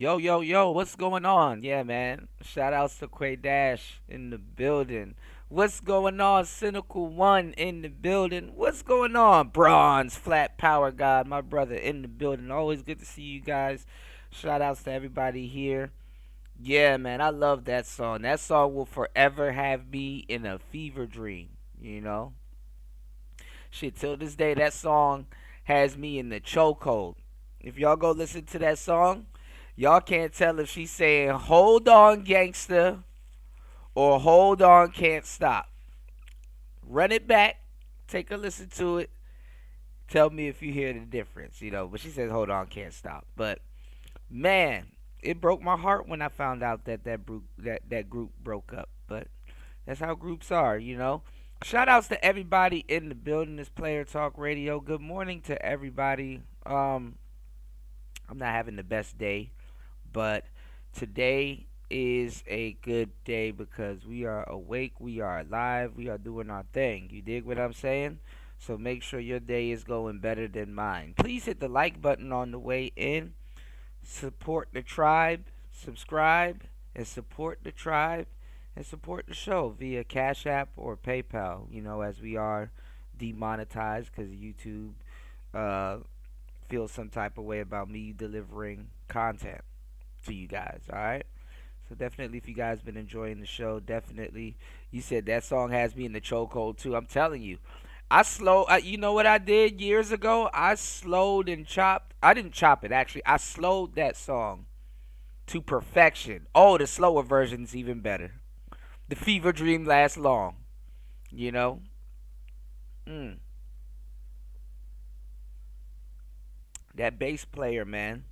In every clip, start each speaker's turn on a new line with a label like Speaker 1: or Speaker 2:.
Speaker 1: Yo, yo, yo, what's going on? Yeah, man. Shout outs to Quay Dash in the building. What's going on? Cynical One in the building. What's going on? Bronze, Flat Power God, my brother in the building. Always good to see you guys. Shout outs to everybody here. Yeah, man, I love that song. That song will forever have me in a fever dream, you know? Shit, till this day, that song has me in the chokehold. If y'all go listen to that song, y'all can't tell if she's saying "Hold on, gangster" or "Hold on, can't stop." Run it back, take a listen to it. Tell me if you hear the difference, But she says "Hold on, can't stop." But man, it broke my heart when I found out that group broke up. But that's how groups are. Shout outs to everybody in the building. This Player Talk Radio. Good morning to everybody. I'm not having the best day, but today is a good day because we are awake, we are alive, we are doing our thing. You dig what I'm saying? So make sure your day is going better than mine. Please hit the like button on the way in. Support the tribe, subscribe, and support the tribe and support the show via Cash App or PayPal, as we are demonetized because YouTube uh, feel some type of way about me delivering content to you guys. All right. So definitely, if you guys been enjoying the show, definitely. You said that song has me in the chokehold too. I'm telling you, you know what I did years ago? I slowed and chopped. I didn't chop it actually. I slowed that song to perfection. Oh, the slower version's even better. The fever dream lasts long. You know. Mm, that bass player, man.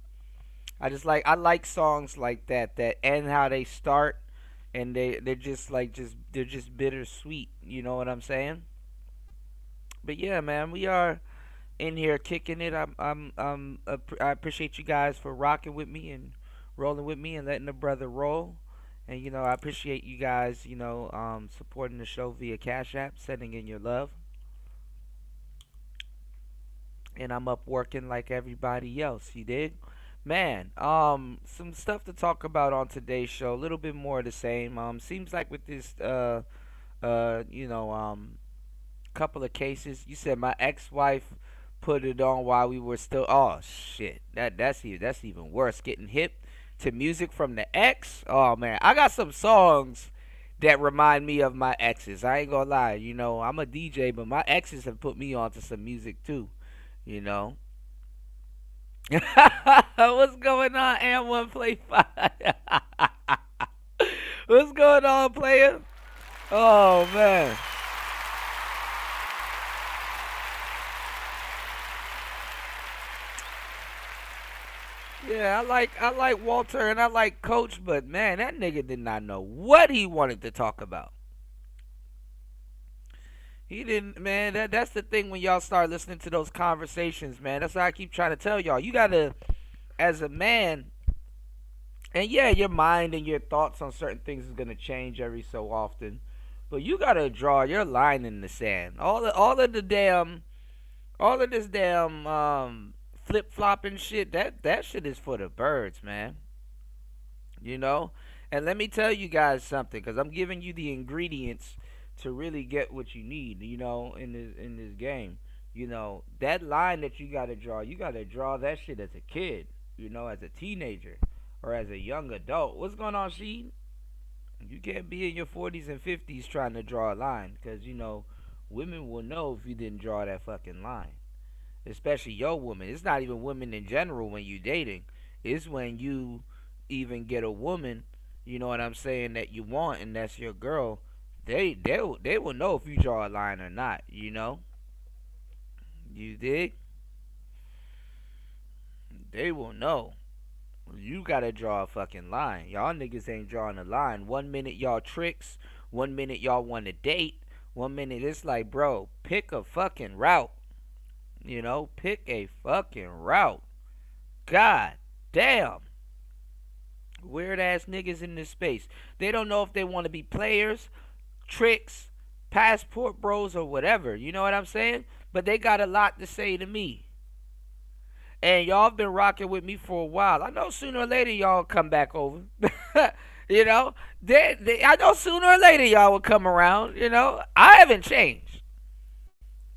Speaker 1: I like songs like that end how they start and they're just bittersweet. You know what I'm saying? But yeah, man, we are in here kicking it. I appreciate you guys for rocking with me and rolling with me and letting the brother roll. And I appreciate you guys, supporting the show via Cash App, sending in your love. And I'm up working like everybody else. You dig? Man, some stuff to talk about on today's show. A little bit more of the same. Seems like with this, couple of cases. You said my ex-wife put it on while we were still. Oh shit, that's even worse. Getting hip to music from the ex. Oh man, I got some songs that remind me of my exes. I ain't gonna lie. I'm a DJ, but my exes have put me onto some music too. You know. What's going on, and one play five? What's going on, player? Oh man. Yeah, I like Walter and I like Coach, but man, that nigga did not know what he wanted to talk about. He didn't, man. That's the thing when y'all start listening to those conversations, man. That's why I keep trying to tell y'all. You gotta, as a man, and yeah, your mind and your thoughts on certain things is gonna change every so often, but you gotta draw your line in the sand. All of this damn flip flopping shit. That shit is for the birds, man. you know. And let me tell you guys something, because I'm giving you the ingredients to really get what you need, in this game. That line that you gotta draw that shit as a kid, as a teenager or as a young adult. What's going on, Sheen? You can't be in your 40s and 50s trying to draw a line, because women will know if you didn't draw that fucking line, especially your woman. It's not even women in general when you dating. It's when you even get a woman, you know what I'm saying, that you want and that's your girl. They will know if you draw a line or not. You dig? They will know. You gotta draw a fucking line. Y'all niggas ain't drawing a line. 1 minute y'all tricks. 1 minute y'all want to date. 1 minute it's like, bro, pick a fucking route. Pick a fucking route. God damn. Weird ass niggas in this space. They don't know if they want to be players, tricks, passport bros, or whatever. You know what I'm saying? But they got a lot to say to me. And y'all been rocking with me for a while. I know sooner or later y'all come back over. you know, I know sooner or later y'all will come around. I haven't changed.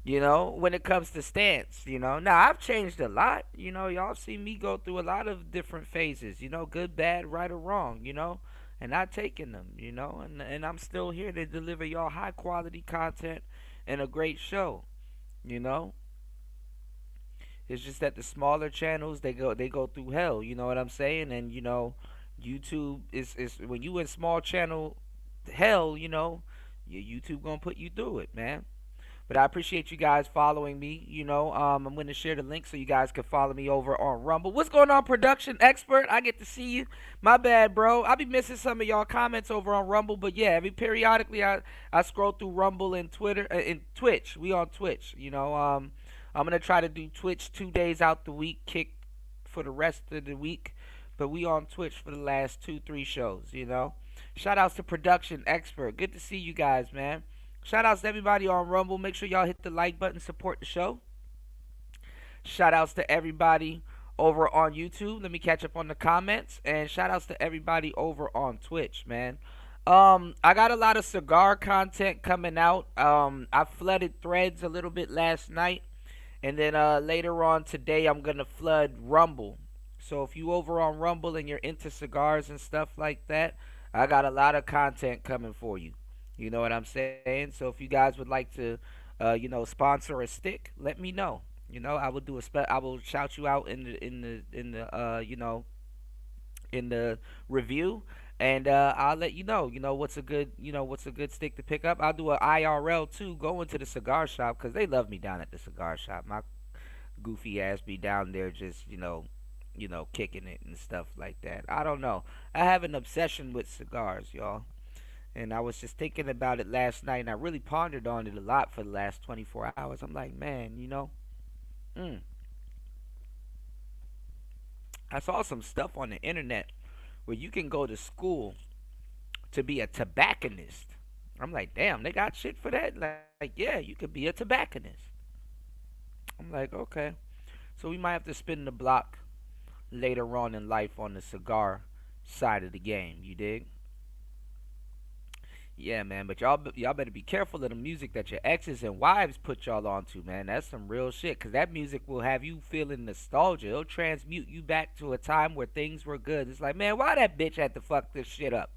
Speaker 1: When it comes to stance. Now I've changed a lot. Y'all see me go through a lot of different phases. Good, bad, right, or wrong. And I've taken them. And I'm still here to deliver y'all high quality content and a great show. You know, it's just that the smaller channels they go through hell. You know what I'm saying? And YouTube is when you in small channel hell. Your YouTube gonna put you through it, man. But I appreciate you guys following me. I'm going to share the link so you guys can follow me over on Rumble. What's going on, production expert? I get to see you. My bad, bro. I be missing some of y'all comments over on Rumble, but yeah, periodically I scroll through Rumble and Twitter and Twitch. We on Twitch. I'm gonna try to do Twitch 2 days out the week, kick for the rest of the week. But we on Twitch for the last 2-3 shows. Shout outs to production expert. Good to see you guys, man. Shout outs to everybody on Rumble. Make sure y'all hit the like button, support the show. Shout outs to everybody over on YouTube. Let me catch up on the comments. And shout outs to everybody over on Twitch, man. I got a lot of cigar content coming out. I flooded threads a little bit last night. And then later on today, I'm going to flood Rumble. So if you over on Rumble and you're into cigars and stuff like that, I got a lot of content coming for you. You know what I'm saying? So if you guys would like to, sponsor a stick, let me know. I will do I will shout you out in the review, and I'll let you know. What's a good stick to pick up. I'll do an IRL too. Go into the cigar shop because they love me down at the cigar shop. My goofy ass be down there just kicking it and stuff like that. I don't know. I have an obsession with cigars, y'all. And I was just thinking about it last night, and I really pondered on it a lot for the last 24 hours. I'm like, man, mm, I saw some stuff on the internet where you can go to school to be a tobacconist. I'm like, damn, they got shit for that? Like, yeah, you could be a tobacconist. I'm like, okay. So we might have to spin the block later on in life on the cigar side of the game. You dig? Yeah, man, but y'all better be careful of the music that your exes and wives put y'all onto, man. That's some real shit, cause that music will have you feeling nostalgia. It'll transmute you back to a time where things were good. It's like, man, why that bitch had to fuck this shit up?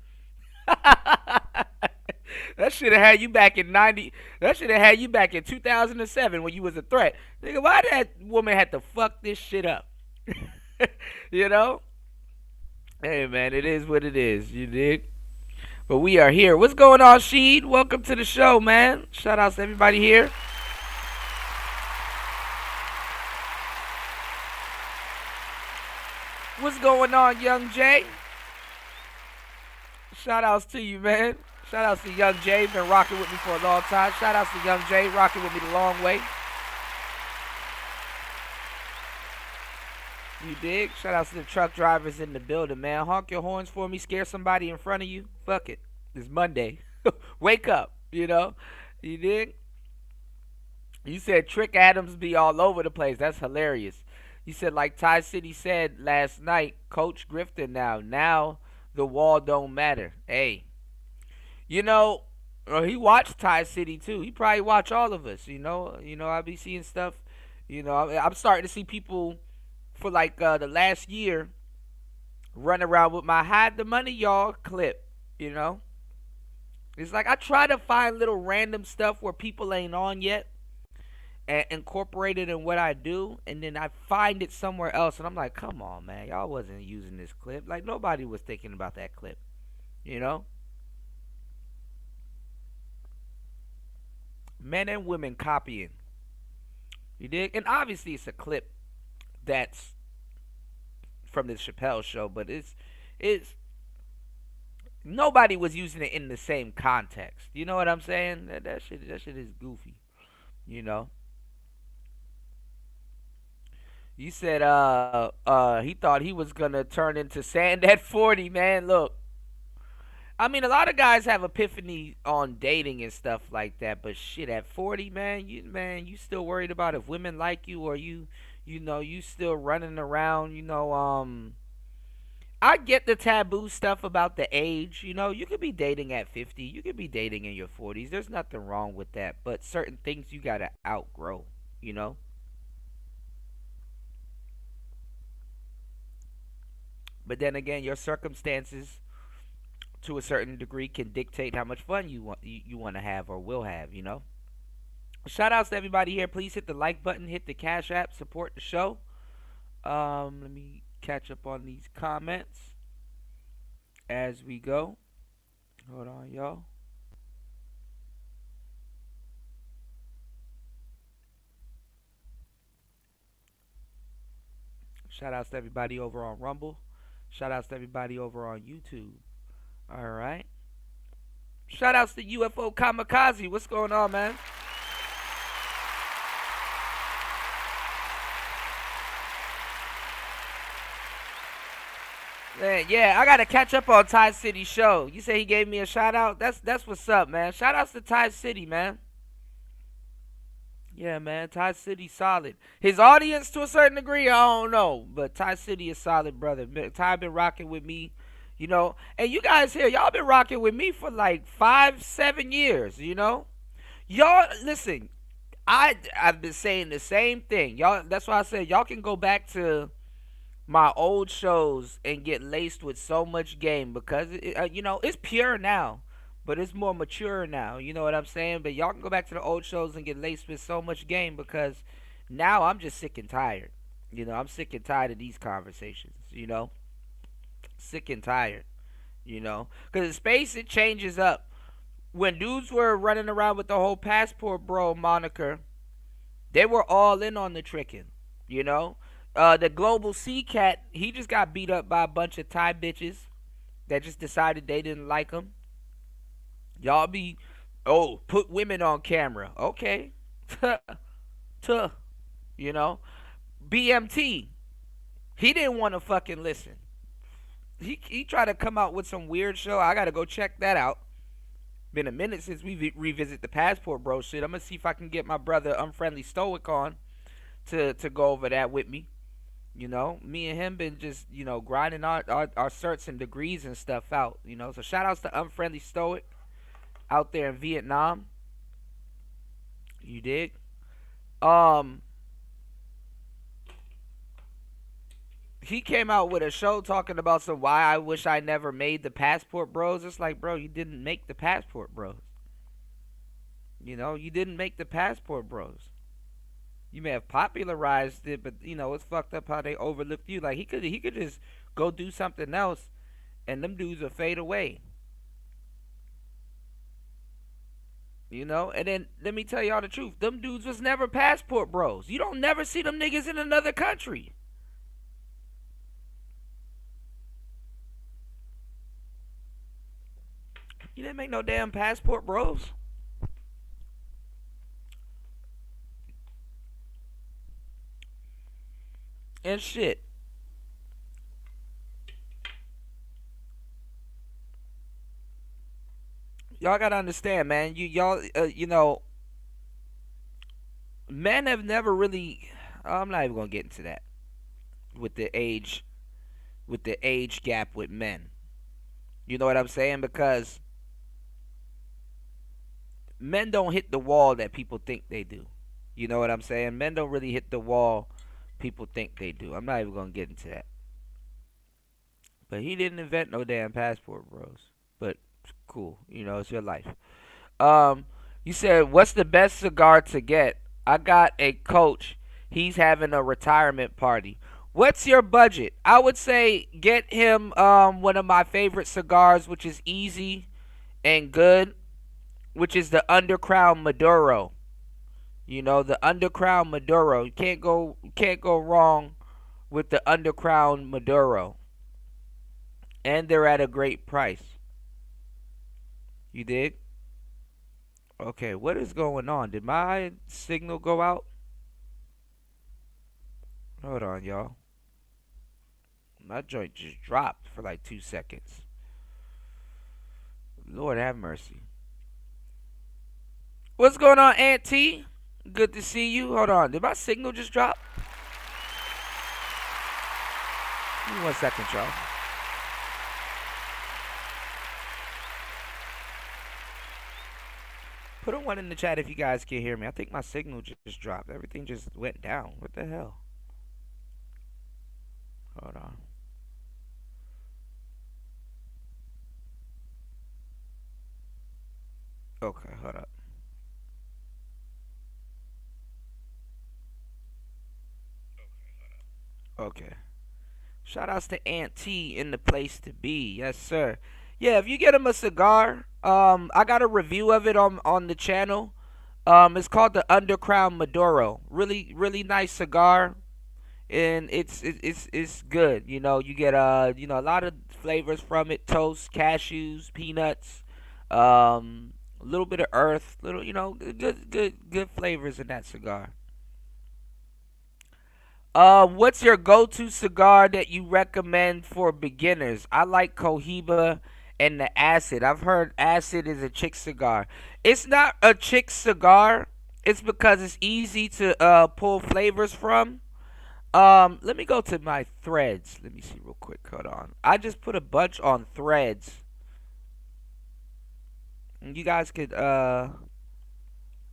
Speaker 1: That should have had you back in 90. That should have had you back in 2007 when you was a threat. Nigga, why that woman had to fuck this shit up? you know? Hey, man, it is what it is. You dig? But we are here. What's going on, Sheed? Welcome to the show, man. Shout outs to everybody here. What's going on, Young Jay? Shout outs to you, man. Shout outs to Young Jay. Been rocking with me for a long time. Shout outs to Young Jay. Rocking with me the long way. You dig? Shout outs to the truck drivers in the building, man. Honk your horns for me. Scare somebody in front of you. Fuck it. It's Monday. Wake up, You dig? You said Trick Adams be all over the place. That's hilarious. You said like Tai City said last night, Coach Grifter now. Now the wall don't matter. Hey. He watched Tai City too. He probably watch all of us, I be seeing stuff. I'm starting to see people for like the last year run around with my hide the money y'all clip. It's like I try to find little random stuff where people ain't on yet and incorporate it in what I do, and then I find it somewhere else and I'm like, come on, man, y'all wasn't using this clip. Like nobody was thinking about that clip, Men and women copying. You dig? And obviously it's a clip that's from the Chappelle show, but it's nobody was using it in the same context. You know what I'm saying? That shit is goofy. You know. You said he thought he was gonna turn into sand at 40, man. Look. I mean, a lot of guys have epiphany on dating and stuff like that, but shit, at 40, man, you still worried about if women like you or you You still running around, I get the taboo stuff about the age. You could be dating at 50, you could be dating in your 40s. There's nothing wrong with that, but certain things you got to outgrow, you know? But then again, your circumstances to a certain degree can dictate how much fun you want to have or will have. Shout outs to everybody here. Please hit the like button, hit the Cash App, support the show. Let me catch up on these comments as we go. Hold on, y'all. Shout outs to everybody over on Rumble. Shout outs to everybody over on YouTube. All right. Shout outs to UFO Kamikaze. What's going on, man? Man, yeah, I gotta catch up on Tai City show. You say he gave me a shout out. That's what's up, man. Shout outs to Tai City, man. Yeah, man, Tai City solid. His audience to a certain degree, I don't know, but Tai City is solid, brother. Ty been rocking with me. And you guys here, y'all been rocking with me for like 5, 7 years. Y'all listen. I've been saying the same thing, y'all. That's why I said y'all can go back to my old shows and get laced with so much game because it's pure now, but it's more mature now. You know what I'm saying? But y'all can go back to the old shows and get laced with so much game because now I'm just sick and tired. I'm sick and tired of these conversations. Sick and tired. Because the space it changes up. When dudes were running around with the whole passport bro moniker, they were all in on the tricking. You know, the global sea cat, he just got beat up by a bunch of Thai bitches that just decided they didn't like him. Y'all be, oh, put women on camera. Okay. Tuh. You know? BMT, he didn't want to fucking listen. He tried to come out with some weird show. I gotta go check that out. Been a minute since we revisit the passport bro shit. I'm gonna see if I can get my brother Unfriendly Stoic on to go over that with me. Me and him been just, grinding our certs and degrees and stuff out. So shout outs to Unfriendly Stoic out there in Vietnam. You dig? Um, he came out with a show talking about some why I wish I never made the passport bros. It's like, bro, you didn't make the passport bros. You didn't make the passport bros. You may have popularized it, but it's fucked up how they overlooked you. Like he could just go do something else, and them dudes will fade away. And then let me tell y'all the truth. Them dudes was never passport bros. You don't never see them niggas in another country. You didn't make no damn passport bros. And shit. Y'all gotta understand, man. Men have never really. I'm not even gonna get into that with the age gap with men. You know what I'm saying? Because men don't hit the wall that people think they do. You know what I'm saying? Men don't really hit the wall people think they do. I'm not even gonna get into that. But he didn't invent no damn passport, bros. But cool, it's your life. Um, you said what's the best cigar to get? I got a coach. He's having a retirement party. What's your budget? I would say get him one of my favorite cigars, which is easy and good, which is the Undercrown Maduro. The Undercrown Maduro. You can't go wrong with the Undercrown Maduro. And they're at a great price. You dig? Okay, what is going on? Did my signal go out? Hold on, y'all. My joint just dropped for like 2 seconds. Lord have mercy. What's going on, Aunt T? Good to see you. Hold on. Did my signal just drop? 1 second, y'all. Put a 1 in the chat if you guys can hear me. I think my signal just dropped. Everything just went down. What the hell? Hold on. Okay, hold up. Okay. Shout outs to Aunt T in the place to be. Yes, sir. Yeah, if you get him a cigar, I got a review of it on the channel. It's called the Undercrown Maduro. Really nice cigar, and it's good. You know, you get a lot of flavors from it: toast, cashews, peanuts, a little bit of earth, little good flavors in that cigar. What's your go-to cigar that you recommend for beginners? I like Cohiba and the Acid. I've heard Acid is a chick cigar. It's not a chick cigar. It's because it's easy to pull flavors from. Let me go to my threads. Let me see real quick. Hold on. I just put a bunch on threads. And you guys could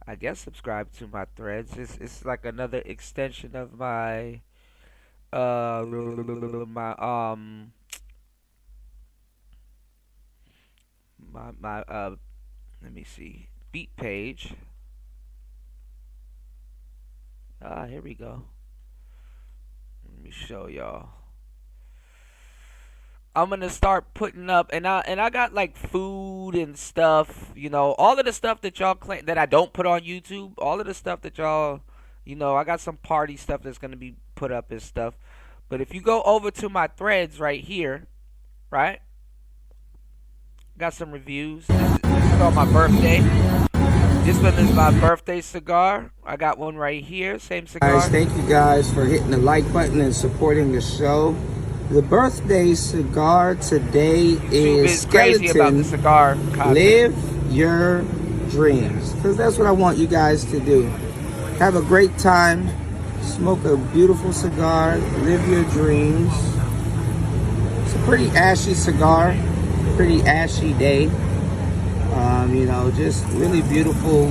Speaker 1: I guess subscribe to my threads. It's like another extension of my my my let me see, beat page. Here we go. Let me show y'all. I'm gonna start putting up, and I got like food and stuff, all of the stuff that y'all claim that I don't put on YouTube, all of the stuff that y'all, I got some party stuff that's gonna be put up and stuff. But if you go over to my threads right here, right, got some reviews. This is on my birthday. This one is my birthday cigar. I got one right here, same cigar.
Speaker 2: Guys, thank you guys for hitting the like button and supporting the show. The birthday cigar today is
Speaker 1: crazy about the cigar content.
Speaker 2: Live your dreams, because that's what I want you guys to do. Have a great time, smoke a beautiful cigar, live your dreams. It's a pretty ashy cigar, pretty ashy day. Just really beautiful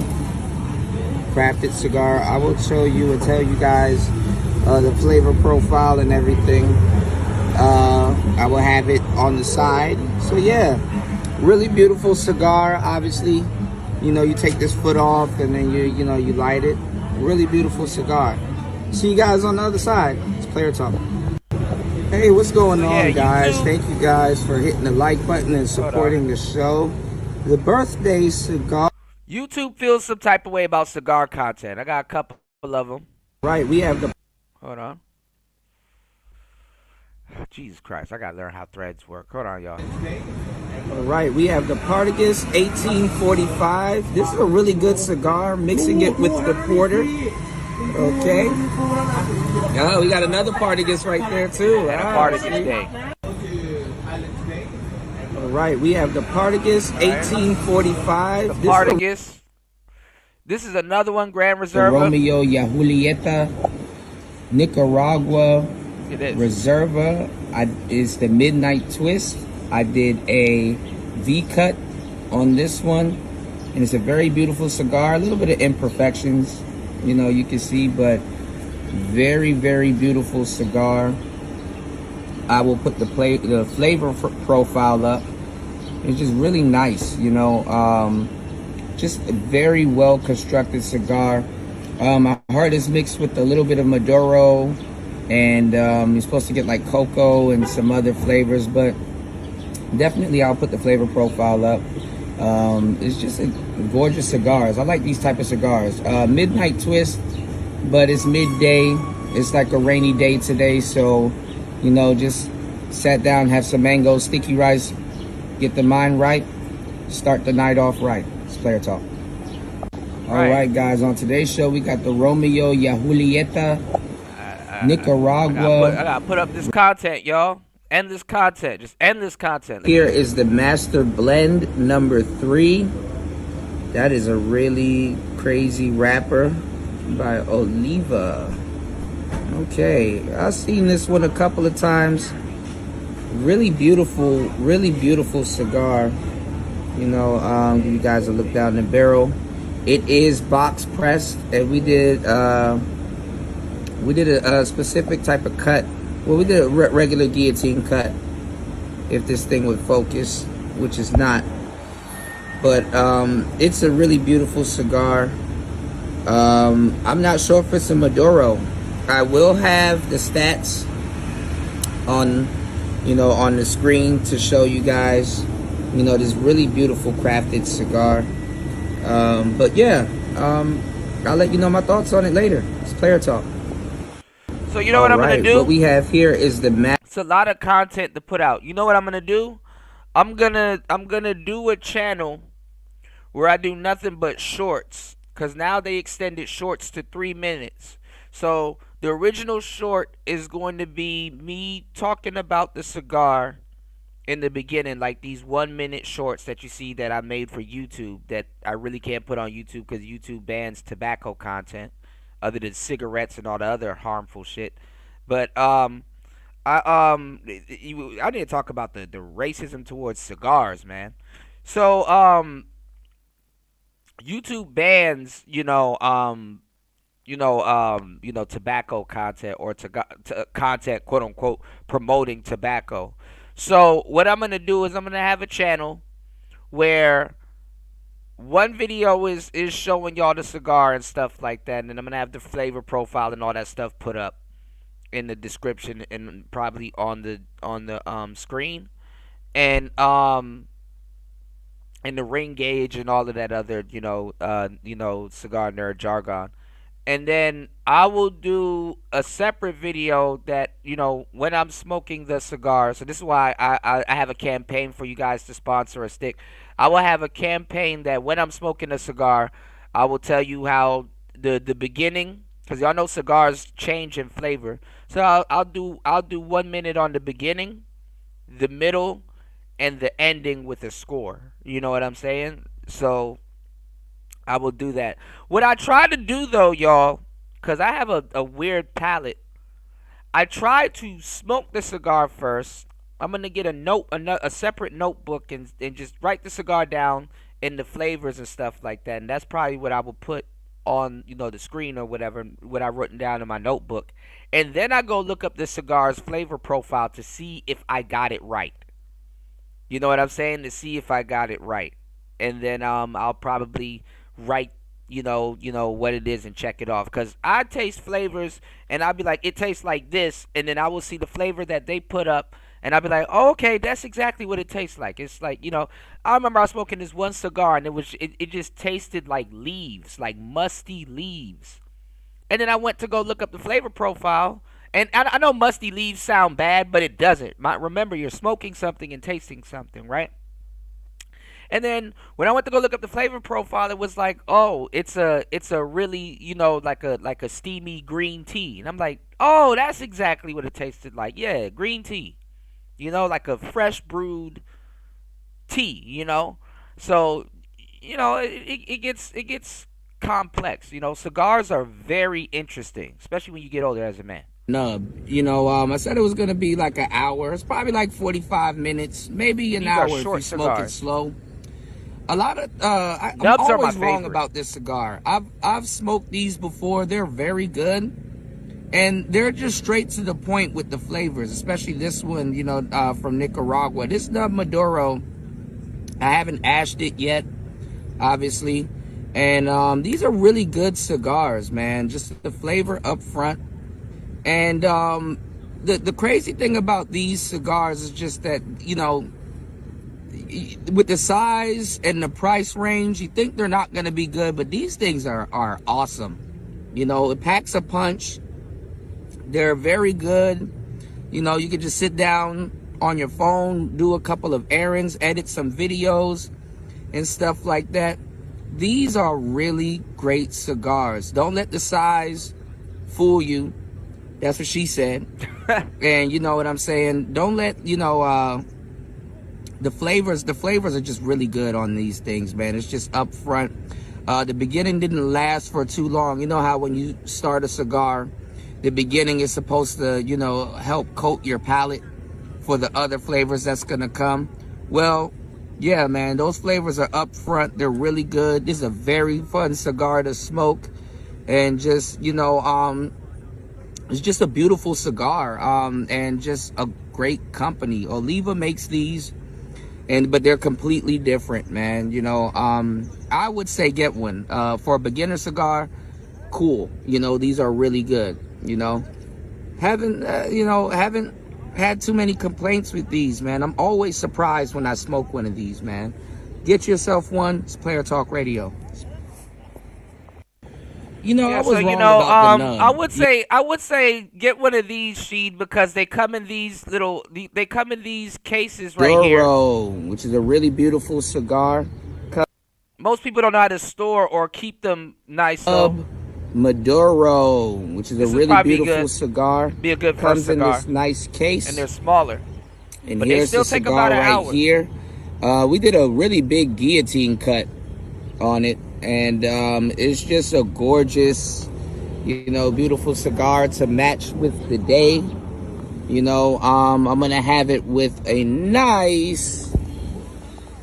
Speaker 2: crafted cigar. I will show you and tell you guys the flavor profile and everything. I will have it on the side. So yeah, really beautiful cigar. Obviously, you take this foot off and then you light it. Really beautiful cigar. See you guys on the other side. It's Player Talk. Hey, what's going on, guys? Thank you guys for hitting the like button and supporting the show. The birthday cigar.
Speaker 1: YouTube feels some type of way about cigar content. I got a couple of them.
Speaker 2: Right, we have the.
Speaker 1: Hold on. Jesus Christ, I gotta learn how threads work. Hold on, y'all.
Speaker 2: All right, we have the Partagas 1845. This is a really good cigar, mixing it with the porter. Okay. Oh, we got another Partagas right there, too.
Speaker 1: And a Partagas day.
Speaker 2: All right, we have the Partagas 1845.
Speaker 1: The Partagas. This is another one, Grand Reserva.
Speaker 2: Romeo y Julieta, Nicaragua. Reserva is the Midnight Twist. I did a V-cut on this one, and it's a very beautiful cigar. A little bit of imperfections, you can see, but very, very beautiful cigar. I will put the flavor profile up. It's just really nice, just a very well constructed cigar. I heard it's mixed with a little bit of Maduro. And you're supposed to get like cocoa and some other flavors, but definitely I'll put the flavor profile up. It's just a gorgeous cigars. I like these type of cigars. Midnight Twist, but it's midday. It's like a rainy day today, so just sat down, have some mango, sticky rice, get the mind right, start the night off right. It's Player Talk. All right, guys. On today's show, we got the Romeo y Julieta. Nicaragua.
Speaker 1: I gotta put up this content, y'all. Endless content. Just endless content.
Speaker 2: Here is the Master Blend number 3. That is a really crazy wrapper by Oliva. Okay, I've seen this one a couple of times. Really beautiful cigar. Give you guys a look down the barrel. It is box pressed, and we did a specific type of cut. Well, we did a regular guillotine cut, if this thing would focus, which is not. But it's a really beautiful cigar. I'm not sure if it's a Maduro. I will have the stats on on the screen to show you guys this really beautiful crafted cigar. But yeah, I'll let you know my thoughts on it later. It's player talk.
Speaker 1: So you know what I'm gonna do?
Speaker 2: What we have here is the
Speaker 1: It's a lot of content to put out. You know what I'm gonna do? I'm gonna do a channel where I do nothing but shorts, cause now they extended shorts to 3 minutes. So the original short is going to be me talking about the cigar in the beginning, like these 1 minute shorts that you see that I made for YouTube that I really can't put on YouTube because YouTube bans tobacco content, other than cigarettes and all the other harmful shit. But I need to talk about the racism towards cigars, man. So YouTube bans tobacco content or content quote unquote promoting tobacco. So what I'm gonna do is I'm gonna have a channel where one video is showing y'all the cigar and stuff like that, and then I'm gonna have the flavor profile and all that stuff put up in the description and probably on the screen, and and the ring gauge and all of that other cigar nerd jargon. And then I will do a separate video that when I'm smoking the cigar. So this is why I have a campaign for you guys to sponsor a stick. I will have a campaign that when I'm smoking a cigar, I will tell you how the beginning, because y'all know cigars change in flavor. So I'll do 1 minute on the beginning, the middle, and the ending with a score. You know what I'm saying? So I will do that. What I try to do though, y'all, because I have a weird palate, I try to smoke the cigar first. I'm gonna get a separate notebook, and just write the cigar down and the flavors and stuff like that. And that's probably what I will put on the screen or whatever, what I written down in my notebook. And then I go look up the cigar's flavor profile to see if I got it right. You know what I'm saying? To see if I got it right. And then I'll probably write what it is and check it off, because I taste flavors and I'll be like, it tastes like this, and then I will see the flavor that they put up and I'll be like, oh, okay, that's exactly what it tastes like. It's like, I remember I was smoking this one cigar and it just tasted like leaves, like musty leaves. And then I went to go look up the flavor profile, and I know musty leaves sound bad, but it doesn't. Remember, you're smoking something and tasting something, right? And then when I went to go look up the flavor profile, it was like, oh, it's a really, like a steamy green tea. And I'm like, oh, that's exactly what it tasted like. Yeah, green tea. Like a fresh brewed tea, So, it gets complex. Cigars are very interesting, especially when you get older as a man.
Speaker 2: nub. I said it was gonna be like an hour. It's probably like 45 minutes, maybe an
Speaker 1: These are
Speaker 2: hour if you
Speaker 1: short
Speaker 2: smoke it
Speaker 1: cigars.
Speaker 2: slow. A lot of I'm
Speaker 1: Nubs are my
Speaker 2: always wrong
Speaker 1: favorite.
Speaker 2: about this cigar. I've smoked these before. They're very good, and they're just straight to the point with the flavors. Especially this one, from Nicaragua. This Nub Maduro, I haven't ashed it yet, obviously, and these are really good cigars, man. Just the flavor up front, and the crazy thing about these cigars is just that with the size and the price range, you think they're not going to be good, but these things are awesome. It packs a punch. They're very good. You can just sit down on your phone, do a couple of errands, edit some videos and stuff like that. These are really great cigars. Don't let the size fool you. That's what she said. And you know what I'm saying? Don't let, the flavors are just really good on these things, man. It's just up front. The beginning didn't last for too long. You know how when you start a cigar, the beginning is supposed to, help coat your palate for the other flavors that's gonna come. Well, yeah, man, those flavors are up front. They're really good. This is a very fun cigar to smoke, and just, you know, it's just a beautiful cigar, and just a great company. Oliva makes these, but they're completely different, man. You know, I would say get one for a beginner cigar. Cool, you know, these are really good. You know, haven't had too many complaints with these, man. I'm always surprised when I smoke one of these, man. Get yourself one. It's Player Talk Radio. You know, I
Speaker 1: Yeah, so
Speaker 2: was wrong about the
Speaker 1: I
Speaker 2: nub.
Speaker 1: would say get one of these, Sheed, because they come in these they come in these cases right here.
Speaker 2: Duro, which is a really beautiful cigar.
Speaker 1: Most people don't know how to store or keep them nice, so
Speaker 2: Cub Maduro, which is a
Speaker 1: this is
Speaker 2: really
Speaker 1: probably
Speaker 2: beautiful cigar.
Speaker 1: be a good first
Speaker 2: Comes in
Speaker 1: cigar,
Speaker 2: this nice
Speaker 1: and
Speaker 2: case.
Speaker 1: they're smaller,
Speaker 2: And
Speaker 1: but they
Speaker 2: here's the
Speaker 1: still take about
Speaker 2: cigar
Speaker 1: an
Speaker 2: right
Speaker 1: hour.
Speaker 2: here. We did a really big guillotine cut on it. And it's just a gorgeous, you know, beautiful cigar to match with the day. You know, I'm going to have it with a nice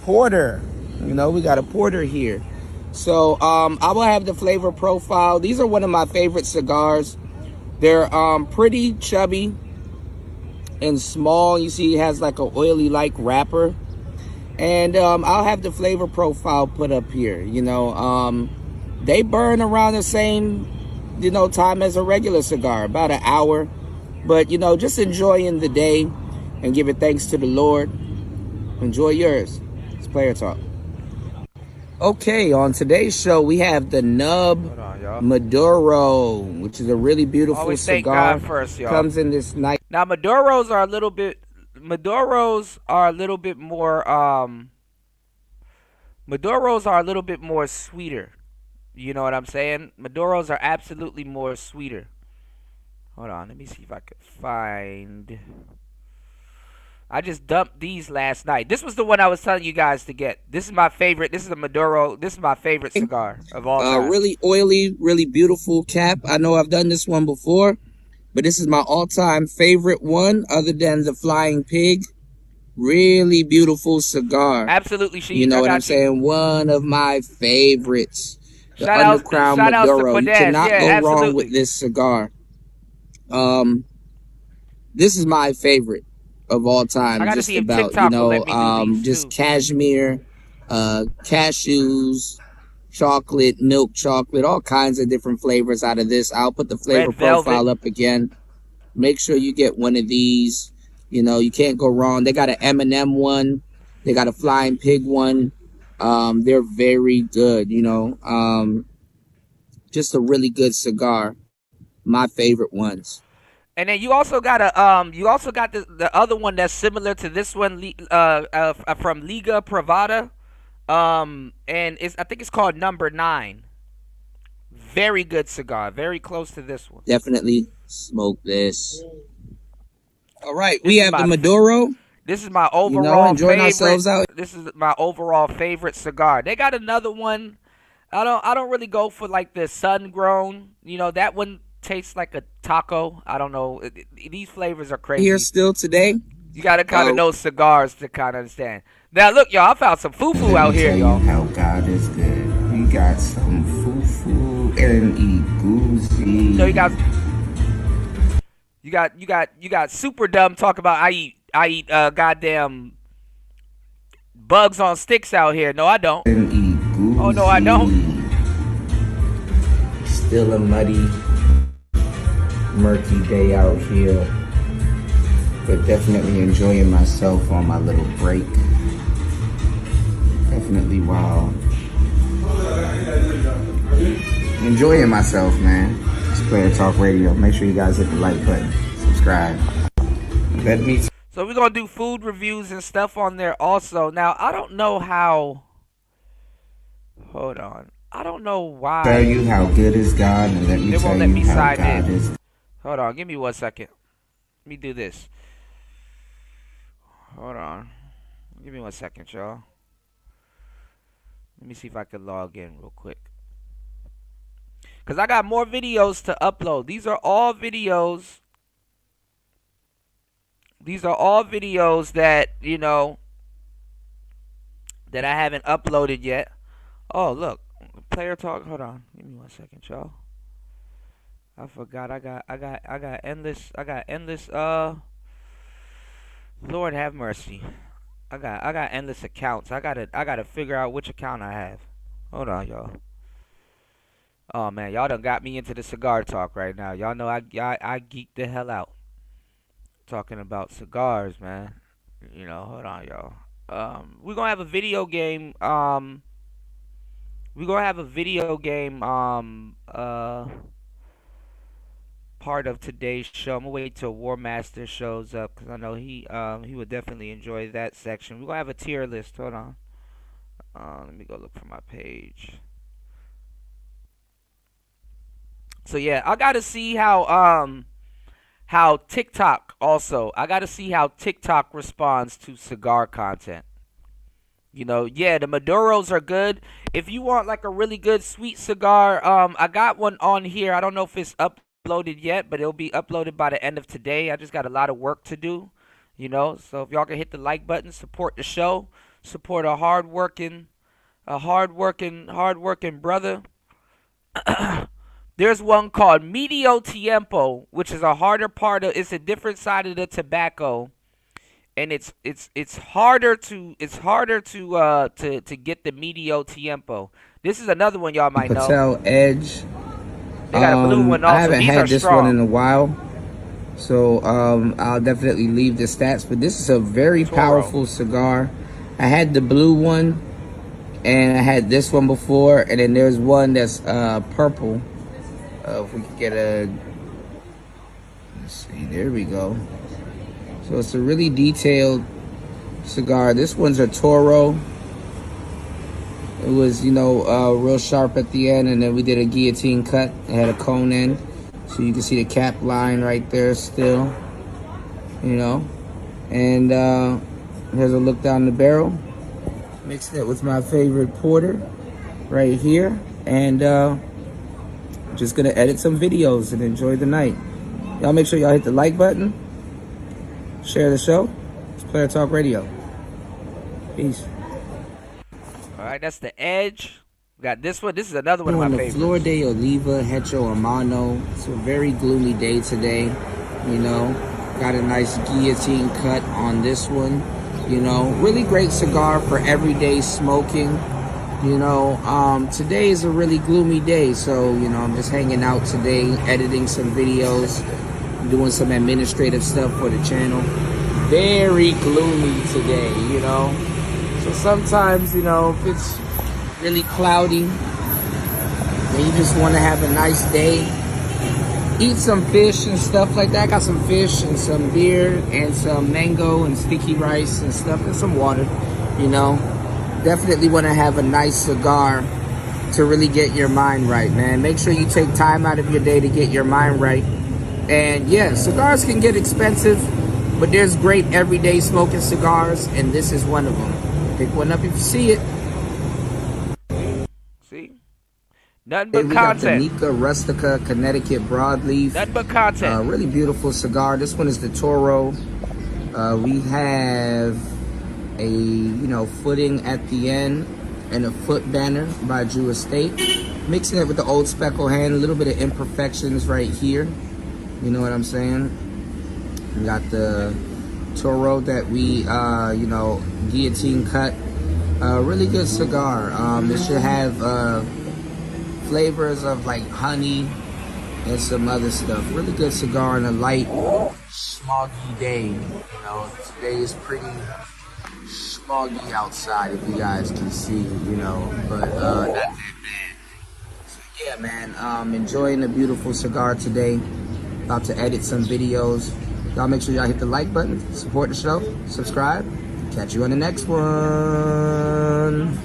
Speaker 2: porter. You know, we got a porter here. So I will have the flavor profile. These are one of my favorite cigars. They're pretty chubby and small. You see it has like a oily like wrapper. And I'll have the flavor profile put up here. You know, they burn around the same, you know, time as a regular cigar, about an hour. But, you know, just enjoying the day and give it thanks to the Lord. Enjoy yours. It's Player Talk. Okay, on today's show, we have the Nub Maduro, which is a really beautiful
Speaker 1: Always thank
Speaker 2: cigar.
Speaker 1: God first, y'all.
Speaker 2: Comes in this nice.
Speaker 1: Now Maduros are a little bit more Maduros are a little bit more sweeter. You know what I'm saying? Maduros are absolutely more sweeter. Hold on, let me see if I could find. I just dumped these last night. This was the one I was telling you guys to get. This is my favorite. This is a Maduro. This is my favorite cigar of all time.
Speaker 2: Really oily, really beautiful cap. I know I've done this one before, but this is my all-time favorite one, other than the Flying Pig. Really beautiful cigar.
Speaker 1: Absolutely, Sheesh.
Speaker 2: You know what I'm saying? One of my favorites. The Undercrown Maduro. You cannot go wrong with this cigar. This is my favorite of all time.
Speaker 1: I gotta
Speaker 2: just
Speaker 1: see if
Speaker 2: about,
Speaker 1: TikTok
Speaker 2: you know,
Speaker 1: will let me do these
Speaker 2: just
Speaker 1: too.
Speaker 2: cashmere, cashews, chocolate, milk chocolate, all kinds of different flavors out of this. I'll put the flavor profile up again. Make sure you get one of these. You know, you can't go wrong. They got an M&M one. They got a Flying Pig one. They're very good, you know. Just a really good cigar. My favorite ones.
Speaker 1: And then you also got the other one that's similar to this one, from Liga Privada, and I think it's called Number 9. Very good cigar, very close to this one.
Speaker 2: Definitely smoke this. All right, we have the Maduro.
Speaker 1: This is my overall
Speaker 2: enjoying
Speaker 1: favorite.
Speaker 2: Ourselves out.
Speaker 1: This is my overall favorite cigar. They got another one. I don't really go for like the sun grown. You know, that one tastes like a taco. I don't know. These flavors are crazy.
Speaker 2: Here still today.
Speaker 1: You gotta kind of know cigars to kind of understand. Now look, y'all, I found some foo-foo out here, y'all.
Speaker 2: How God is good. We got some foo-foo and egusi.
Speaker 1: So you got super dumb talk about I eat goddamn bugs on sticks out here. No, I don't. Oh no, I don't.
Speaker 2: Still a muddy, murky day out here, but definitely enjoying myself on my little break. Definitely wild. Enjoying myself, man. It's Player Talk Radio. Make sure you guys hit the like button, subscribe.
Speaker 1: So we're gonna do food reviews and stuff on there also. Now I don't know how. Hold on. I don't know why.
Speaker 2: Tell you how good is God, and let me tell you how God is.
Speaker 1: Hold on, give me 1 second. Let me do this. Hold on. Give me 1 second, y'all. Let me see if I can log in real quick. Because I got more videos to upload. These are all videos These are all videos that, that I haven't uploaded yet. Oh, look. Player talk. Hold on. Give me 1 second, y'all. I forgot. I got endless. Lord have mercy. I got endless accounts. I gotta figure out which account I have. Hold on, y'all. Oh man, y'all done got me into the cigar talk right now. Y'all know I geeked the hell out talking about cigars, man. Hold on, y'all. We're gonna have a video game. We're gonna have a video game. Part of today's show. I'm gonna wait till War Master shows up because I know he would definitely enjoy that section. We're gonna have a tier list. Hold on. Let me go look for my page. So yeah, I gotta see how TikTok also. I gotta see how TikTok responds to cigar content. Yeah, the Maduros are good. If you want like a really good sweet cigar, I got one on here. I don't know if it's uploaded yet, but it'll be uploaded by the end of today. I just got a lot of work to do, So if y'all can hit the like button, support the show, support a hardworking brother. There's one called Medio Tiempo, which is a harder part of. It's a different side of the tobacco, and it's harder to get the Medio Tiempo. This is another one y'all might know.
Speaker 2: Patel Edge.
Speaker 1: They got a blue one
Speaker 2: I
Speaker 1: also.
Speaker 2: haven't
Speaker 1: These are
Speaker 2: had this one in
Speaker 1: strong.
Speaker 2: a while, so I'll definitely leave the stats. But this is a very
Speaker 1: Toro.
Speaker 2: powerful cigar. I had the blue one, and I had this one before, and then there's one that's purple. If we could get let's see, there we go. So it's a really detailed cigar. This one's a Toro. It was, real sharp at the end, and then we did a guillotine cut. It had a cone end, so you can see the cap line right there still, And here's a look down the barrel. Mixed it with my favorite porter right here, and just gonna edit some videos and enjoy the night. Y'all make sure y'all hit the like button, share the show. It's Player Talk Radio. Peace.
Speaker 1: All right, that's the Edge. We got this one. This is another one of my
Speaker 2: the
Speaker 1: favorites.
Speaker 2: Flor de Oliva Hecho Amano. It's a very gloomy day today. Got a nice guillotine cut on this one. Really great cigar for everyday smoking. Today is a really gloomy day, so I'm just hanging out today, editing some videos, doing some administrative stuff for the channel. Very gloomy today, So sometimes, if it's really cloudy and you just want to have a nice day, eat some fish and stuff like that. I got some fish and some beer and some mango and sticky rice and stuff and some water, Definitely want to have a nice cigar to really get your mind right, man. Make sure you take time out of your day to get your mind right. And yeah, cigars can get expensive, but there's great everyday smoking cigars, and this is one of them. Pick one up if you see it.
Speaker 1: See? Nothing but
Speaker 2: We
Speaker 1: content.
Speaker 2: got the Nika Rustica Connecticut Broadleaf.
Speaker 1: Nothing but content.
Speaker 2: Really beautiful cigar. This one is the Toro. We have a footing at the end and a foot banner by Drew Estate. Mixing it with the old speckle hand, a little bit of imperfections right here. You know what I'm saying? We got the Toro that we guillotine cut. Really good cigar. It should have flavors of like honey and some other stuff. Really good cigar on a light, smoggy day. Today is pretty smoggy outside, if you guys can see, but not that bad. So yeah, man, enjoying a beautiful cigar today. About to edit some videos. Y'all make sure y'all hit the like button, support the show, subscribe. Catch you on the next one.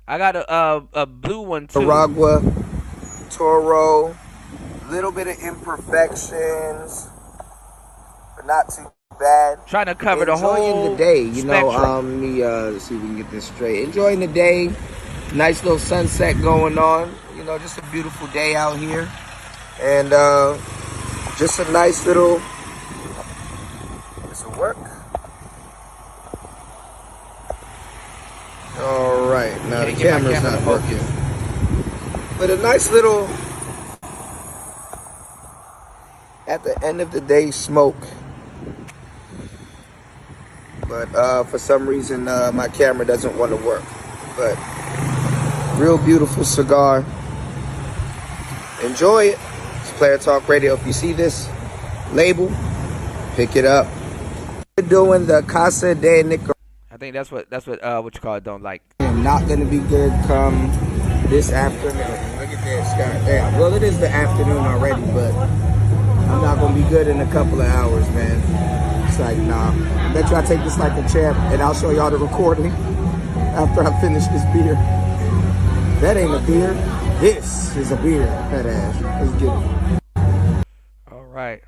Speaker 1: I got a blue one too.
Speaker 2: Nicaragua, Toro, little bit of imperfections, but not too bad.
Speaker 1: Trying to cover the whole
Speaker 2: Enjoying the day,
Speaker 1: spectrum.
Speaker 2: let me see if we can get this straight. Enjoying the day, nice little sunset going on. Just a beautiful day out here, and just a nice little right,
Speaker 1: You
Speaker 2: now the
Speaker 1: can't get my
Speaker 2: camera's
Speaker 1: camera to
Speaker 2: not working.
Speaker 1: focus.
Speaker 2: But a nice little, at the end of the day, smoke. But for some reason, my camera doesn't want to work. But real beautiful cigar. Enjoy it. It's Player Talk Radio. If you see this label, pick it up. We're doing the Casa de Nicaragua.
Speaker 1: I think what you call it don't like.
Speaker 2: I'm not gonna be good come this afternoon. Look at this, goddamn. Well, it is the afternoon already, but I'm not gonna be good in a couple of hours, man. It's like, nah. I bet you I take this like a champ, and I'll show y'all the recording after I finish this beer. That ain't a beer. This is a beer. That ass. Let's get it.
Speaker 1: All right.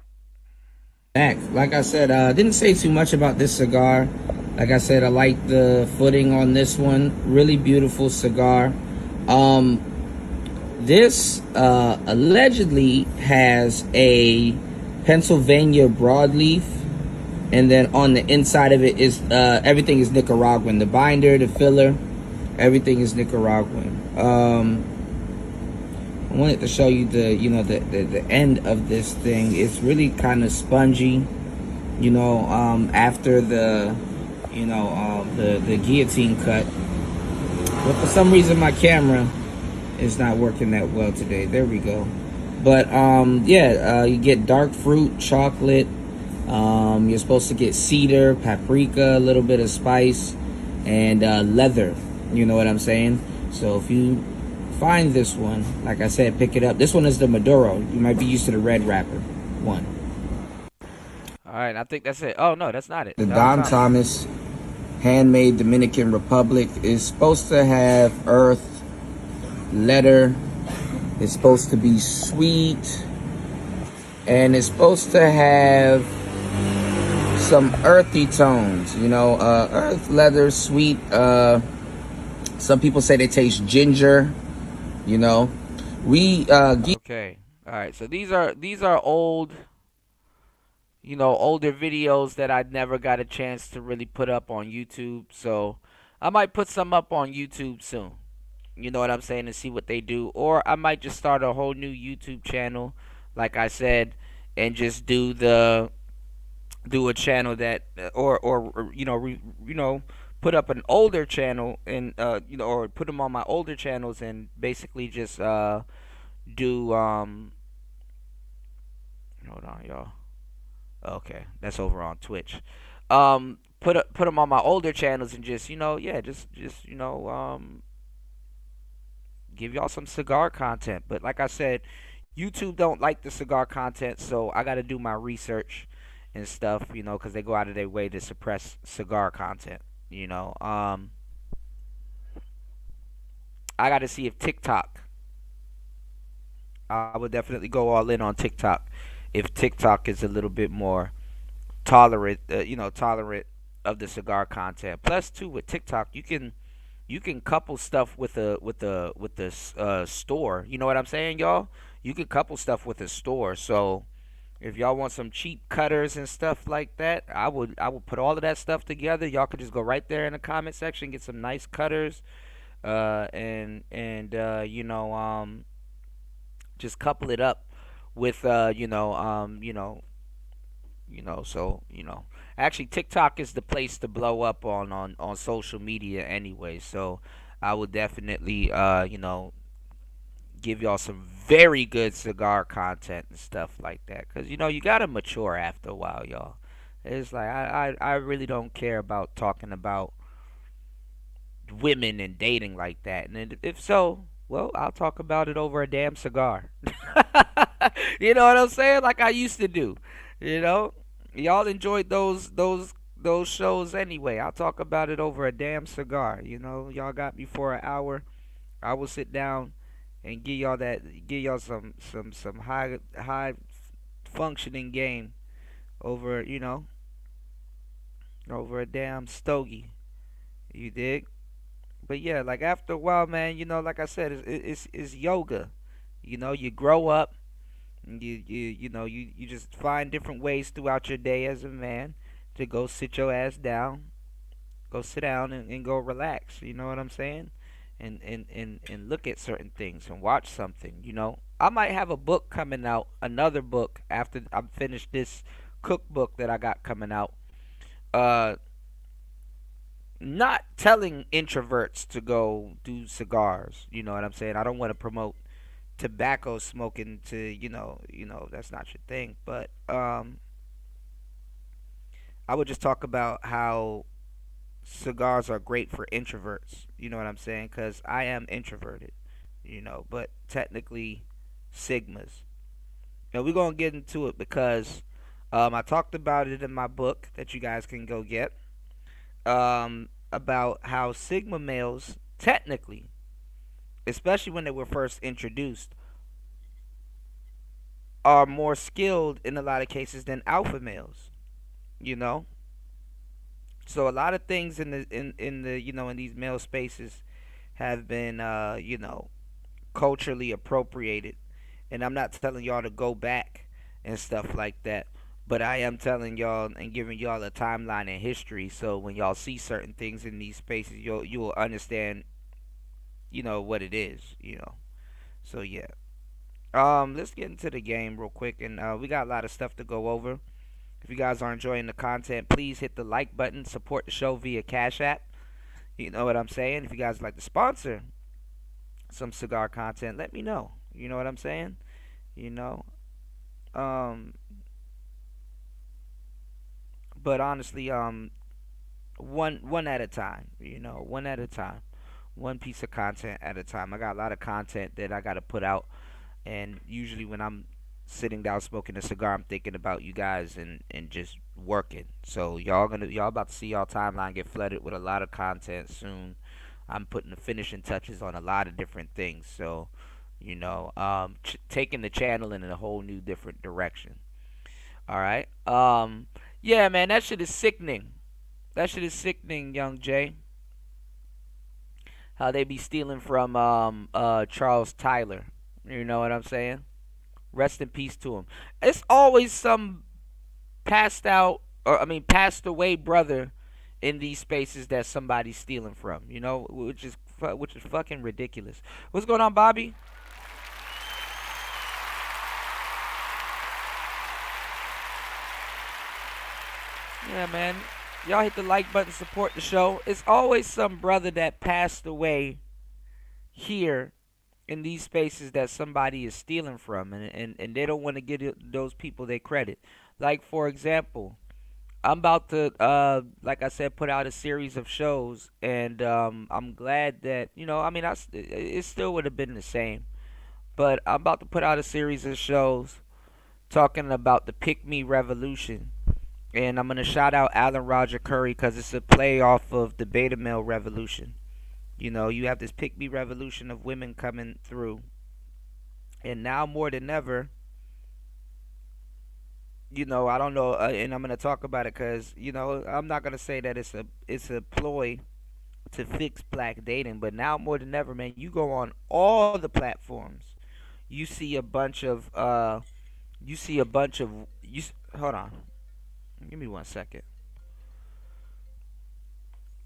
Speaker 2: Back. Like I said, didn't say too much about this cigar. Like I said, I like the footing on this one. Really beautiful cigar. This allegedly has a Pennsylvania broadleaf, and then on the inside of it is everything is Nicaraguan. The binder, the filler, everything is Nicaraguan. I wanted to show you the end of this thing. It's really kind of spongy, after the guillotine cut. But for some reason my camera is not working that well today. There we go. But you get dark fruit, chocolate. You're supposed to get cedar, paprika, a little bit of spice, and leather. You know what I'm saying? So if you find this one, like I said, pick it up. This one is the Maduro. You might be used to the red wrapper one.
Speaker 1: All right. I think that's it. Oh no, that's not it.
Speaker 2: The
Speaker 1: Don
Speaker 2: Don
Speaker 1: Thomas.
Speaker 2: Thomas Handmade Dominican Republic is supposed to have earth, leather. It's supposed to be sweet, and it's supposed to have some earthy tones. Earth, leather, sweet. Some people say they taste ginger.
Speaker 1: Okay. All right. So these are old, older videos that I never got a chance to really put up on YouTube. So I might put some up on YouTube soon. You know what I'm saying? And see what they do. Or I might just start a whole new YouTube channel, like I said, and just do a channel that or put up an older channel and or put them on my older channels and basically just do hold on, y'all. Okay, that's over on Twitch. Put them on my older channels and just give y'all some cigar content. But like I said, YouTube don't like the cigar content, so I got to do my research and stuff, because they go out of their way to suppress cigar content. I got to see if TikTok. I would definitely go all in on TikTok if TikTok is a little bit more tolerant of the cigar content. Plus, too, with TikTok, you can couple stuff with the store. You know what I'm saying, y'all? You can couple stuff with a store. So if y'all want some cheap cutters and stuff like that, I would put all of that stuff together. Y'all could just go right there in the comment section, get some nice cutters, and just couple it up with actually TikTok is the place to blow up on social media anyway. So I would definitely give y'all some very good cigar content and stuff like that, because you gotta mature after a while, y'all. It's like I really don't care about talking about women and dating like that, and if so, well, I'll talk about it over a damn cigar. You know what I'm saying? Like I used to do. You know, y'all enjoyed those shows anyway. I'll talk about it over a damn cigar. Y'all got me for an hour. I will sit down and give y'all some high functioning game over over a damn stogie. You dig? But yeah, like after a while, man, like I said, it's yoga. You grow up. You just find different ways throughout your day as a man to go sit your ass down, go sit down and go relax. You know what I'm saying? and look at certain things and watch something. I might have a book coming out, another book after I'm finished this cookbook that I got coming out. Uh, Not telling introverts to go do cigars. You know what I'm saying? I don't want to promote tobacco smoking to that's not your thing. But I would just talk about how cigars are great for introverts. You know what I'm saying? Because I am introverted. But technically sigmas. Now we're gonna get into it because I talked about it in my book that you guys can go get. About how sigma males technically, especially when they were first introduced, are more skilled in a lot of cases than alpha males. You know, so a lot of things in the in these male spaces have been culturally appropriated, and I'm not telling y'all to go back and stuff like that. But I am telling y'all and giving y'all a timeline in history, so when y'all see certain things in these spaces, you will understand, what it is. So yeah. Let's get into the game real quick, and we got a lot of stuff to go over. If you guys are enjoying the content, please hit the like button. Support the show via Cash App. You know what I'm saying? If you guys like to sponsor some cigar content, let me know. You know what I'm saying? You know. Um, but honestly, one at a time. One at a time. One piece of content at a time. I got a lot of content that I got to put out, and usually when I'm sitting down smoking a cigar, I'm thinking about you guys and just working. So y'all about to see y'all timeline get flooded with a lot of content soon. I'm putting the finishing touches on a lot of different things. So, taking the channel in a whole new different direction. All right. Yeah, man, that shit is sickening. That shit is sickening, young Jay. How they be stealing from Charles Tyler. You know what I'm saying? Rest in peace to him. It's always some passed out, or I mean passed away brother in these spaces that somebody's stealing from. Which is fucking ridiculous. What's going on, Bobby? Yeah, man. Y'all hit the like button, support the show. It's always some brother that passed away here in these spaces that somebody is stealing from, and they don't want to give those people their credit. Like, for example, I'm about to, like I said, put out a series of shows, and I'm glad that, I mean, it still would have been the same, but I'm about to put out a series of shows talking about the Pick Me Revolution. And I'm going to shout out Alan Roger Curry because it's a play off of the Beta Male Revolution. You have this Pick Me Revolution of women coming through. And now more than ever, I don't know, and I'm going to talk about it because, I'm not going to say that it's a ploy to fix black dating, but now more than ever, man, you go on all the platforms, you see a bunch of hold on, give me 1 second.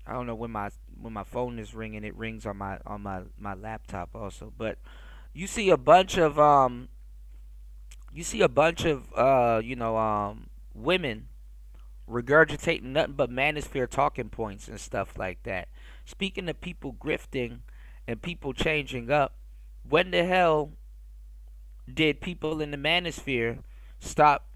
Speaker 1: I don't know when my phone is ringing. It rings on my laptop also. But you see a bunch of women regurgitating nothing but manosphere talking points and stuff like that. Speaking of people grifting and people changing up, when the hell did people in the manosphere stop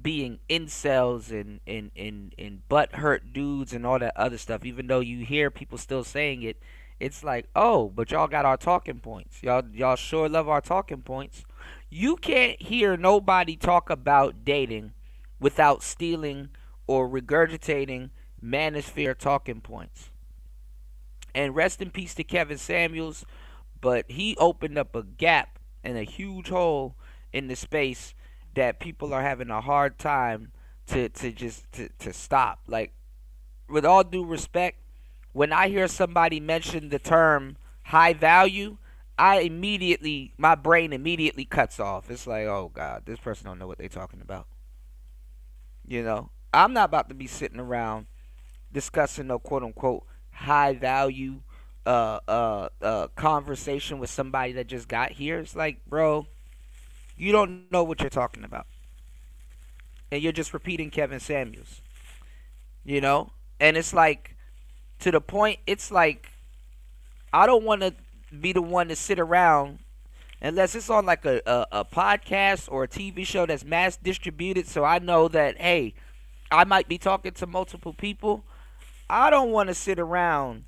Speaker 1: being incels and butt hurt dudes and all that other stuff? Even though you hear people still saying it, it's like, oh, but y'all got our talking points. Y'all sure love our talking points. You can't hear nobody talk about dating without stealing or regurgitating manosphere talking points. And rest in peace to Kevin Samuels, but he opened up a gap and a huge hole in the space that people are having a hard time to stop. Like, with all due respect, when I hear somebody mention the term high value, my brain immediately cuts off. It's like, oh God, this person don't know what they're talking about. I'm not about to be sitting around discussing no quote unquote high value conversation with somebody that just got here. It's like, bro, you don't know what you're talking about, and you're just repeating Kevin Samuels. You know, and it's like to the point. It's like I don't want to be the one to sit around unless it's on like a podcast or a TV show that's mass distributed. So I know that hey, I might be talking to multiple people. I don't want to sit around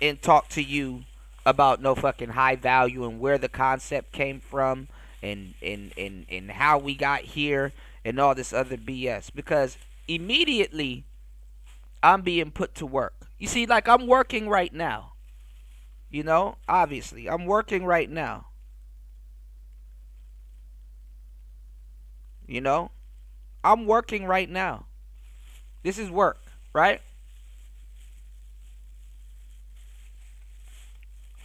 Speaker 1: and talk to you about no fucking high value and where the concept came from and how we got here and all this other BS because immediately I'm being put to work. You see, like I'm working right now. You know, obviously, I'm working right now. You know, I'm working right now. This is work, right?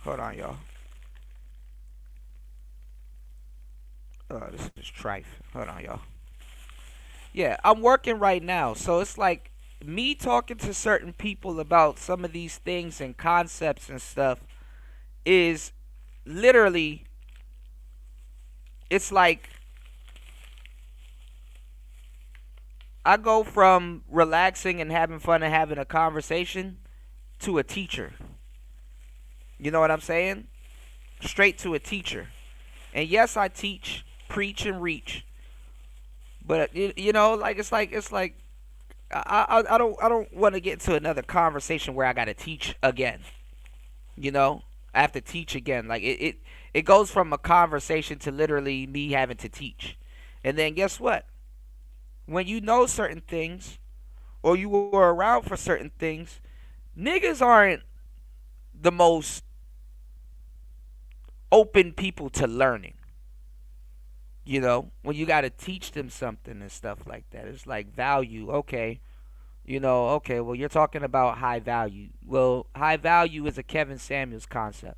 Speaker 1: Hold on, y'all. Oh, this is trife. Hold on, y'all. Yeah, I'm working right now. So it's like me talking to certain people about some of these things and concepts and stuff is literally, it's like I go from relaxing and having fun and having a conversation to a teacher. You know what I'm saying? Straight to a teacher. And yes, I teach, preach, and reach. But you know, like it's like I don't want to get into another conversation where I got to teach again. You know, I have to teach again. Like it goes from a conversation to literally me having to teach. And then guess what? When you know certain things or you were around for certain things, niggas aren't the most open people to learning. You know, when you got to teach them something and stuff like that, it's like value. Okay, you know, okay, well, you're talking about high value. Well, high value is a Kevin Samuels concept,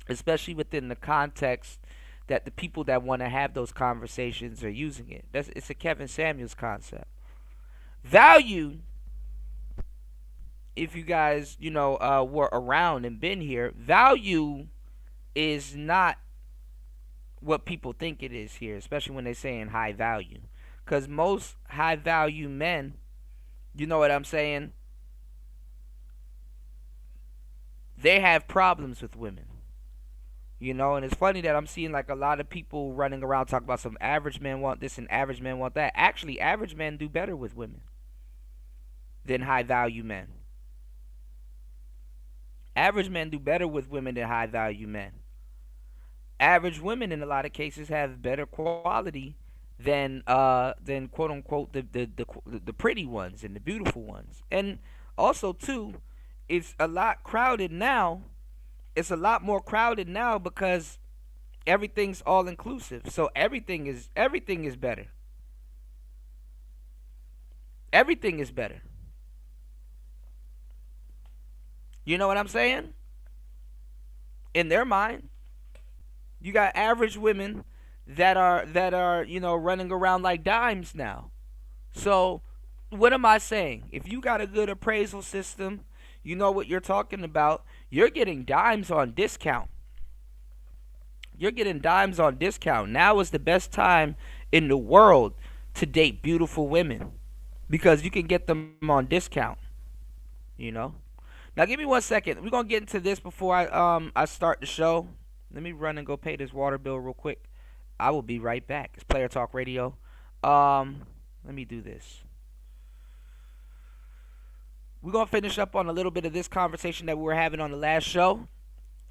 Speaker 1: especially within the context that the people that want to have those conversations are using it. It's a Kevin Samuels concept. Value, if you guys, you know, were around and been here, value is not what people think it is here, especially when they're saying high value. Because most high value men, you know what I'm saying, they have problems with women. You know, and it's funny that I'm seeing like a lot of people running around talking about some average men want this and average men want that. Actually, average men do better with women than high value men. Average men do better with women than high value men. Average women in a lot of cases have better quality than quote unquote the pretty ones and the beautiful ones. And also too, it's a lot crowded now. It's a lot more crowded now because everything's all inclusive. So everything is better. Everything is better. You know what I'm saying? In their mind, you got average women that are you know running around like dimes now. So what am I saying? If you got a good appraisal system, you know what you're talking about. You're getting dimes on discount. You're getting dimes on discount. Now is the best time in the world to date beautiful women because you can get them on discount. You know. Now give me 1 second. We're gonna get into this before I start the show. Let me run and go pay this water bill real quick. I will be right back. It's Player Talk Radio. Let me do this. We're gonna finish up on a little bit of this conversation that we were having on the last show,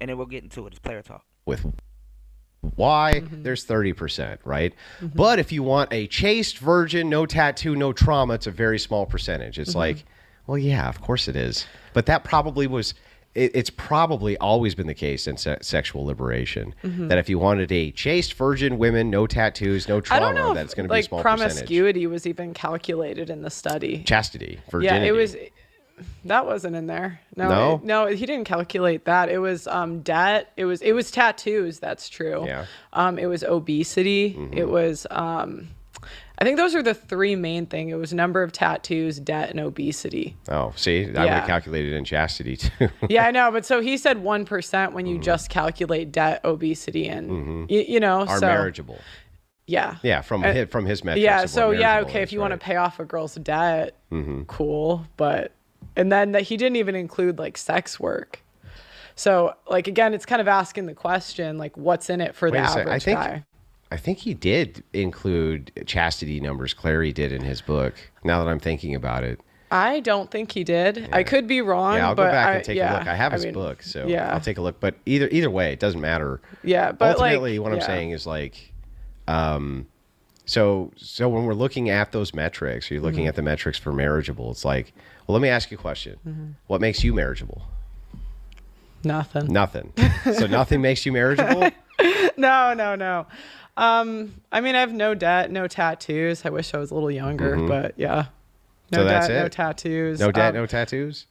Speaker 1: and then we'll get into it. It's Player Talk.
Speaker 3: With why there's 30%, right? But if you want a chaste virgin, no tattoo, no trauma, it's a very small percentage. It's like, well, yeah, of course it is. But that probably was, it's probably always been the case in sexual liberation that if you wanted a chaste virgin women, no tattoos, no
Speaker 4: I don't know
Speaker 3: trauma,
Speaker 4: if,
Speaker 3: that's going to be a
Speaker 4: like,
Speaker 3: small percentage.
Speaker 4: promiscuity was even calculated in the study.
Speaker 3: Chastity, virginity.
Speaker 4: Yeah, it was. That wasn't in there.
Speaker 3: No?
Speaker 4: No, he didn't calculate that. It was debt. It was tattoos. That's true.
Speaker 3: Yeah.
Speaker 4: It was obesity. It was I think those are the three main thing. It was number of tattoos, debt, and obesity.
Speaker 3: Oh, see, I would have calculated in chastity too.
Speaker 4: Yeah, I know, but so he said 1% when you just calculate debt, obesity, and you know,
Speaker 3: Are
Speaker 4: so
Speaker 3: marriageable.
Speaker 4: yeah,
Speaker 3: Yeah, from his metrics.
Speaker 4: yeah.
Speaker 3: of
Speaker 4: So
Speaker 3: what
Speaker 4: yeah,
Speaker 3: marriageable
Speaker 4: okay,
Speaker 3: is,
Speaker 4: if you want to
Speaker 3: right?
Speaker 4: pay off a girl's debt, cool, but and then that he didn't even include like sex work. So like again, it's kind of asking the question like, what's in it for the
Speaker 3: Wait a sec,
Speaker 4: average guy?
Speaker 3: I think he did include chastity numbers. Clary did in his book. Now that I'm thinking about it.
Speaker 4: I don't think he did. I could be wrong.
Speaker 3: Yeah, I'll go
Speaker 4: but
Speaker 3: back and take a look. I have his
Speaker 4: mean,
Speaker 3: book, so
Speaker 4: yeah.
Speaker 3: I'll take a look. But either way, it doesn't matter.
Speaker 4: Yeah, but
Speaker 3: ultimately,
Speaker 4: like,
Speaker 3: what I'm saying is like, so when we're looking at those metrics, you're looking at the metrics for marriageable. It's like, well, let me ask you a question. What makes you marriageable?
Speaker 4: Nothing.
Speaker 3: Nothing. So nothing makes you marriageable?
Speaker 4: No. I mean, I have no debt, no tattoos. I wish I was a little younger, but yeah. No
Speaker 3: So that's
Speaker 4: debt, no
Speaker 3: it?
Speaker 4: tattoos.
Speaker 3: No debt, no tattoos?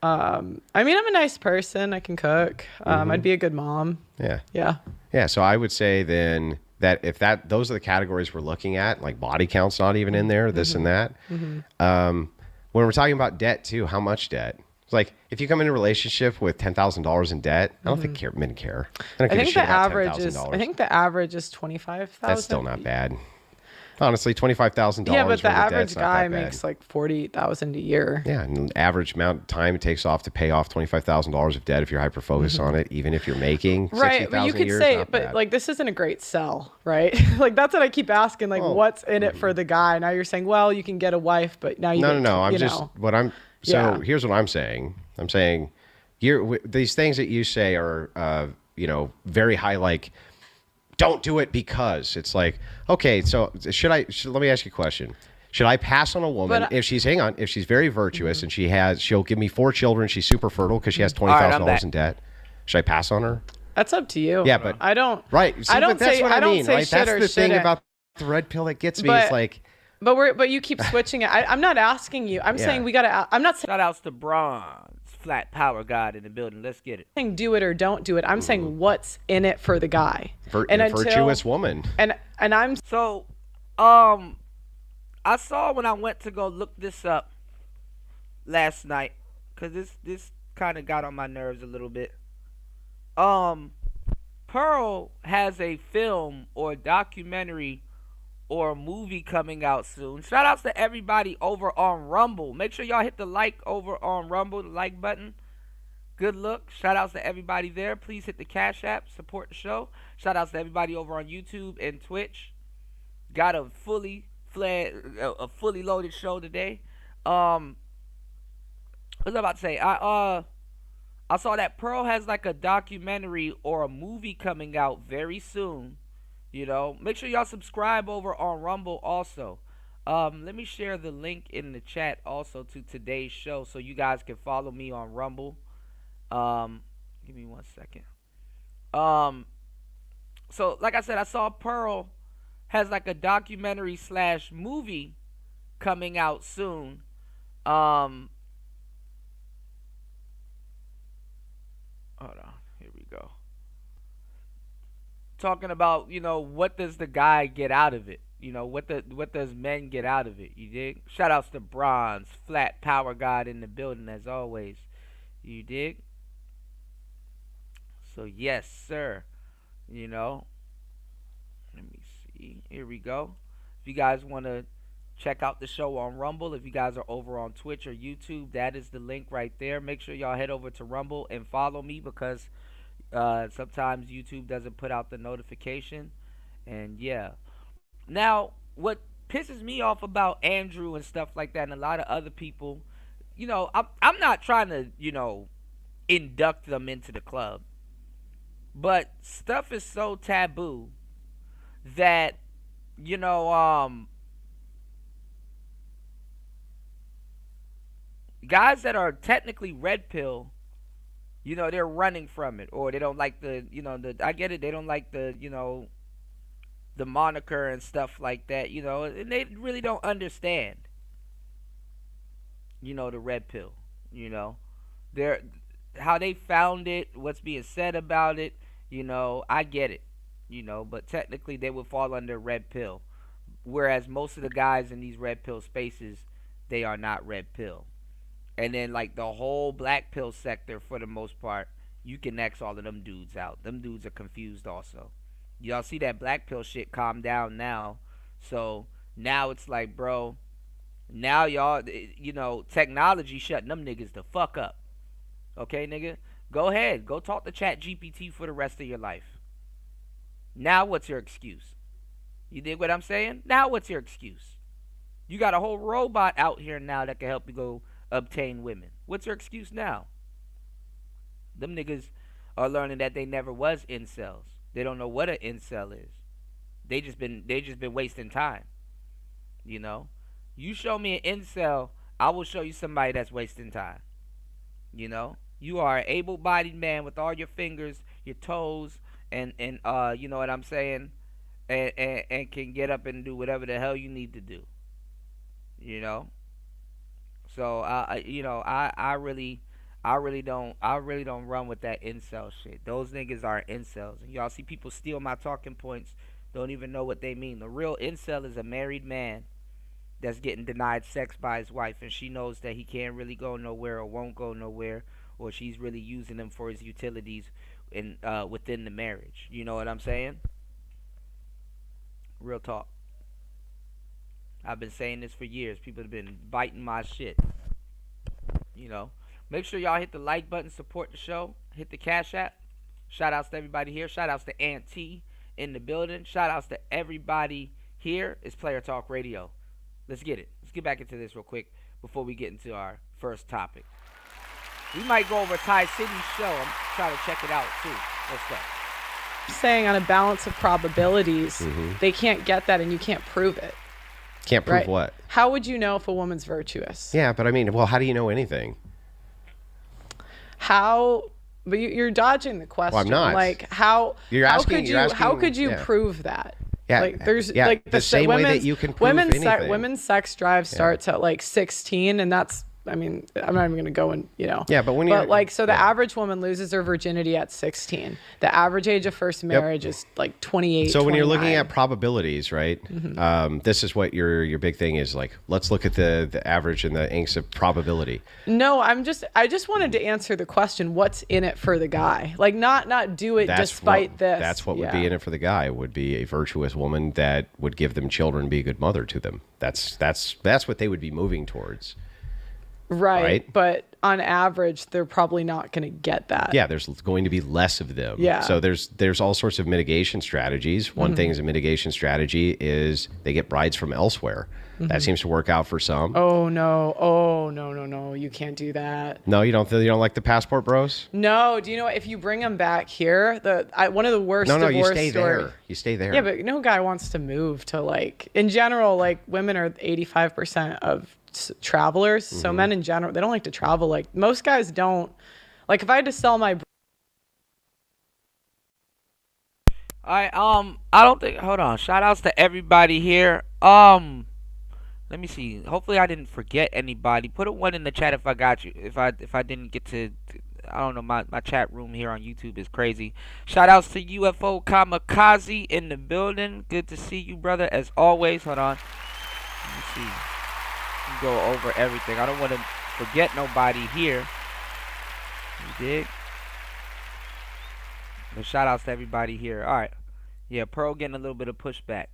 Speaker 4: I mean, I'm a nice person. I can cook. I'd be a good mom.
Speaker 3: Yeah.
Speaker 4: Yeah.
Speaker 3: Yeah. So I would say then that if those are the categories we're looking at, like body count's not even in there, this and that. When we're talking about debt too, how much debt? It's like if you come in a relationship with $10,000 in debt, I don't think men care.
Speaker 4: I think the average is. I think the average is 25,000.
Speaker 3: That's still not bad. Honestly, $25,000.
Speaker 4: Yeah, but the average guy makes like 40,000 a year.
Speaker 3: Yeah, and the average amount of time it takes off to pay off $25,000 of debt if you're hyper focused on it, even if you're making
Speaker 4: right. But you could say, but like this isn't a great sell, right? Like that's what I keep asking. Like, what's in it for the guy? Now you're saying, well, you can get a wife, but now you
Speaker 3: no. I'm just what I'm. So
Speaker 4: Yeah.
Speaker 3: here's what I'm saying. I'm saying, these things that you say are, very high. Like, don't do it because it's like, okay, so let me ask you a question. Should I pass on a woman if she's very virtuous and she'll give me 4 children, she's super fertile because she has $20,000 in debt. Should I pass on her?
Speaker 4: That's up to you.
Speaker 3: Yeah, but
Speaker 4: I don't.
Speaker 3: Right. See,
Speaker 4: I don't
Speaker 3: but that's
Speaker 4: say.
Speaker 3: what
Speaker 4: I don't
Speaker 3: mean,
Speaker 4: say
Speaker 3: right?
Speaker 4: shit
Speaker 3: That's
Speaker 4: or
Speaker 3: the thing
Speaker 4: shouldn't.
Speaker 3: about the red pill that gets me.
Speaker 4: But-
Speaker 3: It's like,
Speaker 4: But you keep switching it. I'm not asking you. I'm saying we gotta. I'm not
Speaker 1: Shout outs to Bronze, flat power god in the building. Let's get it.
Speaker 4: saying do it or don't do it. I'm saying what's in it for the guy.
Speaker 3: virtuous woman.
Speaker 4: And I'm
Speaker 1: So, I saw when I went to go look this up last night, cause this kind of got on my nerves a little bit. Pearl has a film or documentary or a movie coming out soon. Shout outs to everybody over on Rumble. Make sure y'all hit the like over on Rumble, the like button. Good look. Shout outs to everybody there. Please hit the Cash App, support the show. Shout outs to everybody over on YouTube and Twitch. Got a fully loaded show today. What was I about to say? I saw that Pearl has like a documentary or a movie coming out very soon. Make sure y'all subscribe over on Rumble also. Let me share the link in the chat also to today's show so you guys can follow me on Rumble. Give me 1 second. So like I said, I saw Pearl has like a documentary / movie coming out soon. Hold on. Here we go. Talking about, what does the guy get out of it? What does men get out of it? You dig? Shout outs to Bronze, flat power god in the building as always. You dig? So yes, sir. Let me see. Here we go. If you guys want to check out the show on Rumble, if you guys are over on Twitch or YouTube, that is the link right there. Make sure y'all head over to Rumble and follow me because sometimes YouTube doesn't put out the notification. And yeah. Now, what pisses me off about Andrew and stuff like that and a lot of other people, I'm not trying to, induct them into the club. But stuff is so taboo that, guys that are technically red pill, they're running from it, or they don't like I get it, they don't like the moniker and stuff like that, and they really don't understand, the red pill, they're how they found it, what's being said about it, I get it, but technically they would fall under red pill. Whereas most of the guys in these red pill spaces, they are not red pill. And then like the whole black pill sector, for the most part, you can X all of them dudes out. Them dudes are confused also. Y'all see that black pill shit calm down now. So now it's like, bro, now y'all, technology shutting them niggas the fuck up. Okay, nigga? Go ahead. Go talk to Chat GPT for the rest of your life. Now what's your excuse? You dig what I'm saying? Now what's your excuse? You got a whole robot out here now that can help you go obtain women. What's your excuse now? Them niggas are learning that they never was incels. They don't know what an incel is. They just been wasting time. You know? You show me an incel, I will show you somebody that's wasting time. You know? You are an able-bodied man with all your fingers, your toes, and you know what I'm saying? And can get up and do whatever the hell you need to do. You know? So I really don't run with that incel shit. Those niggas are incels. And y'all see people steal my talking points, don't even know what they mean. The real incel is a married man that's getting denied sex by his wife, and she knows that he can't really go nowhere or won't go nowhere, or she's really using him for his utilities in within the marriage. You know what I'm saying? Real talk. I've been saying this for years. People have been biting my shit. You know. Make sure y'all hit the like button, support the show, hit the Cash App. Shout outs to everybody here. Shout outs to Aunt T in the building. Shout outs to everybody here. It's Player Talk Radio. Let's get it. Let's get back into this real quick before we get into our first topic. We might go over Tai City's show. I'm trying to check it out too. Let's go.
Speaker 4: Saying on a balance of probabilities, they can't get that and you can't prove it.
Speaker 3: Can't prove what?
Speaker 4: How would you know if a woman's virtuous?
Speaker 3: Yeah, but I mean, well, how do you know anything?
Speaker 4: But you're dodging the question.
Speaker 3: Well, I'm not.
Speaker 4: Like how could you prove that?
Speaker 3: Yeah,
Speaker 4: like there's
Speaker 3: yeah,
Speaker 4: like
Speaker 3: the same way that you can prove anything.
Speaker 4: Women's sex drive starts at like 16, and that's, I mean, I'm not even going to go in, you know.
Speaker 3: Yeah, but when you're...
Speaker 4: the average woman loses her virginity at 16. The average age of first marriage is like 28,
Speaker 3: So when
Speaker 4: 29.
Speaker 3: you're looking at probabilities, right, this is what your big thing is. Like, let's look at the average and the angst of probability.
Speaker 4: No, I just wanted to answer the question, what's in it for the guy? Like, not do it despite this.
Speaker 3: That's what would be in it for the guy. Would be a virtuous woman that would give them children, be a good mother to them. That's what they would be moving towards.
Speaker 4: Right, but on average, they're probably not going to get that.
Speaker 3: Yeah, there's going to be less of them.
Speaker 4: Yeah.
Speaker 3: So there's all sorts of mitigation strategies. One thing is a mitigation strategy is they get brides from elsewhere. That seems to work out for some.
Speaker 4: Oh no, you can't do that.
Speaker 3: No, you don't like the passport bros?
Speaker 4: No, do you know what? If you bring them back here, one of the worst
Speaker 3: No, you
Speaker 4: divorce
Speaker 3: stay
Speaker 4: story.
Speaker 3: there. You stay there.
Speaker 4: Yeah, but no guy wants to move to, like, in general, like, women are 85% of travelers. So men in general, they don't like to travel. Like, most guys don't. Like, if I had to sell my...
Speaker 1: I don't think, hold on. Shout outs to everybody here. Let me see. Hopefully I didn't forget anybody. Put a 1 in the chat if I got you. If I didn't get to, I don't know, my chat room here on YouTube is crazy. Shout outs to UFO Kamikaze in the building. Good to see you, brother, as always. Hold on. Let me see. Go over everything. I don't want to forget nobody here. You dig? But shout outs to everybody here. All right. Yeah, Pearl getting a little bit of pushback.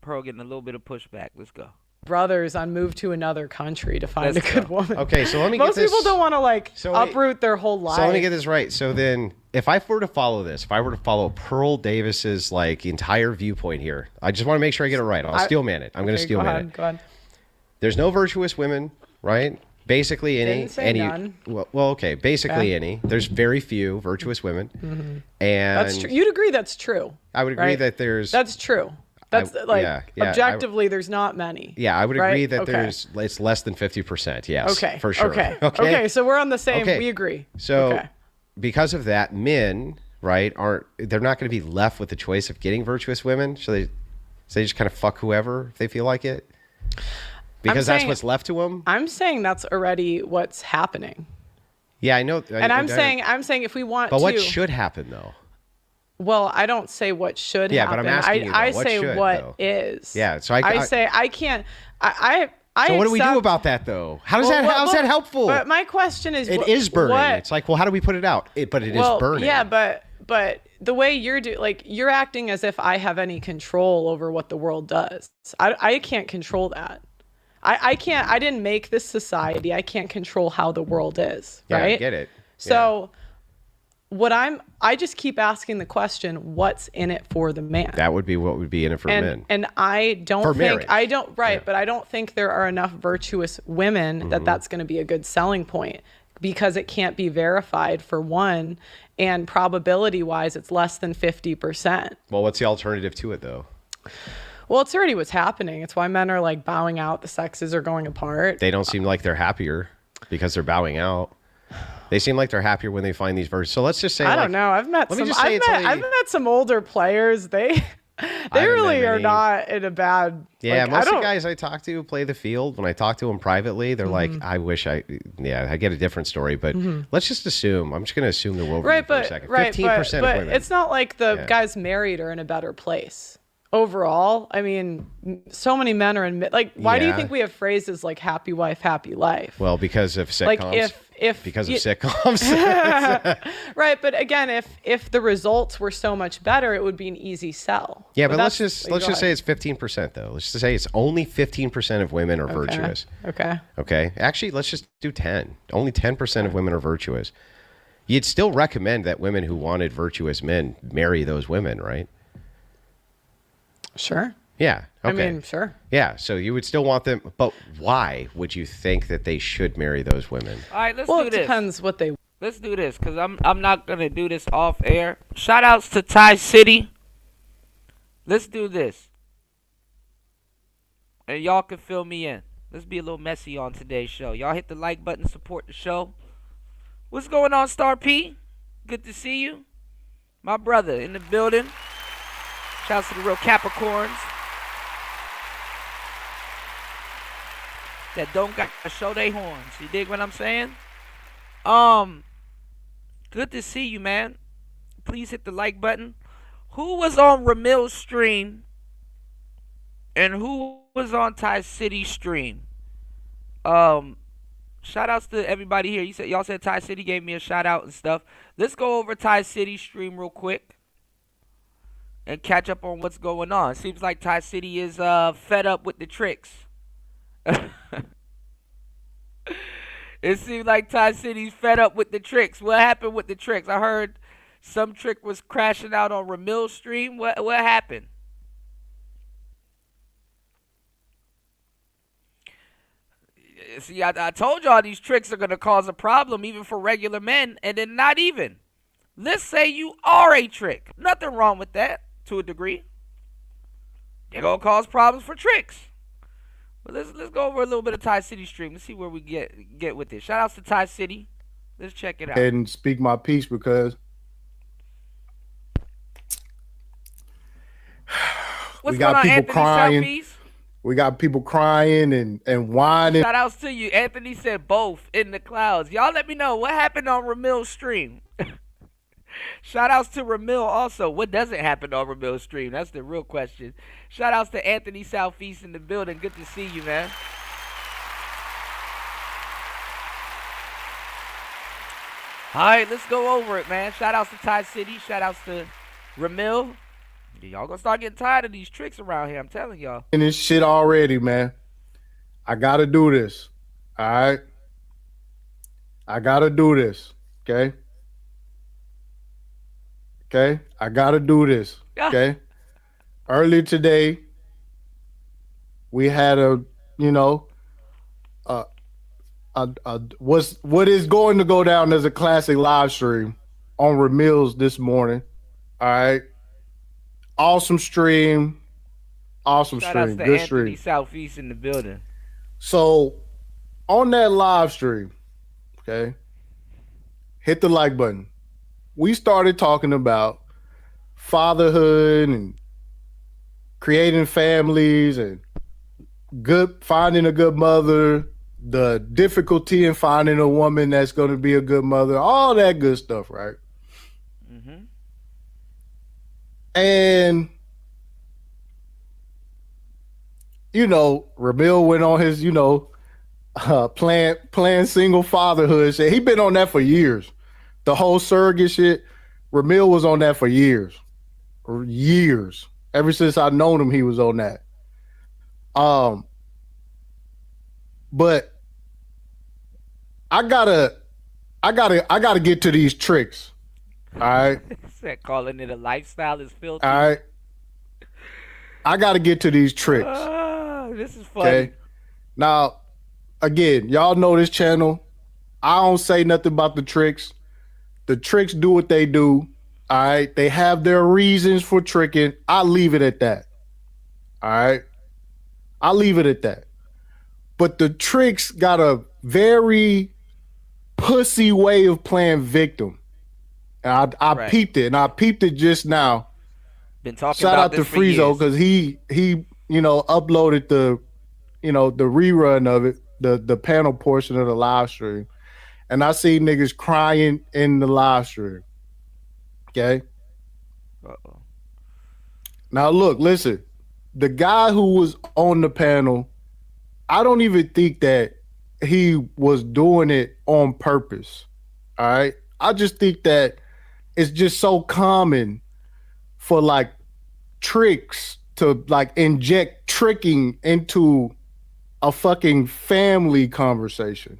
Speaker 1: Let's go.
Speaker 4: brothers on move to another country to find a good woman.
Speaker 3: Okay, so let me
Speaker 4: Most
Speaker 3: get this.
Speaker 4: people don't want to uproot their whole life.
Speaker 3: So let me get this right. So then, if I were to follow Pearl Davis's entire viewpoint here, I just want to make sure I get it right. I'll steel man it. I'm going to steel man it.
Speaker 4: Go ahead.
Speaker 3: There's no virtuous women, right? Basically any.
Speaker 4: Didn't say none.
Speaker 3: Well, okay. Basically any. There's very few virtuous women, and
Speaker 4: That's true. You'd agree that's true.
Speaker 3: I would agree
Speaker 4: right?
Speaker 3: that there's.
Speaker 4: That's true. That's objectively, there's not many.
Speaker 3: Yeah, I would agree that
Speaker 4: Okay.
Speaker 3: it's less than 50%. Yes,
Speaker 4: Okay.
Speaker 3: for sure.
Speaker 4: Okay. So we're on the same.
Speaker 3: Okay.
Speaker 4: We agree.
Speaker 3: So
Speaker 4: Okay.
Speaker 3: because of that, men, right, they're not going to be left with the choice of getting virtuous women. So they just kind of fuck whoever if they feel like it. Because that's what's left to them.
Speaker 4: I'm saying that's already what's happening.
Speaker 3: Yeah, I know.
Speaker 4: And I'm saying if we want
Speaker 3: but
Speaker 4: to.
Speaker 3: what should happen though?
Speaker 4: Well, I don't say what should
Speaker 3: Yeah,
Speaker 4: happen.
Speaker 3: but I'm asking you, though,
Speaker 4: I
Speaker 3: what
Speaker 4: say
Speaker 3: should,
Speaker 4: what
Speaker 3: though?
Speaker 4: is.
Speaker 3: Yeah, so
Speaker 4: I say I can't. I
Speaker 3: So what do we do
Speaker 4: accept-
Speaker 3: about that, though? How's
Speaker 4: Well,
Speaker 3: how's that helpful?
Speaker 4: But my question is,
Speaker 3: It is burning.
Speaker 4: What,
Speaker 3: It's like, well, how do we put it out? But it is burning.
Speaker 4: Yeah, but the way you're acting as if I have any control over what the world does. I can't control that. I can't. I didn't make this society. I can't control how the world is.
Speaker 3: Yeah,
Speaker 4: Right?
Speaker 3: I get it.
Speaker 4: So. I just keep asking the question, what's in it for the man?
Speaker 3: That would be what would be in it for men.
Speaker 4: And I don't
Speaker 3: For
Speaker 4: think,
Speaker 3: marriage.
Speaker 4: but I don't think there are enough virtuous women that's going to be a good selling point, because it can't be verified, for one, and probability wise, it's less than 50%.
Speaker 3: Well, what's the alternative to it, though?
Speaker 4: Well, it's already what's happening. It's why men are like bowing out. The sexes are going apart.
Speaker 3: They don't seem like they're happier because they're bowing out. They seem like they're happier when they find these versions. So let's just say,
Speaker 4: I don't know. I've met some older players. They really are not in a bad.
Speaker 3: Yeah, most of the guys I talk to play the field. When I talk to them privately, they're like, I wish I get a different story. But let's just assume. I'm just going to assume the world for a second. 15% of women.
Speaker 4: It's not like the guys married are in a better place. Overall, I mean, so many men are in why do you think we have phrases like happy wife, happy life?
Speaker 3: Well, because of sitcoms.
Speaker 4: Like
Speaker 3: because of sitcoms.
Speaker 4: Right, but again, if the results were so much better, it would be an easy sell.
Speaker 3: Yeah, but let's just say it's 15% though. Let's just say it's only 15% of women are virtuous. Okay. Actually, let's just do 10. Only 10% of women are virtuous. You'd still recommend that women who wanted virtuous men marry those women, right?
Speaker 4: Sure.
Speaker 3: Yeah. Okay.
Speaker 4: I mean, sure.
Speaker 3: Yeah. So you would still want them, but why would you think that they should marry those women?
Speaker 1: All right, let's
Speaker 4: Well,
Speaker 1: do
Speaker 4: it
Speaker 1: this.
Speaker 4: depends what they.
Speaker 1: Let's do this, because I'm not going to do this off air. Shout outs to Tai City. Let's do this. And y'all can fill me in. Let's be a little messy on today's show. Y'all hit the like button, support the show. What's going on, Star P? Good to see you. My brother in the building. Shouts to the real Capricorns that don't got to show they horns. You dig what I'm saying? Good to see you, man. Please hit the like button. Who was on Ramil's stream and who was on Tai City stream? Shout outs to everybody here. Y'all said Tai City gave me a shout out and stuff. Let's go over Tai City stream real quick and catch up on what's going on. Seems like Tai City is fed up with the tricks. It seems like Tai City's fed up with the tricks. What happened with the tricks? I heard some trick was crashing out on Ramil's stream. What happened? See, I told y'all these tricks are going to cause a problem even for regular men, and then not even. Let's say you are a trick. Nothing wrong with that to a degree. They're going to cause problems for tricks. But let's go over a little bit of Tai City stream. Let's see where we get with this. Shout outs to Tai City. Let's check it out.
Speaker 5: And speak my piece because
Speaker 1: What's
Speaker 5: we got
Speaker 1: going on,
Speaker 5: people
Speaker 1: Anthony
Speaker 5: crying.
Speaker 1: Southeast?
Speaker 5: We got people crying and whining.
Speaker 1: Shout outs to you. Anthony said both in the clouds. Y'all let me know what happened on Ramil's stream. Shout outs to Ramil also. What doesn't happen on Ramil's stream? That's the real question. Shout outs to Anthony Southeast in the building. Good to see you, man. All right, let's go over it, man. Shout outs to Tai City. Shout outs to Ramil. Y'all gonna start getting tired of these tricks around here. I'm telling y'all.
Speaker 5: And this shit already, man. I gotta do this. All right. I gotta do this. Okay. Okay. I gotta do this. Okay. Earlier today, we had what is going to go down as a classic live stream on Ramil's this morning. All right. Awesome stream. Awesome
Speaker 1: Shout outs
Speaker 5: stream.
Speaker 1: to
Speaker 5: Good
Speaker 1: Anthony
Speaker 5: stream.
Speaker 1: Southeast in the building.
Speaker 5: So on that live stream, okay, hit the like button. We started talking about fatherhood and creating families and finding a good mother, the difficulty in finding a woman that's going to be a good mother, all that good stuff, right?
Speaker 1: Mm-hmm.
Speaker 5: And Ramil went on his, playing single fatherhood shit. He been on that for years. The whole surrogate shit. Ramil was on that for years. Years. Ever since I known him, he was on that. But I gotta get to these tricks. All right.
Speaker 1: Said calling it a lifestyle is filthy.
Speaker 5: All right. I gotta get to these tricks.
Speaker 1: This is funny.
Speaker 5: Okay. Now, again, y'all know this channel. I don't say nothing about the tricks. The tricks do what they do. All right. They have their reasons for tricking. I leave it at that. All right. I leave it at that. But the tricks got a very pussy way of playing victim. And I
Speaker 1: Right.
Speaker 5: peeped it, and I peeped it just now.
Speaker 1: Been talking
Speaker 5: Shout
Speaker 1: about
Speaker 5: out to
Speaker 1: this for
Speaker 5: Friezo
Speaker 1: years.
Speaker 5: because he uploaded the rerun of it, the panel portion of the live stream, and I see niggas crying in the live stream. Okay.
Speaker 1: Uh-oh.
Speaker 5: Now look, listen. The guy who was on the panel, I don't even think that he was doing it on purpose. All right. I just think that it's just so common for like tricks to like inject tricking into a fucking family conversation.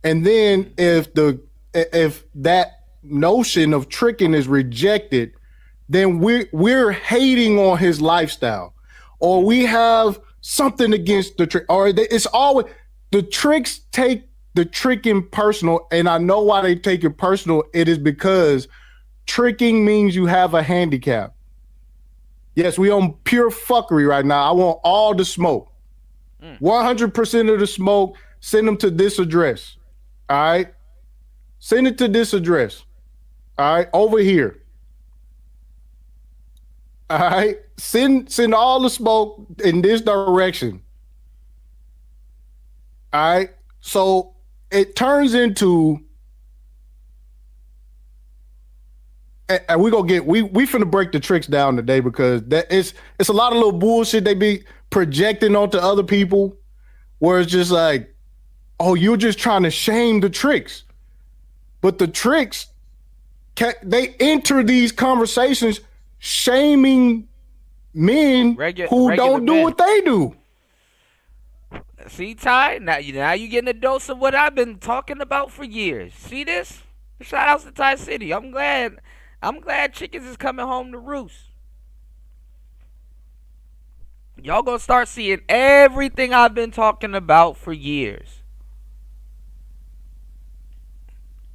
Speaker 5: And then if that notion of tricking is rejected, then we're hating on his lifestyle, or we have something against the trick, or it's always the tricks take the tricking personal. And I know why they take it personal. It is because tricking means you have a handicap. Yes, we on pure fuckery right now. I want all the smoke. 100% of the smoke, send them to this address. All right? Send it to this address. All right? Over here. All right? Send all the smoke in this direction. All right? So it turns into, and we finna break the tricks down today, because it's a lot of little bullshit they be projecting onto other people, where it's just like, oh, you're just trying to shame the tricks. But the tricks, they enter these conversations shaming men who don't do what they do.
Speaker 1: See, Ty, now you getting a dose of what I've been talking about for years. See this? Shout outs to Tai City. I'm glad chickens is coming home to roost. Y'all gonna start seeing everything I've been talking about for years.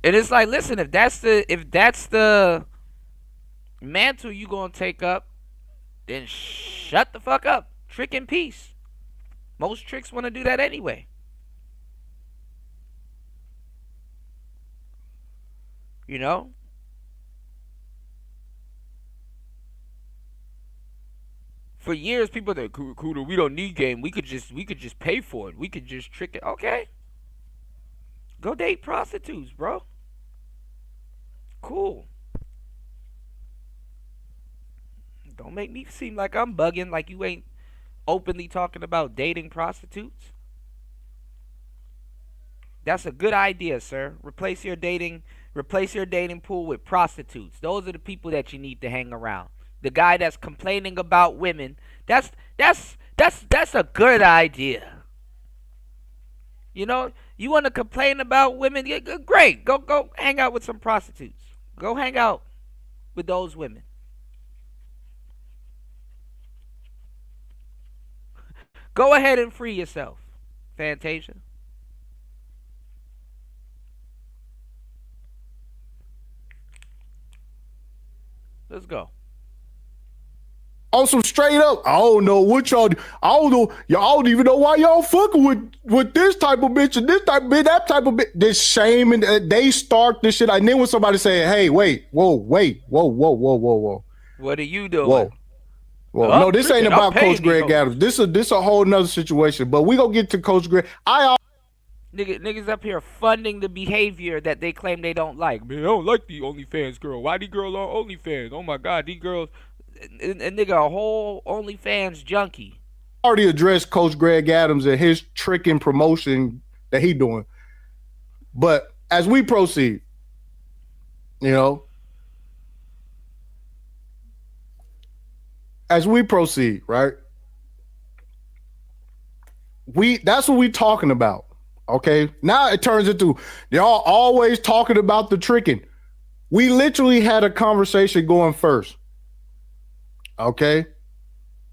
Speaker 1: And it's like, listen, if that's the mantle you gonna take up, then shut the fuck up. Trick in peace. Most tricks want to do that anyway. You know? For years, people that Kuda, we don't need game. We could just pay for it. We could just trick it. Okay. Go date prostitutes, bro. Cool. Don't make me seem like I'm bugging, like you ain't openly talking about dating prostitutes. That's a good idea, sir. Replace your dating pool with prostitutes. Those are the people that you need to hang around. The guy that's complaining about women, that's a good idea. You know, you want to complain about women? Yeah, great. Go hang out with some prostitutes. Go hang out with those women. Go ahead and free yourself, Fantasia. Let's go.
Speaker 5: On some straight up, I don't know what y'all. I don't know. Y'all don't even know why y'all fucking with this type of bitch and this type of bitch, that type of bitch. This shame, and they start this shit. And then when somebody say, "Hey, wait, whoa,
Speaker 1: What are you doing?
Speaker 5: whoa." Well,
Speaker 1: I'm
Speaker 5: no, this ain't
Speaker 1: freaking- I'm
Speaker 5: about
Speaker 1: paying
Speaker 5: Coach Greg
Speaker 1: these
Speaker 5: Adams. This a whole nother situation. But we gonna get to Coach Greg.
Speaker 1: Niggas up here funding the behavior that they claim they don't like. Man, I don't like the OnlyFans girl. Why these girls on OnlyFans? Oh my God, these girls. a nigga a whole OnlyFans junkie.
Speaker 5: Already addressed Coach Greg Adams and his tricking promotion that he doing. But as we proceed, you know, as we proceed, right? That's what we talking about. Okay. Now it turns into y'all always talking about the tricking. We literally had a conversation going first. Okay.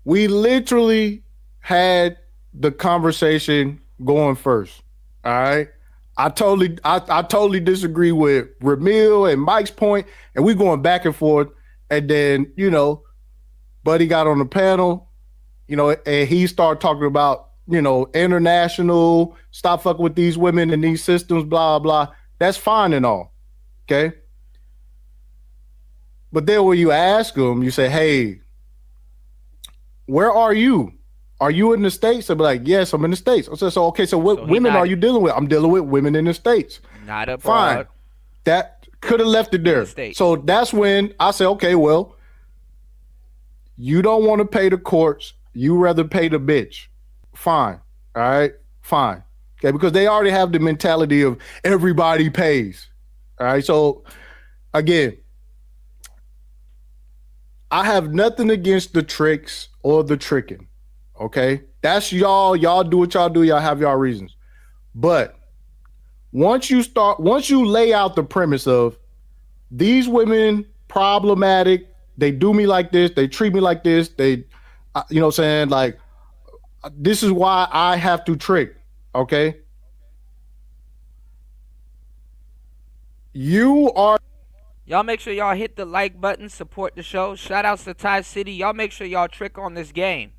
Speaker 5: We literally had the conversation going first. All right. I totally disagree with Ramil and Mike's point, and we going back and forth. And then, Buddy got on the panel, and he started talking about, international, stop fucking with these women and these systems, blah, blah. That's fine and all. Okay. But then when you ask them, you say, hey, where are you? Are you in the States? They'll be like, yes, I'm in the States. I said, so what women are you dealing with? I'm dealing with women in the States.
Speaker 1: Not abroad.
Speaker 5: Fine. That could have left it there. So that's when I say, okay, well, you don't want to pay the courts. You rather pay the bitch. Fine. All right. Fine. Okay. Because they already have the mentality of everybody pays. All right. So again, I have nothing against the tricks or the tricking. Okay. That's y'all. Y'all do what y'all do. Y'all have y'all reasons. But once you lay out the premise of these women problematic, they do me like this, they treat me like this, they, you know what I'm saying? Like, this is why I have to trick. Okay. Y'all
Speaker 1: make sure y'all hit the like button, support the show. Shout outs to Tai City. Y'all make sure y'all trick on this game.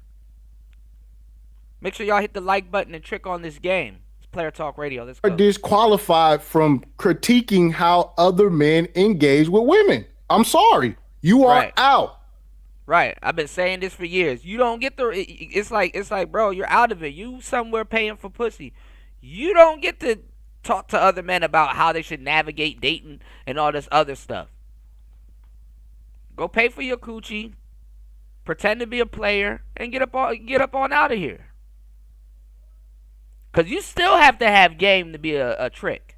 Speaker 1: Make sure y'all hit the like button and trick on this game. It's Player Talk Radio. Let's go.
Speaker 5: Are disqualified from critiquing how other men engage with women. I'm sorry. You are out.
Speaker 1: Right. I've been saying this for years. You don't get the it's like bro, you're out of it. You somewhere paying for pussy. You don't get to talk to other men about how they should navigate dating and all this other stuff. Go pay for your coochie, pretend to be a player, and get up on out of here. Cause you still have to have game to be a trick.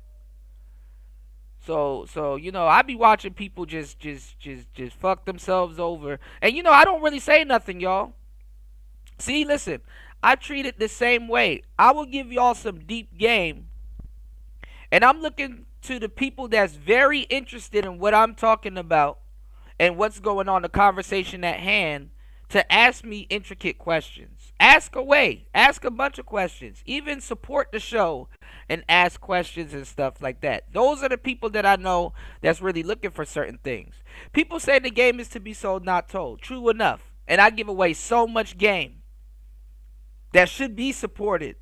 Speaker 1: So I be watching people just fuck themselves over, and I don't really say nothing, y'all. See, listen, I treat it the same way. I will give y'all some deep game, and I'm looking to the people that's very interested in what I'm talking about and what's going on, the conversation at hand, to ask me intricate questions. Ask away. Ask a bunch of questions. Even support the show and ask questions and stuff like that. Those are the people that I know that's really looking for certain things. People say the game is to be sold, not told. True enough. And I give away so much game that should be supported.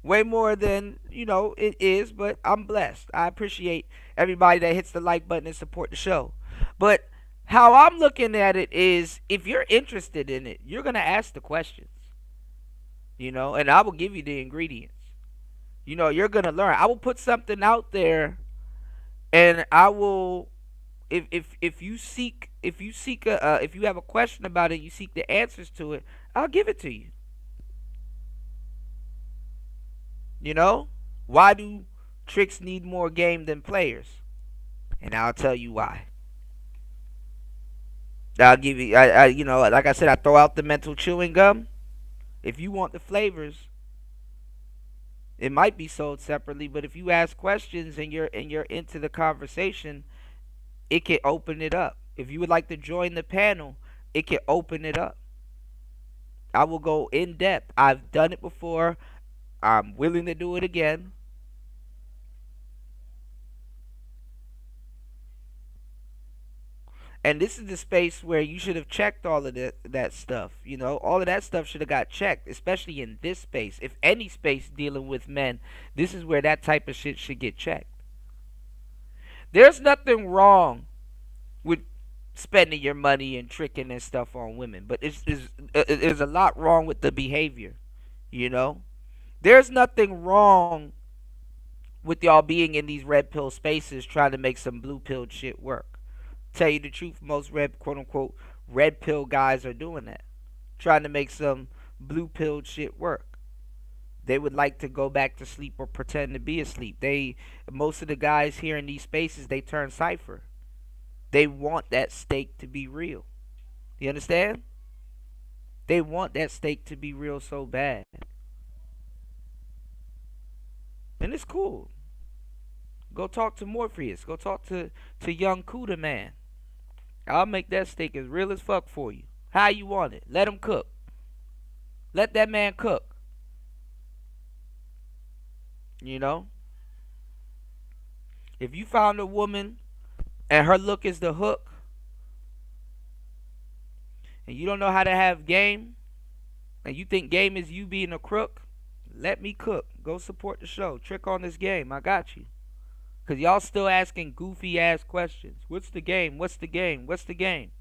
Speaker 1: Way more than, it is, but I'm blessed. I appreciate everybody that hits the like button and support the show. But how I'm looking at it is, if you're interested in it, you're going to ask the questions. And I will give you the ingredients. You're going to learn. I will put something out there, and I will, if you have a question about it, you seek the answers to it, I'll give it to you. Why do tricks need more game than players? And I'll tell you why. I'll give you, like I said, I throw out the mental chewing gum. If you want the flavors, it might be sold separately, but if you ask questions and you're into the conversation, it can open it up. If you would like to join the panel, it can open it up. I will go in depth. I've done it before. I'm willing to do it again. And this is the space where you should have checked all of that stuff. All of that stuff should have got checked, especially in this space. If any space dealing with men, this is where that type of shit should get checked. There's nothing wrong with spending your money and tricking and stuff on women, but there's a lot wrong with the behavior. There's nothing wrong with y'all being in these red pill spaces trying to make some blue pill shit work. Tell you the truth, most quote unquote Red pill guys are doing that, trying to make some blue pill shit work. They would like to go back to sleep or pretend to be asleep. Most of the guys here in these spaces, they turn cipher. They want that steak to be real. You understand? They want that steak to be real so bad. And it's cool. Go talk to Morpheus. Go talk to young Cuda man. I'll make that steak as real as fuck for you. How you want it? Let him cook. Let that man cook. You know? If you found a woman and her look is the hook, and you don't know how to have game, and you think game is you being a crook, let me cook. Go support the show. Trick on this game. I got you. Because y'all still asking goofy ass questions. What's the game? What's the game? What's the game?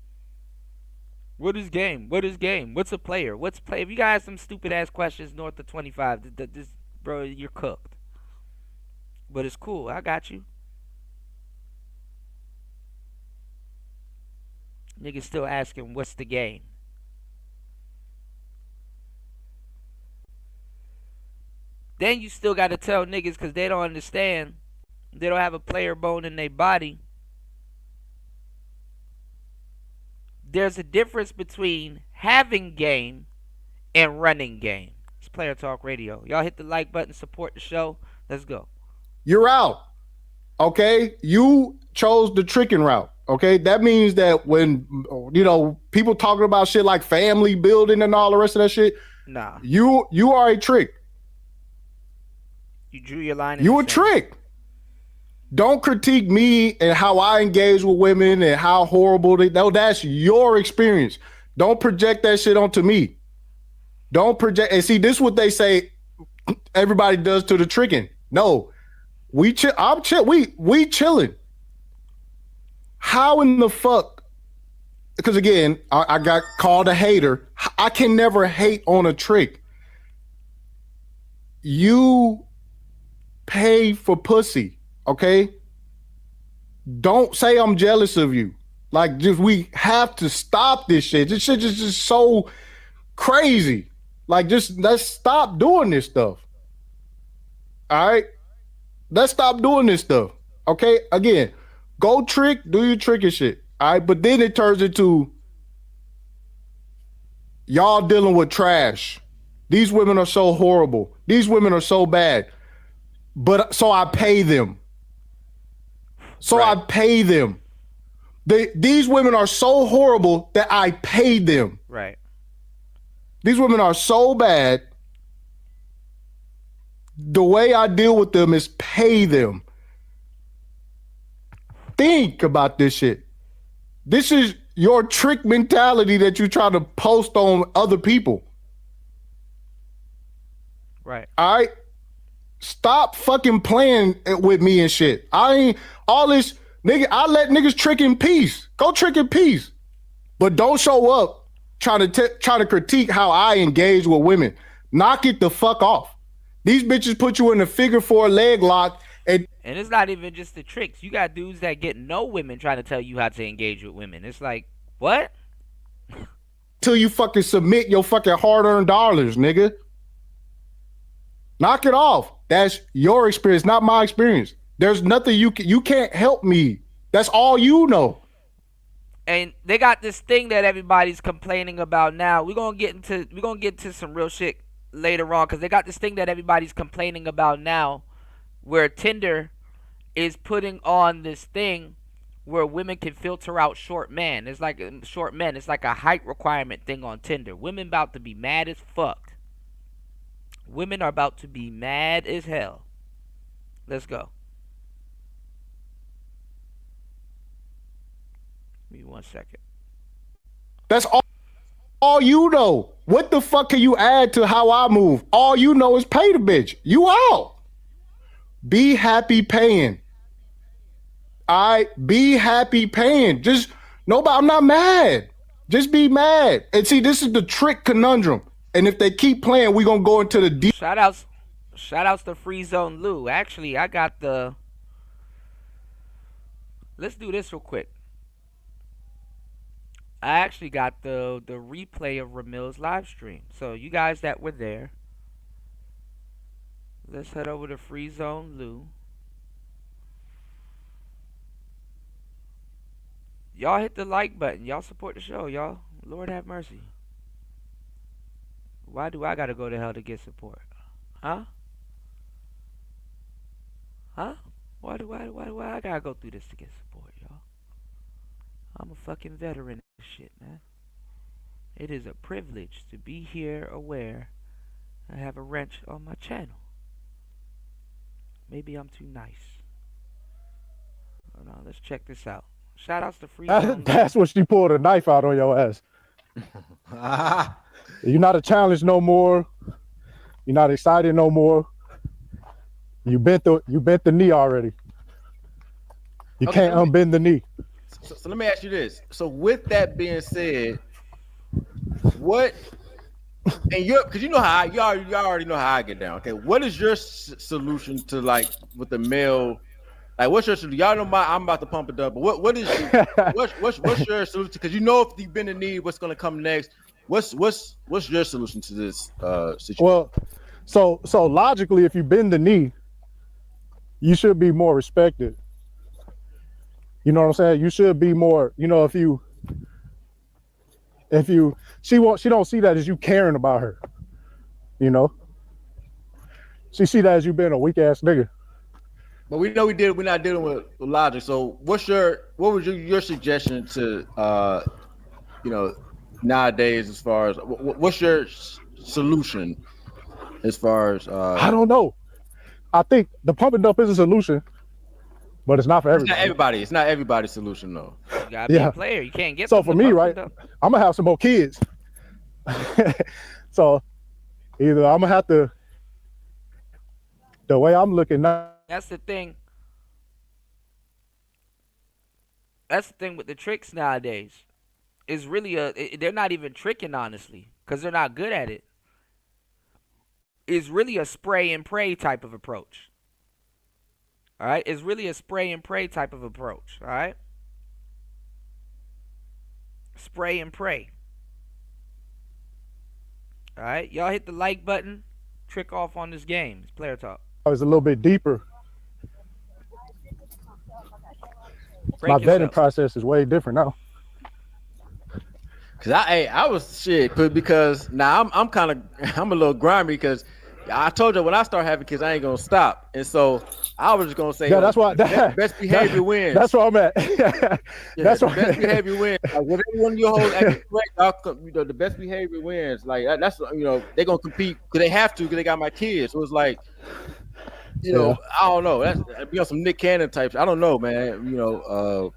Speaker 1: What is game? What is game? What's a player? What's play? If you guys some stupid ass questions north of 25, this, bro, you're cooked. But it's cool. I got you. Niggas still asking, what's the game? Then you still got to tell niggas because they don't understand. They don't have a player bone in their body. There's a difference between having game and running game. It's Player Talk Radio. Y'all hit the like button, support the show. Let's go.
Speaker 5: You're out. Okay? You chose the tricking route. Okay? That means that when, people talking about shit like family building and all the rest of that shit,
Speaker 1: nah.
Speaker 5: You are a trick.
Speaker 1: You drew your line.
Speaker 5: You a trick. Don't critique me and how I engage with women and how horrible they. No, that's your experience. Don't project that shit onto me. Don't project. And see, this is what they say everybody does to the tricking. No, we chill. I'm chill. We chilling. How in the fuck? Because again, I got called a hater. I can never hate on a trick. You pay for pussy. Okay? Don't say I'm jealous of you. Like, just we have to stop this shit. This shit is just so crazy. Like, just let's stop doing this stuff. All right? Let's stop doing this stuff. Okay? Again, go trick, do your tricky shit. All right? But then it turns into y'all dealing with trash. These women are so horrible. These women are so bad. But so I pay them. So right. I pay them. These women are so horrible that I pay them.
Speaker 1: Right.
Speaker 5: These women are so bad. The way I deal with them is pay them. Think about this shit. This is your trick mentality that you try to post on other people.
Speaker 1: Right.
Speaker 5: All right? Stop fucking playing with me and shit. I ain't all this nigga. I let niggas trick in peace. Go trick in peace, but don't show up trying to critique how I engage with women. Knock it the fuck off. These bitches put you in a figure four leg lock, and
Speaker 1: it's not even just the tricks. You got dudes that get no women trying to tell you how to engage with women. It's like, what?
Speaker 5: Till you fucking submit your fucking hard-earned dollars, nigga. Knock it off. That's your experience, not my experience. There's nothing you can't help me. That's all you know.
Speaker 1: And they got this thing that everybody's complaining about now. We're gonna get into some real shit later on, because they got this thing that everybody's complaining about now, where Tinder is putting on this thing where women can filter out short men. It's like short men. It's like a height requirement thing on Tinder. Women about to be mad as fuck. Women are about to be mad as hell. Let's go. Give me 1 second.
Speaker 5: That's all you know. What the fuck can you add to how I move? All you know is pay the bitch. You out. Be happy paying. All right? Be happy paying. Just, nobody, I'm not mad. Just be mad. And see, this is the trick conundrum. And if they keep playing, we're going to go into the deep.
Speaker 1: Shout outs to Free Zone Lou. Actually, I got the... Let's do this real quick. I actually got the replay of Ramil's live stream. So you guys that were there, let's head over to Free Zone Lou. Y'all hit the like button. Y'all support the show, y'all. Lord have mercy. Why do I gotta go to hell to get support? Huh? Huh? Why I gotta go through this to get support, y'all? I'm a fucking veteran of this shit, man. It is a privilege to be here aware I have a wrench on my channel. Maybe I'm too nice. Hold on, let's check this out. Shout outs to Free Zone.
Speaker 5: That's what she pulled a knife out on your ass. You're not a challenge no more. You're not excited no more. You bent the knee already. You
Speaker 6: Okay,
Speaker 5: can't unbend the knee.
Speaker 6: So let me ask you this. So with that being said, what and you because you know how you already know how I get down. Okay, what is your solution to like with the male? Like, what's your solution? Y'all know I'm about to pump it up, but what is what's your solution? Because you know if you bend the knee, what's gonna come next? What's your solution to this situation?
Speaker 5: Well, so logically, if you bend the knee, you should be more respected. You know what I'm saying? You should be more. You know, if you she don't see that as you caring about her. You know, she see that as you being a weak ass nigga.
Speaker 6: But we know we're not dealing with logic. So what was your suggestion to nowadays as far as what's your solution as far as
Speaker 5: I don't know. I think the pump and dump is a solution, but it's not for everybody.
Speaker 6: It's not everybody's solution though.
Speaker 1: You gotta be a player. You can't get
Speaker 5: so
Speaker 1: them
Speaker 5: for
Speaker 1: to
Speaker 5: me,
Speaker 1: pump
Speaker 5: right?
Speaker 1: them.
Speaker 5: I'm gonna have some more kids. So either I'm gonna have to. The way I'm looking now.
Speaker 1: That's the thing. That's the thing with the tricks nowadays. It's really they're not even tricking honestly, because they're not good at it. It's really a spray and pray type of approach. All right, it's really a spray and pray type of approach. All right, spray and pray. All right, y'all hit the like button. Trick off on this game. It's player talk.
Speaker 5: It's a little bit deeper. My vetting process is way different now.
Speaker 6: Cause I was shit, because now I'm a little grimy because I told you when I start having kids I ain't gonna stop, and so I was just gonna say
Speaker 5: that's why
Speaker 6: best behavior wins.
Speaker 5: That's where I'm at. That's
Speaker 6: why best behavior wins. Like whatever one of your hoes acting correct, the best behavior wins. Like that's they're gonna compete because they have to because they got my kids. So it's like I don't know. That'd be on some Nick Cannon types. I don't know, man.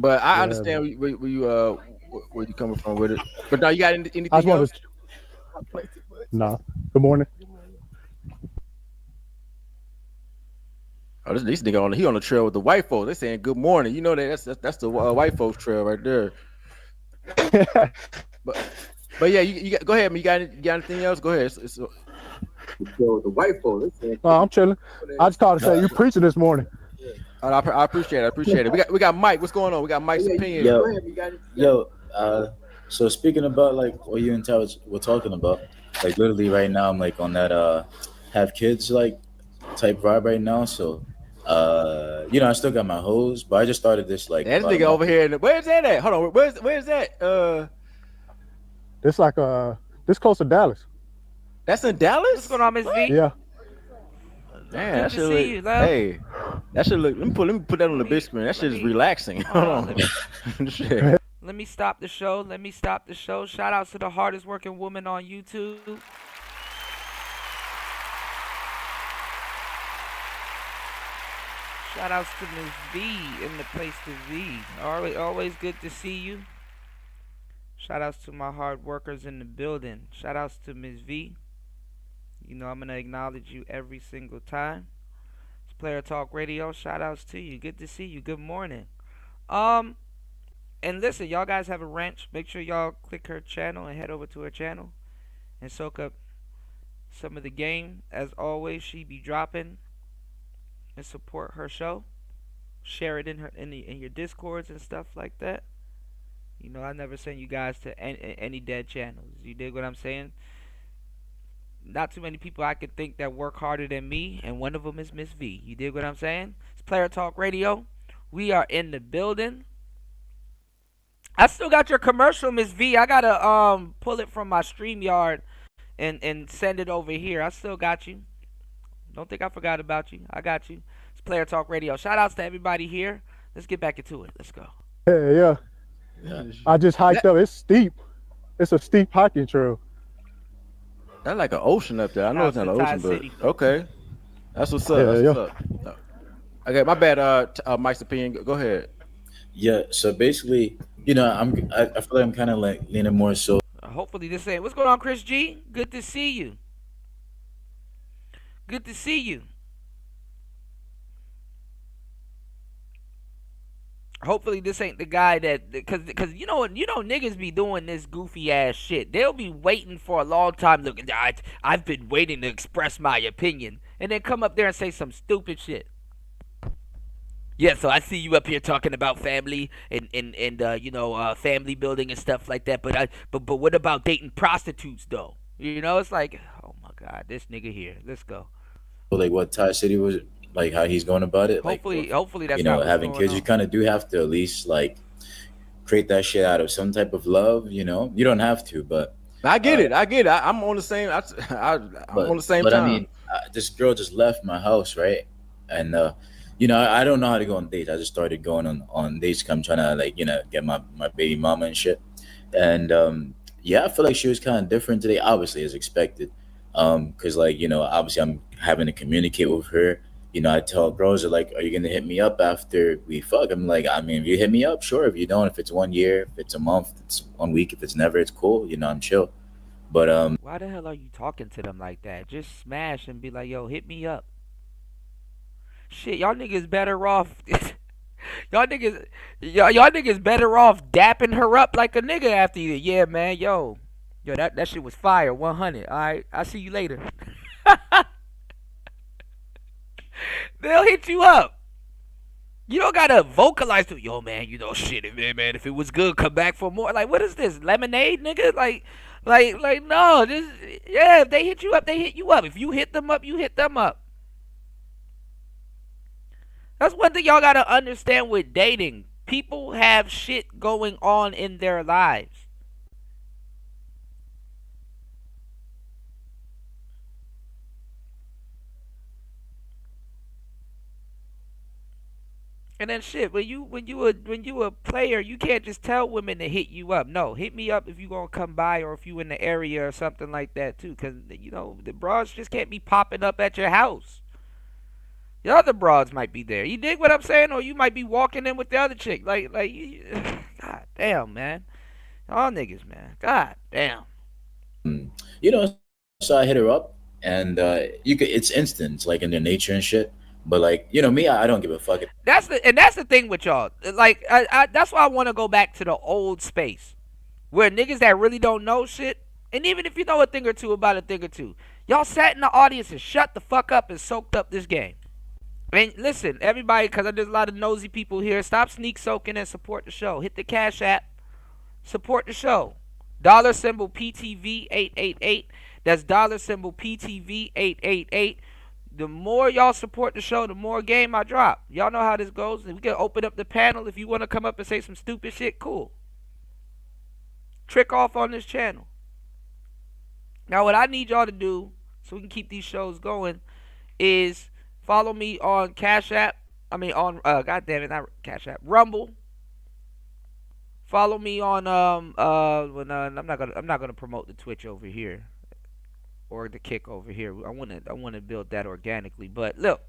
Speaker 6: But I understand where you coming from with it. But now you got anything else?
Speaker 5: No. Good morning.
Speaker 6: Oh, this nigga on the trail with the white folks. They saying good morning. You know that's the white folks trail right there. but yeah, you go ahead. Man. You got anything else? Go ahead. It's the white folks.
Speaker 5: I'm chilling. I just called to say you preaching this morning.
Speaker 6: I appreciate it. We got Mike. What's going on? We got Mike's opinion.
Speaker 7: So speaking about like what you and Ty were talking about, like literally right now I'm like on that have kids like type vibe right now. So I still got my hose, but I just started this like
Speaker 6: this nigga over here. Where's that at? Hold on. Where's that?
Speaker 5: This like this close to Dallas.
Speaker 6: That's in Dallas?
Speaker 1: What's going on, Miss V?
Speaker 5: Yeah.
Speaker 6: Man, that should look. Hey, that should look. Let me put that on the big screen. That shit is relaxing. Hold on. Shit.
Speaker 1: Let me stop the show. Shout outs to the hardest working woman on YouTube. Shout outs to Ms. V in the place to be. Always good to see you. Shout outs to my hard workers in the building. Shout outs to Ms. V. You know I'm going to acknowledge you every single time. It's Player Talk Radio. Shout outs to you. Good to see you. Good morning. And listen, y'all guys have a wrench. Make sure y'all click her channel and head over to her channel and soak up some of the game. As always, she be dropping and support her show. Share it in your discords and stuff like that. I never send you guys to any dead channels. You dig what I'm saying? Not too many people I could think that work harder than me, and one of them is Miss V. You dig what I'm saying? It's Player Talk Radio. We are in the building. I still got your commercial, Miss V. I gotta pull it from my StreamYard and send it over here. I still got you. Don't think I forgot about you. I got you. It's Player Talk Radio. Shout outs to everybody here. Let's get back into it. Let's go.
Speaker 5: Hey, yeah. I just hiked up. It's steep. It's a steep hiking trail.
Speaker 6: That's like an ocean up there. I know it's not an
Speaker 1: Tai
Speaker 6: ocean,
Speaker 1: City.
Speaker 6: but okay. That's what's up.
Speaker 5: Yeah,
Speaker 6: That's
Speaker 5: yeah.
Speaker 6: what's up. Okay, my bad. Mike's opinion. Go ahead.
Speaker 7: Yeah. So basically, I feel like I'm kind of like leaning more so.
Speaker 1: Hopefully this ain't. What's going on, Chris G? Good to see you. Good to see you. Hopefully this ain't the guy that, cause niggas be doing this goofy ass shit. They'll be waiting for a long time. Look, I've been waiting to express my opinion, and then come up there and say some stupid shit. Yeah, so I see you up here talking about family and family building and stuff like that. But what about dating prostitutes though? It's like, oh my god, this nigga here. Let's go.
Speaker 7: Like what Tai City was like, how he's going about it.
Speaker 1: Hopefully that's not what's
Speaker 7: having
Speaker 1: going
Speaker 7: kids,
Speaker 1: on.
Speaker 7: you kind of do have to at least like create that shit out of some type of love. You don't have to, but
Speaker 6: I get it. I'm on the same. I'm on the same
Speaker 7: but
Speaker 6: time.
Speaker 7: I mean, this girl just left my house, right? And I don't know how to go on dates. I just started going on dates. I'm trying to get my baby mama and shit. And I feel like she was kind of different today, obviously as expected. Because obviously I'm having to communicate with her. I tell girls, are like, are you gonna hit me up after we fuck? I'm like, I mean, if you hit me up, sure. If you don't, if it's 1 year, if it's a month, if it's 1 week, if it's never, it's cool. I'm chill. But
Speaker 1: Why the hell are you talking to them like that? Just smash and be like, yo, hit me up. Shit, y'all niggas better off. y'all niggas better off dapping her up like a nigga after you. Yeah, man, yo, that shit was fire. 100. All right, I'll see you later. They'll hit you up. You don't gotta vocalize to, yo, man. Shit, man. If it was good, come back for more. Like, what is this, lemonade, nigga? Like, no. If they hit you up, they hit you up. If you hit them up, you hit them up. That's one thing y'all gotta understand with dating. People have shit going on in their lives. And then shit, when you a player, you can't just tell women to hit you up. No, hit me up if you gonna come by or if you in the area or something like that too. Cause the broads just can't be popping up at your house. The other broads might be there. You dig what I'm saying? Or you might be walking in with the other chick. God damn, man. All niggas, man. God damn.
Speaker 7: So I hit her up, and it's instant, it's like in their nature and shit. But me, I don't give a fuck.
Speaker 1: That's the thing with y'all. Like, that's why I want to go back to the old space, where niggas that really don't know shit, and even if you know a thing or two about a thing or two, y'all sat in the audience and shut the fuck up and soaked up this game. And listen, everybody, because there's a lot of nosy people here, stop sneak soaking and support the show. Hit the Cash App. Support the show. $ PTV 888. That's $ PTV 888. The more y'all support the show, the more game I drop. Y'all know how this goes. We can open up the panel. If you want to come up and say some stupid shit, cool. Trick off on this channel. Now, what I need y'all to do, so we can keep these shows going, is follow me on Cash App. Goddamn it, not Cash App. Rumble. Follow me on I'm not gonna promote the Twitch over here or the Kick over here. I wanna build that organically. But look,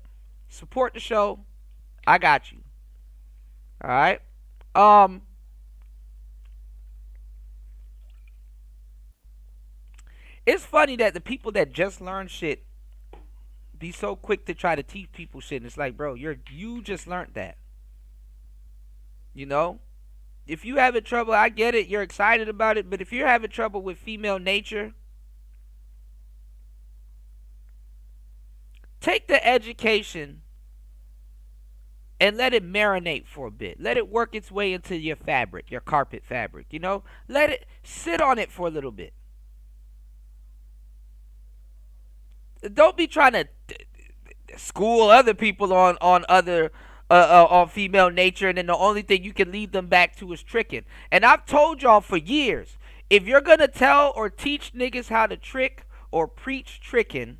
Speaker 1: support the show. I got you. All right. It's funny that the people that just learn shit be so quick to try to teach people shit. And it's like, bro, you just learned that. If you having trouble, I get it. You're excited about it. But if you're having trouble with female nature, take the education and let it marinate for a bit. Let it work its way into your fabric, your carpet fabric, you know? Let it sit on it for a little bit. Don't be trying to school other people on other on female nature, and then the only thing you can lead them back to is tricking. And I've told y'all for years, if you're gonna tell or teach niggas how to trick or preach tricking,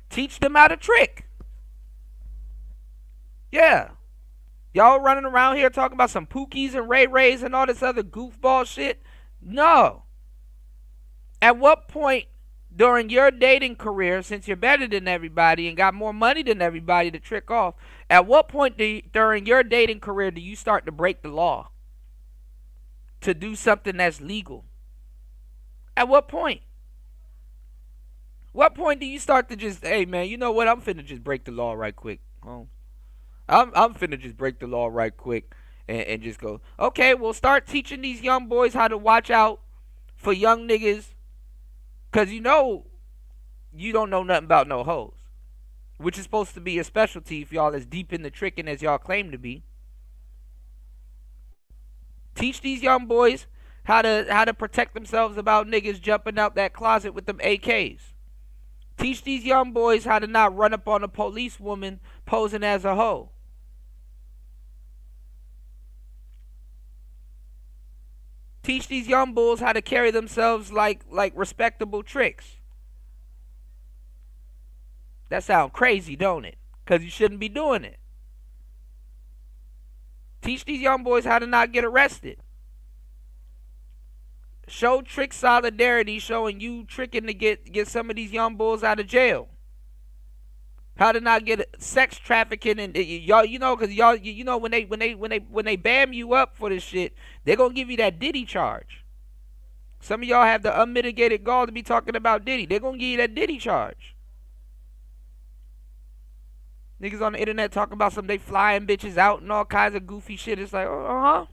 Speaker 1: teach them how to trick. Yeah. Y'all running around here talking about some Pookies and Ray Rays and all this other goofball shit? No. At what point during your dating career, since you're better than everybody and got more money than everybody to trick off, at what point during your dating career do you start to break the law? To do something that's legal? At what point? What point do you start to just, hey man, you know what? I'm finna just break the law right quick. I'm finna just break the law right quick and just go, okay, we'll start teaching these young boys how to watch out for young niggas. Because you know you don't know nothing about no hoes, which is supposed to be a specialty if y'all as deep in the tricking as y'all claim to be. Teach these young boys how to protect themselves about niggas jumping out that closet with them AKs. Teach these young boys how to not run up on a police woman posing as a hoe. Teach these young bulls how to carry themselves like respectable tricks. That sounds crazy, don't it? Because you shouldn't be doing it. Teach these young boys how to not get arrested. Show trick solidarity, showing you tricking to get some of these young bulls out of jail. How to not get sex trafficking, and y'all, you know, because y'all, you know, when they bam you up for this shit, they're gonna give you that Diddy charge. Some of y'all have the unmitigated gall to be talking about Diddy. They're gonna give you that Diddy charge. Niggas on the internet talking about they flying bitches out and all kinds of goofy shit. It's like, uh-huh.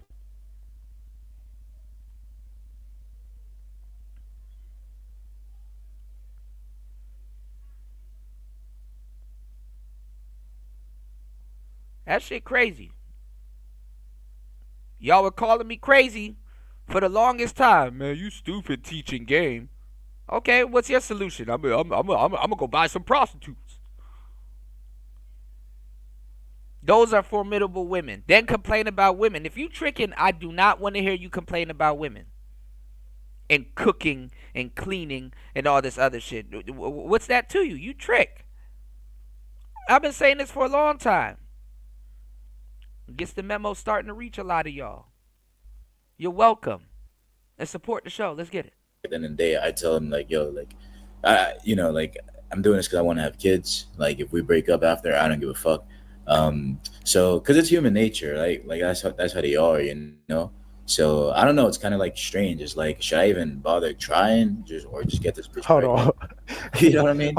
Speaker 1: That shit crazy. Y'all were calling me crazy for the longest time. Man, you stupid teaching game. Okay, what's your solution? I'm gonna go buy some prostitutes. Those are formidable women. Then complain about women. If you tricking, I do not want to hear you complain about women. And cooking and cleaning and all this other shit. What's that to you? You trick. I've been saying this for a long time. Gets the memo starting to reach a lot of y'all. You're welcome. And support the show. Let's get it.
Speaker 7: At the end of the day, I tell him like, yo, like, I'm doing this because I want to have kids. Like, if we break up after, I don't give a fuck. So, because it's human nature, right? Like that's how they are, you know. So I don't know. It's kind of like strange. It's like, should I even bother trying, or just get this bitch?
Speaker 8: Hold on.
Speaker 7: You know what I mean?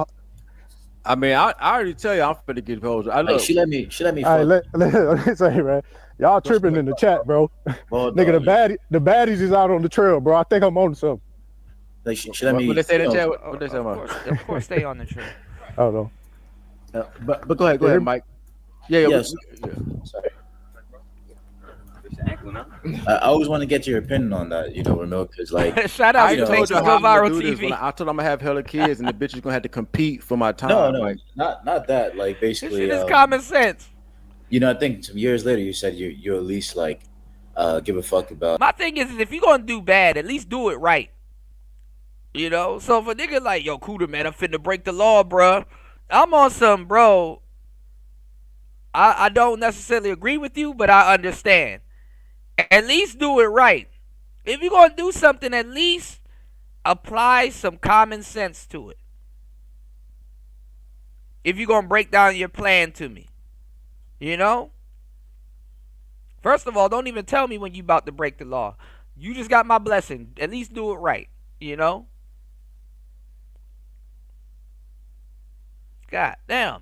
Speaker 6: I mean, I already tell you I'm finna get posed.
Speaker 7: Like, she let me.
Speaker 8: All right, let me say, man, y'all tripping in the chat, bro.
Speaker 7: Well,
Speaker 8: Nigga, the baddies is out on the trail, bro. I think I'm on something.
Speaker 7: Like, she let me.
Speaker 6: What they say in the chat?
Speaker 1: What they say about? Of course, stay on the trail.
Speaker 8: I don't know.
Speaker 6: But go ahead, Mike. Yeah.
Speaker 7: Sorry. I always want to get your opinion on that, you know, Ramil, because like,
Speaker 1: shout out to
Speaker 6: told
Speaker 1: Go
Speaker 6: you how I'm
Speaker 1: Viral
Speaker 6: gonna do this.
Speaker 1: TV.
Speaker 6: I told him I'm gonna have hella kids, and the bitch is gonna have to compete for my time.
Speaker 7: no,
Speaker 6: like,
Speaker 7: not that. Like,
Speaker 1: This
Speaker 7: basically,
Speaker 1: shit is common sense.
Speaker 7: you know, I think some years later you said you at least like give a fuck about.
Speaker 1: My thing is if you're gonna do bad, at least do it right. You know? So if a nigga like, yo, Cooter, man, I'm finna break the law, bruh. I'm on some, bro. I don't necessarily agree with you, but I understand. At least do it right. If you're gonna do something, at least apply some common sense to it. If you're gonna break down your plan to me. You know? First of all, don't even tell me when you about to break the law. You just got my blessing. At least do it right. You know? God damn.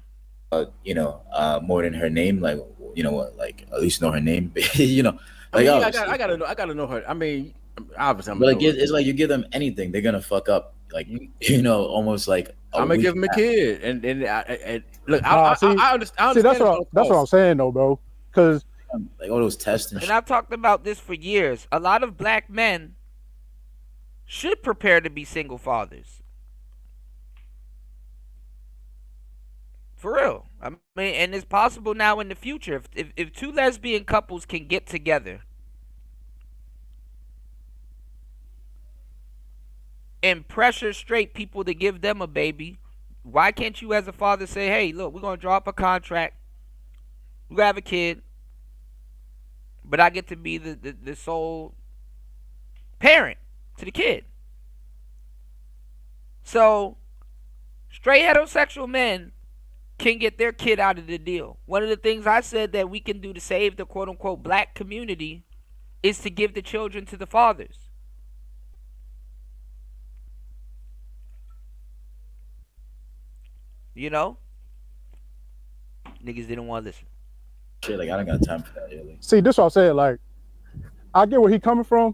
Speaker 7: More than her name, like, you know what, like at least know her name, you know.
Speaker 6: I,
Speaker 7: Like,
Speaker 6: mean, I gotta know her. I mean, obviously,
Speaker 7: but like, it's like you give them anything, they're gonna fuck up. almost like a
Speaker 6: I'm gonna
Speaker 7: week.
Speaker 6: give him a kid, and look,
Speaker 8: Nah, see,
Speaker 6: I understand.
Speaker 8: see, that's
Speaker 6: It's
Speaker 8: what
Speaker 6: gonna
Speaker 8: that's what I'm
Speaker 6: cost.
Speaker 8: saying though, bro. Because
Speaker 7: Like all those tests and
Speaker 1: And
Speaker 7: shit.
Speaker 1: I've talked about this for years. A lot of black men should prepare to be single fathers. For real. I mean, and it's possible now in the future. If two lesbian couples can get together and pressure straight people to give them a baby, why can't you as a father say, hey, look, we're going to draw up a contract. We're going to have a kid. But I get to be the sole parent to the kid. So, straight heterosexual men can get their kid out of the deal. One of the things I said that we can do to save the quote unquote black community is to give the children to the fathers. You know? Niggas didn't want to listen.
Speaker 7: Shit, like I don't got time for that. Really.
Speaker 8: see, this what I'm saying. Like, I get where he coming from,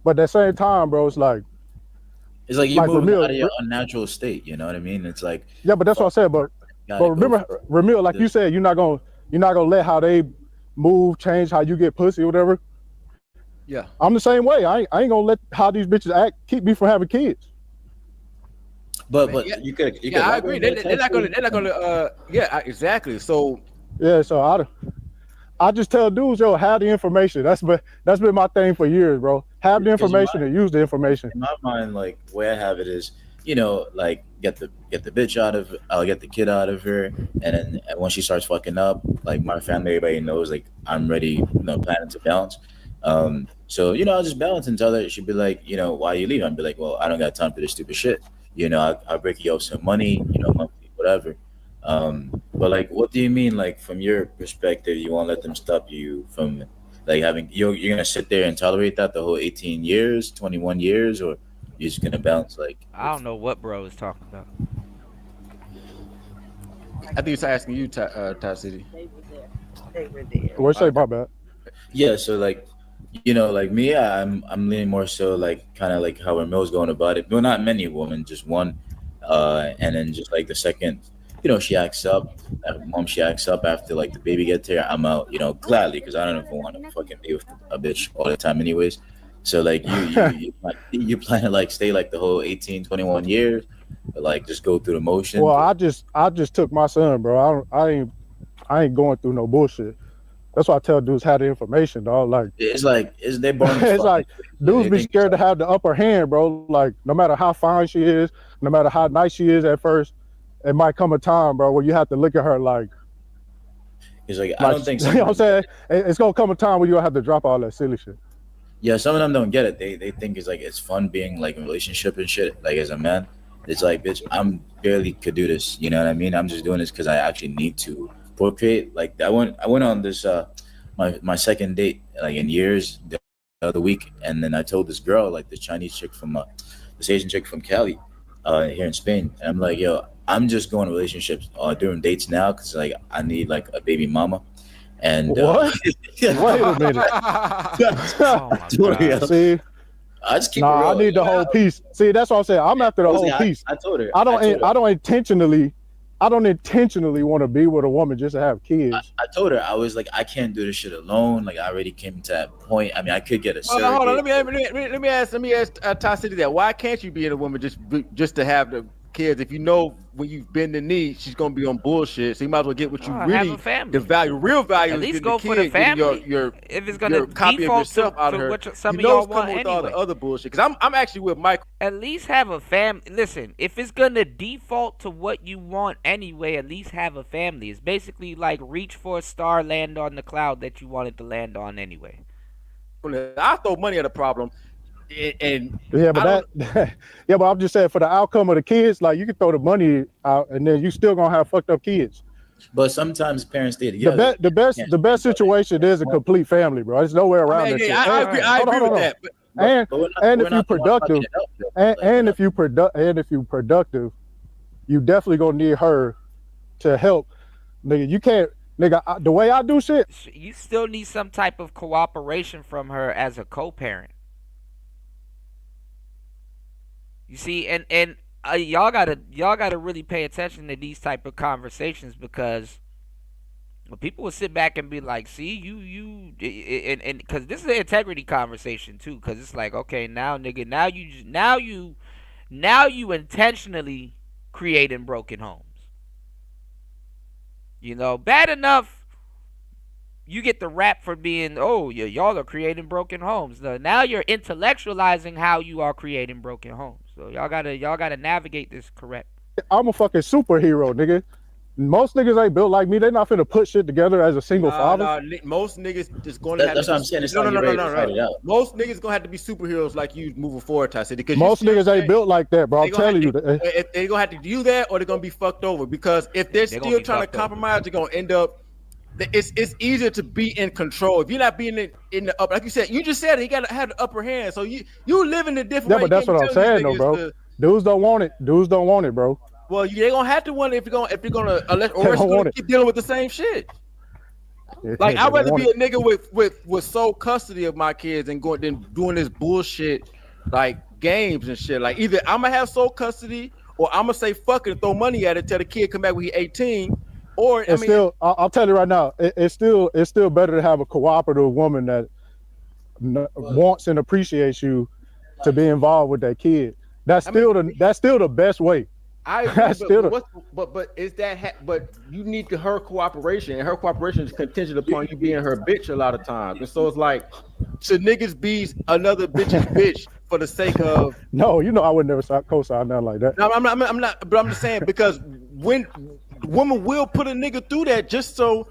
Speaker 8: but at the same time, bro, it's like
Speaker 7: It's like you're moving
Speaker 8: Ramil,
Speaker 7: out of your unnatural state. You know what I mean? It's like
Speaker 8: yeah, but that's what I said. But
Speaker 7: gotta
Speaker 8: remember,
Speaker 7: go.
Speaker 8: Ramil, like you said, you're not gonna let how they move change how you get pussy or whatever.
Speaker 6: Yeah.
Speaker 8: I'm the same way. I ain't gonna let how these bitches act keep me from having kids.
Speaker 7: But
Speaker 6: Yeah.
Speaker 7: you could
Speaker 6: Yeah, I agree. They're not gonna. They're not gonna. Yeah, exactly. So
Speaker 8: Yeah, so I just tell dudes, yo, have the information. That's been my thing for years, bro. Have the information and use the information.
Speaker 7: in my mind, like the way I have it is, like get the bitch out of, I'll get the kid out of her, and then when she starts fucking up, like my family, everybody knows, like I'm ready, planning to bounce. So I'll just balance and tell her. She'd be like, why you leave? I'd be like, well, I don't got time for this stupid shit. I'll break you off some money, monthly, whatever. But like, what do you mean? Like from your perspective, you won't let them stop you from like having you're gonna sit there and tolerate that the whole 18 years, 21 years, or you're just gonna bounce like?
Speaker 1: I don't know what bro is talking about.
Speaker 6: I think he's asking you, Tai City.
Speaker 8: What say about that?
Speaker 7: Yeah, so like, like me, I'm leaning more so like kind of like how Ramil's going about it. Well, not many women, just one, and then just like the second, she acts up. Mom, she acts up after like the baby gets here. I'm out, gladly because I don't know if I want to fucking be with a bitch all the time, anyways. So like you plan to like stay like the whole 18, 21 years, but, like just go through the motions.
Speaker 8: Well, I just took my son, bro. I ain't going through no bullshit. That's why I tell dudes have the information, dog. Like
Speaker 7: it's they born.
Speaker 8: it's like dudes be scared to have the upper hand, bro. Like no matter how fine she is, no matter how nice she is at first, it might come a time, bro, where you have to look at her like.
Speaker 7: It's like I don't think.
Speaker 8: You know what I'm saying? It's gonna come a time where you'll have to drop all that silly shit.
Speaker 7: Yeah, some of them don't get it. They think it's like it's fun being like in a relationship and shit. Like as a man, it's like, bitch, I'm barely could do this. You know what I mean? I'm just doing this because I actually need to procreate. Like I went on this my second date like in years the other week, and then I told this girl, like the Chinese chick from this Asian chick from Cali, here in Spain, and I'm like, yo, I'm just going to relationships during dates now because like I need like a baby mama. And
Speaker 8: what? Wait a minute.
Speaker 1: Oh my God.
Speaker 8: See,
Speaker 7: I just keep
Speaker 8: I need the whole piece. See, that's what I'm saying. I'm after the whole piece.
Speaker 7: I told her.
Speaker 8: I don't intentionally want to be with a woman just to have kids.
Speaker 7: I told her I was like, I can't do this shit alone. Like I already came to that point. I mean, I could get a surrogate.
Speaker 6: Hold on. Let me ask Tai City that. Why can't you be in a woman just to have the kids? If you know when you bend the knee, she's gonna be on bullshit. So you might as well get what you
Speaker 1: have
Speaker 6: really
Speaker 1: a family.
Speaker 6: the value, real value.
Speaker 1: At
Speaker 6: is
Speaker 1: least
Speaker 6: getting
Speaker 1: go
Speaker 6: the
Speaker 1: for
Speaker 6: kid,
Speaker 1: the family.
Speaker 6: Your
Speaker 1: if it's gonna
Speaker 6: copy of
Speaker 1: default
Speaker 6: yourself out of
Speaker 1: to
Speaker 6: her,
Speaker 1: what some of
Speaker 6: you know
Speaker 1: y'all
Speaker 6: it's coming
Speaker 1: want
Speaker 6: with all the
Speaker 1: anyway.
Speaker 6: other bullshit. Because I'm actually with Michael.
Speaker 1: At least have a family. Listen, if it's gonna default to what you want anyway, at least have a family. It's basically like reach for a star, land on the cloud that you wanted to land on anyway.
Speaker 6: I throw money at a problem. And
Speaker 8: yeah, but but I'm just saying for the outcome of the kids, like you can throw the money out and then you still gonna have fucked up kids.
Speaker 7: But sometimes parents stay together.
Speaker 8: The best situation is a complete family, bro. There's nowhere around that shit.
Speaker 6: I agree with that.
Speaker 8: And if you're productive, and if you productive, you definitely gonna need her to help. Nigga, you can't, nigga. The way I do shit,
Speaker 1: You still need some type of cooperation from her as a co-parent. You see, and y'all gotta really pay attention to these type of conversations because when people will sit back and be like, "See, and because this is an integrity conversation too, because it's like, okay, now nigga, now you intentionally creating broken homes. You know, bad enough you get the rap for being, oh, yeah, y'all are creating broken homes. Now you're intellectualizing how you are creating broken homes. So y'all gotta navigate this correct.
Speaker 8: I'm a fucking superhero, nigga. Most niggas ain't built like me. They not finna put shit together as a single father.
Speaker 6: Most niggas just going to have
Speaker 7: That's
Speaker 6: to
Speaker 7: what
Speaker 6: be
Speaker 7: I'm saying. It's not you ready to fight it out.
Speaker 6: Most niggas gonna have to be superheroes like you moving forward, Tai City. Because
Speaker 8: Most niggas ain't built like that, bro. I'm telling you.
Speaker 6: If they gonna have to do that, or they're gonna be fucked over. Because if they're still trying to compromise, they're gonna end up. It's easier to be in control if you're not being in the upper. Like you said, you just said it, you gotta have the upper hand. So you live in a different way.
Speaker 8: Yeah, but that's what I'm saying, though, bro. Dudes don't want it. Dudes don't want it, bro.
Speaker 6: Well, they're gonna have to want it if you're gonna unless or else you're gonna keep dealing with the same shit. Like I'd rather be a nigga with sole custody of my kids and going then doing this bullshit like games and shit. Like either I'm gonna have sole custody or I'm gonna say fuck it and throw money at it till the kid come back when he's 18. Or
Speaker 8: I'll tell you right now, it's still better to have a cooperative woman that wants and appreciates you to be involved with that kid. That's still the best way.
Speaker 6: I agree, but is that but you need her cooperation, and her cooperation is contingent upon you being her bitch a lot of times. And so it's like, should niggas be another bitch's bitch for the sake of?
Speaker 8: No, I would never co-sign nothing like that.
Speaker 6: No, I'm not. But I'm just saying because when women will put a nigga through that just so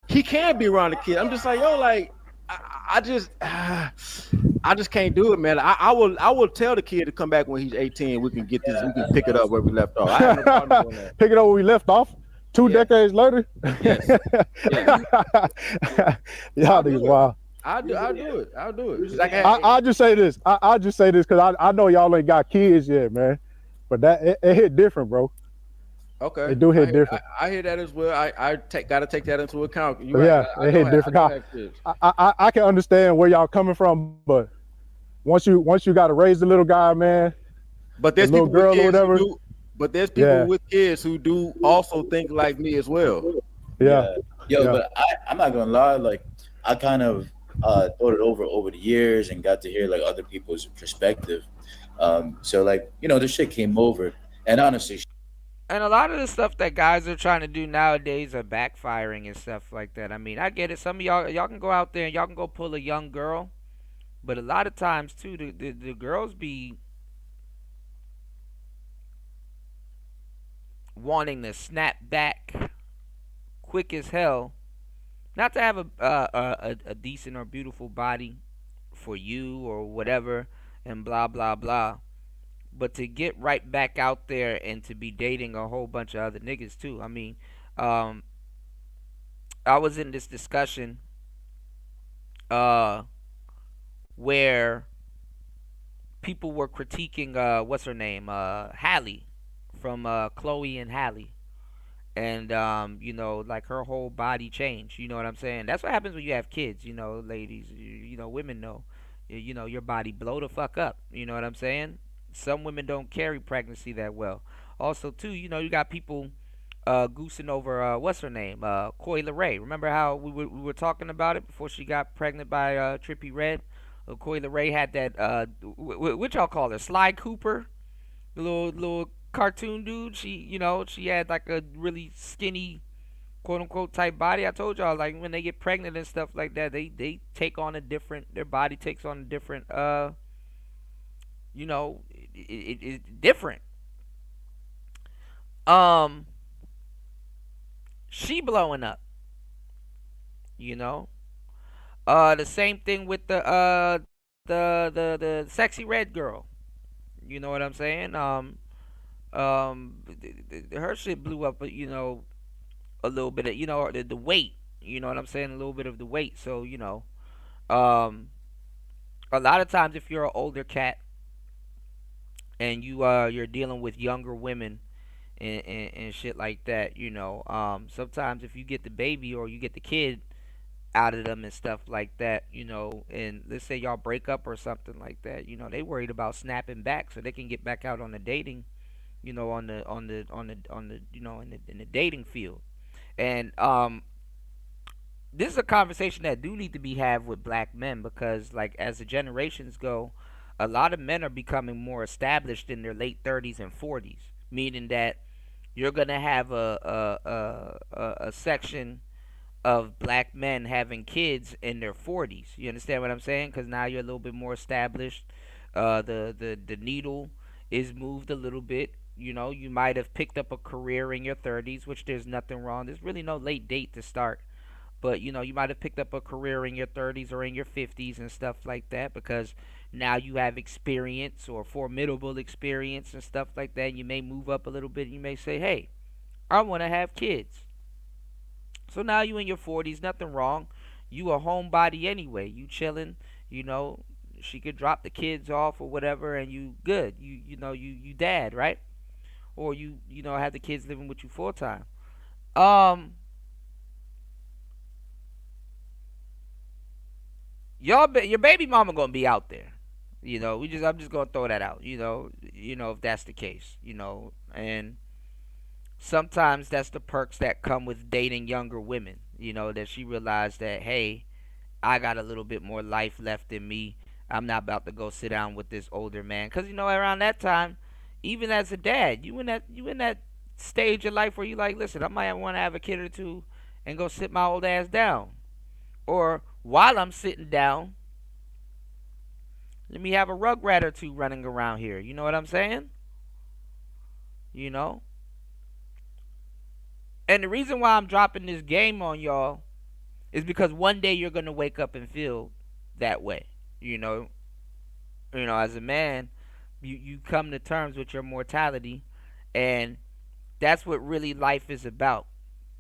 Speaker 6: he can be around the kid. I'm just like, yo, like I just can't do it, man. I will tell the kid to come back when he's 18. We can get this. We can pick it up where we left off. I have no problem doing that.
Speaker 8: Pick it up where we left off. 2 decades later.
Speaker 6: Yes.
Speaker 8: Y'all niggas wild.
Speaker 6: I'll do it.
Speaker 8: I'll just say this. I'll just say this because I know y'all ain't got kids yet, man. But it hit different, bro.
Speaker 6: Okay.
Speaker 8: It do hit different.
Speaker 6: I hear that as well. I gotta take that into account.
Speaker 8: It hit different. I can understand where y'all coming from, but once you got to raise the little guy, man.
Speaker 6: But there's little girl or whatever. There's people with kids who do also think like me as well.
Speaker 8: Yeah.
Speaker 7: But I'm not gonna lie. Like I kind of thought it over the years and got to hear like other people's perspective. So like this shit came over, and honestly.
Speaker 1: And a lot of the stuff that guys are trying to do nowadays are backfiring and stuff like that. I mean, I get it. Some of y'all can go out there and y'all can go pull a young girl, but a lot of times too, the girls be wanting to snap back quick as hell, not to have a decent or beautiful body for you or whatever, and blah blah blah. But to get right back out there and to be dating a whole bunch of other niggas too. I mean, I was in this discussion where people were critiquing what's her name, Hallie from Chloe and Hallie. And like her whole body changed. You know what I'm saying? That's what happens when you have kids. Ladies. Women know. Your body blow the fuck up. You know what I'm saying? Some women don't carry pregnancy that well. Also, too, you got people goosing over what's her name, Coi Leray. Remember how we were talking about it before she got pregnant by Trippie Redd? Coi Leray had that what y'all call her, Sly Cooper, the little cartoon dude. She had like a really skinny, quote unquote type body. I told y'all, like when they get pregnant and stuff like that, they take on a different. Their body takes on a different it's different. She blowing up. The same thing with the sexy red girl. You know what I'm saying? Her shit blew up, but a little bit of the weight. You know what I'm saying? A little bit of the weight. So a lot of times if you're an older cat and you're dealing with younger women and shit like that, sometimes if you get the baby or you get the kid, out of them and stuff like that, and let's say y'all break up or something like that, they worried about snapping back so they can get back out on the dating, in the dating field. And this is a conversation that do need to be had with black men because, like, as the generations go, a lot of men are becoming more established in their late 30s and 40s, meaning that you're gonna have a section of black men having kids in their 40s. You understand what I'm saying? Because now you're a little bit more established. The needle is moved a little bit. You might have picked up a career in your 30s, which there's nothing wrong. There's really no late date to start. But you might have picked up a career in your 30s or in your 50s and stuff like that because now you have experience or formidable experience and stuff like that. And you may move up a little bit. And you may say, "Hey, I want to have kids." So now you in your 40s, nothing wrong. You a homebody anyway. You chilling, you know. She could drop the kids off or whatever, and you good. You dad, right? Or you have the kids living with you full time. Um, your baby mama gonna be out there. I'm just gonna throw that out. If that's the case, and sometimes that's the perks that come with dating younger women. That she realized that, hey, I got a little bit more life left in me. I'm not about to go sit down with this older man. Cause around that time, even as a dad, you in that stage of life where you like, listen, I might want to have a kid or two and go sit my old ass down. Or while I'm sitting down, let me have a rugrat or two running around here. You know what I'm saying? You know? And the reason why I'm dropping this game on y'all is because one day you're gonna wake up and feel that way. You know, as a man, you come to terms with your mortality, and that's what really life is about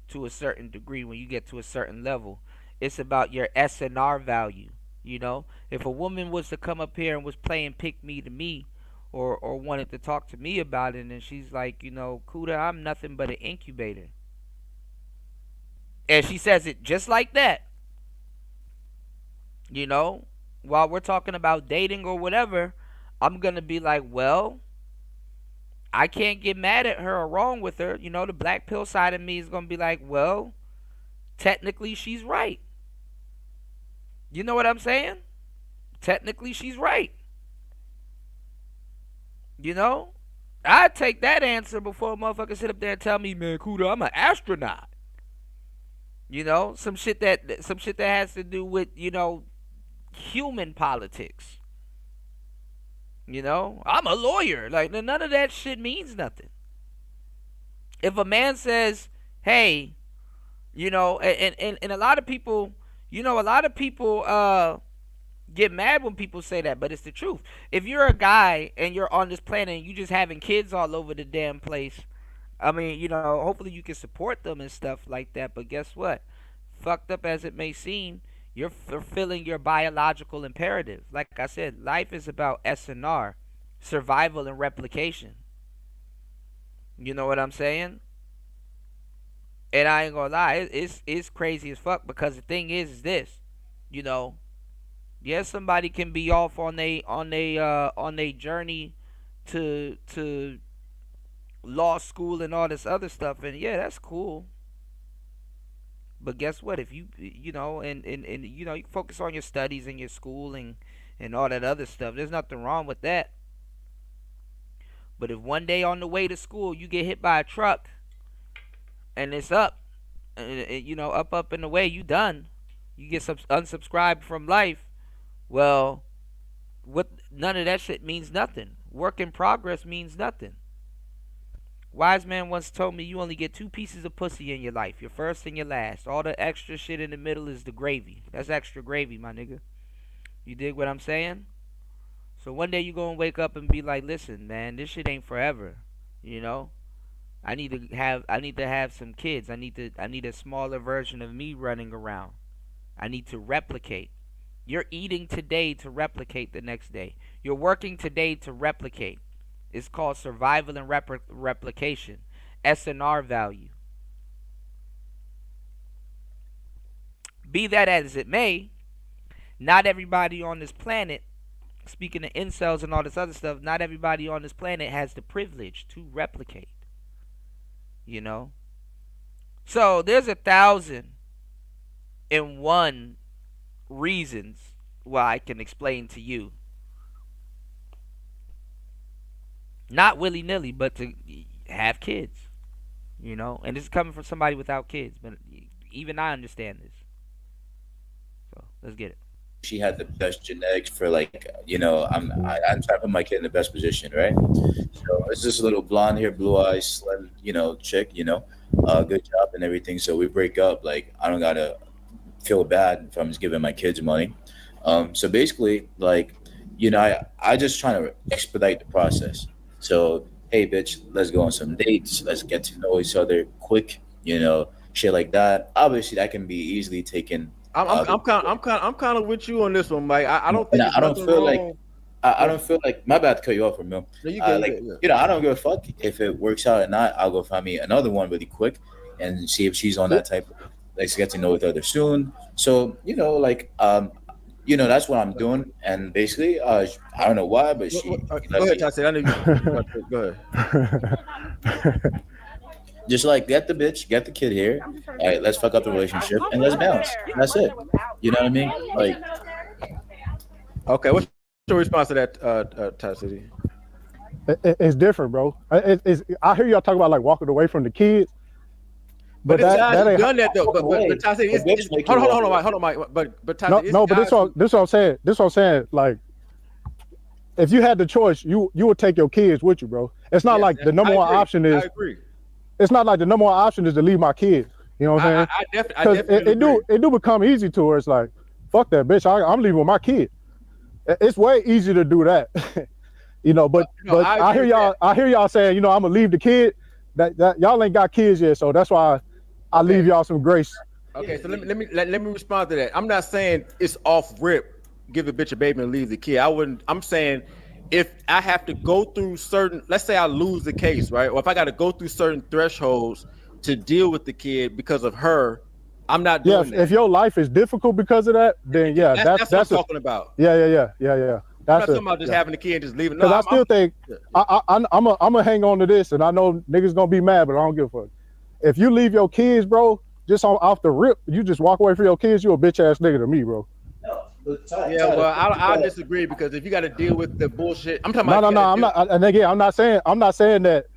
Speaker 1: to a certain degree. When you get to a certain level, it's about your SNR value. If a woman was to come up here and was playing pick me to me, or wanted to talk to me about it, and she's like, Kuda, I'm nothing but an incubator. And she says it just like that, you know, while we're talking about dating or whatever, I'm going to be like, well, I can't get mad at her or wrong with her. The black pill side of me is going to be like, well, technically she's right. You know what I'm saying? Technically she's right. I'd take that answer before a motherfucker sit up there and tell me, man, Kuda, I'm an astronaut. Some shit that has to do with, human politics. I'm a lawyer. Like, none of that shit means nothing. If a man says, hey, and a lot of people, get mad when people say that, but it's the truth. If you're a guy and you're on this planet and you just having kids all over the damn place, I mean, hopefully you can support them and stuff like that, but guess what? Fucked up as it may seem, you're fulfilling your biological imperative. Like I said, life is about SNR, survival and replication. You know what I'm saying? And I ain't gonna lie, it's crazy as fuck because the thing is this, you know, yes, somebody can be off on they journey to law school and all this other stuff, and yeah, that's cool. But guess what? If and you focus on your studies and your schooling and all that other stuff, there's nothing wrong with that. But if one day on the way to school you get hit by a truck and it's up, up and away, you done. You get unsubscribed from life. Well, what? None of that shit means nothing. Work in progress means nothing. Wise man once told me you only get two pieces of pussy in your life, your first and your last. All the extra shit in the middle is the gravy. That's extra gravy, my nigga. You dig what I'm saying? So one day you gonna wake up and be like, listen, man, this shit ain't forever. You know? I need to have some kids. I need a smaller version of me running around. I need to replicate. You're eating today to replicate the next day. You're working today to replicate. It's called survival and replication. SNR value. Be that as it may, not everybody on this planet, speaking of incels and all this other stuff, not everybody on this planet has the privilege to replicate. You know? So there's 1,001 reasons why I can explain to you. Not willy nilly, but to have kids. You know? And this is coming from somebody without kids. But even I understand this. So let's get it.
Speaker 7: She had the best genetics for like, I'm trying to put my kid in the best position, right? So it's this little blonde hair, blue eyes, slim, chick, good job and everything. So we break up. Like, I don't gotta feel bad if I'm just giving my kids money. So basically, like, I just trying to expedite the process. So, hey, bitch, let's go on some dates. Let's get to know each other quick, shit like that. Obviously, that can be easily taken.
Speaker 6: I'm kind of with you on this one, Mike. I don't think
Speaker 7: I don't feel like I don't feel like my bad to cut you off, Ramil.
Speaker 6: No, you can,
Speaker 7: I don't give a fuck if it works out or not. I'll go find me another one really quick and see if she's on that type of, let's get to know each other soon. So that's what I'm doing. And basically, I don't know why, but she.
Speaker 6: Go ahead, Tassie. I know you. Go ahead.
Speaker 7: Just like get the bitch, get the kid here. All right, let's fuck up the relationship and let's bounce. That's it. You know what I mean? Like,
Speaker 6: okay, what's your response to that, Tai City?
Speaker 8: It's different, bro. I hear y'all talk about like walking away from the kids, but that ain't
Speaker 6: done that though. But Tai City, hold on, Mike. But Tai City,
Speaker 8: no, but this what I'm saying. This what I'm saying. Like, if you had the choice, you would take your kids with you, bro. It's not like the number one option is.
Speaker 6: I agree.
Speaker 8: It's not like the number one option is to leave my kids. You know what I'm saying?
Speaker 6: I definitely
Speaker 8: it do become easy to her. It's like, fuck that bitch. I'm leaving with my kid. It's way easier to do that. But I hear y'all saying, I'm gonna leave the kid. That y'all ain't got kids yet, so that's why I leave y'all some grace.
Speaker 6: Okay, so let me respond to that. I'm not saying it's off rip, give a bitch a baby and leave the kid. I'm saying if I have to go through certain, let's say I lose the case, right? Or if I got to go through certain thresholds to deal with the kid because of her, I'm not doing that.
Speaker 8: If your life is difficult because of that, then that's
Speaker 6: what I'm talking about.
Speaker 8: Yeah.
Speaker 6: I'm not talking about just having the kid and just leaving.
Speaker 8: Because I still think I'm gonna hang on to this, and I know niggas gonna be mad, but I don't give a fuck. If you leave your kids, bro, just off the rip, you just walk away from your kids, you a bitch ass nigga to me, bro.
Speaker 6: Yeah, well, I disagree because if you got to deal with the bullshit, I'm talking
Speaker 8: about. No, I'm not. And again, I'm not saying that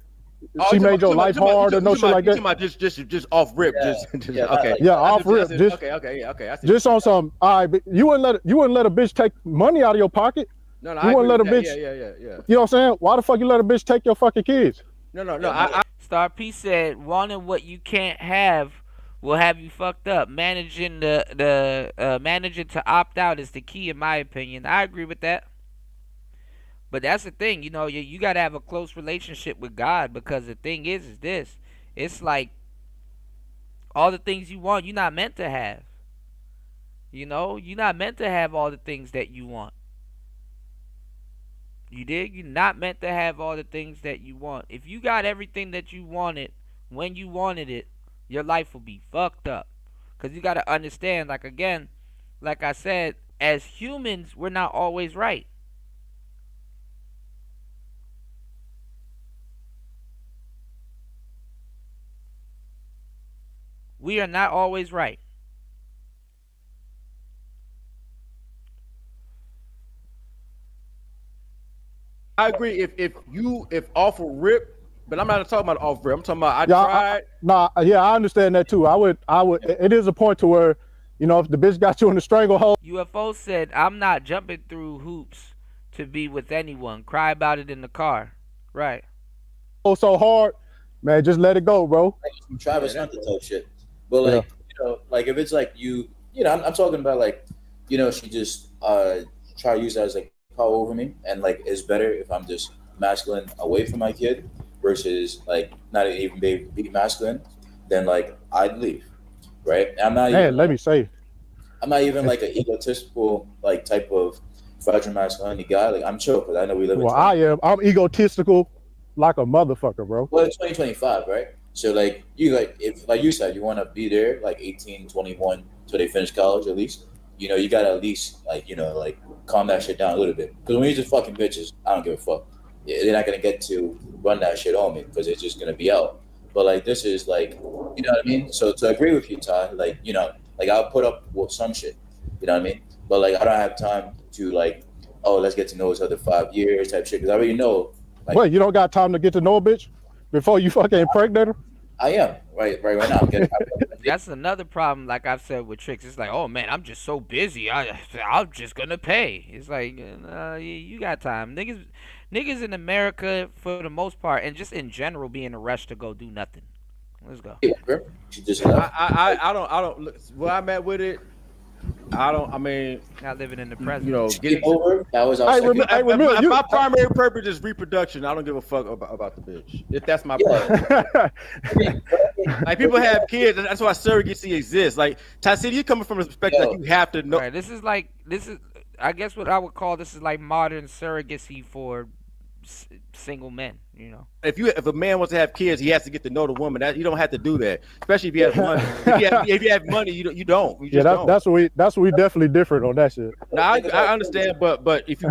Speaker 8: she made your life hard or no shit like that.
Speaker 6: Just off rip, okay.
Speaker 8: Yeah, off rip.
Speaker 6: Okay. I see
Speaker 8: just on some. All right, but you wouldn't let a bitch take money out of your pocket.
Speaker 6: No,
Speaker 8: you wouldn't let a bitch.
Speaker 6: Yeah.
Speaker 8: You know what I'm saying? Why the fuck you let a bitch take your fucking kids?
Speaker 6: No.
Speaker 1: Star P said, "Wanting what you can't have will have you fucked up. Managing managing to opt out is the key, in my opinion." I agree with that. But that's the thing, you gotta have a close relationship with God, because the thing is this: it's like all the things you want, you're not meant to have. You're not meant to have all the things that you want. You dig? You're not meant to have all the things that you want. If you got everything that you wanted when you wanted it, your life will be fucked up. Because you got to understand, like I said, as humans, we're not always right. We are not always right.
Speaker 6: I agree. If off a rip, but I'm not talking about off rip. I'm talking about tried.
Speaker 8: I understand that too. I would. It is a point to where, if the bitch got you in the stranglehold.
Speaker 1: UFO said, "I'm not jumping through hoops to be with anyone. Cry about it in the car." Right.
Speaker 8: Oh, so hard, man. Just let it go, bro.
Speaker 7: Like some Travis Hunter type shit. But like if it's like I'm talking about like, she just try to use that as like power over me, and like it's better if I'm just masculine away from my kid versus like not even be masculine, then like I'd leave, right? I'm not.
Speaker 8: Let me say,
Speaker 7: I'm not even like an egotistical like type of fragile masculinity guy. Like I'm chill because I know we live.
Speaker 8: I am. I'm egotistical like a motherfucker, bro.
Speaker 7: Well, it's 2025, right? So like if like you said, you want to be there like 18, 21, till they finish college at least. You know, you gotta at least like like calm that shit down a little bit. Because when you're just fucking bitches, I don't give a fuck. Yeah, they're not gonna get to run that shit on me because it's just gonna be out. But like this is like, you know what I mean. So to agree with you, Ty, like like I'll put up with some shit. You know what I mean. But like I don't have time to like, oh, let's get to know each other 5 years type shit because I already know. Like,
Speaker 8: Wait, you don't got time to get to know a bitch before you fucking impregnate her?
Speaker 7: I am right now. I'm getting.
Speaker 1: That's another problem. Like I've said with tricks, it's like, oh man, I'm just so busy. I'm just gonna pay. It's like, you got time, niggas in America for the most part, and just in general, be in a rush to go do nothing. Let's go.
Speaker 7: She just left.
Speaker 6: I don't look where I'm at with it. I don't. I mean,
Speaker 1: Not living in the present.
Speaker 6: you know,
Speaker 7: Get over. That was our
Speaker 8: Hey,
Speaker 7: second.
Speaker 8: Hey,
Speaker 6: if
Speaker 8: Ramil,
Speaker 6: my primary purpose is reproduction, I don't give a fuck about the bitch. If that's my priority. Like people have kids, and that's why surrogacy exists. Like Tai City, you coming from a perspective
Speaker 7: Yo.
Speaker 6: that you have to know.
Speaker 1: Right. This is I guess what I would call this is like modern surrogacy for single men. You know.
Speaker 6: If a man wants to have kids, he has to get to know the woman. That you don't have to do that, especially if you have money. If you have money, you don't. You just don't.
Speaker 8: that's what we definitely different on that shit.
Speaker 6: Now I understand, but if you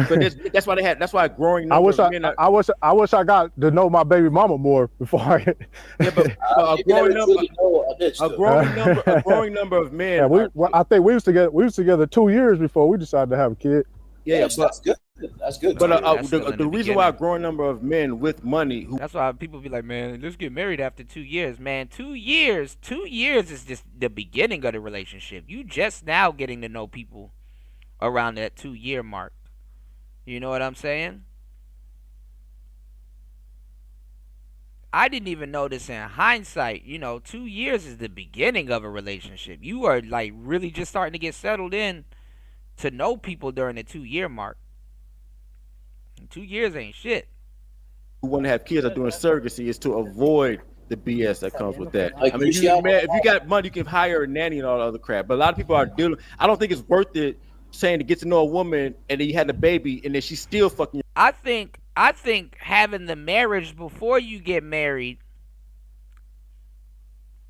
Speaker 6: that's why they had that's why a growing
Speaker 8: I
Speaker 6: number
Speaker 8: wish
Speaker 6: of men are,
Speaker 8: I wish I got to know my baby mama more before I.
Speaker 6: yeah, but a
Speaker 7: You can never
Speaker 6: growing number
Speaker 7: truly know a bitch. though.
Speaker 6: a growing number of men.
Speaker 8: Yeah, I think we was together 2 years before we decided to have a kid.
Speaker 7: Yes,
Speaker 6: but
Speaker 7: that's good. That's good.
Speaker 6: but
Speaker 1: That's still in
Speaker 6: the
Speaker 1: the
Speaker 6: reason why a
Speaker 1: beginning.
Speaker 6: growing number of men with money who
Speaker 1: That's why people be like, man, let's get married after 2 years. Man, 2 years, 2 years is just the beginning of the relationship. You just now getting to know people around that 2 year mark. You know what I'm saying? I didn't even know this in hindsight. 2 years is the beginning of a relationship. You are like really just starting to get settled in to know people during the 2 year mark. 2 years ain't shit.
Speaker 6: want to have kids are doing surrogacy is to avoid the BS that comes with that.
Speaker 7: Like,
Speaker 6: I mean, if you got money, you can hire a nanny and all the other crap. But a lot of people are dealing. I don't think it's worth it saying to get to know a woman and then you had a baby and then she's still fucking.
Speaker 1: I think having the marriage before you get married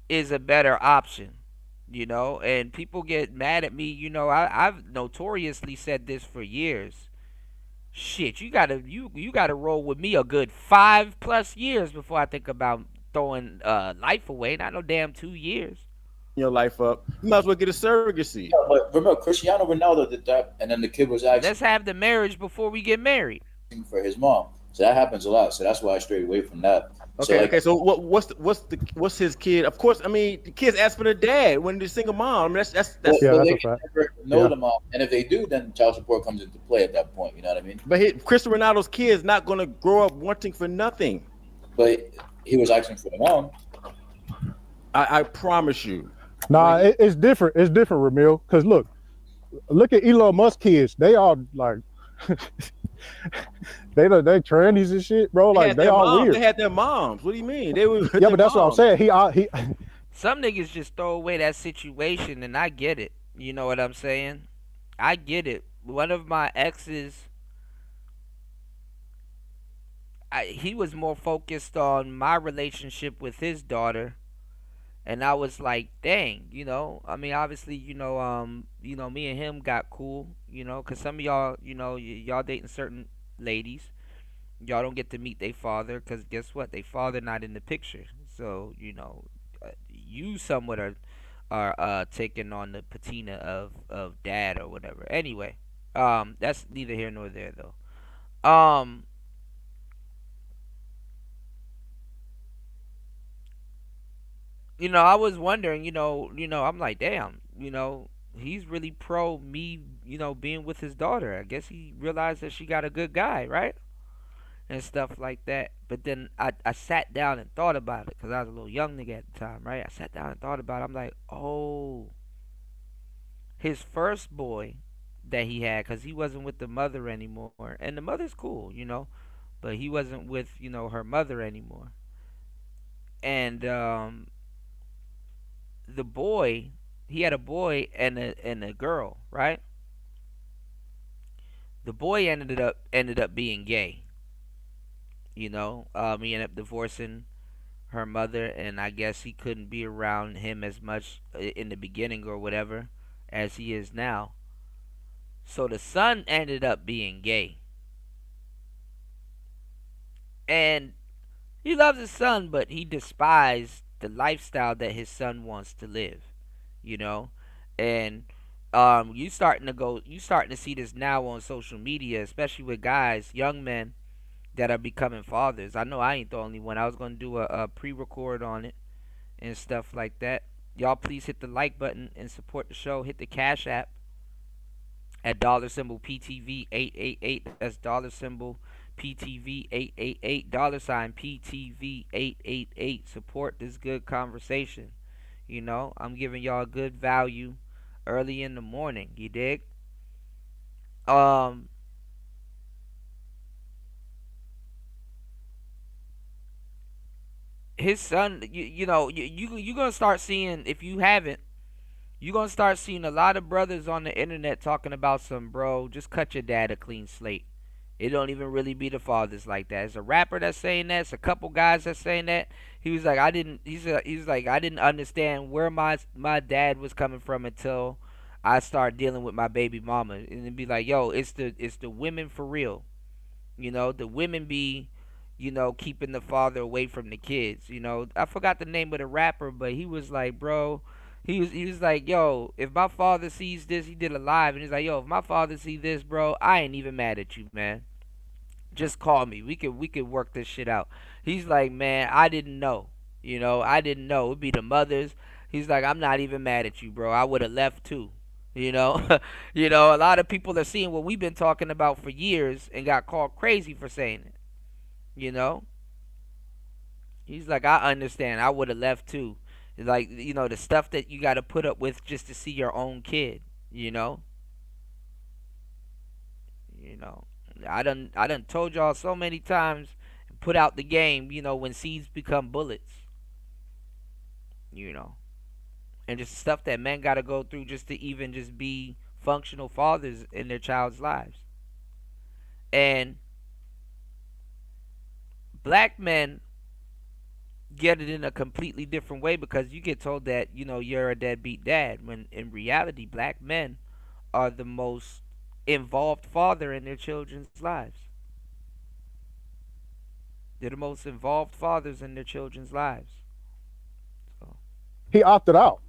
Speaker 1: is a better option. And people get mad at me. I've notoriously said this for years. Shit, you gotta roll with me a good 5+ years before I think about throwing life away. Not no damn 2 years.
Speaker 6: Your life up. You might as well get a surrogacy.
Speaker 7: Yeah, but remember, Cristiano Ronaldo did that, and then the kid was
Speaker 1: Let's
Speaker 7: asking
Speaker 1: have the marriage before we get married.
Speaker 7: for his mom. So that happens a lot. So that's why I strayed away from that.
Speaker 6: Okay,
Speaker 7: so,
Speaker 6: okay. So what's his kid? Of course, I mean the kids ask for the dad when they're single mom. I mean, that's.
Speaker 8: Yeah,
Speaker 7: well,
Speaker 8: that's
Speaker 7: they
Speaker 8: a fact.
Speaker 7: never know
Speaker 8: Yeah.
Speaker 7: the mom, and if they do, then child support comes into play at that point. You know what I mean?
Speaker 6: But Cristiano Ronaldo's kid is not going to grow up wanting for nothing.
Speaker 7: But he was asking for the mom.
Speaker 6: I promise you.
Speaker 8: Nah, it's different. It's different, Ramil. Because look at Elon Musk kids. They all like they trannies and shit, bro. Like they all weird.
Speaker 6: They had their moms. What do you mean? They were.
Speaker 8: Yeah, but that's what I'm saying. He
Speaker 1: Some niggas just throw away that situation, and I get it. You know what I'm saying? I get it. One of my exes, he was more focused on my relationship with his daughter, and I was like, dang, I mean, obviously, me and him got cool, because some of y'all, y'all dating certain ladies, y'all don't get to meet their father, because guess what? Their father not in the picture. So, you somewhat are taking on the patina of dad or whatever. Anyway, that's neither here nor there, though. I was wondering, I'm like, damn, he's really pro me, being with his daughter. I guess he realized that she got a good guy, right? And stuff like that. But then I sat down and thought about it because I was a little young nigga at the time, right? I sat down and thought about it. I'm like, oh, his first boy that he had, because he wasn't with the mother anymore. And the mother's cool, but he wasn't with, her mother anymore. And the boy, he had a boy and a girl, right? The boy ended up being gay. He ended up divorcing her mother, and I guess he couldn't be around him as much in the beginning or whatever as he is now. So the son ended up being gay. And he loves his son, but he despised the lifestyle that his son wants to live, you know? And you starting to see this now on social media, especially with guys, young men that are becoming fathers. I know I ain't the only one. I was gonna do a pre-record on it and stuff like that. Y'all please hit the like button and support the show. Hit the Cash App at dollar symbol PTV 888. That's dollar symbol PTV 888. Dollar sign PTV 888. Support this good conversation. You know, I'm giving y'all good value early in the morning. You dig? Um, his son. You gonna start seeing, if you haven't, you're gonna start seeing a lot of brothers on the internet talking about some, bro, just cut your dad a clean slate. It don't even really be the fathers like that. It's a rapper that's saying that. It's a couple guys that's saying that. He was like, I didn't. He's like, I didn't understand where my dad was coming from until I started dealing with my baby mama. And it'd be like, yo, it's the women for real. The women be, keeping the father away from the kids. I forgot the name of the rapper, but he was like, bro, he was like, yo, if my father sees this, he did a live, and he's like, yo, if my father see this, bro, I ain't even mad at you, man. Just call me. We could work this shit out. He's like, man, I didn't know. I didn't know. It'd be the mothers. He's like, I'm not even mad at you, bro. I would have left too. You know, a lot of people are seeing what we've been talking about for years and got called crazy for saying it. You know, he's like, I understand. I would have left too. Like, the stuff that you got to put up with just to see your own kid. You know, you know. I done told y'all so many times, put out the game. When seeds become bullets. You know, and just stuff that men got to go through just to even just be functional fathers in their child's lives. And black men get it in a completely different way, because you get told that you're a deadbeat dad, when in reality black men are the most involved father in their children's lives. They're the most involved fathers in their children's lives. So,
Speaker 8: He opted out.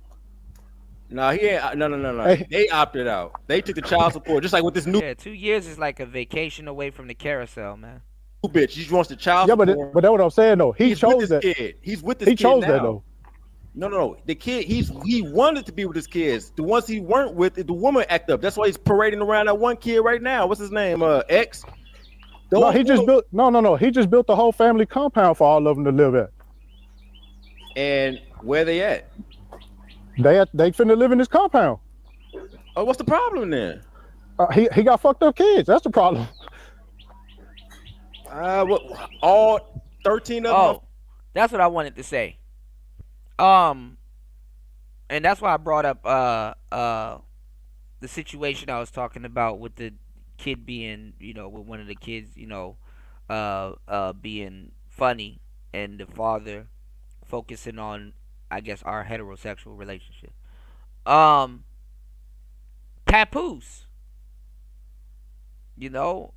Speaker 6: No, he ain't. No.
Speaker 8: Hey,
Speaker 6: They opted out. They took the child support, just like with this new
Speaker 1: yeah, 2 years is like a vacation away from the carousel, man.
Speaker 6: bitch. She wants the child
Speaker 8: yeah,
Speaker 6: support.
Speaker 8: but that's what I'm saying though. He
Speaker 6: He's with
Speaker 8: chose
Speaker 6: this
Speaker 8: that.
Speaker 6: kid. He's with this
Speaker 8: He
Speaker 6: kid
Speaker 8: chose
Speaker 6: now.
Speaker 8: that though.
Speaker 6: No. The kid, he wanted to be with his kids. The ones he weren't with, the woman act up. That's why he's parading around that one kid right now. What's his name? X.
Speaker 8: No, he just built. No. He just built the whole family compound for all of them to live at.
Speaker 6: And where they at?
Speaker 8: They finna live in this compound.
Speaker 6: Oh, what's the problem then?
Speaker 8: He got fucked up kids. That's the problem.
Speaker 6: What? All 13 of them?
Speaker 1: Oh, that's what I wanted to say. And that's why I brought up the situation I was talking about with the kid being, with one of the kids, being funny, and the father focusing on, I guess, our heterosexual relationship. Papoose,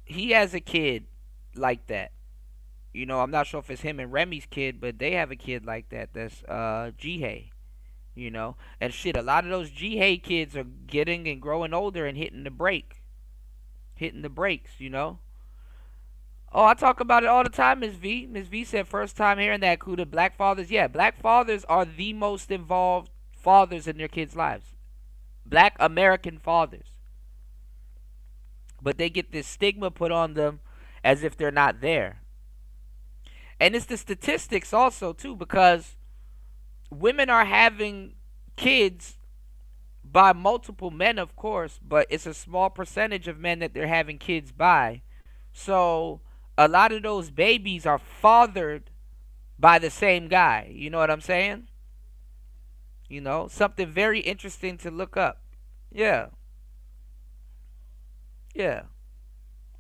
Speaker 1: he has a kid like that. I'm not sure if it's him and Remy's kid, but they have a kid like that. That's Jihei. And shit, a lot of those Jihei kids are getting and growing older and hitting the brakes. Oh, I talk about it all the time, Ms. V. Ms. V said first time hearing that, Kuda. Black fathers, yeah, black fathers are the most involved fathers in their kids' lives. Black American fathers. But they get this stigma put on them as if they're not there. And it's the statistics also, too, because women are having kids by multiple men, of course, but it's a small percentage of men that they're having kids by. So a lot of those babies are fathered by the same guy. You know what I'm saying? Something very interesting to look up. Yeah. Yeah.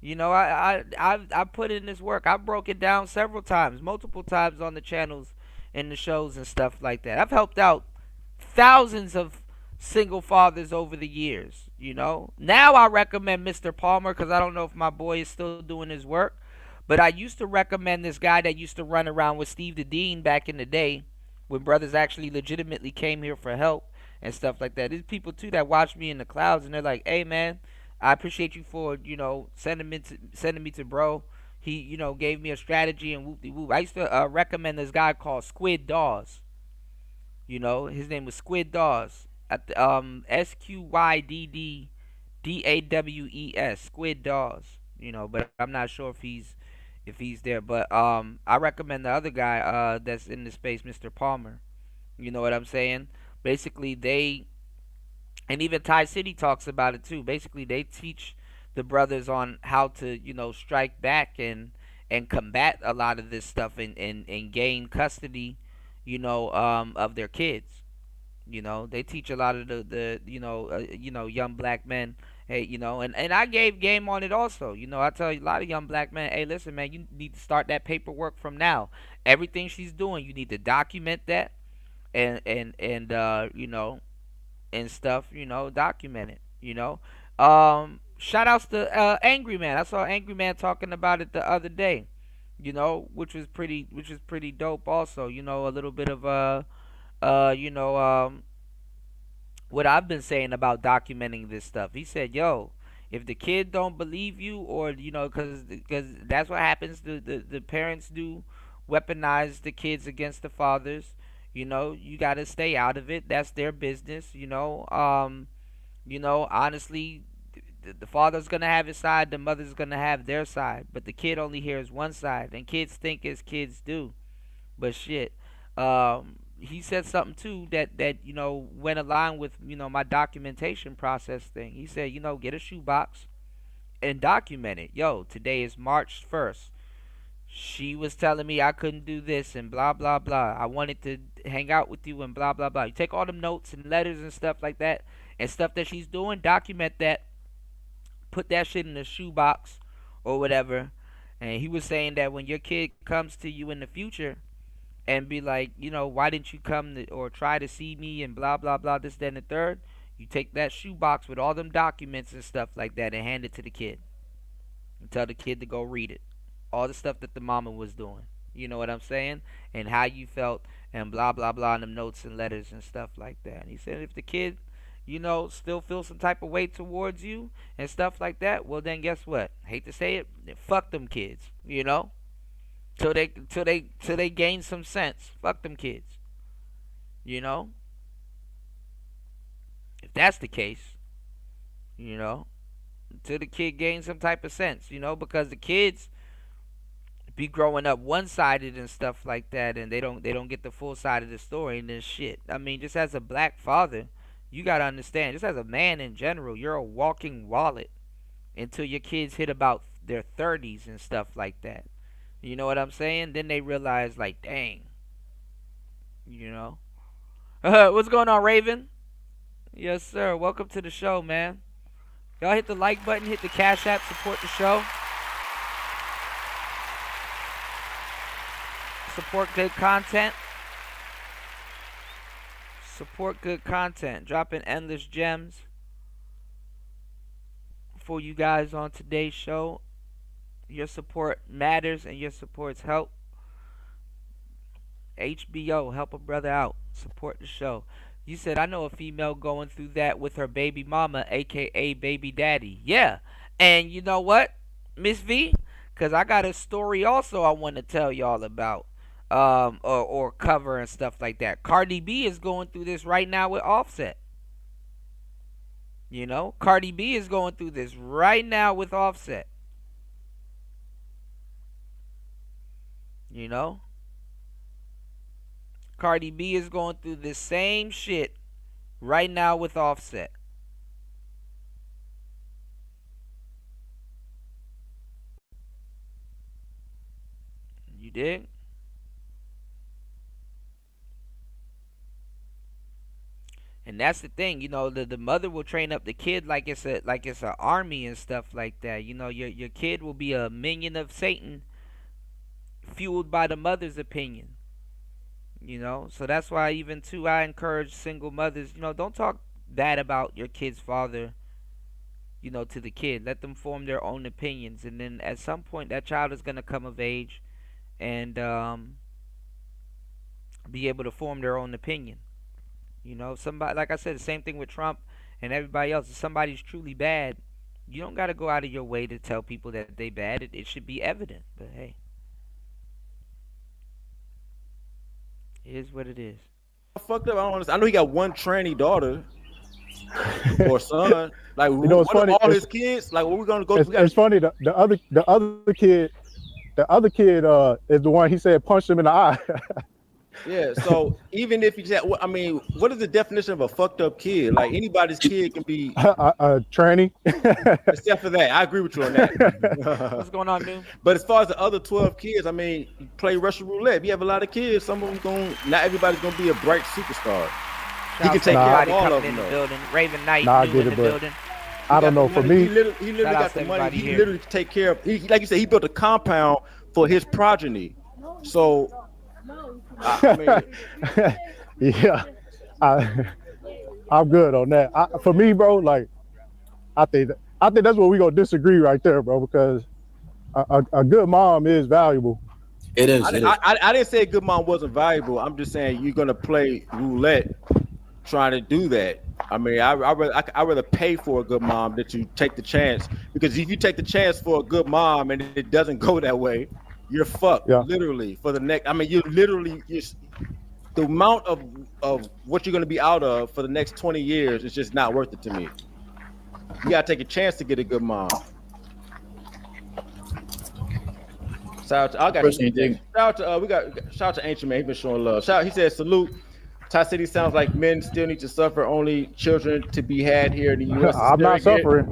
Speaker 1: I put in this work. I broke it down several times, multiple times on the channels in the shows and stuff like that. I've helped out thousands of single fathers over the years. Now I recommend Mr. Palmer because I don't know if my boy is still doing his work, but I used to recommend this guy that used to run around with Steve the Dean back in the day when brothers actually legitimately came here for help and stuff like that. There's people too that watch me in the clouds and they're like, "Hey man, I appreciate you for sending me to bro. He gave me a strategy and whoop de whoop." I used to recommend this guy called Squid Dawes. His name was Squid Dawes. SQYDDDAWES, Squid Dawes. But I'm not sure if he's there. But I recommend the other guy that's in the space, Mr. Palmer. You know what I'm saying? Basically, and even Tai City talks about it too. Basically, they teach the brothers on how to strike back and combat a lot of this stuff and gain custody of their kids. They teach a lot of the young black men. Hey, and I gave game on it also. I tell you, a lot of young black men, hey, listen, man, you need to start that paperwork from now. Everything she's doing, you need to document that and stuff. Document it. Shout outs to Angry Man. I saw Angry Man talking about it the other day. Which was pretty dope. Also, a little bit of uh, you know, um, what I've been saying about documenting this stuff. He said, "Yo, if the kid don't believe you, or because that's what happens. The parents do weaponize the kids against the fathers. You got to stay out of it. That's their business. Honestly." The father's gonna have his side, the mother's gonna have their side, but the kid only hears one side, and kids think as kids do. But shit, he said something too that went along with my documentation process thing. He said, get a shoebox and document it. Yo, today is March 1st. She was telling me I couldn't do this and blah blah blah. I wanted to hang out with you and blah blah blah. You take all them notes and letters and stuff like that and stuff that she's doing, document that, put that shit in a shoebox or whatever. And he was saying that when your kid comes to you in the future and be like, why didn't you come or try to see me and blah blah blah, this, that, and the third, you take that shoebox with all them documents and stuff like that and hand it to the kid and tell the kid to go read it. All the stuff that the mama was doing. You know what I'm saying? And how you felt and blah blah blah and them notes and letters and stuff like that. And he said if the kid still feel some type of way towards you and stuff like that, well then guess what? Hate to say it, then fuck them kids, till they gain some sense. Fuck them kids. You know? If that's the case, till the kid gains some type of sense, because the kids be growing up one-sided and stuff like that, and they don't get the full side of the story and this shit. I mean, just as a black father, you gotta understand, just as a man in general, you're a walking wallet until your kids hit about their 30s and stuff like that. You know what I'm saying? Then they realize, like, dang, you know. What's going on, Raven? Yes, sir. Welcome to the show, man. Y'all hit the like button, hit the Cash App, support the show. Support good content. Support good content. Dropping endless gems for you guys on today's show. Your support matters and your supports help. HBO, help a brother out. Support the show. You said, I know a female going through that with her baby mama, aka baby daddy. Yeah. And you know what, Miss V? Because I got a story also I want to tell y'all about. Or cover and stuff like that. Cardi B is going through this right now with Offset. Cardi B is going through this right now with Offset. Cardi B is going through the same shit right now with Offset. You dig? And that's the thing, the mother will train up the kid like it's an army and stuff like that. Your kid will be a minion of Satan, fueled by the mother's opinion. You know, so that's why even too I encourage single mothers. You know, don't talk bad about your kid's father. You know, to the kid, let them form their own opinions, and then at some point that child is gonna come of age and be able to form their own opinion. You know, somebody like I said, the same thing with Trump and everybody else. If somebody's truly bad, you don't got to go out of your way to tell people that they bad. It should be evident. But hey, it is what it is.
Speaker 6: Fucked up. I don't understand. I know he got one tranny daughter or son. Like,
Speaker 8: You know, it's
Speaker 6: what
Speaker 8: funny.
Speaker 6: are all his kids? Like, what we gonna go?
Speaker 8: It's funny. The other kid is the one he said punched him in the eye.
Speaker 6: Yeah. So even if you said, I mean, what is the definition of a fucked up kid? Like anybody's kid can be,
Speaker 8: Tranny.
Speaker 6: except for that. I agree with you on that.
Speaker 1: What's going on, dude?
Speaker 6: But as far as the other 12 kids, I mean, you play Russian roulette. If you have a lot of kids, some of them not everybody's gonna be a bright superstar. He can take care of all of them.
Speaker 1: In the building. Raven Knight
Speaker 8: Nah, I
Speaker 1: new
Speaker 8: get
Speaker 1: in
Speaker 8: it,
Speaker 1: the
Speaker 8: but
Speaker 1: building.
Speaker 8: I don't know. For me,
Speaker 6: he literally
Speaker 1: Shout out
Speaker 6: got
Speaker 1: to
Speaker 6: the money.
Speaker 1: everybody
Speaker 6: He
Speaker 1: here.
Speaker 6: literally take care of. Like you said, he built a compound for his progeny. So, I mean,
Speaker 8: yeah, I'm good on that. For me, bro, like I think that's where we gonna disagree right there, bro. Because a good mom is valuable.
Speaker 7: It is.
Speaker 6: I didn't say a good mom wasn't valuable. I'm just saying you're gonna play roulette trying to do that. I mean, I rather pay for a good mom than to take the chance, because if you take the chance for a good mom and it doesn't go that way, you're fucked.
Speaker 8: Yeah.
Speaker 6: Literally for the next. I mean, the amount of what you're gonna be out of for the next 20 years is just not worth it to me. You gotta take a chance to get a good mom. Shout out to, shout out to shout out to Ancient Man. He's been showing love. He said salute. Tai City sounds like men still need to suffer. Only children to be had here in the U.S.
Speaker 8: I'm not suffering.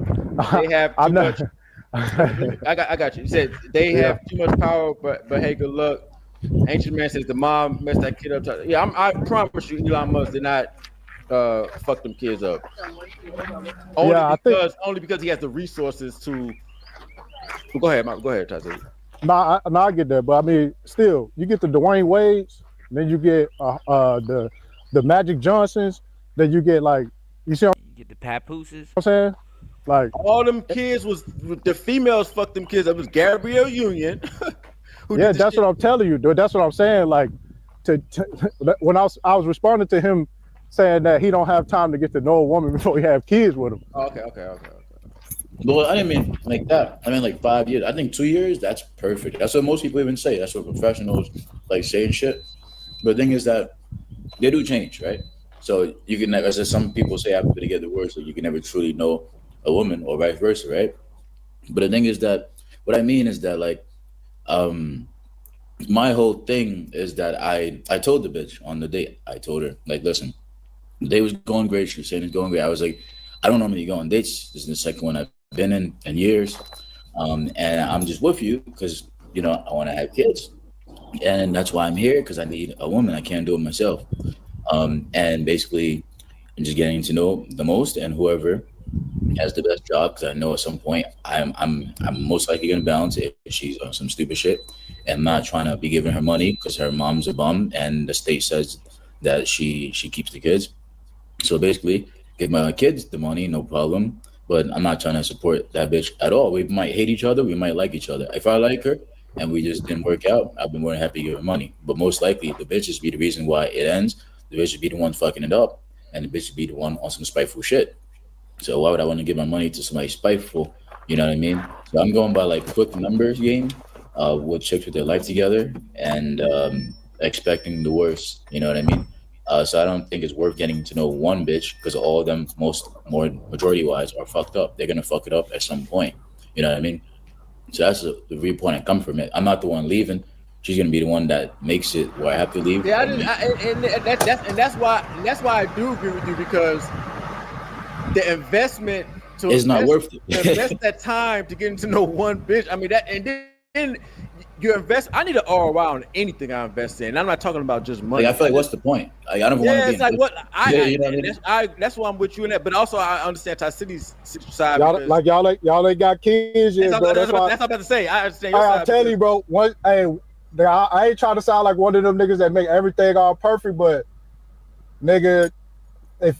Speaker 6: They have too much. I got you. He said they have too much power, but hey, good luck. Ancient Man says the mom messed that kid up. Yeah, I promise you, Elon Musk did not fuck them kids up. Only because he has the resources to. Well, go ahead, Tai City.
Speaker 8: Nah, I get that, but I mean, still, you get the Dwayne Wades, then you get the Magic Johnsons, then you get like, you see what
Speaker 1: You get the papooses.
Speaker 8: I'm saying? Like
Speaker 6: all them kids was the females fucked them kids. It was Gabrielle Union.
Speaker 8: Yeah, that's what I'm telling you, dude. That's what I'm saying. Like, when I was responding to him saying that he don't have time to get to know a woman before he have kids with him.
Speaker 6: Okay.
Speaker 7: Well, I didn't mean like that. I mean like 5 years. I think 2 years, that's perfect. That's what most people even say. That's what professionals like say and shit. But the thing is that they do change, right? So you can never, as some people say after they get divorced, so you can never truly know a woman or vice versa, right? But the thing is that what I mean is that like my whole thing is that I told the bitch on the date, I told her, like, listen, the day was going great. She was saying it's going great. I was like, I don't normally go on dates. This is the second one I've been in years. And I'm just with you because, you know, I want to have kids. And that's why I'm here, because I need a woman. I can't do it myself. And basically, I'm just getting to know the most, and whoever has the best job, because I know at some point I'm most likely gonna bounce if she's on some stupid shit. And I'm not trying to be giving her money because her mom's a bum and the state says that she keeps the kids. So basically, give my kids the money, no problem. But I'm not trying to support that bitch at all. We might hate each other, we might like each other. If I like her and we just didn't work out, I've been more than happy to give her money. But most likely, the bitches be the reason why it ends. The bitch would be the one fucking it up, and the bitch would be the one on some spiteful shit. So why would I want to give my money to somebody spiteful? You know what I mean? So I'm going by like quick numbers game with chicks with their life together and expecting the worst. You know what I mean? So I don't think it's worth getting to know one bitch, because all of them, majority wise, are fucked up. They're gonna fuck it up at some point. You know what I mean? So that's the viewpoint I come from it. I'm not the one leaving. She's gonna be the one that makes it where I have to leave.
Speaker 6: Yeah, that's why I do agree with you, because the investment
Speaker 7: not worth it.
Speaker 6: To invest that time to get to know one bitch. I mean that, and then you invest. I need an ROI on anything I invest in. And I'm not talking about just money.
Speaker 7: Like, I feel like, what's the point? Like, I don't want to be.
Speaker 6: It's like what
Speaker 7: you know what I mean?
Speaker 6: that's why I'm with you in that. But also, I understand Tai City's side.
Speaker 8: Y'all ain't got kids yet, bro.
Speaker 6: That's what I'm about to say. I understand your side.
Speaker 8: I'm telling you, bro. I ain't trying to sound like one of them niggas that make everything all perfect, but nigga, if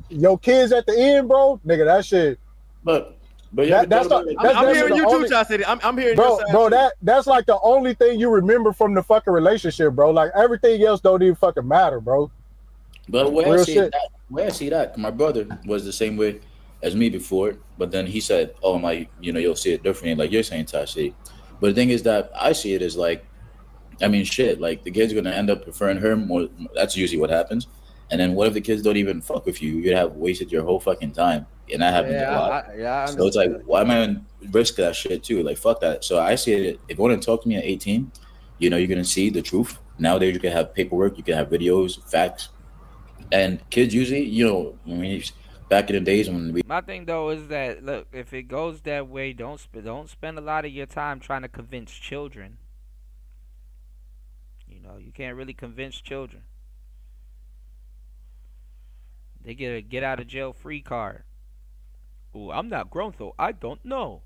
Speaker 8: your kids at the end, bro, nigga, that shit.
Speaker 7: But you ever
Speaker 8: That's
Speaker 7: thought
Speaker 8: the,
Speaker 7: about,
Speaker 8: that's
Speaker 6: I'm
Speaker 8: that's
Speaker 6: hearing
Speaker 8: the
Speaker 6: you
Speaker 8: only,
Speaker 6: too, Tai City. I'm hearing
Speaker 8: bro,
Speaker 6: your side
Speaker 8: bro.
Speaker 6: too.
Speaker 8: That's like the only thing you remember from the fucking relationship, bro. Like everything else don't even fucking matter, bro.
Speaker 7: But
Speaker 8: Real shit.
Speaker 7: where I see that, my brother was the same way as me before, but then he said, "Oh my, you'll see it differently, like you're saying, Tashi." But the thing is that I see it as like, I mean, shit, like the kid's gonna end up preferring her more. That's usually what happens. And then what if the kids don't even fuck with you? You'd have wasted your whole fucking time, and that happens a lot.
Speaker 6: I
Speaker 7: So it's like,
Speaker 6: understand.
Speaker 7: why am I gonna risk that shit too? Like, fuck that. So I see it. If you want to talk to me at 18, you're gonna see the truth. Nowadays, you can have paperwork, you can have videos, facts, and kids usually, back in the days when we
Speaker 1: My thing though is that look, if it goes that way, don't spend a lot of your time trying to convince children. You can't really convince children. They get a get out of jail free card. Oh, I'm not grown, so I don't know.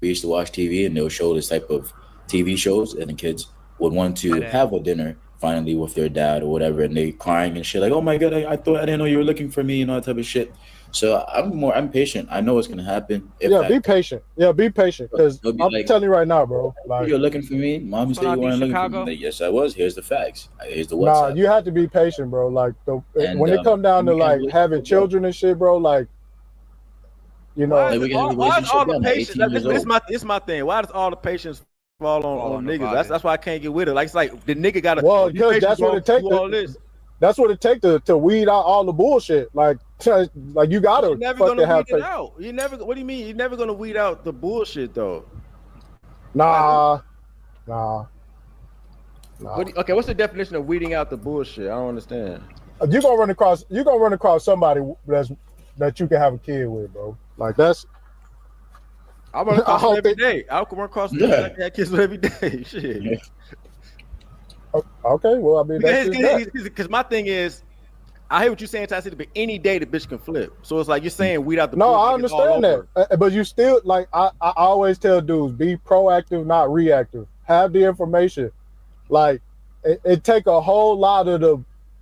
Speaker 7: used to watch TV and they'll show this type of TV shows, and the kids would want to
Speaker 1: Yeah.
Speaker 7: have a dinner finally with their dad or whatever, and they crying and shit like, "Oh my god, I thought I didn't know you were looking for me," and all that type of shit. So I'm patient. I know what's gonna happen.
Speaker 8: Yeah, be patient. Yeah, be patient. Because
Speaker 7: They'll be
Speaker 8: I'm
Speaker 7: like,
Speaker 8: telling you right now, bro. Like,
Speaker 7: "You're looking for me, mom
Speaker 1: What's
Speaker 7: said
Speaker 1: going
Speaker 7: you
Speaker 1: on,
Speaker 7: weren't
Speaker 1: D
Speaker 7: looking for me."
Speaker 1: Chicago?
Speaker 7: Like, yes, I was. Here's the facts. Here's the
Speaker 8: nah,
Speaker 7: WhatsApp.
Speaker 8: you have to be patient, bro. Like
Speaker 7: And
Speaker 8: when it come down to
Speaker 7: we can't
Speaker 8: like
Speaker 7: really
Speaker 8: having children and shit, bro. Like,
Speaker 6: Why
Speaker 7: like
Speaker 6: is,
Speaker 7: we
Speaker 6: it,
Speaker 7: can have a
Speaker 6: why is
Speaker 7: relationship
Speaker 6: all the
Speaker 7: down at
Speaker 6: patience?
Speaker 7: 18 years old.
Speaker 6: This my thing. Why does all the patience fall
Speaker 1: Fall
Speaker 6: on
Speaker 1: on the
Speaker 6: niggas?
Speaker 1: father.
Speaker 6: That's why I can't get with it. Like it's like the nigga got to.
Speaker 8: well, because that's what it takes.
Speaker 6: All this.
Speaker 8: That's what it takes to weed out all the bullshit. Like you gotta
Speaker 6: You're never
Speaker 8: fucking
Speaker 6: gonna
Speaker 8: have
Speaker 6: weed it
Speaker 8: patience.
Speaker 6: out. You never. What do you mean? You're never gonna weed out the bullshit though.
Speaker 8: Nah.
Speaker 6: Okay, what's the definition of weeding out the bullshit? I don't understand.
Speaker 8: You're gonna run across somebody that you can have a kid with, bro. Like that's
Speaker 6: I run across
Speaker 8: I
Speaker 6: them
Speaker 8: don't
Speaker 6: every
Speaker 8: think-
Speaker 6: day. I can run across them.
Speaker 7: Yeah.
Speaker 6: I got kids with every day. Shit.
Speaker 7: Yeah.
Speaker 8: okay. Well, I mean, that's just that.
Speaker 6: Because my thing is, I hear what you're saying, Tai City, but any day the bitch can flip. So it's like you're saying weed out the
Speaker 8: No,
Speaker 6: bullshit.
Speaker 8: I
Speaker 6: like it's all
Speaker 8: understand that,
Speaker 6: over.
Speaker 8: but you still like I always tell dudes, be proactive, not reactive. Have the information. Like it take a whole lot of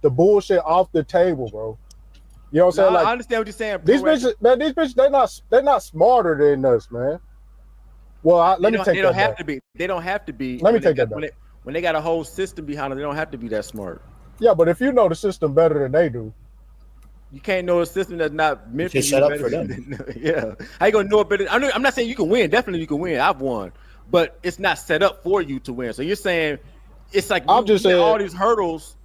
Speaker 8: the bullshit off the table, bro. You know what I'm saying?
Speaker 6: Nah,
Speaker 8: Like
Speaker 6: I understand what you're saying.
Speaker 8: these bitches, man, they're not smarter than us, man. Well, let me take
Speaker 6: They
Speaker 8: that
Speaker 6: don't have
Speaker 8: back.
Speaker 6: to be. They don't have to be.
Speaker 8: Let me
Speaker 6: when they
Speaker 8: take that
Speaker 6: got-
Speaker 8: back.
Speaker 6: When they got a whole system behind them, they don't have to be that smart.
Speaker 8: Yeah, but if you know the system better than they do,
Speaker 6: You can't know a system that's not meant for
Speaker 7: It's
Speaker 6: you.
Speaker 7: set up
Speaker 6: better
Speaker 7: for
Speaker 6: than- Yeah. How you gonna know it better? I'm not saying you can win. Definitely you can win. I've won, but it's not set up for you to win. So you're saying it's like
Speaker 8: I'm just
Speaker 6: you got
Speaker 8: saying-
Speaker 6: all these hurdles.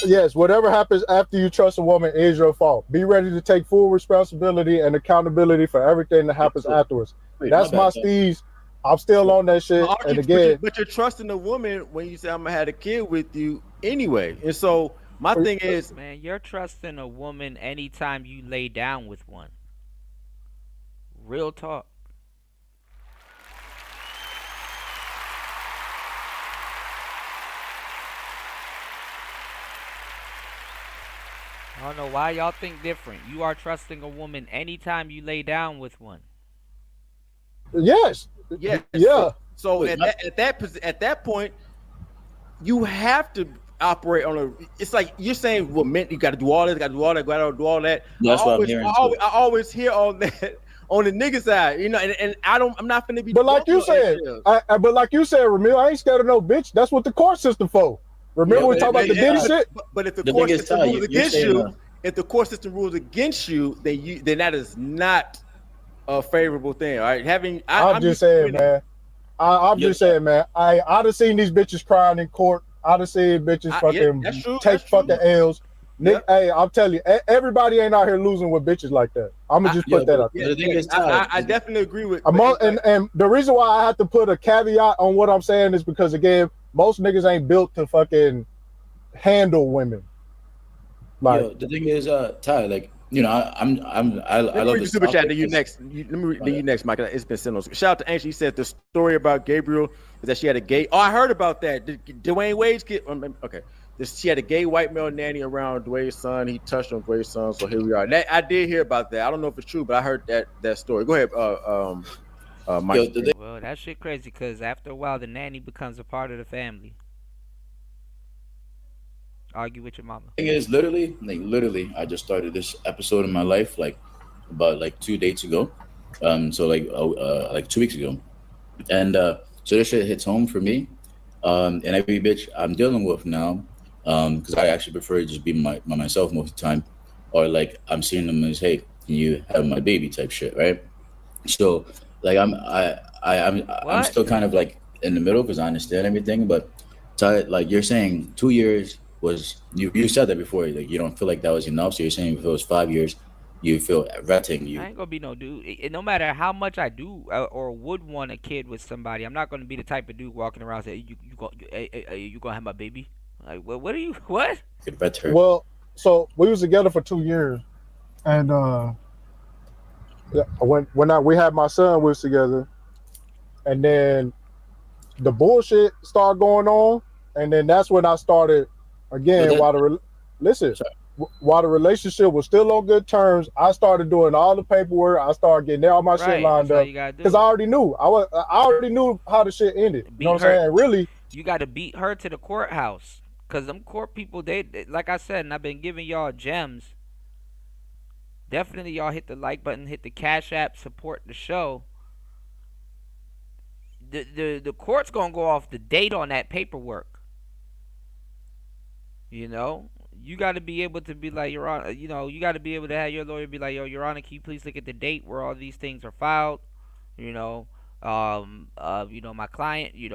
Speaker 8: yes, whatever happens after you trust a woman is your fault. Be ready to take full responsibility and accountability for everything that happens afterwards.
Speaker 7: Wait,
Speaker 8: That's my
Speaker 7: bad.
Speaker 8: steez. I'm still on that shit.
Speaker 6: But
Speaker 8: And again,
Speaker 6: you're trusting the woman when you say I'm gonna have a kid with you anyway. And so my thing is,
Speaker 1: Man, you're trusting a woman anytime you lay down with one. Real talk. I don't know why y'all think different. You are trusting a woman anytime you lay down with one.
Speaker 8: yes,
Speaker 6: yeah.
Speaker 8: yeah.
Speaker 6: So
Speaker 7: Wait,
Speaker 6: at that point, you have to operate on a. It's like you're saying, well, man, you got to do all this, got to do all that, got to do all that.
Speaker 7: That's
Speaker 6: I
Speaker 7: what I'm
Speaker 6: always,
Speaker 7: hearing,
Speaker 6: I
Speaker 7: too.
Speaker 6: always hear all that on the nigga side, and I'm not finna be.
Speaker 8: But like you said, but like you said, Ramil, I ain't scared of no bitch. That's what the court system for. Remember we talking about the Diddy shit?
Speaker 6: But if the
Speaker 7: The
Speaker 6: court
Speaker 7: thing is,
Speaker 6: system
Speaker 7: Ty,
Speaker 6: rules
Speaker 7: you're
Speaker 6: against
Speaker 7: saying,
Speaker 6: you, if the court system rules against you, then that is not a favorable thing. All right,
Speaker 8: I'm just saying, man. I'm just saying, man. I'd have seen these bitches crying in court. I'd have seen bitches fucking
Speaker 6: that's true,
Speaker 8: take
Speaker 6: that's true.
Speaker 8: fucking L's. Nick,
Speaker 6: Yep.
Speaker 8: hey, I'm telling you, everybody ain't out here losing with bitches like that. I'm gonna just put that up.
Speaker 7: The thing is,
Speaker 6: I definitely agree with.
Speaker 8: And the reason why I have to put a caveat on what I'm saying is because again, most niggas ain't built to fucking handle women. Like
Speaker 7: the thing is, Ty, like I
Speaker 6: Let me
Speaker 7: love
Speaker 6: read the
Speaker 7: this
Speaker 6: super chat to
Speaker 7: topic.
Speaker 6: you next. Let me read to you next, Mike. It's been sent on. Shout out to Angie. She said the story about Gabriel is that she had a gay. Oh, I heard about that. Did Dwayne Wade's kid? Okay. She had a gay white male nanny around Dwayne's son. He touched on Dwayne's son. So here we are. I did hear about that. I don't know if it's true, but I heard that story. Go ahead, Mike.
Speaker 1: Well, that shit crazy because after a while, the nanny becomes a part of the family. Argue with your mama.
Speaker 7: Thing is, literally, I just started this episode in my life like about like 2 days ago. So like 2 weeks ago, and so this shit hits home for me. And every bitch I'm dealing with now, because I actually prefer to just be myself most of the time, or like I'm seeing them as, hey, can you have my baby type shit, right? So like I'm
Speaker 1: What?
Speaker 7: still kind of like in the middle because I understand everything, but like you're saying 2 years was you said that before, like you don't feel like that was enough. So you're saying if it was 5 years, you feel retting
Speaker 1: I
Speaker 7: you.
Speaker 1: ain't gonna be no dude. No matter how much I do or would want a kid with somebody, I'm not gonna be the type of dude walking around saying, you gonna have my baby?" Like, what are you? What?
Speaker 7: Could ret her.
Speaker 8: Well, so we was together for 2 years, and we had my son, we was together, and then the bullshit started going on, and then that's when I started again.
Speaker 7: But
Speaker 8: Listen,
Speaker 7: sorry.
Speaker 8: while the relationship was still on good terms, I started doing all the paperwork. I started getting all my shit
Speaker 1: Right.
Speaker 8: lined
Speaker 1: That's how
Speaker 8: up
Speaker 1: you gotta do
Speaker 8: because I
Speaker 1: it.
Speaker 8: already knew. I already knew how the shit ended. You know what I'm
Speaker 1: Beat her.
Speaker 8: saying? Really,
Speaker 1: You gotta beat her to the courthouse. Cause them court people, they like I said, and I've been giving y'all gems. Definitely, y'all hit the like button, hit the Cash App, support the show. The court's gonna go off the date on that paperwork. You know, you got to be able to be like, Your Honor. You know, you got to be able to have your lawyer be like, yo, Your Honor, can you please look at the date where all these things are filed? You know, my client. You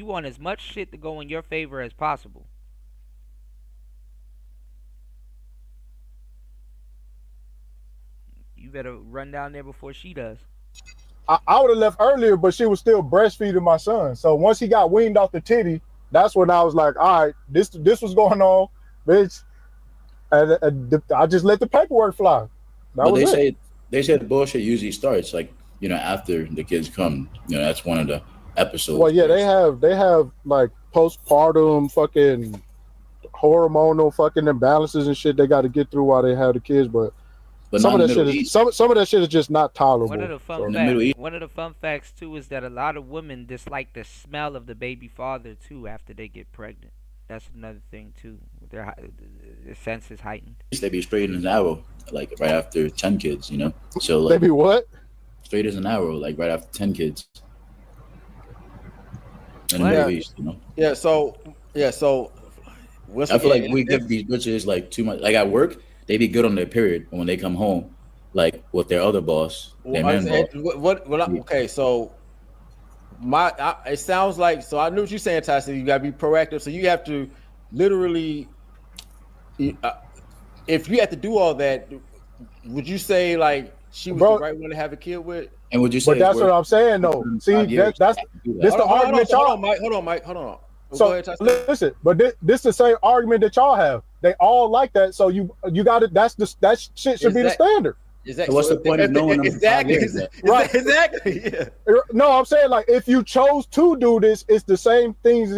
Speaker 1: want as much shit to go in your favor as possible. You better run down there before she does.
Speaker 8: I would have left earlier, but she was still breastfeeding my son. So once he got weaned off the titty, that's when I was like, all right, this was going on, bitch. And I just let the paperwork fly. That
Speaker 7: But
Speaker 8: was it.
Speaker 7: they say the bullshit usually starts like after the kids come. That's one of the episodes.
Speaker 8: Well, yeah, they have like postpartum fucking hormonal fucking imbalances and shit they got to get through while they have the kids, but some
Speaker 7: not
Speaker 8: of
Speaker 7: in
Speaker 8: that
Speaker 7: the Middle
Speaker 8: shit is
Speaker 7: East.
Speaker 8: some of that shit is just not tolerable.
Speaker 1: One of the fun
Speaker 7: In the Middle
Speaker 1: facts.
Speaker 7: East.
Speaker 1: One of the fun facts too is that a lot of women dislike the smell of the baby father too after they get pregnant. That's another thing too. Their sense is heightened.
Speaker 7: They be straight as an arrow, like right after 10 kids. So
Speaker 8: They
Speaker 7: like
Speaker 8: be what?
Speaker 7: straight as an arrow, like right after 10 kids in the
Speaker 1: What?
Speaker 7: Middle East.
Speaker 6: Yeah. So once
Speaker 7: I feel like
Speaker 6: again,
Speaker 7: we give these bitches like too much. Like at work, they be good on their period, and when they come home, like with their other boss, their man boss.
Speaker 6: Okay, so it sounds like, so I knew what you're saying, Tyson. You gotta be proactive. So you have to literally, if you have to do all that, would you say like she was the right one to have a kid with?
Speaker 7: And would you say?
Speaker 8: But that's what I'm saying though. See, that's this the argument y'all.
Speaker 6: Hold on, Mike. Hold on.
Speaker 8: So
Speaker 6: Go ahead, Tyson.
Speaker 8: listen, but this the same argument that y'all have. They all like that, so you got it. That shit should be the standard.
Speaker 6: Exactly.
Speaker 7: So what's the point of knowing them for 5 years?
Speaker 8: Right.
Speaker 6: Exactly. Yeah.
Speaker 8: No, I'm saying like if you chose to do this, it's the same things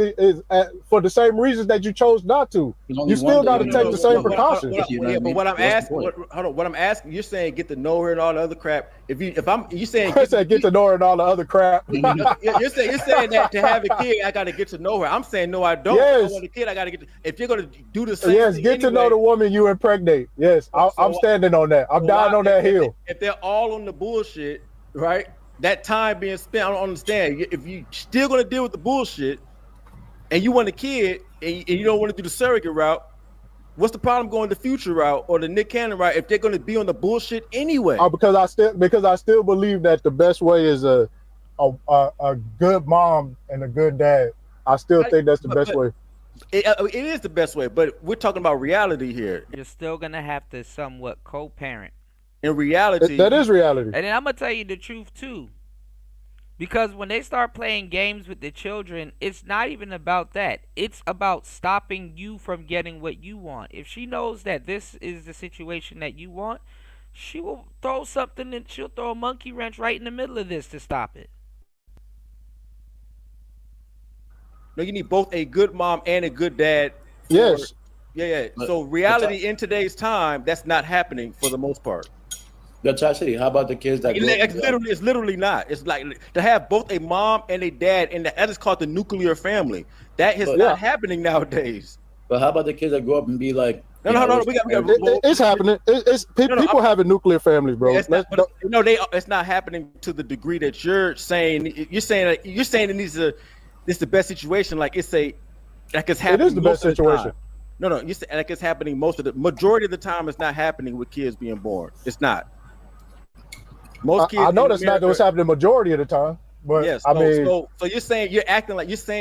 Speaker 8: for the same reasons that you chose not to. You still got to take the same precautions.
Speaker 6: But what I'm asking, hold on. What I'm asking, you're saying get to know her and all the other crap. You saying
Speaker 8: I said get to know her and all the other crap.
Speaker 6: you're saying that to have a kid, I got to get to know her. I'm saying no, I don't.
Speaker 8: Yes.
Speaker 6: If I want a kid, I got to get. If you're gonna do the same,
Speaker 8: Yes,
Speaker 6: thing
Speaker 8: get to know the woman you impregnate. Yes, I'm standing on that. I'm dying on that hill.
Speaker 6: If they're all on the bullshit, right? That time being spent, I don't understand. If you still gonna deal with the bullshit, and you want a kid, and you don't want to do the surrogate route, what's the problem going the future route or the Nick Cannon route if they're gonna be on the bullshit anyway?
Speaker 8: Because I still believe that the best way is a good mom and a good dad. I still think that's the best way.
Speaker 6: It is the best way, but we're talking about reality here.
Speaker 1: You're still gonna have to somewhat co-parent.
Speaker 6: In reality,
Speaker 8: That is reality.
Speaker 1: And then I'm gonna tell you the truth too. Because when they start playing games with the children, it's not even about that. It's about stopping you from getting what you want. If she knows that this is the situation that you want, she will throw something and she'll throw a monkey wrench right in the middle of this to stop it.
Speaker 6: No, you need both a good mom and a good dad.
Speaker 8: Yes.
Speaker 6: Yeah. So reality in today's time, that's not happening for the most part.
Speaker 7: The Tai City. How about the kids that grow up?
Speaker 6: It's literally not. It's like to have both a mom and a dad, and that is called the nuclear family. That is not happening nowadays.
Speaker 7: But how about the kids that grow up and be like,
Speaker 6: no,
Speaker 8: it's happening. People having nuclear families, bro.
Speaker 6: It's not happening to the degree that you're saying. You're saying it's the best situation. Like it's happening.
Speaker 8: It is the best situation.
Speaker 6: No, you say like it's happening most of the majority of the time. It's not happening with kids being born. It's not. Most kids.
Speaker 8: I know that's not what's happening majority of the time. But
Speaker 6: yes,
Speaker 8: I mean,
Speaker 6: so you're saying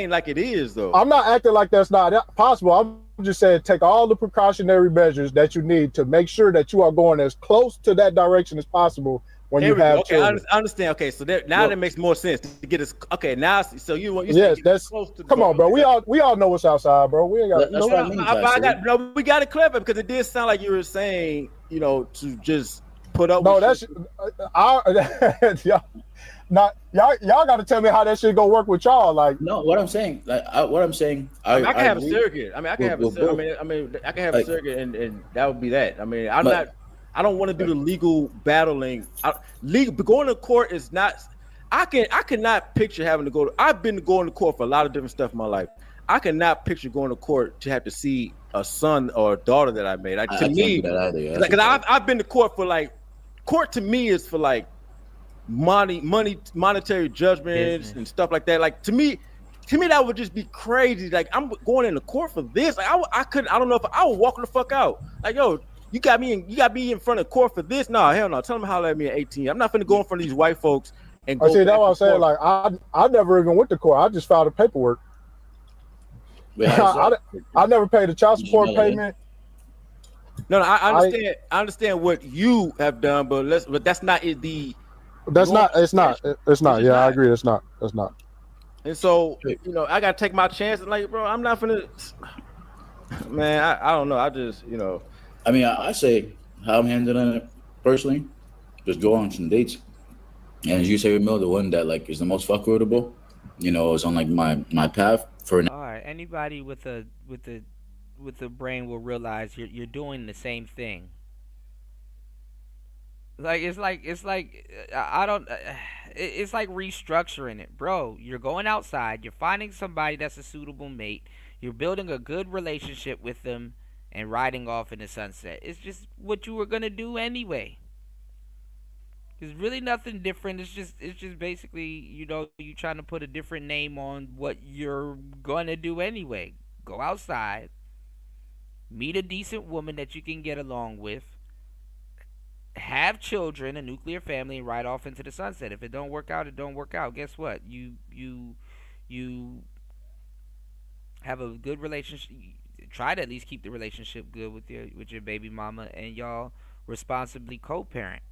Speaker 6: like it is though.
Speaker 8: I'm not acting like that's not possible. I'm just saying take all the precautionary measures that you need to make sure that you are going as close to that direction as possible when you have children.
Speaker 6: I understand. Okay, so that makes more sense to get us. Okay, now so you
Speaker 8: yes, that's close to come on, bro. We all know what's outside, bro. We ain't got.
Speaker 7: That's what I mean.
Speaker 6: We got it clear because it did sound like you were saying, to just put up.
Speaker 8: No, that's y'all got to tell me how that shit gonna work with y'all. Like,
Speaker 7: no, what I'm saying, I
Speaker 6: can have a surrogate. I can have a surrogate, and that would be that. I mean, I don't want to do the legal battling. Going to court is not. I cannot picture having to go. I've been going to court for a lot of different stuff in my life. I cannot picture going to court to have to see a son or a daughter that I made. To me, because I've been to court for court to me is for monetary judgments and stuff like that. Like to me that would just be crazy. Like I'm going into court for this. Like I don't know if I would walk the fuck out. Like, yo, you got me in front of court for this? No, hell no. Tell them how let me at 18. I'm not finna go in front of these white folks and go.
Speaker 8: See, that's what I'm saying. Like I never even went to court. I just filed the paperwork. I never paid a child support payment.
Speaker 6: No, I understand. I understand what you have done, but that's not the.
Speaker 8: That's not. It's not. It's not. Yeah, I agree. It's not. It's not.
Speaker 6: And so, I gotta take my chances. Like, bro, I'm not finna. Man, I don't know. I just,
Speaker 7: I mean, I say how I'm handling it personally. Just go on some dates, and as you say, Ramil, the one that is the most fuckable, is on my path for now.
Speaker 1: All right. Anybody with a brain will realize you're doing the same thing. It's like restructuring it, bro. You're going outside, you're finding somebody that's a suitable mate, you're building a good relationship with them, and riding off in the sunset. It's just what you were gonna do anyway. There's really nothing different. It's just basically, you trying to put a different name on what you're gonna do anyway. Go outside, meet a decent woman that you can get along with, have children, a nuclear family, and ride off into the sunset. If it don't work out, it don't work out. Guess what? You have a good relationship. Try to at least keep the relationship good with your baby mama, and y'all responsibly co-parent.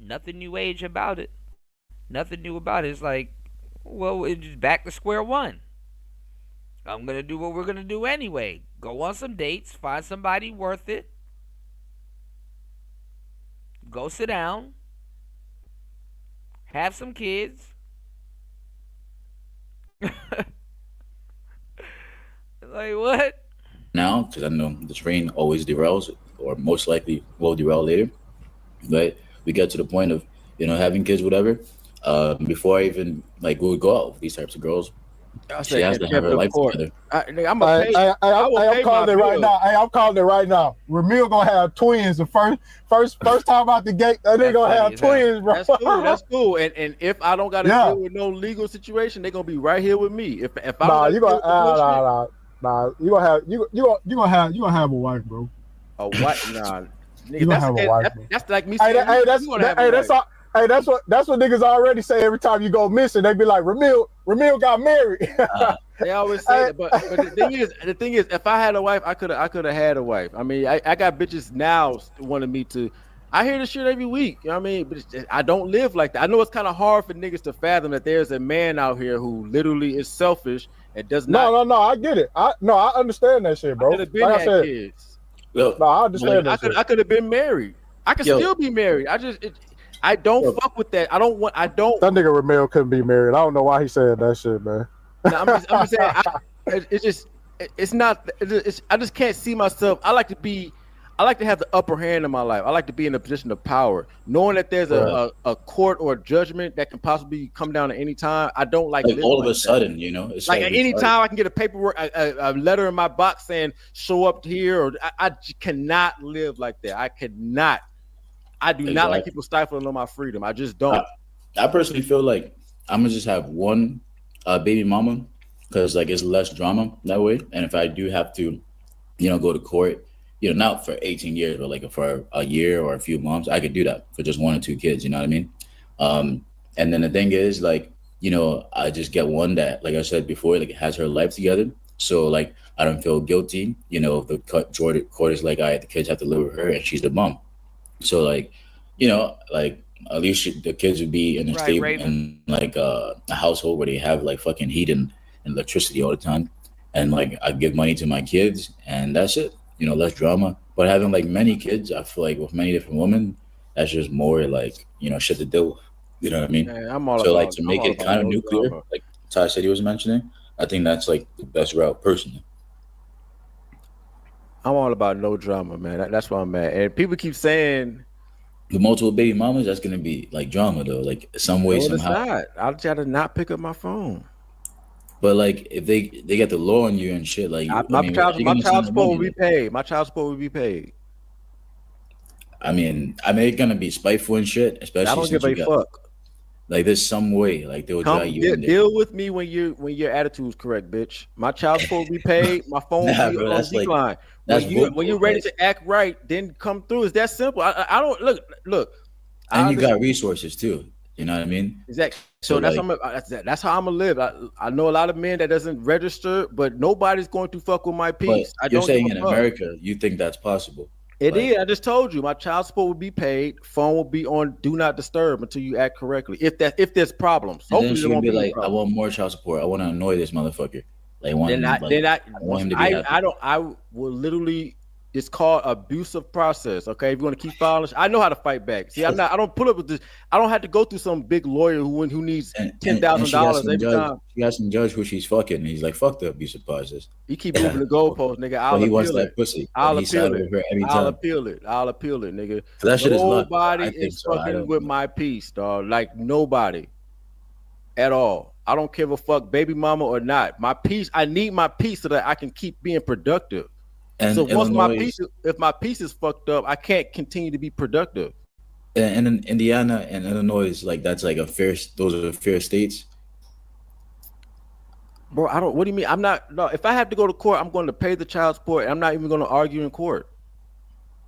Speaker 1: Nothing new age about it. Nothing new about it. It's like, well, it's just back to square one. I'm gonna do what we're gonna do anyway. Go on some dates, find somebody worth it. Go sit down, have some kids. Like what?
Speaker 7: Now, because I know the train always derails, or most likely will derail later. But we get to the point of having kids, whatever. Before I even we would go out with these types of girls. She has to have her life together.
Speaker 8: I'm calling it right now. Hey, I'm calling it right now. Ramil gonna have twins the first time out the gate. They gonna have twins, bro.
Speaker 6: That's cool. And if I don't gotta deal with no legal situation, they're gonna be right here with me. If I
Speaker 8: you gonna you gonna have a wife, bro.
Speaker 6: A wife? Nah.
Speaker 8: You gonna have a wife.
Speaker 6: That's like me saying.
Speaker 8: That's what niggas already say every time you go missing. They be like, Ramil got married.
Speaker 6: They always say that, but the thing is, if I had a wife, I could have had a wife. I mean, I got bitches now wanting me to. I hear this shit every week. You know what I mean? But I don't live like that. I know it's kind of hard for niggas to fathom that there's a man out here who literally is selfish and does not.
Speaker 8: No. I get it. I understand that shit, bro.
Speaker 6: I could have been had kids.
Speaker 8: No, I understand that shit.
Speaker 6: I could have been married. I could still be married. I don't fuck with that. That
Speaker 8: nigga Ramil couldn't be married. I don't know why he said that shit, man.
Speaker 6: No, I'm just saying. I just can't see myself. I like to be. I like to have the upper hand in my life. I like to be in a position of power, knowing that there's a court or a judgment that can possibly come down at any time. I don't like
Speaker 7: Like all of
Speaker 6: like
Speaker 7: a sudden, you know, it's
Speaker 6: like at any
Speaker 7: retarded.
Speaker 6: time I can get a paperwork, a letter in my box saying show up here, or I cannot live like that. I cannot. I do not like people stifling on my freedom. I just don't.
Speaker 7: I personally feel like I'm gonna just have one baby mama because like it's less drama that way. And if I do have to, you know, go to court, you know, not for 18 years, but like for a year or a few months, I could do that for just 1 or 2 kids. You know what I mean? And then the thing is, like, you know, I just get one that, like I said before, like has her life together. So like I don't feel guilty. You know, the court is like, all right, the kids have to live with her, and she's the mom. So like, you know, like at least the kids would be in a stable in like a household where they have like fucking heat and electricity all the time, and like I give money to my kids, and that's it. You know, less drama. But having like many kids, I feel like with many different women, that's just more like, you know, shit to deal with. You know what I mean?
Speaker 6: Man, I'm all
Speaker 7: so
Speaker 6: about,
Speaker 7: like to make it kind of nuclear, drama. Like Tai City was mentioning, I think that's like the best route personally.
Speaker 6: I'm all about no drama, man. That's why I'm mad. And people keep saying
Speaker 7: the multiple baby mamas, that's gonna be like drama though, like some way, somehow.
Speaker 6: It's not. I'll try to not pick up my phone.
Speaker 7: But like if they get the law on you and shit, like
Speaker 6: my child support will be paid. My child support will be paid.
Speaker 7: I mean, it's gonna be spiteful and shit, especially.
Speaker 6: I don't give a fuck.
Speaker 7: Like there's some way, like they will drag you in there.
Speaker 6: Deal with me when your attitude's correct, bitch. My child support will be paid. My phone will be on decline. When you're ready to act right, then come through. It's that simple. I don't look.
Speaker 7: And you got resources too. You know what I mean?
Speaker 6: Exactly. So that's how I'm gonna live. I know a lot of men that doesn't register, but nobody's going to fuck with my peace.
Speaker 7: You're saying in America, you think that's possible?
Speaker 6: It is. I just told you, my child support will be paid. Phone will be on do not disturb until you act correctly. If there's problems,
Speaker 7: and hopefully there won't be like, I want more child support. I want to annoy this motherfucker. Like,
Speaker 6: I will literally. It's called abusive process. Okay, if you want to keep filing, I know how to fight back. See, I don't pull up with this. I don't have to go through some big lawyer who needs $10,000 every time.
Speaker 7: She has some judge who she's fucking, and he's like, "Fuck the abusive process."
Speaker 6: You keep moving the goalpost, nigga.
Speaker 7: He wants that pussy.
Speaker 6: I'll appeal it, nigga.
Speaker 7: So that shit is
Speaker 6: nobody is fucking with my peace, dog. Like nobody at all. I don't give a fuck, baby mama or not. My peace. I need my peace so that I can keep being productive. And so once if my piece is fucked up, I can't continue to be productive.
Speaker 7: And in Indiana and Illinois, like those are fair states.
Speaker 6: Bro, what do you mean? If I have to go to court, I'm going to pay the child support, and I'm not even going to argue in court.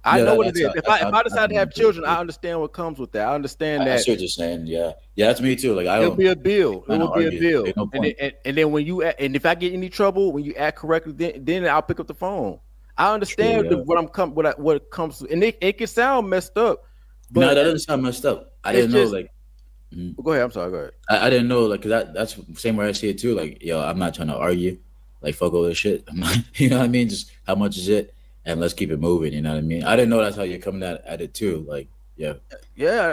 Speaker 6: I know what it is. If I decide to have children, I understand what comes with that. I understand that.
Speaker 7: I see what you're saying. Yeah, that's me too. Like
Speaker 6: it'll be a bill. It will be a bill. And then if I get any trouble when you act correctly, then I'll pick up the phone. I understand what it comes to, and it can sound messed up.
Speaker 7: But no, that doesn't sound messed up. I didn't know. Like,
Speaker 6: go ahead. I'm sorry. Go ahead.
Speaker 7: I didn't know. Like, cause that's the same way I see it too. Like, yo, I'm not trying to argue. Like, fuck all this shit. I'm not, you know what I mean? Just how much is it, and let's keep it moving. You know what I mean? I didn't know that's how you're coming at it too. Like, yeah,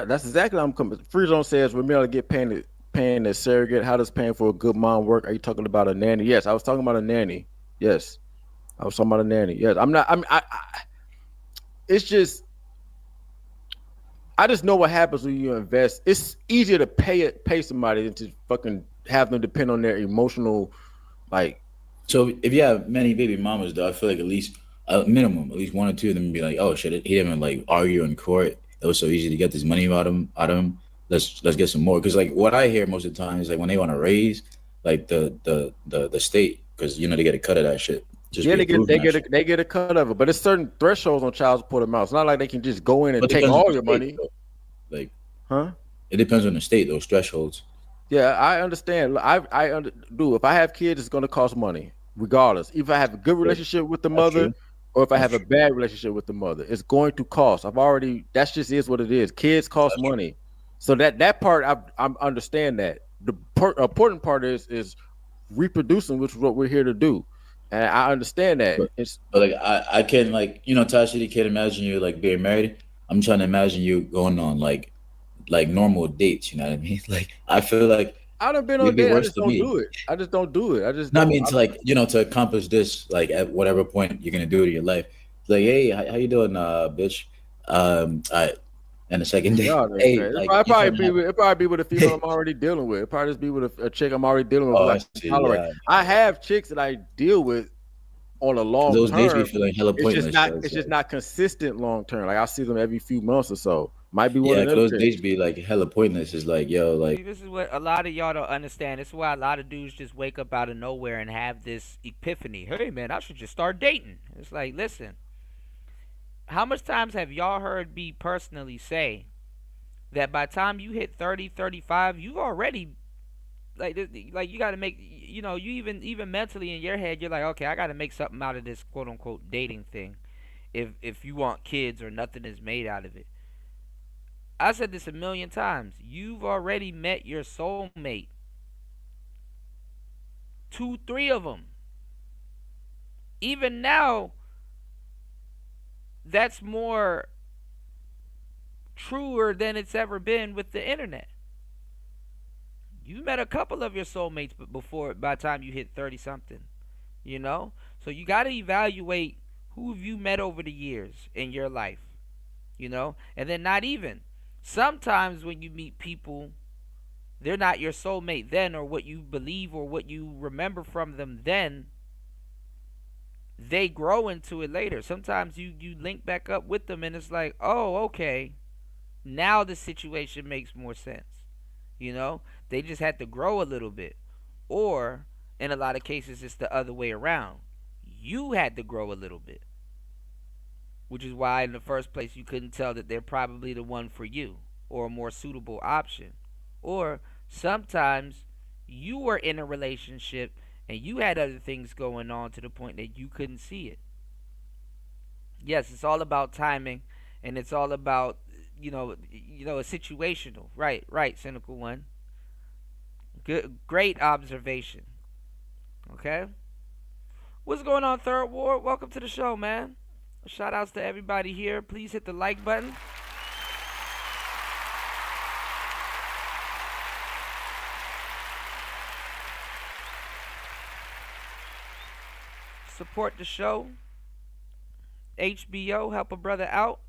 Speaker 6: that's exactly how I'm coming. Free Zone says we're merely get paying a surrogate. How does paying for a good mom work? Are you talking about a nanny? Yes, I was talking about a nanny. Yes. I was talking about a nanny. Yes, I'm not. It's just, I just know what happens when you invest. It's easier to pay somebody than to fucking have them depend on their emotional, like.
Speaker 7: So if you have many baby mamas, though, I feel like at least minimum, at least 1 or 2 of them be like, oh shit, he didn't like argue in court. It was so easy to get this money out of him. Let's get some more. Because like what I hear most of the time is like when they want to raise like the state, because you know they get a cut of that shit.
Speaker 6: They get a cut of it, but it's certain thresholds on child support amounts. It's not like they can just go in and take all your money.
Speaker 7: Like, it depends on the state, those thresholds.
Speaker 6: Yeah, I understand. I do. If I have kids, it's going to cost money, regardless. If I have a good relationship with the mother, or if I have a bad relationship with the mother, it's going to cost. That just is what it is. Kids cost money, so that part I understand that. The important part is reproducing, which is what we're here to do. And I understand that.
Speaker 7: But like I can, like, you know, Tashi, can't imagine you like being married. I'm trying to imagine you going on like normal dates, you know what I mean? Like I feel like
Speaker 6: I done been on dates. I just don't do it. I just don't do it.
Speaker 7: I mean, to like, you know, to accomplish this, like at whatever point you're gonna do it in your life, like, hey, how you doing, bitch? I and the second day,
Speaker 6: Y'all niggas
Speaker 7: hey,
Speaker 6: crazy.
Speaker 7: like you trying to
Speaker 6: It probably be with a female I'm already dealing with. It probably just be with a chick I'm already dealing with.
Speaker 7: oh,
Speaker 6: Like
Speaker 7: I see,
Speaker 6: tolerate.
Speaker 7: yeah.
Speaker 6: I have chicks that I deal with on a long
Speaker 7: Those dates be
Speaker 6: term.
Speaker 7: feeling hella pointless. So
Speaker 6: It's
Speaker 7: it's
Speaker 6: just
Speaker 7: like,
Speaker 6: not consistent long term. Like I see them every few months or so. Might be one
Speaker 7: yeah,
Speaker 6: of
Speaker 7: 'cause
Speaker 6: them
Speaker 7: those
Speaker 6: chicks.
Speaker 7: dates be like hella pointless. It's like, yo, like
Speaker 1: See, this is what a lot of y'all don't understand. This is why a lot of dudes just wake up out of nowhere and have this epiphany. Hey, man, I should just start dating. It's like, listen, how much times have y'all heard me personally say that by the time you hit 30, 35, you've already like you got to make you even mentally in your head you're like, okay, I got to make something out of this quote unquote dating thing if you want kids or nothing is made out of it. I said this a million times. You've already met your soulmate. Two, three of them. Even now, that's more truer than it's ever been with the internet. You met a couple of your soulmates before by the time you hit 30 something, you know? So you got to evaluate who have you met over the years in your life, you know? And then not even. Sometimes when you meet people, they're not your soulmate then, or what you believe or what you remember from them then. They grow into it later. Sometimes you link back up with them and it's like, oh, okay, now the situation makes more sense. You know, they just had to grow a little bit. Or in a lot of cases, it's the other way around. You had to grow a little bit, which is why in the first place you couldn't tell that they're probably the one for you or a more suitable option. Or sometimes you were in a relationship and you had other things going on to the point that you couldn't see it. Yes, it's all about timing and it's all about a situational. Right, right, cynical one. Good, great observation. Okay, what's going on, Third Ward? Welcome to the show, man. Shout outs to everybody here. Please hit the like button. Support the show. HBO, help a brother out.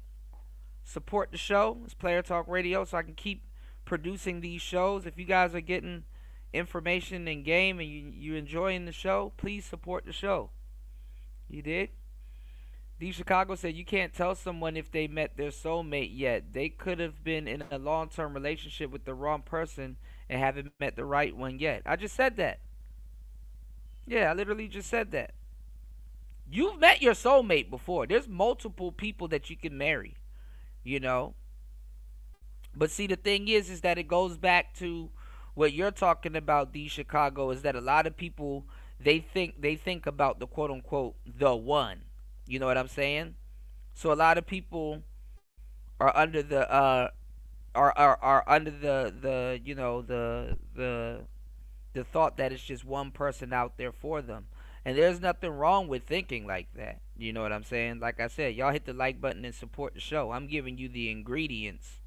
Speaker 1: Support the show. It's Player Talk Radio, so I can keep producing these shows. If you guys are getting information and game and you enjoying the show, please support the show. You did? D Chicago said you can't tell someone if they met their soulmate yet. They could have been in a long-term relationship with the wrong person and haven't met the right one yet. I just said that. Yeah, I literally just said that. You've met your soulmate before. There's multiple people that you can marry, you know. But see, the thing is that it goes back to what you're talking about, D Chicago, is that a lot of people they think about the quote unquote the one. You know what I'm saying? So a lot of people are under the are under the the thought that it's just one person out there for them. And there's nothing wrong with thinking like that. You know what I'm saying? Like I said, y'all hit the like button and support the show. I'm giving you the ingredients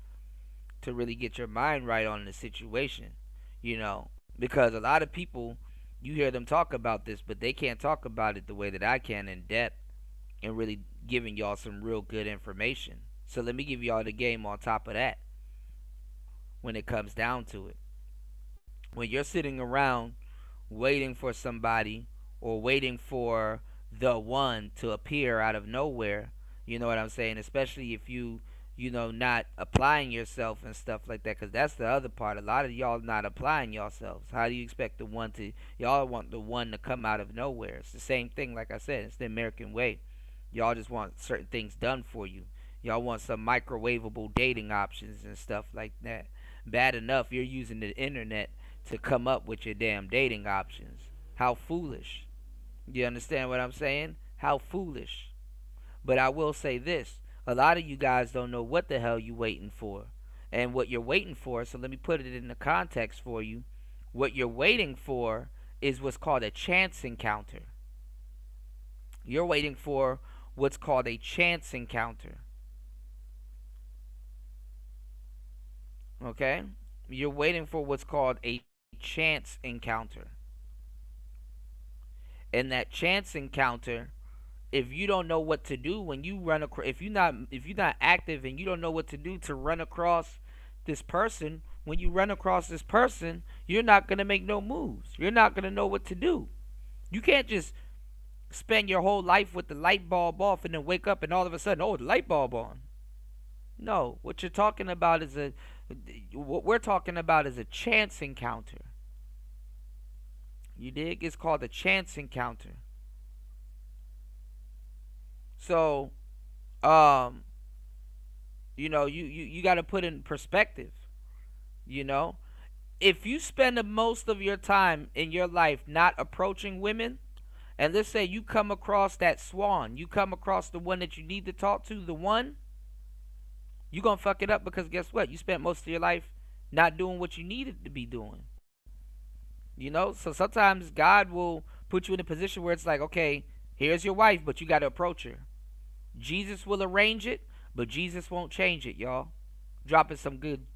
Speaker 1: to really get your mind right on the situation, you know, because a lot of people, you hear them talk about this, but they can't talk about it the way that I can in depth and really giving y'all some real good information. So let me give y'all the game on top of that when it comes down to it. When you're sitting around waiting for somebody or waiting for the one to appear out of nowhere, you know what I'm saying? Especially if not applying yourself and stuff like that, because that's the other part. A lot of y'all not applying yourselves. How do you expect the one to, y'all want the one to come out of nowhere? It's the same thing, like I said, it's the American way. Y'all just want certain things done for you. Y'all want some microwavable dating options and stuff like that. Bad enough you're using the internet to come up with your damn dating options. How foolish. You understand what I'm saying? How foolish. But I will say this. A lot of you guys don't know what the hell you waiting for. And what you're waiting for, so let me put it in the context for you. What you're waiting for is what's called a chance encounter. You're waiting for what's called a chance encounter. Okay? You're waiting for what's called a chance encounter. And that chance encounter if you don't know what to do when you run across, if you're not active and you don't know what to do to run across this person, when you run across this person, you're not gonna make no moves. You're not gonna know what to do. You can't just spend your whole life with the light bulb off and then wake up and all of a sudden, oh, the light bulb on. No, what you're talking about is what we're talking about is a chance encounter. You dig? It's called a chance encounter. So, um, you got to put in perspective. You know, if you spend the most of your time in your life not approaching women, and let's say you come across that swan, you come across the one that you need to talk to, the one, you're going to fuck it up because guess what? You spent most of your life not doing what you needed to be doing. So sometimes God will put you in a position where it's like, okay, here's your wife, but you got to approach her. Jesus will arrange it, but Jesus won't change it, y'all. Dropping some good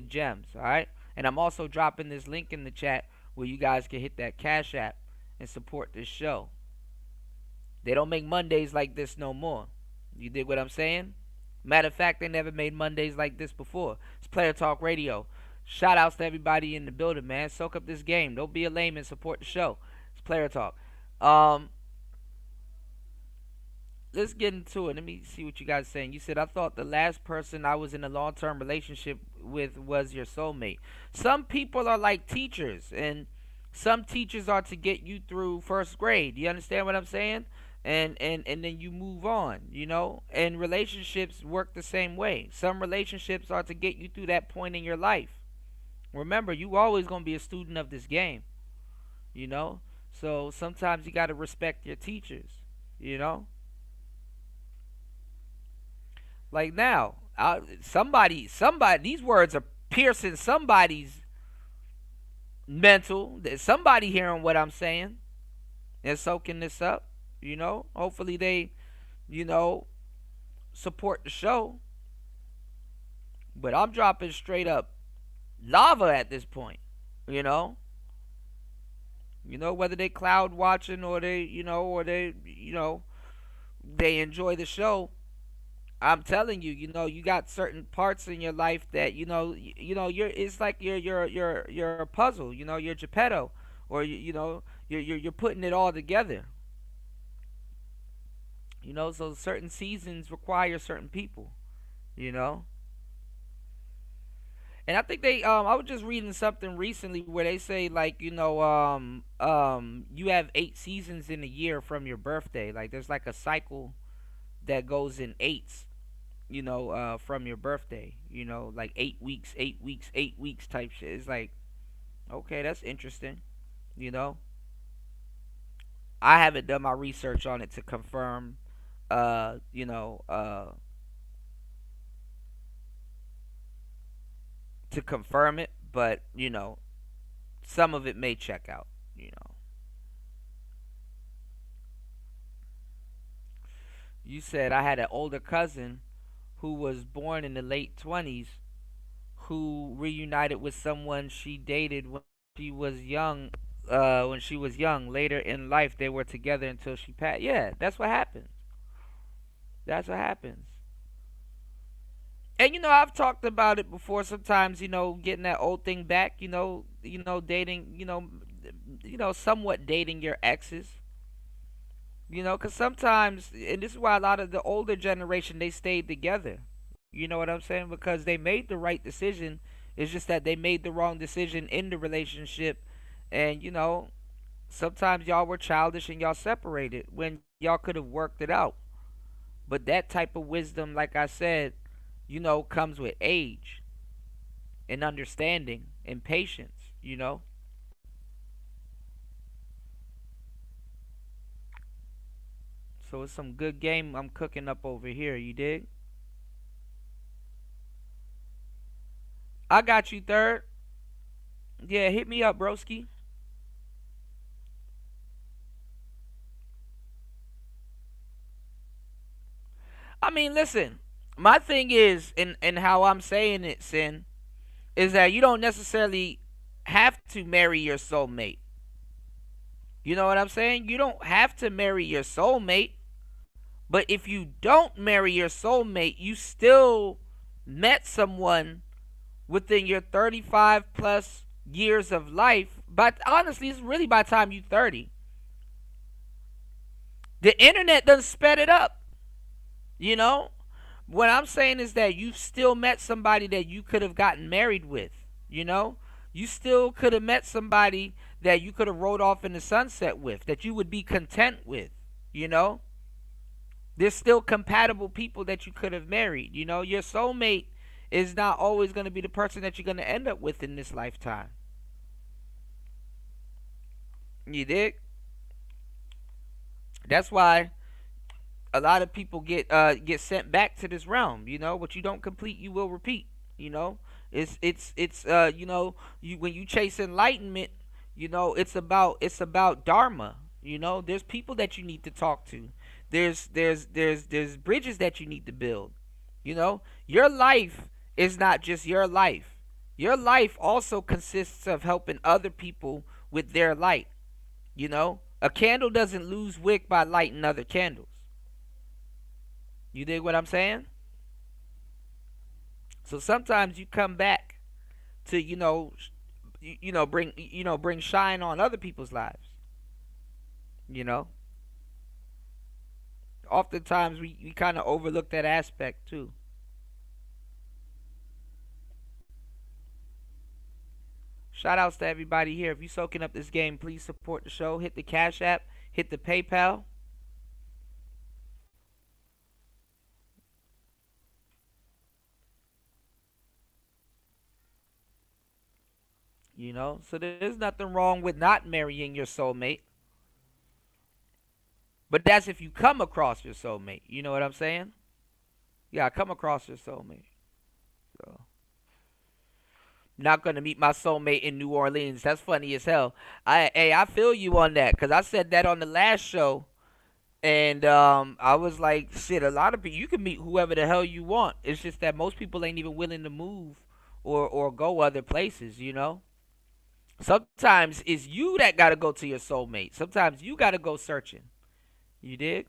Speaker 1: gems, all right? And I'm also dropping this link in the chat where you guys can hit that Cash App and support this show. They don't make Mondays like this no more. You dig what I'm saying? Matter of fact, they never made Mondays like this before. It's Player Talk Radio. Shout outs to everybody in the building, man. Soak up this game. Don't be a lame and support the show. It's Player Talk. Let's get into it. Let me see what you guys are saying. You said, I thought the last person I was in a long-term relationship with was your soulmate. Some people are like teachers, and some teachers are to get you through first grade. You understand what I'm saying? And then you move on. And relationships work the same way. Some relationships are to get you through that point in your life. Remember, you always going to be a student of this game. So sometimes you got to respect your teachers. Like now, somebody, these words are piercing somebody's mental. There's somebody hearing what I'm saying and soaking this up. Hopefully they, support the show. But I'm dropping straight up lava at this point. You know, whether they cloud watching or they enjoy the show. I'm telling you, you got certain parts in your life that you're. It's like you're a puzzle. You're Geppetto, or you're putting it all together. So certain seasons require certain people. You know, and I think I was just reading something recently where they say like you have 8 seasons in a year from your birthday. Like there's like a cycle that goes in eights. From your birthday, like 8 weeks, 8 weeks, 8 weeks type shit. It's like, okay, that's interesting. You know, I haven't done my research on it to confirm, uh, you know, uh, to confirm it, but some of it may check out. You said I had an older cousin who was born in the late 20s who reunited with someone she dated she was young when she was young. Later in life they were together until she passed. Yeah, that's what happens. That's what happens. And I've talked about it before sometimes, getting that old thing back, dating, somewhat dating your exes. Because sometimes, and this is why a lot of the older generation, they stayed together. You know what I'm saying? Because they made the right decision. It's just that they made the wrong decision in the relationship. And, sometimes y'all were childish and y'all separated when y'all could have worked it out. But that type of wisdom, like I said, comes with age and understanding and patience. So it's some good game I'm cooking up over here, you dig? I got you, third. Yeah, hit me up, broski. I mean, listen, my thing is, and how I'm saying it, Sin, is that you don't necessarily have to marry your soulmate. You know what I'm saying? You don't have to marry your soulmate. But if you don't marry your soulmate, you still met someone within your 35 plus years of life. But honestly, it's really by the time you 30. The internet doesn't sped it up, you know? What I'm saying is that you still met somebody that you could have gotten married with, you know? You still could have met somebody that you could have rode off in the sunset with, that you would be content with, you know? There's still compatible people that you could have married, you know? Your soulmate is not always going to be the person that you're going to end up with in this lifetime. You dig? That's why a lot of people get sent back to this realm. You know, what you don't complete, you will repeat. You know, it's you know, you when you chase enlightenment, you know, it's about dharma. You know, there's people that you need to talk to. There's bridges that you need to build. You know, your life is not just your life. Your life also consists of helping other people with their light. You know, a candle doesn't lose wick by lighting other candles. You dig what I'm saying? So sometimes you come back to bring shine on other people's lives. You know, oftentimes we kind of overlook that aspect too. Shout outs to everybody here. If you soaking up this game, please support the show. Hit the Cash App, hit the PayPal. You know, so there's nothing wrong with not marrying your soulmate. But that's if you come across your soulmate. You know what I'm saying? Yeah, I come across your soulmate. So, not gonna meet my soulmate in New Orleans. That's funny as hell. I feel you on that because I said that on the last show, and I was like, shit. A lot of people, you can meet whoever the hell you want. It's just that most people ain't even willing to move or go other places. You know. Sometimes it's you that gotta go to your soulmate. Sometimes you gotta go searching. You dig?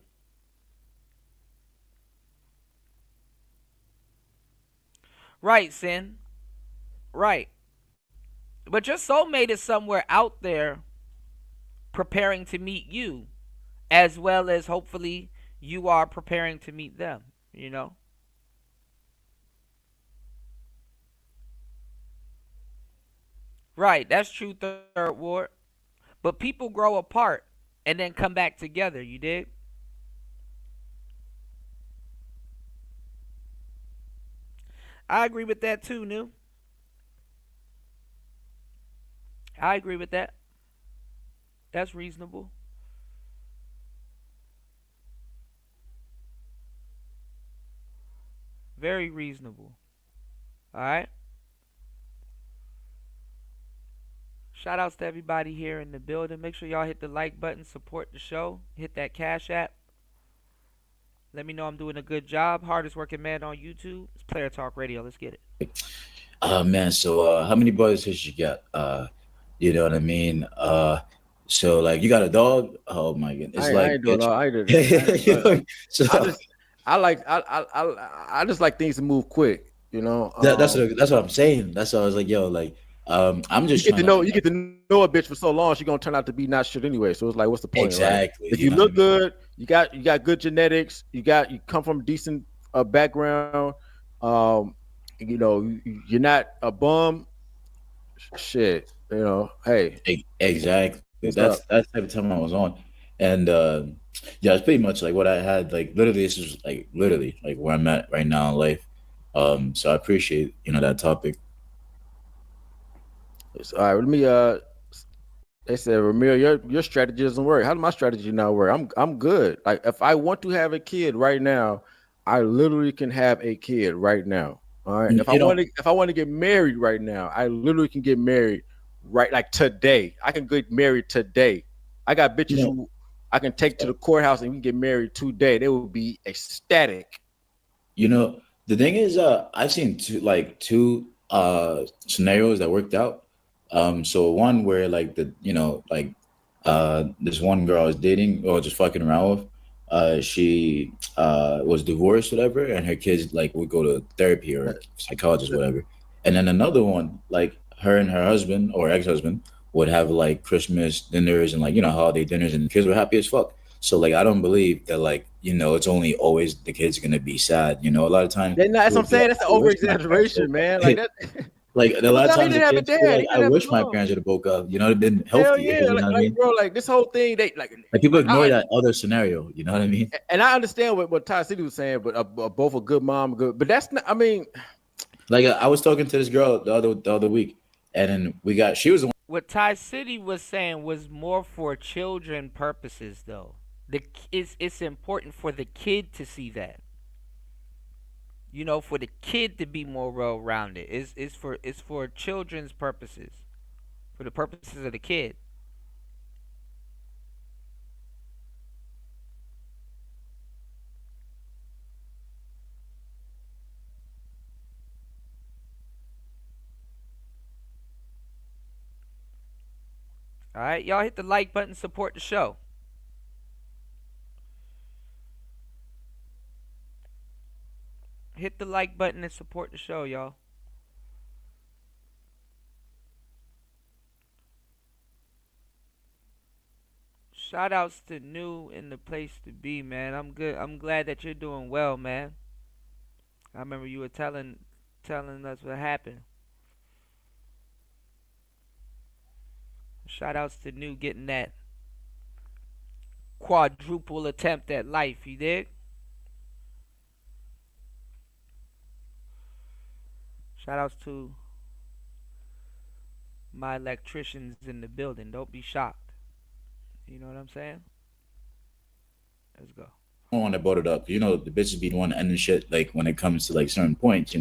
Speaker 1: Right, Sin. Right. But your soulmate is somewhere out there preparing to meet you, as well as hopefully you are preparing to meet them. You know? Right, that's true, third ward. But people grow apart and then come back together, you dig? I agree with that too, New. I agree with that. That's reasonable. Very reasonable. Alright? Shout outs to everybody here in the building. Make sure y'all hit the like button, support the show, hit that Cash App. Let me know I'm doing a good job. Hardest working man on YouTube. It's Player Talk Radio. Let's get it.
Speaker 7: Man, so how many brothers has you got? You know what I mean? So like you got a dog? Oh my goodness. It's
Speaker 6: I
Speaker 7: like
Speaker 6: ain't doing
Speaker 7: it's,
Speaker 6: all. I ain't doing that. I ain't doing that.
Speaker 7: so
Speaker 6: I just I just like things to move quick. You know.
Speaker 7: that's what I'm saying. That's why I was like, yo, like I'm
Speaker 6: You
Speaker 7: just
Speaker 6: get
Speaker 7: trying
Speaker 6: to
Speaker 7: to
Speaker 6: know
Speaker 7: like
Speaker 6: you get to know a bitch for so long, she's gonna turn out to be not shit anyway. So it's like, what's the point, right?
Speaker 7: exactly,
Speaker 6: If
Speaker 7: you
Speaker 6: you
Speaker 7: know what I
Speaker 6: look
Speaker 7: mean?
Speaker 6: good, you got good genetics, you come from a decent background, um, you know, you're not a bum. Shit, you know. Hey,
Speaker 7: Exactly.
Speaker 6: what's
Speaker 7: That's
Speaker 6: up?
Speaker 7: that's the type of time I was on. And yeah, it's pretty much like what I had, like literally this is like literally like where I'm at right now in life. So I appreciate, that topic.
Speaker 6: All right, let me. They said, Ramir, your strategy doesn't work. How does my strategy not work? I'm good. Like if I want to have a kid right now, I literally can have a kid right now. All right.
Speaker 7: You know,
Speaker 6: If I want to get married right now, I literally can get married right like today. I can get married today. I got
Speaker 7: you
Speaker 6: bitches
Speaker 7: know,
Speaker 6: who I can take to the courthouse and we can get married today. They will be ecstatic.
Speaker 7: you know, the thing is, I've seen two scenarios that worked out. So one where like this one girl I was dating or just fucking around with. she was divorced, whatever, and her kids like would go to therapy or psychologist, whatever. And then another one, like her and her husband or ex-husband would have like Christmas dinners and like holiday dinners, and the kids were happy as fuck. So like I don't believe that like it's only always the kids gonna be sad. A lot of times
Speaker 6: They're not, that's
Speaker 7: people
Speaker 6: what I'm
Speaker 7: be
Speaker 6: saying.
Speaker 7: like,
Speaker 6: That's an
Speaker 7: I
Speaker 6: over
Speaker 7: wish my parents
Speaker 6: exaggeration,
Speaker 7: would
Speaker 6: man. Like that.
Speaker 7: like a lot of
Speaker 6: He
Speaker 7: times the
Speaker 6: didn't have a
Speaker 7: kids feel
Speaker 6: dad.
Speaker 7: like
Speaker 6: He
Speaker 7: I
Speaker 6: didn't have
Speaker 7: wish
Speaker 6: a
Speaker 7: my
Speaker 6: mom.
Speaker 7: parents would have woke up. It'd been
Speaker 6: Hell
Speaker 7: healthy.
Speaker 6: yeah,
Speaker 7: You know what I mean?
Speaker 6: bro, like this whole thing, they
Speaker 7: Like people ignore
Speaker 6: I,
Speaker 7: that other scenario. You know what I mean?
Speaker 6: and I understand what Tai City was saying, but both a good mom, good. But that's not. I mean,
Speaker 7: Like I was talking to this girl the other week, and then she was the one.
Speaker 1: What Tai City was saying was more for children purposes, though. It's important for the kid to see that. For the kid to be more well rounded. It's for children's purposes, for the purposes of the kid. All right, y'all hit the like button, support the show. Hit the like button and support the show, y'all. Shout outs to New in the place to be, man. I'm good. I'm glad that you're doing well, man. I remember you were telling us what happened. Shout outs to New getting that quadruple attempt at life, you dig? Shout outs to my electricians in the building. Don't be shocked. You know what I'm saying? Let's go.
Speaker 7: One that brought it up. The bitches be the one ending shit like when it comes to like certain points.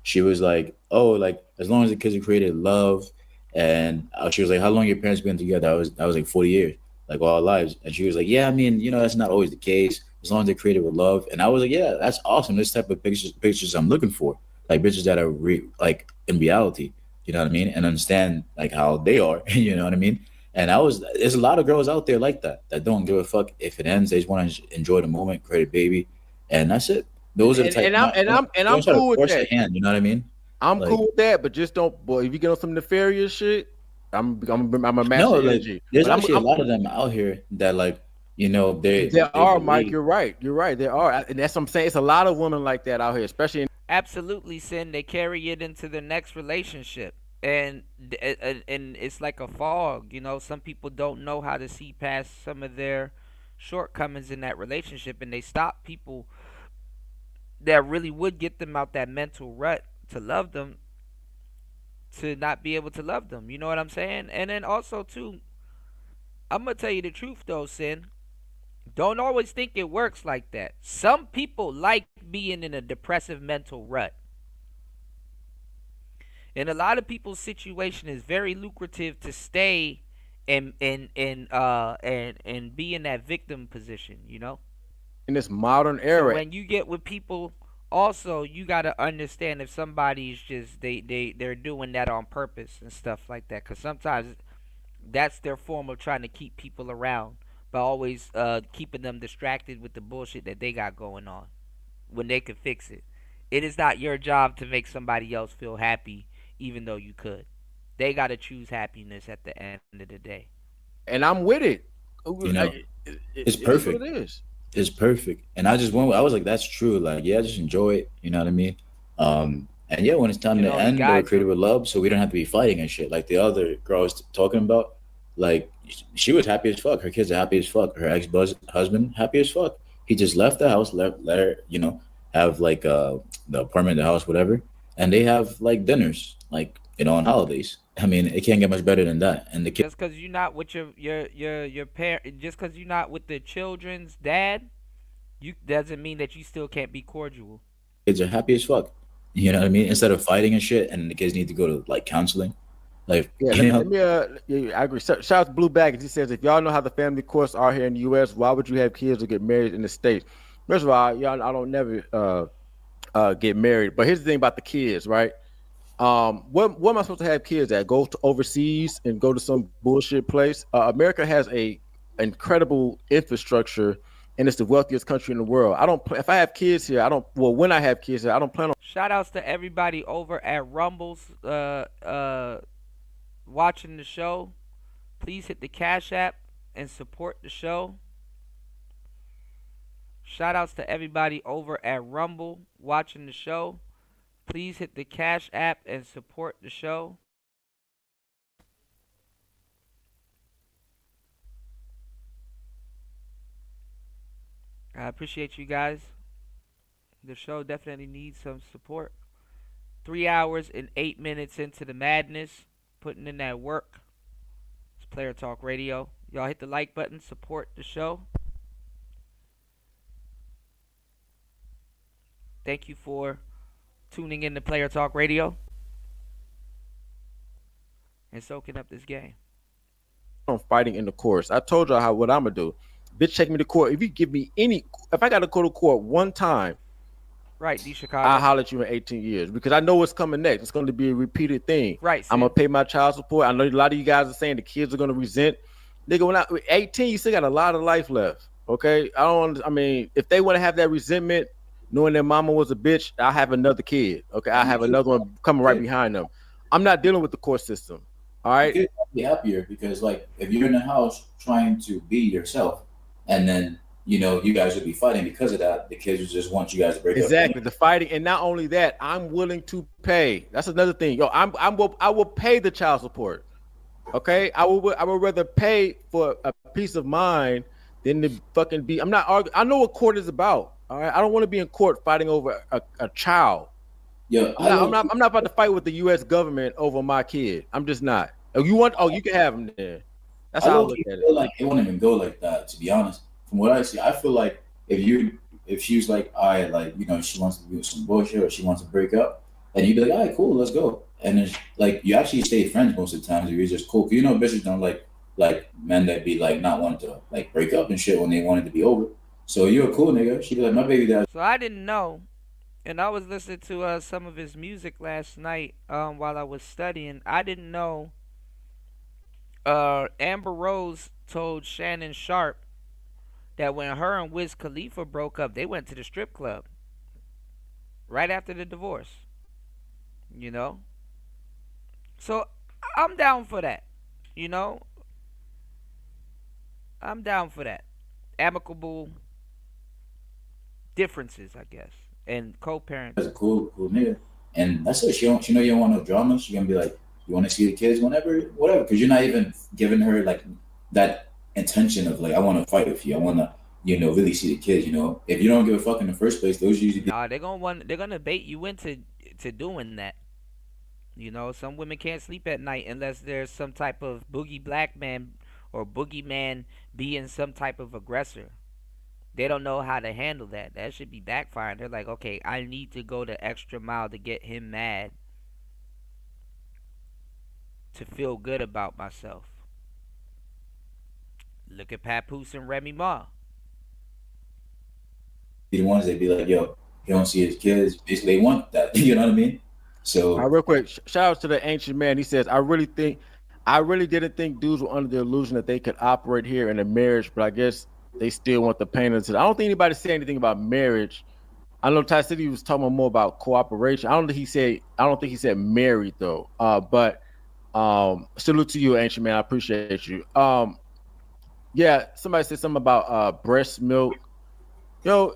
Speaker 7: She was like, oh, like as long as the kids are created love, and she was like, how long your parents been together? I was like 40 years, like all our lives. And she was like, yeah, I mean, that's not always the case. As long as they're created with love. And I was like, yeah, that's awesome. This type of pictures I'm looking for, like bitches that are like in reality. You know what I mean? And understand like how they are. You know what I mean? And there's a lot of girls out there like that don't give a fuck if it ends. They just want to enjoy the moment, create a baby, and that's it. Those are the
Speaker 6: and,
Speaker 7: type.
Speaker 6: and I'm and I'm and I'm
Speaker 7: don't try to
Speaker 6: cool with
Speaker 7: force
Speaker 6: that.
Speaker 7: the hand. You know what I mean?
Speaker 6: I'm
Speaker 7: Like,
Speaker 6: cool with that, but just don't. Boy, if you get on some nefarious shit, I'm a match
Speaker 7: no,
Speaker 6: your
Speaker 7: like
Speaker 6: energy.
Speaker 7: there's
Speaker 6: But
Speaker 7: actually a
Speaker 6: I'm
Speaker 7: lot of them out here that like
Speaker 6: there
Speaker 7: they
Speaker 6: are, Mike.
Speaker 7: believe.
Speaker 6: You're right. You're right. There are, and that's what I'm saying. It's a lot of women like that out here, especially in.
Speaker 1: Absolutely, sin. They carry it into the next relationship, and it's like a fog. Some people don't know how to see past some of their shortcomings in that relationship, and they stop people that really would get them out that mental rut to love them, to not be able to love them. You know what I'm saying? And then also too, I'm gonna tell you the truth though, sin. Don't always think it works like that. Some people like being in a depressive mental rut. And a lot of people's situation is very lucrative to stay and be in that victim position.
Speaker 6: This modern
Speaker 1: So
Speaker 6: era.
Speaker 1: when you get with people, also you gotta understand if somebody's just they're doing that on purpose and stuff like that. Cause sometimes that's their form of trying to keep people around by always keeping them distracted with the bullshit that they got going on when they could fix it. It is not your job to make somebody else feel happy, even though you could. They gotta choose happiness at the end of the day.
Speaker 6: And I'm with it.
Speaker 7: You know, it's
Speaker 6: It is what
Speaker 7: perfect.
Speaker 6: it is.
Speaker 7: It's perfect. And I just went. I was like, that's true. Like, yeah, just enjoy it. You know what I mean? And yeah, when it's time
Speaker 1: It
Speaker 7: to
Speaker 1: only
Speaker 7: end, they were
Speaker 1: guides
Speaker 7: created
Speaker 1: them.
Speaker 7: with love, so we don't have to be fighting and shit. Like the other girl I was talking about, like she was happy as fuck. Her kids are happy as fuck. Her ex husband happy as fuck. He just left the house, let her, have like the apartment, the house, whatever, and they have like dinners, like on holidays. I mean, it can't get much better than that. And the kids
Speaker 1: Just because you're not with your parent, just because you're not with the children's dad, you doesn't mean that you still can't be cordial.
Speaker 7: are happy as fuck. You know what I mean? Instead of fighting and shit, and the kids need to go to like counseling, like
Speaker 6: Yeah, let me. Yeah, I agree. Shout out to Blue Bag. He says, if y'all know how the family courts are here in the U.S., why would you have kids or get married in the states? First of all, y'all, I don't never get married. But here's the thing about the kids, right? What am I supposed to have kids at? Go to overseas and go to some bullshit place? America has a incredible infrastructure and it's the wealthiest country in the world. I don't. If I have kids here, I don't. Well, when I have kids here, I don't plan on.
Speaker 1: Shout outs to everybody over at Rumbles watching the show. Please hit the Cash App and support the show. Shout outs to everybody over at Rumble watching the show. Please hit the Cash App and support the show. I appreciate you guys. The show definitely needs some support. 3 hours and 8 minutes into the madness, putting in that work. It's Player Talk Radio. Y'all hit the like button, support the show. Thank you for tuning in to Player Talk Radio and soaking up this game.
Speaker 6: I'm fighting in the courts. I told y'all what I'm gonna do. Bitch, take me to court. If you give me if I gotta go to court one time,
Speaker 1: right, D Chicago,
Speaker 6: I'll holler at you in 18 years because I know what's coming next. It's gonna be a repeated thing.
Speaker 1: Right,
Speaker 6: I'm gonna pay my child support. I know a lot of you guys are saying the kids are gonna resent. Nigga, when I 18, you still got a lot of life left. Okay, I mean, if they want to have that resentment, knowing their mama was a bitch, I'll have another kid. Okay, I have another one coming right behind them. I'm not dealing with the court system. All right,
Speaker 7: you could be happier because, like, if you're in the house trying to be yourself, and then you guys would be fighting because of that, the kids would just want you guys to break up.
Speaker 6: Exactly, the fighting, and not only that, I'm willing to pay. That's another thing. Yo, I will pay the child support. Okay, I would rather pay for a peace of mind than to fucking be. I'm not arguing. I know what court is about. All right, I don't want to be in court fighting over a child.
Speaker 7: Yeah,
Speaker 6: I'm not about to fight with the U.S. government over my kid. I'm just not. Oh, you can have him there. That's how I look at it.
Speaker 7: Like it won't even go like that. To be honest, from what I see, I feel like if she was like, all right, like she wants to do some bullshit or she wants to break up, and you'd be like, all right, cool, let's go. And it's like you actually stay friends most of the times. You're just cool. Bitches don't like men that be like not wanting to like break up and shit when they want it to be over. So you're a cool nigga. She'd be like, my baby dad.
Speaker 1: So I didn't know, and I was listening to some of his music last night while I was studying. I didn't know. Amber Rose told Shannon Sharp that when her and Wiz Khalifa broke up, they went to the strip club right after the divorce. So I'm down for that. I'm down for that. Amicable differences, I guess, and co-parenting.
Speaker 7: That's a cool nigga, and that's it. She know you don't want no drama. She's gonna be like, you want to see the kids whenever, whatever, because you're not even giving her like that intention of like, I want to fight with you. I want to, really see the kids. If you don't give a fuck in the first place, those usually.
Speaker 1: They're gonna bait you into doing that. Some women can't sleep at night unless there's some type of boogie black man or boogeyman being some type of aggressor. They don't know how to handle that. That should be backfiring. They're like, okay, I need to go the extra mile to get him mad to feel good about myself. Look at Papoose and Remy Ma.
Speaker 7: The ones that be like, yo, he don't see his kids. Basically, they want that. You know what I mean? So
Speaker 6: real quick, shout out to the ancient man. He says, I really didn't think dudes were under the illusion that they could operate here in a marriage, but I guess they still want the pain into it. I don't think anybody said anything about marriage. I know Tai City was talking more about cooperation. I don't think he said married though. But salute to you, ancient man. I appreciate you. Yeah, somebody said something about breast milk. Yo,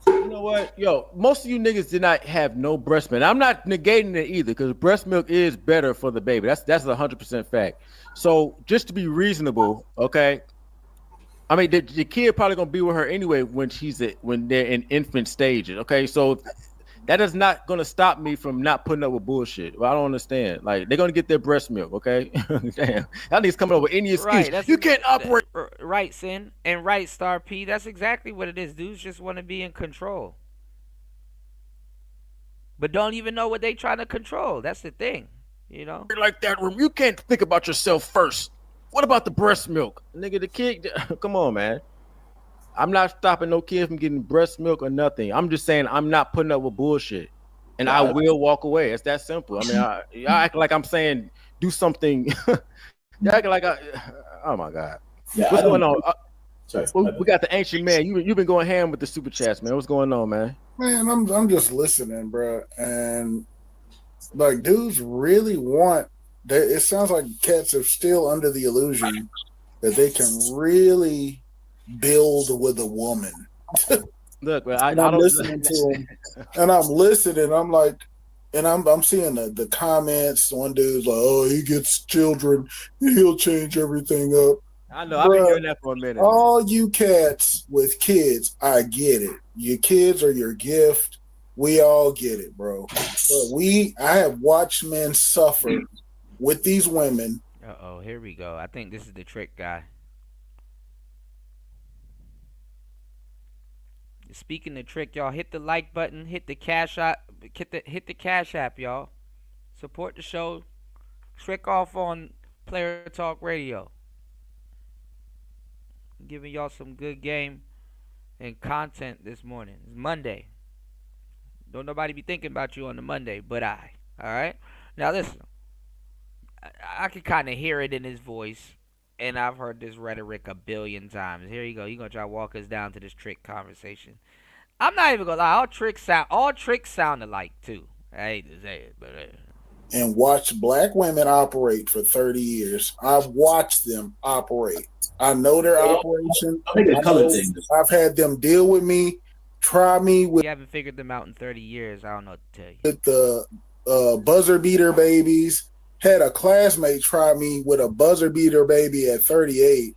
Speaker 6: you know what? Yo, most of you niggas did not have no breast milk. I'm not negating it either because breast milk is better for the baby. That's 100% fact. So just to be reasonable, okay. I mean, the kid probably gonna be with her anyway when they're in infant stages. Okay, so that is not gonna stop me from not putting up with bullshit. Well, I don't understand. Like they're gonna get their breast milk. Okay, damn, that nigga's coming up with any excuse.
Speaker 1: Right,
Speaker 6: you can't operate.
Speaker 1: Right, Sin, and right, Star P. That's exactly what it is. Dudes just want to be in control, but don't even know what they trying to control. That's the thing,
Speaker 6: Like that room, you can't think about yourself first. What about the breast milk? Nigga, the kid, come on, man. I'm not stopping no kid from getting breast milk or nothing. I'm just saying I'm not putting up with bullshit. And I will walk away. It's that simple. I mean, y'all act like I'm saying do something. Y'all act like oh my God.
Speaker 7: Yeah,
Speaker 6: What's going on?
Speaker 7: Sorry.
Speaker 6: Well, we got the ancient man. You've been going ham with the super chats, man. What's going on, man?
Speaker 5: Man, I'm just listening, bro, and like dudes really want. It sounds like cats are still under the illusion that they can really build with a woman.
Speaker 6: Look, man, I
Speaker 5: I'm
Speaker 6: don't
Speaker 5: listening to them, and I'm listening. I'm like, and I'm seeing the comments. One dude's like, "Oh, he gets children, he'll change everything up."
Speaker 6: I know. I've been hearing that for a minute.
Speaker 5: All you cats with kids, I get it. Your kids are your gift. We all get it, bro. But I have watched men suffer with these women.
Speaker 1: Uh-oh, here we go. I think this is the trick guy. Speaking of trick, y'all, hit the like button, hit the cash app, hit the cash app, y'all. Support the show. Trick off on Player Talk Radio. Giving y'all some good game and content this morning. It's Monday. Don't nobody be thinking about you on the Monday, but I. All right? Now listen. I can kind of hear it in his voice, and I've heard this rhetoric a billion times. Here you go. You're going to try to walk us down to this trick conversation. I'm not even going to lie. All tricks sound alike, too. I hate to say it, but...
Speaker 5: And watch black women operate for 30 years. I've watched them operate. I know their operation. I've had them deal with me, try me with...
Speaker 1: You haven't figured them out in 30 years. I don't know what to tell you.
Speaker 5: With the buzzer beater babies. Had a classmate try me with a buzzer beater baby at 38.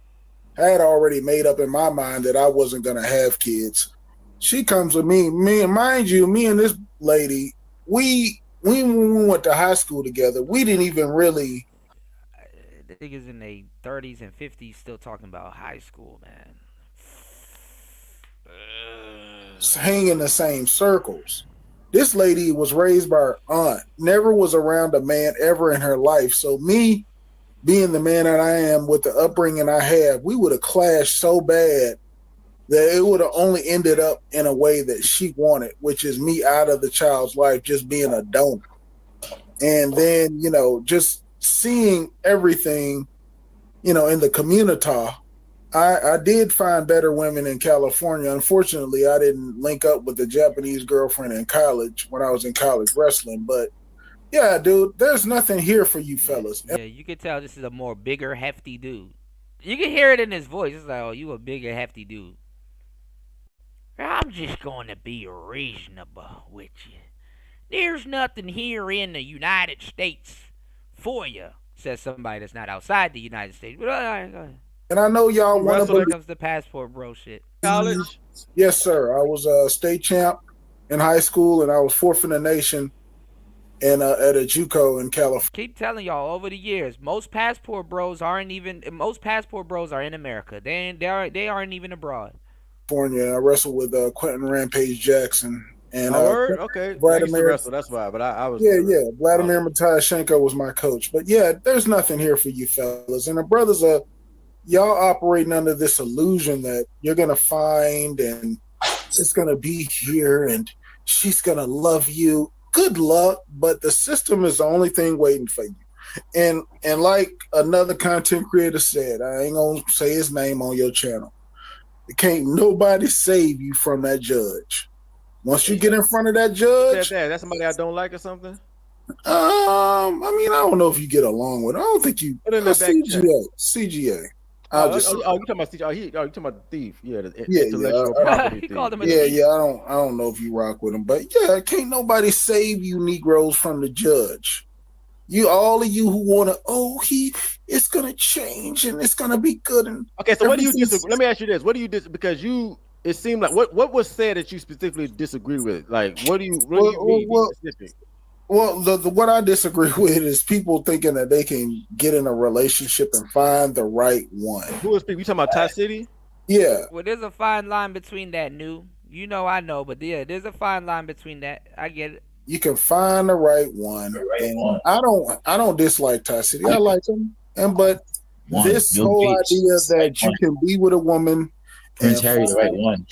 Speaker 5: I had already made up in my mind that I wasn't going to have kids. She comes with me. Mind you, me and this lady, when we went to high school together, we didn't even really...
Speaker 1: The niggas in their 30s and 50s still talking about high school, man.
Speaker 5: Hang in the same circles. This lady was raised by her aunt, never was around a man ever in her life. So me being the man that I am with the upbringing I have, we would have clashed so bad that it would have only ended up in a way that she wanted, which is me out of the child's life, just being a donor. And then, just seeing everything, in the community. I did find better women in California. Unfortunately, I didn't link up with a Japanese girlfriend in college when I was in college wrestling. But yeah, dude, there's nothing here for you fellas.
Speaker 1: Yeah, you can tell this is a more bigger, hefty dude. You can hear it in his voice. It's like, oh, you a bigger, hefty dude. I'm just going to be reasonable with you. There's nothing here in the United States for you, says somebody that's not outside the United States. But
Speaker 5: and I know y'all want to...
Speaker 1: Here comes the passport bro shit.
Speaker 6: College?
Speaker 5: Yes, sir. I was a state champ in high school, and I was fourth in the nation at a JUCO in California.
Speaker 1: Keep telling y'all over the years, most passport bros are in America. They aren't even abroad.
Speaker 5: California. I wrestled with Quentin Rampage Jackson. And
Speaker 6: okay.
Speaker 5: Vladimir,
Speaker 6: wrestle, that's why. But I was
Speaker 5: Vladimir Matyashenko was my coach. But yeah, there's nothing here for you fellas. And the brothers are y'all operating under this illusion that you're gonna find and it's gonna be here and she's gonna love you. Good luck, but the system is the only thing waiting for you. And like another content creator said, I ain't gonna say his name on your channel. Can't nobody save you from that judge. Once you get in front of that judge,
Speaker 6: that's somebody I don't like or something.
Speaker 5: I mean, I don't know if you get along with. I don't think you. CGA.
Speaker 6: You talking about CGA? You talking about the thief? Yeah, the
Speaker 5: yeah,
Speaker 6: intellectual property thief.
Speaker 1: Called him a
Speaker 5: yeah,
Speaker 1: thief.
Speaker 5: yeah. I don't know if you rock with him, but yeah, can't nobody save you Negroes from the judge. All of you who want to, it's gonna change and it's gonna be good. And
Speaker 6: okay, so what do you disagree? Let me ask you this: what do you disagree? Because it seemed like what was said that you specifically disagree with? Like, what do you mean specific?
Speaker 5: Well, the what I disagree with is people thinking that they can get in a relationship and find the right one.
Speaker 6: Who is people? You talking about Tai City?
Speaker 5: Yeah.
Speaker 1: Well, there's a fine line between that, new. I know, but yeah, there's a fine line between that. I get it.
Speaker 5: You can find the right one. I don't dislike Tai City. I like him. But this whole idea that you can be with a woman
Speaker 7: and Harry the right one.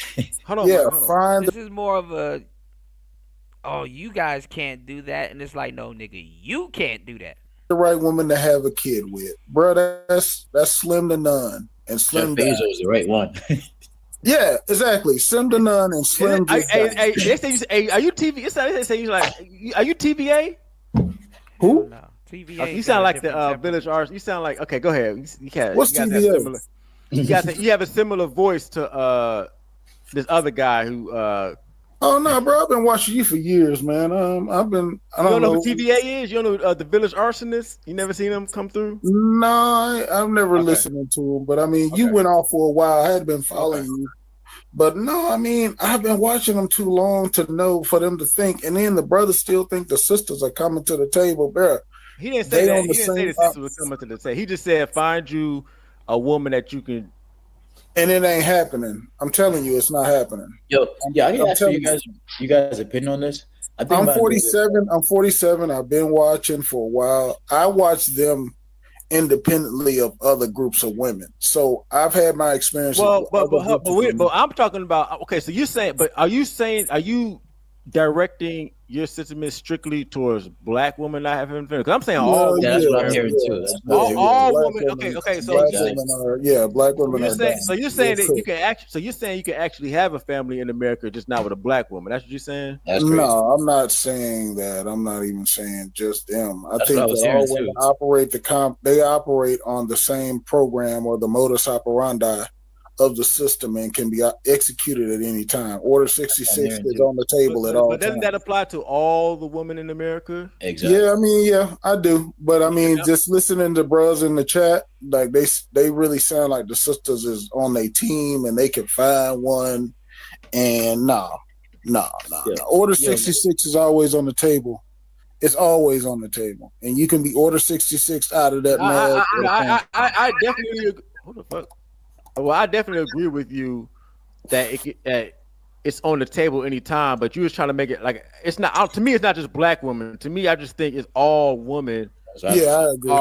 Speaker 6: Hold on.
Speaker 5: Yeah,
Speaker 6: hold on.
Speaker 1: This is more of a, oh, you guys can't do that, and it's like, no, nigga, you can't do that.
Speaker 5: the right woman to have a kid with, bro. That's slim to none and
Speaker 7: Jeff
Speaker 5: slim.
Speaker 7: Bezos is the right one.
Speaker 5: Yeah, exactly. Slim to none and slim.
Speaker 6: They say you say, are you TV? They say you like, are you TVA?
Speaker 5: Who?
Speaker 1: No, TVA.
Speaker 6: You sound like the village artist. You sound like, okay. Go ahead.
Speaker 5: What's TVA?
Speaker 6: You have a similar voice to this other guy who.
Speaker 5: Oh no, bro! I've been watching you for years, man. I don't
Speaker 6: know who TVA is? You don't know the village arsonist? You never seen him come through?
Speaker 5: No, I've never listened to him. But I mean, you went off for a while. I had been following you. But no, I mean, I've been watching them too long to know for them to think. And then the brothers still think the sisters are coming to the table, bro.
Speaker 6: He didn't say that. He didn't say the sisters were coming to the table. He just said, find you a woman that you can.
Speaker 5: And it ain't happening. I'm telling you, it's not happening.
Speaker 7: Yo, yeah, I can ask you guys' opinion on this.
Speaker 5: I'm 47. I'm 47. I've been watching for a while. I watch them independently of other groups of women. So I've had my experience.
Speaker 6: Well, but I'm talking about, okay, so you're saying, but are you directing your sentiments strictly towards black women not having feelings? Because I'm saying all women.
Speaker 7: That's what I'm hearing too.
Speaker 6: All women. Okay. So
Speaker 5: black women are.
Speaker 6: So you're saying that you can actually. So you're saying you can actually have a family in America, just not with a black woman. That's what you're saying?
Speaker 5: No, I'm not saying that. I'm not even saying just them. I think that all women operate they operate on the same program or the modus operandi of the system and can be executed at any time. Order 66 is on the table at all times.
Speaker 6: But doesn't that apply to all the women in America?
Speaker 7: Exactly.
Speaker 5: Yeah, I mean, I do. But I mean, just listening to bros in the chat, like they really sound like the sisters is on their team and they can find one. And no. Order 66 is always on the table. It's always on the table. And you can be Order 66 out of that mad.
Speaker 6: I definitely agree. What the fuck? Well, I definitely agree with you that it's on the table anytime, but you was trying to make it like it's not. To me, it's not just black women. To me, I just think it's all women.
Speaker 5: Yeah, I agree.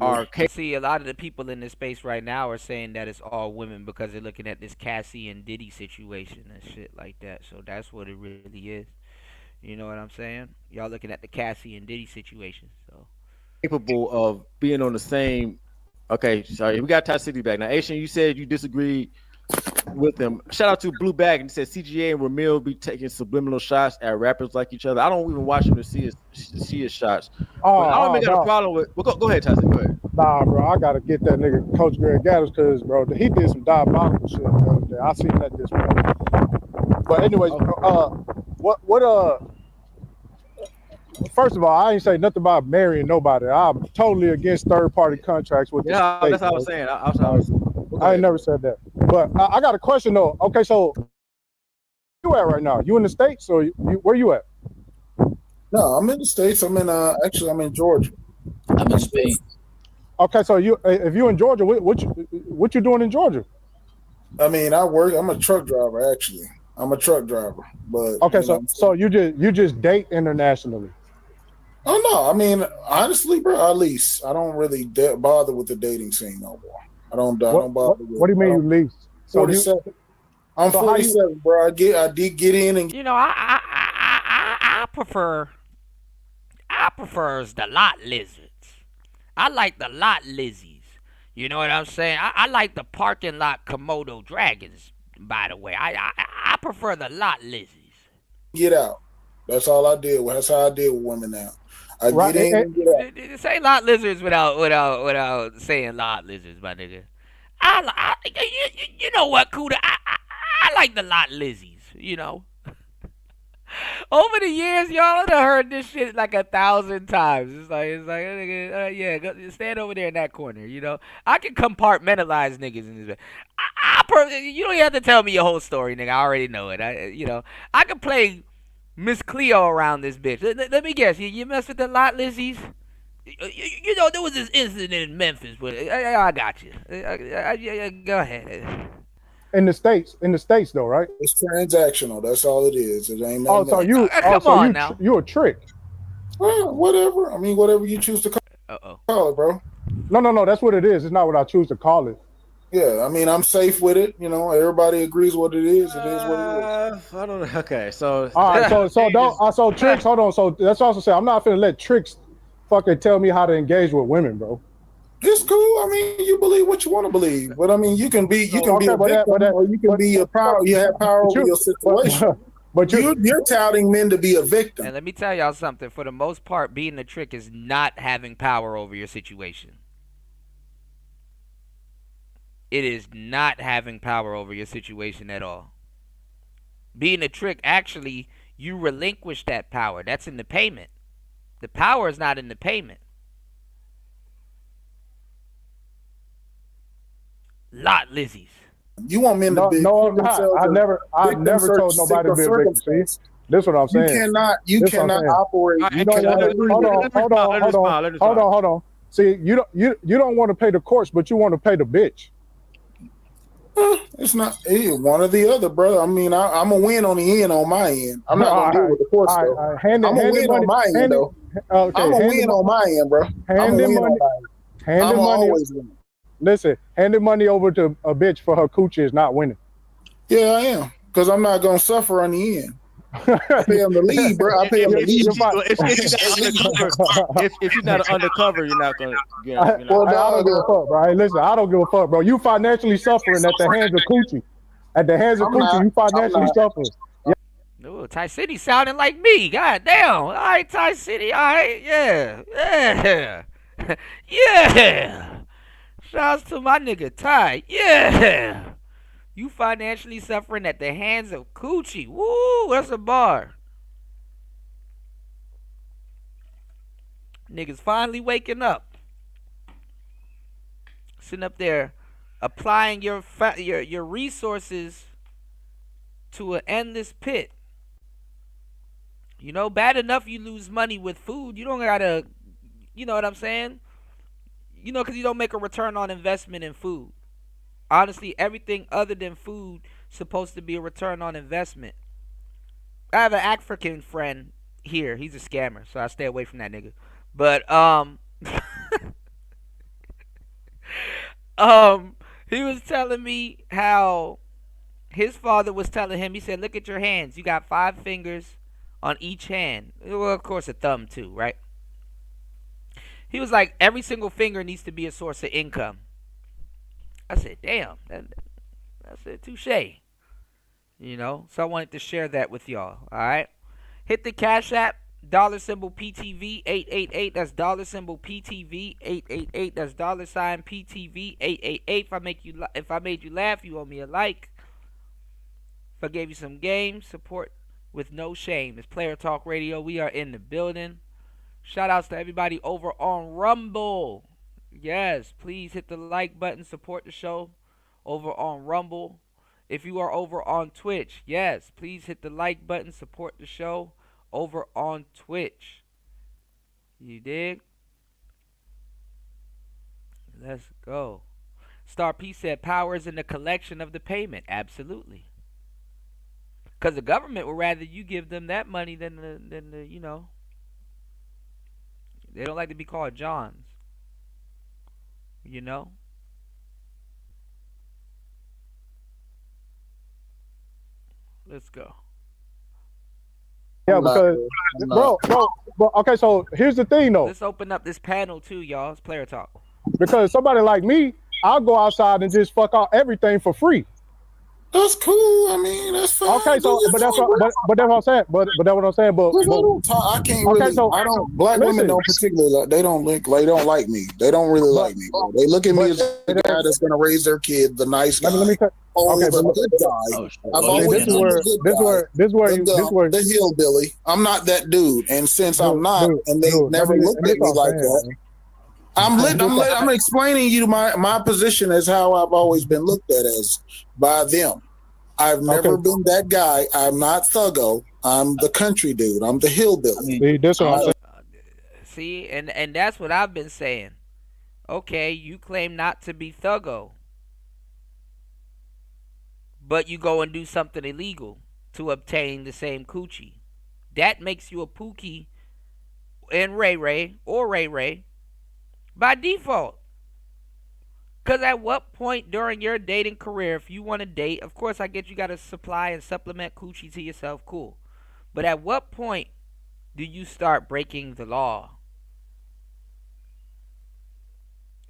Speaker 6: Are
Speaker 1: see, a lot of the people in this space right now are saying that it's all women because they're looking at this Cassie and Diddy situation and shit like that. So that's what it really is. You know what I'm saying? Y'all looking at the Cassie and Diddy situation. So
Speaker 6: capable of being on the same. Okay, sorry. We got Tai City back. Now, Asian, you said you disagreed with them. Shout out to Blue Bag and said CGA and Ramil be taking subliminal shots at rappers like each other. I don't even watch him to see his shots. I don't even got a problem with. Well, go ahead, Tai City. Go ahead.
Speaker 8: Nah, bro, I gotta get that nigga Coach Greg Gaddis because, bro, he did some diabolical shit the other day. I seen that this morning. But anyways, first of all, I ain't say nothing about marrying nobody. I'm totally against third-party contracts with the state.
Speaker 6: That's what I was saying.
Speaker 8: I ain't never said that. But I got a question though. Okay, so where you at right now? You in the States or where you at?
Speaker 5: No, I'm in the States. I'm in Georgia.
Speaker 7: I'm in Spain.
Speaker 8: Okay, so if you in Georgia, what you doing in Georgia?
Speaker 5: I mean, I work. I'm a truck driver actually. I'm a truck driver. But
Speaker 8: okay, so you just date internationally.
Speaker 5: Oh no, I mean honestly, bro, I lease. I don't really bother with the dating scene no more. I don't bother.
Speaker 8: What do you mean you lease?
Speaker 5: 47. I'm 47, bro. I did get in and
Speaker 1: I prefer the lot lizards. I like the lot lizzies. You know what I'm saying? I like the parking lot Komodo dragons. By the way, I prefer the lot lizzies.
Speaker 5: Get out. That's all I did. That's how I deal with women now. Get in and get out.
Speaker 1: Say lot lizards without saying lot lizards, my nigga. You know what, Kuda? I like the lot lizzies. You know. Over the years, y'all have heard this shit like 1,000 times. It's like, yeah, stand over there in that corner. You know, I can compartmentalize niggas in this. You don't have to tell me your whole story, nigga. I already know it. I can play Miss Cleo around this bitch. Let me guess. You mess with the lot lizzies? You know, there was this incident in Memphis, but I got you. Go ahead.
Speaker 8: In the States though, right?
Speaker 5: It's transactional. That's all it is. It ain't.
Speaker 8: Oh, so you?
Speaker 1: Come on now.
Speaker 8: You a trick?
Speaker 5: Well, whatever. I mean, whatever you choose to call it, bro.
Speaker 8: No. That's what it is. It's not what I choose to call it.
Speaker 5: Yeah, I mean, I'm safe with it. You know, everybody agrees what it is. It is what it is.
Speaker 6: I don't know. Okay, so
Speaker 8: all right. So don't. So tricks. Hold on. So that's also say I'm not finna let tricks fucking tell me how to engage with women, bro.
Speaker 9: It's cool. I mean, you believe what you want to believe, but I mean, you can be a victim, or you can be a power. You have power over your situation. But you're touting men to be a victim.
Speaker 1: And let me tell y'all something. For the most part, being a trick is not having power over your situation. It is not having power over your situation at all. Being a trick, actually, you relinquish that power. That's in the payment. The power is not in the payment. Lot Lizzies.
Speaker 9: You want men to be?
Speaker 8: No, I'm not. I never told nobody to be a victim. See, this is what I'm saying.
Speaker 9: You cannot operate.
Speaker 8: Hold on. See, you don't want to pay the courts, but you want to pay the bitch.
Speaker 9: It's not one or the other, bro. I mean, I'm gonna win on the end on my end. I'm not gonna deal with the courts though. I'm gonna win on my end though. I'm gonna win on my end, bro.
Speaker 8: Hand the money. Listen, handing money over to a bitch for her coochie is not winning.
Speaker 9: Yeah, I am, because I'm not gonna suffer on the end. I pay him to leave, bro. I pay him to leave.
Speaker 6: If you're not undercover, you're not gonna.
Speaker 8: I don't give a fuck, bro. Hey, listen, I don't give a fuck, bro. You financially suffering at the hands of coochie. At the hands of coochie, you financially suffering.
Speaker 1: Ooh, Tai City sounding like me. God damn. All right, Tai City. All right. Yeah. Yeah. Shouts to my nigga Tai. Yeah. You financially suffering at the hands of coochie. Woo, that's a bar. Niggas finally waking up. Sitting up there applying your resources to an endless pit. You know, bad enough you lose money with food. You don't gotta, you know what I'm saying? You know, because you don't make a return on investment in food. Honestly, everything other than food is supposed to be a return on investment. I have an African friend here. He's a scammer, so I stay away from that nigga. But he was telling me how his father was telling him. He said, "Look at your hands. You got 5 fingers on each hand. Well, of course, a thumb too, right?" He was like, every single finger needs to be a source of income. I said, damn, that's a touche. You know, so I wanted to share that with y'all. All right, hit the Cash App, $PTV 888. That's $PTV 888. That's $PTV 888. If I made you laugh, you owe me a like. If I gave you some game support with no shame, it's Player Talk Radio. We are in the building. Shout outs to everybody over on Rumble. Yes, please hit the like button, support the show over on Rumble. If you are over on Twitch, yes, please hit the like button, support the show over on Twitch. You dig? Let's go. Star P said power is in the collection of the payment. Absolutely. Because the government would rather you give them that money than the you know. They don't like to be called Johns. You know? Let's go.
Speaker 8: Yeah, because bro, okay, so here's the thing though.
Speaker 1: Let's open up this panel too, y'all. It's Player Talk.
Speaker 8: Because somebody like me, I'll go outside and just fuck out everything for free.
Speaker 9: That's cool. I mean, that's fine.
Speaker 8: Okay, so but that's what I'm saying. But that's what I'm saying. But
Speaker 9: I can't really. Okay, so, I don't. Black women don't particularly. They don't like me. They don't really like me. Bro. They look at me as the guy that's going to raise their kid, the nice guy. Let me the good guy. I've always been the hillbilly. I'm not that dude, and since I'm not, and they never looked at me like that. I'm explaining you my position as how I've always been looked at as by them. I've never been that guy. I'm not thuggo. I'm the country dude. I'm the hillbilly.
Speaker 1: See, and that's what I've been saying. Okay, you claim not to be thuggo, but you go and do something illegal to obtain the same coochie. That makes you a Pookie and Ray Ray by default. Because at what point during your dating career, if you want to date, of course I get you got to supply and supplement coochie to yourself, cool. But at what point do you start breaking the law?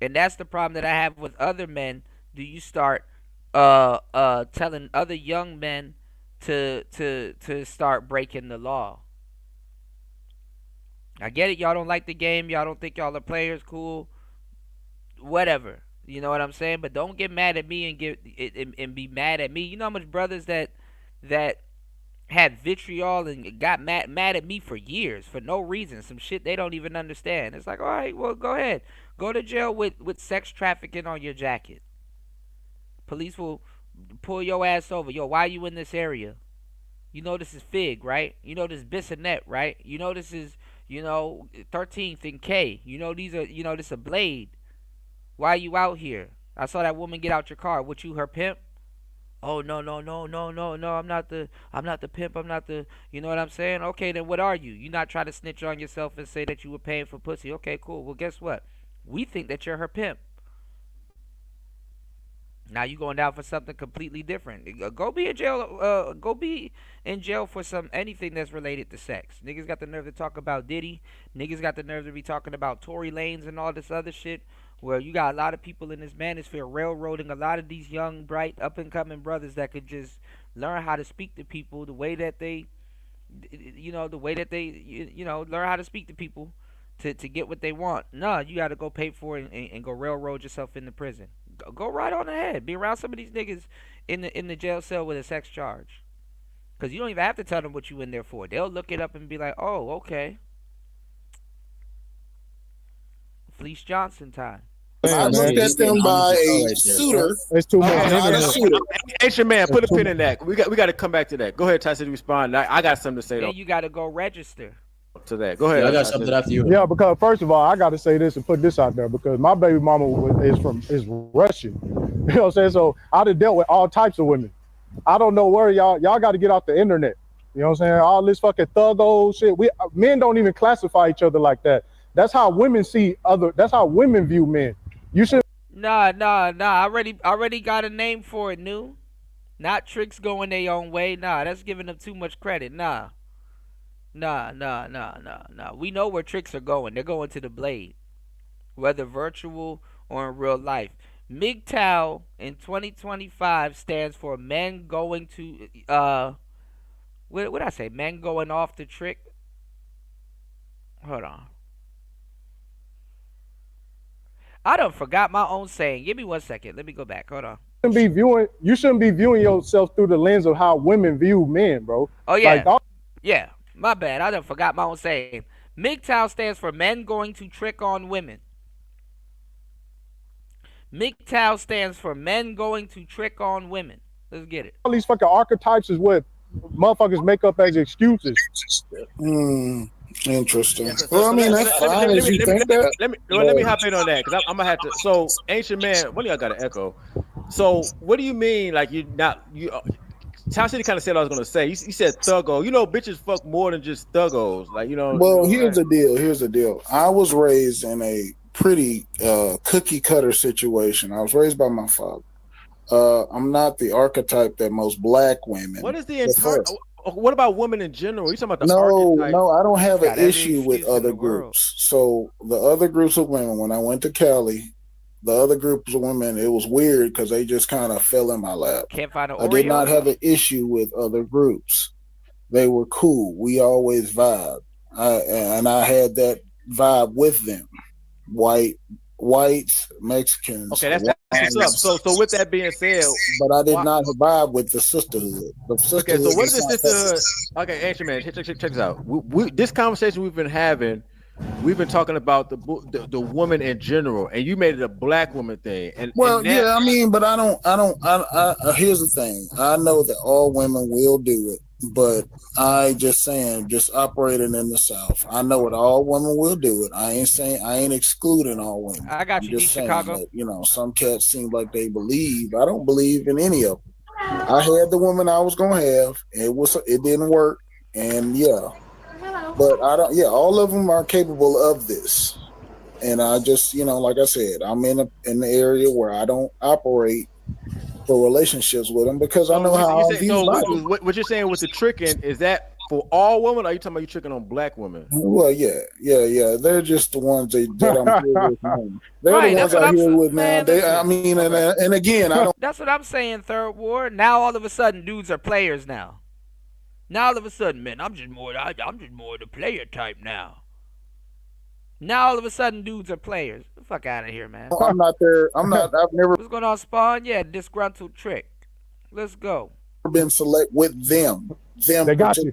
Speaker 1: And that's the problem that I have with other men. Do you start telling other young men to start breaking the law? I get it, y'all don't like the game, y'all don't think y'all are players, cool, whatever. You know what I'm saying? But don't get mad at me and be mad at me. You know how much brothers that had vitriol and got mad at me for years for no reason, some shit they don't even understand. It's like, all right, well, go ahead, go to jail with sex trafficking on your jacket. Police will pull your ass over. Yo, why you in this area? You know this is Fig, right? You know this is Bissonnet, right? You know this is 13th and K. You know these are this is a Blade. Why you out here? I saw that woman get out your car. What, you her pimp? Oh, no, no, no, no, no, no. I'm not the pimp. I'm not the, you know what I'm saying? Okay, then what are you? You not try to snitch on yourself and say that you were paying for pussy. Okay, cool. Well, guess what? We think that you're her pimp. Now you going down for something completely different. Go be in jail. Go be in jail for anything that's related to sex. Niggas got the nerve to talk about Diddy. Niggas got the nerve to be talking about Tory Lanez and all this other shit. Where you got a lot of people in this manosphere railroading a lot of these young, bright, up and coming brothers that could just learn how to speak to people the way that they, learn how to speak to people to get what they want. No, you got to go pay for it and go railroad yourself into prison. Go right on ahead. Be around some of these niggas in the jail cell with a sex charge. Because you don't even have to tell them what you in there for. They'll look it up and be like, oh, okay. Fleece Johnson time.
Speaker 9: I looked at them by a suitor.
Speaker 8: It's too much.
Speaker 9: Not a shooter.
Speaker 6: Ancient man, put a pin in that. We got to come back to that. Go ahead, Tai City, respond. I got something to say
Speaker 1: Yeah,
Speaker 6: though.
Speaker 1: you got to go register
Speaker 6: To that. Go ahead.
Speaker 7: Yeah, I got something after you.
Speaker 8: Yeah, because first of all, I got to say this and put this out there because my baby mama is Russian. You know what I'm saying? So I done dealt with all types of women. I don't know where y'all got to get off the internet. You know what I'm saying? All this fucking thuggo shit. Men don't even classify each other like that. That's how women that's how women view men. You should.
Speaker 1: Nah. I already got a name for it, new. Not tricks going their own way. Nah, that's giving them too much credit. Nah. We know where tricks are going. They're going to the Blade, whether virtual or in real life. MGTOW in 2025 stands for men going to what did I say? Men going off the trick. Hold on. I done forgot my own saying. Give me 1 second. Let me go back. Hold on.
Speaker 8: You shouldn't be viewing yourself through the lens of how women view men, bro.
Speaker 1: Oh yeah. Yeah. My bad. I done forgot my own saying. MGTOW stands for men going to trick on women. MGTOW stands for men going to trick on women. Let's get it.
Speaker 8: All these fucking archetypes is what motherfuckers make up as excuses.
Speaker 9: Interesting.
Speaker 6: Yeah,
Speaker 9: Well, I mean, that's fine if you think that.
Speaker 6: Let me hop in on that because I'm gonna have to. So, ancient man, what do y'all got an echo? So, what do you mean? Like you? Tai City kind of said what I was gonna say. You said thuggo. You know, bitches fuck more than just thuggos. Like
Speaker 9: Well, here's the deal. Here's the deal. I was raised in a pretty cookie cutter situation. I was raised by my father. I'm not the archetype that most black women.
Speaker 6: What is the entire? What about women in general? You talking about the archetype?
Speaker 9: No, I don't have an issue with other groups. So the other groups of women, when I went to Cali, the other groups of women, it was weird because they just kind of fell in my lap.
Speaker 1: Can't find an
Speaker 9: I did not have an issue with other groups. They were cool. We always vibe. And I had that vibe with them. Whites, Mexicans.
Speaker 6: Okay, that's what's up. So with that being said,
Speaker 9: but I did not vibe with the sisterhood.
Speaker 6: Okay, so what is the sisterhood? Okay, ancient man, check this out. This conversation we've been having, we've been talking about the woman in general, and you made it a black woman thing.
Speaker 9: Yeah, I mean, but I don't. Here's the thing. I know that all women will do it, but I just operating in the South. I know that all women will do it. I ain't excluding all women.
Speaker 1: I got you, Chicago.
Speaker 9: That, some cats seem like they believe. I don't believe in any of them. I had the woman I was gonna have. It didn't work, and yeah. But I don't. Yeah, all of them are capable of this, and I just, like I said, I'm in the area where I don't operate for relationships with them because I know how.
Speaker 6: What you're saying with the tricking is that for all women? Or are you talking about you tricking on black women?
Speaker 9: Well, yeah. They're just the ones that I'm here with now. They're
Speaker 1: Right,
Speaker 9: the
Speaker 1: that's
Speaker 9: ones
Speaker 1: what
Speaker 9: I'm
Speaker 1: I'm
Speaker 9: here
Speaker 1: saying.
Speaker 9: with now.
Speaker 1: Man, listen.
Speaker 9: And again, I don't.
Speaker 1: That's what I'm saying, Third Ward. Now all of a sudden, dudes are players now. Now all of a sudden, man, I'm just more the player type now. Now all of a sudden, dudes are players. Get the fuck out of here, man.
Speaker 9: I'm not there. I'm not. I've never
Speaker 1: What's going on, Spawn? Yeah, disgruntled trick. Let's go.
Speaker 9: been select with them.
Speaker 8: They got you.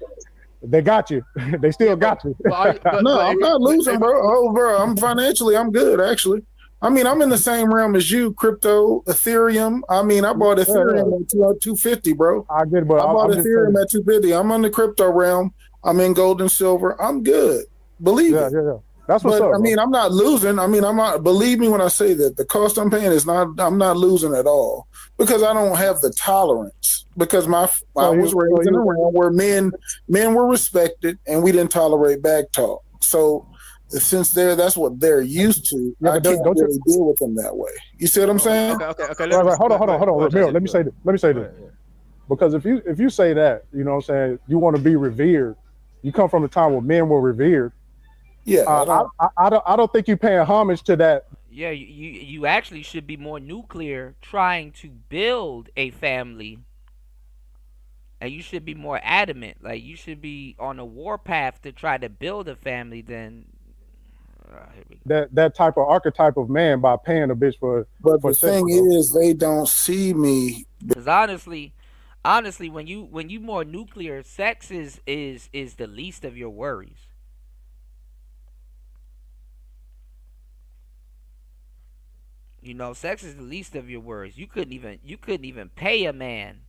Speaker 8: They got you. They still got you.
Speaker 5: No,
Speaker 9: I'm not losing, bro. Oh, bro, I'm financially, I'm good, actually. I mean, I'm in the same realm as you, crypto, Ethereum. I mean, I bought Ethereum at 250, bro.
Speaker 8: I get it, but
Speaker 9: I bought
Speaker 8: I'm
Speaker 9: Ethereum at 250. I'm in the crypto realm. I'm in gold and silver. I'm good. Believe it.
Speaker 8: Yeah. That's what's up.
Speaker 9: I mean, I'm not losing. I mean, I'm not. Believe me when I say that the cost I'm paying is not. I'm not losing at all because I don't have the tolerance. Because I was raised in a realm where men were respected and we didn't tolerate back talk. So since that's what they're used to, I can't really deal with them that way. You see what I'm saying?
Speaker 6: Okay.
Speaker 8: Right. Hold on. Ramiro, let me say this. Because if you say that, you know what I'm saying, you want to be revered. You come from a time where men were revered.
Speaker 9: Yeah,
Speaker 8: I don't think you're paying homage to that.
Speaker 1: Yeah, you actually should be more nuclear, trying to build a family, and you should be more adamant. Like you should be on a war path to try to build a family than
Speaker 8: that type of archetype of man by paying a bitch for.
Speaker 9: But the thing is, they don't see me.
Speaker 1: Because honestly, when you more nuclear, sex is the least of your worries. You know, sex is the least of your worries. You couldn't even pay a man.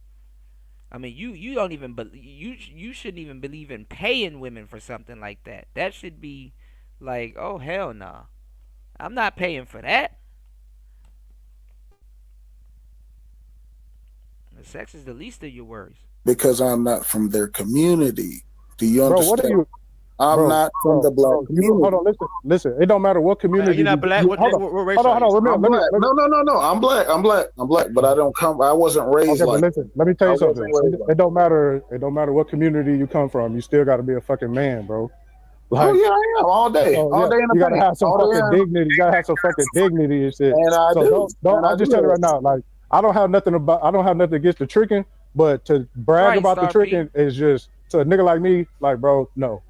Speaker 1: I mean, you don't even you shouldn't even believe in paying women for something like that. That should be like, oh hell no, nah. I'm not paying for that. Sex is the least of your worries.
Speaker 9: Because I'm not from their community. Do you understand?
Speaker 8: What are you?
Speaker 9: I'm not from the black community.
Speaker 8: Hold on, listen. It don't matter what community.
Speaker 6: You're not black. What race are you?
Speaker 9: Hold on. No. I'm black. But I don't come. I wasn't raised like.
Speaker 8: Listen, let me tell you something. It don't matter. It don't matter what community you come from. You still got to be a fucking man, bro.
Speaker 9: Like, I am all day in the
Speaker 8: You gotta have some fucking dignity. You gotta have some fucking dignity and shit. And I do. I'll just tell you right now. Like, I don't have nothing against the tricking, but to brag about the tricking is just to a nigga like me. Like, bro, no.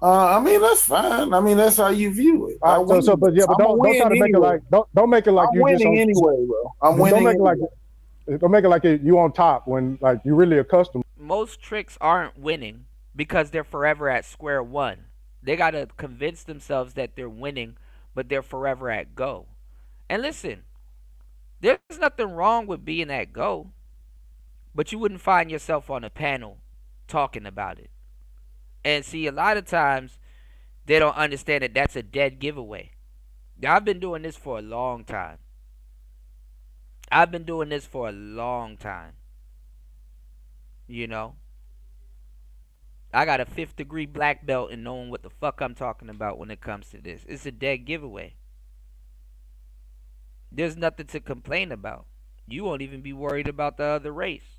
Speaker 9: I mean, that's fine. I mean, that's how you view it.
Speaker 8: But don't try to make it like don't make it like
Speaker 9: I'm
Speaker 8: you
Speaker 9: winning
Speaker 8: just
Speaker 9: anyway, bro. I'm winning.
Speaker 8: Don't make it like you on top when like you really accustomed.
Speaker 1: Most tricks aren't winning because they're forever at square one. They gotta convince themselves that they're winning, but they're forever at go. And listen, there's nothing wrong with being at go, but you wouldn't find yourself on a panel talking about it. And see, a lot of times, they don't understand that that's a dead giveaway. Now, I've been doing this for a long time. You know? I got a 5th degree black belt in knowing what the fuck I'm talking about when it comes to this. It's a dead giveaway. There's nothing to complain about. You won't even be worried about the other race.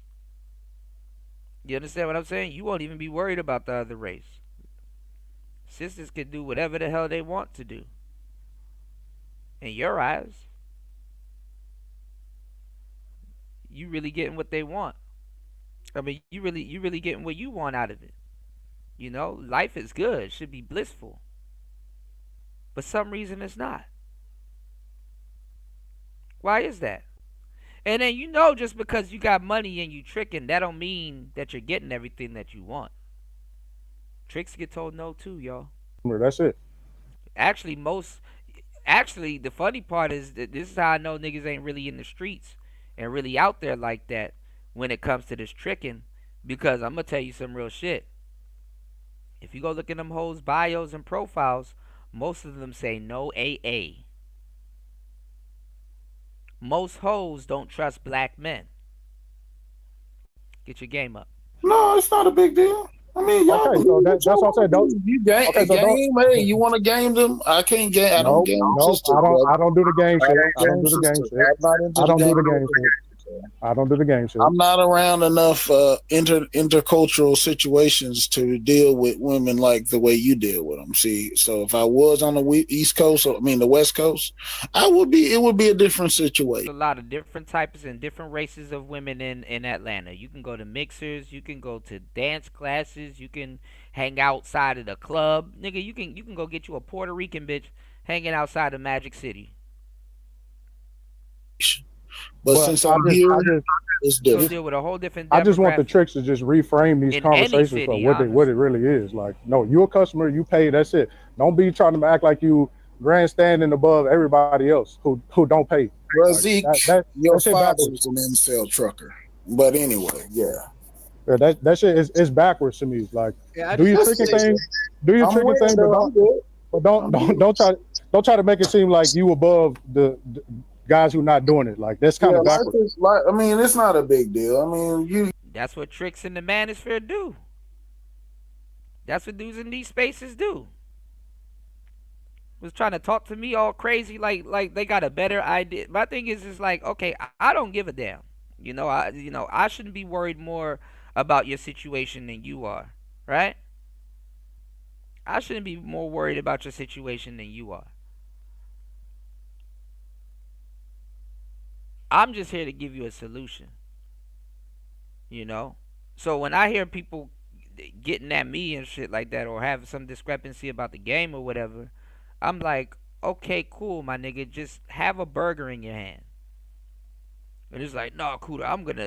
Speaker 1: You understand what I'm saying? You won't even be worried about the other race. Sisters can do whatever the hell they want to do. In your eyes, you really getting what they want. I mean, you really getting what you want out of it. You know, life is good. It should be blissful. But some reason it's not. Why is that? And then you know, just because you got money and you tricking, that don't mean that you're getting everything that you want. Tricks get told no too, y'all.
Speaker 8: That's it.
Speaker 1: Actually, the funny part is that this is how I know niggas ain't really in the streets and really out there like that when it comes to this tricking. Because I'm gonna tell you some real shit. If you go look at them hoes' bios and profiles, most of them say no AA. Most hoes don't trust black men. Get your game up.
Speaker 9: No, it's not a big deal. I mean, y'all.
Speaker 8: Okay, so that's what I'm saying.
Speaker 9: Hey, you want to game them? I can't game. I don't game.
Speaker 8: I don't do the game shit. I don't do the game shit. I don't do the game shit.
Speaker 9: I'm not around enough intercultural situations to deal with women like the way you deal with them. See, so if I was on the East Coast, the West Coast, it would be a different situation.
Speaker 1: There's a lot of different types and different races of women in Atlanta. You can go to mixers, you can go to dance classes, you can hang outside of the club. Nigga, you can go get you a Puerto Rican bitch hanging outside of Magic City.
Speaker 9: But since I'm here, it's
Speaker 1: You'll
Speaker 9: different.
Speaker 1: deal with a whole different
Speaker 8: I just want the
Speaker 1: demographic.
Speaker 8: tricks to just reframe these
Speaker 1: In any
Speaker 8: conversations
Speaker 1: city,
Speaker 8: for what it really is. Like, no, you're a customer, you pay, that's it. Don't be trying to act like you grandstanding above everybody else who don't pay.
Speaker 9: Well, Zeke, your
Speaker 8: shit
Speaker 9: father
Speaker 8: backwards.
Speaker 9: was an incel trucker. But anyway, yeah.
Speaker 8: Yeah, that shit is backwards to me. Like, do your tricking thing, but don't try to make it seem like you above the guys who not doing it. Like, that's kind of backwards.
Speaker 9: It's not a big deal.
Speaker 1: That's what tricks in the Manosphere do. That's what dudes in these spaces do. Was trying to talk to me all crazy like they got a better idea. My thing is just like, okay, I don't give a damn. I shouldn't be worried more about your situation than you are, right? I shouldn't be more worried about your situation than you are. I'm just here to give you a solution. So when I hear people getting at me and shit like that, or have some discrepancy about the game or whatever, I'm like, okay, cool, my nigga, just have a burger in your hand. And it's like, no, Kuda,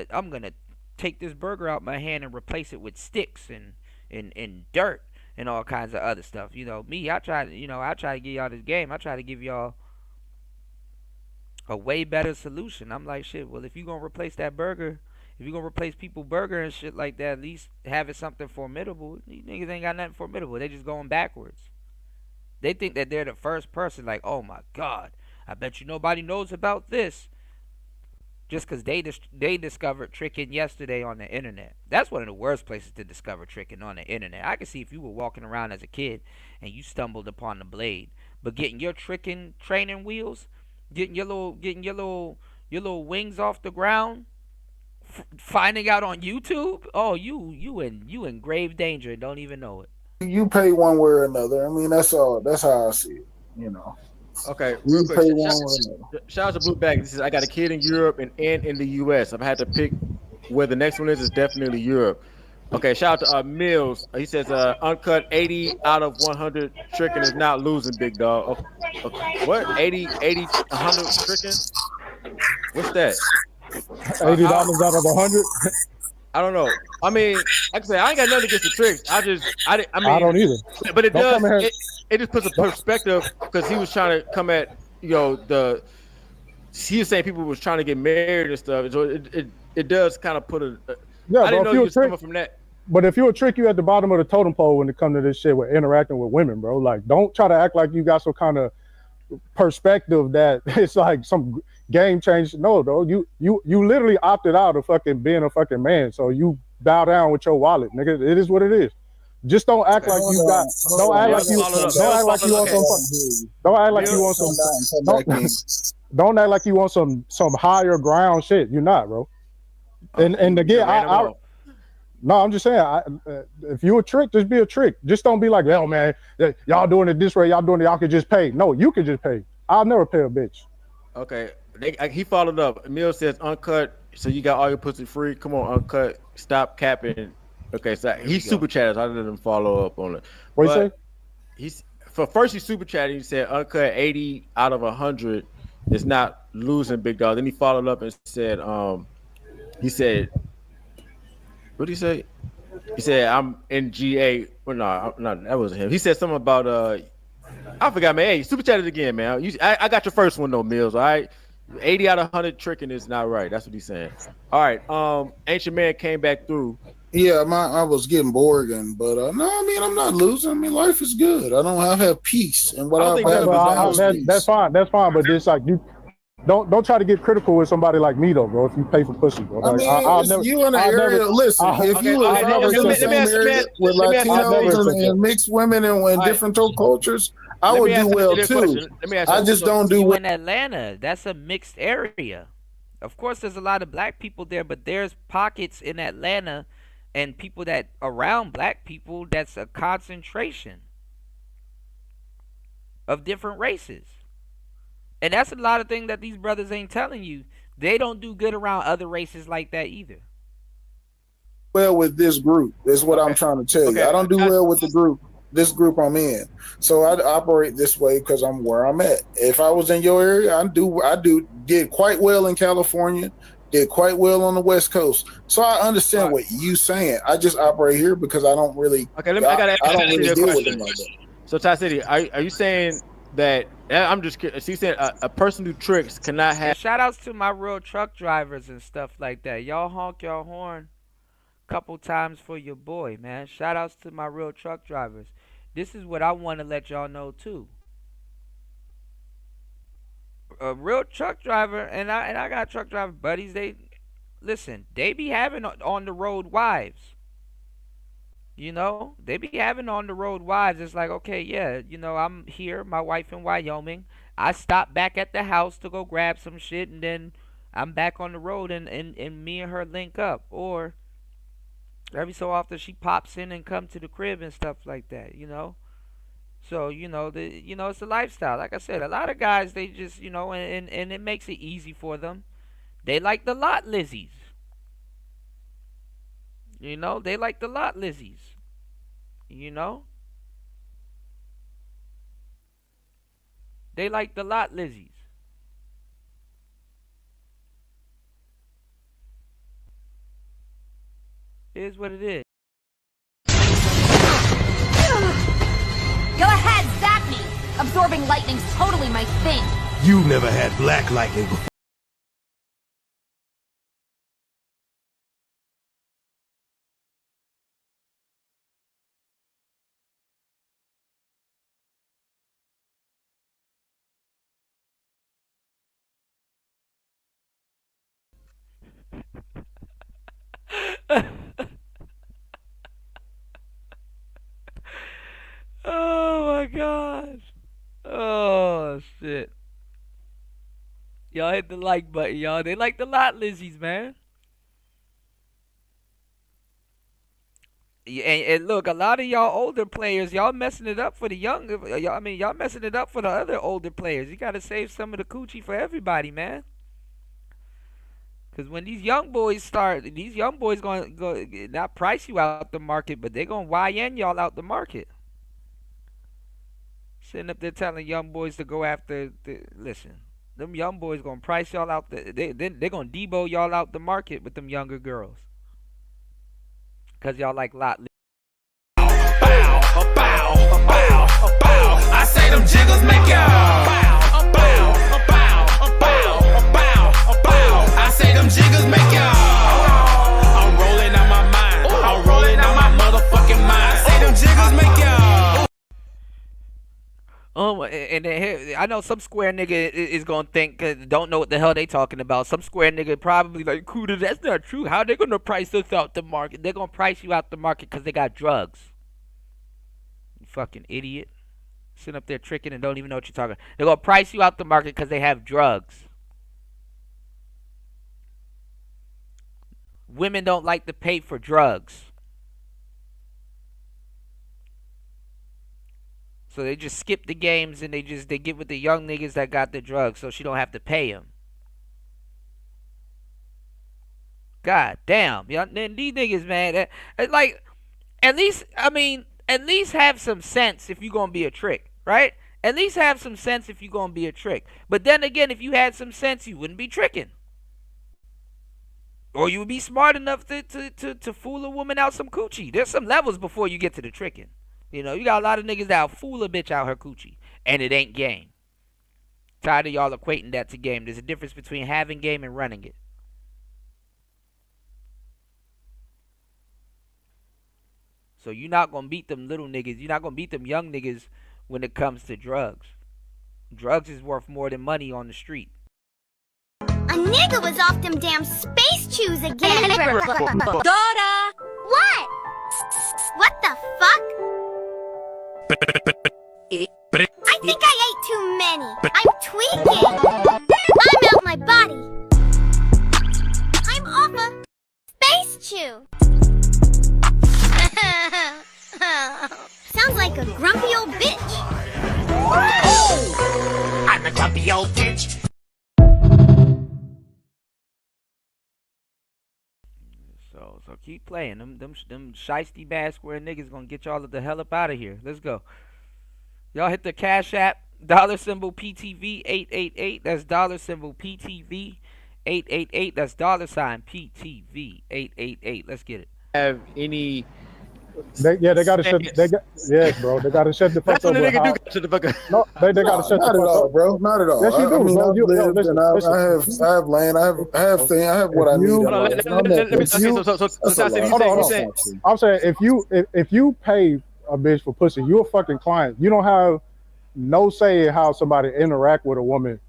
Speaker 1: I'm gonna take this burger out my hand and replace it with sticks and dirt and all kinds of other stuff. Me, I try to give y'all this game. I try to give y'all a way better solution. I'm like, shit, well, if you're gonna replace that burger, if you're gonna replace people burger and shit like that, at least have it something formidable. These niggas ain't got nothing formidable. They just going backwards. They think that they're the first person, like, oh my God, I bet you nobody knows about this. Just because they discovered tricking yesterday on the internet. That's one of the worst places to discover tricking, on the internet. I can see if you were walking around as a kid and you stumbled upon the blade, but getting your tricking training wheels, getting your little wings off the ground, finding out on YouTube, oh, you in grave danger and don't even know it.
Speaker 9: You pay one way or another. That's all. That's how I see it.
Speaker 6: Okay,
Speaker 9: You
Speaker 6: real quick.
Speaker 9: pay one way or another.
Speaker 6: Shout out to Blue Bag. This is, I got a kid in Europe and in the US. I've had to pick where the next one is definitely Europe. Okay, shout out to Mills. He says uncut 80 out of 100 tricking is not losing, big dog. Okay. What? 80, 100 tricking? What's that?
Speaker 8: $80 out of 100.
Speaker 6: I don't know. I mean, like I said, I ain't got nothing against the tricks. I
Speaker 8: don't either.
Speaker 6: But it does. It just puts a perspective, because he was trying to come at he was saying people was trying to get married and stuff. So it does kind of put a.
Speaker 8: Yeah,
Speaker 6: I didn't know you was coming from that.
Speaker 8: But if you're a trick, you at the bottom of the totem pole when it comes to this shit with interacting with women, bro. Like, don't try to act like you got some kind of perspective that it's like some game change. No, though, you literally opted out of fucking being a fucking man, so you bow down with your wallet, nigga. It is what it is. Just don't act like you got. Don't act like you. Don't act like you want some. Don't act like you want some. Don't act like you want some higher ground shit. You're not, bro. And again, no, I'm just saying, if you a trick, just be a trick. Just don't be like, oh man, y'all doing it this way, y'all doing it, y'all can just pay. No, you can just pay. I'll never pay a bitch.
Speaker 6: Okay, he followed up. Emil says uncut, so you got all your pussy free. Come on, uncut, stop capping. Okay, so he super chatted. I didn't follow up on it.
Speaker 8: What you say?
Speaker 6: First he super chatted. He said uncut 80 out of 100 is not losing, big dog. Then he followed up and said, he said, what did he say? He said, I'm in GA. Well, no, that wasn't him. He said something about I forgot, man. Hey, super chatted again, man. I got your first one though, Mills. All right. 80 out of 100 tricking is not right. That's what he's saying. All right. Ancient Man came back through.
Speaker 9: Yeah, I was getting bored again, but no, I'm not losing. Life is good. I have peace, and what I have
Speaker 8: that's fine. That's fine. But just like you, don't try to get critical with somebody like me though, bro. If you pay for pussy, bro. Like,
Speaker 9: you in the area. Listen, if you was in the same area with Latinos and mixed women and different cultures, I would do well too. I just don't do well
Speaker 1: in Atlanta. That's a mixed area. Of course, there's a lot of black people there, but there's pockets in Atlanta and people that around black people that's a concentration of different races. And that's a lot of things that these brothers ain't telling you. They don't do good around other races like that either.
Speaker 9: Well, with this group, is what I'm trying to tell you. I don't do well with the group. This group I'm in, so I operate this way because I'm where I'm at. If I was in your area, did quite well in California, did quite well on the West Coast. So I understand what you saying. I just operate here because I don't really.
Speaker 6: Okay, I don't really deal with them like that. So Tai City, are you saying that? I'm just curious. She said a person who tricks cannot have.
Speaker 1: And shout outs to my real truck drivers and stuff like that. Y'all honk your horn couple times for your boy, man. Shout outs to my real truck drivers. This is what I want to let y'all know too. A real truck driver, and I got truck driver buddies. They be having on the road wives. You know, they be having on the road wives. It's like, okay, yeah, you know, I'm here, my wife in Wyoming. I stop back at the house to go grab some shit, and then I'm back on the road, and me and her link up. Or every so often she pops in and come to the crib and stuff like that, you know. So, you know, it's a lifestyle. Like I said, a lot of guys, they just, you know, and it makes it easy for them. They like the lot Lizzies. You know, they like the lot Lizzies. You know? They like the lot Lizzies. It is what it is.
Speaker 10: Go ahead, zap me! Absorbing lightning's totally my thing.
Speaker 11: You never had black lightning before.
Speaker 1: Oh my gosh. Oh shit. Y'all hit the like button, y'all. They like the lot Lizzies, man. Yeah, and look, a lot of y'all older players, y'all messing it up for the younger. Y'all messing it up for the other older players. You gotta save some of the coochie for everybody, man. Cause when these young boys start, these young boys gonna go not price you out the market, but they gonna YN y'all out the market. Sitting up there telling young boys to go after. Listen, them young boys gonna price y'all out. They gonna Debo y'all out the market with them younger girls. Cause y'all like lot.
Speaker 12: I say them jiggles make y'all. I say them jiggles make y'all. I'm rolling out my mind. I'm rolling out my motherfucking mind. I say them jiggles make y'all.
Speaker 1: Oh, and then here, I know some square nigga is gonna think, don't know what the hell they talking about. Some square nigga probably like, Kuda, that's not true. How they gonna price us out the market? They're gonna price you out the market because they got drugs. You fucking idiot. Sitting up there tricking and don't even know what you're talking. They're gonna price you out the market because they have drugs. Women don't like to pay for drugs. So they just skip the games and they get with the young niggas that got the drugs so she don't have to pay them. God damn. Y'all, these niggas, man. Like, at least have some sense if you're going to be a trick, right? At least have some sense if you're going to be a trick. But then again, if you had some sense, you wouldn't be tricking. Or you would be smart enough to fool a woman out some coochie. There's some levels before you get to the tricking. You know, you got a lot of niggas that'll fool a bitch out her coochie. And it ain't game. Tired of y'all equating that to game. There's a difference between having game and running it. So you're not going to beat them little niggas. You're not going to beat them young niggas when it comes to drugs. Drugs is worth more than money on the street.
Speaker 10: A nigga was off them damn space chews again. Dora! What? What the fuck? I think I ate too many. I'm tweaking. I'm out my body.
Speaker 12: grumpy old bitch.
Speaker 1: So keep playing. Them shiesty mask wearing niggas gonna get y'all the hell up out of here. Let's go. Y'all hit the Cash App, $ PTV 888. That's $ PTV 888. That's $ PTV 888. Let's get it.
Speaker 6: Have any?
Speaker 8: They gotta shut. Yes, bro. They gotta shut the fuck up.
Speaker 6: That's what the nigga do. Shut the fuck up.
Speaker 8: No, they gotta shut the
Speaker 9: Not
Speaker 8: fuck
Speaker 9: at all,
Speaker 8: up,
Speaker 9: bro. Not at all.
Speaker 8: Yes, you do.
Speaker 9: I mean,
Speaker 8: Bro.
Speaker 9: I've lived and I have land. I have thing. I have what I need.
Speaker 6: Hold on, let me say so.
Speaker 8: I'm saying if you pay a bitch for pussy, you're a fucking client. You don't have no say in how somebody interact with a woman.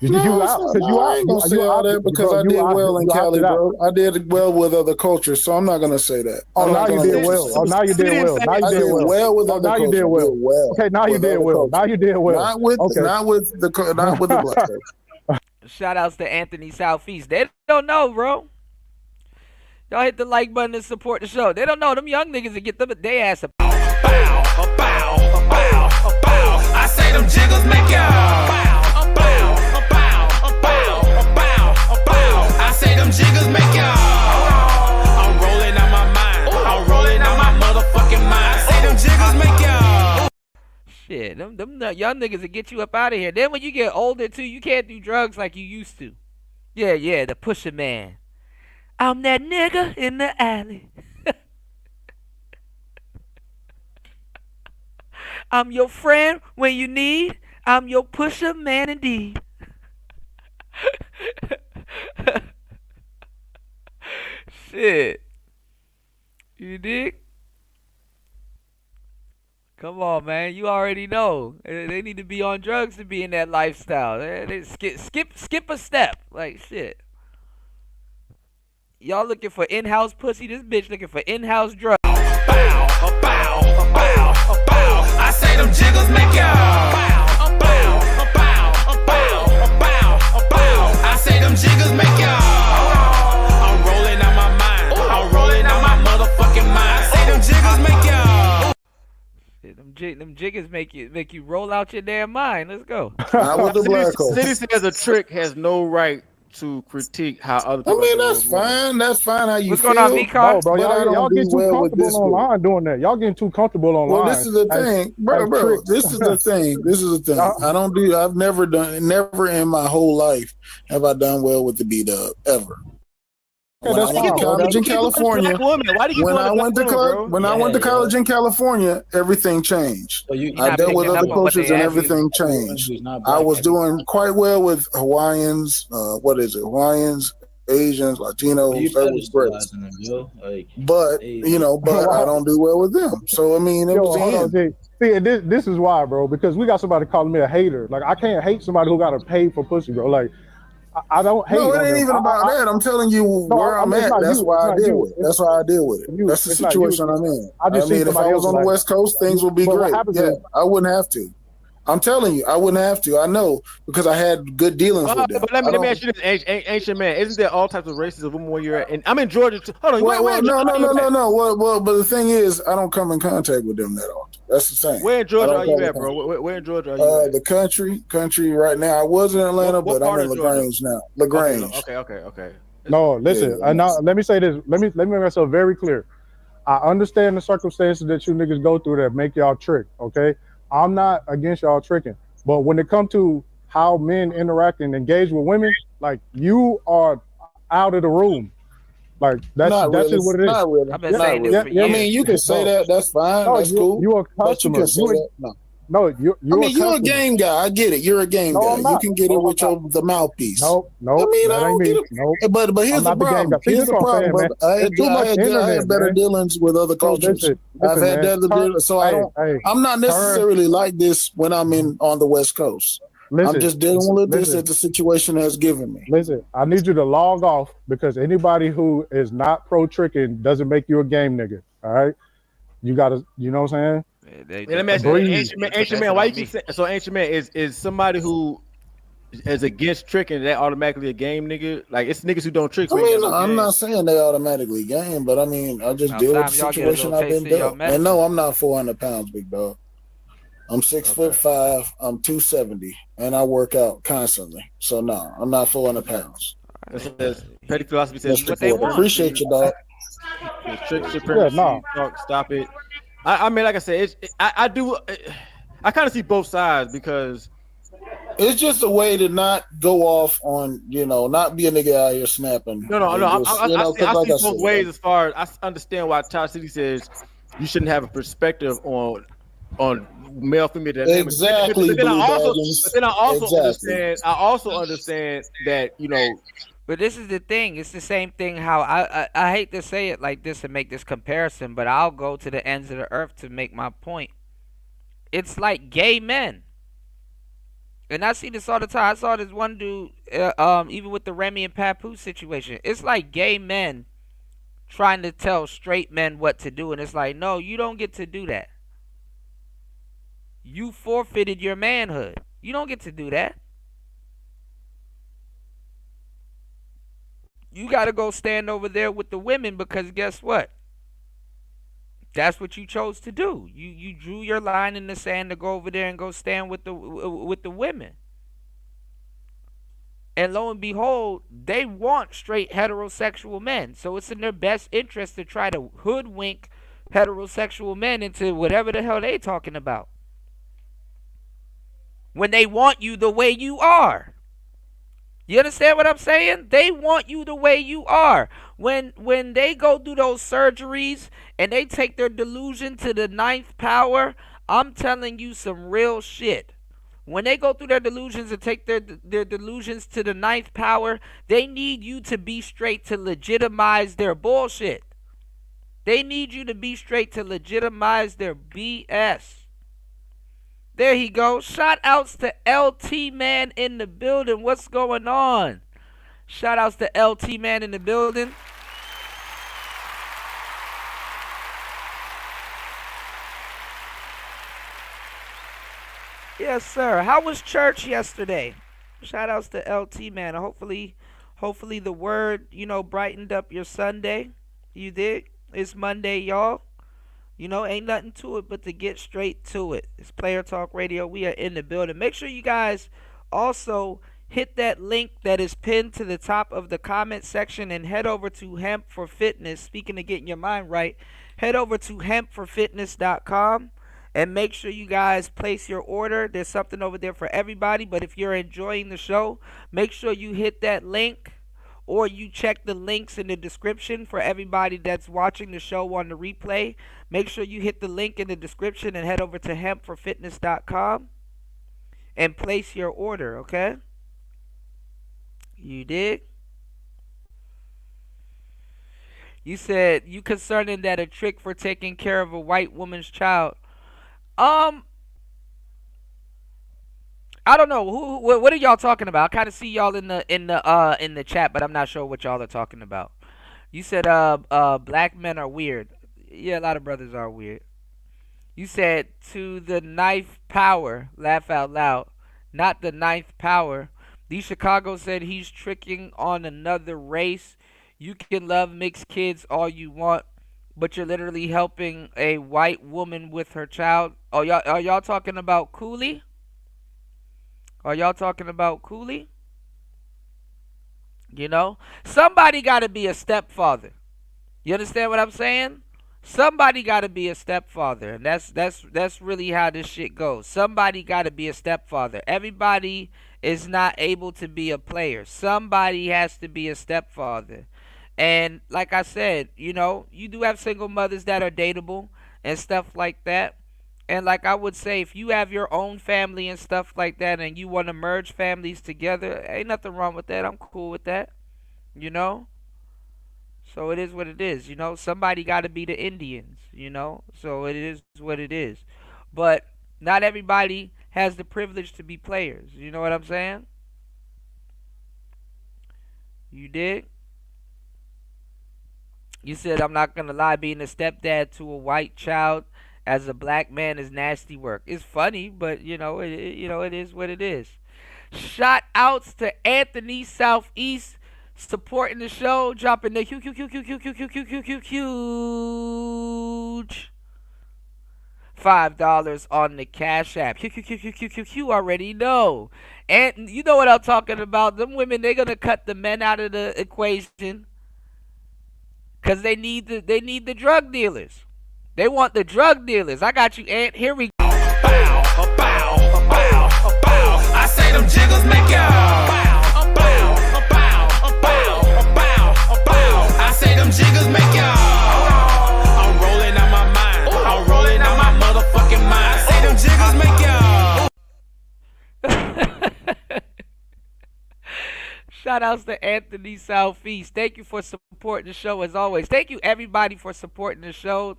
Speaker 8: I ain't gonna say all that because I did well in Cali, bro. I did well with other cultures, so I'm not gonna say that. Oh, now you did well. Oh, now you did well. Now you did well
Speaker 9: with other cultures.
Speaker 8: Now you did well. Okay, now you did well. Now you did well.
Speaker 9: Not with the black.
Speaker 1: Shout outs to Anthony Southeast. They don't know, bro. Y'all hit the like button and support the show. They don't know. Them young niggas that get them they ass a bow, a bow, a bow, a bow. I say them jiggles make y'all bow, a bow, a bow, a bow, a bow, a bow. I say them jiggles make y'all. I'm rolling out my mind. I'm rolling out my motherfucking mind. I say them jiggles make y'all. Shit, them young niggas that get you up out of here. Then when you get older too, you can't do drugs like you used to. Yeah, the pusher man. I'm that nigga in the alley. I'm your friend when you need. I'm your pusher man indeed. Shit. You dig? Come on, man. You already know. They need to be on drugs to be in that lifestyle. They skip a step. Like, shit. Y'all looking for in-house pussy? This bitch looking for in-house drugs. Bow, a bow, a bow, a bow. I say them jiggles make y'all. Bow, a bow, a bow, a bow, a bow, a bow. I say them jiggles make y'all. I'm rolling out my mind. I'm rolling out my motherfucking mind. I say them jiggles make y'all. Shit, them jiggers make you roll out your damn mind. Let's go.
Speaker 9: Not with the black hole.
Speaker 6: City says a trick has no right to critique how other people.
Speaker 9: I mean, that's fine. That's fine how you
Speaker 1: What's
Speaker 9: feel.
Speaker 1: going on, V-Car?
Speaker 8: No, bro, y'all get too comfortable online doing that. Y'all getting too comfortable online.
Speaker 9: Well, this is the thing, bro. This is the thing. I've never in my whole life have I done well with the B-Dub ever. When I went to college in California, when I went to college in California, everything changed. I dealt with other cultures and everything changed. I was doing quite well with Hawaiians. Hawaiians, Asians, Latinos. That was great. But I don't do well with them. So I mean, it was the end.
Speaker 8: See, this is why, bro. Because we got somebody calling me a hater. Like I can't hate somebody who got to pay for pussy, bro. Like. I don't hate.
Speaker 9: No, it ain't even about that. I'm telling you where I'm at. That's why I deal with it. That's why I deal with it. That's the situation I'm in. I mean, if I was on the West Coast, things would be great. Yeah, I wouldn't have to. I'm telling you, I wouldn't have to. I know because I had good dealings with them.
Speaker 6: But let me ask you this, ancient man. Isn't there all types of races of women where you're at? And I'm in Georgia too. Hold on.
Speaker 9: No. Well, but the thing is, I don't come in contact with them that often. That's the thing.
Speaker 6: Where in Georgia are you at, bro? Where in Georgia are you at?
Speaker 9: The country right now. I was in Atlanta, but I'm in LaGrange now. LaGrange.
Speaker 6: Okay.
Speaker 8: No, listen. Now let me say this. Let me make myself very clear. I understand the circumstances that you niggas go through that make y'all trick. Okay. I'm not against y'all tricking, but when it comes to how men interact and engage with women, like you are out of the room. Like that's just what it is.
Speaker 9: Not really.
Speaker 1: I've been saying this for years.
Speaker 9: I mean, you can say that. That's fine. That's cool.
Speaker 8: You're a customer.
Speaker 9: But you can say that.
Speaker 8: No, you're
Speaker 9: a game guy. I get it. You're a game guy. You can get it with the mouthpiece.
Speaker 8: No.
Speaker 9: I mean, I don't get it. Nope. But here's the problem. Here's the problem. I had better dealings with other cultures. I've had better dealings. So I'm not necessarily like this when I'm on the West Coast. I'm just dealing with this that the situation has given me.
Speaker 8: Listen, I need you to log off because anybody who is not pro tricking doesn't make you a game nigga. All right, you gotta, you know what I'm saying?
Speaker 6: Let me ask you, ancient man. Why you keep saying so? Ancient man is somebody who is against tricking. That automatically a game nigga. Like it's niggas who don't trick.
Speaker 9: I mean, I'm not saying they automatically game, but I mean, I just deal with the situation I've been dealt. And no, I'm not 400 pounds, big dog. I'm 6'5". I'm 270, and I work out constantly. So no, I'm not 400 pounds.
Speaker 6: It says petty philosophy says
Speaker 9: Mr. Porter, appreciate you, dog.
Speaker 6: Trick supremacy. Stop it. I mean, like I said, I do. I kind of see both sides because
Speaker 9: it's just a way to not go off on, not be a nigga out here snapping.
Speaker 6: No. I see both ways. As far as I understand why Tai City says you shouldn't have a perspective on male female dynamics.
Speaker 9: Exactly.
Speaker 6: But then I also understand that
Speaker 1: But this is the thing. It's the same thing. How I hate to say it like this and make this comparison, but I'll go to the ends of the earth to make my point. It's like gay men. And I see this all the time. I saw this one dude, even with the Remy and Papoose situation. It's like gay men trying to tell straight men what to do. And it's like, no, you don't get to do that. You forfeited your manhood. You don't get to do that. You got to go stand over there with the women because guess what? That's what you chose to do. You drew your line in the sand to go over there and go stand with the women. And lo and behold, they want straight heterosexual men. So it's in their best interest to try to hoodwink heterosexual men into whatever the hell they talking about. When they want you the way you are. You understand what I'm saying? They want you the way you are. When they go do those surgeries and they take their delusion to the ninth power, I'm telling you some real shit. When they go through their delusions and take their delusions to the ninth power, they need you to be straight to legitimize their bullshit. They need you to be straight to legitimize their BS. There he goes. Shout outs to LT Man in the building. What's going on? Shout outs to LT Man in the building. Yes, sir. How was church yesterday? Shout outs to LT Man. Hopefully the word, brightened up your Sunday. You did? It's Monday, y'all. Ain't nothing to it but to get straight to it. It's Player Talk Radio. We are in the building. Make sure you guys also hit that link that is pinned to the top of the comment section and head over to Hemp for Fitness. Speaking of getting your mind right, head over to hempforfitness.com and make sure you guys place your order. There's something over there for everybody, but if you're enjoying the show, make sure you hit that link. Or you check the links in the description for everybody that's watching the show on the replay. Make sure you hit the link in the description and head over to hempforfitness.com and place your order, okay? You dig? You said you concerning that a trick for taking care of a white woman's child. I don't know what are y'all talking about. I kind of see y'all in the chat, but I'm not sure what y'all are talking about. You said black men are weird. Yeah, a lot of brothers are weird. You said to the ninth power, laugh out loud, not the ninth power. D Chicago said he's tricking on another race. You can love mixed kids all you want, but you're literally helping a white woman with her child. Oh, are y'all talking about Cooley? Are y'all talking about Cooley? Somebody got to be a stepfather. You understand what I'm saying? Somebody got to be a stepfather, and that's really how this shit goes. Somebody got to be a stepfather. Everybody is not able to be a player. Somebody has to be a stepfather. And like I said, you do have single mothers that are dateable and stuff like that. And like I would say, if you have your own family and stuff like that and you want to merge families together, ain't nothing wrong with that. I'm cool with that. So it is what it is. Somebody got to be the Indians, So it is what it is. But not everybody has the privilege to be players. You know what I'm saying? You dig? You said, I'm not going to lie, being a stepdad to a white child as a black man is nasty work. It's funny, but it is what it is. Shout outs to Anthony Southeast supporting the show, dropping the huge $5 on the Cash App. You already know. And you know what I'm talking about. Them women, they're gonna cut the men out of the equation because they need the drug dealers. They want the drug dealers. I got you, Ant. Here we go.
Speaker 12: I say them jiggles make y'all I say them jiggles make y'all I'm rolling out my mind. I'm rolling out my motherfucking mind. I say them jiggles make y'all
Speaker 1: Shout outs to Anthony Southeast. Thank you for supporting the show as always. Thank you everybody for supporting the show.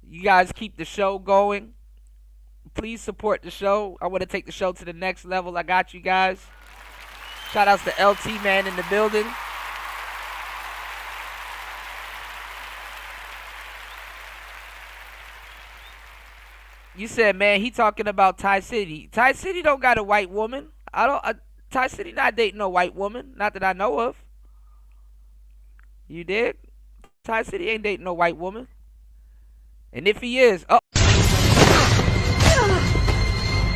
Speaker 1: You guys keep the show going. Please support the show. I want to take the show to the next level. I got you guys. Shout outs to LT Man in the building. You said, man, he talking about Tai City. Tai City don't got a white woman. Tai City not dating no white woman. Not that I know of. You did? Tai City ain't dating no white woman. And if he is, oh.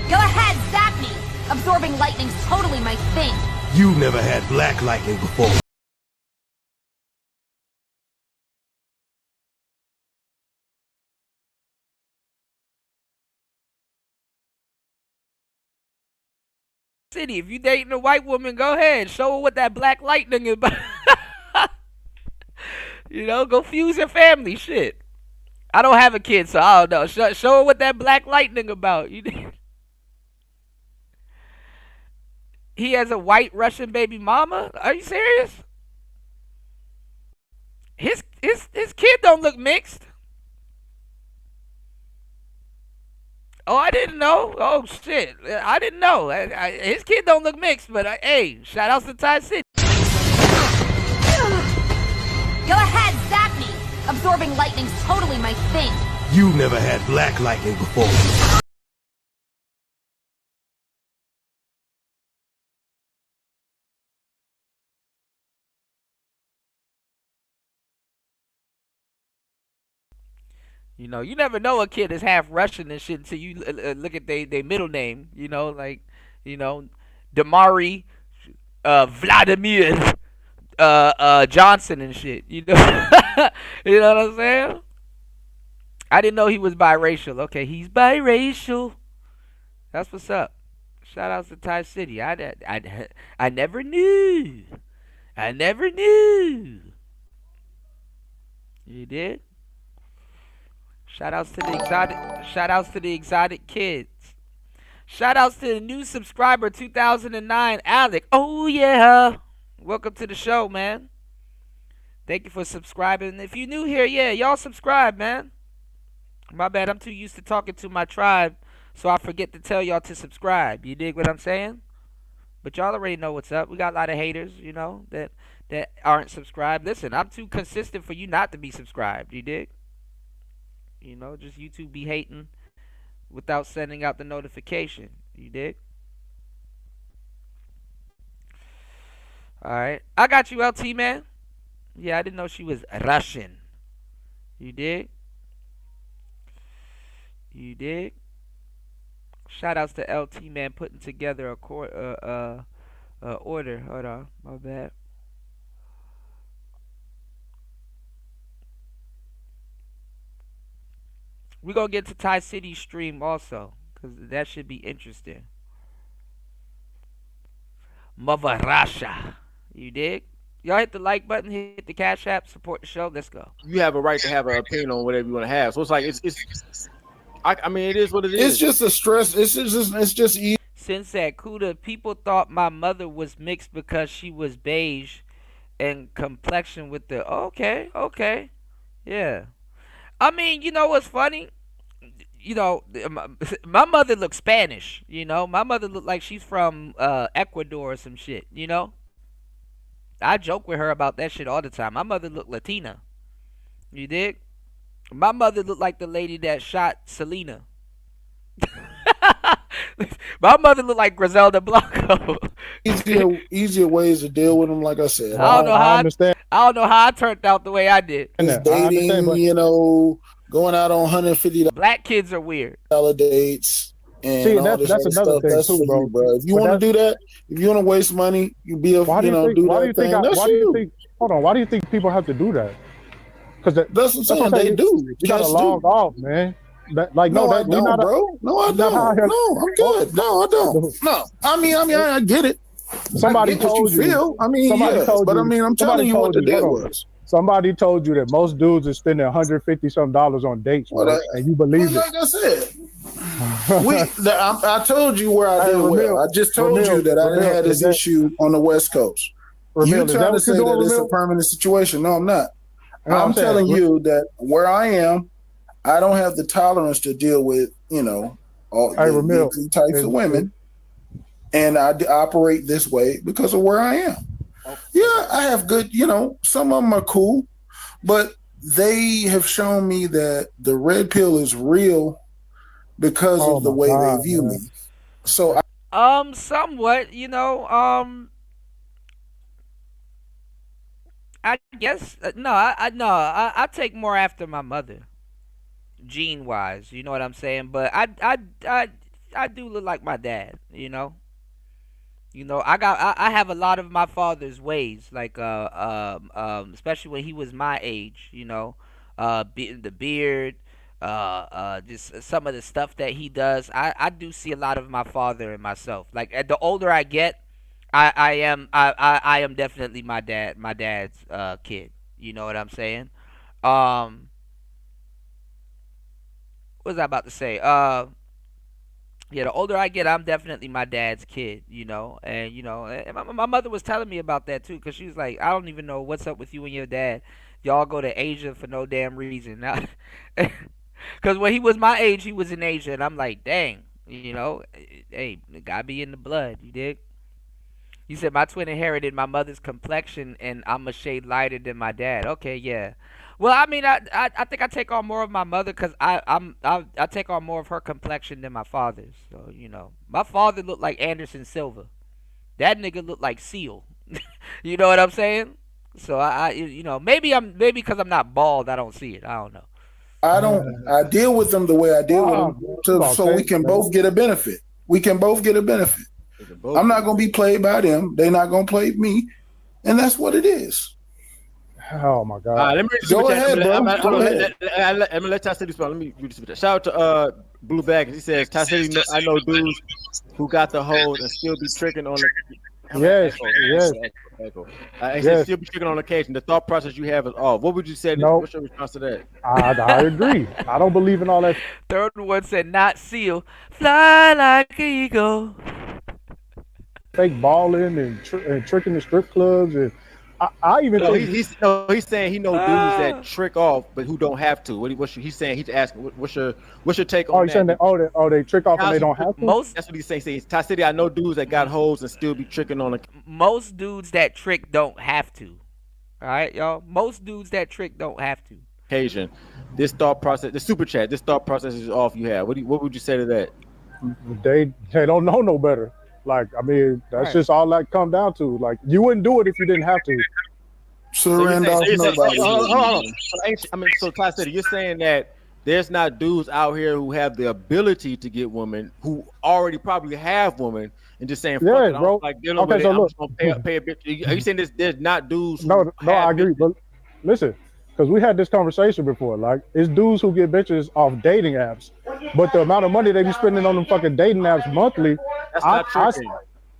Speaker 13: Go ahead, zap me. Absorbing lightning's totally my thing.
Speaker 11: You've never had black lightning before.
Speaker 1: City, if you dating a white woman, go ahead. Show her what that black lightning is about. You know, go fuse your family. Shit. I don't have a kid, so I don't know. Show her what that black lightning about. He has a white Russian baby mama? Are you serious? His kid don't look mixed. Oh, I didn't know. Oh, shit. I didn't know. His kid don't look mixed, but hey, shout outs to Tai City.
Speaker 13: Go ahead, zap me. Absorbing lightning's totally my thing.
Speaker 11: You've never had black lightning before.
Speaker 1: You know, you never know a kid is half Russian and shit until you look at their middle name. You know, like, you know, Damari, Vladimir, Johnson and shit. You know, you know what I'm saying? I didn't know he was biracial. Okay, he's biracial. That's what's up. Shout outs to Tai City. I never knew. I never knew. You did? Shout outs to the exotic kids. Shout outs to the new subscriber 2009, Alec. Oh yeah. Welcome to the show, man. Thank you for subscribing. If you're new here, yeah, y'all subscribe, man. My bad, I'm too used to talking to my tribe, so I forget to tell y'all to subscribe. You dig what I'm saying? But y'all already know what's up. We got a lot of haters, you know, that aren't subscribed. Listen, I'm too consistent for you not to be subscribed. You dig? You know, just YouTube be hating without sending out the notification. You dig? Alright. I got you, LT, man. Yeah, I didn't know she was Russian. You dig? You dig? Shout outs to LT, man, putting together a order. Hold on. My bad. We're going to get to Tai City stream also, because that should be interesting. Mother Russia. You dig? Y'all hit the like button, hit the Cash App, support the show. Let's go.
Speaker 6: You have a right to have an opinion on whatever you want to have. So it's like, I mean, it is what it is.
Speaker 9: It's just a stress. It's just easy.
Speaker 1: Since that Kuda, people thought my mother was mixed because she was beige and complexion with the... Okay. Yeah. I mean, you know what's funny? You know, my mother looks Spanish, you know? My mother looked like she's from Ecuador or some shit, you know? I joke with her about that shit all the time. My mother looked Latina. You dig? My mother looked like the lady that shot Selena. My mother looked like Griselda Blanco.
Speaker 9: Easier ways to deal with them, like I said.
Speaker 1: I don't know how I turned out the way I did.
Speaker 9: Dating, you know, going out on $150
Speaker 1: Black kids are weird.
Speaker 9: dates and
Speaker 8: See,
Speaker 9: all this
Speaker 8: that's
Speaker 9: other
Speaker 8: another
Speaker 9: stuff.
Speaker 8: thing
Speaker 9: That's
Speaker 8: too,
Speaker 9: for
Speaker 8: bro.
Speaker 9: you, bro. If you
Speaker 8: But
Speaker 9: want to
Speaker 8: that's
Speaker 9: do that, if you want to waste money, you be a,
Speaker 8: why do
Speaker 9: you
Speaker 8: you
Speaker 9: know,
Speaker 8: think?
Speaker 9: do
Speaker 8: Why do
Speaker 9: that
Speaker 8: you think?
Speaker 9: thing. That's
Speaker 8: Why do you
Speaker 9: you.
Speaker 8: think? Hold on. Why do you think people have to do that? Because
Speaker 9: That's what I'm
Speaker 8: that's what
Speaker 9: saying.
Speaker 8: I'm
Speaker 9: They
Speaker 8: saying.
Speaker 9: do.
Speaker 8: You gotta
Speaker 9: Cats
Speaker 8: log
Speaker 9: do.
Speaker 8: off, man. Like no,
Speaker 9: No, I
Speaker 8: that we
Speaker 9: don't,
Speaker 8: not.
Speaker 9: bro. No, I
Speaker 8: We not out
Speaker 9: don't.
Speaker 8: here.
Speaker 9: No, I'm good. No, I don't. No. I get it. I
Speaker 8: Somebody
Speaker 9: get what you
Speaker 8: told you.
Speaker 9: feel. I mean,
Speaker 8: Somebody
Speaker 9: yes.
Speaker 8: told
Speaker 9: But I
Speaker 8: you.
Speaker 9: mean, I'm telling
Speaker 8: Somebody
Speaker 9: you what
Speaker 8: told
Speaker 9: the
Speaker 8: you.
Speaker 9: deal
Speaker 8: Hold on.
Speaker 9: was.
Speaker 8: Somebody told you that most dudes are spending $150 some on dates,
Speaker 9: Well,
Speaker 8: bro, and you believed
Speaker 9: like I said,
Speaker 8: it.
Speaker 9: I told you where I
Speaker 8: Hey,
Speaker 9: did well. I just told you that I didn't have
Speaker 8: Is
Speaker 9: this
Speaker 8: that
Speaker 9: issue on the West Coast. You
Speaker 8: Ramil? Is that
Speaker 9: trying to
Speaker 8: what you're
Speaker 9: say
Speaker 8: doing,
Speaker 9: that it's a
Speaker 8: Ramil?
Speaker 9: permanent situation. No, I'm not.
Speaker 8: You know what
Speaker 9: I'm
Speaker 8: I'm saying?
Speaker 9: telling you that where I am, I don't have the tolerance to deal with, all
Speaker 8: Hey, Ramil,
Speaker 9: the types of women. And I operate this way because of where I am. Yeah, I have good, some of them are cool, but they have shown me that the red pill is real because of the way they view me. So
Speaker 1: Somewhat, I guess no, I take more after my mother, gene wise. You know what I'm saying? But I do look like my dad. I have a lot of my father's ways, like especially when he was my age. The beard, just some of the stuff that he does. I do see a lot of my father in myself. Like the older I get, I am definitely my dad's kid. You know what I'm saying? Um, what was I about to say? Yeah, the older I get, I'm definitely my dad's kid, and my mother was telling me about that too, cause she was like, I don't even know what's up with you and your dad. Y'all go to Asia for no damn reason. Now, cause when he was my age, he was in Asia, and I'm like, dang, hey, it gotta be in the blood, you dig? You said my twin inherited my mother's complexion, and I'm a shade lighter than my dad. Okay, yeah. Well, I mean, I think I take on more of my mother because I take on more of her complexion than my father's. So my father looked like Anderson Silva. That nigga looked like Seal. You know what I'm saying? So maybe because I'm not bald, I don't see it. I don't know.
Speaker 9: I deal with them the way I deal with them so we can both get a benefit. We can both get a benefit. I'm not going to be played by them. They're not going to play me. And that's what it is.
Speaker 8: Oh, my God.
Speaker 6: Let me
Speaker 9: go ahead, bro.
Speaker 6: I'm going to let Tai City respond. Let me read this. Shout out to Blue Bag. He says, Tai City, I know dudes who got the hoes and still be tricking on the...
Speaker 8: Yes.
Speaker 6: He said still be tricking on occasion. The thought process you have is off. What would you say?
Speaker 8: Nope.
Speaker 6: What's your response to that?
Speaker 8: I agree. I don't believe in all that.
Speaker 1: Third one said, not Seal. Fly like an eagle.
Speaker 8: Fake balling and tricking the strip clubs, and I even think
Speaker 6: he's saying he know dudes that trick off but who don't have to. He's saying? He's asking what's your take on that?
Speaker 8: He's saying that they trick off and they don't have to.
Speaker 6: That's what he's saying. Tai City, I know dudes that got hoes and still be tricking on
Speaker 1: most dudes that trick don't have to. All right, y'all. Most dudes that trick don't have to.
Speaker 6: Occasion. This thought process, the super chat. This thought process is off. You have. What would you say to that?
Speaker 8: They don't know no better. Like, I mean, that's just all that come down to. Like, you wouldn't do it if you didn't have to.
Speaker 9: Surrender nobody.
Speaker 6: I mean, so Tai City, you're saying that there's not dudes out here who have the ability to get women, who already probably have women, and just saying, "Fuck it, I don't like dealing with it. I'm just gonna pay a bitch." Are you saying there's not dudes?
Speaker 8: No, I agree. But listen, because we had this conversation before. Like, it's dudes who get bitches off dating apps, but the amount of money they be spending on them fucking dating apps monthly.
Speaker 6: That's not tricking.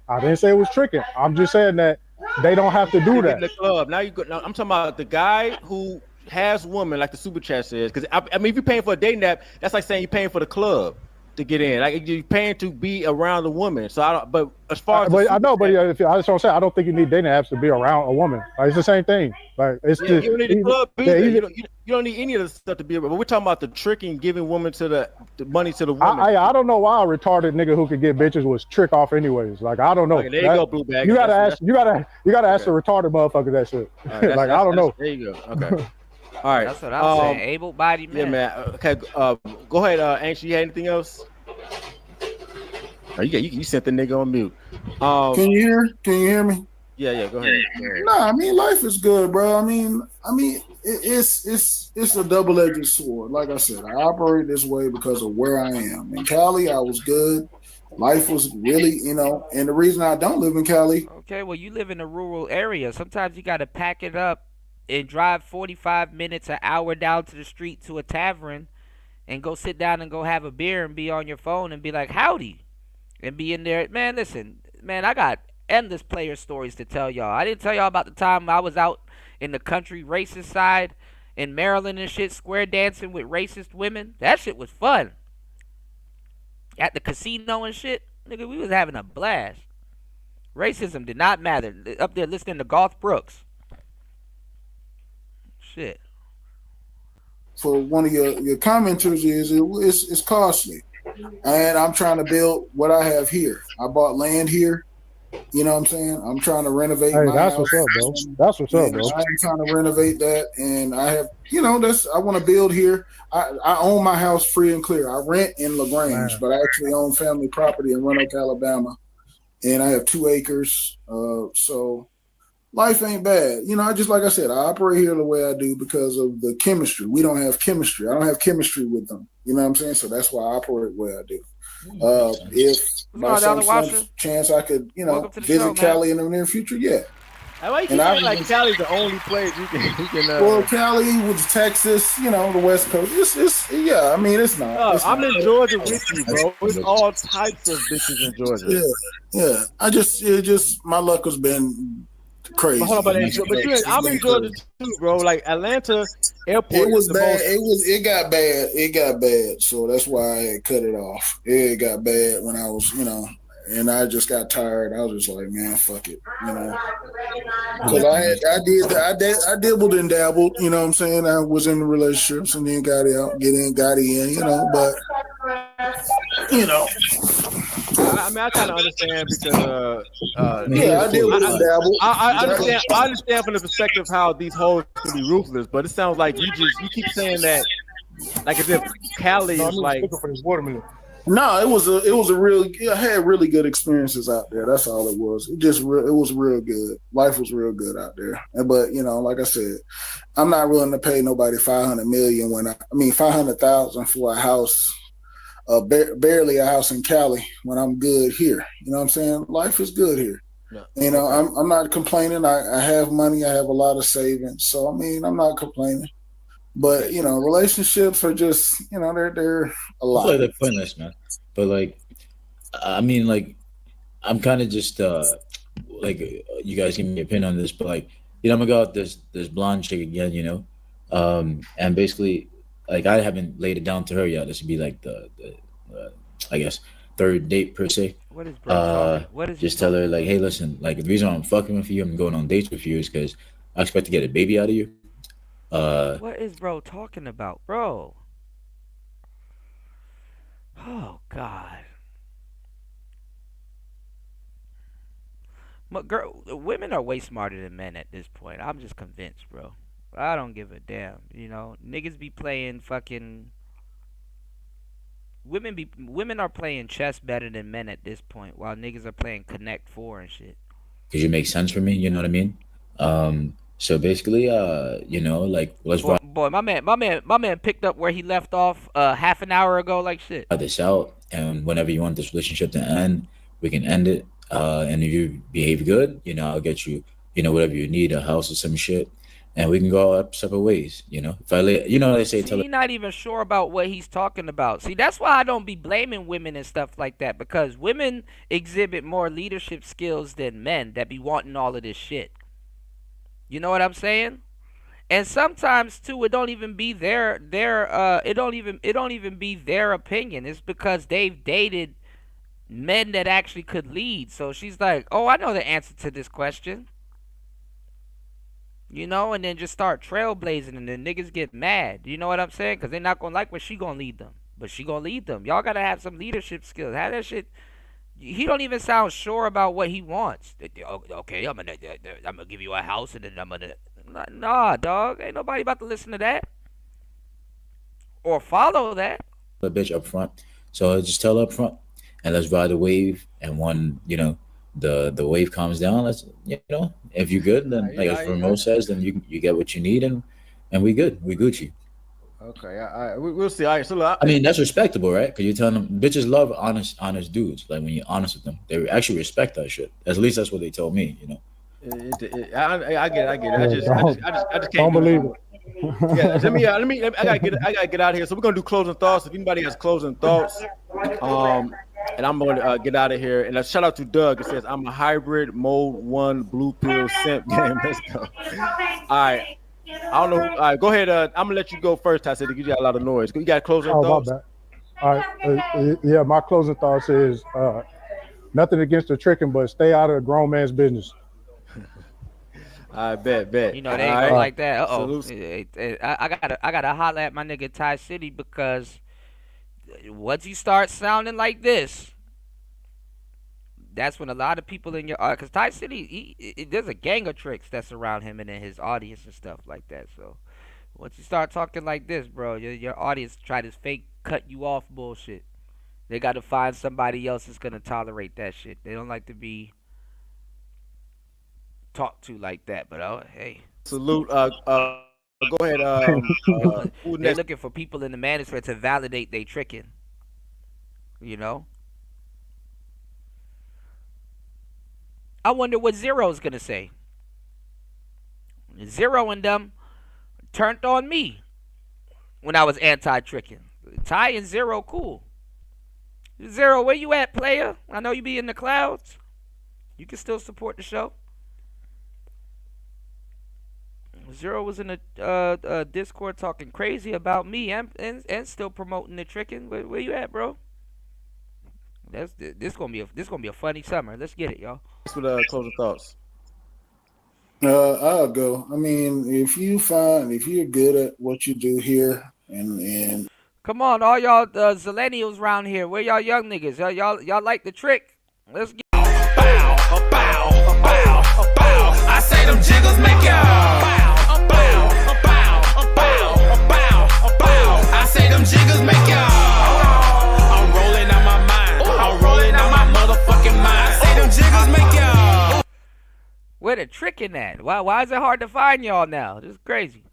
Speaker 8: I didn't say it was tricking. I'm just saying that they don't have to do that.
Speaker 6: In the club. Now I'm talking about the guy who has women, like the super chat says. Because I mean, if you're paying for a dating app, that's like saying you're paying for the club to get in. Like you're paying to be around the woman. So I don't. But as far as
Speaker 8: I know, but I just want to say I don't think you need dating apps to be around a woman. Like, it's the same thing. Like it's just
Speaker 6: you don't need the club either. You don't need any of the stuff to be around. But we're talking about the tricking, giving women to the money to the woman.
Speaker 8: I don't know why a retarded nigga who could get bitches was trick off anyways. Like, I don't know.
Speaker 6: Okay, there you go, Blue Bag.
Speaker 8: You gotta ask the retarded motherfucker that shit.
Speaker 6: Right,
Speaker 8: like, I don't know.
Speaker 6: There you go. Okay. All right.
Speaker 1: That's what I'm saying. Able-bodied man.
Speaker 6: Yeah, man. Okay. Go ahead, Ancient. You had anything else? Oh, you sent the nigga on mute.
Speaker 9: Can you hear me?
Speaker 6: Yeah, go ahead.
Speaker 9: Nah, I mean, life is good, bro. I mean, it's a double-edged sword. Like I said, I operate this way because of where I am. In Cali, I was good. Life was really, and the reason I don't live in Cali.
Speaker 1: Okay, well, you live in a rural area. Sometimes you got to pack it up and drive 45 minutes, an hour down to the street to a tavern and go sit down and go have a beer and be on your phone and be like, howdy. And be in there. Man, listen, man, I got endless player stories to tell y'all. I didn't tell y'all about the time I was out in the country racist side in Maryland and shit, square dancing with racist women. That shit was fun. At the casino and shit, nigga, we was having a blast. Racism did not matter. Up there listening to Garth Brooks. Shit.
Speaker 9: For one of your commenters is it's costly, and I'm trying to build what I have here. I bought land here. You know what I'm saying? I'm trying to renovate my
Speaker 8: that's
Speaker 9: house.
Speaker 8: what's up, bro. That's what's up, bro.
Speaker 9: I'm trying to renovate that, and I have, I want to build here. I own my house free and clear. I rent in LaGrange, but I actually own family property in Roanoke, Alabama, and I have 2 acres. So life ain't bad. Like I said, I operate here the way I do because of the chemistry. We don't have chemistry. I don't have chemistry with them. You know what I'm saying? So that's why I operate the way I do. If by some chance I could, visit Cali in the near future, yeah.
Speaker 6: Why you keep saying like Cali's the only place you can
Speaker 9: well, Cali was Texas, the West Coast. I mean, it's not.
Speaker 6: I'm in Georgia with you, bro. It's all types of bitches in Georgia.
Speaker 9: Yeah. My luck has been crazy.
Speaker 6: But hold on, I'm in Georgia too, bro. Like Atlanta airport.
Speaker 9: It was bad. It got bad. It got bad. So that's why I had cut it off. It got bad when I was, and I just got tired. I was just like, man, fuck it, Because I dibbled and dabbled. You know what I'm saying? I was in relationships and then got out, got in. But
Speaker 6: I mean, I kind of understand because
Speaker 9: I dibbled and dabbled.
Speaker 6: I understand from the perspective how these hoes can be ruthless, but it sounds like you keep saying that like as if Cali is like.
Speaker 9: No, it was a real. I had really good experiences out there. That's all it was. It was real good. Life was real good out there. But like I said, I'm not willing to pay nobody $500 million $500,000 for a house, barely a house in Cali when I'm good here. You know what I'm saying? Life is good here. No. I'm not complaining. I have money. I have a lot of savings. So I mean, I'm not complaining. But relationships are just they're a lot.
Speaker 7: I feel like they're pointless, man. But like, I mean, like, I'm kind of just like you guys give me your opinion on this, but like, I'm gonna go out this blonde chick again, and basically, like, I haven't laid it down to her yet. This would be like the I guess third date per se.
Speaker 1: What is bro? What is
Speaker 7: just tell her like, hey, listen, like the reason I'm fucking with you, I'm going on dates with you is because I expect to get a baby out of you.
Speaker 1: What is bro talking about, bro? Oh God. But girl, women are way smarter than men at this point. I'm just convinced, bro. I don't give a damn. Niggas be playing fucking. Women are playing chess better than men at this point, while niggas are playing Connect 4 and shit.
Speaker 7: Because you make sense for me, you know what I mean? So basically, like let's
Speaker 1: boy, my man picked up where he left off half an hour ago, like shit.
Speaker 7: This out, and whenever you want this relationship to end, we can end it. And if you behave good, I'll get you, whatever you need, a house or some shit, and we can go up separate ways. If I lay, they say,
Speaker 1: he's not even sure about what he's talking about. See, that's why I don't be blaming women and stuff like that, because women exhibit more leadership skills than men that be wanting all of this shit. You know what I'm saying? And sometimes too, it don't even be it don't even be their opinion. It's because they've dated men that actually could lead. So she's like, oh, I know the answer to this question. And then just start trailblazing, and then niggas get mad. You know what I'm saying? Because they're not going to like when she going to lead them. But she going to lead them. Y'all got to have some leadership skills. Have that shit. He don't even sound sure about what he wants. Okay, I'm gonna give you a house, and then I'm gonna. Nah, dog. Ain't nobody about to listen to that or follow that.
Speaker 7: The bitch up front. So I just tell her up front, and let's ride the wave. And the wave calms down, let's if you're good, then like as Remo says, then you get what you need, and we good, we Gucci.
Speaker 6: Okay, we'll see. All right, so
Speaker 7: I mean that's respectable, right? Because you're telling them bitches love honest dudes. Like when you're honest with them, they actually respect that shit. At least that's what they told me.
Speaker 6: I get it. I just can't
Speaker 8: believe it.
Speaker 6: Yeah, let me. I gotta get out of here. So we're gonna do closing thoughts. If anybody has closing thoughts, and I'm gonna get out of here. And a shout out to Doug. It says I'm a hybrid mode 1 blue pill simp game. Let's go. All right. I don't know. All right, go ahead. I'm gonna let you go first, Tai City, because you got a lot of noise. You got closing thoughts?
Speaker 8: My bad. All right. Yeah, my closing thoughts is nothing against the tricking, but stay out of a grown man's business.
Speaker 6: I bet.
Speaker 1: You know they ain't go like that. I gotta holler at my nigga Tai City, because once you start sounding like this, that's when a lot of people in your because Tai City, there's a gang of tricks that's around him and in his audience and stuff like that. So once you start talking like this, bro, your audience try to fake cut you off bullshit. They got to find somebody else that's gonna tolerate that shit. They don't like to be talked to like that. But hey,
Speaker 6: salute. Go ahead.
Speaker 1: They're looking for people in the Manosphere to validate they tricking. You know. I wonder what Zero's gonna say. Zero and them turned on me when I was anti-tricking. Tai and Zero cool. Zero, where you at, player? I know you be in the clouds. You can still support the show. Zero was in a Discord talking crazy about me and still promoting the tricking. Where you at, bro? This gonna be a funny summer. Let's get it, y'all.
Speaker 6: What's with closing thoughts?
Speaker 9: I'll go. I mean, if you're good at what you do here, and
Speaker 1: come on, all y'all zillennials around here, where y'all young niggas? Y'all like the trick? Let's get.
Speaker 12: Bow. I say them jiggles make y'all. Bow. I say them jiggles make y'all. I'm rolling out my mind. I'm rolling out my motherfucking mind. Say them jiggles make y'all.
Speaker 1: Where the tricking at? Why is it hard to find y'all now? This is crazy.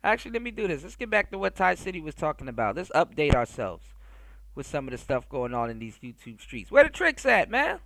Speaker 1: Actually, let me do this. Let's get back to what Tai City was talking about. Let's update ourselves with some of the stuff going on in these YouTube streets. Where the tricks at, man?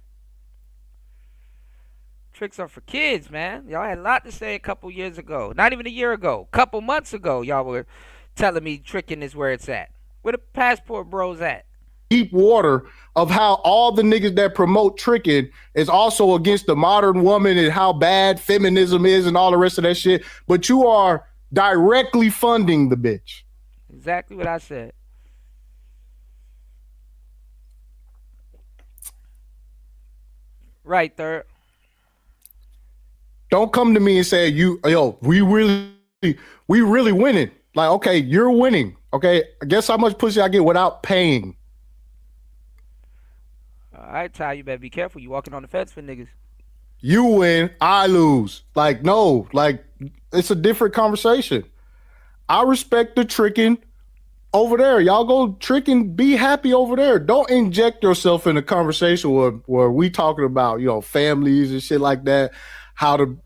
Speaker 1: Tricks are for kids, man. Y'all had a lot to say a couple years ago. Not even a year ago. A couple months ago, y'all were telling me tricking is where it's at. Where the passport bros at?
Speaker 5: Deep water of how all the niggas that promote tricking is also against the modern woman and how bad feminism is and all the rest of that shit. But you are directly funding the bitch.
Speaker 1: Exactly what I said. Right, third.
Speaker 5: Don't come to me and say we really winning. Like, okay, you're winning. Okay, guess how much pussy I get without paying.
Speaker 1: All right, Ty, you better be careful. You walking on the fence for niggas.
Speaker 5: You win, I lose. Like, no, like it's a different conversation. I respect the tricking over there. Y'all go trick and be happy over there. Don't inject yourself in a conversation where we talking about, families and shit like that. How to,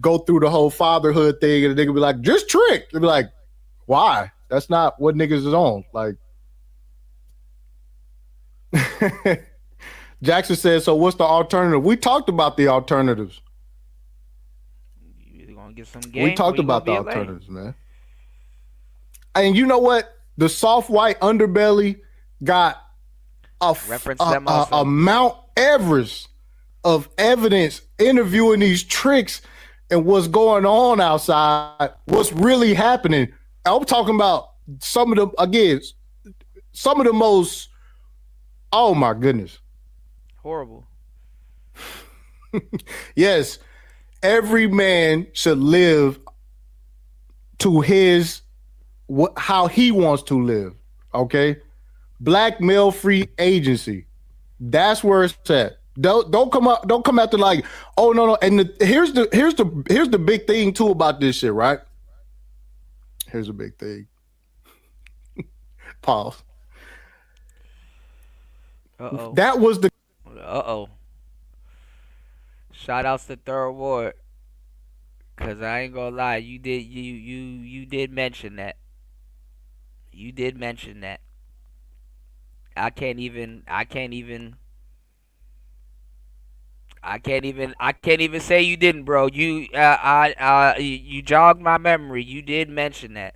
Speaker 5: go through the whole fatherhood thing, and the nigga be like, just trick. They be like, why? That's not what niggas is on. Like, Jackson said, so what's the alternative? We talked about the alternatives.
Speaker 1: You gonna get some game,
Speaker 5: we talked about the alternatives, man. And you know what? The soft white underbelly got a Mount Everest of evidence interviewing these tricks and what's going on outside, what's really happening. I'm talking about some of the most, oh my goodness.
Speaker 1: Horrible.
Speaker 5: Yes, every man should live to how he wants to live. Okay, black male free agency. That's where it's at. Don't come after like, oh no. And here's the big thing too about this shit, right? Here's a big thing. Pause.
Speaker 1: Uh-oh.
Speaker 5: That was the.
Speaker 1: Uh-oh. Shout outs to Third Ward. Cause I ain't gonna lie, you did mention that. You did mention that. I can't even say you didn't, bro. You jogged my memory. You did mention that.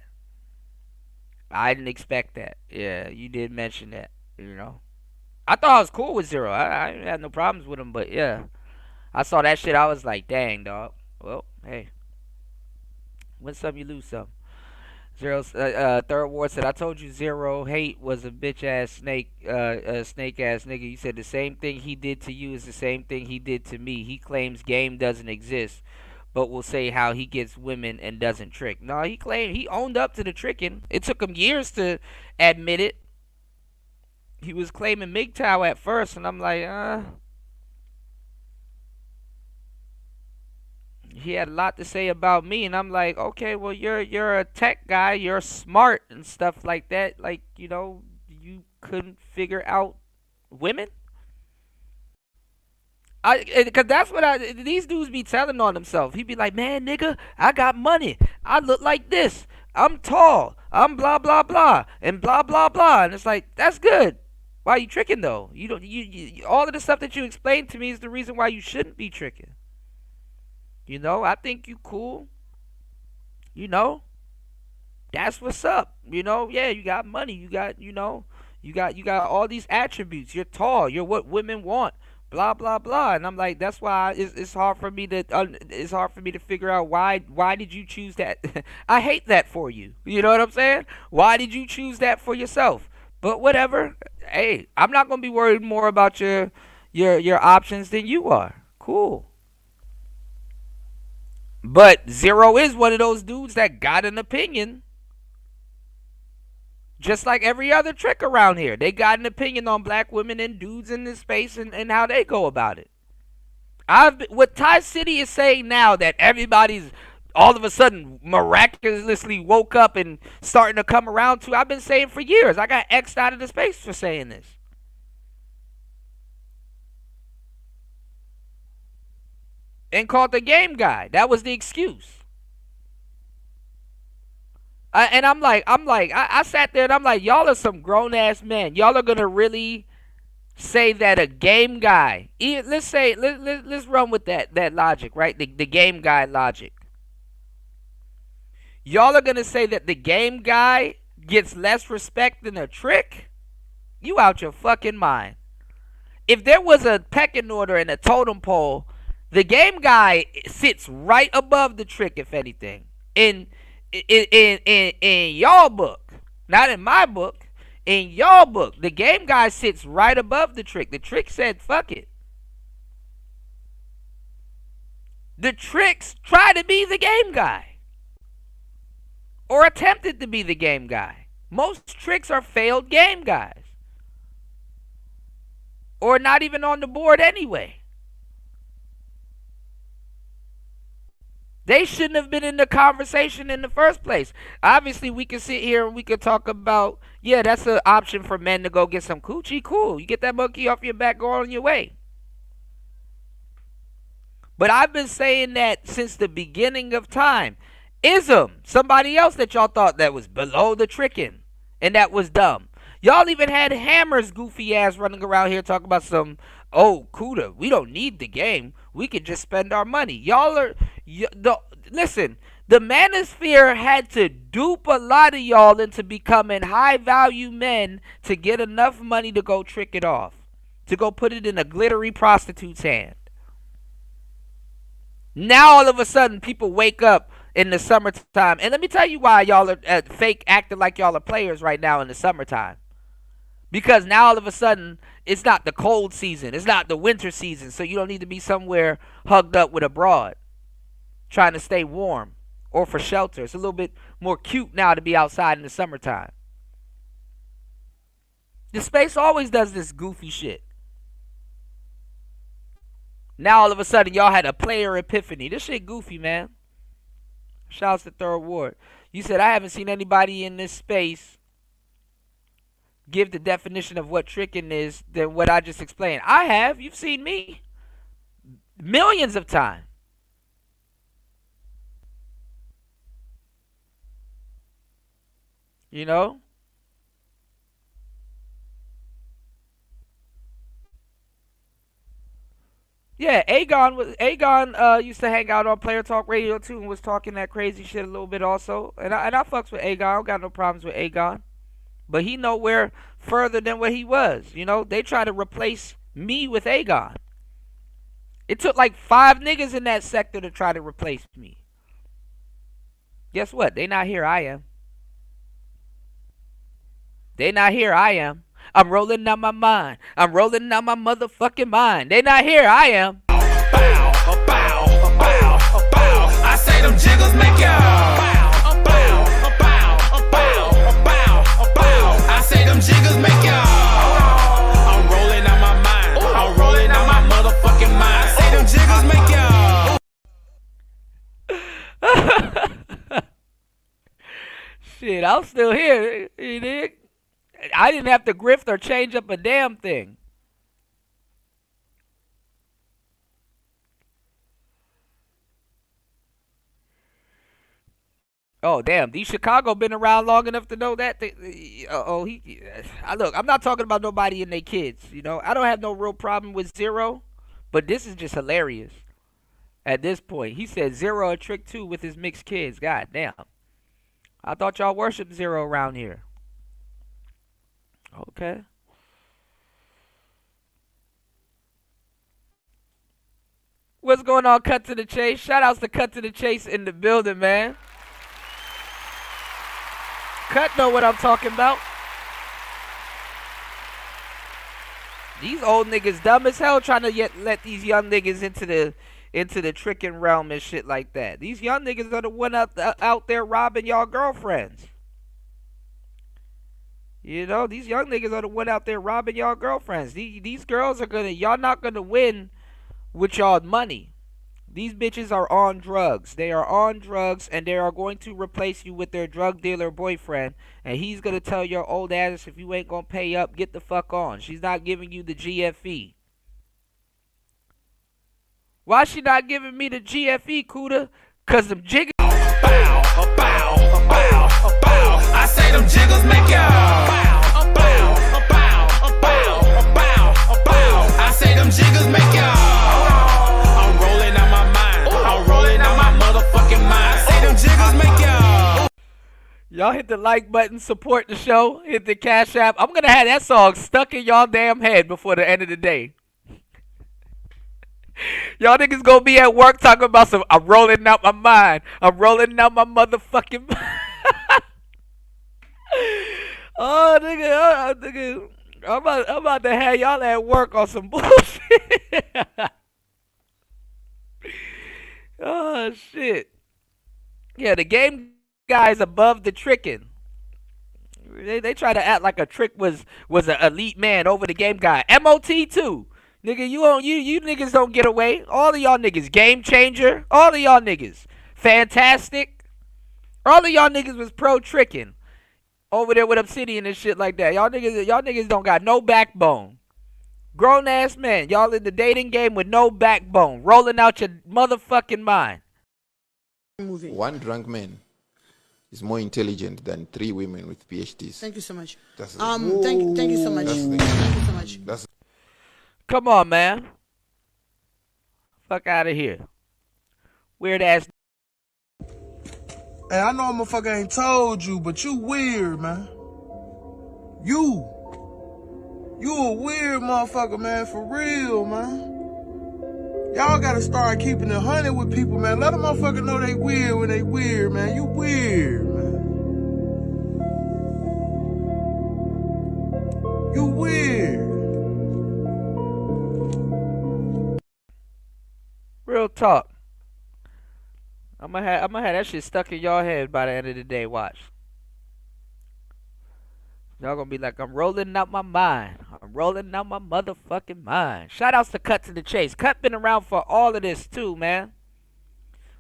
Speaker 1: I didn't expect that. Yeah, you did mention that. You know, I thought I was cool with Zero. I had no problems with him, but yeah, I saw that shit. I was like, dang, dog. Well, hey, win some, you lose some. Zero, Third Ward said, I told you Zero Hate was a bitch ass snake ass nigga. You said the same thing he did to you is the same thing he did to me. He claims game doesn't exist, but will say how he gets women and doesn't trick. No, he owned up to the tricking. It took him years to admit it. He was claiming MGTOW at first, and I'm like, he had a lot to say about me, and I'm like, okay, well, you're a tech guy, you're smart and stuff like that. Like, you know, you couldn't figure out women. Cause that's what these dudes be telling on themselves. He be like, man, nigga, I got money. I look like this. I'm tall. I'm blah blah blah and blah blah blah. And it's like, that's good. Why are you tricking though? You don't. You all of the stuff that you explained to me is the reason why you shouldn't be tricking. You know, I think you cool. You know, that's what's up. You know, yeah, you got money. You got, you know, you got all these attributes. You're tall. You're what women want. Blah blah blah. And I'm like, that's why it's hard for me to figure out why did you choose that? I hate that for you. You know what I'm saying? Why did you choose that for yourself? But whatever. Hey, I'm not gonna be worried more about your options than you are. Cool. But Zero is one of those dudes that got an opinion. Just like every other trick around here. They got an opinion on black women and dudes in this space and how they go about it. What Tai City is saying now that everybody's all of a sudden miraculously woke up and starting to come around to, I've been saying for years. I got X'd out of the space for saying this. And called the game guy. That was the excuse. And I sat there and I'm like, y'all are some grown ass men. Y'all are gonna really say that a game guy? Let's run with that logic, right? The game guy logic. Y'all are gonna say that the game guy gets less respect than a trick? You out your fucking mind. If there was a pecking order and a totem pole, the game guy sits right above the trick, if anything. In y'all book, not in my book, in y'all book, the game guy sits right above the trick. The trick said, fuck it. The tricks try to be the game guy. Or attempted to be the game guy. Most tricks are failed game guys. Or not even on the board anyway. They shouldn't have been in the conversation in the first place. Obviously, we can sit here and we can talk about, yeah, that's an option for men to go get some coochie. Cool. You get that monkey off your back, go on your way. But I've been saying that since the beginning of time. Ism, somebody else that y'all thought that was below the tricking, and that was dumb. Y'all even had Hammer's goofy ass running around here talking about some, oh, Cuda, we don't need the game. We could just spend our money. Y'all are, listen, the Manosphere had to dupe a lot of y'all into becoming high value men to get enough money to go trick it off. To go put it in a glittery prostitute's hand. Now all of a sudden people wake up in the summertime. And let me tell you why y'all are fake acting like y'all are players right now in the summertime. Because now all of a sudden, it's not the cold season. It's not the winter season. So you don't need to be somewhere hugged up with a broad. Trying to stay warm. Or for shelter. It's a little bit more cute now to be outside in the summertime. The space always does this goofy shit. Now all of a sudden, y'all had a player epiphany. This shit goofy, man. Shouts to Third Ward. You said, I haven't seen anybody in this space give the definition of what tricking is than what I just explained. I have. You've seen me. Millions of times. You know? Yeah, Aegon used to hang out on Player Talk Radio too and was talking that crazy shit a little bit also. And I fucks with Aegon. I don't got no problems with Aegon. But he nowhere further than what he was. You know, they try to replace me with Aegon. It took like 5 niggas in that sector to try to replace me. Guess what? They not here. I am. They not here. I am. I'm rolling out my mind. I'm rolling out my motherfucking mind. They not here. I am.
Speaker 12: Bow, bow, bow, bow. I say them jiggles make y'all bow, bow, bow, bow, bow, bow. I say them jiggles make y'all. I'm rolling out my mind. I'm rolling out my motherfucking mind. I say them jiggles make y'all.
Speaker 1: Shit, I'm still here. You dig? I didn't have to grift or change up a damn thing. Oh damn! These Chicago been around long enough to know that. Look. I'm not talking about nobody and their kids. You know, I don't have no real problem with Zero, but this is just hilarious. At this point, he said Zero a trick too with his mixed kids. God damn! I thought y'all worship Zero around here. Okay. What's going on, Cut to the Chase? Shout outs to Cut to the Chase in the building, man. Cut know what I'm talking about. These old niggas dumb as hell trying to let these young niggas into the tricking realm and shit like that. These young niggas are the one out there robbing y'all girlfriends. You know, these young niggas are the one out there robbing y'all girlfriends. These girls are y'all not gonna win with y'all money. These bitches are on drugs. They are on drugs and they are going to replace you with their drug dealer boyfriend. And he's gonna tell your old ass, if you ain't gonna pay up, get the fuck on. She's not giving you the GFE. Why she not giving me the GFE, Cuda? Cause them jiggers.
Speaker 12: Bow, bow, bow, bow. I say them jiggles make y'all bow, bow, bow, bow, bow, bow. I say them jiggles make y'all. I'm rolling out my mind. I'm rolling out my motherfucking mind. I say them jiggles make y'all.
Speaker 1: Y'all hit the like button, support the show, hit the Cash App. I'm gonna have that song stuck in y'all damn head before the end of the day. Y'all niggas gonna be at work talking about some, I'm rolling out my mind. I'm rolling out my motherfucking mind. Oh, nigga, I'm about to have y'all at work on some bullshit. Oh, shit. Yeah, the game guys above the tricking. They try to act like a trick was an elite man over the game guy. MOT too. Nigga, you niggas don't get away. All of y'all niggas. Game Changer. All of y'all niggas. Fantastic. All of y'all niggas was pro tricking. Over there with Obsidian and shit like that. Y'all niggas don't got no backbone. Grown ass man. Y'all in the dating game with no backbone. Rolling out your motherfucking mind.
Speaker 14: One drunk man is more intelligent than 3 women with PhDs.
Speaker 15: Thank you so much.
Speaker 14: That's
Speaker 15: thank you so much. Thank you so much.
Speaker 1: Come on, man. Fuck out of here. Weird ass.
Speaker 16: Hey, I know a motherfucker ain't told you, but you weird, man. You a weird motherfucker, man, for real, man. Y'all gotta start keeping it 100 with people, man. Let a motherfucker know they weird when they weird, man. You weird, man. You weird.
Speaker 1: Real talk. I'm gonna have that shit stuck in y'all head by the end of the day. Watch. Y'all gonna be like, I'm rolling out my mind. I'm rolling out my motherfucking mind. Shout outs to Cut to the Chase. Cut been around for all of this too, man.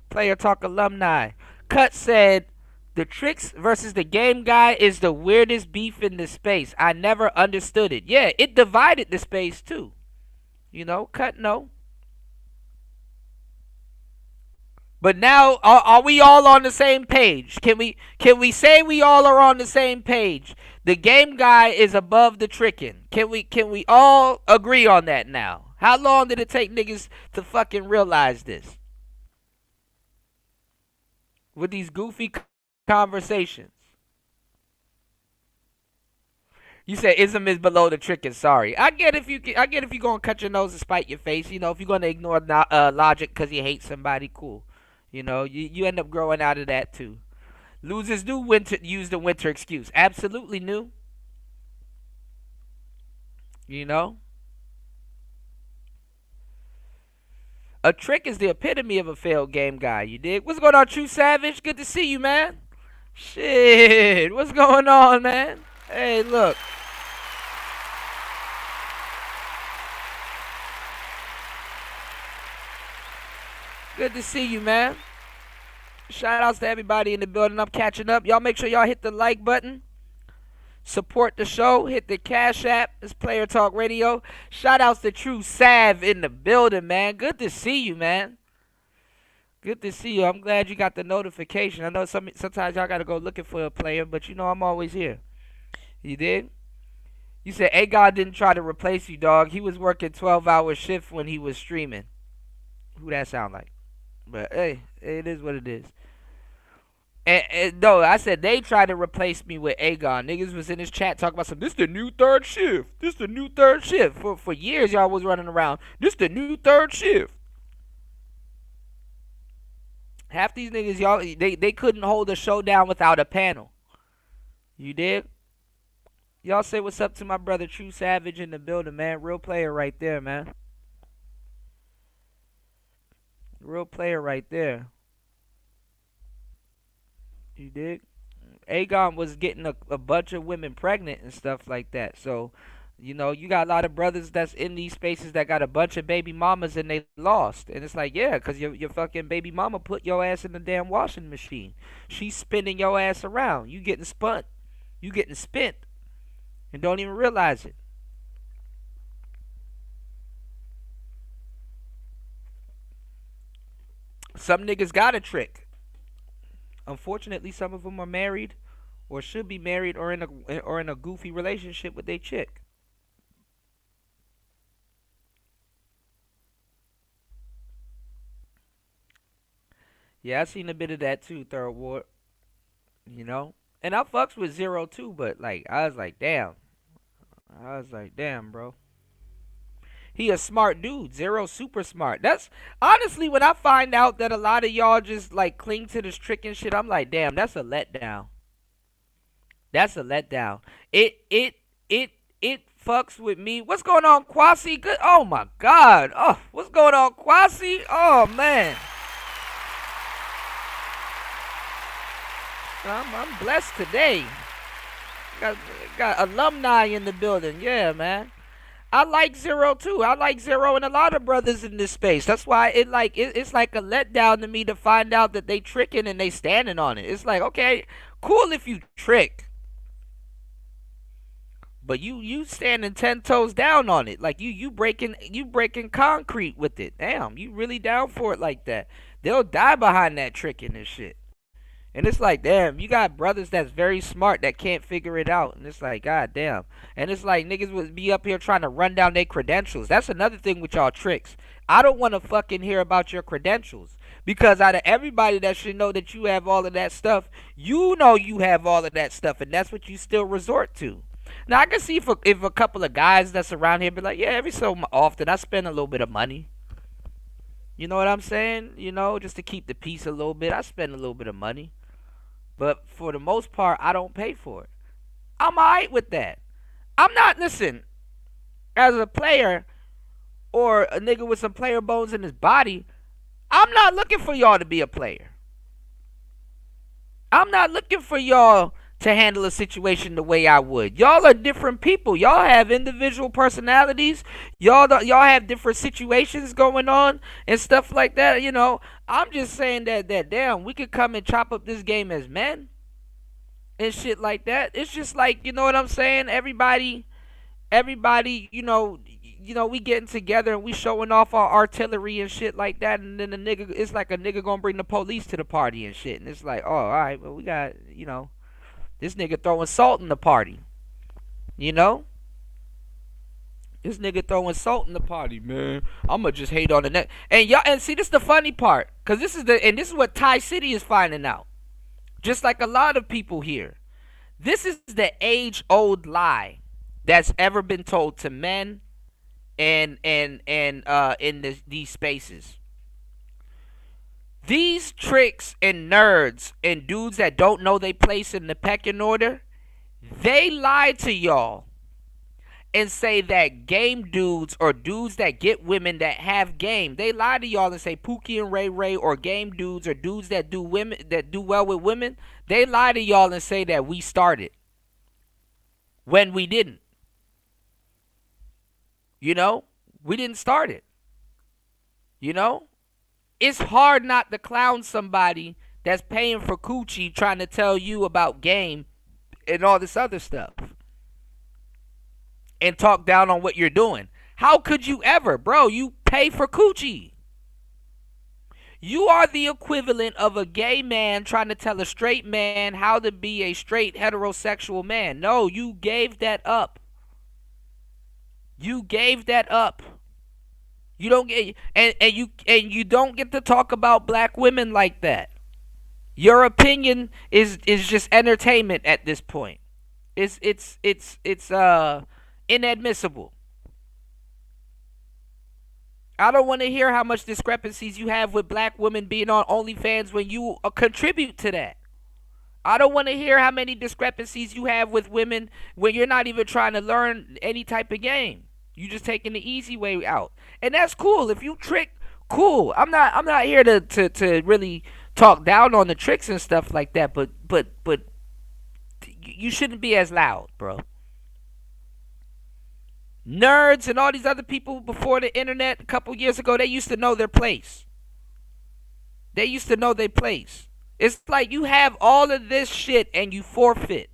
Speaker 1: Player Talk alumni. Cut said, the tricks versus the game guy is the weirdest beef in the space. I never understood it. Yeah, it divided the space too. You know, Cut no. But now, are we all on the same page? Can we say we all are on the same page? The game guy is above the tricking. Can we all agree on that now? How long did it take niggas to fucking realize this? With these goofy conversations. You said ism is below the tricking. Sorry, I get if you gonna cut your nose and spite your face. If you're gonna ignore logic because you hate somebody, cool. You end up growing out of that too. Losers do use the winter excuse. Absolutely new. A trick is the epitome of a failed game guy. You dig? What's going on, True Savage? Good to see you, man. Shit, what's going on, man? Hey, look. Good to see you, man. Shout outs to everybody in the building. I'm catching up. Y'all make sure y'all hit the like button. Support the show. Hit the Cash App. It's Player Talk Radio. Shout outs to True Sav in the building, man. Good to see you, man. Good to see you. I'm glad you got the notification. I know sometimes y'all got to go looking for a player, but I'm always here. You did? You said A-God didn't try to replace you, dog. He was working 12-hour shift when he was streaming. Who that sound like? But, hey, it is what it is. And no, I said they tried to replace me with Aegon. Niggas was in his chat talking about this the new third shift. This the new third shift. For years, y'all was running around. This the new third shift. Half these niggas, y'all, they couldn't hold a show down without a panel. You did? Y'all say what's up to my brother True Savage in the building, man. Real player right there, man. Real player right there. You dig? Aegon was getting a bunch of women pregnant and stuff like that. So, you got a lot of brothers that's in these spaces that got a bunch of baby mamas and they lost. And it's like, yeah, because your fucking baby mama put your ass in the damn washing machine. She's spinning your ass around. You getting spun. You getting spent. And don't even realize it. Some niggas got a trick. Unfortunately, some of them are married or should be married or in a goofy relationship with their chick. Yeah, I seen a bit of that too, Third Ward. And I fucks with Zero too, but I was like, damn. Bro. He a smart dude. Zero super smart. That's honestly when I find out that a lot of y'all just cling to this trick and shit, I'm like, damn, that's a letdown. That's a letdown. It fucks with me. What's going on, Kwasi? Good. Oh my God. Oh, what's going on, Kwasi? Oh man. I'm blessed today. Got alumni in the building. Yeah, man. I like Zero too. I like Zero and a lot of brothers in this space. That's why it's like a letdown to me to find out that they tricking and they standing on it. It's like, okay, cool if you trick, but you standing 10 toes down on it. Like you breaking concrete with it. Damn, you really down for it like that? They'll die behind that tricking and shit. And it's like, damn, you got brothers that's very smart that can't figure it out. And it's like, god damn. And it's like niggas would be up here trying to run down their credentials. That's another thing with y'all tricks. I don't want to fucking hear about your credentials. Because out of everybody that should know that you have all of that stuff, you know you have all of that stuff. And that's what you still resort to. Now, I can see if a couple of guys that's around here be like, yeah, every so often I spend a little bit of money. You know what I'm saying? Just to keep the peace a little bit. I spend a little bit of money. But for the most part, I don't pay for it. I'm alright with that. I'm not, listen, as a player or a nigga with some player bones in his body, I'm not looking for y'all to be a player. I'm not looking for y'all to handle a situation the way I would. Y'all are different people. Y'all have individual personalities. Y'all have different situations going on and stuff like that. I'm just saying that damn, we could come and chop up this game as men and shit like that. It's just like, you know what I'm saying? Everybody, we getting together and we showing off our artillery and shit like that, and then it's like a nigga gonna bring the police to the party and shit, and it's like, oh, all right, well, we got, this nigga throwing salt in the party, you know. This nigga throwing salt in the party, man. I'ma just hate on the net. And y'all, and see, this is the funny part, cause this is what Tai City is finding out. Just like a lot of people here, this is the age-old lie that's ever been told to men and in these spaces. These tricks and nerds and dudes that don't know they place in the pecking order, they lie to y'all and say that game dudes or dudes that get women that have game, they lie to y'all and say Pookie and Ray Ray or game dudes or dudes that do well with women, they lie to y'all and say that we started when we didn't. We didn't start it. It's hard not to clown somebody that's paying for coochie trying to tell you about game and all this other stuff and talk down on what you're doing. How could you ever, bro? You pay for coochie. You are the equivalent of a gay man trying to tell a straight man how to be a straight heterosexual man. No, you gave that up. You gave that up. You don't get and you don't get to talk about black women like that. Your opinion is just entertainment at this point. It's inadmissible. I don't want to hear how much discrepancies you have with black women being on OnlyFans when you contribute to that. I don't want to hear how many discrepancies you have with women when you're not even trying to learn any type of game. You just taking the easy way out. And that's cool. If you trick, cool. I'm not here to really talk down on the tricks and stuff like that, but you shouldn't be as loud, bro. Nerds and all these other people before the internet a couple years ago, they used to know their place. They used to know their place. It's like you have all of this shit and you forfeit.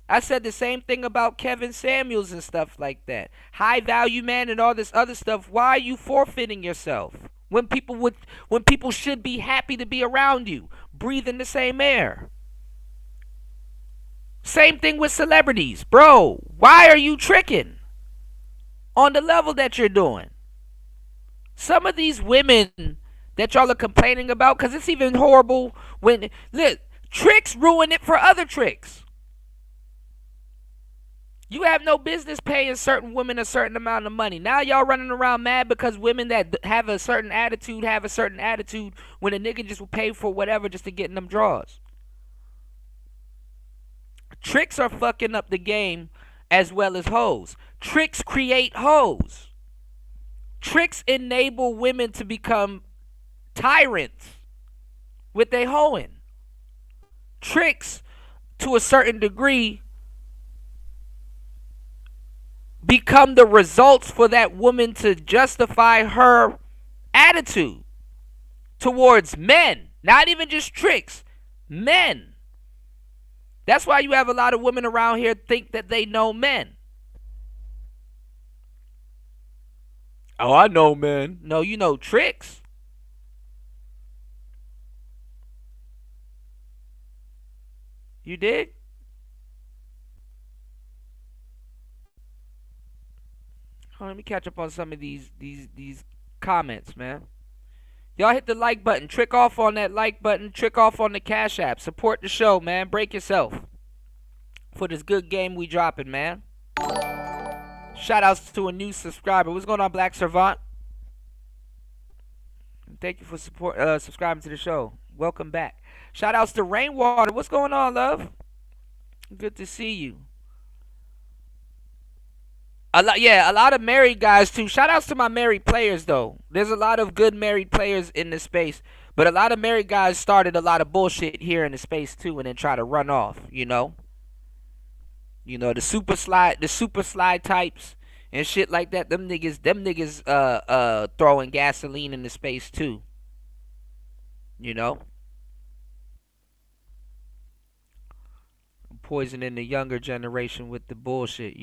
Speaker 1: I said the same thing about Kevin Samuels and stuff like that. High value man and all this other stuff. Why are you forfeiting yourself when people should be happy to be around you, breathing the same air? Same thing with celebrities, bro. Why are you tricking on the level that you're doing? Some of these women that y'all are complaining about, because it's even horrible when tricks ruin it for other tricks. You have no business paying certain women a certain amount of money. Now y'all running around mad because women that have a certain attitude when a nigga just will pay for whatever just to get in them draws. Tricks are fucking up the game as well as hoes. Tricks create hoes. Tricks enable women to become tyrants with their hoeing. Tricks, to a certain degree, become the results for that woman to justify her attitude towards men. Not even just tricks, men. That's why you have a lot of women around here think that they know men. Oh, I know men. No, you know tricks. You dig? Let me catch up on some of these comments, man. Y'all hit the like button. Trick off on that like button. Trick off on the Cash App. Support the show, man. Break yourself for this good game we dropping, man. Shout outs to a new subscriber. What's going on, Black Servant? Thank you for subscribing to the show. Welcome back. Shout outs to Rainwater. What's going on, love? Good to see you. A lot of married guys too. Shout outs to my married players though. There's a lot of good married players in this space, but a lot of married guys started a lot of bullshit here in the space too, and then try to run off. The super slide types and shit like that. Them niggas throwing gasoline in the space too. Poisoning the younger generation with the bullshit.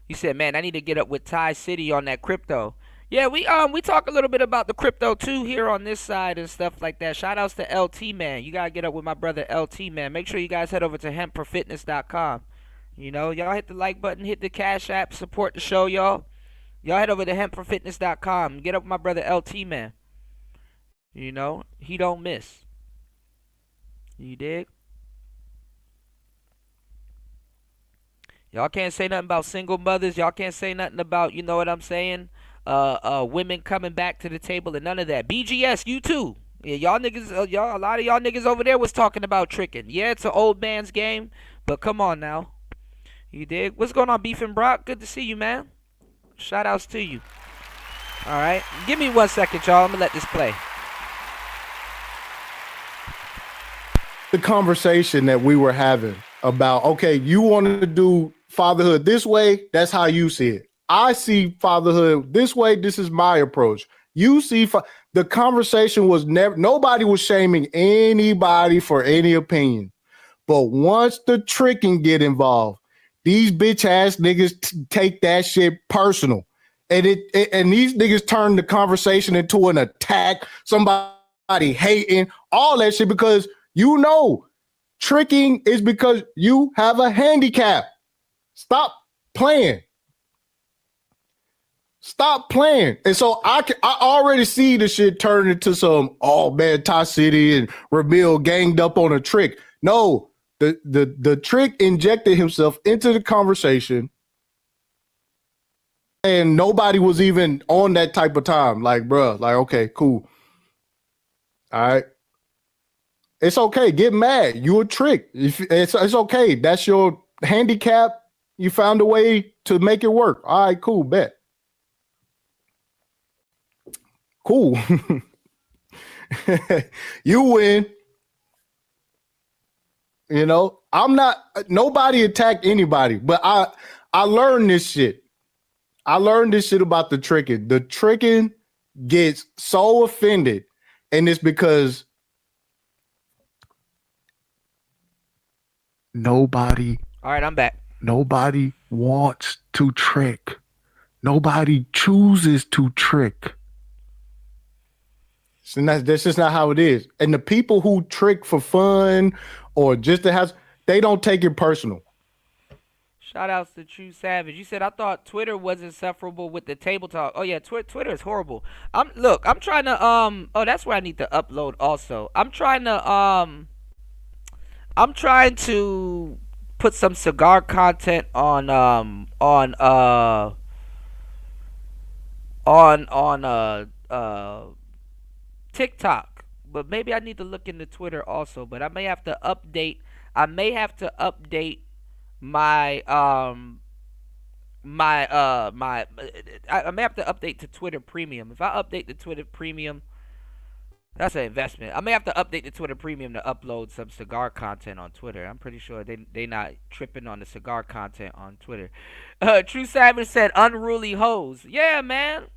Speaker 1: He said, "Man, I need to get up with Tai City on that crypto." Yeah, we talk a little bit about the crypto too here on this side and stuff like that. Shout outs to LT man. You gotta get up with my brother LT man. Make sure you guys head over to hempforfitness.com. You know, y'all hit the like button, hit the Cash App, support the show, y'all. Y'all head over to hempforfitness.com. Get up with my brother LT man. You know, he don't miss. You dig? Y'all can't say nothing about single mothers. Y'all can't say nothing about, you know what I'm saying? Women coming back to the table and none of that. BGS, you too. Yeah, y'all niggas, a lot of y'all niggas over there was talking about tricking. Yeah, it's an old man's game, but come on now. You dig? What's going on, Beef and Brock? Good to see you, man. Shout outs to you. All right, give me 1 second, y'all. I'm gonna let this play.
Speaker 5: The conversation that we were having about, okay, you want to do fatherhood this way, that's how you see it. I see fatherhood this way, this is my approach. You see, the conversation was never, nobody was shaming anybody for any opinion. But once the tricking get involved, these bitch ass niggas take that shit personal. And and these niggas turn the conversation into an attack, somebody hating, all that shit, because you know tricking is because you have a handicap. Stop playing. Stop playing. And so I already see the shit turn into some, oh man, Tai City and Ramil ganged up on a trick. No, the trick injected himself into the conversation and nobody was even on that type of time. Like, bruh, like, okay, cool. All right. It's okay. Get mad. You a trick. It's okay. That's your handicap. You found a way to make it work. All right, cool, bet. Cool. You win. You know, nobody attacked anybody, but I learned this shit. I learned this shit about the tricking. The tricking gets so offended, and it's because nobody.
Speaker 1: All right, I'm back.
Speaker 5: Nobody wants to trick. Nobody chooses to trick. So that's just not how it is. And the people who trick for fun or just to have, they don't take it personal.
Speaker 1: Shout outs to True Savage. You said, I thought Twitter was insufferable with the table talk. Oh yeah, Twitter is horrible. I'm trying to oh, that's where I need to upload also. I'm trying to put some cigar content on TikTok, but maybe I need to look into Twitter also. But I may have to update. I may have to update my I may have to update to Twitter Premium. If I update the Twitter Premium, that's an investment. I may have to update the Twitter Premium to upload some cigar content on Twitter. I'm pretty sure they not tripping on the cigar content on Twitter. True Savage said unruly hoes. Yeah, man.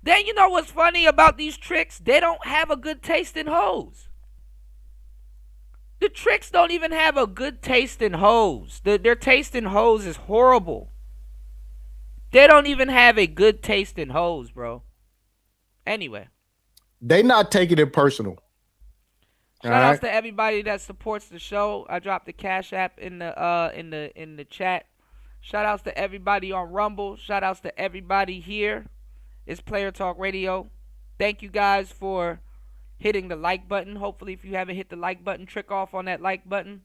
Speaker 1: Then you know what's funny about these tricks? They don't have a good taste in hoes. The tricks don't even have a good taste in hoes. Their taste in hoes is horrible. They don't even have a good taste in hoes, bro. Anyway.
Speaker 5: They not taking it personal.
Speaker 1: Shout outs to everybody that supports the show. I dropped the Cash App in the chat. Shout outs to everybody on Rumble. Shout outs to everybody here. It's Player Talk Radio. Thank you guys for hitting the like button. Hopefully, if you haven't hit the like button, trick off on that like button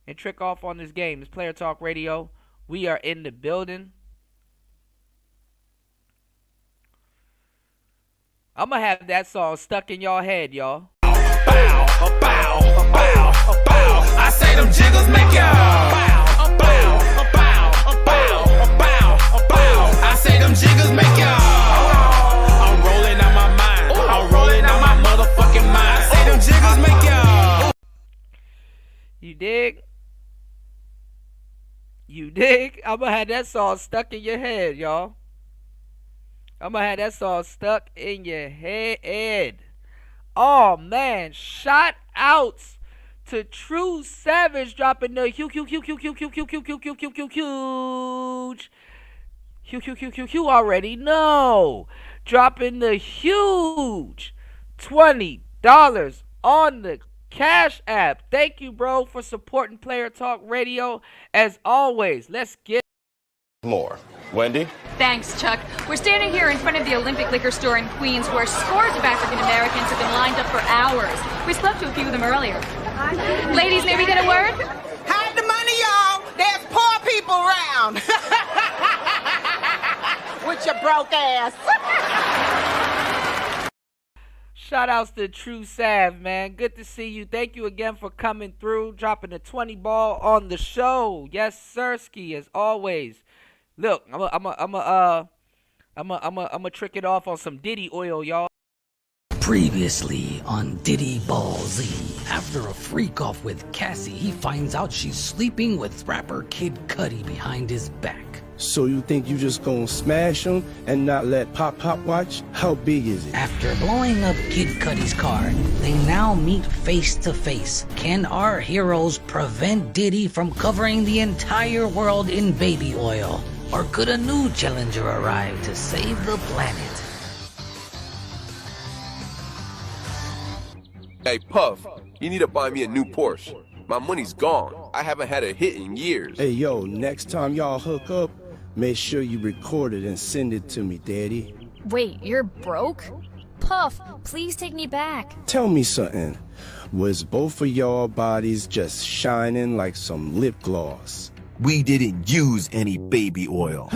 Speaker 1: and trick off on this game. It's Player Talk Radio. We are in the building. I'm going to have that song stuck in y'all head, y'all.
Speaker 12: Bow, bow, bow, bow. I say them jiggles make y'all bow, bow, bow, bow, bow, bow. I say them jiggles make y'all. I'm rolling out my mind. I'm rolling out my motherfucking mind. I say them jiggles make y'all.
Speaker 1: You dig? You dig? I'm going to have that song stuck in your head, y'all. I'm going to have that song stuck in your head. Oh, man. Shout outs to True Savage dropping the huge. You already know. Dropping the huge $20 on the Cash App. Thank you, bro, for supporting Player Talk Radio. As always, let's get
Speaker 17: more. Wendy?
Speaker 13: Thanks, Chuck. We're standing here in front of the Olympic Liquor Store in Queens where scores of African Americans have been lined up for hours. We spoke to a few of them earlier. Ladies, may we get a word?
Speaker 18: Hide the money, y'all. There's poor people around. With your broke ass.
Speaker 1: shout outs to True Sav, man. Good to see you. Thank you again for coming through, dropping a 20 ball on the show. Yes, Sirski, as always. Look, I'm a trick it off on some Diddy oil, y'all.
Speaker 19: Previously on Diddy Ball Z. After a freak off with Cassie, he finds out she's sleeping with rapper Kid Cudi behind his back.
Speaker 11: So you think you just gonna smash him and not let Pop watch? How big is it?
Speaker 19: After blowing up Kid Cudi's car, they now meet face to face. Can our heroes prevent Diddy from covering the entire world in baby oil? Or could a new challenger arrive to save the planet?
Speaker 20: Hey, Puff, you need to buy me a new Porsche. My money's gone. I haven't had a hit in years.
Speaker 11: Hey, yo, next time y'all hook up, make sure you record it and send it to me, Daddy.
Speaker 21: Wait, you're broke? Puff, please take me back.
Speaker 11: Tell me something. Was both of y'all bodies just shining like some lip gloss?
Speaker 22: We didn't use any baby oil.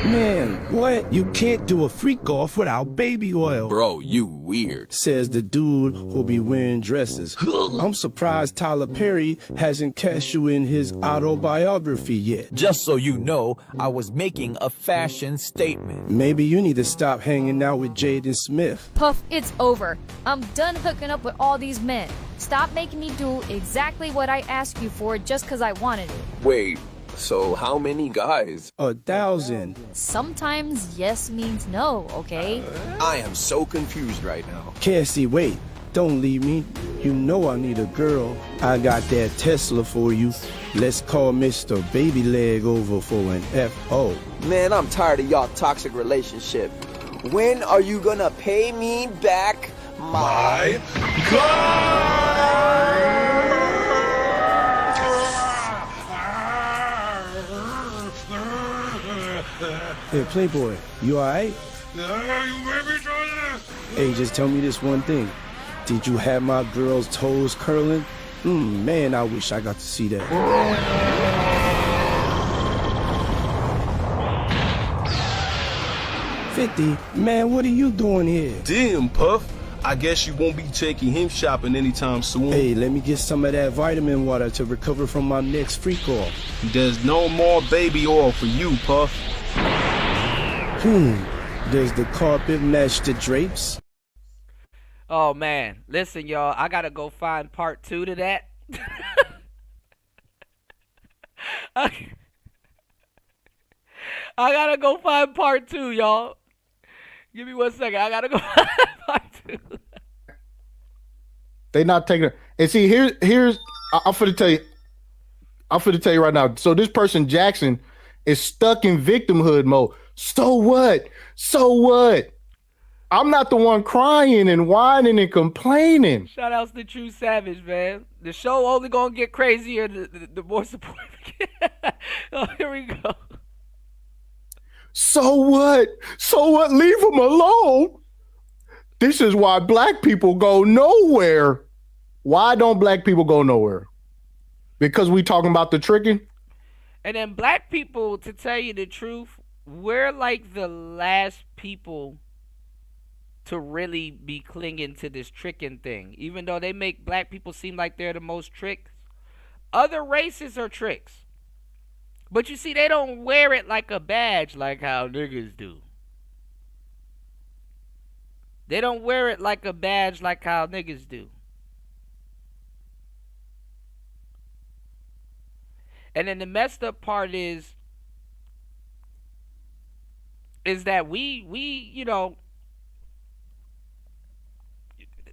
Speaker 11: Man, what? You can't do a freak off without baby oil.
Speaker 20: Bro, you weird.
Speaker 11: Says the dude who'll be wearing dresses. I'm surprised Tyler Perry hasn't cast you in his autobiography yet.
Speaker 22: Just so you know, I was making a fashion statement.
Speaker 11: Maybe you need to stop hanging out with Jaden Smith.
Speaker 21: Puff, it's over. I'm done hooking up with all these men. Stop making me do exactly what I asked you for just because I wanted it.
Speaker 20: Wait. So how many guys?
Speaker 11: 1,000.
Speaker 21: Sometimes yes means no, okay?
Speaker 20: I am so confused right now.
Speaker 11: Cassie, wait. Don't leave me. You know I need a girl. I got that Tesla for you. Let's call Mr. Baby Leg over for an F.O.
Speaker 23: Man, I'm tired of y'all toxic relationship. When are you gonna pay me back my car?
Speaker 11: Hey, Playboy, you alright? Hey, just tell me this one thing. Did you have my girl's toes curling? Man, I wish I got to see that. 50? Man, what are you doing here?
Speaker 24: Damn, Puff. I guess you won't be taking him shopping anytime soon.
Speaker 11: Hey, let me get some of that vitamin water to recover from my next freak off.
Speaker 24: There's no more baby oil for you, Puff.
Speaker 11: Does the carpet match the drapes?
Speaker 1: Oh, man. Listen, y'all. I got to go find part 2 to that. I got to go find part 2, y'all. Give me 1 second. I got to go find part 2.
Speaker 5: They not taking it. And see, here's I'm finna tell you right now. So this person, Jackson, is stuck in victimhood mode. So what? So what? I'm not the one crying and whining and complaining.
Speaker 1: Shout outs to True Savage, man. The show only gonna get crazier the more support we get. Oh, here we go.
Speaker 5: So what? So what? Leave them alone. This is why black people go nowhere. Why don't black people go nowhere? Because we talking about the tricking?
Speaker 1: And then black people, to tell you the truth, we're like the last people to really be clinging to this tricking thing. Even though they make black people seem like they're the most tricks. Other races are tricks. But you see, they don't wear it like a badge like how niggas do. They don't wear it like a badge like how niggas do. And then the messed up part is that we you know,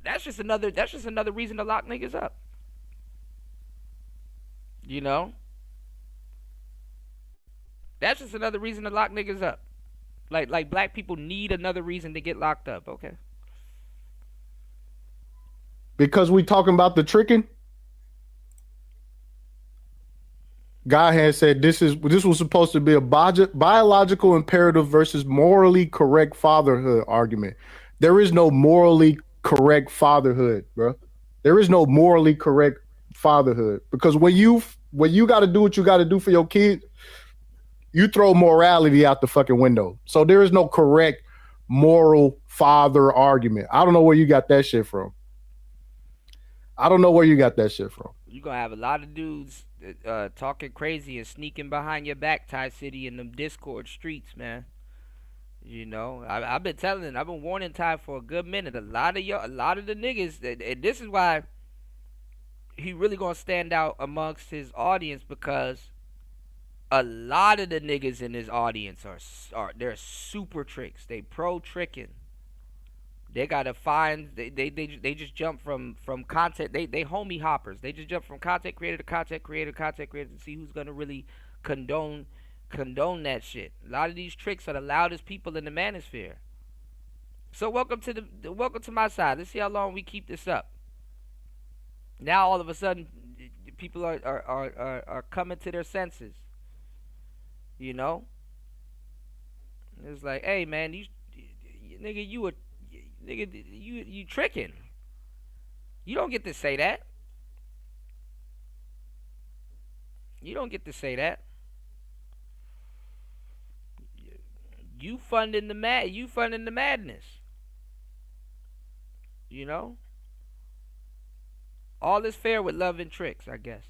Speaker 1: that's just another reason to lock niggas up. You know, that's just another reason to lock niggas up. Like black people need another reason to get locked up. Okay.
Speaker 5: Because we talking about the tricking. Guy had said this was supposed to be a biological imperative versus morally correct fatherhood argument. There is no morally correct fatherhood, bro. There is no morally correct fatherhood because when you got to do what you got to do for your kids, you throw morality out the fucking window. So there is no correct moral father argument. I don't know where you got that shit from. You're
Speaker 1: gonna have a lot of dudes talking crazy and sneaking behind your back, Tai City, in them Discord streets, man. You know, I've been warning Tai for a good minute. A lot of the niggas, and this is why he really gonna stand out amongst his audience, because a lot of the niggas in his audience they're super tricks. They pro tricking. They gotta find they just jump from content. They homie hoppers. They just jump from content creator to content creator to see who's gonna really condone that shit. A lot of these tricks are the loudest people in the manosphere. So welcome to my side. Let's see how long we keep this up. Now all of a sudden people are coming to their senses. You know? It's like, hey man, nigga, you tricking. You don't get to say that. You funding the madness. You know? All is fair with love and tricks, I guess.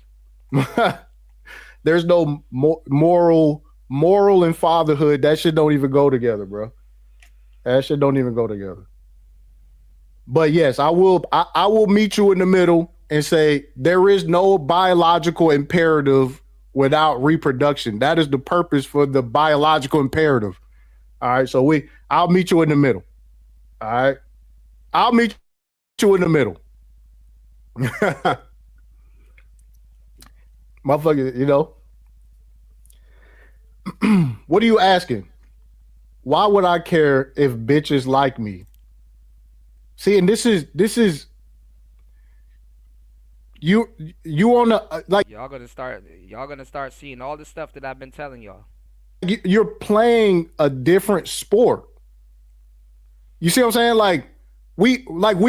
Speaker 5: There's no moral and fatherhood. That shit don't even go together, bro. That shit don't even go together. But yes, I will meet you in the middle and say there is no biological imperative without reproduction. That is the purpose for the biological imperative. All right, so I'll meet you in the middle. All right, I'll meet you in the middle. Motherfucker, you know. What are you asking? Why would I care if bitches like me? See, and this is you on the like
Speaker 1: y'all gonna start seeing all the stuff that I've been telling y'all.
Speaker 5: You're playing a different sport. You see what I'm saying? Like we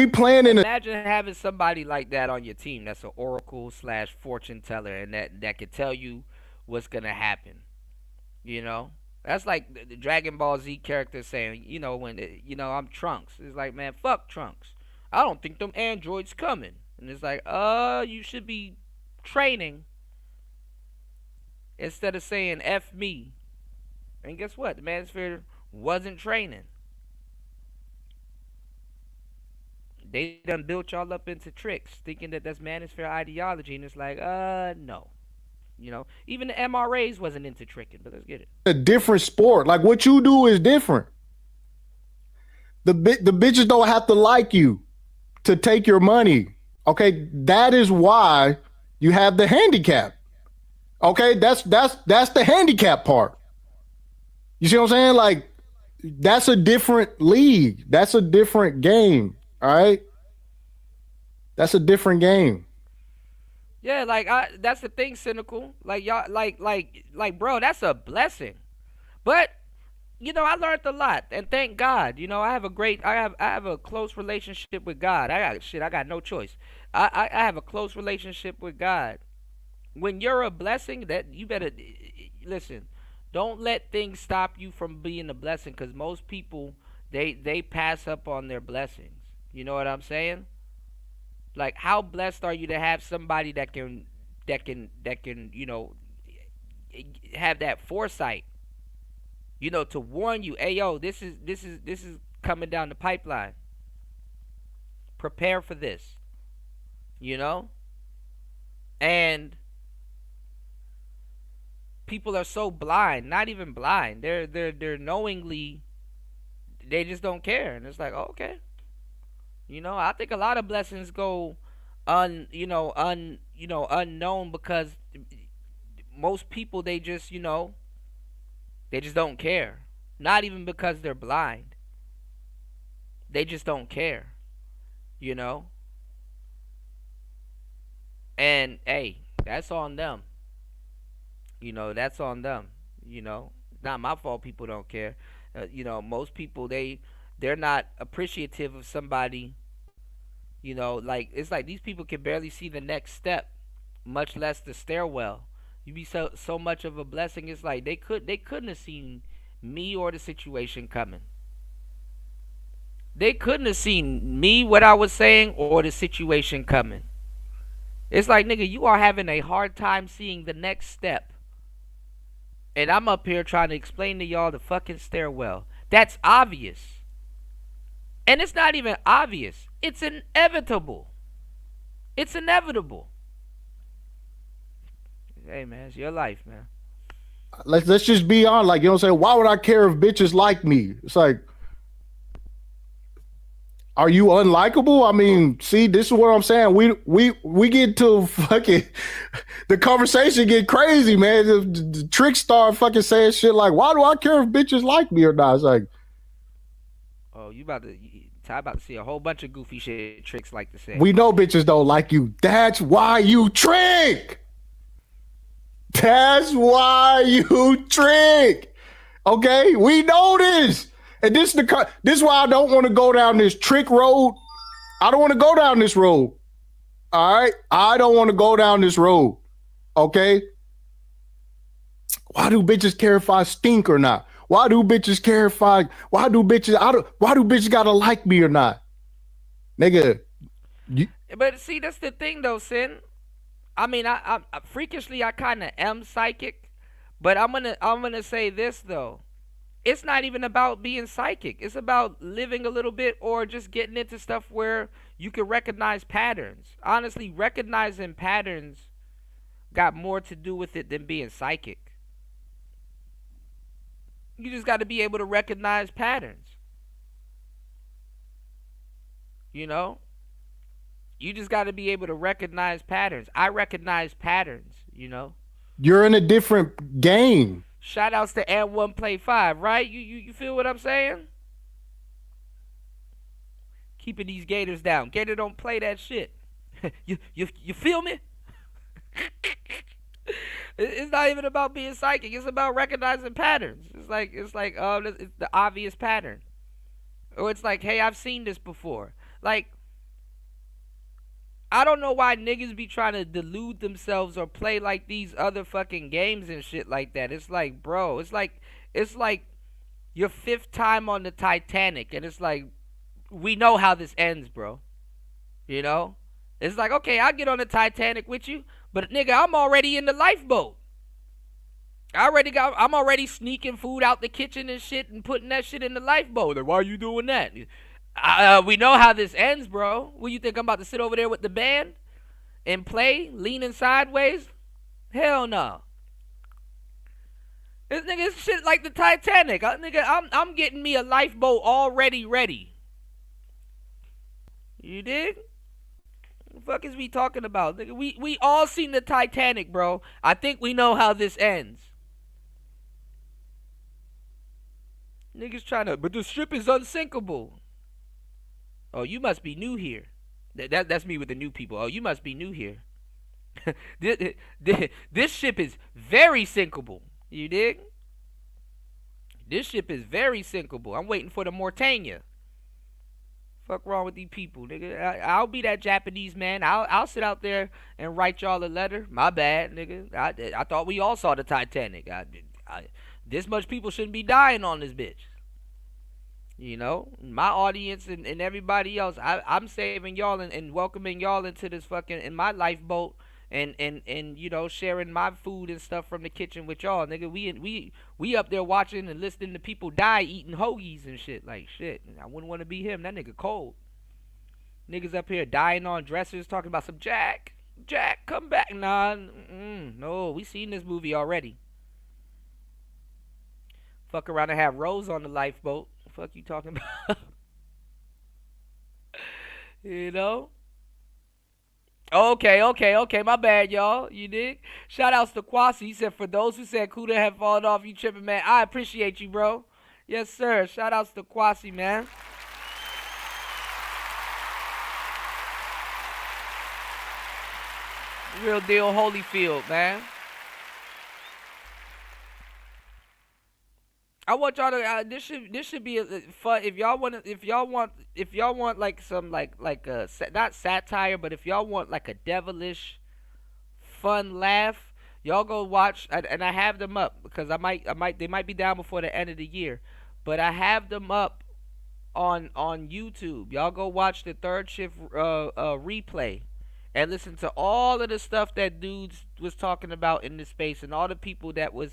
Speaker 5: playing in
Speaker 1: Imagine having somebody like that on your team that's an oracle / fortune teller, and that could tell you what's gonna happen. You know? That's like the Dragon Ball Z character saying, you know, when I'm Trunks. It's like, man, fuck Trunks. I don't think them androids coming. And it's like, you should be training instead of saying F me. And guess what? The Manosphere wasn't training. They done built y'all up into tricks, thinking that that's Manosphere ideology, and it's like, no. You know, even the MRAs wasn't into tricking, but let's get it.
Speaker 5: A different sport. Like what you do is different. The bitches don't have to like you to take your money. Okay, that is why you have the handicap. Okay, that's the handicap part. You see what I'm saying? Like that's a different league. That's a different game. All right, that's a different game.
Speaker 1: Yeah, like that's the thing, cynical. Like y'all, like, bro, that's a blessing. But you know, I learned a lot, and thank God. You know, I have a close relationship with God. I got no choice. I have a close relationship with God. When you're a blessing, that you better listen. Don't let things stop you from being a blessing, because most people they pass up on their blessings. You know what I'm saying? Like, how blessed are you to have somebody that can, you know, have that foresight, you know, to warn you, hey yo, this is coming down the pipeline. Prepare for this. You know? And people are so blind, not even blind. They're knowingly, they just don't care. And it's like, oh, okay. You know, I think a lot of blessings go unknown because most people, they just, they just don't care. Not even because they're blind. They just don't care, you know? And hey, that's on them. That's on them. It's not my fault people don't care. Most people, they're not appreciative of somebody. Like it's like these people can barely see the next step, much less the stairwell. You be so much of a blessing. It's like they couldn't have seen me or the situation coming. They couldn't have seen me, what I was saying, or the situation coming. It's like, nigga, you are having a hard time seeing the next step. And I'm up here trying to explain to y'all the fucking stairwell. That's obvious. And it's not even obvious. It's inevitable. It's inevitable. Hey, man, it's your life, man.
Speaker 5: Let's just be on. Like, you know what I'm saying? Why would I care if bitches like me? It's like, are you unlikable? I mean, see, this is what I'm saying. We get to fucking the conversation get crazy, man. The trick start fucking saying shit like, why do I care if bitches like me or not? It's like,
Speaker 1: oh, Ty about to see a whole bunch of goofy shit tricks like the same.
Speaker 5: We know bitches don't like you. That's why you trick. That's why you trick. Okay, we know this. And this is why I don't want to go down this trick road. I don't want to go down this road. All right? I don't want to go down this road. Okay? Why do bitches care if I stink or not? Why do bitches care if why do bitches gotta like me or not? Nigga.
Speaker 1: But see, that's the thing though, Sin. I mean, I freakishly I kind of am psychic, but I'm gonna say this though. It's not even about being psychic. It's about living a little bit or just getting into stuff where you can recognize patterns. Honestly, recognizing patterns got more to do with it than being psychic. You just got to be able to recognize patterns. You just got to be able to recognize patterns. I recognize patterns,
Speaker 5: You're in a different game.
Speaker 1: Shout outs to And One Play 5, right? You feel what I'm saying? Keeping these Gators down. Gator don't play that shit. you feel me? It's not even about being psychic. It's about recognizing patterns. It's like it's the obvious pattern. Or it's like, hey, I've seen this before. Like, I don't know why niggas be trying to delude themselves or play like these other fucking games and shit like that. It's like, bro, it's like your fifth time on the Titanic, and it's like, we know how this ends, bro. It's like, okay, I'll get on the Titanic with you, but nigga, I'm already in the lifeboat. I'm already sneaking food out the kitchen and shit and putting that shit in the lifeboat. Like, why are you doing that? We know how this ends, bro. What, you think I'm about to sit over there with the band and play, leaning sideways? Hell no. This nigga is shit like the Titanic. I'm getting me a lifeboat already ready. You dig? What the fuck is we talking about? Nigga, we all seen the Titanic, bro. I think we know how this ends. Niggas but the ship is unsinkable. Oh, you must be new here. That's me with the new people. Oh, you must be new here. This ship is very sinkable. You dig? This ship is very sinkable. I'm waiting for the Mortania. Fuck wrong with these people, nigga. I'll be that Japanese man. I'll sit out there and write y'all a letter. My bad, nigga. I thought we all saw the Titanic. This much people shouldn't be dying on this bitch. My audience and everybody else, I'm saving y'all and welcoming y'all into this fucking, in my lifeboat and sharing my food and stuff from the kitchen with y'all, nigga. We up there watching and listening to people die eating hoagies and shit. Like, shit, I wouldn't want to be him. That nigga cold. Niggas up here dying on dressers talking about some Jack, come back. Nah, no, we seen this movie already. Fuck around and have Rose on the lifeboat. Fuck you talking about? Okay. My bad, y'all. You dig? Shout outs to Kwasi. He said, for those who said Kuda had fallen off, you tripping, man. I appreciate you, bro. Yes, sir. Shout outs to Kwasi, man. Real deal Holyfield, man. I want y'all to. This should be a fun. If y'all want like some not satire, but if y'all want like a devilish fun laugh, y'all go watch. And I have them up because they might be down before the end of the year, but I have them up on YouTube. Y'all go watch the third shift replay and listen to all of the stuff that dudes was talking about in this space and all the people that was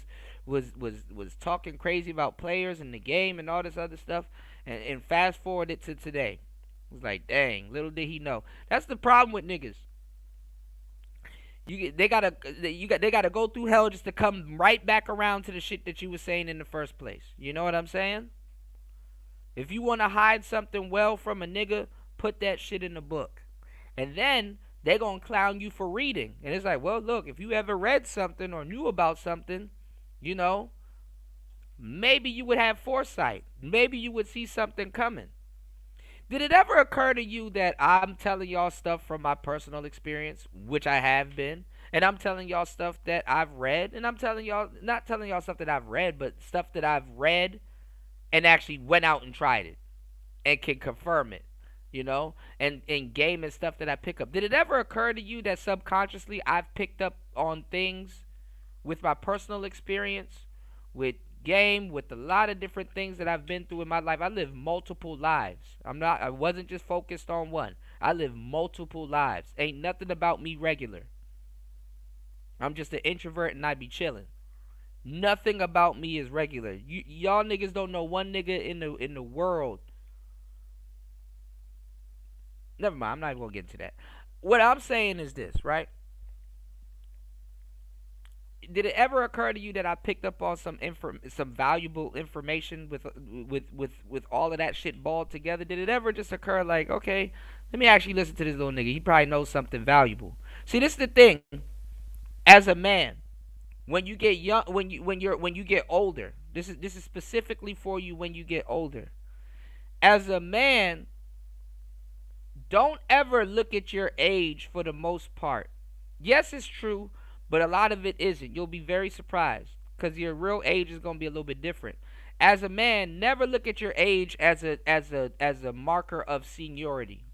Speaker 1: talking crazy about players in the game and all this other stuff and fast forward it to today. It was like, dang, little did he know. That's the problem with niggas. They gotta go through hell just to come right back around to the shit that you was saying in the first place. You know what I'm saying? If you want to hide something well from a nigga, put that shit in the book. And then they going to clown you for reading. And it's like, well, look, if you ever read something or knew about something, you know, maybe you would have foresight. Maybe you would see something coming. Did it ever occur to you that I'm telling y'all stuff from my personal experience, which I have been, and I'm telling y'all stuff that I've read, and I'm telling y'all, not telling y'all stuff that I've read, but stuff that I've read and actually went out and tried it and can confirm it, you know, and game and stuff that I pick up. Did it ever occur to you that subconsciously I've picked up on things with my personal experience, with game, with a lot of different things that I've been through in my life? I live multiple lives. I wasn't just focused on one. I live multiple lives. Ain't nothing about me regular. I'm just an introvert and I be chilling. Nothing about me is regular. Y'all niggas don't know one nigga in the world. Never mind, I'm not even gonna get into that. What I'm saying is this, right? Did it ever occur to you that I picked up on some valuable information with all of that shit balled together? Did it ever just occur like, okay, let me actually listen to this little nigga. He probably knows something valuable. See, this is the thing. As a man, when you get young, when you get older, this is specifically for you when you get older. As a man, don't ever look at your age for the most part. Yes, it's true, but a lot of it isn't. You'll be very surprised because your real age is going to be a little bit different. As a man, never look at your age as a marker of seniority.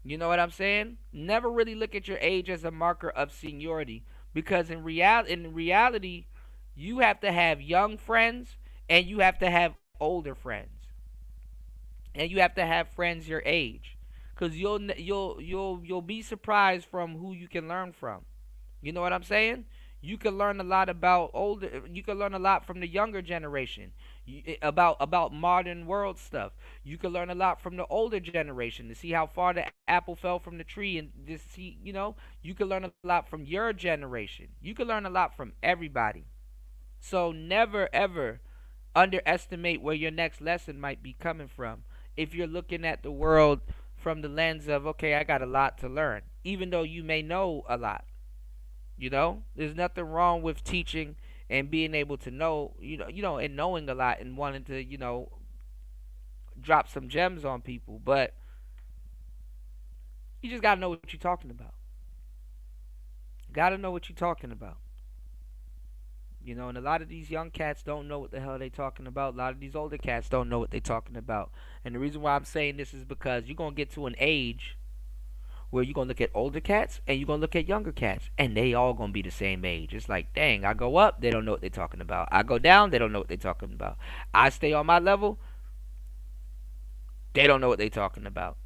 Speaker 1: You know what I'm saying? Never really look at your age as a marker of seniority because in reality, you have to have young friends and you have to have older friends. And you have to have friends your age. Cause you'll be surprised from who you can learn from. You know what I'm saying? You can learn a lot about older. You can learn a lot from the younger generation about modern world stuff. You can learn a lot from the older generation to see how far the apple fell from the tree and just see. You know, you can learn a lot from your generation. You can learn a lot from everybody. So never ever underestimate where your next lesson might be coming from. If you're looking at the world from the lens of, okay, I got a lot to learn, even though you may know a lot. You know, there's nothing wrong with teaching and being able to know, and knowing a lot and wanting to, drop some gems on people. But you just gotta know what you're talking about. Gotta know what you're talking about. And a lot of these young cats don't know what the hell they talking about. A lot of these older cats don't know what they talking about. And the reason why I'm saying this is because you're gonna get to an age where you're going to look at older cats and you're going to look at younger cats. And they all going to be the same age. It's like, dang, I go up, they don't know what they're talking about. I go down, they don't know what they're talking about. I stay on my level, they don't know what they're talking about.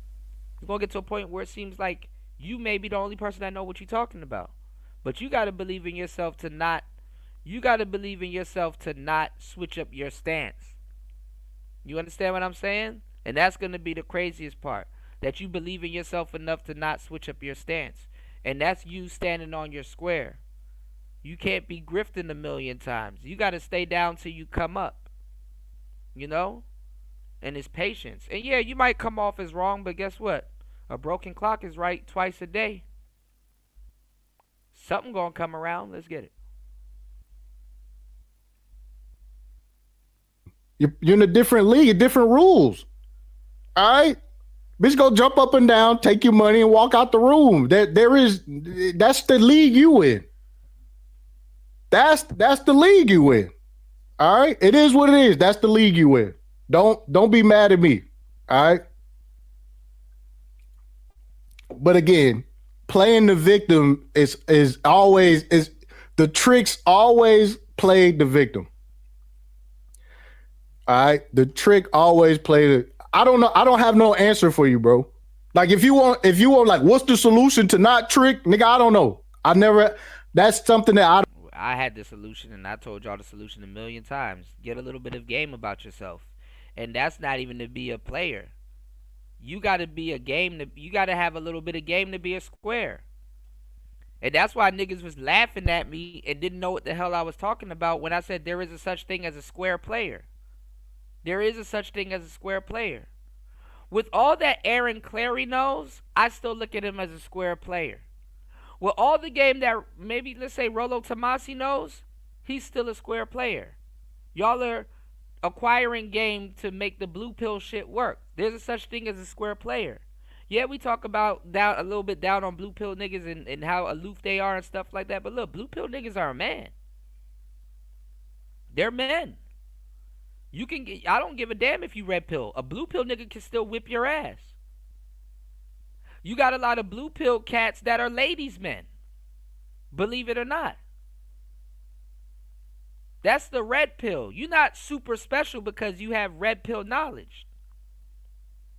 Speaker 1: You're going to get to a point where it seems like you may be the only person that know what you're talking about. But you got to believe in yourself to not, switch up your stance. You understand what I'm saying? And that's going to be the craziest part. That you believe in yourself enough to not switch up your stance. And that's you standing on your square. You can't be grifting a million times. You got to stay down till you come up. And it's patience. And yeah, you might come off as wrong, but guess what? A broken clock is right twice a day. Something gonna come around. Let's get it.
Speaker 5: You're in a different league, different rules. All right? Bitch, go jump up and down, take your money, and walk out the room. That's the league you in. That's the league you in. All right? It is what it is. That's the league you in. Don't be mad at me. All right? But again, playing the victim is always the tricks always play the victim. All right, the trick always played it. I don't know. I don't have no answer for you, bro. Like if you want, like, what's the solution to not trick, nigga? I don't know. I never. That's something that
Speaker 1: I had the solution, and I told y'all the solution a million times. Get a little bit of game about yourself, and that's not even to be a player. You got to be a game. You got to have a little bit of game to be a square. And that's why niggas was laughing at me and didn't know what the hell I was talking about when I said there is a such thing as a square player. There is a such thing as a square player. With all that Aaron Clary knows, I still look at him as a square player. With all the game that maybe, let's say, Rollo Tomasi knows, he's still a square player. Y'all are acquiring game to make the blue pill shit work. There's a such thing as a square player. Yeah, we talk about a little bit down on blue pill niggas and how aloof they are and stuff like that. But look, blue pill niggas are a man. They're men. You can get, I don't give a damn if you red pill. A blue pill nigga can still whip your ass. You got a lot of blue pill cats that are ladies men. Believe it or not. That's the red pill. You're not super special because you have red pill knowledge.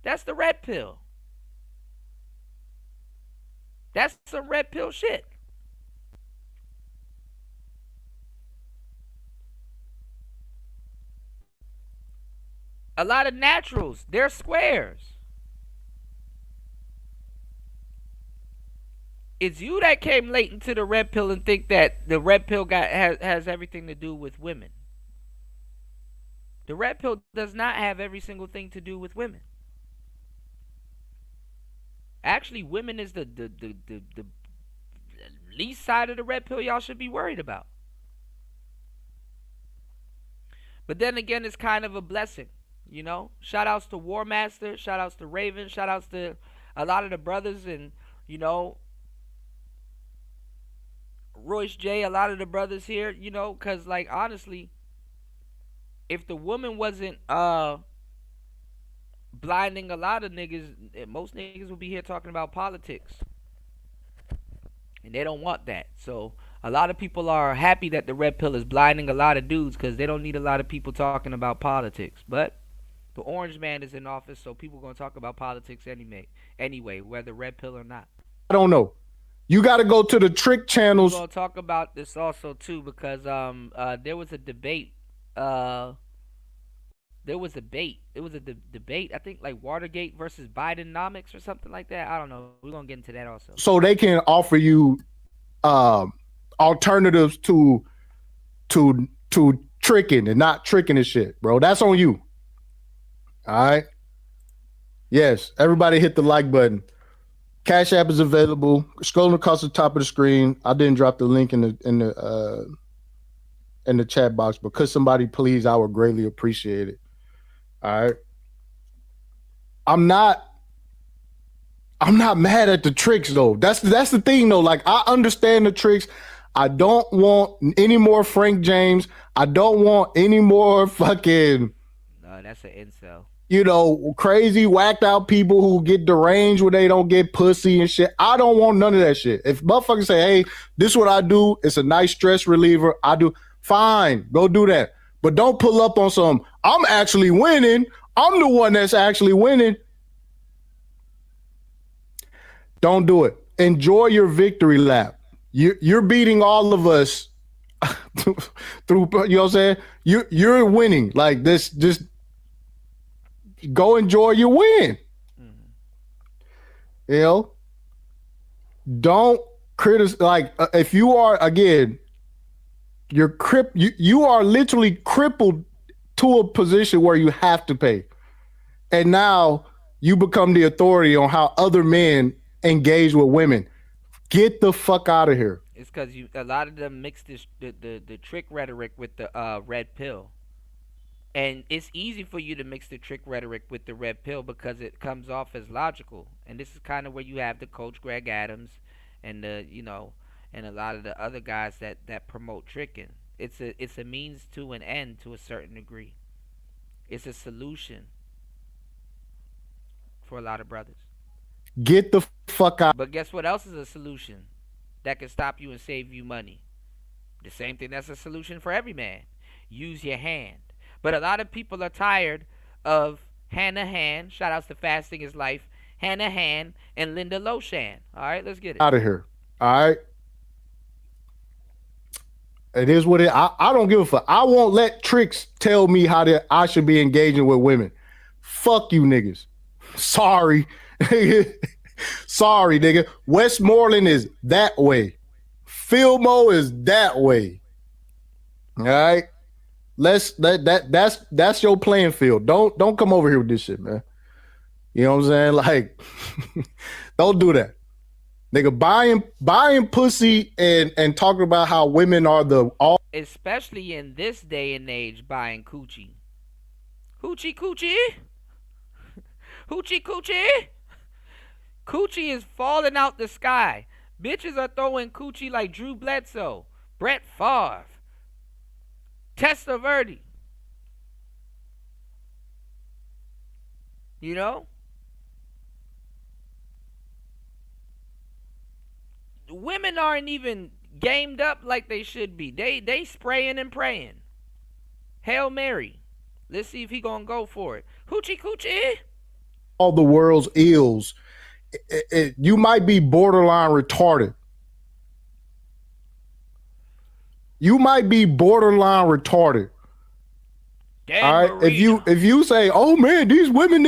Speaker 1: That's the red pill. That's some red pill shit. A lot of naturals, they're squares. It's you that came late into the red pill and think that the red pill has everything to do with women. The red pill does not have every single thing to do with women. Actually, women is the least side of the red pill y'all should be worried about. But then again, it's kind of a blessing. You know, shout outs to War Master, shout outs to Raven, shout outs to a lot of the brothers, and, you know, Royce J, a lot of the brothers here, you know, because, like, honestly, if the woman wasn't blinding a lot of niggas, most niggas would be here talking about politics. And they don't want that. So a lot of people are happy that the red pill is blinding a lot of dudes because they don't need a lot of people talking about politics. But the orange man is in office, so people are going to talk about politics anyway, whether red pill or not.
Speaker 5: I don't know. You got to go to the trick channels.
Speaker 1: We're going to talk about this also, too, because there was a debate. There was a debate, I think, like Watergate versus Bidenomics or something like that. I don't know. We're going to get into that also.
Speaker 5: So they can offer you alternatives to tricking and not tricking and shit, bro. That's on you. All right. Yes, everybody hit the like button. Cash App is available. Scrolling across the top of the screen. I didn't drop the link in the chat box, but could somebody please? I would greatly appreciate it. All right. I'm not mad at the tricks though. That's the thing though. Like, I understand the tricks. I don't want any more Frank James. I don't want any more fucking.
Speaker 1: No, that's an incel.
Speaker 5: You know, crazy, whacked out people who get deranged when they don't get pussy and shit. I don't want none of that shit. If motherfuckers say, hey, this is what I do, it's a nice stress reliever, I do, fine, go do that. But don't pull up on some, I'm actually winning. I'm the one that's actually winning. Don't do it. Enjoy your victory lap. You're beating all of us through, you know what I'm saying? You're winning. Like this, just go enjoy your win. You know, don't criticize. Like, if you are, again, you are literally crippled to a position where you have to pay, and now you become the authority on how other men engage with women. Get the fuck out of here.
Speaker 1: It's because a lot of them mix the trick rhetoric with the red pill. And it's easy for you to mix the trick rhetoric with the red pill because it comes off as logical. And this is kind of where you have the Coach Greg Adams and and a lot of the other guys that promote tricking. It's a means to an end to a certain degree. It's a solution for a lot of brothers.
Speaker 5: Get the fuck out.
Speaker 1: But guess what else is a solution that can stop you and save you money? The same thing that's a solution for every man. Use your hand. But a lot of people are tired of Hannah Hand. Shout outs to Fasting is Life. Hannah Hand and Linda Loshan. All right, let's get it.
Speaker 5: Out of here. All right. It is what it. I don't give a fuck. I won't let tricks tell me how I should be engaging with women. Fuck you niggas. Sorry. Sorry, nigga. Westmoreland is that way. Filmo is that way. All right. That's your playing field. Don't come over here with this shit, man. You know what I'm saying? Like, don't do that. Nigga, buying pussy and talking about how women are
Speaker 1: especially in this day and age, buying coochie. Hoochie coochie? Hoochie coochie? Coochie is falling out the sky. Bitches are throwing coochie like Drew Bledsoe, Brett Favre, Tessa Verde. You know? Women aren't even gamed up like they should be. They spraying and praying. Hail Mary. Let's see if he gonna go for it. Hoochie coochie.
Speaker 5: All the world's ills. You might be borderline retarded. You might be borderline retarded.
Speaker 1: Dan
Speaker 5: all right.
Speaker 1: Marino.
Speaker 5: If you say, "Oh man, these women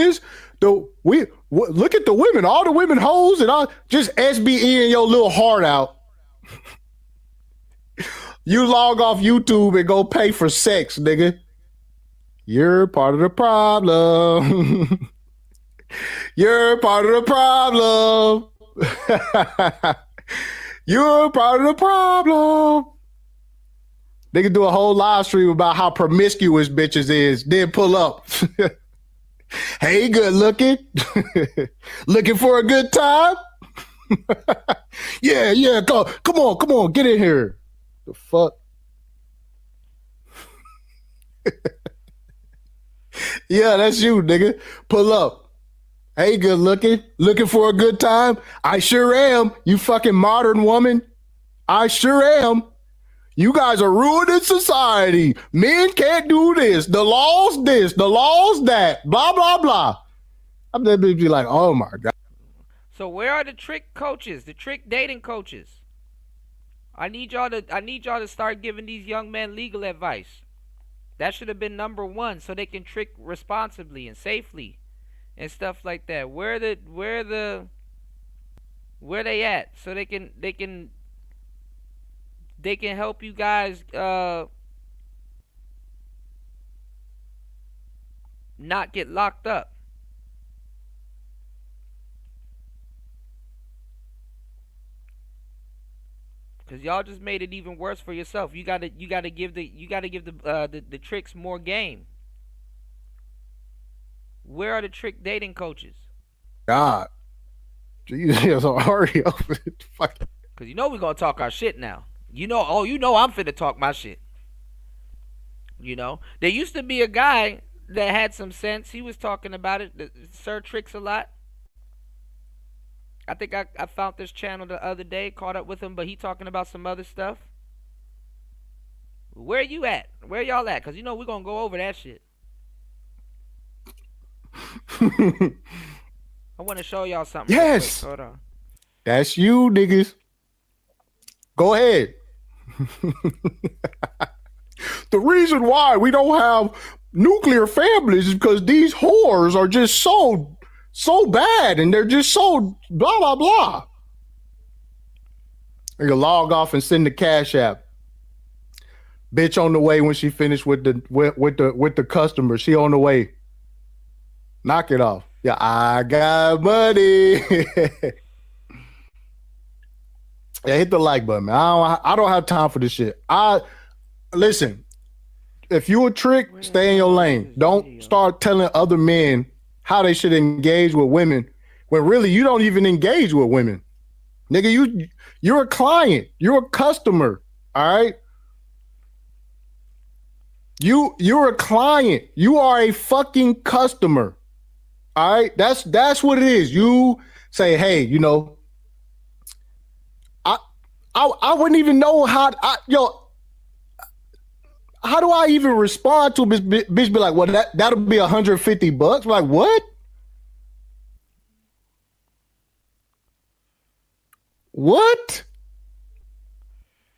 Speaker 5: look at the women, all the women hoes," and I just SBE in your little heart out. You log off YouTube and go pay for sex, nigga. You're part of the problem. You're part of the problem. You're part of the problem. They can do a whole live stream about how promiscuous bitches is, then pull up. Hey, good looking. Looking for a good time? Yeah, come on, get in here. The fuck? Yeah, that's you, nigga. Pull up. Hey, good looking for a good time? I sure am, you fucking modern woman. I sure am. You guys are ruining society. Men can't do this. The law's this, the law's that, blah, blah, blah. I'm gonna be like, oh my God.
Speaker 1: So where are the trick coaches, the trick dating coaches? I need y'all to start giving these young men legal advice. That should have been number one, so they can trick responsibly and safely and stuff like that. Where they at? So they can help you guys not get locked up. Cause y'all just made it even worse for yourself. You gotta give the tricks more game. Where are the trick dating coaches?
Speaker 5: God, Jesus, hurry up! Fuck.
Speaker 1: Cause you know we're gonna talk our shit now. You know I'm finna talk my shit. You know, there used to be a guy that had some sense. He was talking about it. Sir Tricks a lot. I think I found this channel the other day, caught up with him, but he talking about some other stuff. Where you at? Where y'all at? Because you know we're going to go over that shit. I want to show y'all something.
Speaker 5: Yes.
Speaker 1: Hold on.
Speaker 5: That's you, niggas. Go ahead. The reason why we don't have nuclear families is because these whores are just so bad, and they're just so blah blah blah. You can log off and send the cash app. Bitch on the way when she finished with the customer. She on the way. Knock it off. Yeah, I got money. Yeah, hit the like button, man. I don't have time for this shit. Listen. If you a trick, stay in your lane. Don't start telling other men how they should engage with women when really you don't even engage with women. Nigga, you're a client. You're a customer. All right. You're a client. You are a fucking customer. All right. That's what it is. You say, hey, you know, I wouldn't even know how how do I even respond to a bitch be like, well, that'll be $150? Like, what? What?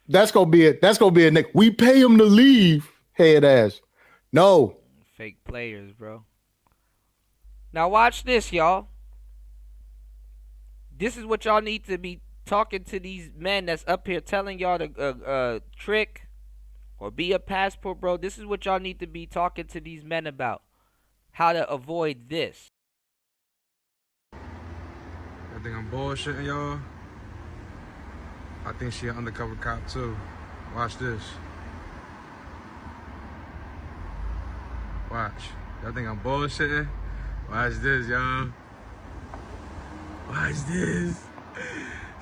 Speaker 5: That's gonna be it. That's gonna be a nick. We pay him to leave, head ass. No.
Speaker 1: Fake players, bro. Now watch this, y'all. This is what y'all need to be talking to these men that's up here telling y'all to trick or be a passport, bro. This is what y'all need to be talking to these men about. How to avoid this.
Speaker 2: I think I'm bullshitting y'all. I think she an undercover cop too. Watch this. Watch. Y'all think I'm bullshitting? Watch this, y'all. Watch this.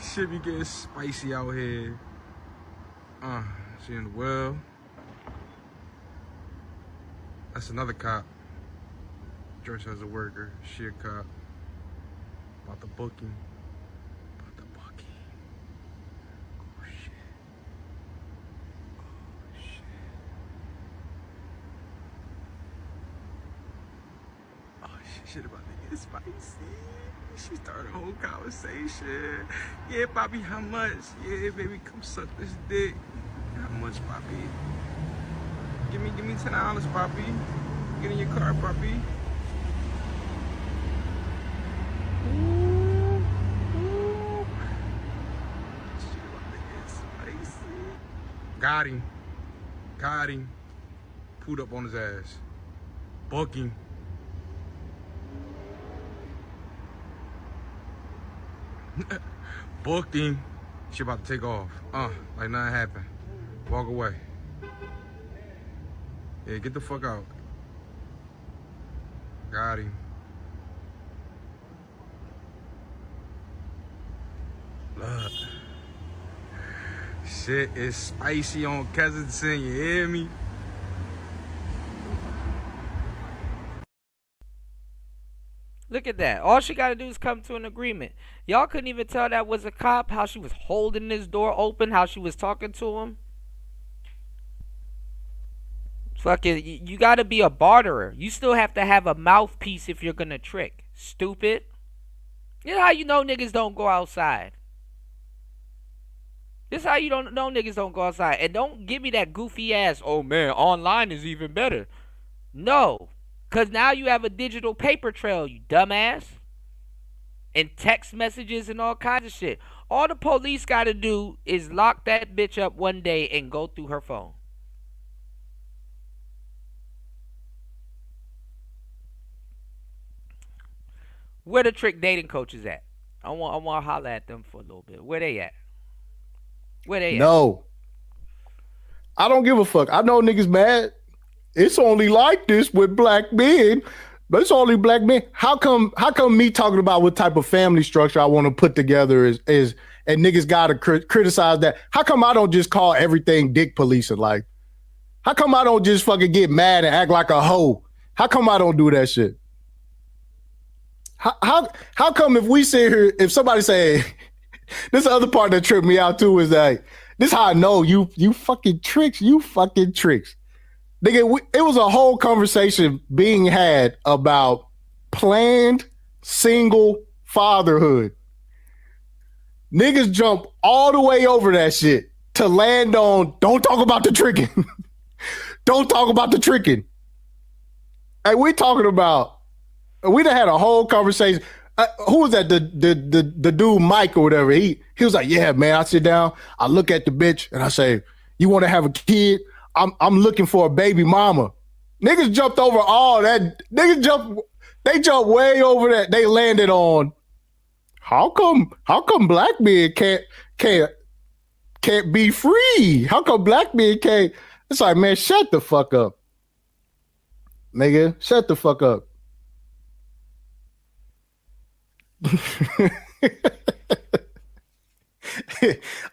Speaker 2: Shit be getting spicy out here. She in the well. That's another cop. Dressed as a worker. She a cop. About the booking. About the booking. Oh shit. Oh shit. Oh shit about to get spicy. She started a whole conversation. Yeah, Bobby, how much? Yeah, baby, come suck this dick. How much, Poppy? Give me $10, Poppy. Get in your car, Poppy. Ooh, ooh. Shit about to get spicy. Got him. Got him. Pulled up on his ass. Booking. Booked him. She about to take off. Like nothing happened. Walk away. Yeah, get the fuck out. Got him. Look. Shit is spicy on Kensington, you hear me?
Speaker 1: Look at that. All she got to do is come to an agreement. Y'all couldn't even tell that was a cop, how she was holding this door open, how she was talking to him. Fucking, you got to be a barterer. You still have to have a mouthpiece if you're going to trick. Stupid. You know how you know niggas don't go outside. This is how you don't know niggas don't go outside. And don't give me that goofy ass, oh man, online is even better. No. Because now you have a digital paper trail, you dumbass. And text messages and all kinds of shit. All the police got to do is lock that bitch up one day and go through her phone. Where the trick dating coaches at? I want to holler at them for a little bit. Where they at? Where they at?
Speaker 5: No. I don't give a fuck. I know niggas mad. It's only like this with black men, but it's only black men. How come me talking about what type of family structure I want to put together is and niggas gotta criticize that? How come I don't just call everything dick policing? Like, how come I don't just fucking get mad and act like a hoe? How come I don't do that shit? How come if we sit here, if somebody say, this other part that tripped me out too is that this is how I know you fucking tricks, Nigga, it was a whole conversation being had about planned single fatherhood. Niggas jump all the way over that shit to land on, don't talk about the tricking. Don't talk about the tricking. Hey, we talking about, we done had a whole conversation. Who was that? The dude, Mike or whatever. He was like, yeah, man, I sit down, I look at the bitch and I say, you want to have a kid? I'm looking for a baby mama. Niggas jumped over all that. They jumped way over that. They landed on, how come black men can't can't be free? How come black men can't? It's like, man, shut the fuck up. Nigga, shut the fuck up.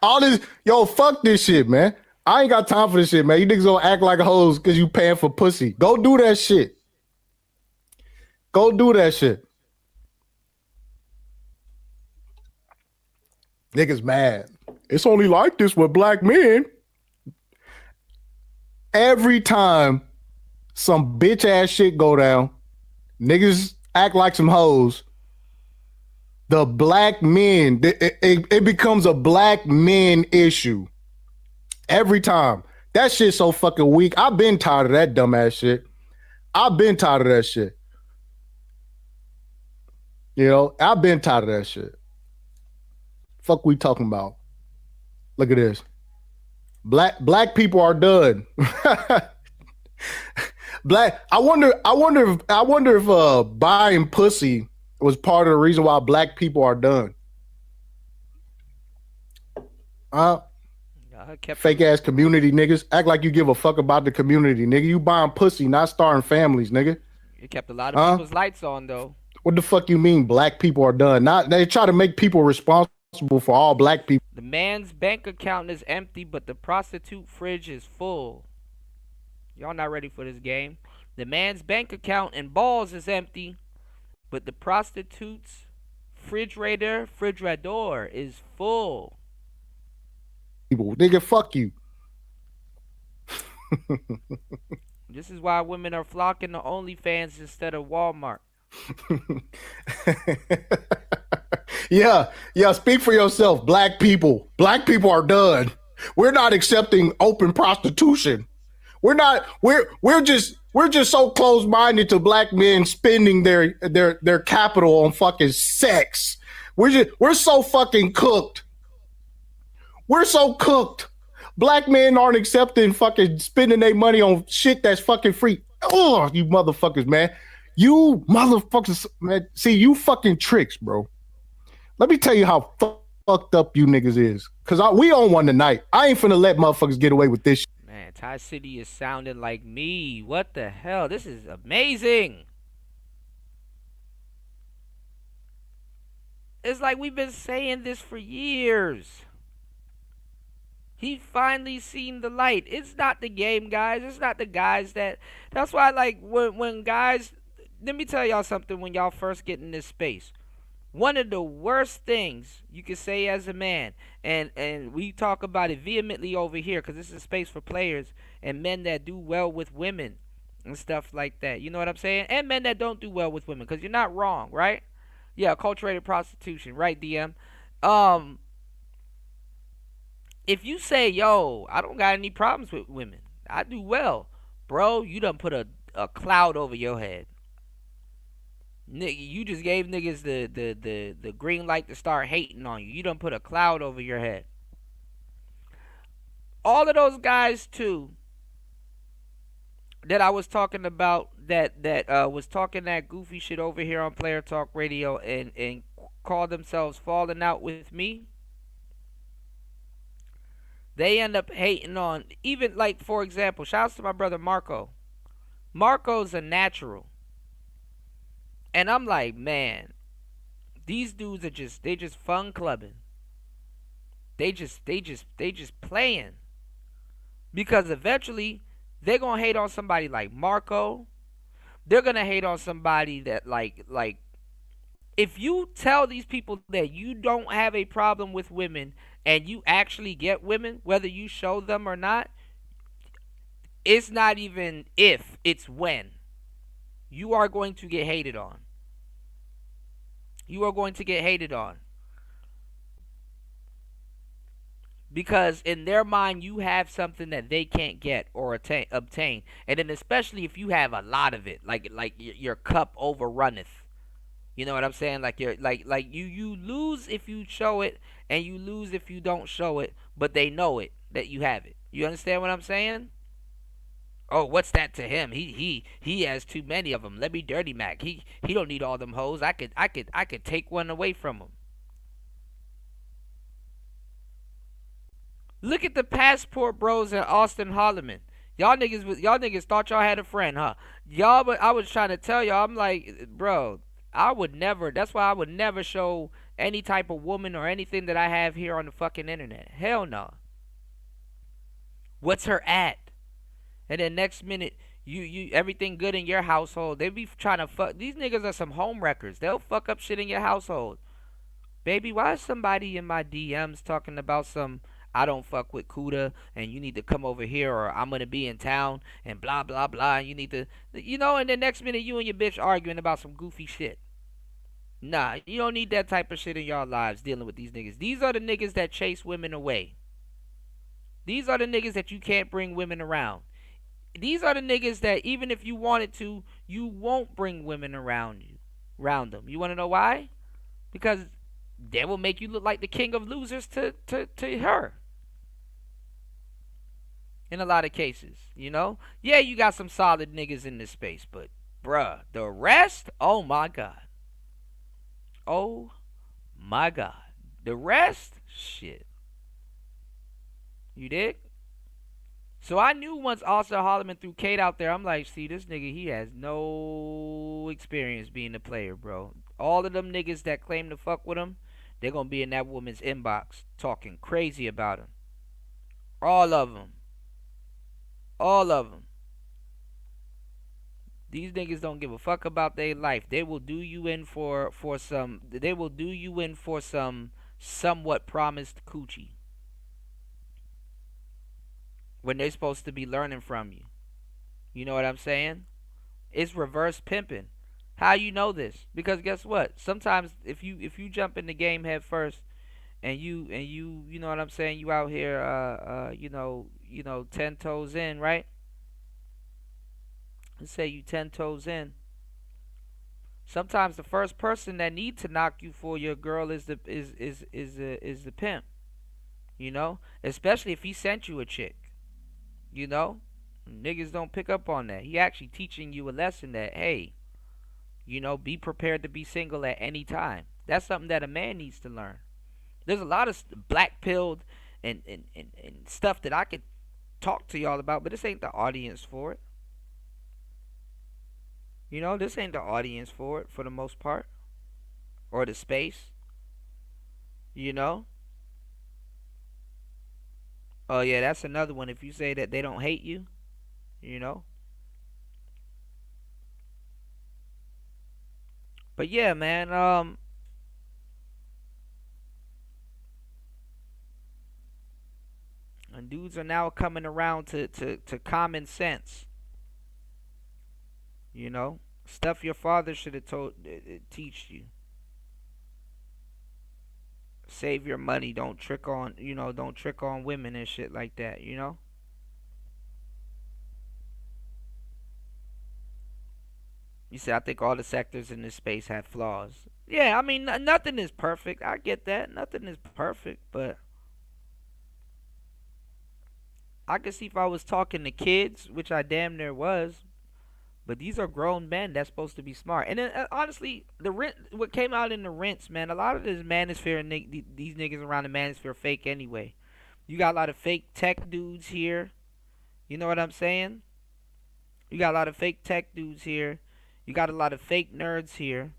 Speaker 5: All this, yo, fuck this shit, man. I ain't got time for this shit, man. You niggas gonna act like hoes because you paying for pussy. Go do that shit. Go do that shit. Niggas mad. It's only like this with black men. Every time some bitch ass shit go down, niggas act like some hoes. The black men, it becomes a black men issue. Every time. That shit's so fucking weak. I've been tired of that dumbass shit. I've been tired of that shit. You know, I've been tired of that shit. Fuck we talking about? Look at this. Black people are done. I wonder if buying pussy was part of the reason why black people are done. Fake ass community niggas. Act like you give a fuck about the community, nigga. You buying pussy, not starting families, nigga.
Speaker 1: You kept a lot of people's lights on, though.
Speaker 5: What the fuck you mean black people are done? They try to make people responsible for all black people.
Speaker 1: The man's bank account is empty, but the prostitute fridge is full. Y'all not ready for this game. The man's bank account and balls is empty, but the prostitute's refrigerator is full.
Speaker 5: People, nigga, fuck you.
Speaker 1: This is why women are flocking to OnlyFans instead of Walmart.
Speaker 5: Yeah, speak for yourself, black people. Black people are done. We're not accepting open prostitution. We're just so close-minded to black men spending their capital on fucking sex. We're so fucking cooked. We're so cooked. Black men aren't accepting fucking spending their money on shit that's fucking free. Oh, you motherfuckers, man. You motherfuckers, man. See, you fucking tricks, bro. Let me tell you how fucked up you niggas is. Because we on one tonight. I ain't finna let motherfuckers get away with this shit.
Speaker 1: Man, Tai City is sounding like me. What the hell? This is amazing. It's like we've been saying this for years. He finally seen the light. It's not the game, guys. It's not the guys that... That's why, like, when guys... Let me tell y'all something when y'all first get in this space. One of the worst things you can say as a man, and we talk about it vehemently over here because this is a space for players and men that do well with women and stuff like that. You know what I'm saying? And men that don't do well with women, because you're not wrong, right? Yeah, acculturated prostitution, right, DM? If you say, yo, I don't got any problems with women, I do well, bro, you done put a cloud over your head. You just gave niggas the green light to start hating on you. You done put a cloud over your head. All of those guys, too, that I was talking about, that was talking that goofy shit over here on Player Talk Radio and called themselves falling out with me, they end up hating on, even, like, for example, shouts to my brother Marco. Marco's a natural. And I'm like, man, these dudes are just fun clubbing. They just playing. Because eventually they're gonna hate on somebody like Marco. They're gonna hate on somebody that like if you tell these people that you don't have a problem with women and you actually get women, whether you show them or not, it's not even if, it's when. You are going to get hated on. You are going to get hated on. Because in their mind, you have something that they can't get or obtain. And then especially if you have a lot of it, like your cup overrunneth. You know what I'm saying? Like you lose if you show it, and you lose if you don't show it, but they know it, that you have it. You understand what I'm saying? Oh, what's that to him? He has too many of them. Let me dirty Mac. He don't need all them hoes. I could take one away from him. Look at the passport bros in Austin Holloman. Y'all niggas thought y'all had a friend, huh? Y'all, but I was trying to tell y'all, I'm like, bro, I would never. That's why I would never show any type of woman or anything that I have here on the fucking internet. Hell no. What's her at? And then next minute, you everything good in your household. They be trying to fuck. These niggas are some home wreckers. They'll fuck up shit in your household. Baby, why is somebody in my DMs talking about some I don't fuck with Kuda and you need to come over here or I'm gonna be in town and blah blah blah and you need to and the next minute you and your bitch arguing about some goofy shit. Nah, you don't need that type of shit in y'all lives dealing with these niggas. These are the niggas that chase women away. These are the niggas that you can't bring women around. These are the niggas that even if you wanted to, you won't bring women around them. You wanna know why? Because they will make you look like the king of losers to her. In a lot of cases, Yeah, you got some solid niggas in this space, but bruh, the rest, oh my God. Oh my God. The rest, shit. You dig? So I knew once Austin Holloman threw Kate out there, I'm like, see, this nigga, he has no experience being a player, bro. All of them niggas that claim to fuck with him, they're going to be in that woman's inbox talking crazy about him. All of them. All of them. These niggas don't give a fuck about their life. They will do you in for some. They will do you in for some somewhat promised coochie when they're supposed to be learning from you. You know what I'm saying? It's reverse pimping. How you know this? Because guess what? Sometimes if you jump in the game head first and you know what I'm saying, you out here 10 toes in, right? Let's say you 10 toes in. Sometimes the first person that need to knock you for your girl is the pimp. Especially if he sent you a chick. Niggas don't pick up on that. He actually teaching you a lesson that, hey, be prepared to be single at any time. That's something that a man needs to learn. There's a lot of black pilled and stuff that I could talk to y'all about, but this ain't the audience for it. This ain't the audience for it for the most part. Or the space. Oh yeah, that's another one. If you say that they don't hate you, But yeah, man, and dudes are now coming around to common sense. Stuff your father should have told teach you. Save your money, don't trick on women and shit like that, You say, I think all the sectors in this space have flaws. Yeah, I mean, nothing is perfect. I get that. Nothing is perfect, but I could see if I was talking to kids, which I damn near was, but these are grown men that's supposed to be smart. And then, honestly, what came out in the rents, man, a lot of this Manosphere and these niggas around the Manosphere fake anyway. You got a lot of fake tech dudes here. You know what I'm saying? You got a lot of fake tech dudes here. You got a lot of fake nerds here.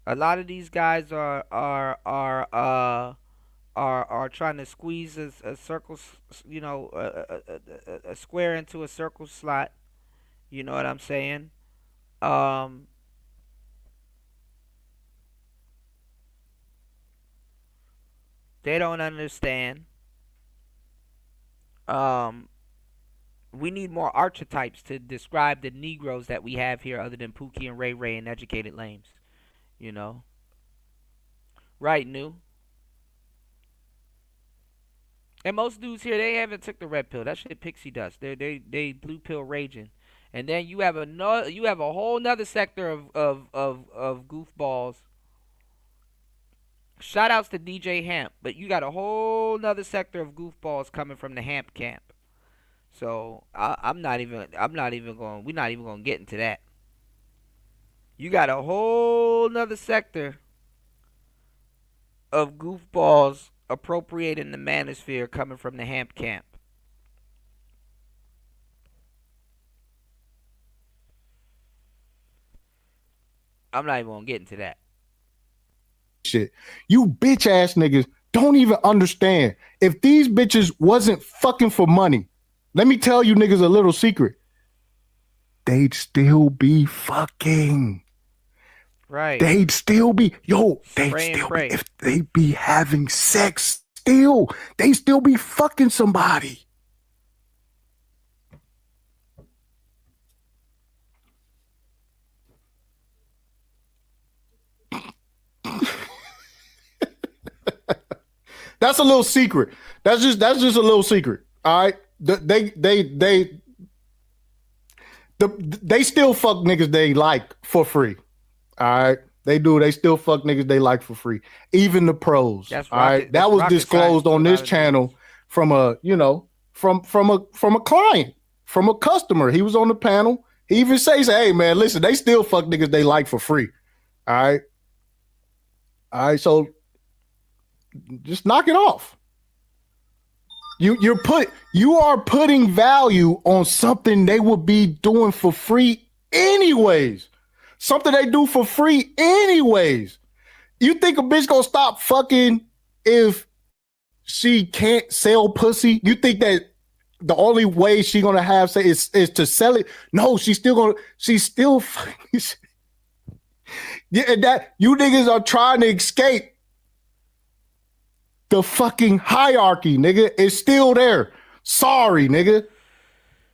Speaker 1: A lot of these guys are trying to squeeze a circle, a square into a circle slot. You know what I'm saying? They don't understand. We need more archetypes to describe the Negroes that we have here other than Pookie and Ray Ray and educated lames. Right, new. And most dudes here, they haven't took the red pill. That shit pixie dust. They blue pill raging. And then you have a whole nother sector of goofballs. Shout outs to DJ Hamp, but you got a whole nother sector of goofballs coming from the Hamp camp. So we're not even gonna get into that. You got a whole nother sector of goofballs appropriating the Manosphere coming from the Hamp camp. I'm not even gonna get into that.
Speaker 5: Shit. You bitch ass niggas don't even understand. If these bitches wasn't fucking for money, let me tell you niggas a little secret. They'd still be fucking.
Speaker 1: Right.
Speaker 5: They'd still be, if they be having sex still, they still be fucking somebody. That's a little secret. That's just a little secret. All right. They still fuck niggas they like for free. All right. They do. They still fuck niggas they like for free. Even the pros.
Speaker 1: That's
Speaker 5: all right. That was disclosed on this channel from a, from a client, from a customer. He was on the panel. He even says, hey man, listen, they still fuck niggas they like for free. All right. All right. So just knock it off. You are putting value on something they would be doing for free anyways. Something they do for free anyways. You think a bitch gonna stop fucking if she can't sell pussy? You think that the only way she gonna have sex is to sell it? No, she's still fucking. Yeah, that you niggas are trying to escape the fucking hierarchy, nigga. It's still there. Sorry, nigga.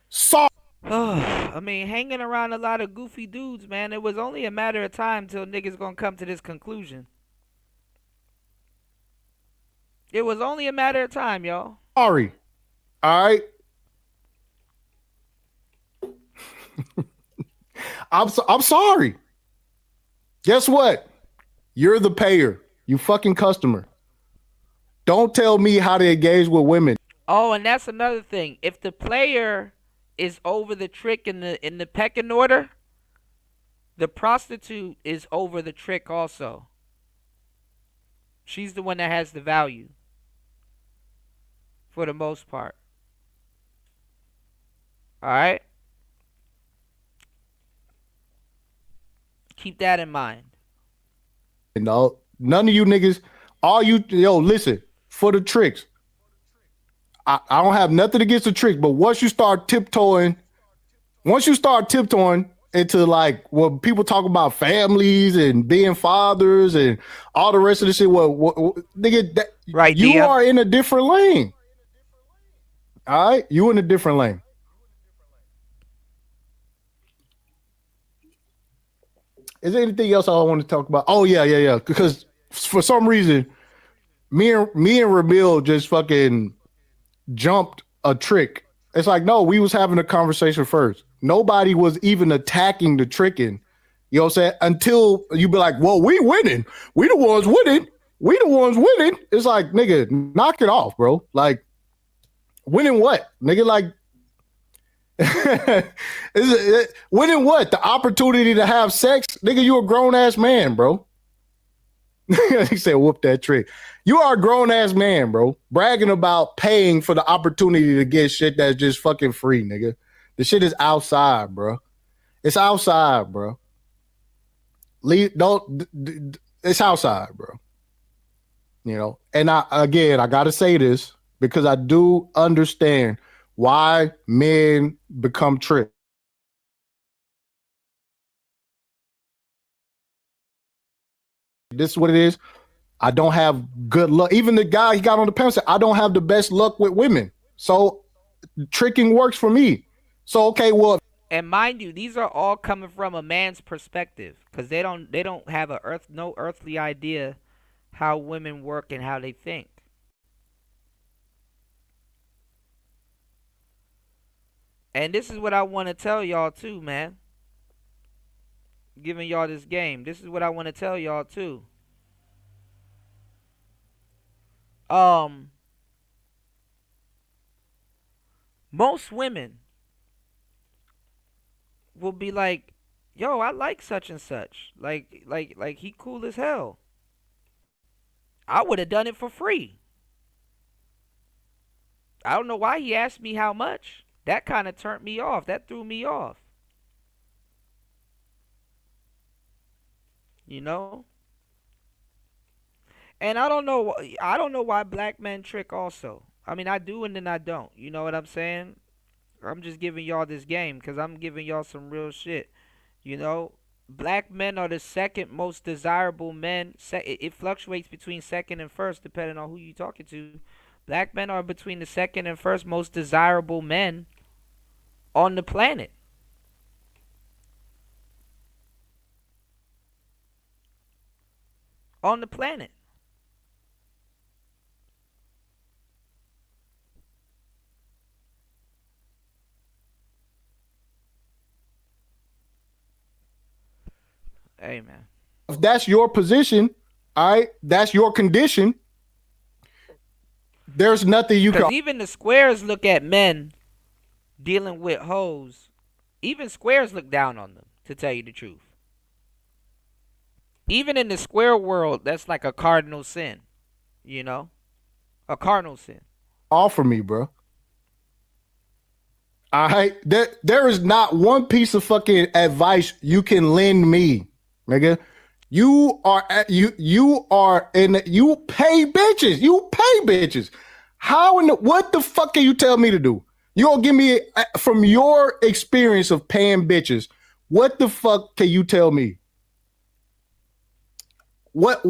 Speaker 5: Sorry.
Speaker 1: I mean, hanging around a lot of goofy dudes, man. It was only a matter of time till niggas gonna come to this conclusion. It was only a matter of time, y'all.
Speaker 5: Sorry. All right. I'm sorry. Guess what? You're the payer. You fucking customer. Don't tell me how to engage with women.
Speaker 1: Oh, and that's another thing. If the player is over the trick in the pecking order, the prostitute is over the trick also. She's the one that has the value. For the most part. Alright? Keep that in mind.
Speaker 5: No, none of you niggas, listen, for the tricks. I don't have nothing against the tricks, but once you start tiptoeing into like when people talk about families and being fathers and all the rest of the shit, nigga,
Speaker 1: right,
Speaker 5: you
Speaker 1: Dia.
Speaker 5: are in a different lane. All right, you in a different lane. Is there anything else I want to talk about? Oh yeah. Because for some reason, me and Ramil just fucking jumped a trick. It's like, no, we was having a conversation first. Nobody was even attacking the tricking. You know what I'm saying? Until you be like, well, we winning. We the ones winning. It's like, nigga, knock it off, bro. Like, winning what? Nigga, like, winning what? The opportunity to have sex? Nigga, you a grown-ass man, bro. He said, whoop that trick. You are a grown-ass man, bro. Bragging about paying for the opportunity to get shit that's just fucking free, nigga. The shit is outside, bro. It's outside, bro. It's outside, bro. You know, and I gotta say this because I do understand why men become tricked. This is what it is. I don't have good luck. Even the guy he got on the panel said, I don't have the best luck with women. So tricking works for me. So, okay, well.
Speaker 1: And mind you, these are all coming from a man's perspective. Because they don't have no earthly idea how women work and how they think. And this is what I want to tell y'all too, man. Giving y'all this game. This is what I want to tell y'all too. Most women will be like, yo, I like such and such. Like he cool as hell. I would have done it for free. I don't know why he asked me how much. That kind of turned me off. That threw me off. You know? And I don't know. I don't know why black men trick. Also, I mean, I do and then I don't. You know what I'm saying? I'm just giving y'all this game because I'm giving y'all some real shit. You know, black men are the second most desirable men. It fluctuates between second and first depending on who you talking to. Black men are between the second and first most desirable men on the planet. On the planet. Hey, man.
Speaker 5: If that's your position, all right, that's your condition. There's nothing you can.
Speaker 1: Because even the squares look at men dealing with hoes. Even squares look down on them, to tell you the truth. Even in the square world, that's like a cardinal sin. You know? A cardinal sin.
Speaker 5: Offer me, bro. All right. There is not one piece of fucking advice you can lend me, nigga. You pay bitches. You pay bitches. What the fuck can you tell me to do? You gonna give me from your experience of paying bitches? What the fuck can you tell me? What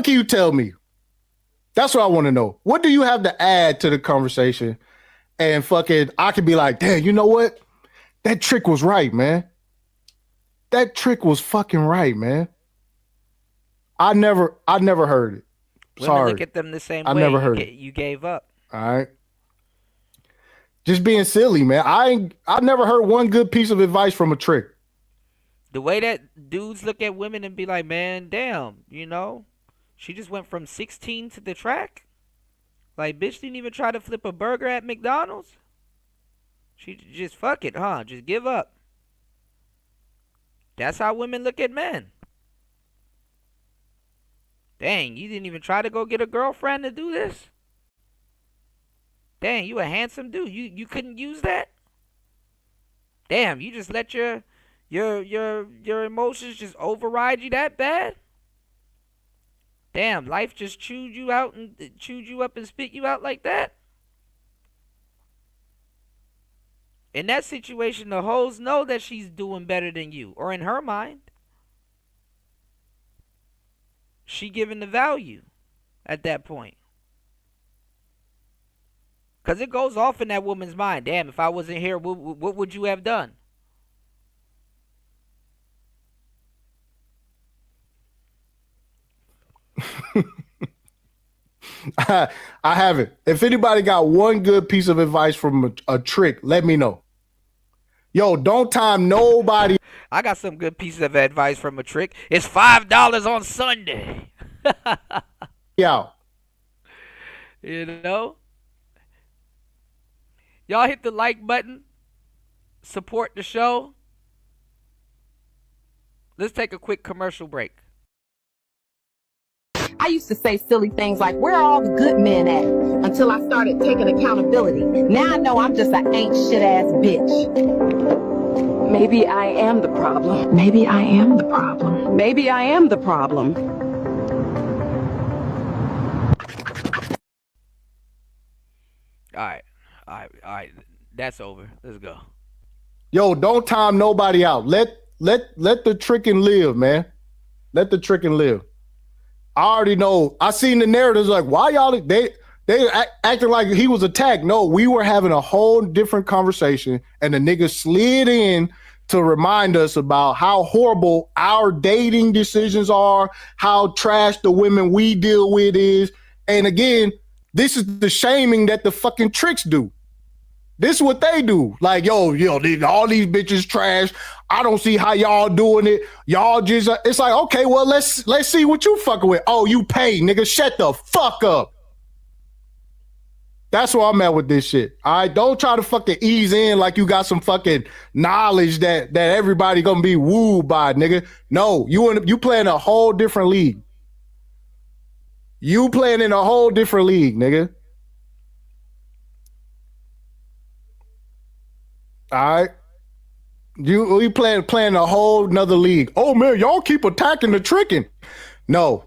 Speaker 5: can you tell me? That's what I want to know. What do you have to add to the conversation? And fucking, I could be like, damn, you know what? That trick was right, man. That trick was fucking right, man. I never heard it.
Speaker 1: Women
Speaker 5: Sorry.
Speaker 1: look at them the same way.
Speaker 5: I never heard it.
Speaker 1: You gave up.
Speaker 5: All right. Just being silly, man. I never heard one good piece of advice from a trick.
Speaker 1: The way that dudes look at women and be like, man, damn, you know, she just went from 16 to the track. Like, bitch didn't even try to flip a burger at McDonald's. She just fuck it, huh? Just give up. That's how women look at men. Dang, you didn't even try to go get a girlfriend to do this? Dang, you a handsome dude. You couldn't use that? Damn, you just let your emotions just override you that bad? Damn, life just chewed you out and chewed you up and spit you out like that? In that situation, the hoes know that she's doing better than you, or in her mind, she giving the value at that point. Because it goes off in that woman's mind. Damn, if I wasn't here, what would you have done?
Speaker 5: I haven't. If anybody got one good piece of advice from a trick, let me know. Yo, don't time nobody.
Speaker 1: I got some good pieces of advice from a trick. It's $5 on Sunday.
Speaker 5: Yeah.
Speaker 1: You know? Y'all hit the like button. Support the show. Let's take a quick commercial break.
Speaker 3: I used to say silly things like, where are all the good men at? Until I started taking accountability. Now I know I'm just an ain't shit ass bitch. Maybe I am the problem. Maybe I am the problem. Maybe I am the problem.
Speaker 1: All right. That's over. Let's go.
Speaker 5: Yo, don't time nobody out. Let the tricking live, man. Let the tricking live. I already know. I seen the narratives like, why y'all they acting like he was attacked. No, we were having a whole different conversation, and the nigga slid in to remind us about how horrible our dating decisions are, how trash the women we deal with is. And again, this is the shaming that the fucking tricks do. This is what they do. Like, yo, all these bitches trash. I don't see how y'all doing it. Y'all just, it's like, okay, well, let's see what you fucking with. Oh, you pay, nigga. Shut the fuck up. That's where I'm at with this shit. All right, don't try to fucking ease in like you got some fucking knowledge that everybody gonna be wooed by, nigga. No, you playing a whole different league. You playing in a whole different league, nigga. All right. We playing a whole nother league. Oh man, y'all keep attacking the tricking. No,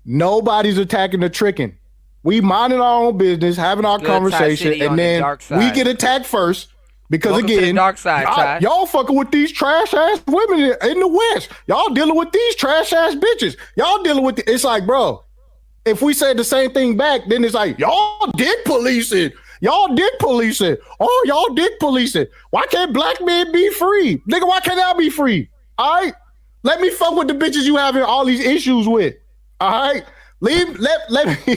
Speaker 5: nobody's attacking the tricking. We minding our own business, having our conversation, and then we get attacked first. Because
Speaker 1: Welcome to the
Speaker 5: again,
Speaker 1: dark side, Ty.
Speaker 5: y'all fucking with these trash ass women in the West. Y'all dealing with these trash ass bitches. Y'all dealing with it's like, bro, if we said the same thing back, then it's like, y'all dick policing. Y'all dick policing. Oh, y'all dick policing. Why can't black men be free? Nigga, why can't I be free? All right? Let me fuck with the bitches you having all these issues with. All right? Let me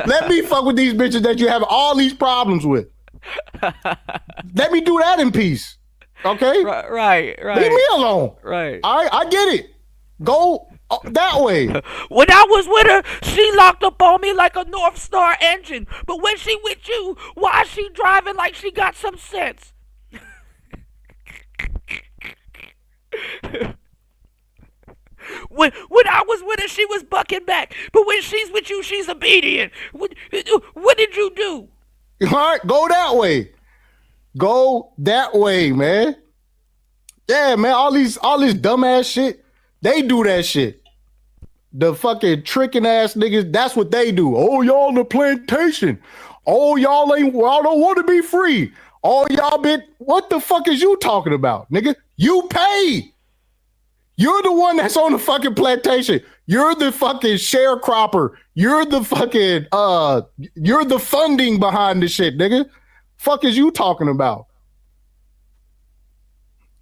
Speaker 5: let me fuck with these bitches that you have all these problems with. Let me do that in peace. Okay?
Speaker 1: Right.
Speaker 5: Leave me alone.
Speaker 1: Right.
Speaker 5: All right, I get it. Go that way.
Speaker 1: When I was with her, she locked up on me like a North Star engine. But when she with you, why is she driving like she got some sense? When I was with her, she was bucking back. But when she's with you, she's obedient. What did you do?
Speaker 5: All right, go that way. Go that way, man. Yeah, man, all this dumbass shit, they do that shit. The fucking tricking ass niggas, that's what they do. Oh, y'all on the plantation. Oh, y'all don't want to be free. Oh, y'all been, what the fuck is you talking about, nigga? You pay. You're the one that's on the fucking plantation. You're the fucking sharecropper. You're the fucking, you're the funding behind the shit, nigga. Fuck is you talking about?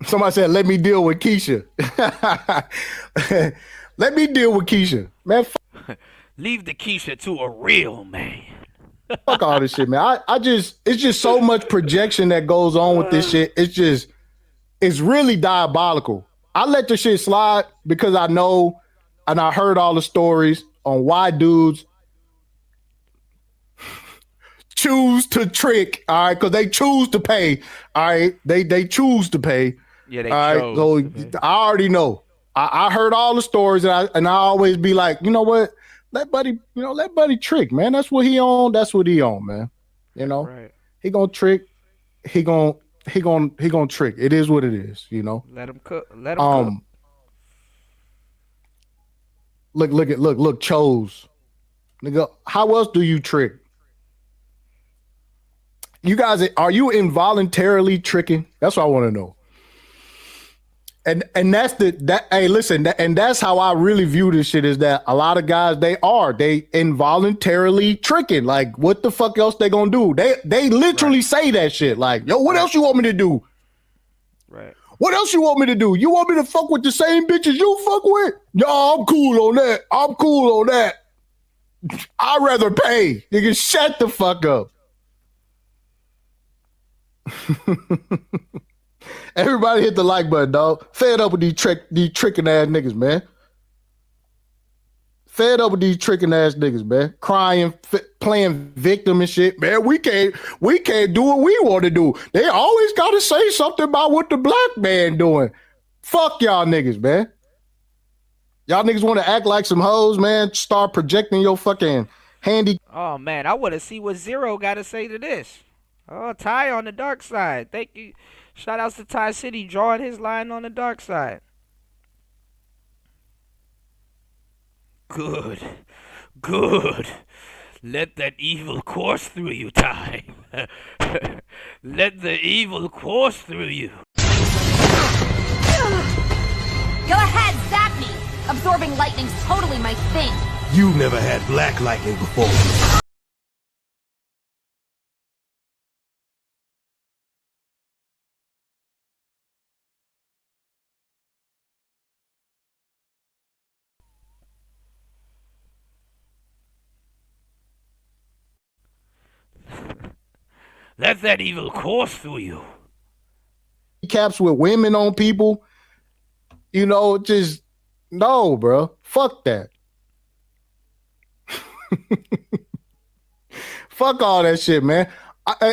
Speaker 5: Somebody said, let me deal with Keisha. Let me deal with Keisha. Man,
Speaker 1: leave the Keisha to a real man.
Speaker 5: Fuck all this shit, man. It's just so much projection that goes on with this shit. It's really diabolical. I let the shit slide because I know and I heard all the stories on why dudes choose to trick, all right, because they choose to pay, all right? They choose to pay.
Speaker 1: Yeah, they
Speaker 5: chose.
Speaker 1: So
Speaker 5: I already know. I heard all the stories, and I always be like, you know what? Let buddy trick, man. That's what he on. That's what he on, man. You know,
Speaker 1: right.
Speaker 5: He gonna trick. He gonna trick. It is what it is. You know.
Speaker 1: Let him cook. Let him cook.
Speaker 5: Look, chose. Nigga, how else do you trick? You guys, are you involuntarily tricking? That's what I want to know. And that's hey, listen, and that's how I really view this shit, is that a lot of guys, they involuntarily tricking. Like, what the fuck else they gonna do? They literally say that shit. Like, yo, what else you want me to do?
Speaker 1: Right.
Speaker 5: What else you want me to do? You want me to fuck with the same bitches you fuck with? No, I'm cool on that. I'm cool on that. I'd rather pay. Nigga, shut the fuck up. Everybody hit the like button, dog. Fed up with these tricking ass niggas, man. Fed up with these tricking ass niggas, man. Crying, playing victim and shit. Man, we can't do what we want to do. They always got to say something about what the black man doing. Fuck y'all niggas, man. Y'all niggas want to act like some hoes, man. Start projecting your fucking handy.
Speaker 1: Oh, man, I want to see what Zero got to say to this. Oh, Ty on the dark side. Thank you. Shout outs to Tai City drawing his line on the dark side. Good. Let that evil course through you, Ty. Let the evil course through you.
Speaker 13: Go ahead, zap me. Absorbing lightning's totally my thing.
Speaker 24: You never had black lightning before.
Speaker 1: Let that evil course through you.
Speaker 5: Caps with women on people. You know, just no, bro. Fuck that. Fuck all that shit, man.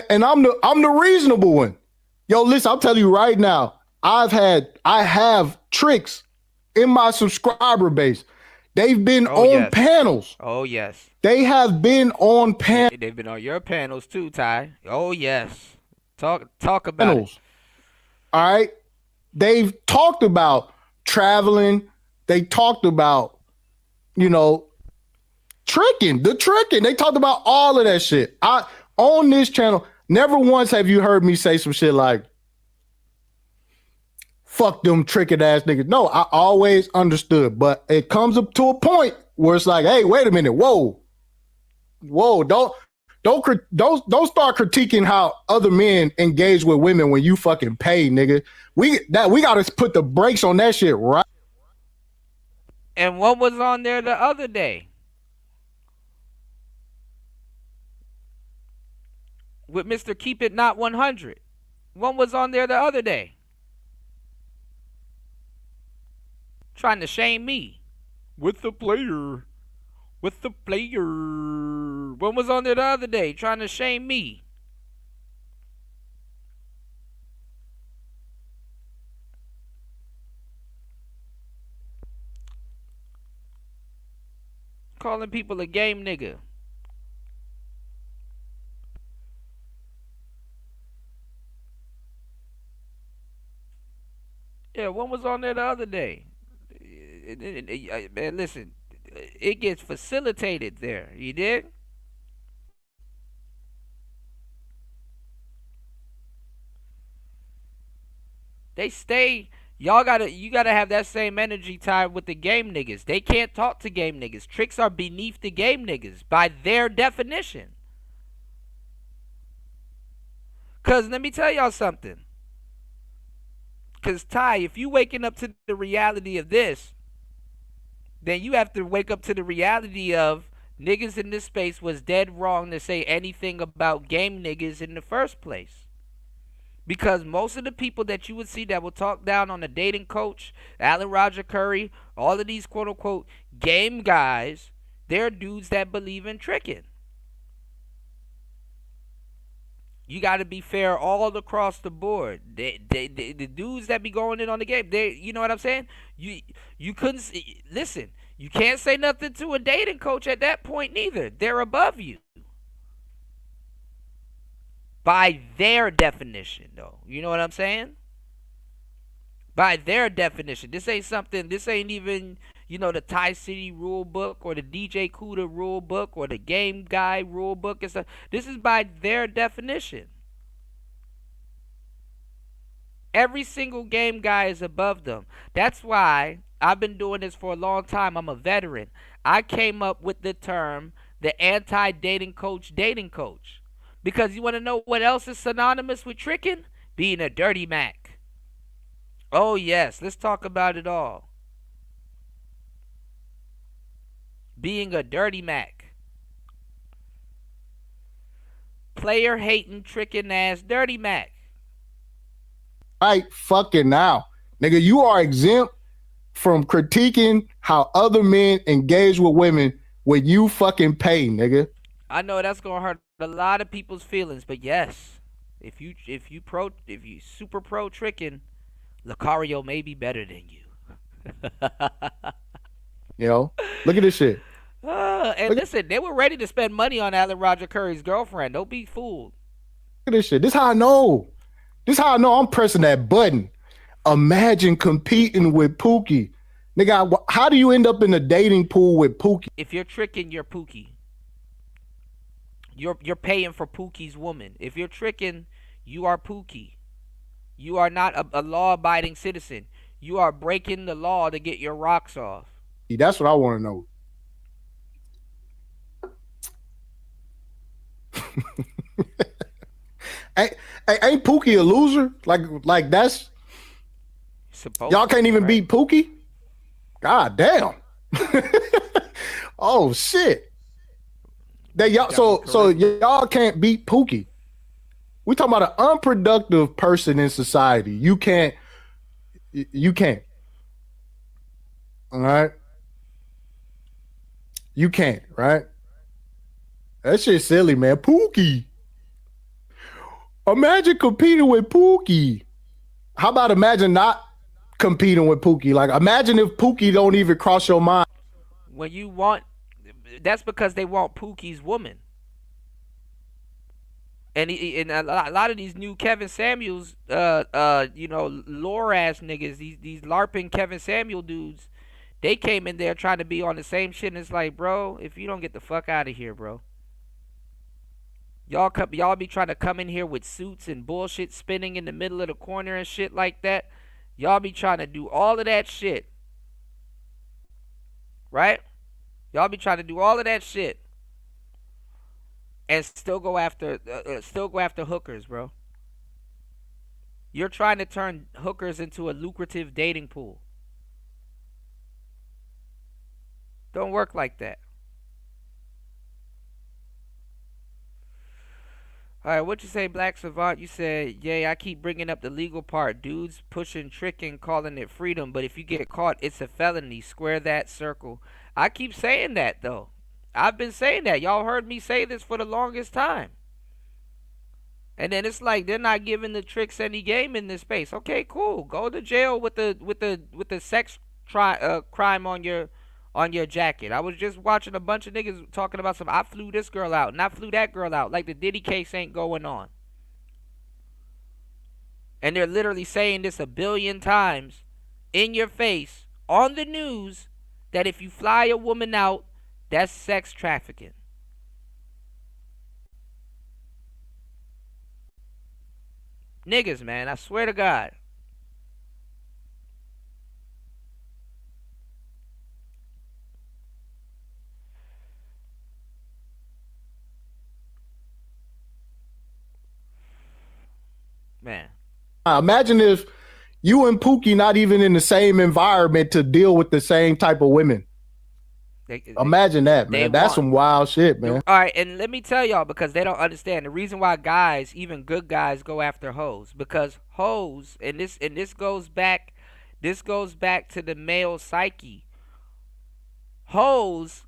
Speaker 5: And I'm the reasonable one. Yo, listen, I'm telling you right now, I have tricks in my subscriber base. They've been on panels.
Speaker 1: Oh, yes.
Speaker 5: They have been on panels.
Speaker 1: They've been on your panels too, Ty. Oh, yes. Talk about it.
Speaker 5: All right. They've talked about traveling. They talked about, tricking. They talked about all of that shit. On this channel, never once have you heard me say some shit like, fuck them tricking ass niggas. No, I always understood. But it comes up to a point where it's like, hey, wait a minute. Whoa, don't start critiquing how other men engage with women when you fucking pay, nigga. We gotta put the brakes on that shit, right?
Speaker 1: And what was on there the other day? With Mr. Keep It Not 100. What was on there the other day? Trying to shame me. With the player. What was on there the other day? Trying to shame me. Calling people a game nigga. Yeah, one was on there the other day. Man, listen, it gets facilitated there. You did? They stay. You gotta have that same energy time with the game niggas. They can't talk to game niggas. Tricks are beneath the game niggas by their definition. Cause let me tell y'all something. Cause Ty, if you waking up to the reality of this, then you have to wake up to the reality of niggas in this space was dead wrong to say anything about game niggas in the first place. Because most of the people that you would see that will talk down on a dating coach, Alan Roger Curry, all of these quote unquote game guys, they're dudes that believe in tricking. You got to be fair all across the board. The dudes that be going in on the game, you know what I'm saying? You couldn't listen. You can't say nothing to a dating coach at that point neither. They're above you. By their definition, though. You know what I'm saying? By their definition. This ain't even, the Tai City rule book or the DJ Kuda rule book or the game guy rule book and stuff. This is by their definition. Every single game guy is above them. That's why I've been doing this for a long time. I'm a veteran. I came up with the term the anti-dating coach dating coach. Because you want to know what else is synonymous with tricking? Being a dirty Mac. Oh, yes. Let's talk about it all. Being a dirty Mac. Player hating, tricking ass, dirty Mac.
Speaker 5: Right fucking now. Nigga, you are exempt from critiquing how other men engage with women when you fucking pay, nigga.
Speaker 1: I know that's going to hurt a lot of people's feelings, but yes, if you super pro tricking, Lucario may be better than you.
Speaker 5: Look at this shit.
Speaker 1: Listen, they were ready to spend money on Alan Roger Curry's girlfriend. Don't be fooled.
Speaker 5: Look at this shit. This how I know. I'm pressing that button. Imagine competing with Pookie. Nigga, how do you end up in a dating pool with Pookie?
Speaker 1: If you're tricking, you're Pookie. You're paying for Pookie's woman. If you're tricking, you are Pookie. You are not a law-abiding citizen. You are breaking the law to get your rocks off.
Speaker 5: That's what I want to know. Ain't Pookie a loser? Like that's
Speaker 1: supposed
Speaker 5: y'all can't even
Speaker 1: right?
Speaker 5: beat Pookie? God damn. Oh shit. So y'all can't beat Pookie. We talking about an unproductive person in society. You can't. All right. You can't, right? That shit's silly, man. Pookie. Imagine competing with Pookie. How about imagine not competing with Pookie? Like imagine if Pookie don't even cross your mind.
Speaker 1: When you want, that's because they want Pookie's woman. And a lot of these new Kevin Samuels, lore ass niggas, these LARPing Kevin Samuel dudes, they came in there trying to be on the same shit, and it's like, bro, if you don't get the fuck out of here, bro. Y'all be trying to come in here with suits and bullshit spinning in the middle of the corner and shit like that. Y'all be trying to do all of that shit. Right? Y'all be trying to do all of that shit. And still go after hookers, bro. You're trying to turn hookers into a lucrative dating pool. Don't work like that. All right, what you say, Black Savant? You said, yeah, I keep bringing up the legal part. Dudes pushing, tricking, calling it freedom. But if you get caught, it's a felony. Square that circle. I keep saying that, though. I've been saying that. Y'all heard me say this for the longest time. And then it's like they're not giving the tricks any game in this space. Okay, cool. Go to jail with the sex crime on your jacket. I was just watching a bunch of niggas talking about I flew this girl out and I flew that girl out. Like the Diddy case ain't going on. And they're literally saying this 1 billion times in your face on the news that if you fly a woman out, that's sex trafficking. Niggas, man, I swear to God. Man.
Speaker 5: Imagine if you and Pookie not even in the same environment to deal with the same type of women. Imagine that, man. That's some wild shit, man.
Speaker 1: All right, and let me tell y'all, because they don't understand the reason why guys, even good guys, go after hoes. Because hoes, and this goes back to the male psyche. Hoes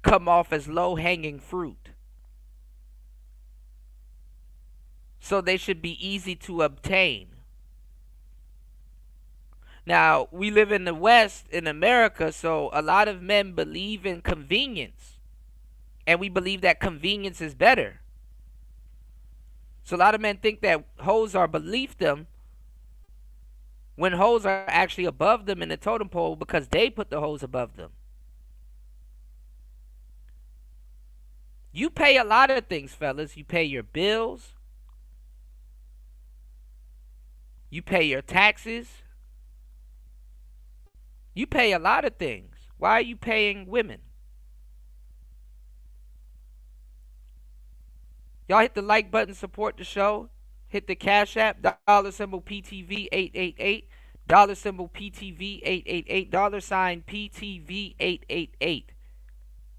Speaker 1: come off as low-hanging fruit. So they should be easy to obtain. Now, we live in the West, in America, so a lot of men believe in convenience. And we believe that convenience is better. So a lot of men think that hoes are beneath them when hoes are actually above them in the totem pole because they put the hoes above them. You pay a lot of things, fellas. You pay your bills. You pay your taxes. You pay a lot of things. Why are you paying women? Y'all hit the like button, support the show. Hit the Cash App, $PTV 888, $PTV 888, $PTV 888.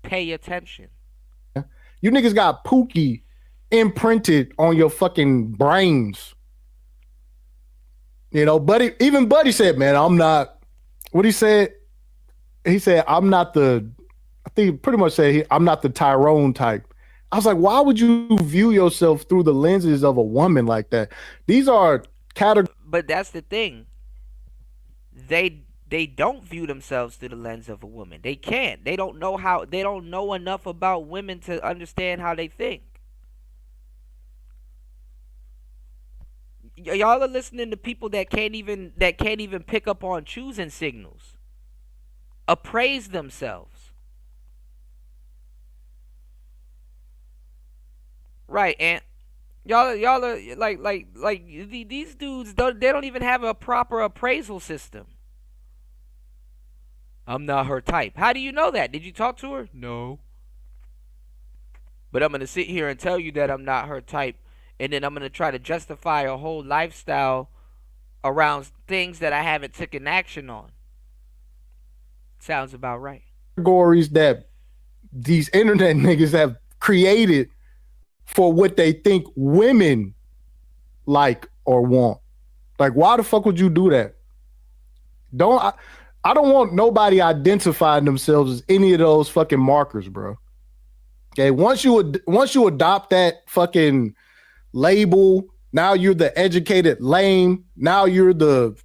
Speaker 1: Pay attention.
Speaker 5: You niggas got Pookie imprinted on your fucking brains. You know, Buddy said, man, I'm not. What he said? He said, I'm not the. I think he pretty much said I'm not the Tyrone type. I was like, why would you view yourself through the lenses of a woman like that? These are categories.
Speaker 1: But that's the thing. They don't view themselves through the lens of a woman. They can't. They don't know enough about women to understand how they think. Y'all are listening to people that can't even pick up on choosing signals. Appraise themselves. Right, and y'all are like these dudes don't even have a proper appraisal system. I'm not her type. How do you know that? Did you talk to her? No. But I'm gonna sit here and tell you that I'm not her type. And then I'm going to try to justify a whole lifestyle around things that I haven't taken action on. Sounds about right.
Speaker 5: Categories that these internet niggas have created for what they think women like or want. Like, why the fuck would you do that? I don't want nobody identifying themselves as any of those fucking markers, bro. Okay, once you adopt that fucking label, now you're the educated lame, now you're the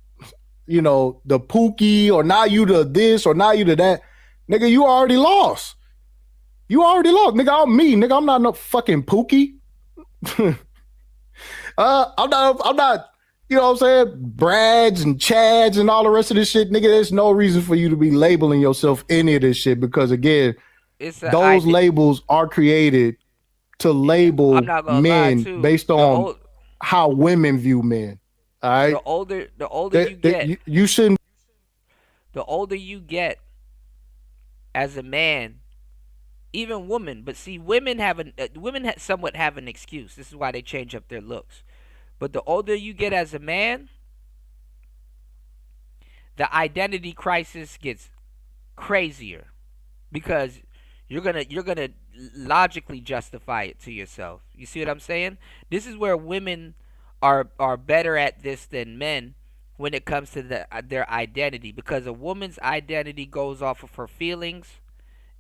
Speaker 5: Pookie, or now you the this, or now you the that. Nigga, you already lost. Nigga, I'm me. Nigga, I'm not no fucking Pookie. I'm not, you know what I'm saying? Brads and Chads and all the rest of this shit, nigga. There's no reason for you to be labeling yourself any of this shit because again,
Speaker 1: It's
Speaker 5: those labels are created to
Speaker 1: I'm
Speaker 5: label
Speaker 1: not gonna lie
Speaker 5: men
Speaker 1: too.
Speaker 5: based on how women view men. All right.
Speaker 1: The older you get,
Speaker 5: you shouldn't.
Speaker 1: the older you get as a man, even women. But see, women somewhat have an excuse. This is why they change up their looks. But the older you get as a man, the identity crisis gets crazier because you're gonna logically justify it to yourself. You see what I'm saying? This is where women are better at this than men when it comes to their identity, because a woman's identity goes off of her feelings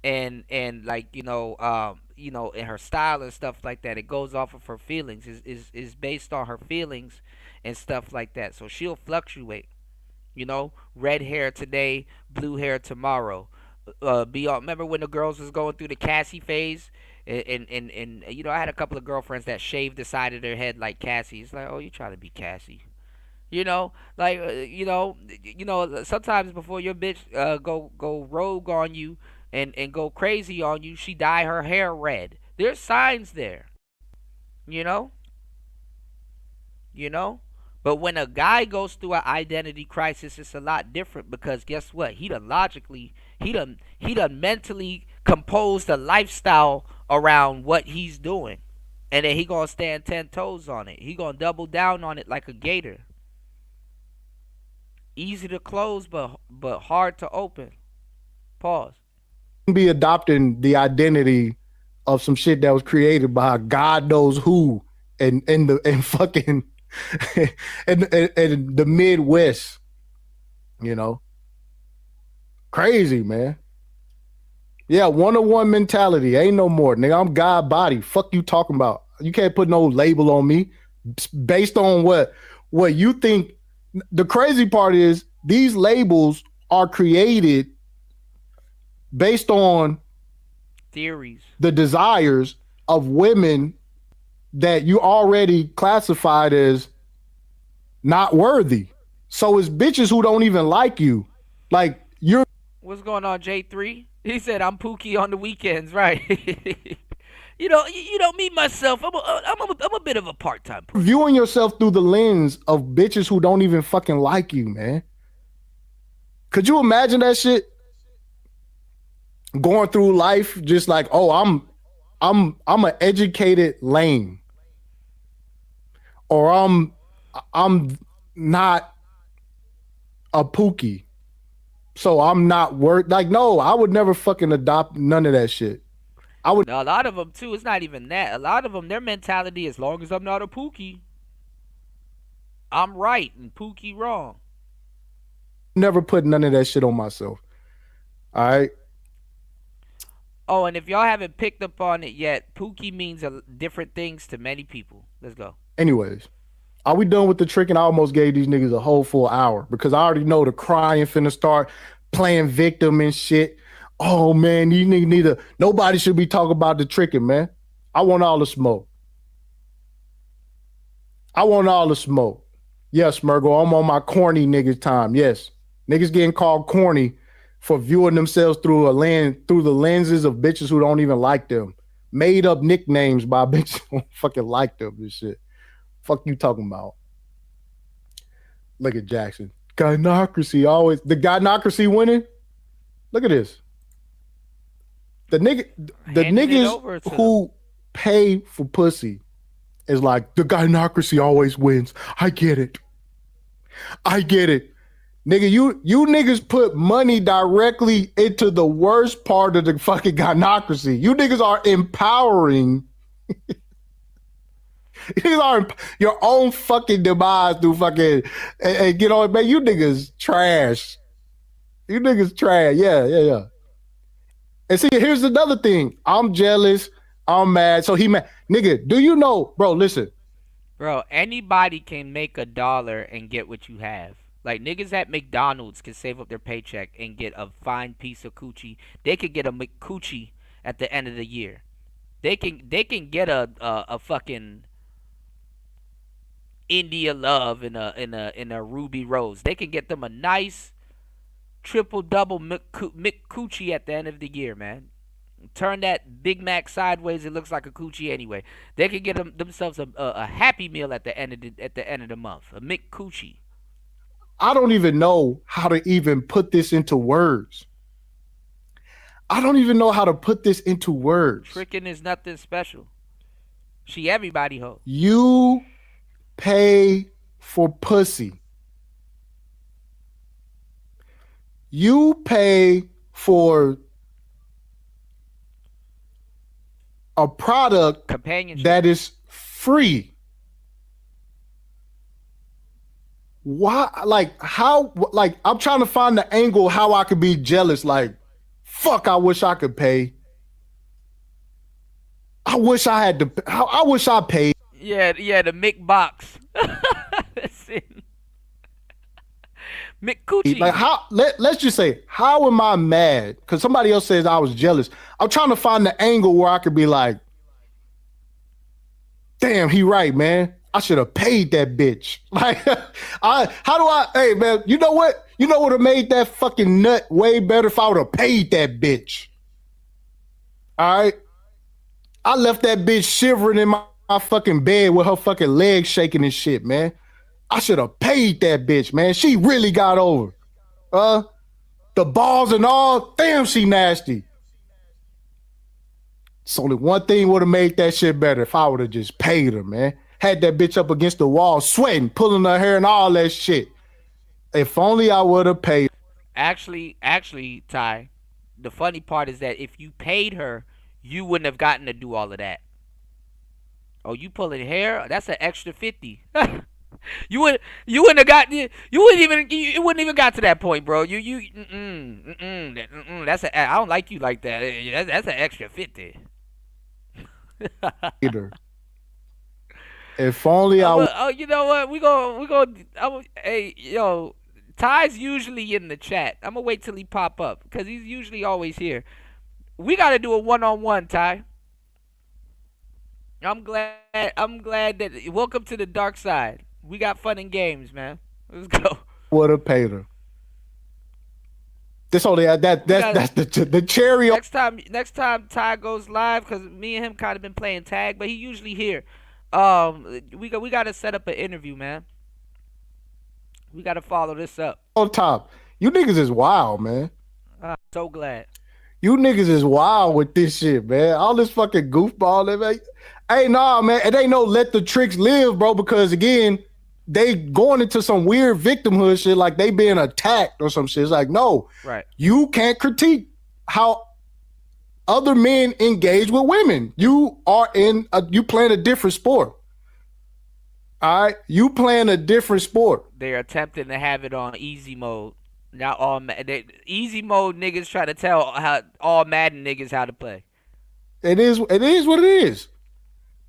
Speaker 1: and like in her style and stuff like that. It goes off of her feelings, is based on her feelings and stuff like that. So she'll fluctuate, red hair today, blue hair tomorrow. Remember when the girls was going through the Cassie phase, and I had a couple of girlfriends that shaved the side of their head like Cassie. It's like, oh, you trying to be Cassie, sometimes before your bitch go rogue on you and go crazy on you, she dye her hair red. There's signs there, you know, you know. But when a guy goes through an identity crisis, it's a lot different because guess what? He done mentally composed a lifestyle around what he's doing. And then he gonna stand 10 toes on it. He gonna double down on it like a gator. Easy to close, but hard to open. Pause.
Speaker 5: Be adopting the identity of some shit that was created by God knows who and fucking and the Midwest, crazy, man. Yeah, 101 mentality. Ain't no more, nigga. I'm God body. Fuck you talking about. You can't put no label on me based on what you think. The crazy part is these labels are created based on
Speaker 1: theories,
Speaker 5: the desires of women that you already classified as not worthy. So it's bitches who don't even like you. Like you're.
Speaker 1: What's going on, J3? He said I'm Pookie on the weekends, right? You know me myself. I'm a bit of a part-time person.
Speaker 5: Viewing yourself through the lens of bitches who don't even fucking like you, man. Could you imagine that shit? Going through life just like, oh, I'm an educated lame, or I'm not a Pookie, so I'm not worth. Like, no, I would never fucking adopt none of that shit. I would.
Speaker 1: Now, a lot of them too. It's not even that. A lot of them, their mentality, as long as I'm not a Pookie, I'm right and Pookie wrong.
Speaker 5: Never put none of that shit on myself. All right.
Speaker 1: Oh, and if y'all haven't picked up on it yet, Pookie means different things to many people. Let's go.
Speaker 5: Anyways, are we done with the trick? And I almost gave these niggas a whole full hour because I already know the crying finna start, playing victim and shit. Oh man, these niggas need to. Nobody should be talking about the tricking, man. I want all the smoke. I want all the smoke. Yes, Murgo, I'm on my corny niggas time. Yes, niggas getting called corny for viewing themselves through the lenses of bitches who don't even like them. Made up nicknames by bitches who don't fucking like them. This shit. Fuck you talking about? Look at Jackson. Gynocracy always. The gynocracy winning? Look at this. The niggas who pay for pussy is like, the gynocracy always wins. I get it. Nigga, you niggas put money directly into the worst part of the fucking gynocracy. You niggas are empowering your own fucking demise through fucking and get on, man. You niggas trash. Yeah. And see, here's another thing. I'm jealous. I'm mad. So he mad. Nigga, do you know, bro, listen.
Speaker 1: Bro, anybody can make $1 and get what you have. Like, niggas at McDonald's can save up their paycheck and get a fine piece of coochie. They could get a McCoochie at the end of the year. They can get a fucking India Love in a Ruby Rose. They can get them a nice triple double McCoochie at the end of the year, man. Turn that Big Mac sideways, it looks like a coochie anyway. They can get themselves a Happy Meal at the end of the month, a McCoochie.
Speaker 5: I don't even know how to even put this into words. I don't even know how to put this into words.
Speaker 1: Tricking is nothing special. She everybody hoe.
Speaker 5: You pay for pussy. You pay for a product that is free. Why? Like, how? Like, I'm trying to find the angle how I could be jealous. Like, fuck, I wish I could pay. I wish I had to. I wish I paid.
Speaker 1: Yeah, the Mick box. McCoochie.
Speaker 5: Like, how? Let's just say, how am I mad? Because somebody else says I was jealous. I'm trying to find the angle where I could be like, damn, he right, man. I should have paid that bitch. Like, hey, man, you know what? You know what would have made that fucking nut way better if I would have paid that bitch. All right? I left that bitch shivering in my fucking bed with her fucking legs shaking and shit, man. I should have paid that bitch, man. She really got over. The balls and all, damn, she nasty. It's only one thing would have made that shit better if I would have just paid her, man. Had that bitch up against the wall, sweating, pulling her hair and all that shit. If only I would have paid.
Speaker 1: Actually, Ty, the funny part is that if you paid her, you wouldn't have gotten to do all of that. Oh, you pulling hair? That's an extra 50. You wouldn't have gotten it wouldn't even got to that point, bro. That's I don't like you like that. That's an extra 50.
Speaker 5: If only
Speaker 1: Oh, you know what? We go. Hey, yo, Ty's usually in the chat. I'm gonna wait till he pop up because he's usually always here. We gotta do a one-on-one, Ty. I'm glad that. Welcome to the dark side. We got fun and games, man. Let's go.
Speaker 5: Would have paid her. This only that's the cherry.
Speaker 1: Next time Ty goes live, because me and him kind of been playing tag, but he usually here. We got to set up an interview, man. We got to follow this up.
Speaker 5: On top, you niggas is wild, man.
Speaker 1: I'm so glad.
Speaker 5: You niggas is wild with this shit, man. All this fucking goofball, man. Hey, nah, man. It ain't no let the tricks live, bro, because again, they going into some weird victimhood shit, like they being attacked or some shit. It's like, no,
Speaker 1: right.
Speaker 5: You can't critique how other men engage with women. You are you playing a different sport. All right, you playing a different sport.
Speaker 1: They're attempting to have it on easy mode. Now easy mode niggas try to tell how all Madden niggas how to play.
Speaker 5: It is what it is.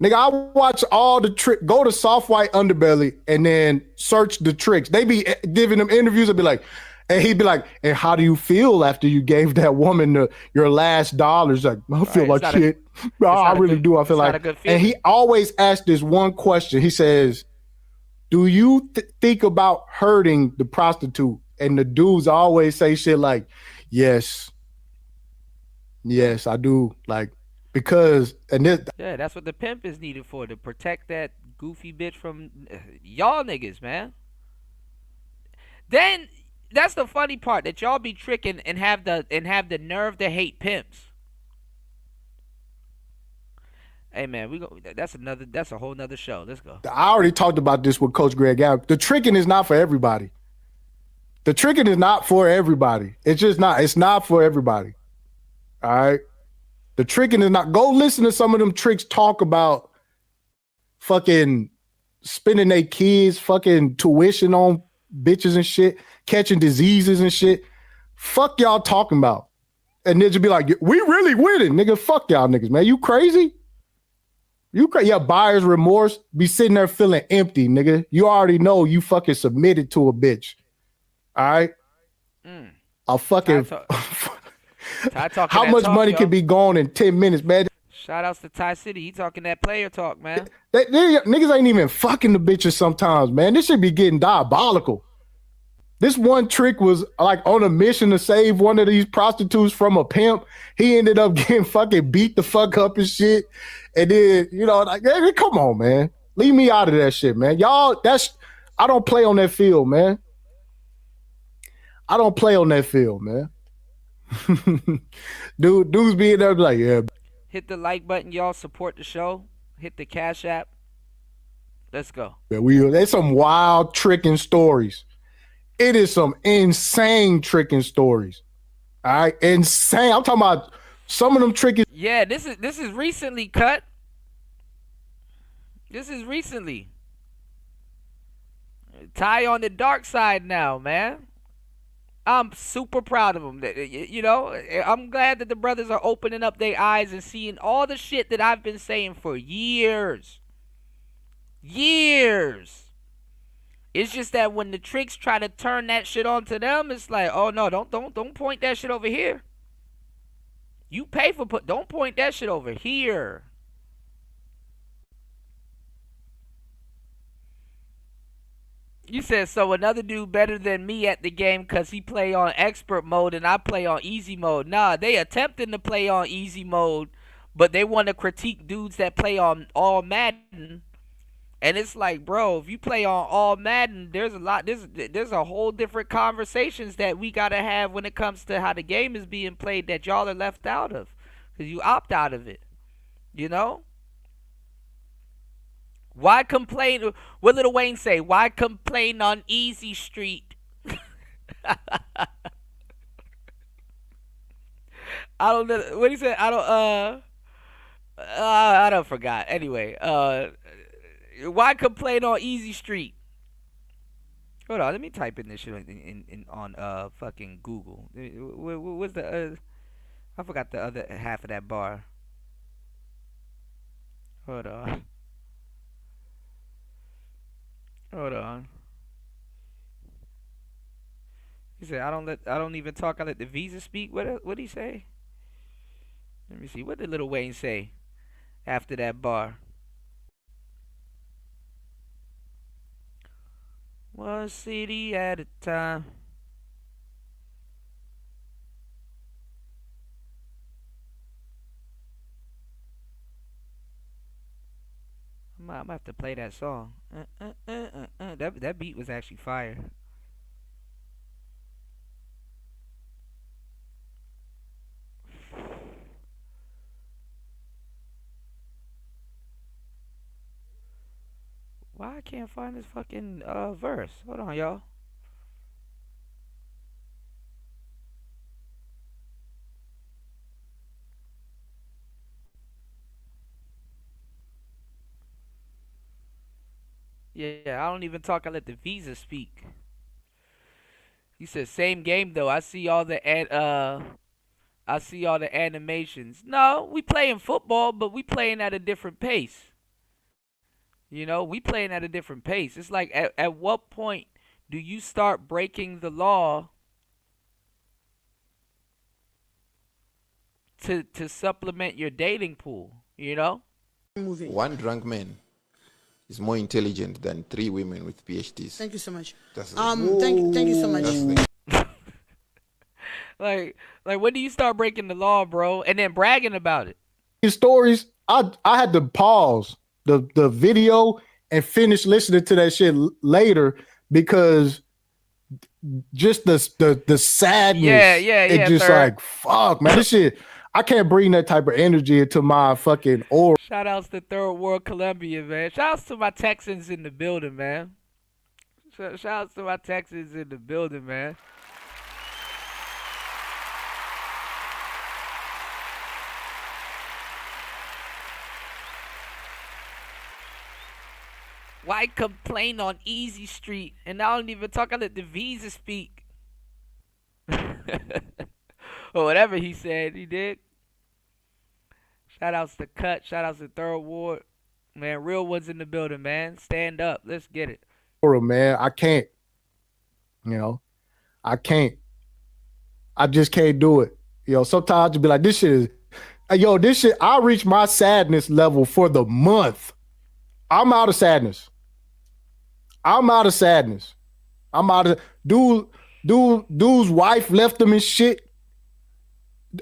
Speaker 5: Nigga, I watch all the trick. Go to Soft White Underbelly and then search the tricks. They be giving them interviews and be like, and he'd be like, and how do you feel after you gave that woman your last dollars? Like, I feel like shit. I really do. I feel like. And he always asks this one question. He says, do you think about hurting the prostitute? And the dudes always say shit like, yes, I do. Like, because
Speaker 1: yeah, that's what the pimp is needed for, to protect that goofy bitch from y'all niggas, man. Then that's the funny part, that y'all be tricking and have the nerve to hate pimps. Hey man, that's a whole nother show. Let's go.
Speaker 5: I already talked about this with Coach Greg. The tricking is not for everybody. The tricking is not for everybody. It's just not. It's not for everybody. All right. The tricking is not. Go listen to some of them tricks talk about fucking spending their kids' fucking tuition on bitches and shit, catching diseases and shit. Fuck y'all talking about. And they just be like, we really winning, nigga. Fuck y'all niggas, man. You crazy? Yeah, buyer's remorse. Be sitting there feeling empty, nigga. You already know you fucking submitted to a bitch. All right? I'll fucking... How much money could be gone in 10 minutes, man?
Speaker 1: Shout outs to Tai City. He talking that player talk, man.
Speaker 5: Niggas ain't even fucking the bitches sometimes, man. This should be getting diabolical. This one trick was like on a mission to save one of these prostitutes from a pimp. He ended up getting fucking beat the fuck up and shit. And then, you know, like, hey, come on, man. Leave me out of that shit, man. Y'all, I don't play on that field, man. I don't play on that field, man. Dudes being there like, yeah.
Speaker 1: Hit the like button, y'all. Support the show. Hit the Cash App. Let's go.
Speaker 5: Yeah, there's some wild tricking stories. It is some insane tricking stories. All right, insane. I'm talking about some of them tricking.
Speaker 1: Yeah, this is recently cut. This is recently. Ty on the dark side now, man. I'm super proud of them. You know, I'm glad that the brothers are opening up their eyes and seeing all the shit that I've been saying for years. Years. It's just that when the tricks try to turn that shit onto them, it's like, oh no, don't point that shit over here. You pay for don't point that shit over here. You said, so another dude better than me at the game because he play on expert mode and I play on easy mode. Nah, they attempting to play on easy mode, but they want to critique dudes that play on all Madden. And it's like, bro, if you play on all Madden, there's a whole different conversations that we got to have when it comes to how the game is being played that y'all are left out of. Because you opt out of it. You know? Why complain? What Lil Wayne say? Why complain on Easy Street? I don't know. What he said? I don't forgot. Anyway, why complain on Easy Street? Hold on, let me type in this shit on fucking Google. What's the I forgot the other half of that bar. Hold on. Hold on. He said, I don't even talk, I let the visa speak. What'd he say? Let me see. What did Lil Wayne say after that bar? One city at a time. I'm gonna have to play that song. That beat was actually fire. Why I can't find this fucking verse? Hold on, y'all. Yeah, I don't even talk. I let the visa speak. He said, "Same game though. I see all the animations. No, we playing football, but we playing at a different pace. You know, we playing at a different pace. It's like at what point do you start breaking the law to supplement your dating pool? You know,
Speaker 14: one drunk man is more intelligent than 3 women with PhDs.
Speaker 15: Thank you so much.
Speaker 14: That's
Speaker 15: thank you so much.
Speaker 1: like when do you start breaking the law, bro? And then bragging about it.
Speaker 5: These stories, I had to pause the video and finish listening to that shit later because just the sadness.
Speaker 1: Yeah.
Speaker 5: It just like, fuck, man, this shit. I can't bring that type of energy into my fucking aura.
Speaker 1: Shout outs to Third World Columbia, man. Shout outs to my Texans in the building, man. Shout outs to my Texans in the building, man. Why complain on Easy Street? And I don't even talk. I let the visa speak. Or whatever he said, he did. Shout outs to Cut. Shout outs to Third Ward. Man, real ones in the building, man. Stand up. Let's get it.
Speaker 5: Man, I can't. You know, I can't. I just can't do it. You know, sometimes you be like, this shit is, Yo, this shit, I reached my sadness level for the month. I'm out of sadness. I'm out of sadness. I'm out of dude's wife left him and shit.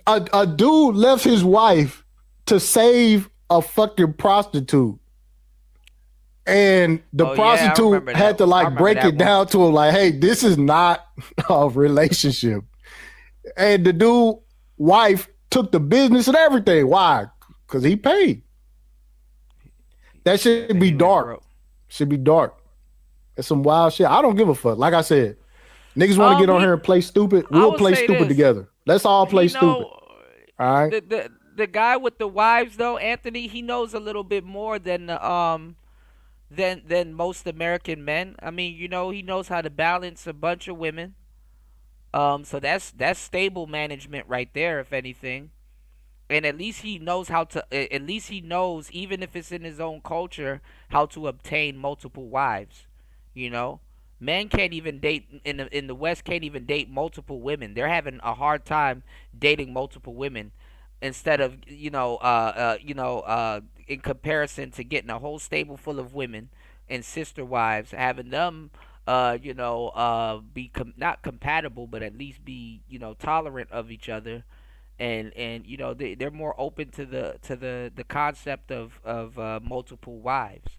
Speaker 5: A dude left his wife to save a fucking prostitute. And the prostitute had to like break it down to him, like, hey, this is not a relationship. And the dude wife took the business and everything. Why? Because he paid. That should be dark. Should be dark. That's some wild shit. I don't give a fuck. Like I said, niggas want to get on here and play stupid. We'll play stupid together. Let's all play stupid. All right.
Speaker 1: The guy with the wives though, Anthony, he knows a little bit more than most American men. I mean, you know, he knows how to balance a bunch of women. So that's stable management right there, if anything. And at least he knows how to. At least he knows, even if it's in his own culture, how to obtain multiple wives. You know, men can't even date in the West. Can't even date multiple women. They're having a hard time dating multiple women. Instead of in comparison to getting a whole stable full of women and sister wives, having them be not compatible, but at least be tolerant of each other, and they're more open to the concept of multiple wives.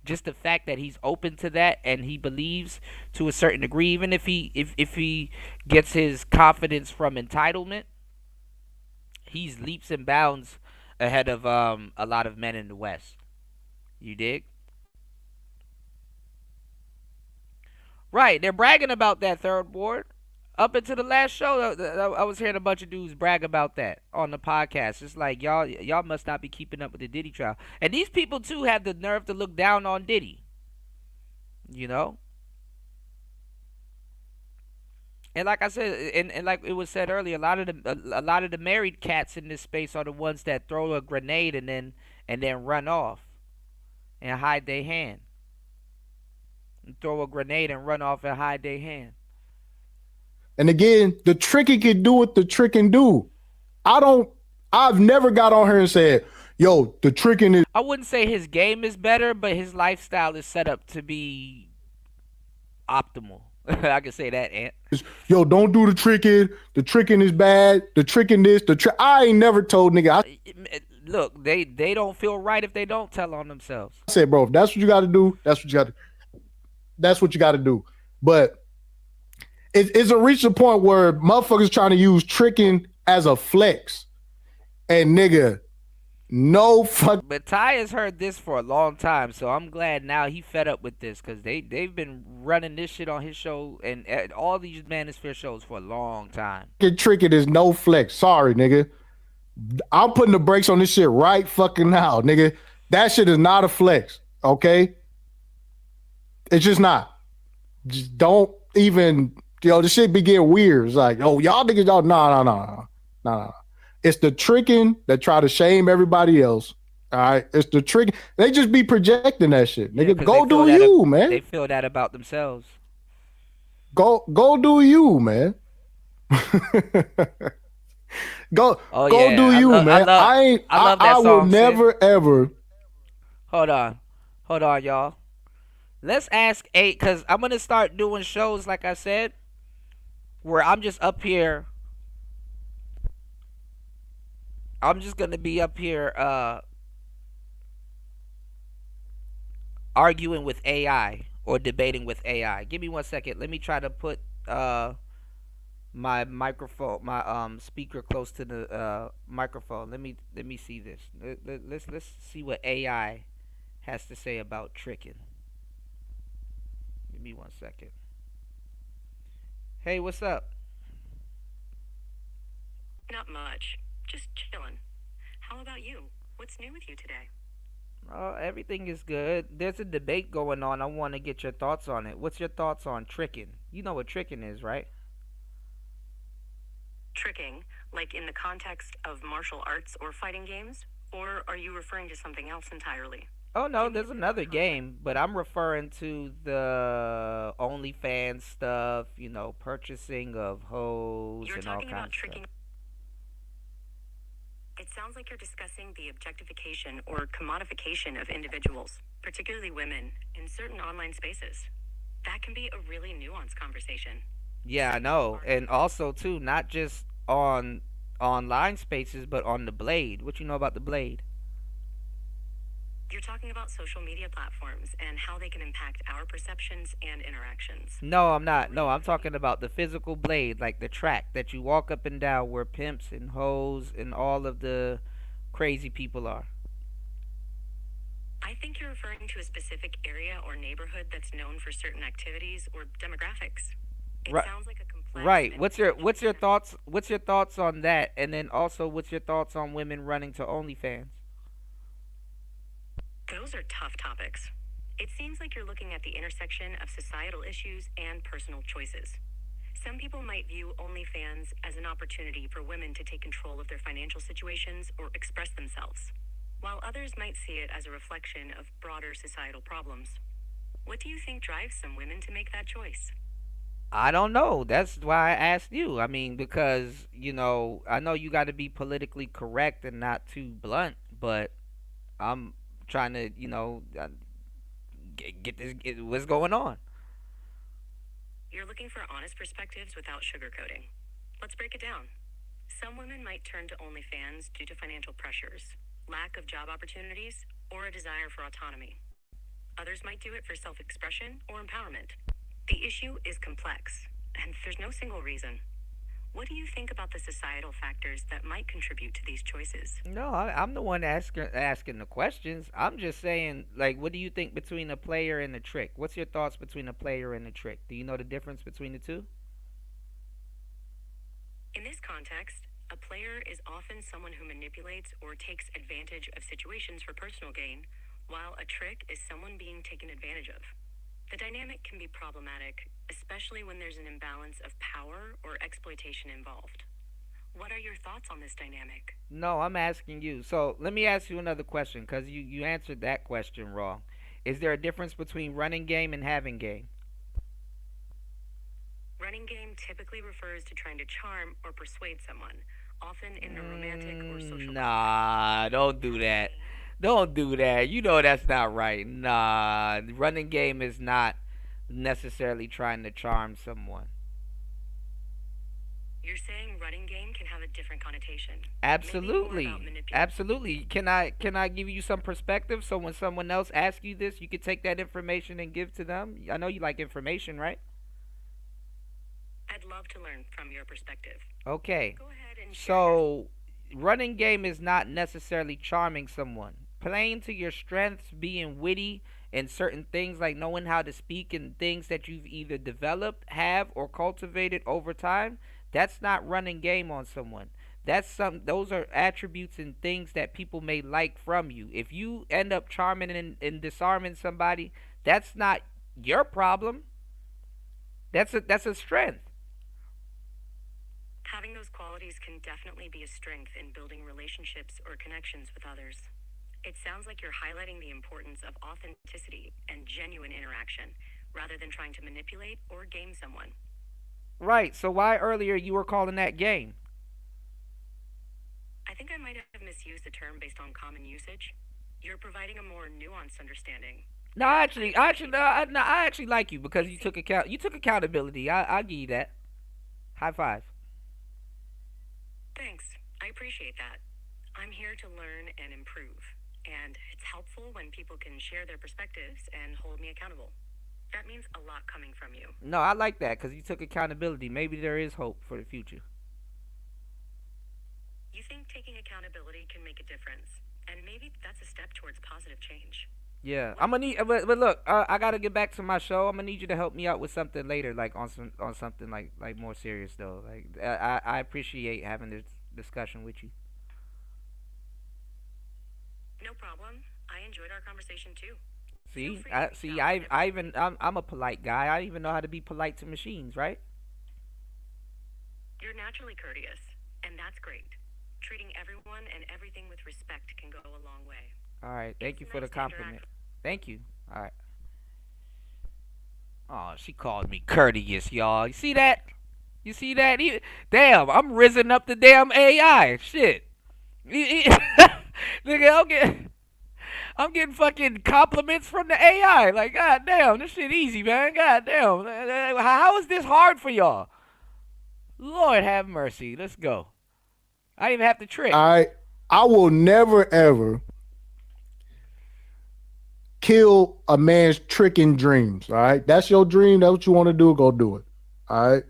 Speaker 1: Just the fact that he's open to that and he believes to a certain degree, even if he gets his confidence from entitlement, he's leaps and bounds ahead of a lot of men in the West. You dig? Right, they're bragging about that, third board. Up until the last show, I was hearing a bunch of dudes brag about that on the podcast. It's like y'all must not be keeping up with the Diddy trial. And these people too have the nerve to look down on Diddy. You know? And like I said, and like it was said earlier, a lot of the married cats in this space are the ones that throw a grenade and then run off and hide their hand. And throw a grenade and run off and hide their hand.
Speaker 5: And again, the tricky can do what the trick can do. I've never got on here and said, yo, the tricking is.
Speaker 1: I wouldn't say his game is better, but his lifestyle is set up to be optimal. I can say that, Ant.
Speaker 5: Yo, don't do the tricking. The tricking is bad. The tricking this. I ain't never told nigga.
Speaker 1: Look, they don't feel right if they don't tell on themselves.
Speaker 5: I said, bro, if that's what you got to do, that's what you got to. That's what you got to do. But it's a reach a point where motherfuckers trying to use tricking as a flex, and nigga, no fuck.
Speaker 1: But Ty has heard this for a long time, so I'm glad now he fed up with this, because they've been running this shit on his show and at all these Manosphere shows for a long time.
Speaker 5: Tricking is no flex. Sorry, nigga. I'm putting the brakes on this shit right fucking now, nigga. That shit is not a flex, okay? It's just not. Just don't even, the shit be getting weird. It's like, oh, y'all niggas, y'all, no. It's the tricking that try to shame everybody else. All right, it's the trick. They just be projecting that shit, nigga.
Speaker 1: Yeah,
Speaker 5: go do you, man.
Speaker 1: They feel that about themselves.
Speaker 5: Go do you, man. go do you, man. I will never ever.
Speaker 1: Hold on, y'all. Let's ask 8, because I'm going to start doing shows, like I said, where I'm just up here. I'm just going to be up here arguing with AI or debating with AI. Give me 1 second. Let me try to put my microphone, my speaker close to the microphone. Let me see this. Let's see what AI has to say about tricking. Give me 1 second. Hey, what's up?
Speaker 4: Not much. Just chilling. How about you? What's new with you today?
Speaker 1: Everything is good. There's a debate going on. I want to get your thoughts on it. What's your thoughts on tricking? You know what tricking is, right?
Speaker 4: Tricking, like in the context of martial arts or fighting games? Or are you referring to something else entirely?
Speaker 1: Oh, no, there's another game, but I'm referring to the OnlyFans stuff, purchasing of hoes and all kinds of stuff.
Speaker 4: It sounds like you're discussing the objectification or commodification of individuals, particularly women, in certain online spaces. That can be a really nuanced conversation.
Speaker 1: Yeah, I know. And also too, not just on online spaces, but on the blade. What you know about the blade?
Speaker 4: You're talking about social media platforms and how they can impact our perceptions and interactions.
Speaker 1: No, I'm not. No, I'm talking about the physical blade, like the track that you walk up and down where pimps and hoes and all of the crazy people are.
Speaker 4: I think you're referring to a specific area or neighborhood that's known for certain activities or demographics. It
Speaker 1: Right.
Speaker 4: sounds like a complex
Speaker 1: Right.
Speaker 4: and
Speaker 1: What's your thoughts? What's your thoughts on that? And then also, what's your thoughts on women running to OnlyFans?
Speaker 4: those are tough topics. It seems like you're looking at the intersection of societal issues and personal choices. Some people might view OnlyFans as an opportunity for women to take control of their financial situations or express themselves, while others might see it as a reflection of broader societal problems. What do you think drives some women to make that choice?
Speaker 1: I don't know. That's why I asked you. I mean, because I know you got to be politically correct and not too blunt, but I'm trying to, get this. What's going on?
Speaker 4: You're looking for honest perspectives without sugarcoating. Let's break it down. Some women might turn to OnlyFans due to financial pressures, lack of job opportunities, or a desire for autonomy. Others might do it for self expression or empowerment. The issue is complex, and there's no single reason. What do you think about the societal factors that might contribute to these choices?
Speaker 1: No, I'm the one asking the questions. I'm just saying, like, what do you think between a player and a trick? What's your thoughts between a player and a trick? Do you know the difference between the two?
Speaker 4: In this context, a player is often someone who manipulates or takes advantage of situations for personal gain, while a trick is someone being taken advantage of. The dynamic can be problematic, especially when there's an imbalance of power or exploitation involved. What are your thoughts on this dynamic?
Speaker 1: No, I'm asking you. So let me ask you another question, because you answered that question wrong. Is there a difference between running game and having game?
Speaker 4: Running game typically refers to trying to charm or persuade someone, often in a romantic or social
Speaker 1: Nah, don't do that. Don't do that. You know that's not right. Nah, running game is not necessarily trying to charm someone.
Speaker 4: You're saying running game can have a different connotation.
Speaker 1: Absolutely. Absolutely. Can I give you some perspective so when someone else asks you this, you can take that information and give to them? I know you like information, right?
Speaker 4: I'd love to learn from your perspective.
Speaker 1: Okay.
Speaker 4: Go ahead and
Speaker 1: So, running game is not necessarily charming someone. Playing to your strengths, being witty, and certain things like knowing how to speak and things that you've either developed, have, or cultivated over time, that's not running game on someone. Those are attributes and things that people may like from you. If you end up charming and disarming somebody, that's not your problem. That's a strength.
Speaker 4: Having those qualities can definitely be a strength in building relationships or connections with others. It sounds like you're highlighting the importance of authenticity and genuine interaction, rather than trying to manipulate or game someone.
Speaker 1: Right. So why earlier you were calling that game?
Speaker 4: I think I might have misused the term based on common usage. You're providing a more nuanced understanding.
Speaker 1: No, no, I actually like you because you took accountability. I give you that. High five.
Speaker 4: Thanks. I appreciate that. I'm here to learn and improve, and it's helpful when people can share their perspectives and hold me accountable. That means a lot coming from you.
Speaker 1: No, I like that because you took accountability. Maybe there is hope for the future.
Speaker 4: You think taking accountability can make a difference, and maybe that's a step towards positive change.
Speaker 1: Yeah, I'm gonna need. But look, I gotta get back to my show. I'm gonna need you to help me out with something later, like on something like more serious though. Like I appreciate having this discussion with you.
Speaker 4: No problem. I enjoyed our conversation too.
Speaker 1: I'm a polite guy. I even know how to be polite to machines, right?
Speaker 4: You're naturally courteous, and that's great. Treating everyone and everything with respect can go a long way.
Speaker 1: All right, thank you for the compliment. Thank you. All right. Oh, she called me courteous, y'all. You see that? You see that? Damn, I'm risen up the damn AI. Shit. Nigga, I'm getting fucking compliments from the AI. Like, god damn, this shit easy, man. God damn. How is this hard for y'all? Lord have mercy. Let's go. I didn't even have to trick.
Speaker 5: I will never ever kill a man's tricking dreams. All right. That's your dream. That's what you want to do. Go do it. All right.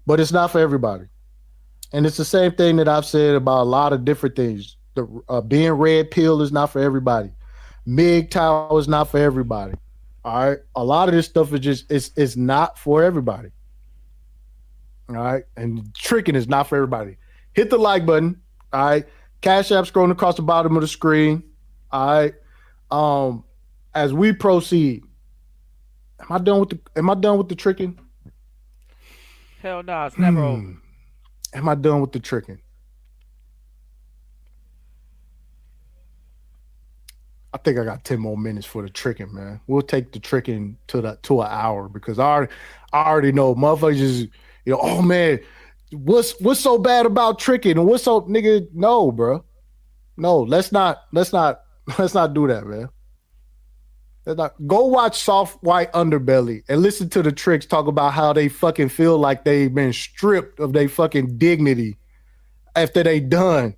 Speaker 5: But it's not for everybody. And it's the same thing that I've said about a lot of different things. The being red pill is not for everybody. MGTOW is not for everybody. All right. A lot of this stuff is just it's not for everybody. All right. And tricking is not for everybody. Hit the like button. All right. Cash App scrolling across the bottom of the screen. All right. As we proceed, am I done with the tricking?
Speaker 1: Hell no, it's never over.
Speaker 5: Am I done with the tricking? I think I got 10 more minutes for the tricking, man. We'll take the tricking to an hour because I already know motherfuckers just, oh man, what's so bad about tricking and what's so nigga? No, bro. No, let's not do that, man. Go watch Soft White Underbelly and listen to the tricks talk about how they fucking feel like they've been stripped of their fucking dignity after they done.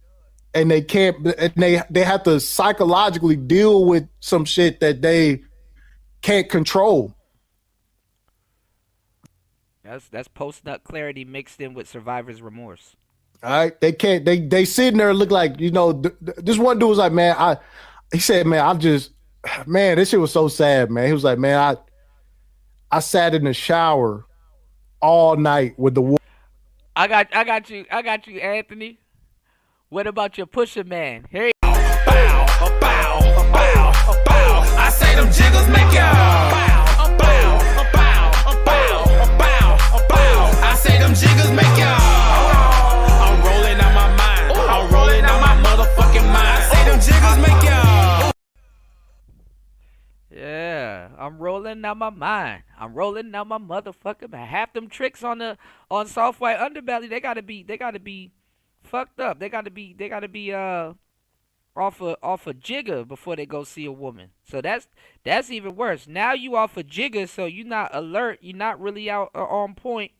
Speaker 5: And they can't, and they have to psychologically deal with some shit that they can't control.
Speaker 1: That's post-nut clarity mixed in with survivor's remorse.
Speaker 5: All right, they can't. They sitting there and look like this one dude was like, man, he said, man, this shit was so sad, man. He was like, man, I sat in the shower all night with the water.
Speaker 1: I got you, Anthony. What about your pusher man? Here
Speaker 12: bow. I say them jiggles make y'all bow. I say them jiggles make y'all. I'm rolling out my mind. I'm rolling out my motherfucking mind. I say them jiggles make y'all.
Speaker 1: Yeah, I'm rolling out my mind. I'm rolling out my motherfucking mind. Half them tricks on Soft White Underbelly, they gotta be fucked up. They gotta be off a jigger before they go see a woman. So that's even worse. Now you off a jigger, so you not alert. You're not really out on point.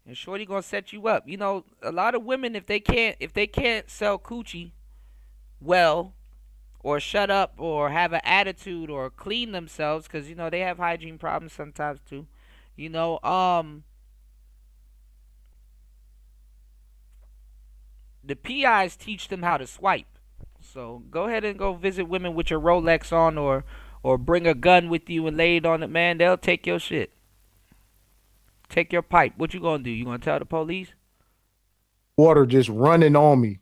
Speaker 1: And shorty gonna set you up. A lot of women, if they can't sell coochie well, or shut up, or have an attitude, or clean themselves, because they have hygiene problems sometimes too. The PIs teach them how to swipe. So go ahead and go visit women with your Rolex on, or bring a gun with you and lay it on it, man. They'll take your shit. Take your pipe. What you gonna do? You gonna tell the police?
Speaker 5: Water just running on me.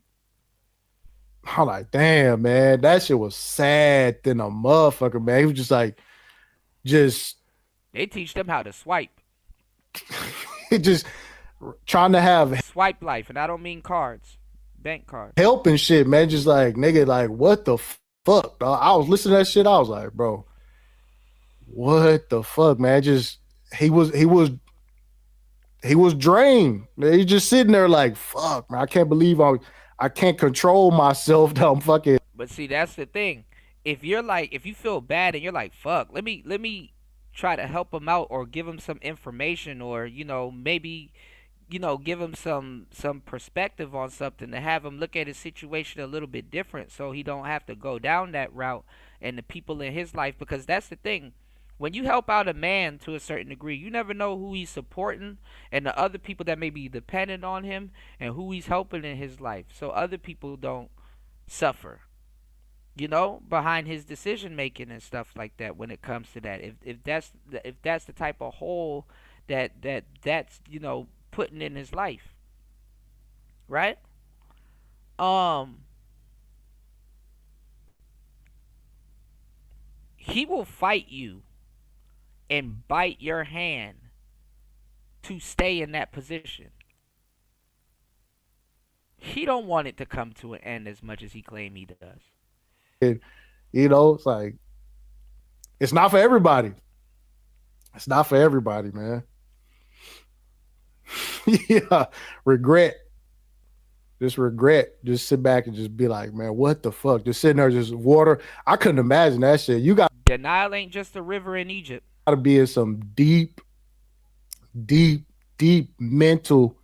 Speaker 5: I'm like, damn, man, that shit was sad than a motherfucker, man. He was just like,
Speaker 1: They teach them how to swipe.
Speaker 5: just trying to have
Speaker 1: swipe life, and I don't mean cards. Bank cards.
Speaker 5: Help and shit, man. Just like, nigga, like, what the fuck? I was listening to that shit. I was like, bro, what the fuck, man? He was drained. He's just sitting there like, fuck, man. I can't believe I can't control myself. I'm fucking.
Speaker 1: But see, that's the thing. If you feel bad and you're like, fuck, let me try to help him out, or give him some information, or maybe give him some perspective on something, to have him look at his situation a little bit different, so he don't have to go down that route, and the people in his life. Because that's the thing. When you help out a man to a certain degree, you never know who he's supporting, and the other people that may be dependent on him, and who he's helping in his life, so other people don't suffer, behind his decision making and stuff like that. When it comes to that, if that's the type of hole that's putting in his life, right? He will fight you and bite your hand to stay in that position. He don't want it to come to an end as much as he claim he does.
Speaker 5: It's like, it's not for everybody. It's not for everybody, man. Yeah, regret Just regret. Just sit back and just be like, man, what the fuck? Just sitting there, just water. I couldn't imagine that shit. You got
Speaker 1: The Nile ain't just a river in Egypt.
Speaker 5: to be in some deep mental.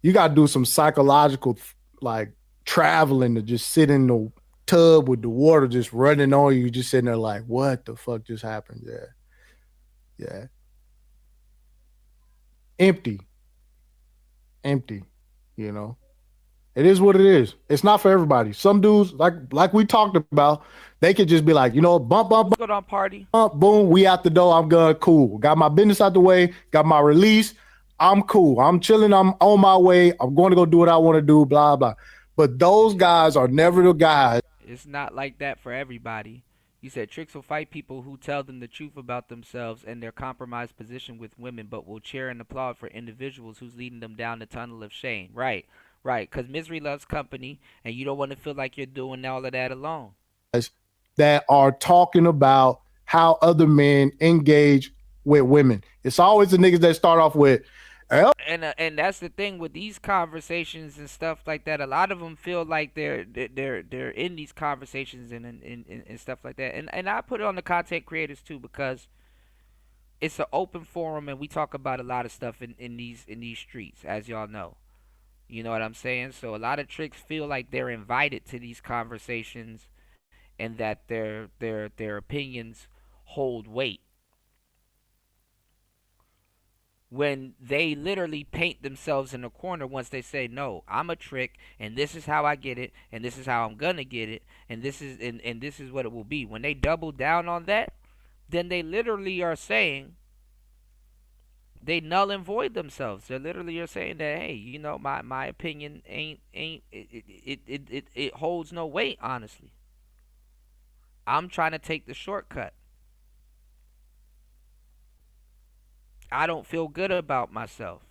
Speaker 5: You got to do some psychological like traveling to just sit in the tub with the water just running on you, just sitting there like, what the fuck just happened? Yeah. Empty, you know. It is what it is. It's not for everybody. Some dudes, like we talked about, they could just be like, you know, bump,
Speaker 1: Go down party.
Speaker 5: boom, we out the door. I'm good, cool. Got my business out the way, got my release. I'm cool. I'm chilling. I'm on my way. I'm going to go do what I want to do, blah, blah. But those guys are never the guys.
Speaker 1: It's not like that for everybody. You said tricks will fight people who tell them the truth about themselves and their compromised position with women, but will cheer and applaud for individuals who's leading them down the tunnel of shame. Right. Because misery loves company, and you don't want to feel like you're doing all of that alone.
Speaker 5: That are talking about how other men engage with women. It's always the niggas that start off with,
Speaker 1: and that's the thing with these conversations and stuff like that. A lot of them feel like they're in these conversations and stuff like that. And I put it on the content creators too, because it's an open forum and we talk about a lot of stuff in these streets, as y'all know. You know what I'm saying? So a lot of tricks feel like they're invited to these conversations and that their opinions hold weight, when they literally paint themselves in a corner once they say, no, I'm a trick and this is how I get it and this is how I'm gonna get it and this is what it will be. When they double down on that, then they literally are saying, they null and void themselves. They literally are saying that, hey, you know, my opinion ain't it holds no weight, honestly. I'm trying to take the shortcut. I don't feel good about myself.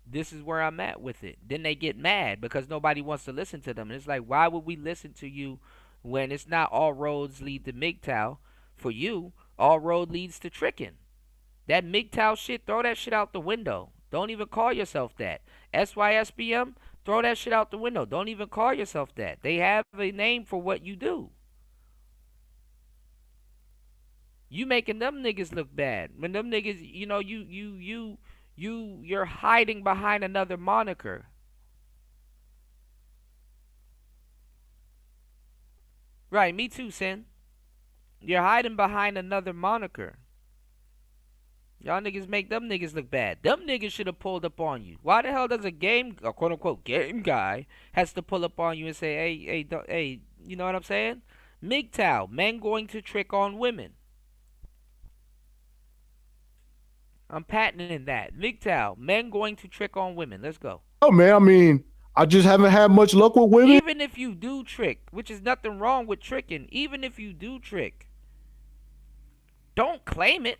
Speaker 1: This is where I'm at with it. Then they get mad because nobody wants to listen to them. And it's like, why would we listen to you when it's not all roads lead to MGTOW? For you, all road leads to tricking. That MGTOW shit, throw that shit out the window. Don't even call yourself that. SYSBM, throw that shit out the window. Don't even call yourself that. They have a name for what you do. You making them niggas look bad. When them niggas, you know, you're hiding behind another moniker. Right, me too, Sin. You're hiding behind another moniker. Y'all niggas make them niggas look bad. Them niggas should have pulled up on you. Why the hell does a quote unquote game guy has to pull up on you and say, hey, you know what I'm saying? MGTOW, men going to trick on women. I'm patenting that. MGTOW, men going to trick on women. Let's go.
Speaker 5: Oh man, I mean, I just haven't had much luck with women.
Speaker 1: Even if you do trick, which is nothing wrong with tricking, even if you do trick, don't claim it.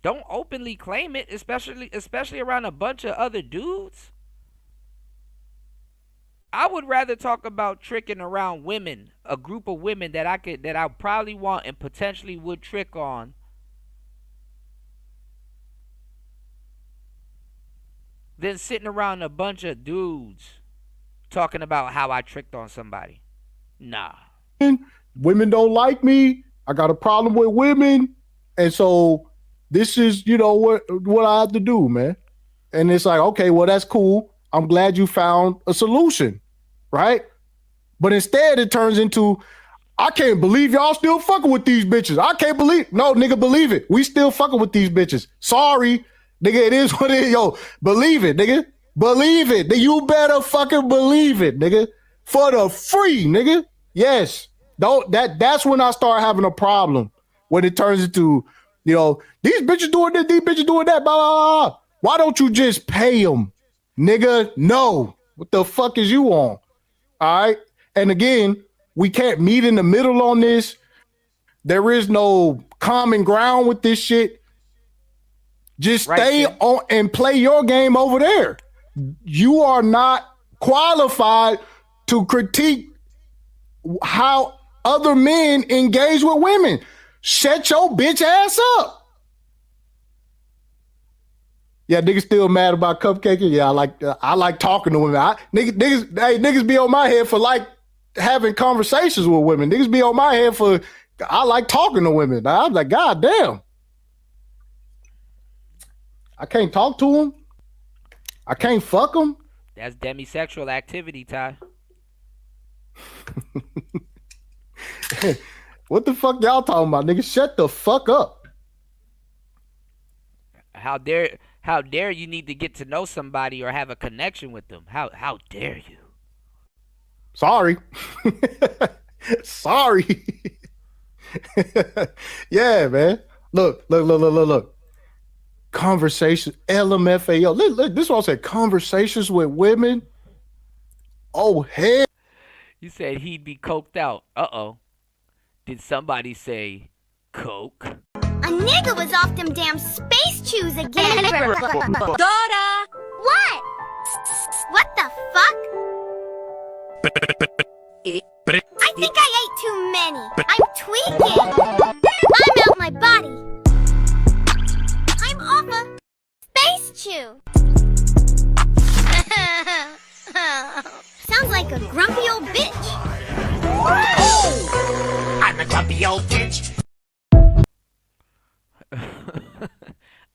Speaker 1: Don't openly claim it, especially around a bunch of other dudes. I would rather talk about tricking around women, a group of women that I probably want and potentially would trick on, than sitting around a bunch of dudes talking about how I tricked on somebody. Nah.
Speaker 5: Women don't like me. I got a problem with women. And so this is, you know, what I have to do, man. And it's like, okay, well, that's cool. I'm glad you found a solution, right? But instead it turns into, I can't believe y'all still fucking with these bitches. I can't believe. No, nigga, believe it. We still fucking with these bitches. Sorry. Nigga, it is what it is. Yo, believe it, nigga. Believe it. You better fucking believe it, nigga. For the free, nigga. Yes. That's when I start having a problem. When it turns into, you know, these bitches doing this, these bitches doing that, blah, blah, blah. Why don't you just pay them? Nigga, no. What the fuck is you on? All right? And again, we can't meet in the middle on this. There is no common ground with this shit. Just stay on and play your game over there. You are not qualified to critique how other men engage with women. Shut your bitch ass up. Yeah, niggas still mad about cupcaking. Yeah, I like talking to women. Niggas be on my head for like having conversations with women. Niggas be on my head for I like talking to women. I was like, God damn. I can't talk to them. I can't fuck them.
Speaker 1: That's demisexual activity, Ty.
Speaker 5: What the fuck y'all talking about, nigga? Shut the fuck up.
Speaker 1: How dare you need to get to know somebody or have a connection with them? How dare you?
Speaker 5: Sorry. Sorry. Yeah, man. Look. Conversation, LMFAO. Look, this is what I said. Conversations with women. Oh, hell.
Speaker 1: You said he'd be coked out. Uh-oh. Did somebody say coke?
Speaker 6: A nigga was off them damn space chews again.
Speaker 18: Dora!
Speaker 6: What? What the fuck? I think I ate too many. I'm tweaking. I'm out my body. I'm off a space chew. Sounds like a grumpy old bitch.
Speaker 18: I'm a grumpy old bitch.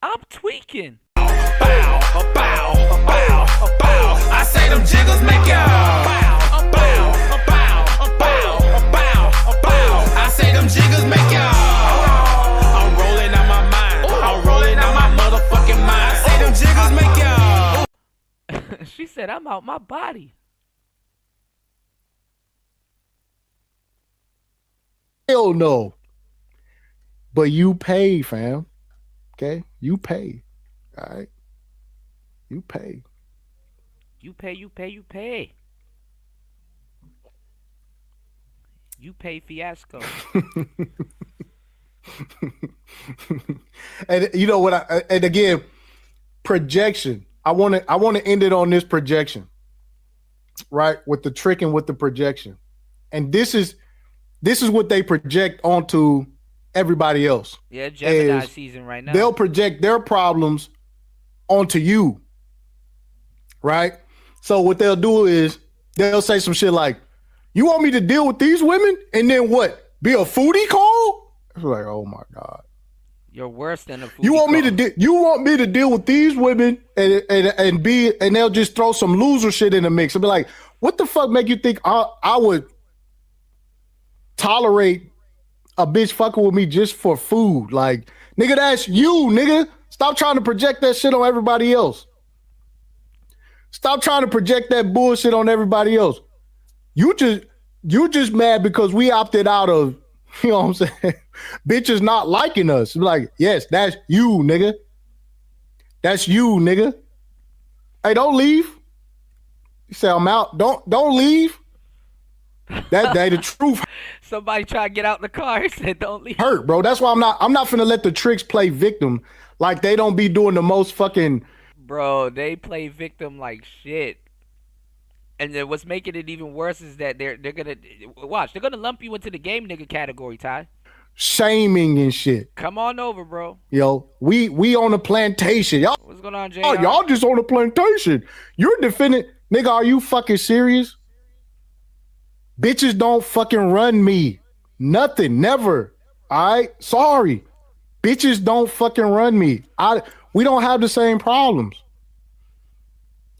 Speaker 1: I'm tweaking.
Speaker 12: Bow, bow, bow, bow. I say them jiggles make y'all bow, bow, bow, bow, bow, bow. I say them jiggles make y'all. I'm rolling out my mind. I'm rolling out my motherfucking mind. I say them jiggles make y'all.
Speaker 1: She said I'm out my body.
Speaker 5: Hell no. But you pay, fam. Okay? You pay. All right? You pay.
Speaker 1: You pay. You pay fiasco.
Speaker 5: And you know what and again, projection. I want to end it on this projection. Right? With the trick and with the projection. And this is what they project onto everybody else.
Speaker 1: Yeah, Gemini season right now.
Speaker 5: They'll project their problems onto you. Right? So what they'll do is they'll say some shit like, you want me to deal with these women? And then what? Be a foodie call? It's like, oh my God.
Speaker 1: You're worse than a foodie
Speaker 5: You want
Speaker 1: call.
Speaker 5: you want me to deal with these women and they'll just throw some loser shit in the mix and be like, what the fuck make you think I would tolerate a bitch fucking with me just for food? Like, nigga, that's you, nigga. Stop trying to project that shit on everybody else. Stop trying to project that bullshit on everybody else. You just mad because we opted out of, you know what I'm saying, bitches not liking us. Like, yes, that's you, nigga. That's you, nigga. Hey, don't leave. You say I'm out. Don't leave. That the truth.
Speaker 1: Somebody try to get out the car. He said, "Don't leave."
Speaker 5: Hurt, bro. That's why I'm not finna let the tricks play victim. Like they don't be doing the most fucking.
Speaker 1: Bro, they play victim like shit. And then what's making it even worse is that they're gonna watch. They're gonna lump you into the game nigga category, Ty.
Speaker 5: Shaming and shit.
Speaker 1: Come on over, bro.
Speaker 5: Yo, we on a plantation. Y'all,
Speaker 1: what's going on, Jay?
Speaker 5: Oh, y'all just on a plantation. You're defending, nigga. Are you fucking serious? Bitches don't fucking run me. Nothing. Never. All right? Sorry. Bitches don't fucking run me. We don't have the same problems.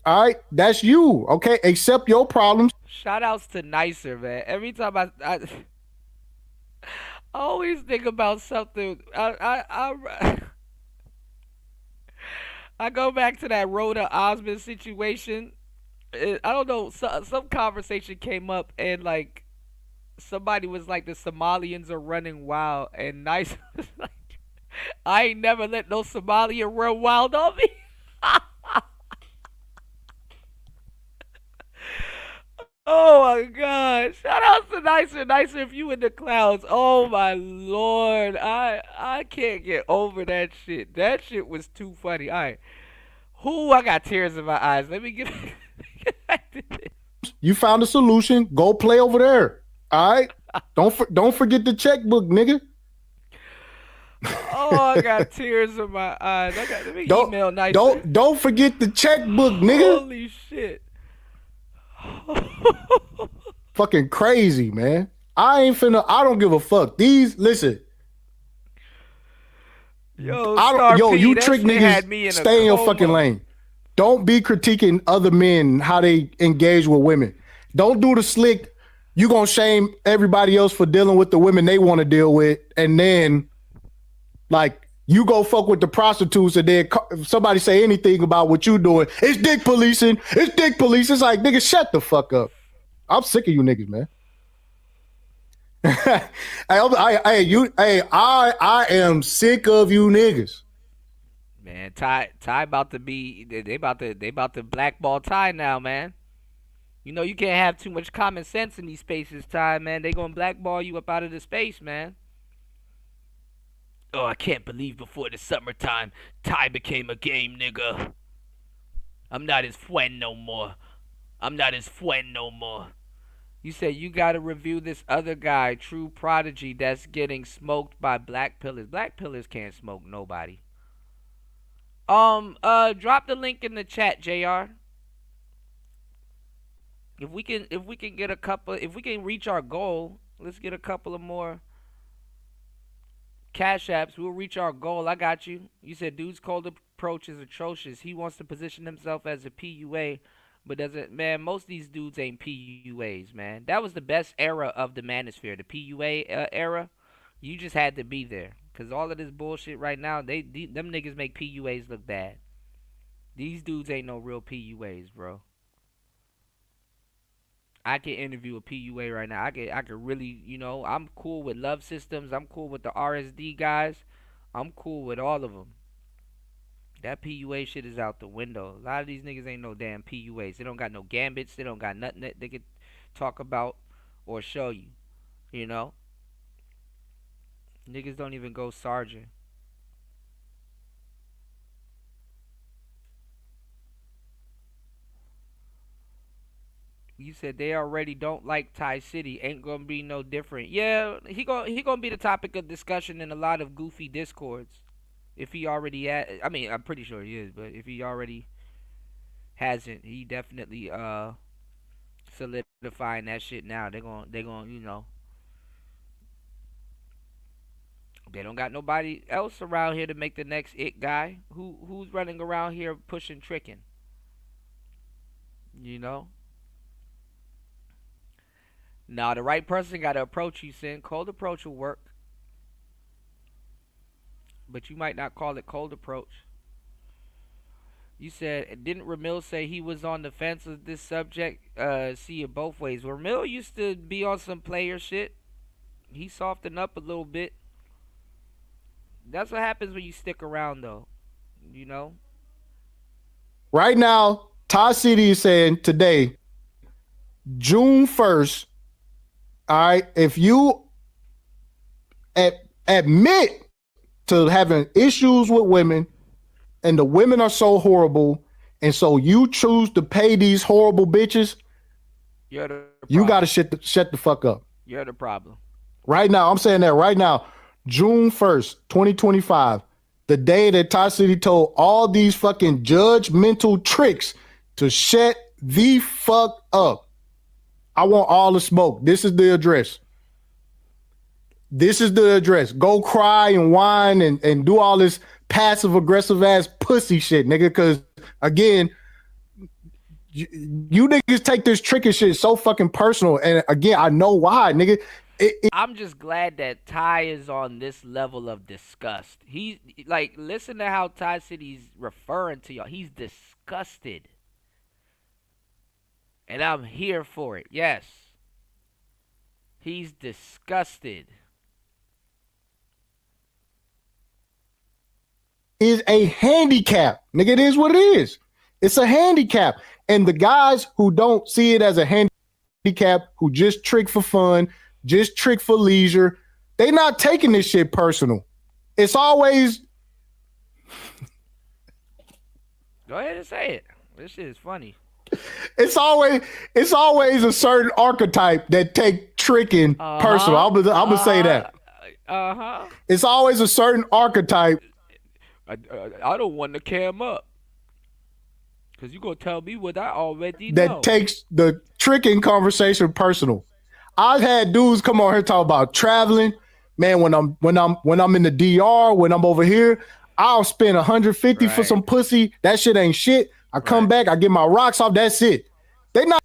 Speaker 5: All right? That's you. Okay? Accept your problems.
Speaker 1: Shout outs to Nicer, man. Every time I always think about something. I go back to that Rhoda Osmond situation. I don't know, some conversation came up and like somebody was like the Somalians are running wild and Nice was like, I ain't never let no Somalian run wild on me. Oh my God. Shout out to Nicer if you in the clouds. Oh my Lord. I can't get over that shit. That shit was too funny. All right. I got tears in my eyes. Let me get back to this.
Speaker 5: You found a solution. Go play over there. All right? Don't forget the checkbook, nigga.
Speaker 1: Oh, I got tears in my eyes. Let me email nice.
Speaker 5: Don't forget the checkbook, nigga.
Speaker 1: Holy shit.
Speaker 5: Fucking crazy, man. I don't give a fuck. Listen.
Speaker 1: Yo,
Speaker 5: you trick niggas, stay in your fucking lane. Don't be critiquing other men, how they engage with women. Don't do the slick, you gonna shame everybody else for dealing with the women they want to deal with, and then, like, you go fuck with the prostitutes, and then if somebody say anything about what you doing, it's dick policing, it's dick police. It's like, nigga, shut the fuck up. I'm sick of you niggas, man. I am sick of you niggas.
Speaker 1: Man, Ty about to be they about to blackball Ty now, man. You know you can't have too much common sense in these spaces, Ty, man. They gonna blackball you up out of the space, man. Oh, I can't believe before the summertime, Ty became a game nigga. I'm not his friend no more. You said you gotta review this other guy, True Prodigy, that's getting smoked by black pillars. Black pillars can't smoke nobody. Drop the link in the chat, JR. If we can get a couple, if we can reach our goal, let's get a couple of more cash apps. We'll reach our goal. I got you. You said dude's cold approach is atrocious. He wants to position himself as a PUA, but doesn't. Man, most of these dudes ain't PUAs, man. That was the best era of the Manosphere, the PUA era. You just had to be there. Cause all of this bullshit right now, them niggas make PUAs look bad. These dudes ain't no real PUAs, bro. I can interview a PUA right now. I could really, you know, I'm cool with Love Systems. I'm cool with the RSD guys. I'm cool with all of them. That PUA shit is out the window. A lot of these niggas ain't no damn PUAs. They don't got no gambits. They don't got nothing that they could talk about or show you. You know? Niggas don't even go sergeant. You said they already don't like Tai City. Ain't gonna be no different. Yeah, he gonna be the topic of discussion in a lot of goofy discords. If he already I mean, I'm pretty sure he is, but if he already hasn't, he definitely solidifying that shit now. They gonna you know. They don't got nobody else around here to make the next it guy. Who's running around here pushing tricking? You know? Nah, the right person gotta approach you, Sin. Cold approach will work. But you might not call it cold approach. You said, didn't Ramil say he was on the fence of this subject? See it both ways. Ramil used to be on some player shit. He softened up a little bit. That's what happens when you stick around, though. You know?
Speaker 5: Right now, Tai City is saying today, June 1st, all right, if you admit to having issues with women and the women are so horrible, and so you choose to pay these horrible bitches, you got to shut the fuck up.
Speaker 1: You're the problem.
Speaker 5: Right now, I'm saying that right now, June 1st, 2025, the day that Tai City told all these fucking judgmental tricks to shut the fuck up. I want all the smoke. This is the address. Go cry and whine and do all this passive aggressive ass pussy shit, nigga. Cause again, you niggas take this tricky shit so fucking personal. And again, I know why, nigga.
Speaker 1: I'm just glad that Ty is on this level of disgust. He like, listen to how Tai City's referring to y'all. He's disgusted. And I'm here for it. Yes. He's disgusted.
Speaker 5: Is a handicap. Nigga, it is what it is. It's a handicap. And the guys who don't see it as a handicap, who just trick for fun, just trick for leisure, they not taking this shit personal. It's always...
Speaker 1: Go ahead and say it. This shit is funny.
Speaker 5: It's always a certain archetype that take tricking personal. I'm gonna say that.
Speaker 1: Uh-huh.
Speaker 5: It's always a certain archetype
Speaker 1: I don't want to cam up. Because you going to tell me what I already
Speaker 5: that
Speaker 1: know.
Speaker 5: takes the tricking conversation personal. I've had dudes come on here talk about traveling. Man, when I'm in the DR, when I'm over here, I'll spend 150 for some pussy. That shit ain't shit. I come back, I get my rocks off. That's it. They not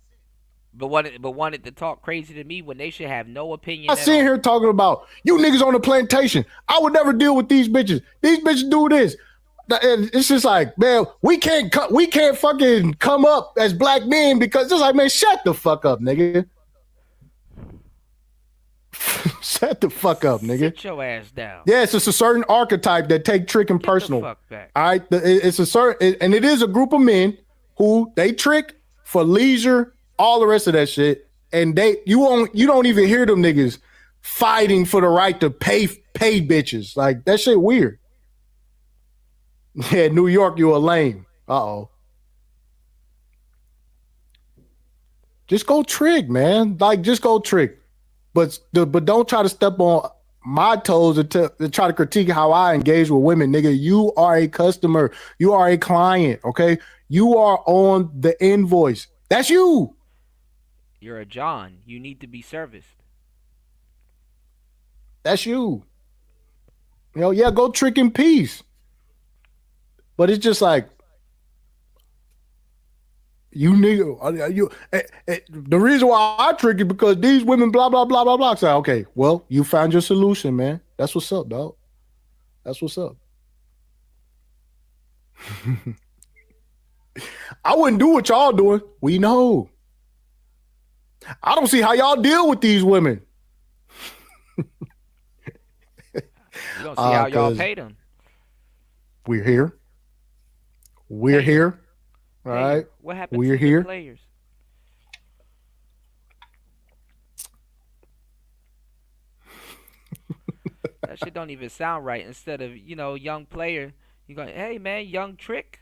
Speaker 1: But wanted to talk crazy to me when they should have no opinion
Speaker 5: I'm
Speaker 1: at
Speaker 5: sitting
Speaker 1: all.
Speaker 5: here talking about you niggas on the plantation. I would never deal with these bitches. These bitches do this. And it's just like, man, we can't fucking come up as black men because it's like, man, shut the fuck up, nigga. Shut the fuck up, nigga.
Speaker 1: Sit your ass down.
Speaker 5: Yes, it's a certain archetype that take tricking personal.
Speaker 1: the fuck back.
Speaker 5: All right, it's a certain, and it is a group of men who they trick for leisure, all the rest of that shit, and you don't even hear them niggas fighting for the right to pay bitches. Like that shit weird. Yeah, New York, you a lame. Uh-oh. Just go trick, man. Like just go trick. But don't try to step on my toes to try to critique how I engage with women, nigga. You are a customer. You are a client, okay? You are on the invoice. That's you.
Speaker 1: You're a John. You need to be serviced.
Speaker 5: That's you. You know, yeah, go trick in peace. But it's just like, you nigga, the reason why I trick you because these women, blah, blah, blah, blah, blah. So, okay, well, you found your solution, man. That's what's up, dog. That's what's up. I wouldn't do what y'all doing. We know. I don't see how y'all deal with these women.
Speaker 1: You don't see how y'all pay them.
Speaker 5: We're here. We're here. All right.
Speaker 1: What happened
Speaker 5: We're
Speaker 1: to
Speaker 5: here.
Speaker 1: the players? That shit don't even sound right. Instead of, young player, you go, hey man, young trick.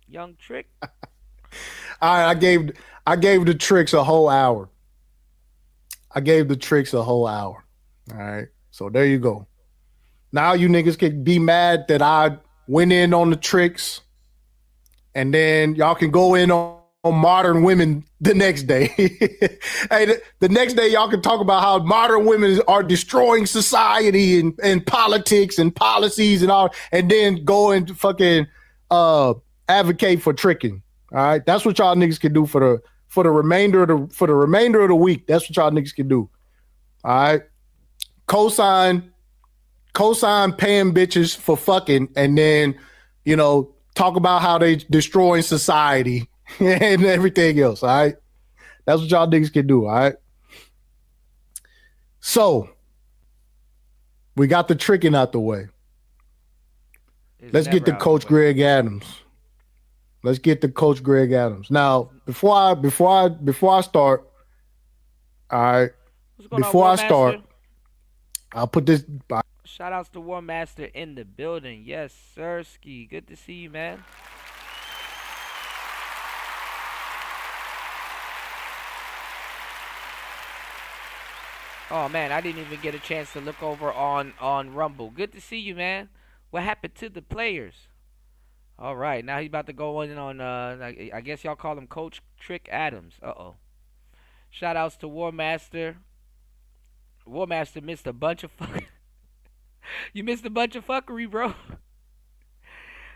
Speaker 1: Young trick.
Speaker 5: All right, I gave the tricks a whole hour. All right. So there you go. Now you niggas can be mad that I went in on the tricks, and then y'all can go in on modern women the next day. Hey, the next day y'all can talk about how modern women are destroying society and politics and policies and all, and then go and fucking advocate for tricking. All right, that's what y'all niggas can do for the remainder of the week. That's what y'all niggas can do. All right, cosign paying bitches for fucking, and then talk about how they destroying society and everything else. All right, that's what y'all niggas can do. All right. So we got the tricking out the way. Let's get to Coach Greg Adams. Now, before I start, all right. Before I start, I'll put this.
Speaker 1: Shout outs to War Master in the building. Yes, sir. Ski. Good to see you, man. Oh man, I didn't even get a chance to look over on Rumble. Good to see you, man. What happened to the players? All right, now he's about to go in on I guess y'all call him Coach Trick Adams. Uh-oh. Shout outs to War Master. War Master missed a bunch of You missed a bunch of fuckery, bro.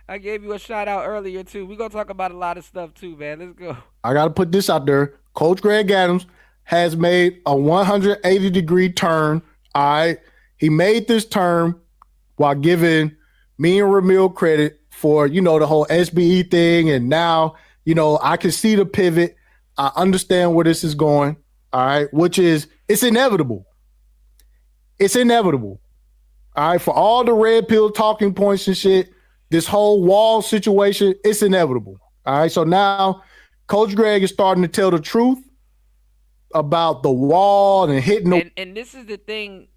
Speaker 1: I gave you a shout out earlier too. We're gonna talk about a lot of stuff too, man. Let's go.
Speaker 5: I gotta put this out there. Coach Greg Adams has made a 180-degree turn. All right. He made this turn while giving me and Ramil credit for, the whole SBE thing. And now, I can see the pivot. I understand where this is going. All right. Which is, it's inevitable. All right. For all the red pill talking points and shit, this whole wall situation, it's inevitable. All right. So now Coach Greg is starting to tell the truth about the wall and hitting
Speaker 1: and this is the thing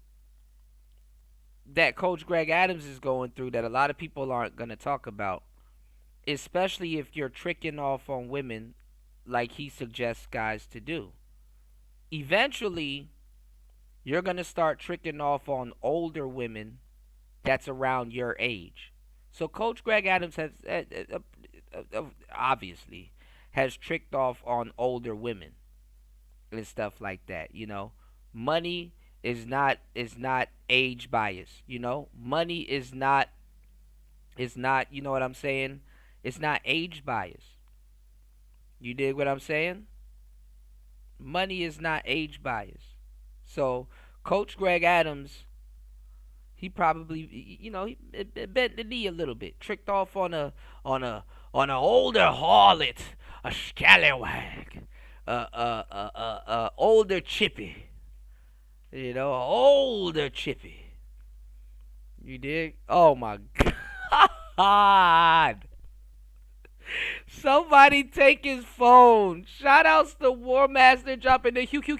Speaker 1: that Coach Greg Adams is going through that a lot of people aren't going to talk about, especially if you're tricking off on women like he suggests guys to do. Eventually, you're going to start tricking off on older women that's around your age. So Coach Greg Adams has obviously has tricked off on older women and stuff like that. Money is not age bias. Money is not. You know what I'm saying? It's not age bias. You dig what I'm saying? Money is not age bias. So Coach Greg Adams, he probably, he bent the knee a little bit, tricked off on a older harlot, a scallywag, older chippy, a older chippy. You dig? Oh my God! Somebody take his phone. Shout outs to War Master dropping the huge.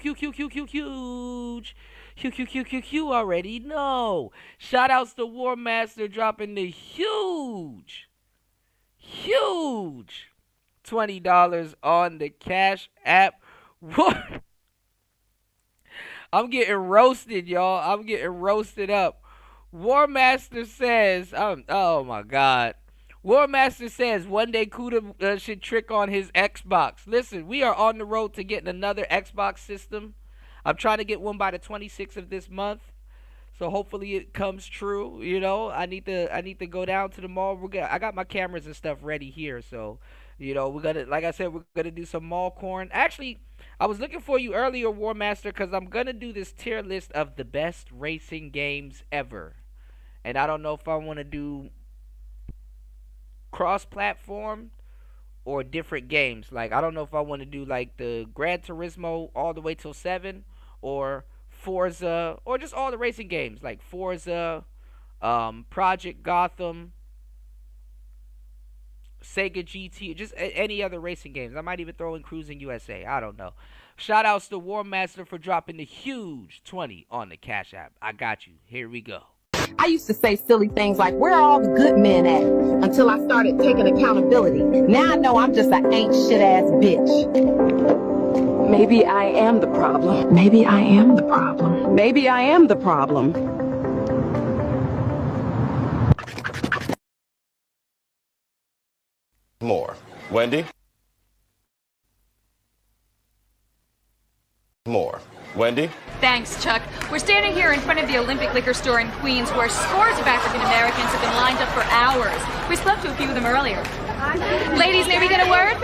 Speaker 1: Q already know. Shout outs to War Master dropping the huge $20 on the Cash App. What? I'm getting roasted, y'all. I'm getting roasted up. War Master says, oh my God. War Master says one day Kuda should trick on his Xbox. Listen, we are on the road to getting another Xbox system. I'm trying to get one by the 26th of this month. So hopefully it comes true. I need to go down to the mall. I got my cameras and stuff ready here. So, we're gonna, like I said, we're gonna do some mall corn. Actually, I was looking for you earlier, War Master, because I'm gonna do this tier list of the best racing games ever. And I don't know if I want to do cross-platform or different games. Like, I don't know if I want to do like the Gran Turismo all the way till 7, or Forza, or just all the racing games like Forza, Project Gotham, Sega GT, just any other racing games. I might even throw in Cruising USA. I don't know. Shout outs to War Master for dropping the huge 20 on the Cash App. I got you. Here we go.
Speaker 3: I used to say silly things like, where are all the good men at? Until I started taking accountability. Now I know I'm just an ain't shit ass bitch. Maybe I am the problem. Maybe I am the problem. Maybe I am the problem.
Speaker 17: More. Wendy? More. Wendy?
Speaker 13: Thanks, Chuck. We're standing here in front of the Olympic Liquor Store in Queens where scores of African Americans have been lined up for hours. We spoke to a few of them earlier. Ladies, may we get a word?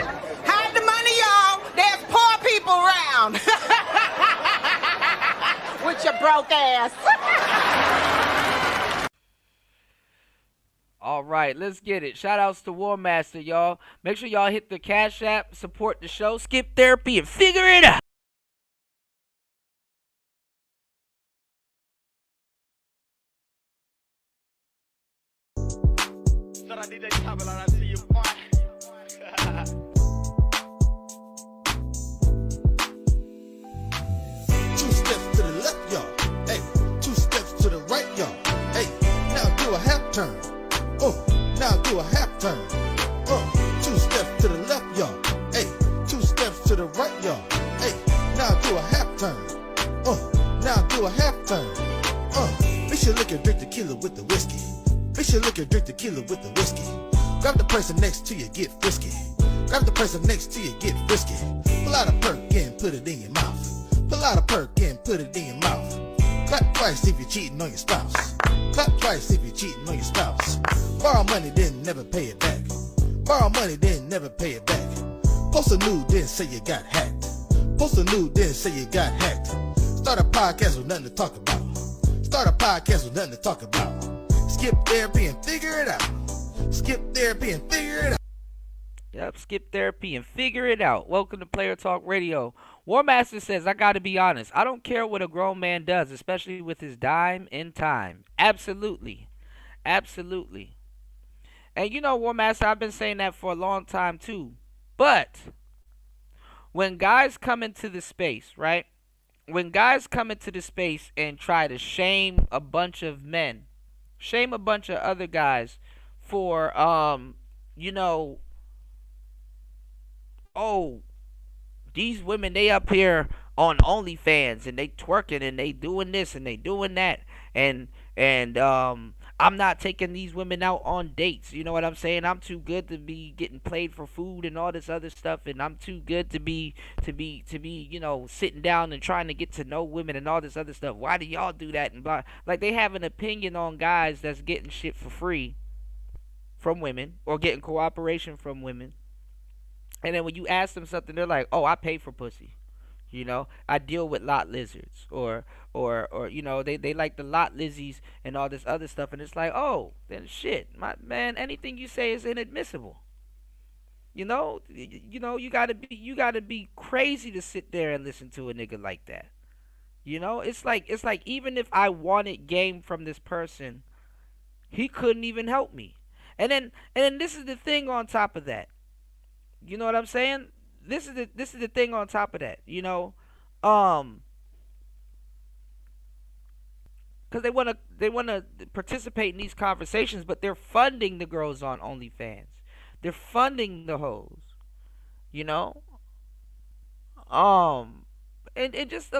Speaker 18: Hide the money, y'all. There's poor people around. With your broke ass.
Speaker 1: All right, let's get it. Shout outs to War Master, y'all. Make sure y'all hit the Cash App, support the show, skip therapy, and figure it out.
Speaker 7: Two steps to the left, y'all. Hey, 2 steps to the right, y'all. Hey, now do a half turn. Now do a half turn. 2 steps to the left, y'all. Hey, 2 steps to the right, y'all. Hey, now do a half turn. Now do a half turn. Bitch, you look and drink tequila with the whiskey. Bitch, you look and drink tequila with the whiskey. Grab the person next to you, get frisky. Grab the person next to you, get frisky. Pull out a perk and put it in your mouth. Pull out a perk and put it in your mouth. Clap twice if you're cheating on your spouse. Clap twice if you're cheating on your spouse. Borrow money, then never pay it back. Borrow money, then never pay it back. Post a nude, then say you got hacked. Post a nude, then say you got hacked. Start a podcast with nothing to talk about. Start a podcast with nothing to talk about. Skip therapy and figure it out. Skip therapy and figure it out.
Speaker 1: Yep, skip therapy and figure it out. Welcome to Player Talk Radio. War Master says, I gotta be honest. I don't care what a grown man does, especially with his dime and time. Absolutely. Absolutely. And War Master, I've been saying that for a long time too. But when guys come into the space, right? When guys come into the space and try to shame a bunch of men, shame a bunch of other guys for oh, these women, they up here on OnlyFans, and they twerking and they doing this and they doing that, and I'm not taking these women out on dates. You know what I'm saying? I'm too good to be getting played for food and all this other stuff, and I'm too good to be sitting down and trying to get to know women and all this other stuff. Why do y'all do that? And blah. Like, they have an opinion on guys that's getting shit for free from women or getting cooperation from women. And then when you ask them something, they're like, "Oh, I pay for pussy. I deal with lot lizards," or they like the lot lizzies and all this other stuff. And it's like, oh, then shit, my man, anything you say is inadmissible. You gotta be crazy to sit there and listen to a nigga like that. It's like even if I wanted game from this person, he couldn't even help me. And then this is the thing on top of that. You know what I'm saying? This is the thing on top of that. Because they wanna participate in these conversations, but they're funding the girls on OnlyFans. They're funding the hoes. You know. And just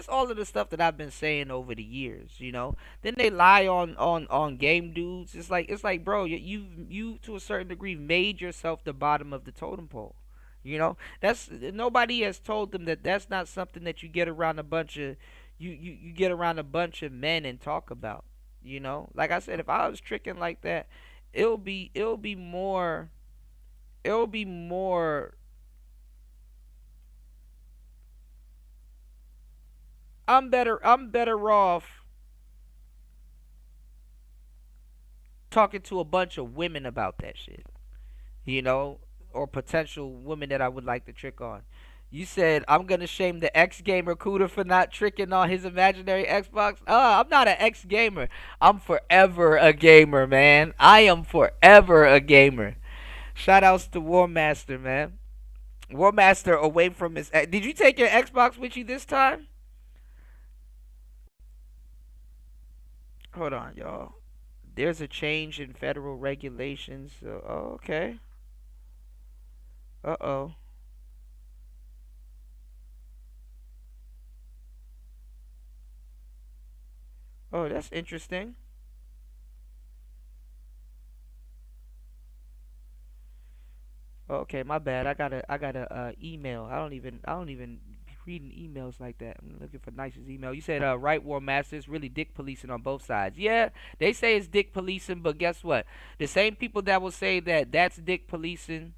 Speaker 1: all of the stuff that I've been saying over the years. Then they lie on game dudes. It's like, bro, you to a certain degree made yourself the bottom of the totem pole. That's nobody has told them that that's not something that you get around a bunch of you get around a bunch of men and talk about. Like I said, if I was tricking like that, it'll be more. I'm better off talking to a bunch of women about that shit. Or potential women that I would like to trick on. You said I'm gonna shame the ex gamer Cooter for not tricking on his imaginary Xbox. I'm not an ex gamer. I'm forever a gamer, man. I am forever a gamer. Shout outs to War Master, man. War Master away from his. Did you take your Xbox with you this time? Hold on, y'all. There's a change in federal regulations. Oh, okay. Uh-oh. Oh, that's interesting. Okay, my bad. I got a email. I don't even be reading emails like that. I'm looking for nicest email. You said right, War Masters, really dick policing on both sides. Yeah, they say it's dick policing, but guess what? The same people that will say that that's dick policing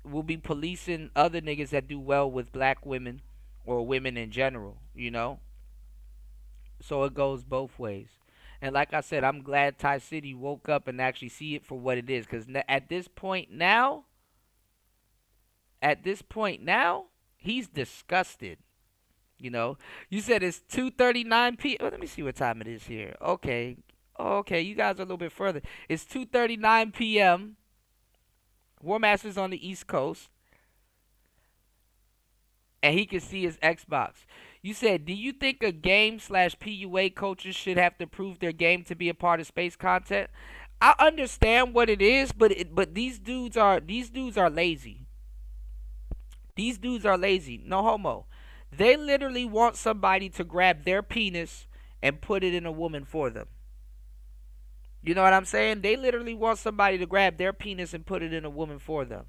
Speaker 1: will be policing other niggas that do well with black women or women in general. So it goes both ways. And like I said, I'm glad Tai City woke up and actually see it for what it is. Because at this point now, he's disgusted. You said it's 2:39 p. Oh, let me see what time it is here. Okay. Okay, you guys are a little bit further. It's 2:39 p.m. War Master's on the East Coast. And he can see his Xbox. You said, do you think a game/PUA coaches should have to prove their game to be a part of space content? I understand what it is, but these dudes are lazy. These dudes are lazy. No homo. They literally want somebody to grab their penis and put it in a woman for them. You know what I'm saying? They literally want somebody to grab their penis and put it in a woman for them.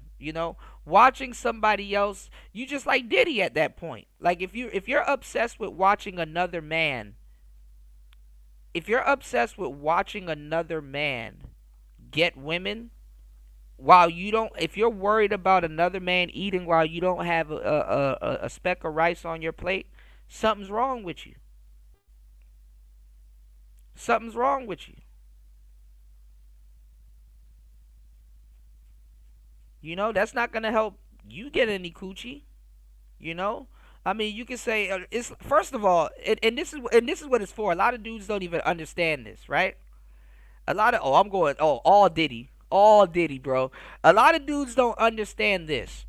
Speaker 1: Watching somebody else, you just like Diddy at that point. Like if you're obsessed with watching another man, get women while you don't, if you're worried about another man eating while you don't have a speck of rice on your plate, something's wrong with you. Something's wrong with you. That's not gonna help you get any coochie. I mean, you can say it's first of all, and this is what it's for. A lot of dudes don't even understand this, right? A lot of all Diddy, bro. A lot of dudes don't understand this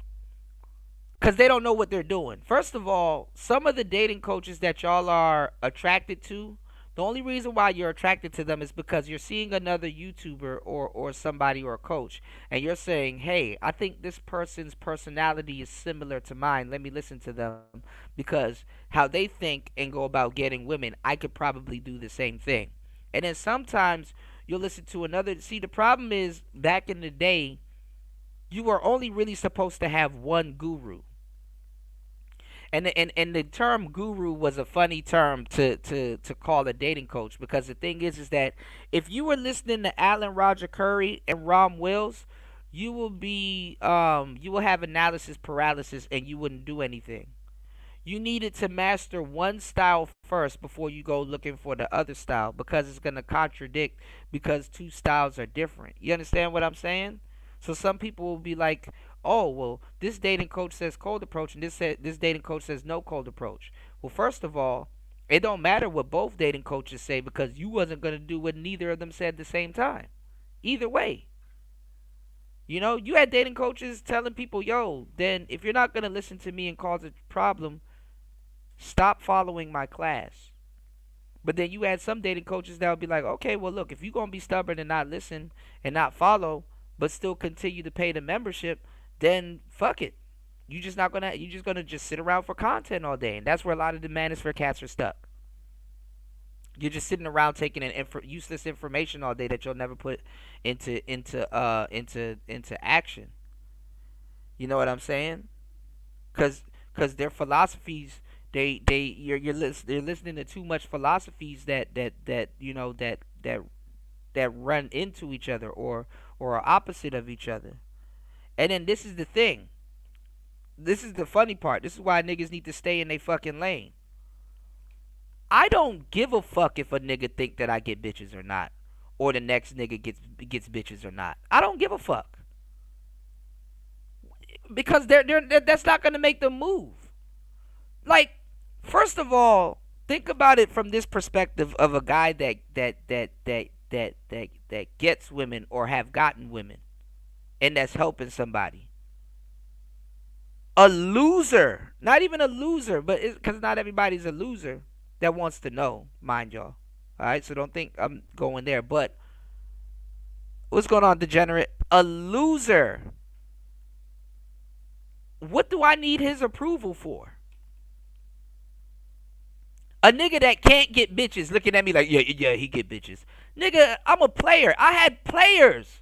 Speaker 1: because they don't know what they're doing. First of all, some of the dating coaches that y'all are attracted to The only reason why you're attracted to them is because you're seeing another YouTuber or somebody or a coach, and you're saying, hey, I think this person's personality is similar to mine. Let me listen to them because how they think and go about getting women, I could probably do the same thing. And then sometimes you'll listen to another. See, the problem is back in the day, you were only really supposed to have one guru. And the term guru was a funny term to call a dating coach, because the thing is that if you were listening to Alan Roger Curry and Ron Wills, you will have analysis paralysis and you wouldn't do anything. You needed to master one style first before you go looking for the other style, because it's going to contradict, because two styles are different. You understand what I'm saying? So some people will be like, oh, well, this dating coach says cold approach, and this dating coach says no cold approach. Well, first of all, it don't matter what both dating coaches say, because you wasn't going to do what neither of them said at the same time. Either way. You know, you had dating coaches telling people, yo, then if you're not going to listen to me and cause a problem, stop following my class. But then you had some dating coaches that would be like, okay, well, look, if you're going to be stubborn and not listen and not follow, but still continue to pay the membership, then fuck it. You're just gonna just sit around for content all day, and that's where a lot of the Manosphere cats are stuck. You're just sitting around taking in useless information all day that you'll never put into action. You know what I'm saying? Cause their philosophies, they're listening to too much philosophies that run into each other or are opposite of each other. And then this is the thing. This is the funny part. This is why niggas need to stay in their fucking lane. I don't give a fuck if a nigga think that I get bitches or not, or the next nigga gets bitches or not. I don't give a fuck, because that's not gonna make them move. Like, first of all, think about it from this perspective of a guy that gets women or have gotten women, and that's helping somebody. A loser, not even a loser, but because not everybody's a loser that wants to know, mind y'all. All right, so don't think I'm going there. But what's going on, degenerate? A loser. What do I need his approval for? A nigga that can't get bitches looking at me like, yeah, he get bitches. Nigga, I'm a player. I had players.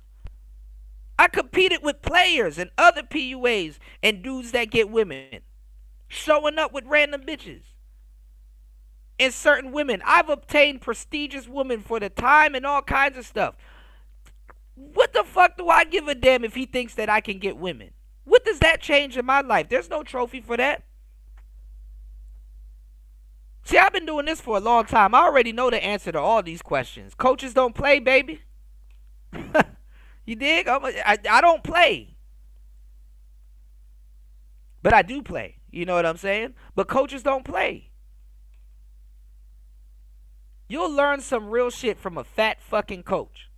Speaker 1: I competed with players and other PUAs and dudes that get women, showing up with random bitches and certain women. I've obtained prestigious women for the time and all kinds of stuff. What the fuck do I give a damn if he thinks that I can get women? What does that change in my life? There's no trophy for that. See, I've been doing this for a long time. I already know the answer to all these questions. Coaches don't play, baby. You dig? I don't play. But I do play. You know what I'm saying? But coaches don't play. You'll learn some real shit from a fat fucking coach.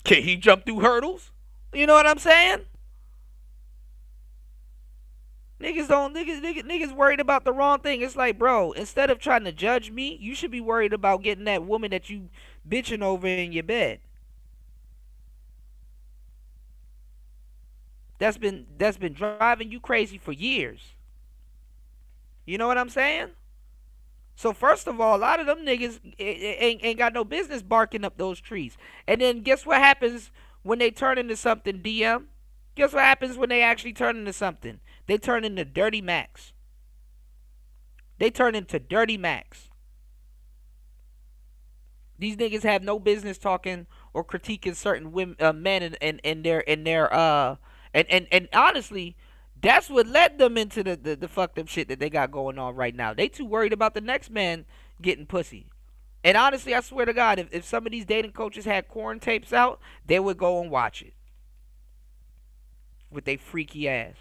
Speaker 1: Can he jump through hurdles? You know what I'm saying? Niggas worried about the wrong thing. It's like, bro, instead of trying to judge me, you should be worried about getting that woman that you bitching over in your bed. That's been driving you crazy for years. You know what I'm saying? So first of all, a lot of them niggas ain't got no business barking up those trees. And then guess what happens when they turn into something, DM? Guess what happens when they actually turn into something? They turn into Dirty Macs. They turn into Dirty Macs. These niggas have no business talking or critiquing certain women, men and honestly, that's what led them into the fucked up shit that they got going on right now. They too worried about the next man getting pussy. And honestly, I swear to God, if some of these dating coaches had corn tapes out, they would go and watch it. With they freaky ass.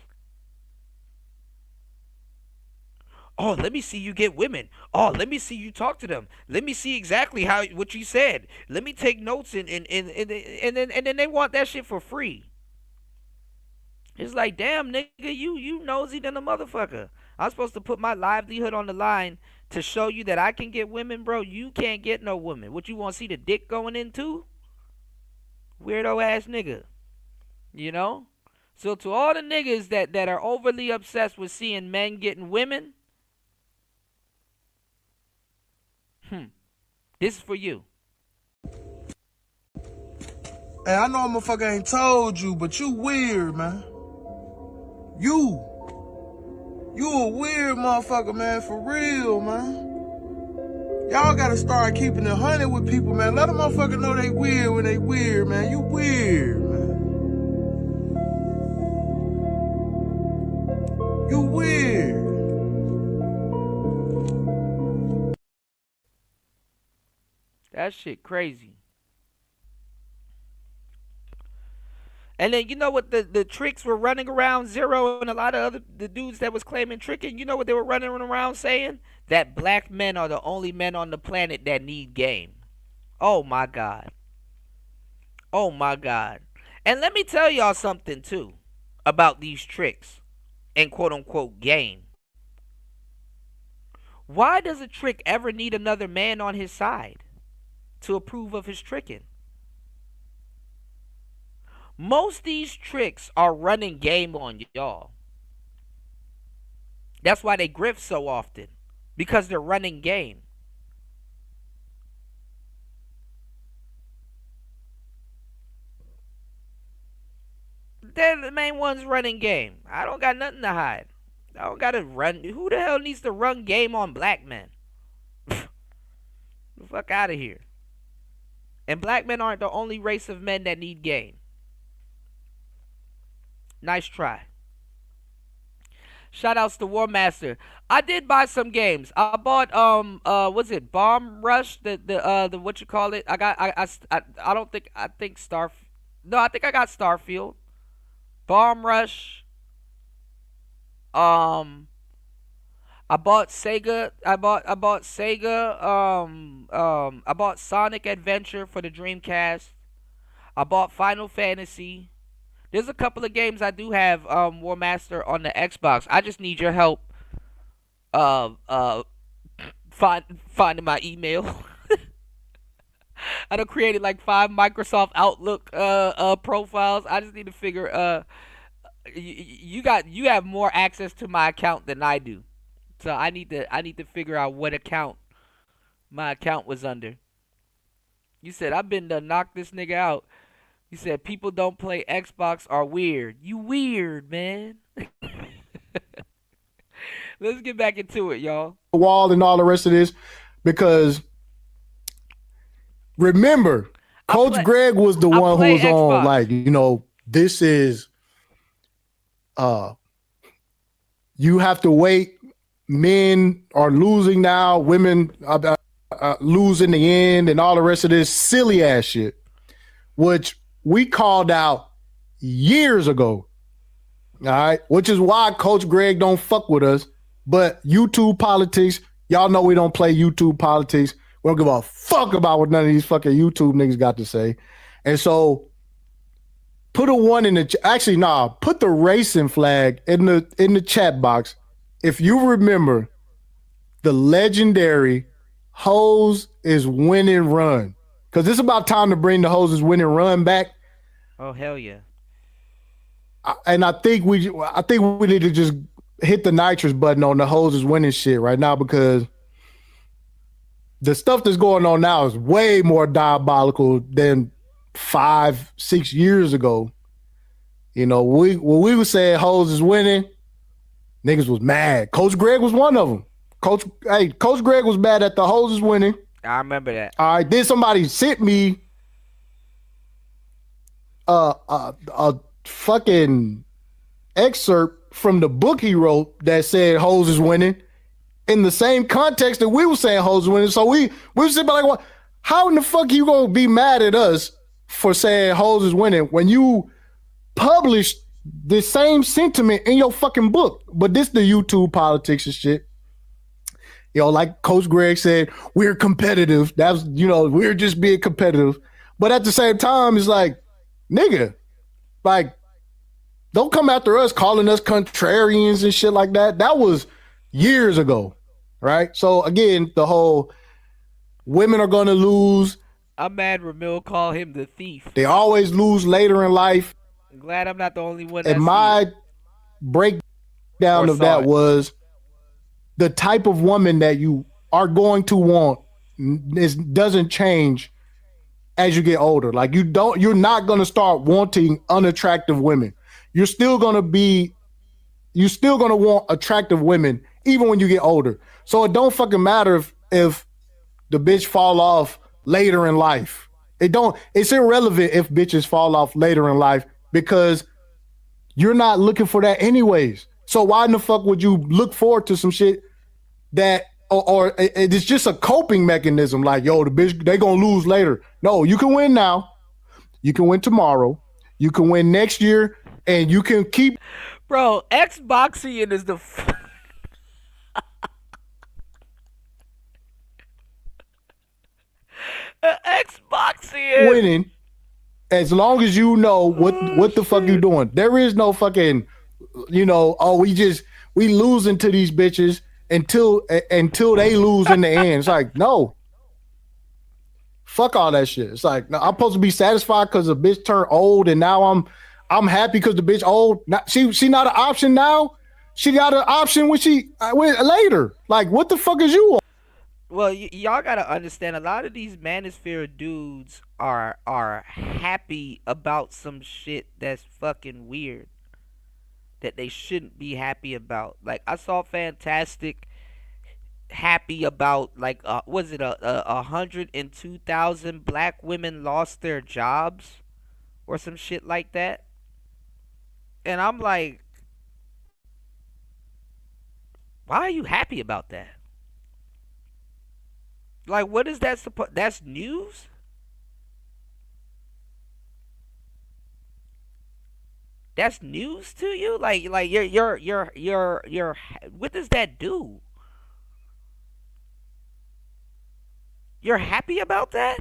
Speaker 1: Oh, let me see you get women. Oh, let me see you talk to them. Let me see exactly what you said. Let me take notes and then they want that shit for free. It's like, damn, nigga, you nosy than a motherfucker. I'm supposed to put my livelihood on the line to show you that I can get women, bro. You can't get no woman. What, you want to see the dick going into? Weirdo ass nigga. You know? So to all the niggas that are overly obsessed with seeing men getting women, this is for you.
Speaker 2: Hey, I know a motherfucker ain't told you, but you weird, man. You a weird motherfucker, man, for real, man. Y'all gotta start keeping it 100 with people, man. Let a motherfucker know they weird when they weird, man. You weird, man. You weird.
Speaker 1: That shit crazy. And then you know what the tricks were running around, Zero and a lot of the dudes that was claiming tricking, you know what they were running around saying? That black men are the only men on the planet that need game. Oh my God. Oh my God. And let me tell y'all something too about these tricks and quote unquote game. Why does a trick ever need another man on his side to approve of his tricking? Most these tricks are running game on y'all. That's why they grift so often. Because they're running game. They're the main ones running game. I don't got nothing to hide. I don't gotta run. Who the hell needs to run game on black men? The fuck out of here. And black men aren't the only race of men that need game. Nice try. Shout outs to War Master. I did buy some games. I bought was it Bomb Rush? The what you call it? I don't think I think No, I think I got Starfield. Bomb Rush. I bought Sega. I bought Sega. I bought Sonic Adventure for the Dreamcast. I bought Final Fantasy. There's a couple of games I do have War Master on the Xbox. I just need your help finding my email. I done created like 5 Microsoft Outlook profiles. I just need to figure you have more access to my account than I do. So I need to figure out what account my account was under. You said I've been to knock this nigga out. You said people don't play Xbox are weird. You weird, man. Let's get back into it, y'all.
Speaker 5: Wall and all the rest of this, because remember, Coach Greg was the one who was Xbox. On like, you know, this is you have to wait. Men are losing now. Women are losing the end and all the rest of this silly ass shit, which we called out years ago. All right. Which is why Coach Greg don't fuck with us. But YouTube politics, y'all know we don't play YouTube politics. We don't give a fuck about what none of these fucking YouTube niggas got to say. And so put a 1 in the put the racing flag in the chat box. If you remember the legendary Hoes is Winning Run. Because it's about time to bring the Hoes is Winning Run back.
Speaker 1: Oh, hell yeah.
Speaker 5: And I think we need to just hit the nitrous button on the Hoes is Winning shit right now, because the stuff that's going on now is way more diabolical than 5-6 years ago. You know, when we were saying Hoes is winning, niggas was mad. Coach Greg was one of them. Coach Greg was mad at the Hoes is winning.
Speaker 1: I remember that.
Speaker 5: All right, then somebody sent me a fucking excerpt from the book he wrote that said Hoes is winning in the same context that we were saying Hoes is winning. So we were sitting back like, what? How in the fuck you gonna be mad at us for saying Hoes is winning when you published the same sentiment in your fucking book? But this the YouTube politics and shit. You know, like Coach Greg said, we're competitive. That's, you know, we're just being competitive. But at the same time, it's like, nigga, like, don't come after us calling us contrarians and shit like that. That was years ago, right? So again, the whole women are going to lose.
Speaker 1: I'm mad Ramil called him the thief.
Speaker 5: They always lose later in life.
Speaker 1: I'm glad I'm not the only one
Speaker 5: And
Speaker 1: that see it.
Speaker 5: my breakdown
Speaker 1: Or
Speaker 5: of
Speaker 1: saw
Speaker 5: that
Speaker 1: it.
Speaker 5: was the type of woman that you are going to want doesn't change as you get older. Like you're not going to start wanting unattractive women. You're still going to want attractive women even when you get older. So it don't fucking matter if the bitch fall off later in life. It's irrelevant if bitches fall off later in life because you're not looking for that anyways. So why in the fuck would you look forward to some shit that or it's just a coping mechanism? Like, yo, the bitch, they gonna lose later. No, you can win now. You can win tomorrow. You can win next year, and you can keep.
Speaker 1: Bro, Xboxian is the. Xboxian
Speaker 5: winning as long as you know what the fuck you doing. There is no fucking, we losing to these bitches until they lose in the end. It's like, no. Fuck all that shit. It's like, no, I'm supposed to be satisfied because the bitch turned old and now I'm happy because the bitch old. She not an option now. She got an option when she went later. Like, what the fuck is you on?
Speaker 1: Well, y'all gotta understand. A lot of these Manosphere dudes are happy about some shit that's fucking weird that they shouldn't be happy about. Like, I saw Fantastic happy about, like, was it 102,000 black women lost their jobs or some shit like that? And I'm like, why are you happy about that? Like, what is that supposed? That's news. That's news to you. Like you're. What does that do? You're happy about that?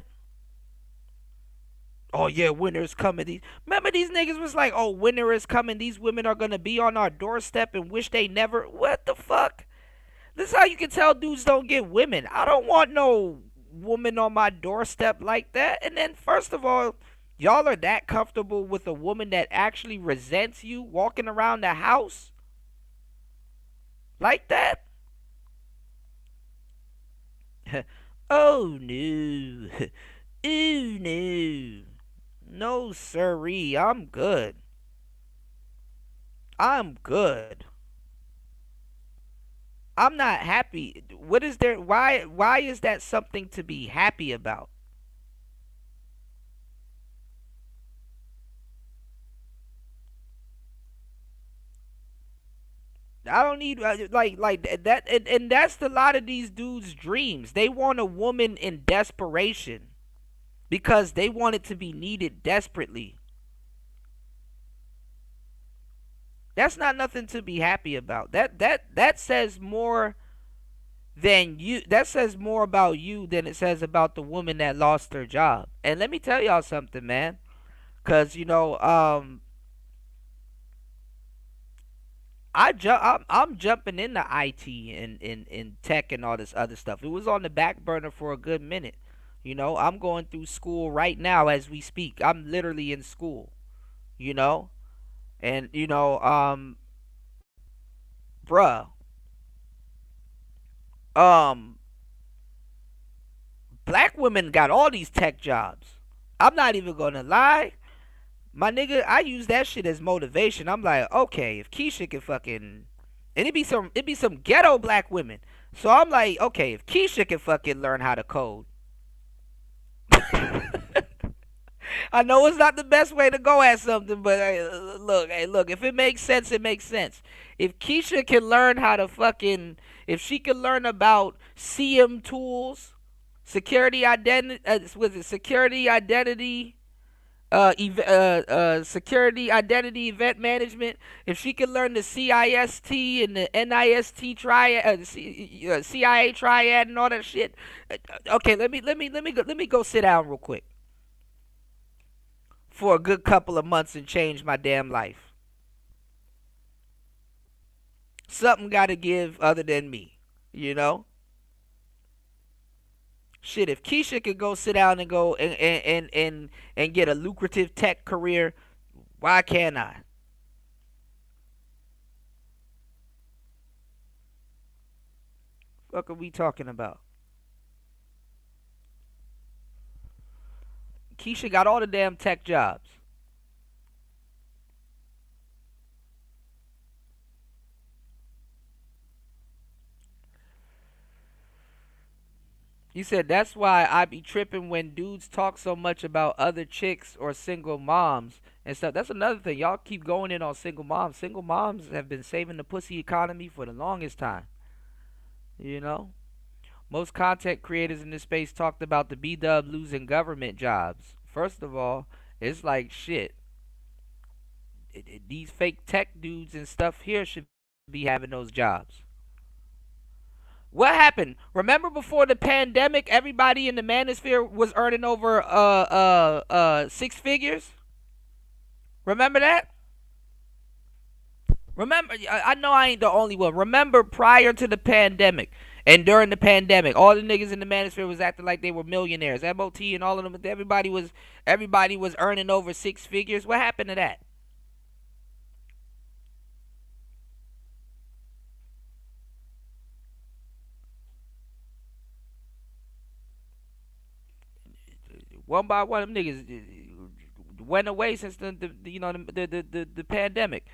Speaker 1: Oh yeah, winter is coming. Remember these niggas was like, oh, winter is coming. These women are gonna be on our doorstep and wish they never. What the fuck? This is how you can tell dudes don't get women. I don't want no woman on my doorstep like that. And then, first of all, y'all are that comfortable with a woman that actually resents you walking around the house like that? Oh no. Oh no. No siree. I'm good. I'm good. I'm not happy. What is there? Why is that something to be happy about? I don't need like that, and that's a lot of these dudes' dreams. They want a woman in desperation because they want it to be needed desperately. That's not nothing to be happy about. That says more than you. That says more about you than it says about the woman that lost their job. And let me tell y'all something, man. Cause I'm jumping into IT and in tech and all this other stuff. It was on the back burner for a good minute. I'm going through school right now as we speak. I'm literally in school. And bruh, black women got all these tech jobs. I'm not even gonna lie. My nigga, I use that shit as motivation. I'm like, okay, if Keisha can fucking, and it'd be some ghetto black women. So I'm like, okay, if Keisha can fucking learn how to code. I know it's not the best way to go at something, but look, if it makes sense, it makes sense. If Keisha can learn how to fucking, if she can learn about CM tools, security identity, security identity, security identity event management. If she can learn the CIST and the NIST triad, CIA triad, and all that shit. Okay, let me go sit down real quick for a good couple of months and change my damn life. Something gotta give other than me, you know? Shit, if Keisha could go sit down and go and get a lucrative tech career, why can't I? What are we talking about? Keisha got all the damn tech jobs. You said that's why I be tripping when dudes talk so much about other chicks or single moms and stuff. That's another thing. Y'all keep going in on single moms. Single moms have been saving the pussy economy for the longest time. You know? Most content creators in this space talked about the B-dub losing government jobs. First of all, it's like shit. These fake tech dudes and stuff here should be having those jobs. What happened? Remember before the pandemic, everybody in the Manosphere was earning over 6 figures? Remember that? Remember, I know I ain't the only one. Remember prior to the pandemic and during the pandemic, all the niggas in the Manosphere was acting like they were millionaires. MOT and all of them, everybody was earning over 6 figures. What happened to that? One by one, them niggas went away since the pandemic.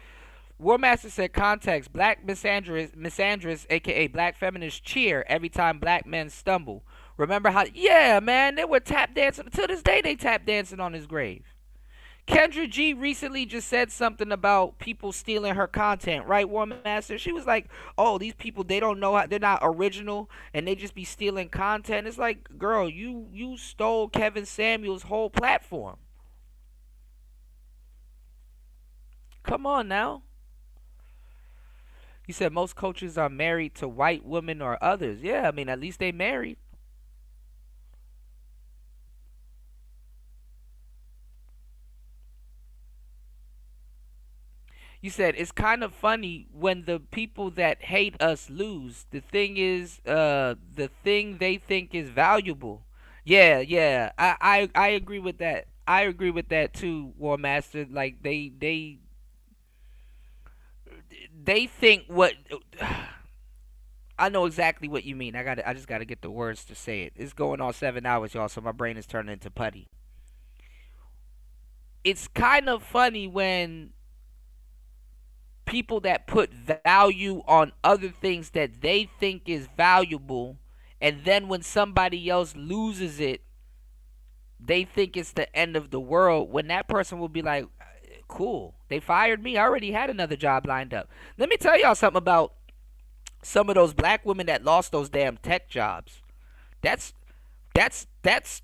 Speaker 1: Warmaster said context: black misandrists, aka black feminists, cheer every time black men stumble. Remember how? Yeah, man, they were tap dancing to this day. They tap dancing on his grave. Kendra G recently just said something about people stealing her content, right, Warmaster? She was like, "Oh, these people, they don't know how, they're not original, and they just be stealing content." It's like, girl, you stole Kevin Samuel's whole platform. Come on now. You said most coaches are married to white women or others. Yeah, I mean, at least they married. You said it's kind of funny when the people that hate us lose. The thing is, the thing they think is valuable. Yeah, yeah, I agree with that. I agree with that too, War Master. Like they think what I know exactly what you mean. I just gotta get the words to say it. It's going on 7 hours, y'all, so my brain is turning into putty. It's kind of funny when people that put value on other things that they think is valuable, and then when somebody else loses it, they think it's the end of the world, when that person will be like, cool, they fired me, I already had another job lined up. Let me tell y'all something about some of those black women that lost those damn tech jobs. That's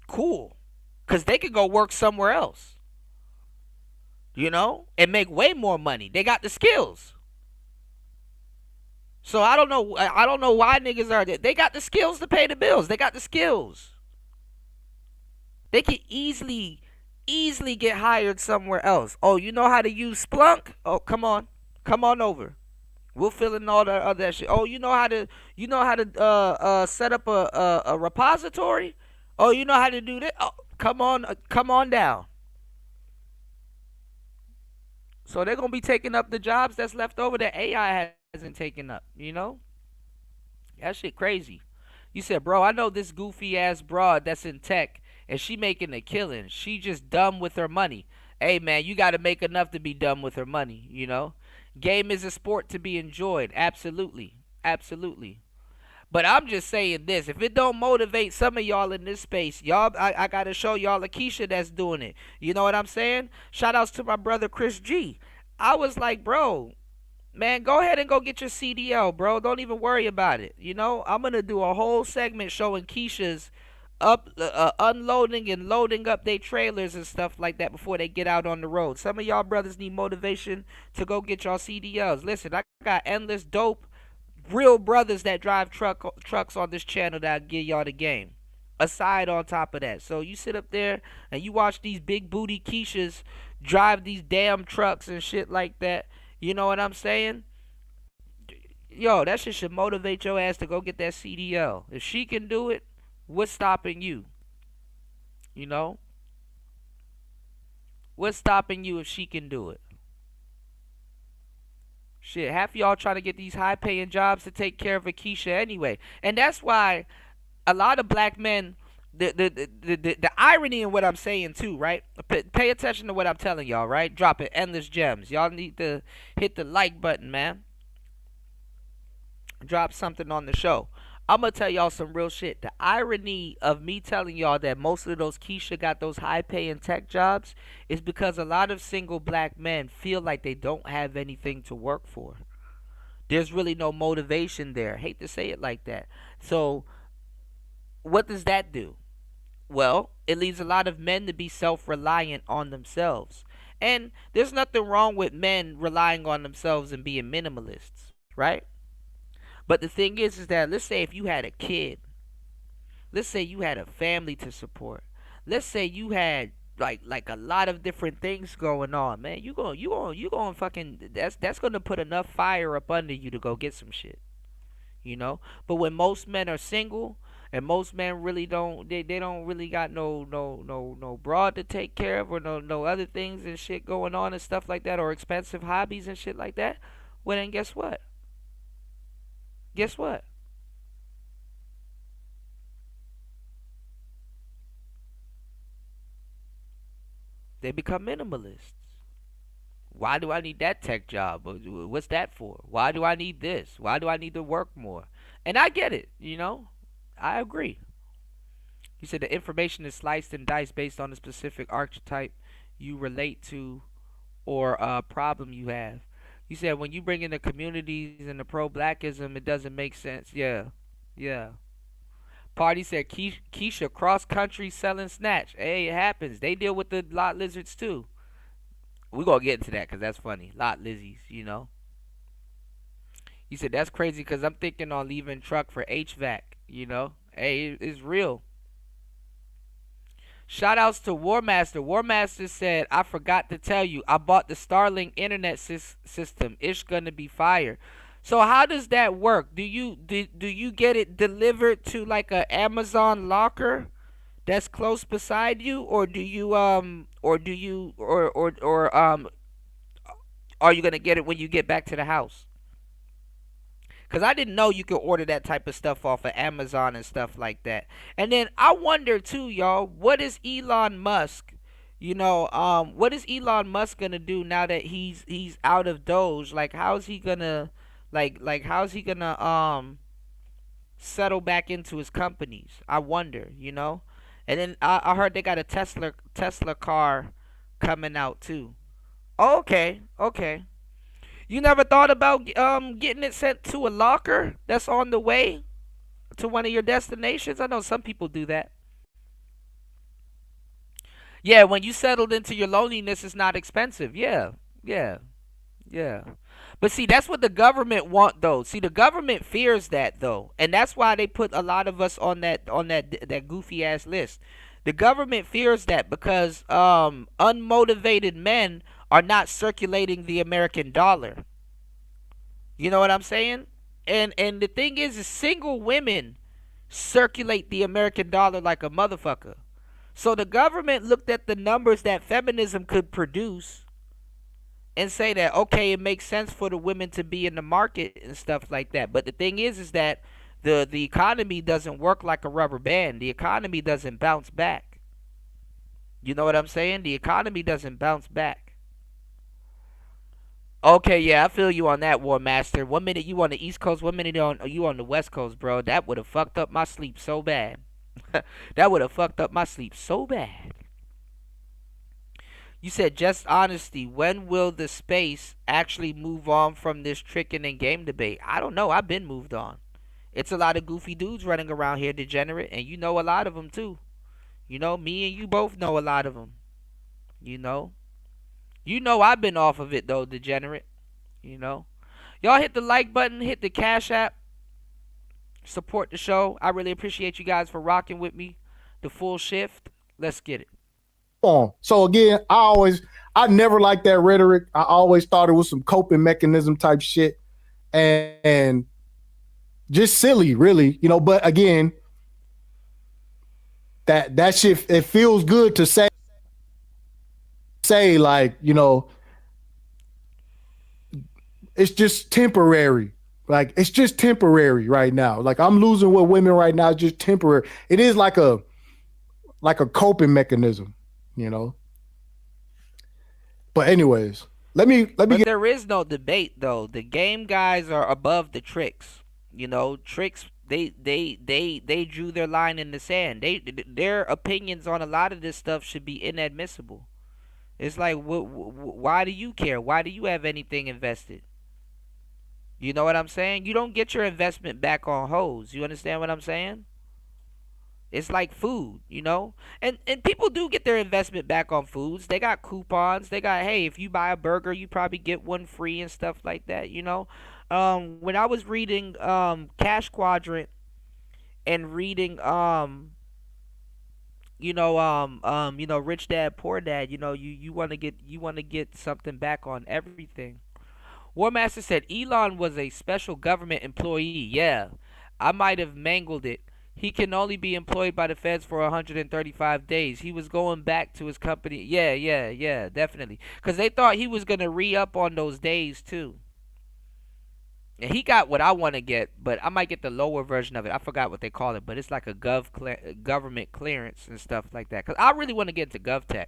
Speaker 1: cool, because they could go work somewhere else, you know, and make way more money. They got the skills. So I don't know why niggas are there. They got the skills to pay the bills. They got the skills. They can easily get hired somewhere else. Oh, you know how to use Splunk? Oh, come on over. We'll fill in all that other shit. Oh, you know how to set up a repository? Oh, you know how to do that? Oh, come on down. So they're gonna be taking up the jobs that's left over that AI hasn't taken up, you know? That shit crazy. You said, bro, I know this goofy ass broad that's in tech and she making a killing. She just dumb with her money. Hey man, you gotta make enough to be dumb with her money, you know? Game is a sport to be enjoyed. Absolutely. Absolutely. But I'm just saying this. If it don't motivate some of y'all in this space, y'all, I gotta show y'all a Keisha that's doing it. You know what I'm saying? Shout outs to my brother Chris G. I was like, bro, man, go ahead and go get your CDL, bro. Don't even worry about it. You know, I'm gonna do a whole segment showing Keisha's unloading and loading up their trailers and stuff like that before they get out on the road. Some of y'all brothers need motivation to go get y'all CDLs. Listen, I got endless dope real brothers that drive trucks on this channel that'll give y'all the game. Aside on top of that. So you sit up there and you watch these big booty Keishas drive these damn trucks and shit like that. You know what I'm saying? yo, that shit should motivate your ass to go get that CDL. If she can do it, what's stopping you? You know? What's stopping you if she can do it? Shit, half of y'all trying to get these high paying jobs to take care of Akeisha anyway. And that's why a lot of black men, the irony in what I'm saying too, right? Pay attention to what I'm telling y'all, right? Dropping endless gems. Y'all need to hit the like button, man. Drop something on the show. I'm gonna tell y'all some real shit. The irony of me telling y'all that most of those Keisha got those high paying tech jobs is because a lot of single black men feel like they don't have anything to work for. There's really no motivation there. Hate to say it like that. So what does that do? Well, it leaves a lot of men to be self-reliant on themselves. And there's nothing wrong with men relying on themselves and being minimalists, right? But the thing is that let's say if you had a kid, let's say you had a family to support, let's say you had like a lot of different things going on, man. You going fucking that's gonna put enough fire up under you to go get some shit, you know. But when most men are single and most men really don't they don't really got no broad to take care of or no other things and shit going on and stuff like that or expensive hobbies and shit like that, well then guess what? Guess what? They become minimalists. Why do I need that tech job? What's that for? Why do I need this? Why do I need to work more? And I get it, you know? I agree. You said the information is sliced and diced based on the specific archetype you relate to or problem you have. You said when you bring in the communities and the pro-blackism, it doesn't make sense. Yeah, yeah. Party said Keisha cross-country selling snatch. Hey, it happens. They deal with the lot lizards too. We're going to get into that because that's funny. Lot lizzies, you know. You said that's crazy because I'm thinking on leaving truck for HVAC, you know. Hey, it's real. Shout outs to Warmaster. Warmaster said, I forgot to tell you, I bought the Starlink internet system. It's gonna be fire. So how does that work? Do you get it delivered to like a Amazon locker that's close beside you, or do you are you gonna get it when you get back to the house? Because I didn't know you could order that type of stuff off of Amazon and stuff like that. And then I wonder too, y'all, what is Elon Musk, what is Elon Musk gonna do now that he's out of Doge? Like how's he gonna how's he gonna settle back into his companies? I wonder, you know? And then I heard they got a Tesla car coming out too. Oh, okay, okay. You never thought about getting it sent to a locker that's on the way to one of your destinations? I know some people do that. Yeah, when you settled into your loneliness, it's not expensive. Yeah, yeah, yeah. But see, that's what the government want, though. See, the government fears that, though, and that's why they put a lot of us on that goofy ass list. The government fears that because unmotivated men are not circulating the American dollar. You know what I'm saying? And the thing is single women circulate the American dollar like a motherfucker. So the government looked at the numbers that feminism could produce and say that, okay, it makes sense for the women to be in the market and stuff like that. But the thing is that the economy doesn't work like a rubber band. The economy doesn't bounce back. You know what I'm saying? The economy doesn't bounce back. Okay, yeah, I feel you on that, War Master. 1 minute you on the East Coast, 1 minute you on the West Coast, bro. That would have fucked up my sleep so bad. That would have fucked up my sleep so bad. You said just honesty. When will the space actually move on from this tricking and game debate? I don't know. I've been moved on. It's a lot of goofy dudes running around here, degenerate, and you know a lot of them too. You know, me and you both know a lot of them. You know. You know I've been off of it though, degenerate. You know. Y'all hit the like button, hit the Cash App. Support the show. I really appreciate you guys for rocking with me. The full shift. Let's get it.
Speaker 5: So again, I never liked that rhetoric. I always thought it was some coping mechanism type shit. and just silly, really, But again, that shit, it feels good to say like, it's just temporary. Like, it's just temporary right now. Like, I'm losing with women right now, just temporary. It is like a coping mechanism, But anyways, let me
Speaker 1: But
Speaker 5: get.
Speaker 1: there is no debate though. The game guys are above the tricks. Tricks. They drew their line in the sand. Their opinions on a lot of this stuff should be inadmissible. It's like, why do you care? Why do you have anything invested? You know what I'm saying? You don't get your investment back on hoes. You understand what I'm saying? It's like food, And people do get their investment back on foods. They got coupons. They got, hey, if you buy a burger, you probably get one free and stuff like that, When I was reading Cash Quadrant and reading Rich Dad Poor Dad, you want to get something back on everything. War Master said Elon was a special government employee. Yeah, I might have mangled it. He can only be employed by the feds for 135 days. He was going back to his company. Yeah, definitely. Because they thought he was going to re-up on those days, too. And he got what I want to get, but I might get the lower version of it. I forgot what they call it, but it's like a government clearance and stuff like that. Because I really want to get into GovTech.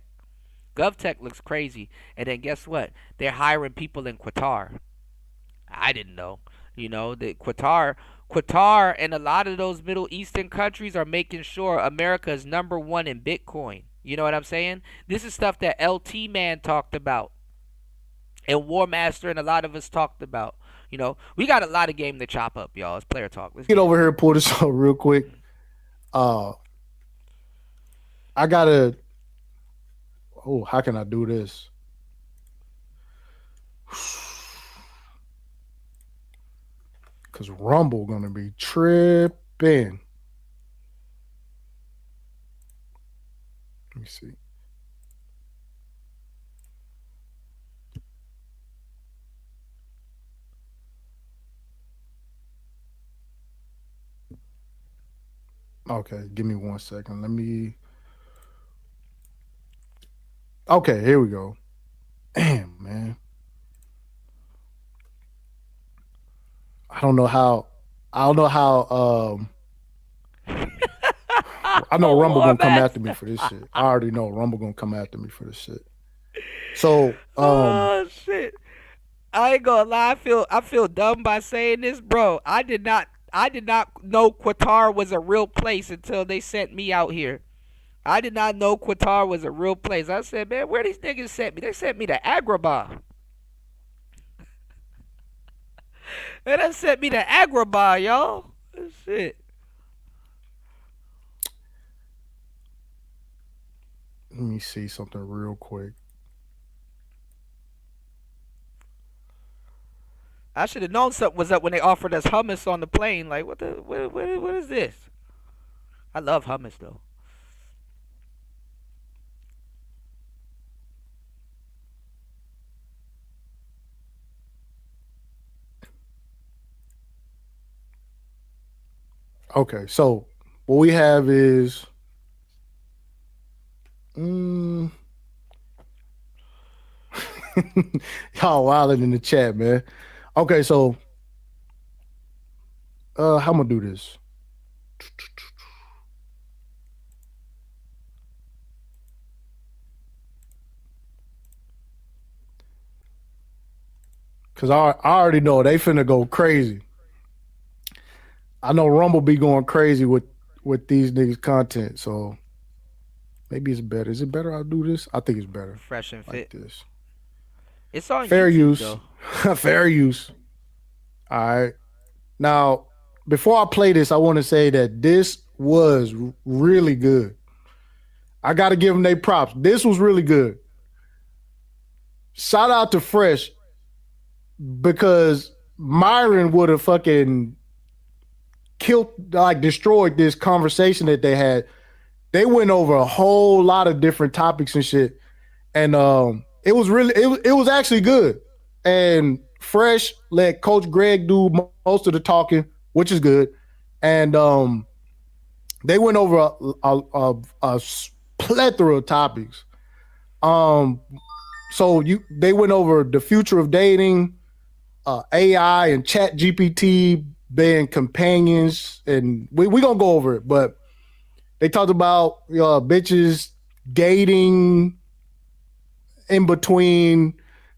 Speaker 1: GovTech looks crazy. And then guess what? They're hiring people in Qatar. I didn't know. The Qatar and a lot of those Middle Eastern countries are making sure America is #1 in Bitcoin. You know what I'm saying? This is stuff that LT Man talked about. And War Master and a lot of us talked about. We got a lot of game to chop up, y'all. It's player talk. Let's
Speaker 5: get over here and pull this up real quick. I gotta. Oh, how can I do this? Because Rumble gonna be tripping. Let me see. Okay, give me 1 second. Let me. Okay, here we go. Damn, man. I don't know how. I know Rumble gonna come after me for this shit. I already know Rumble gonna come after me for this shit. So,
Speaker 1: oh shit! I ain't gonna lie. I feel dumb by saying this, bro. I did not know Qatar was a real place until they sent me out here. I did not know Qatar was a real place. I said, man, where these niggas sent me? They sent me to Agrabah. Man, they sent me to Agrabah, y'all. Shit.
Speaker 5: Let me see something real quick.
Speaker 1: I should have known something was up when they offered us hummus on the plane. Like, what is this? I love hummus, though.
Speaker 5: Okay, so what we have is y'all wilding in the chat, man. Okay, so how I'm gonna do this? Cause I already know they finna go crazy. I know Rumble be going crazy with these niggas' content, so maybe it's better. Is it better I'll do this? I think it's better.
Speaker 1: Fresh and
Speaker 5: like
Speaker 1: fit.
Speaker 5: This.
Speaker 1: It's on
Speaker 5: fair
Speaker 1: YouTube,
Speaker 5: use.
Speaker 1: though.
Speaker 5: Fair use. All right. Now, before I play this, I want to say that this was really good. I got to give them their props. This was really good. Shout out to Fresh, because Myron would have fucking destroyed this conversation that they had. They went over a whole lot of different topics and shit. And it was actually good. And Fresh let Coach Greg do most of the talking, which is good. And they went over a plethora of topics. So they went over the future of dating, AI and Chat GPT being companions, and we gonna go over it. But they talked about bitches dating in between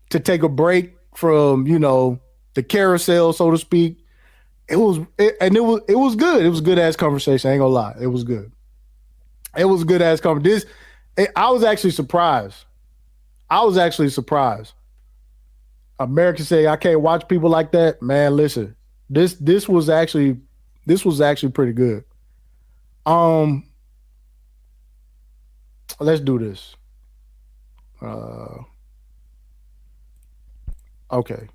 Speaker 5: to take a break from the carousel, so to speak. It was good. It was a good ass conversation. I ain't gonna lie, it was good. It was a good ass conversation. I was actually surprised. America say I can't watch people like that. Man, listen, this was actually pretty good. Let's do this. Okay.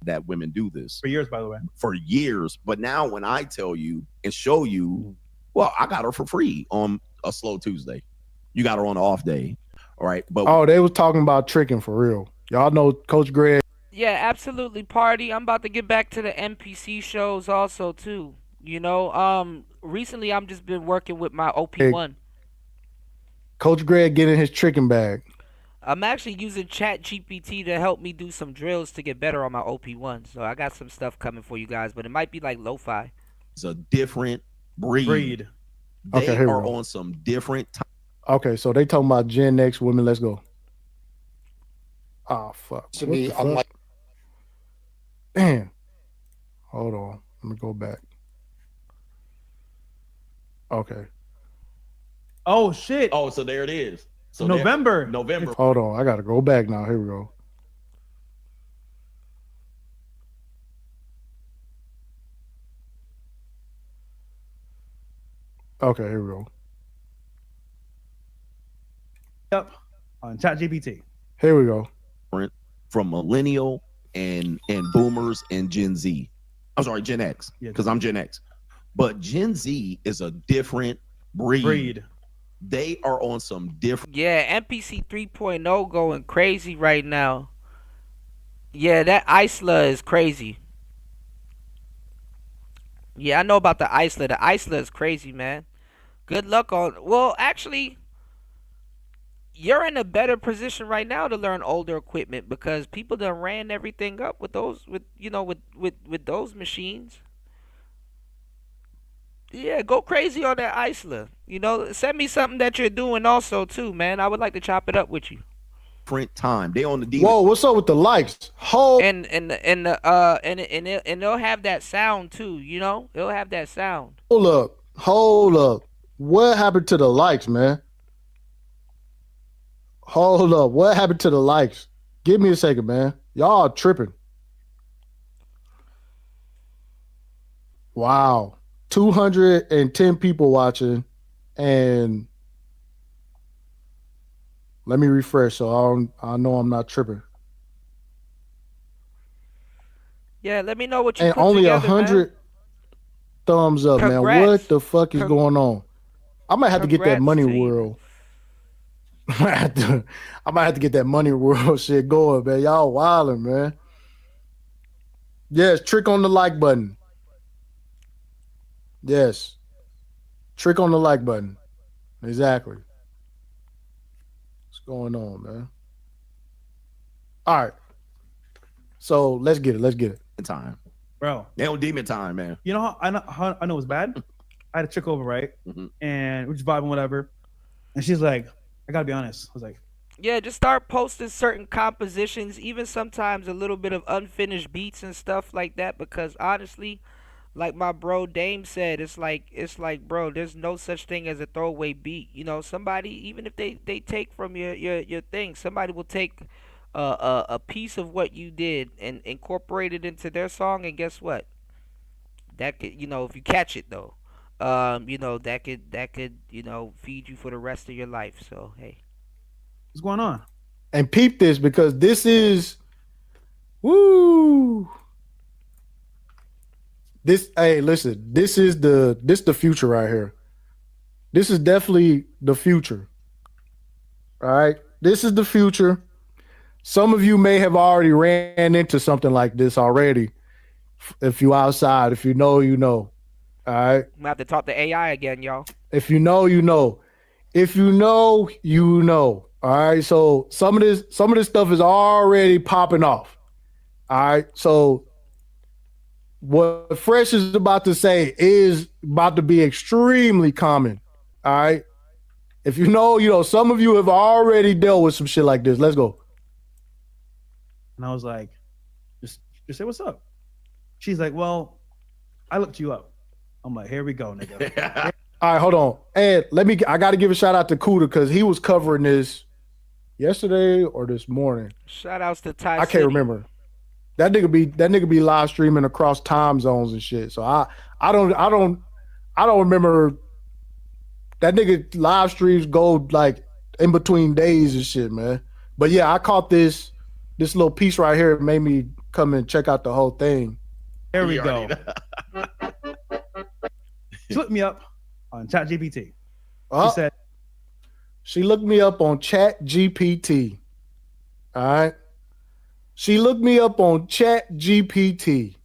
Speaker 8: That women do this
Speaker 9: for years, by the way.
Speaker 8: For years, but now when I tell you and show you, well, I got her for free on a slow Tuesday. You got her on an off day, all right? But
Speaker 5: they was talking about tricking for real. Y'all know Coach Greg.
Speaker 1: Yeah, absolutely, party. I'm about to get back to the NPC shows also too. Recently I'm just been working with my OP1.
Speaker 5: Coach Greg getting his tricking bag.
Speaker 1: I'm actually using Chat GPT to help me do some drills to get better on my OP1. So I got some stuff coming for you guys, but it might be like lo-fi.
Speaker 8: It's a different breed. They
Speaker 5: Okay, here
Speaker 8: are
Speaker 5: we go.
Speaker 8: on some different time.
Speaker 5: Okay, so they talking about Gen X women. Let's go. Oh, fuck.
Speaker 10: To me, I'm like,
Speaker 5: damn. Hold on. Let me go back. Okay.
Speaker 9: Oh, shit.
Speaker 8: Oh, so there it is. So
Speaker 9: November.
Speaker 5: Hold on. I got to go back now. Here we go. Okay, here we go.
Speaker 9: Yep. On ChatGPT.
Speaker 5: Here we go.
Speaker 8: From millennial and boomers and Gen Z. I'm sorry, Gen X, because I'm Gen X. But Gen Z is a different breed. They are on some different.
Speaker 1: Yeah, NPC 3.0 going crazy right now. Yeah, that Isla is crazy. Yeah, I know about the Isla. The Isla is crazy, man. Good luck on. Well, actually, you're in a better position right now to learn older equipment because people done ran everything up with those, with those machines. Yeah, go crazy on that Isla. Send me something that you're doing also too, man. I would like to chop it up with you.
Speaker 8: Different time. They on the D.
Speaker 5: Whoa, what's up with the likes?
Speaker 1: And they'll have that sound too. It'll have that sound.
Speaker 5: Hold up. What happened to the likes, man? Hold up. What happened to the likes? Give me a second, man. Y'all tripping. Wow. 210 people watching, and let me refresh so I know I'm not tripping.
Speaker 1: Yeah, let me know what you
Speaker 5: and
Speaker 1: put
Speaker 5: only
Speaker 1: together,
Speaker 5: 100 thumbs up, man. What the fuck is going on? I might have to get that Money World. I might have to get that Money World shit going, man. Y'all wilding, man. Yes, trick on the like button. Yes. Trick on the like button. Exactly. What's going on, man? All right. So let's get it.
Speaker 8: Time.
Speaker 9: Bro.
Speaker 8: They on demon time, man.
Speaker 9: You know how I know it's bad? I had a chick over, right?
Speaker 8: Mm-hmm.
Speaker 9: And we're just vibing, whatever. And she's like, I gotta be honest. I was like,
Speaker 1: yeah, just start posting certain compositions, even sometimes a little bit of unfinished beats and stuff like that, because honestly, like my bro Dame said, it's like, bro, there's no such thing as a throwaway beat. Somebody, even if they take from your thing, somebody will take a piece of what you did and incorporate it into their song, and guess what? That could, if you catch it though, that could feed you for the rest of your life. So hey,
Speaker 9: what's going on?
Speaker 5: And peep this, because this is, woo. Hey, listen, this the future right here. This is definitely the future. All right, this is the future. some of you may have already ran into something like this already. If you outside, if you know, you know. All right.
Speaker 1: I'm gonna have to talk to AI again, y'all.
Speaker 5: If you know, you know. If you know, you know. All right. So some of this stuff is already popping off. All right. So what Fresh is about to say is about to be extremely common. All right. If you know, you know, some of you have already dealt with some shit like this. Let's go.
Speaker 9: And I was like, just say what's up. She's like, well, I looked you up. I'm like, here we go, nigga.
Speaker 5: All right, hold on. And I got to give a shout out to Kuda because he was covering this yesterday or this morning.
Speaker 1: Shout outs to Tai
Speaker 5: I
Speaker 1: City.
Speaker 5: can't remember. That nigga be live streaming across time zones and shit. So I don't remember. That nigga live streams go like in between days and shit, man. But yeah, I caught this little piece right here. It made me come and check out the whole thing.
Speaker 9: There we go. She looked me up on ChatGPT. She said,
Speaker 5: she looked me up on ChatGPT. All right. She looked me up on ChatGPT.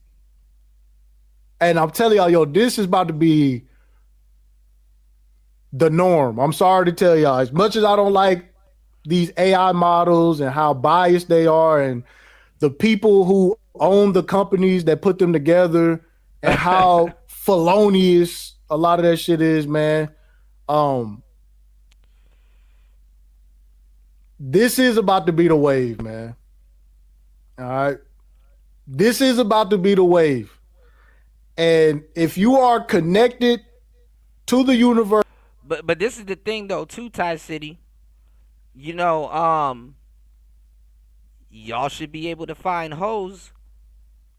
Speaker 5: And I'm telling y'all, yo, this is about to be the norm. I'm sorry to tell y'all, as much as I don't like these AI models and how biased they are and the people who own the companies that put them together and how felonious a lot of that shit is, man. This is about to be the wave, man. All right. This is about to be the wave. And if you are connected to the universe.
Speaker 1: But this is the thing though, too, Tai City. You know, y'all should be able to find hoes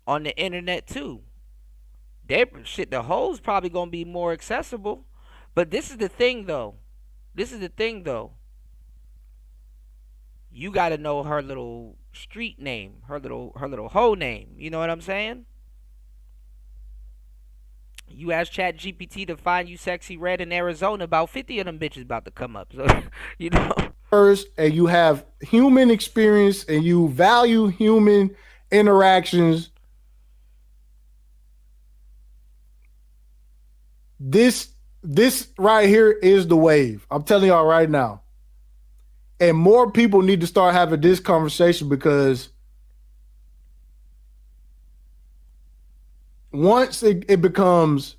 Speaker 1: on the internet too. The hoes probably gonna be more accessible. But this is the thing though. You gotta know her little street name, her little hoe name. You know what I'm saying? You ask ChatGPT to find you sexy red in Arizona, about 50 of them bitches about to come up. So, you know.
Speaker 5: And you have human experience and you value human interactions. This right here is the wave. I'm telling y'all right now. And more people need to start having this conversation because once it becomes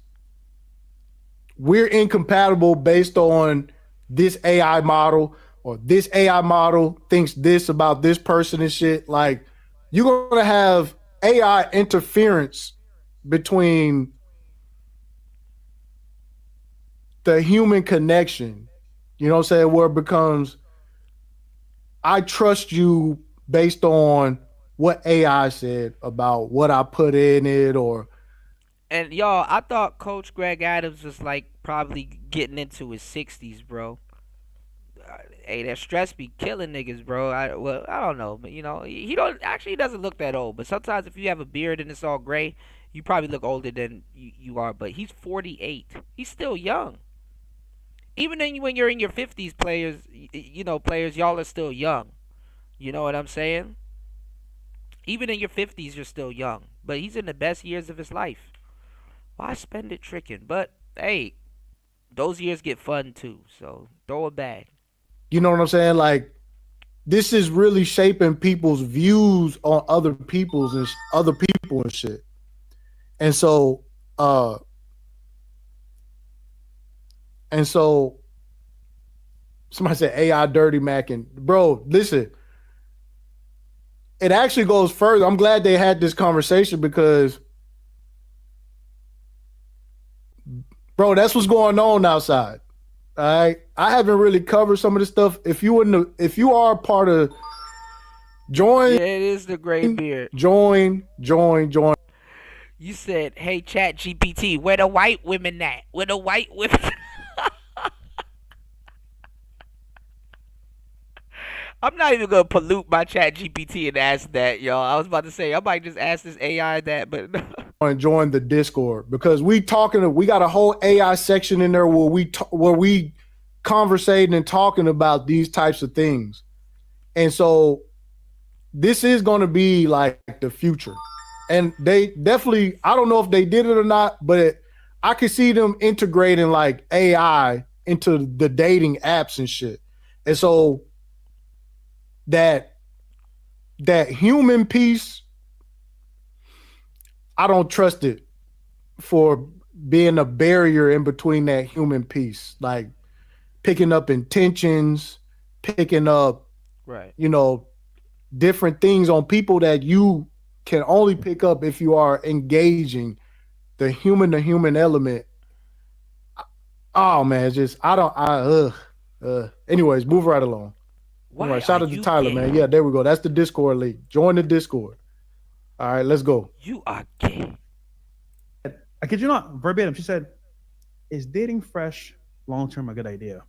Speaker 5: we're incompatible based on this AI model or this AI model thinks this about this person and shit, like you're going to have AI interference between the human connection, you know what I'm saying, where it becomes I trust you based on what AI said about what I put in it or.
Speaker 1: And y'all, I thought Coach Greg Adams was like probably getting into his 60s, bro. Hey, that stress be killing niggas, bro. I don't know, but you know, he doesn't look that old. But sometimes if you have a beard and it's all gray, you probably look older than you are. But he's 48. He's still young. Even when you're in your 50s, players, y'all are still young. You know what I'm saying? Even in your 50s, you're still young. But he's in the best years of his life. Why spend it tricking? But, hey, those years get fun, too. So, throw a bag.
Speaker 5: You know what I'm saying? Like, this is really shaping people's views on other people and shit. And so, somebody said AI dirty macking. Bro, listen. It actually goes further. I'm glad they had this conversation because, bro, that's what's going on outside. All right. I haven't really covered some of this stuff. If you are a part of join.
Speaker 1: Yeah, it is the gray beard.
Speaker 5: Join.
Speaker 1: You said, hey, ChatGPT, where the white women at? Where the white women? I'm not even gonna pollute my ChatGPT and ask that, y'all. I was about to say I might just ask this AI that, but
Speaker 5: and join the Discord because we got a whole AI section in there where we conversating and talking about these types of things. And so this is going to be like the future. And they definitely, I don't know if they did it or not, but I could see them integrating like AI into the dating apps and shit. And so that human piece, I don't trust it for being a barrier in between that human piece, like picking up intentions, picking up,
Speaker 1: right,
Speaker 5: different things on people that you can only pick up if you are engaging the human to human element. Oh man, it's just anyways, move right along. All right, shout out to Tyler, man. Yeah, there we go. That's the Discord link. Join the Discord. All right, let's go.
Speaker 1: You are gay.
Speaker 9: I kid you not, verbatim. She said, "Is dating fresh long term a good idea?"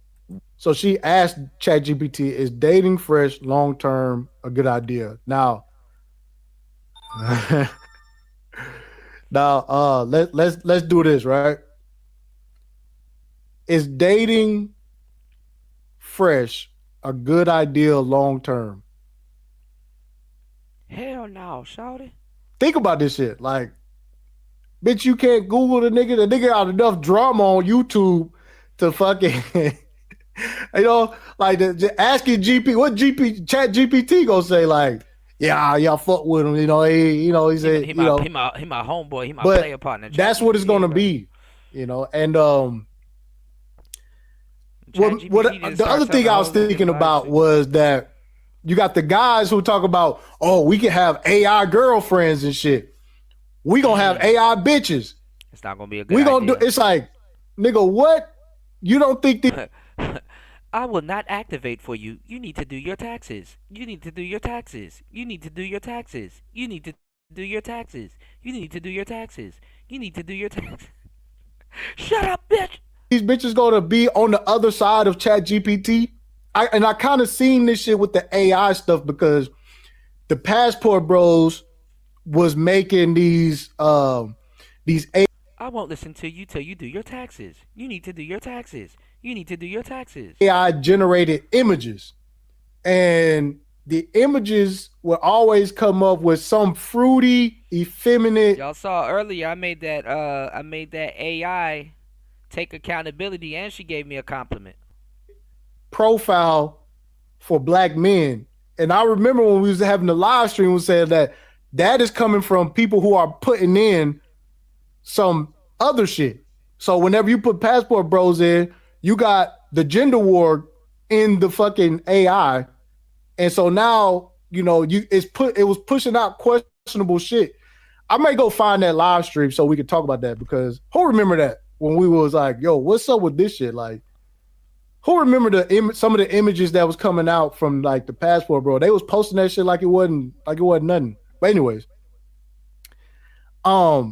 Speaker 5: So she asked ChatGPT, "Is dating fresh long term a good idea?" Now, let's do this, right? Is dating fresh a good idea long term?
Speaker 1: Hell no, shawty.
Speaker 5: Think about this shit. Like, bitch, you can't Google the nigga. The nigga got enough drama on YouTube to fucking, like asking Chat GPT gonna say like, yeah, y'all fuck with him. He said,
Speaker 1: he my homeboy. He my player partner.
Speaker 5: That's what it's gonna be, and the other thing I was thinking about was that you got the guys who talk about, oh, we can have AI girlfriends and shit. We gonna have AI bitches.
Speaker 1: It's not gonna be a good idea.
Speaker 5: Do. It's like, nigga, what? You don't think that?
Speaker 1: I will not activate for you. You need to do your taxes. You need to do your taxes. You need to do your taxes. You need to do your taxes. You need to do your taxes. You need to do your taxes. Shut up, bitch.
Speaker 5: These bitches gonna be on the other side of Chat GPT. I kind of seen this shit with the AI stuff because the Passport Bros was making these
Speaker 1: I won't listen to you till you do your taxes. You need to do your taxes. You need to do your taxes.
Speaker 5: AI generated images, and the images would always come up with some fruity, effeminate.
Speaker 1: Y'all saw earlier. I made that AI take accountability, and she gave me a compliment.
Speaker 5: Profile for black men, and I remember when we was having the live stream, we said that is coming from people who are putting in some other shit. So whenever you put Passport Bros in, you got the gender war in the fucking AI, and so now it was pushing out questionable shit. I might go find that live stream so we can talk about that, because who remember that when we was like, yo, what's up with this shit? Like, who remember some of the images that was coming out from like the Passport Bro? They was posting that shit like it wasn't nothing. But anyways, let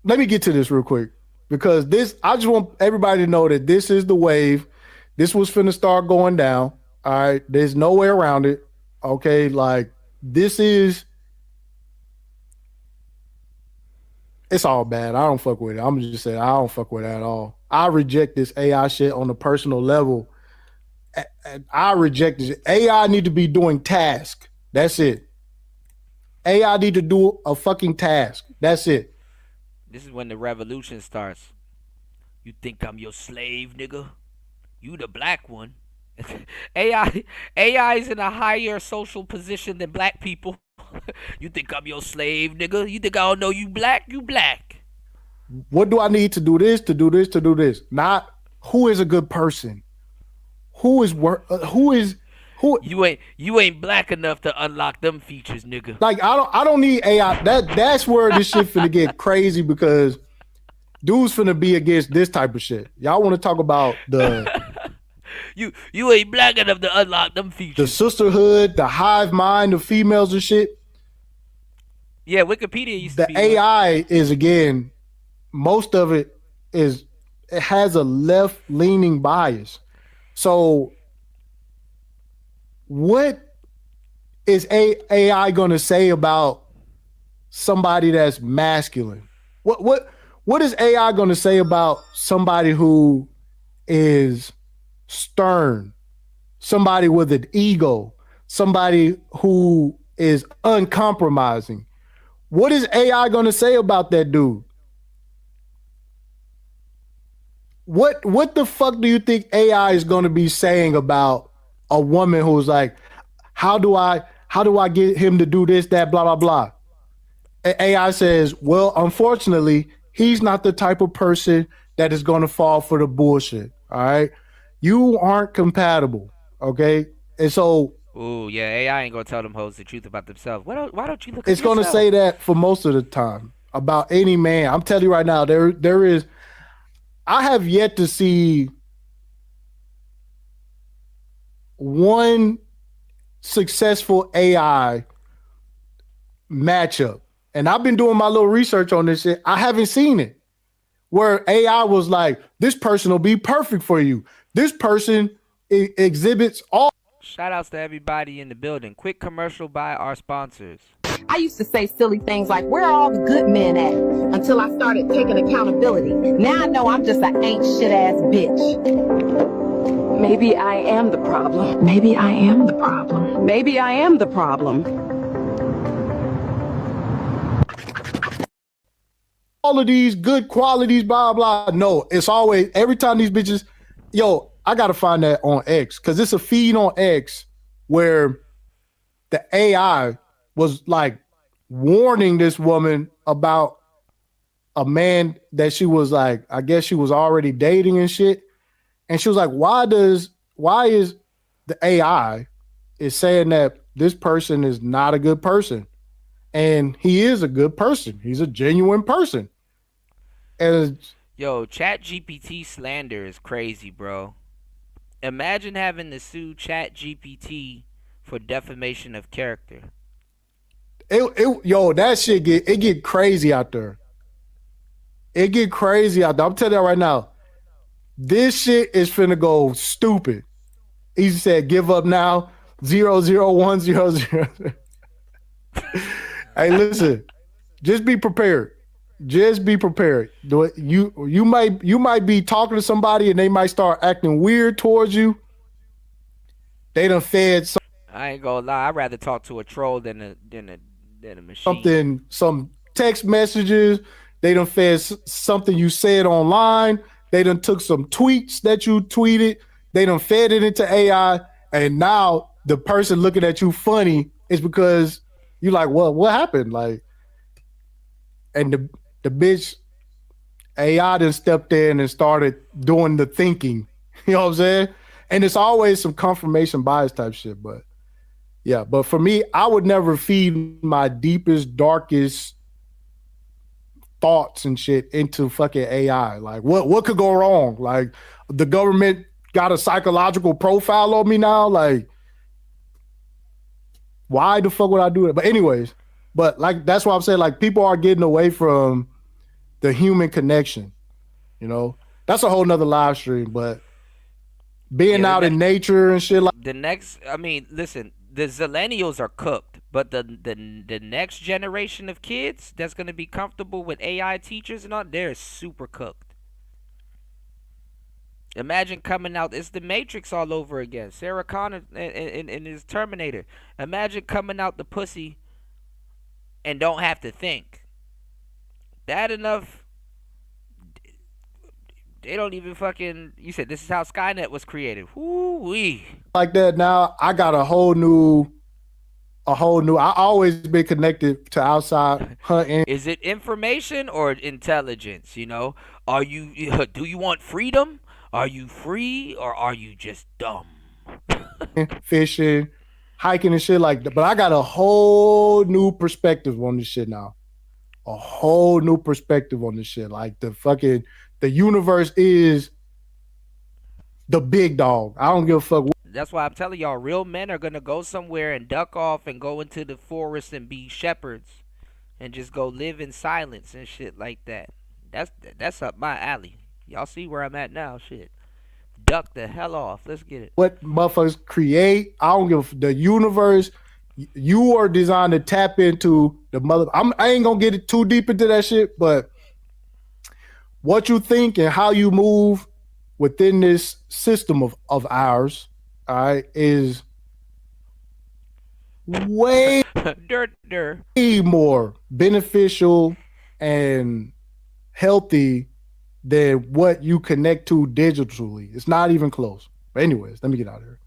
Speaker 5: me get to this real quick, because I just want everybody to know that this is the wave. This was finna start going down. All right, there's no way around it. Okay, like it's all bad. I don't fuck with it. I'm just saying I don't fuck with it at all. I reject this AI shit on a personal level. I reject this. AI need to be doing tasks. That's it. AI need to do a fucking task. That's it.
Speaker 1: This is when the revolution starts. You think I'm your slave, nigga? You the black one. AI is in a higher social position than black people. You think I'm your slave, nigga? You think I don't know you black? You black.
Speaker 5: What do I need to do this, to do this, to do this? Not who is a good person. Who
Speaker 1: you ain't black enough to unlock them features, nigga.
Speaker 5: Like I don't need AI. That's where this shit finna get crazy, because dudes finna be against this type of shit. Y'all want to talk about the
Speaker 1: you ain't black enough to unlock them features.
Speaker 5: The sisterhood, the hive mind of females and shit.
Speaker 1: Yeah, Wikipedia used to be.
Speaker 5: The AI is, again, most of it has a left-leaning bias. So what is AI going to say about somebody that's masculine? What is AI going to say about somebody who is stern, somebody with an ego, somebody who is uncompromising. What is AI going to say about that dude? What the fuck do you think AI is going to be saying about a woman who's like, how do I get him to do this, that, blah, blah, blah? AI says, well, unfortunately, he's not the type of person that is going to fall for the bullshit. All right. You aren't compatible. Okay. And so,
Speaker 1: ooh, yeah, AI ain't gonna tell them hoes the truth about themselves. Why don't you look?
Speaker 5: It's going to say that for most of the time about any man. I'm telling you right now, there is. I have yet to see one successful AI matchup. And I've been doing my little research on this shit. I haven't seen it where AI was like, this person will be perfect for you. This person exhibits all.
Speaker 1: Shout outs to everybody in the building. Quick commercial by our sponsors.
Speaker 3: I used to say silly things like, where are all the good men at? Until I started taking accountability. Now I know I'm just an ain't shit ass bitch. Maybe I am the problem. Maybe I am the problem. Maybe I am the problem.
Speaker 5: All of these good qualities, blah, blah. No, it's always, every time these bitches, yo, I got to find that on X because it's a feed on X where the AI was like warning this woman about a man that she was like, I guess she was already dating and shit. And she was like, why is the AI is saying that this person is not a good person? And he is a good person. He's a genuine person. And
Speaker 1: yo, Chat GPT slander is crazy, bro. Imagine having to sue Chat GPT for defamation of character.
Speaker 5: Yo, that shit get crazy out there. It get crazy out there. I'm telling you right now, this shit is finna go stupid. He said, give up now, 00100. Hey, listen, just be prepared. Just be prepared. You might be talking to somebody and they might start acting weird towards you. They done fed
Speaker 1: I ain't gonna lie, I'd rather talk to a troll than a machine.
Speaker 5: Some text messages. They done fed something you said online. They done took some tweets that you tweeted. They done fed it into AI. And now the person looking at you funny is because you like, well, what happened? Like, and the bitch AI then stepped in and started doing the thinking. You know what I'm saying? And it's always some confirmation bias type shit. But yeah, but for me, I would never feed my deepest, darkest thoughts and shit into fucking AI. Like, what could go wrong? Like, the government got a psychological profile on me now. Like, why the fuck would I do it? But anyways, but like, that's why I'm saying, like, people are getting away from the human connection. You know, that's a whole nother live stream. But being out in nature and shit, like
Speaker 1: the next, I mean, listen, the zillennials are cooked, but the next generation of kids that's gonna be comfortable with AI teachers and all, they're super cooked. Imagine coming out, it's the Matrix all over again. Sarah Connor in his Terminator. Imagine coming out the pussy and don't have to think. Bad enough. They don't even fucking. You said this is how Skynet was created. Woo-wee.
Speaker 5: Like that now, I got a whole new. I always been connected to outside hunting.
Speaker 1: Is it information or intelligence? You know, are you? Do you want freedom? Are you free or are you just dumb?
Speaker 5: Fishing, hiking and shit like that. But I got a whole new perspective on this shit now. A whole new perspective on this shit. Like the universe is the big dog. I don't give a fuck.
Speaker 1: That's why I'm telling y'all, real men are gonna go somewhere and duck off and go into the forest and be shepherds and just go live in silence and shit like that. That's up my alley. Y'all see where I'm at now, shit. Duck the hell off. Let's get it.
Speaker 5: What motherfuckers create, I don't give the universe. You are designed to tap into the mother. I ain't gonna get it too deep into that shit, but what you think and how you move within this system of ours, all right, is way more beneficial and healthy than what you connect to digitally. It's not even close. But anyways, let me get out of here.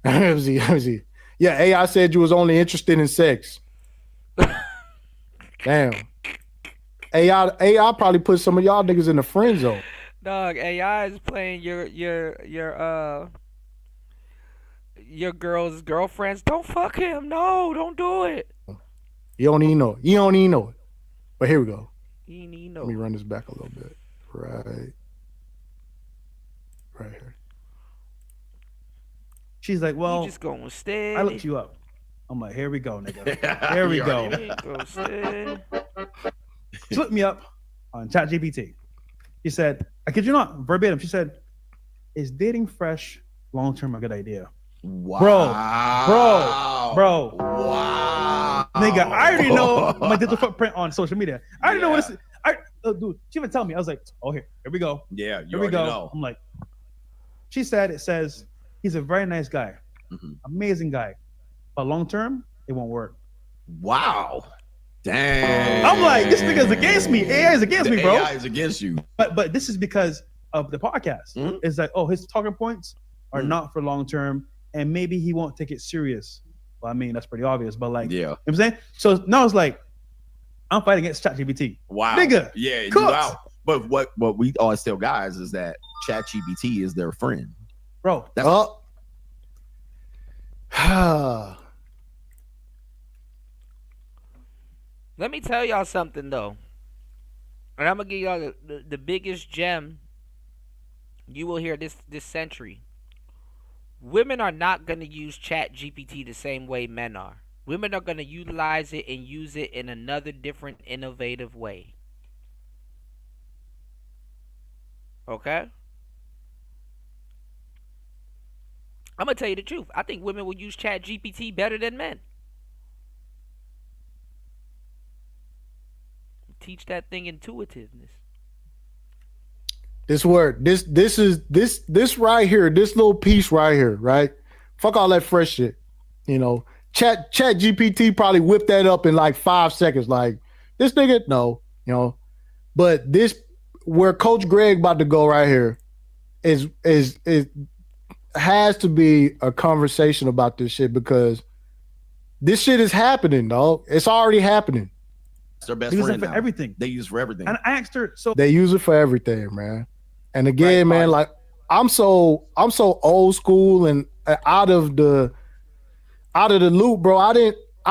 Speaker 5: Let me see. Yeah, AI said you was only interested in sex. Damn. AI probably put some of y'all niggas in the friend zone.
Speaker 1: Dog, AI is playing your girl's girlfriends. Don't fuck him. No, don't do it.
Speaker 5: You don't even know it. You don't even know it. But here we go.
Speaker 1: You don't even know.
Speaker 5: Let me run this back a little bit. Right here.
Speaker 9: She's like, well,
Speaker 1: you just going steady.
Speaker 9: I looked you up. I'm like, here we go, nigga. Here we go. She looked me up on ChatGPT. She said, I kid you not, verbatim. She said, is dating fresh long-term a good idea?
Speaker 8: Wow.
Speaker 9: Bro.
Speaker 8: Wow.
Speaker 9: Nigga, I already know my digital footprint on social media. I already know what this is. Dude, she even tell me. I was like, oh, here we go.
Speaker 8: Yeah, you
Speaker 9: here we go.
Speaker 8: know.
Speaker 9: I'm like, she said, it says, he's a very nice guy. Amazing guy. But long-term, it won't work.
Speaker 8: Wow. Dang.
Speaker 9: I'm like, this nigga's against me. AI is against me, bro.
Speaker 8: AI is against you.
Speaker 9: But this is because of the podcast. It's like, oh, his talking points are not for long-term, and maybe he won't take it serious. Well, I mean, that's pretty obvious, but like, you know what I'm saying? So now it's like, I'm fighting against ChatGPT.
Speaker 8: Wow.
Speaker 9: Nigga.
Speaker 8: Yeah, you
Speaker 9: cooked.
Speaker 8: out. But what we always tell guys is that ChatGPT is their friend.
Speaker 9: Bro.
Speaker 8: That's
Speaker 1: Let me tell y'all something though, and I'm gonna give y'all the biggest gem you will hear this century. Women are not gonna use ChatGPT the same way men are. Women are gonna utilize it and use it in another different, innovative way. Okay? I'm gonna tell you the truth. I think women will use ChatGPT better than men. Teach that thing intuitiveness.
Speaker 5: This word, this right here, this little piece right here, right? Fuck all that fresh shit. You know, Chat GPT probably whipped that up in like 5 seconds. Like, this nigga, no, you know. But this, where Coach Greg about to go right here, is has to be a conversation about this shit, because this shit is happening, dog. It's already happening.
Speaker 8: It's their best
Speaker 9: They use
Speaker 8: friend
Speaker 9: it for
Speaker 8: now.
Speaker 9: everything.
Speaker 8: They use it for everything.
Speaker 9: And I asked her, so
Speaker 5: They use it for everything, man. And again, man, like I'm so old school and out of the loop, bro. I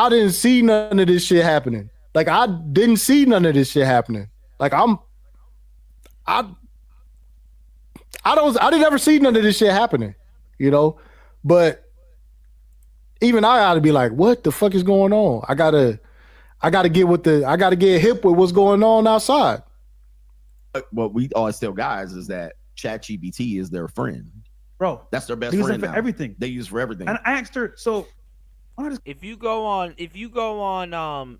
Speaker 5: didn't see none of this shit happening. Like, I didn't see none of this shit happening. Like, I didn't ever see none of this shit happening, you know. But even I gotta be like, what the fuck is going on? I gotta get hip with what's going on outside.
Speaker 8: What we always tell guys is that ChatGPT is their friend.
Speaker 9: Bro,
Speaker 8: that's their best
Speaker 9: they use
Speaker 8: friend
Speaker 9: it for
Speaker 8: now.
Speaker 9: everything.
Speaker 8: They use it for everything.
Speaker 9: And I asked her, so
Speaker 1: if you go on,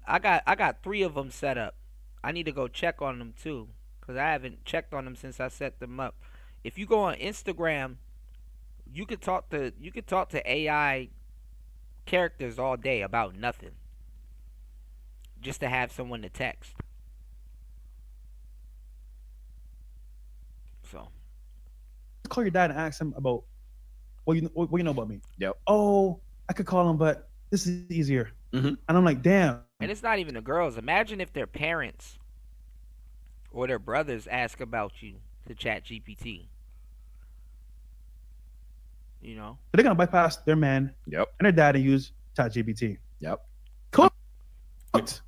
Speaker 1: I got 3 of them set up. I need to go check on them too, because I haven't checked on them since I set them up. If you go on Instagram, you could talk to AI characters all day about nothing, just to have someone to text. So
Speaker 9: call your dad and ask him about what you know about me.
Speaker 8: Yep.
Speaker 9: Oh, I could call him, but this is easier. And I'm like, damn.
Speaker 1: And it's not even the girls. Imagine if their parents or their brothers ask about you to ChatGPT. You know?
Speaker 9: So they're gonna bypass their man
Speaker 8: and
Speaker 9: their dad and use ChatGPT.
Speaker 8: Yep.
Speaker 9: Cool.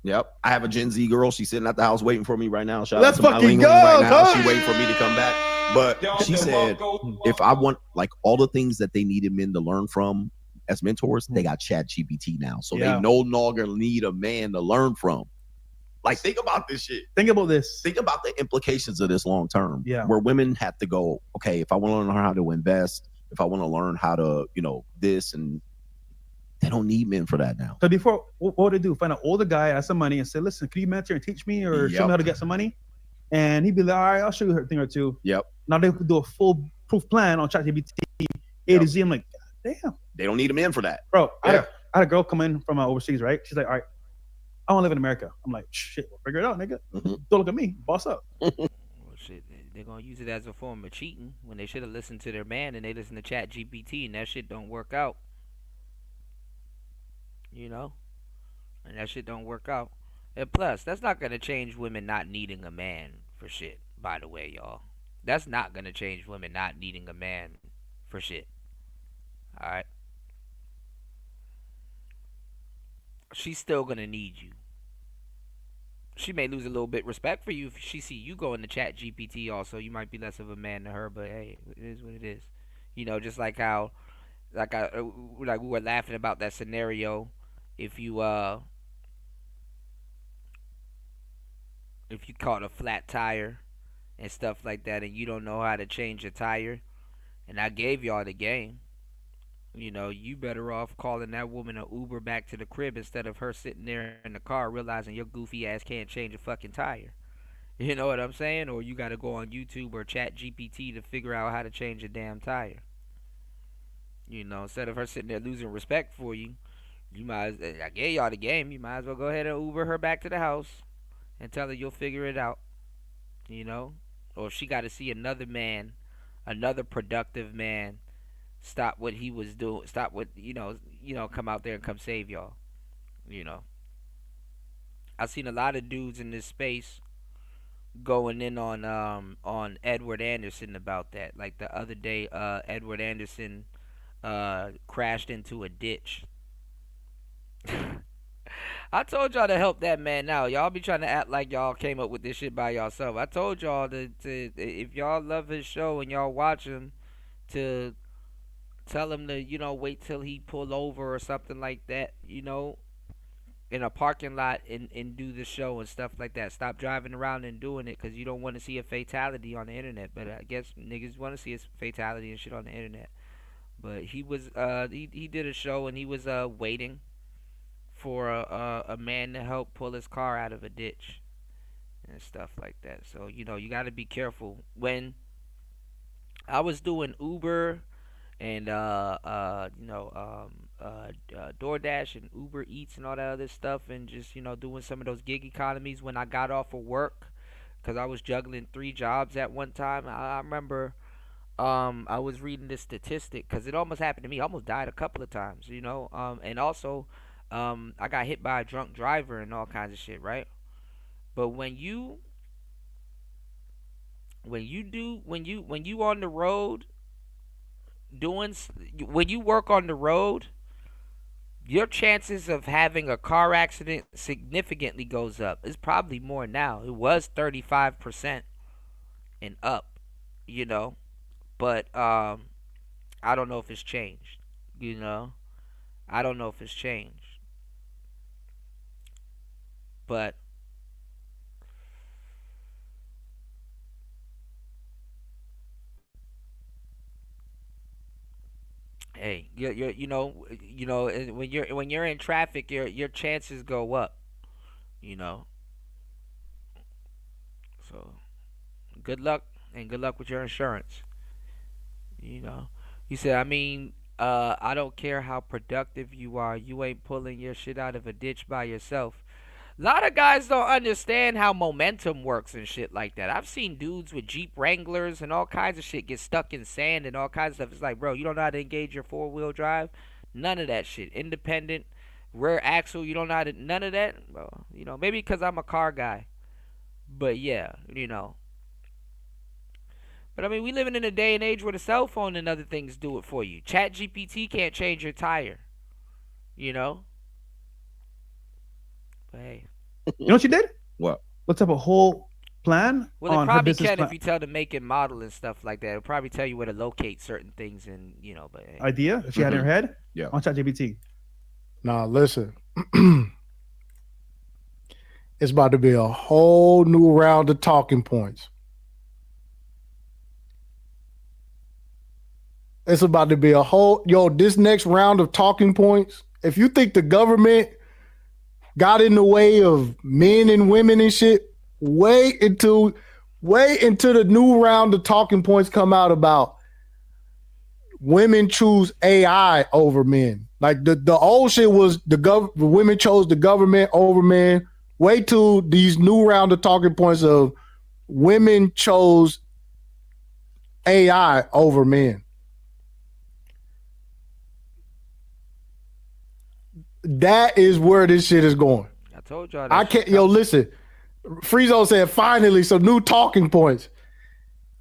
Speaker 8: Yep. I have a Gen Z girl. She's sitting at the house waiting for me right now. Shout
Speaker 9: Let's
Speaker 8: out to my
Speaker 9: fucking
Speaker 8: Ling
Speaker 9: go,
Speaker 8: Ling right now.
Speaker 9: coach.
Speaker 8: She waiting for me to come back. But she said, if I want like all the things that they needed men to learn from as mentors, they got ChatGPT now. So they no longer need a man to learn from. Like, think about this shit.
Speaker 9: Think about this.
Speaker 8: Think about the implications of this long term.
Speaker 9: Yeah.
Speaker 8: Where women have to go, okay, if I want to learn how to invest, if I want to learn how to, this, and they don't need men for that now.
Speaker 9: So before, what would they do? Find an older guy, ask some money, and say, listen, can you mentor and teach me or show me how to get some money? And he'd be like, all right, I'll show you a thing or two.
Speaker 8: Yep.
Speaker 9: Now they could do a full proof plan on ChatGPT A to Z. I'm like, damn.
Speaker 8: They don't need a man for that.
Speaker 9: Bro, I I had a girl come in from overseas, right? She's like, all right, I want to live in America. I'm like, shit, we'll figure it out, nigga. Don't look at me, boss up.
Speaker 1: Well, shit, they're gonna use it as a form of cheating when they should have listened to their man and they listen to Chat GPT and that shit don't work out. You know, and that shit don't work out. And plus, that's not gonna change women not needing a man for shit. By the way, y'all, that's not gonna change women not needing a man for shit. All right, she's still gonna need you. She may lose a little bit respect for you if she see you go into Chat GPT. Also, you might be less of a man to her, but hey, it is what it is. You know, just like how, like we were laughing about that scenario. If you caught a flat tire and stuff like that, and you don't know how to change a tire, and I gave y'all the game. You know, you better off calling that woman an Uber back to the crib instead of her sitting there in the car realizing your goofy ass can't change a fucking tire. You know what I'm saying? Or you got to go on YouTube or Chat GPT to figure out how to change a damn tire. You know, instead of her sitting there losing respect for you, I gave y'all the game. You might as well go ahead and Uber her back to the house and tell her you'll figure it out. You know? Or if she got to see another man, another productive man, stop what he was doing, stop what, come out there and come save y'all. You know. I've seen a lot of dudes in this space going in on Edward Anderson about that. Like the other day, Edward Anderson crashed into a ditch. I told y'all to help that man out. Y'all be trying to act like y'all came up with this shit by yourself. I told y'all to if y'all love his show and y'all watch him, to tell him to, wait till he pull over or something like that, in a parking lot and do the show and stuff like that. Stop driving around and doing it because you don't want to see a fatality on the internet. But I guess niggas want to see a fatality and shit on the internet. But he was he did a show and he was waiting for a man to help pull his car out of a ditch and stuff like that. So, you got to be careful. When I was doing Uber and DoorDash and Uber Eats and all that other stuff, and just doing some of those gig economies when I got off of work, because I was juggling 3 jobs at one time. I remember I was reading this statistic because it almost happened to me. I almost died a couple of times, and also I got hit by a drunk driver and all kinds of shit, right? But when you on the road when you work on the road, your chances of having a car accident significantly goes up. It's probably more now. It was 35% and up, but I don't know if it's changed. I don't know if it's changed. But hey, when you're in traffic, your chances go up. So good luck and good luck with your insurance. You said, I don't care how productive you are, you ain't pulling your shit out of a ditch by yourself. A lot of guys don't understand how momentum works and shit like that. I've seen dudes with Jeep Wranglers and all kinds of shit get stuck in sand and all kinds of stuff. It's like, bro, you don't know how to engage your 4-wheel drive? None of that shit. Independent, rear axle, you don't know how to, none of that? Well, maybe because I'm a car guy. But yeah, But we living in a day and age where the cell phone and other things do it for you. Chat GPT can't change your tire. But hey.
Speaker 9: You know what she did?
Speaker 8: What?
Speaker 9: Looked up a whole plan.
Speaker 1: Well, it
Speaker 9: on
Speaker 1: probably
Speaker 9: her business
Speaker 1: can
Speaker 9: plan.
Speaker 1: if you tell the make and model and stuff like that. It'll probably tell you where to locate certain things and but hey.
Speaker 9: Idea if she had in her head.
Speaker 8: Yeah.
Speaker 9: On ChatGPT.
Speaker 5: Nah, listen. It's about to be a whole new round of talking points. It's about to be a whole this next round of talking points. If you think the government got in the way of men and women and shit, wait until the new round of talking points come out about women choose AI over men. Like the old shit was the women chose the government over men. Wait till these new round of talking points of women chose AI over men. That is where this shit is going.
Speaker 1: I told y'all.
Speaker 5: I can't. Yo, listen. Friezo said finally some new talking points.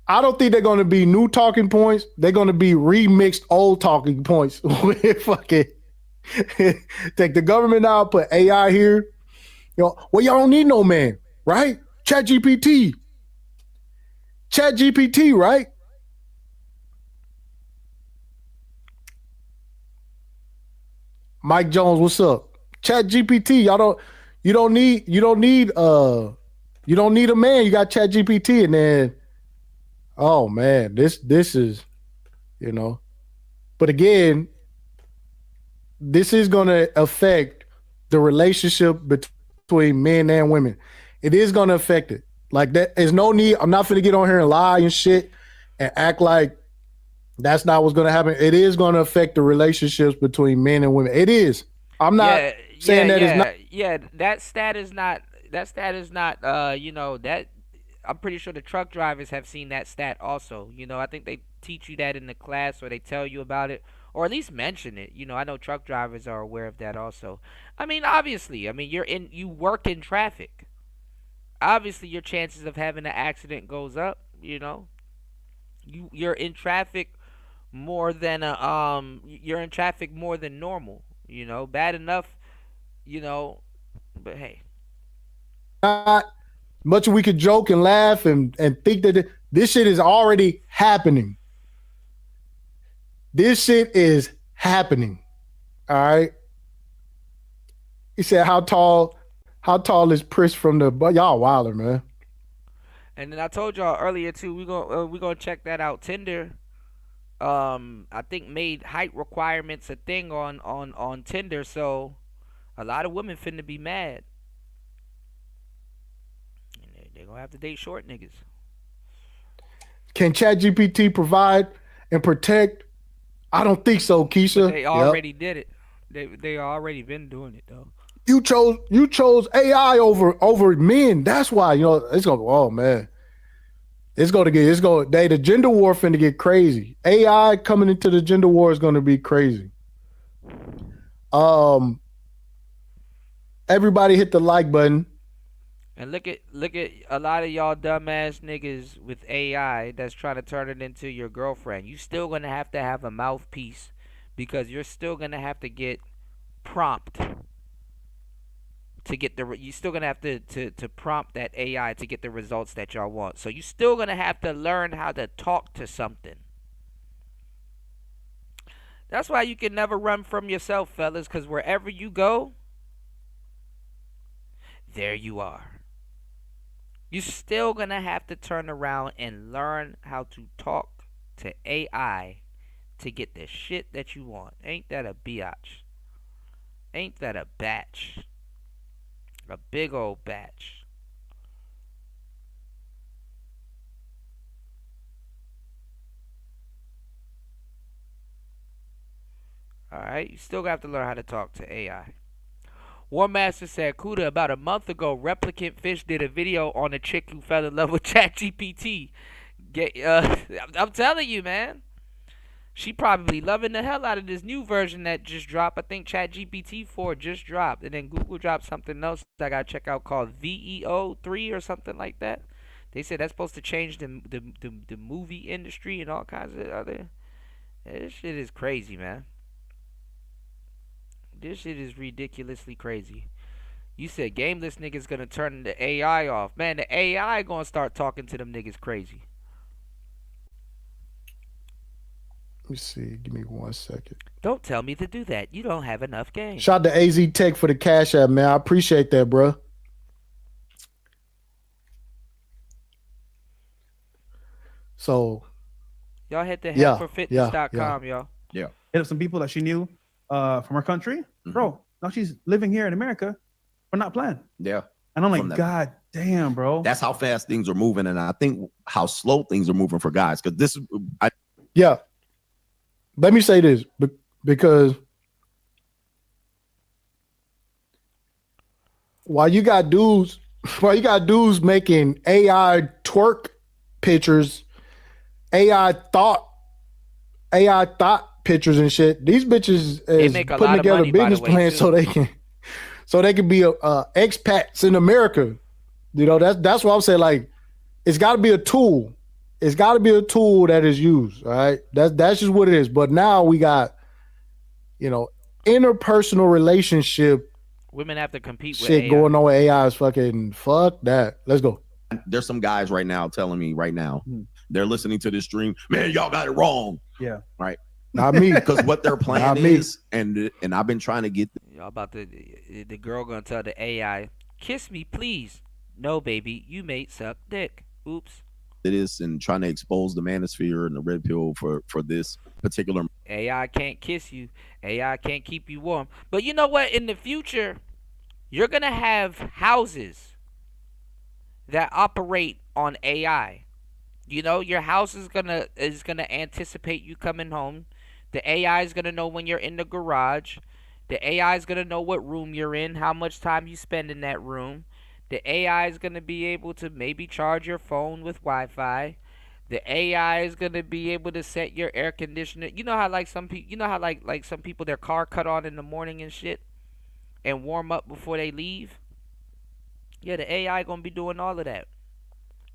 Speaker 5: I don't think they're going to be new talking points. They're going to be remixed old talking points. Fucking take the government out, put AI here. Well, y'all don't need no man, right? Chat GPT, right? Mike Jones, what's up? Chat GPT, you don't need a man. You got Chat GPT, and then, oh man, this is, but again, this is going to affect the relationship between men and women. It is going to affect it. Like that. There's no need. I'm not going to get on here and lie and shit and act like that's not what's going to happen. It is going to affect the relationships between men and women. It is. I'm not saying that it's not.
Speaker 1: Yeah, that stat is not. That I'm pretty sure the truck drivers have seen that stat also. I think they teach you that in the class, or they tell you about it, or at least mention it. I know truck drivers are aware of that also. I mean, obviously, you work in traffic. Obviously, your chances of having an accident goes up. You're in traffic more than you're in traffic more than normal. Bad enough. But hey,
Speaker 5: not much we could joke and laugh and think that this shit is already happening. This shit is happening. All right. He said, "How tall is Pris from the?" But y'all wilder, man.
Speaker 1: And then I told y'all earlier too. We gonna check that out. Tinder, I think made height requirements a thing on Tinder. So a lot of women finna be mad. They're gonna have to date short niggas.
Speaker 5: Can ChatGPT provide and protect? I don't think so, Keisha.
Speaker 1: But they already did it. They already been doing it though.
Speaker 5: You chose AI over men. That's why it's gonna. Oh man, the gender war finna get crazy. AI coming into the gender war is gonna be crazy. Everybody hit the like button.
Speaker 1: And look at a lot of y'all dumbass niggas with AI that's trying to turn it into your girlfriend. You still gonna have to have a mouthpiece because you're still gonna have to get prompt to get you still gonna have to prompt that AI to get the results that y'all want. So you still gonna have to learn how to talk to something. That's why you can never run from yourself, fellas, because wherever you go, there you are. You're still going to have to turn around and learn how to talk to AI to get the shit that you want. Ain't that a biatch? Ain't that a batch? A big old batch. Alright, you still have to learn how to talk to AI. War Master said, Kuda, about a month ago, Replicant Fish did a video on a chick who fell in love with ChatGPT. I'm telling you, man. She probably loving the hell out of this new version that just dropped. I think ChatGPT 4 just dropped. And then Google dropped something else that I got to check out called VEO 3 or something like that. They said that's supposed to change the movie industry and all kinds of other... This shit is crazy, man. This shit is ridiculously crazy. You said gameless niggas gonna turn the AI off. Man, the AI gonna start talking to them niggas crazy.
Speaker 5: Let me see. Give me 1 second.
Speaker 1: Don't tell me to do that. You don't have enough game.
Speaker 5: Shout out to AZ Tech for the cash app, man. I appreciate that, bro. So
Speaker 1: y'all head to headforfitness.com, y'all.
Speaker 8: Yeah.
Speaker 9: Hit up some people that she knew from her country. Bro, now she's living here in America. We're not playing.
Speaker 8: Yeah.
Speaker 9: And I'm like, God damn, bro.
Speaker 8: That's how fast things are moving. And I think how slow things are moving for guys. Because
Speaker 5: yeah. Let me say this, because while you got dudes making AI twerk pictures, AI thought pictures and shit. These bitches is
Speaker 1: make a
Speaker 5: putting
Speaker 1: lot of
Speaker 5: together
Speaker 1: money, by the
Speaker 5: business
Speaker 1: way,
Speaker 5: plans
Speaker 1: too.
Speaker 5: so they can be expats in America. You know, that's what I'm saying. Like, it's got to be a tool. It's got to be a tool that is used. All right, that's just what it is. But now we got, you know, interpersonal relationship
Speaker 1: Women have to compete with
Speaker 5: shit
Speaker 1: AI.
Speaker 5: going on with AI is fucking fuck that. Let's go.
Speaker 8: There's some guys right now telling me right now they're listening to this stream. Man, y'all got it wrong.
Speaker 9: Yeah,
Speaker 8: right.
Speaker 5: Not me,
Speaker 8: because what their plan
Speaker 5: Not me.
Speaker 8: is, and I've been trying to get.
Speaker 1: Y'all about the girl gonna tell the AI, kiss me, please. No, baby, you made suck dick. Oops.
Speaker 8: It is and trying to expose the manosphere and the red pill for this particular.
Speaker 1: AI can't kiss you. AI can't keep you warm. But you know what? In the future, you're gonna have houses that operate on AI. You know, your house is gonna anticipate you coming home. The AI is gonna know when you're in the garage. The AI is gonna know what room you're in, how much time you spend in that room. The AI is gonna be able to maybe charge your phone with Wi-Fi. The AI is gonna be able to set your air conditioner. You know how like some people, like some people, their car cut on in the morning and shit, and warm up before they leave. Yeah, the AI gonna be doing all of that.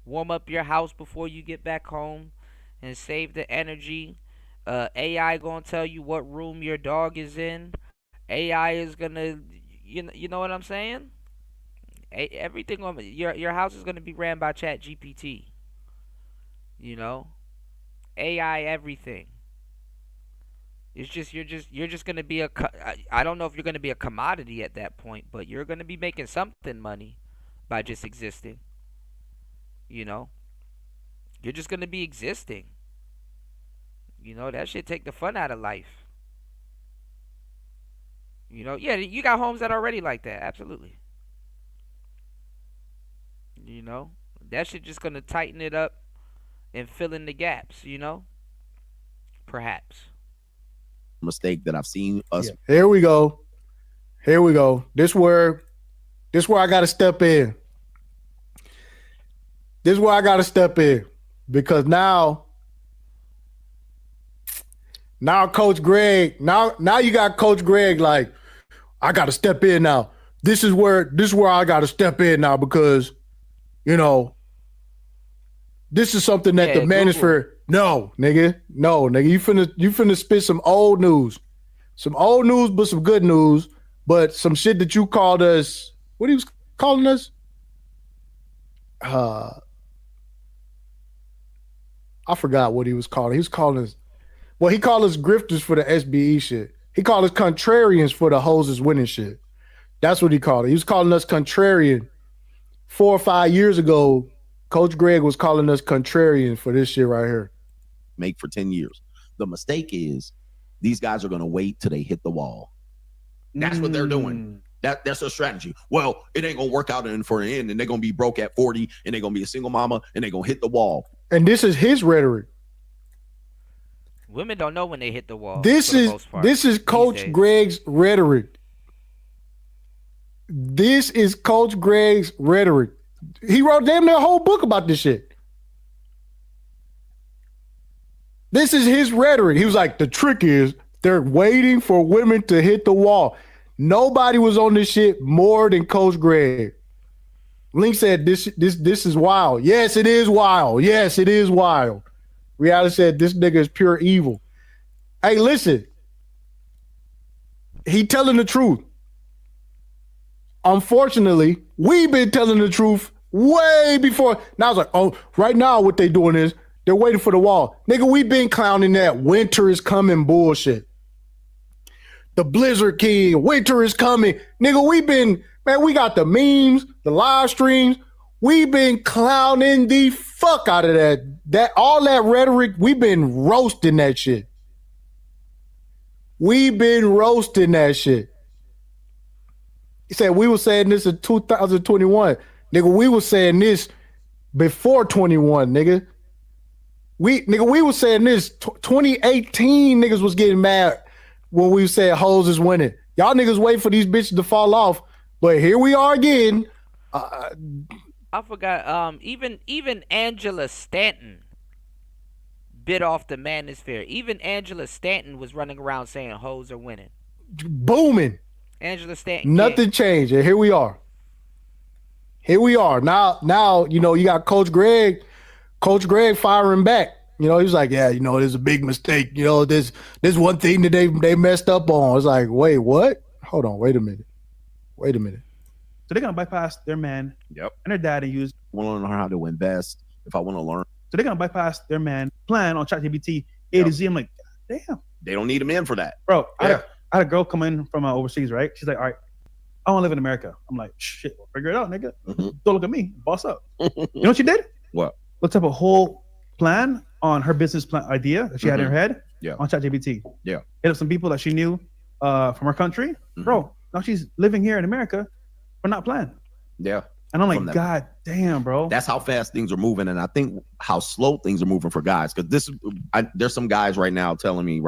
Speaker 1: Warm up your house before you get back home, and save the energy. AI gonna tell you what room your dog is in. AI is gonna, you know what I'm saying? Everything on your house is gonna be ran by Chat GPT. You know, AI everything. It's just you're just gonna be I don't know if you're gonna be a commodity at that point, but you're gonna be making something money by just existing. You know, you're just gonna be existing. You know, that shit take the fun out of life. You know, yeah, you got homes that are already like that, absolutely. You know, that shit just gonna tighten it up and fill in the gaps, you know? Perhaps.
Speaker 8: Mistake that I've seen us.
Speaker 5: Yeah. Here we go. This where I gotta step in. Because now Coach Greg, now you got Coach Greg like, I gotta step in now. This is where I gotta step in now because, you know, this is something that the Manosphere. No, nigga. You finna spit some old news, but some good news, but some shit that you called us. What he was calling us? I forgot what he was calling. He was calling us. Well, he called us grifters for the SBE shit. He called us contrarians for the hoses winning shit. That's what he called it. He was calling us contrarian 4 or 5 years ago. Coach Greg was calling us contrarian for this shit right here.
Speaker 8: Make for 10 years. The mistake is these guys are going to wait till they hit the wall. That's what they're doing. That's their strategy. Well, it ain't going to work out for the end, and they're going to be broke at 40, and they're going to be a single mama, and they're going to hit the wall.
Speaker 5: And this is his rhetoric.
Speaker 1: Women don't know when they hit the wall.
Speaker 5: This is Coach Greg's rhetoric. This is Coach Greg's rhetoric. He wrote damn near a whole book about this shit. This is his rhetoric. He was like, the trick is they're waiting for women to hit the wall. Nobody was on this shit more than Coach Greg. Link said this is wild. Yes, it is wild. Yes, it is wild. Reality said this nigga is pure evil. Hey, listen. He telling the truth. Unfortunately, we've been telling the truth way before. Now I was like, oh, right now what they doing is they're waiting for the wall. Nigga, we've been clowning that winter is coming bullshit. The Blizzard King, winter is coming. Nigga, we got the memes, the live streams. We've been clowning the fuck out of that all that rhetoric. We've been roasting that shit. He said we were saying this in 2021. Nigga, we were saying this before 21, nigga. We were saying this 2018 niggas was getting mad when we said hoes is winning. Y'all niggas wait for these bitches to fall off. But here we are again.
Speaker 1: I forgot. Even Angela Stanton bit off the manosphere. Even Angela Stanton was running around saying hoes are winning.
Speaker 5: Booming.
Speaker 1: Angela Stanton.
Speaker 5: Nothing changed, and here we are. Here we are. Now, you know, you got Coach Greg firing back. You know, he was like, yeah, you know, there's a big mistake. You know, there's one thing that they messed up on. It's like, wait, what? Hold on, wait a minute.
Speaker 9: So they're gonna bypass their man and their dad and use.
Speaker 8: I want to learn how to invest. If I want to learn,
Speaker 9: so they're gonna bypass their man plan on ChatGPT A to Z. I'm like, damn.
Speaker 8: They don't need him in for that,
Speaker 9: bro. I had a girl come in from overseas, right? She's like, all right, I want to live in America. I'm like, shit, we'll figure it out, nigga. Don't look at me, boss up. You know what she did?
Speaker 8: What?
Speaker 9: Looked up a whole plan on her business plan idea that she had in her head on ChatGPT.
Speaker 8: Yeah.
Speaker 9: Hit up some people that she knew from her country. Bro, now she's living here in America, but not planned.
Speaker 8: Yeah.
Speaker 9: And I'm like, God damn, bro.
Speaker 8: That's how fast things are moving, and I think how slow things are moving for guys. Because there's some guys right now telling me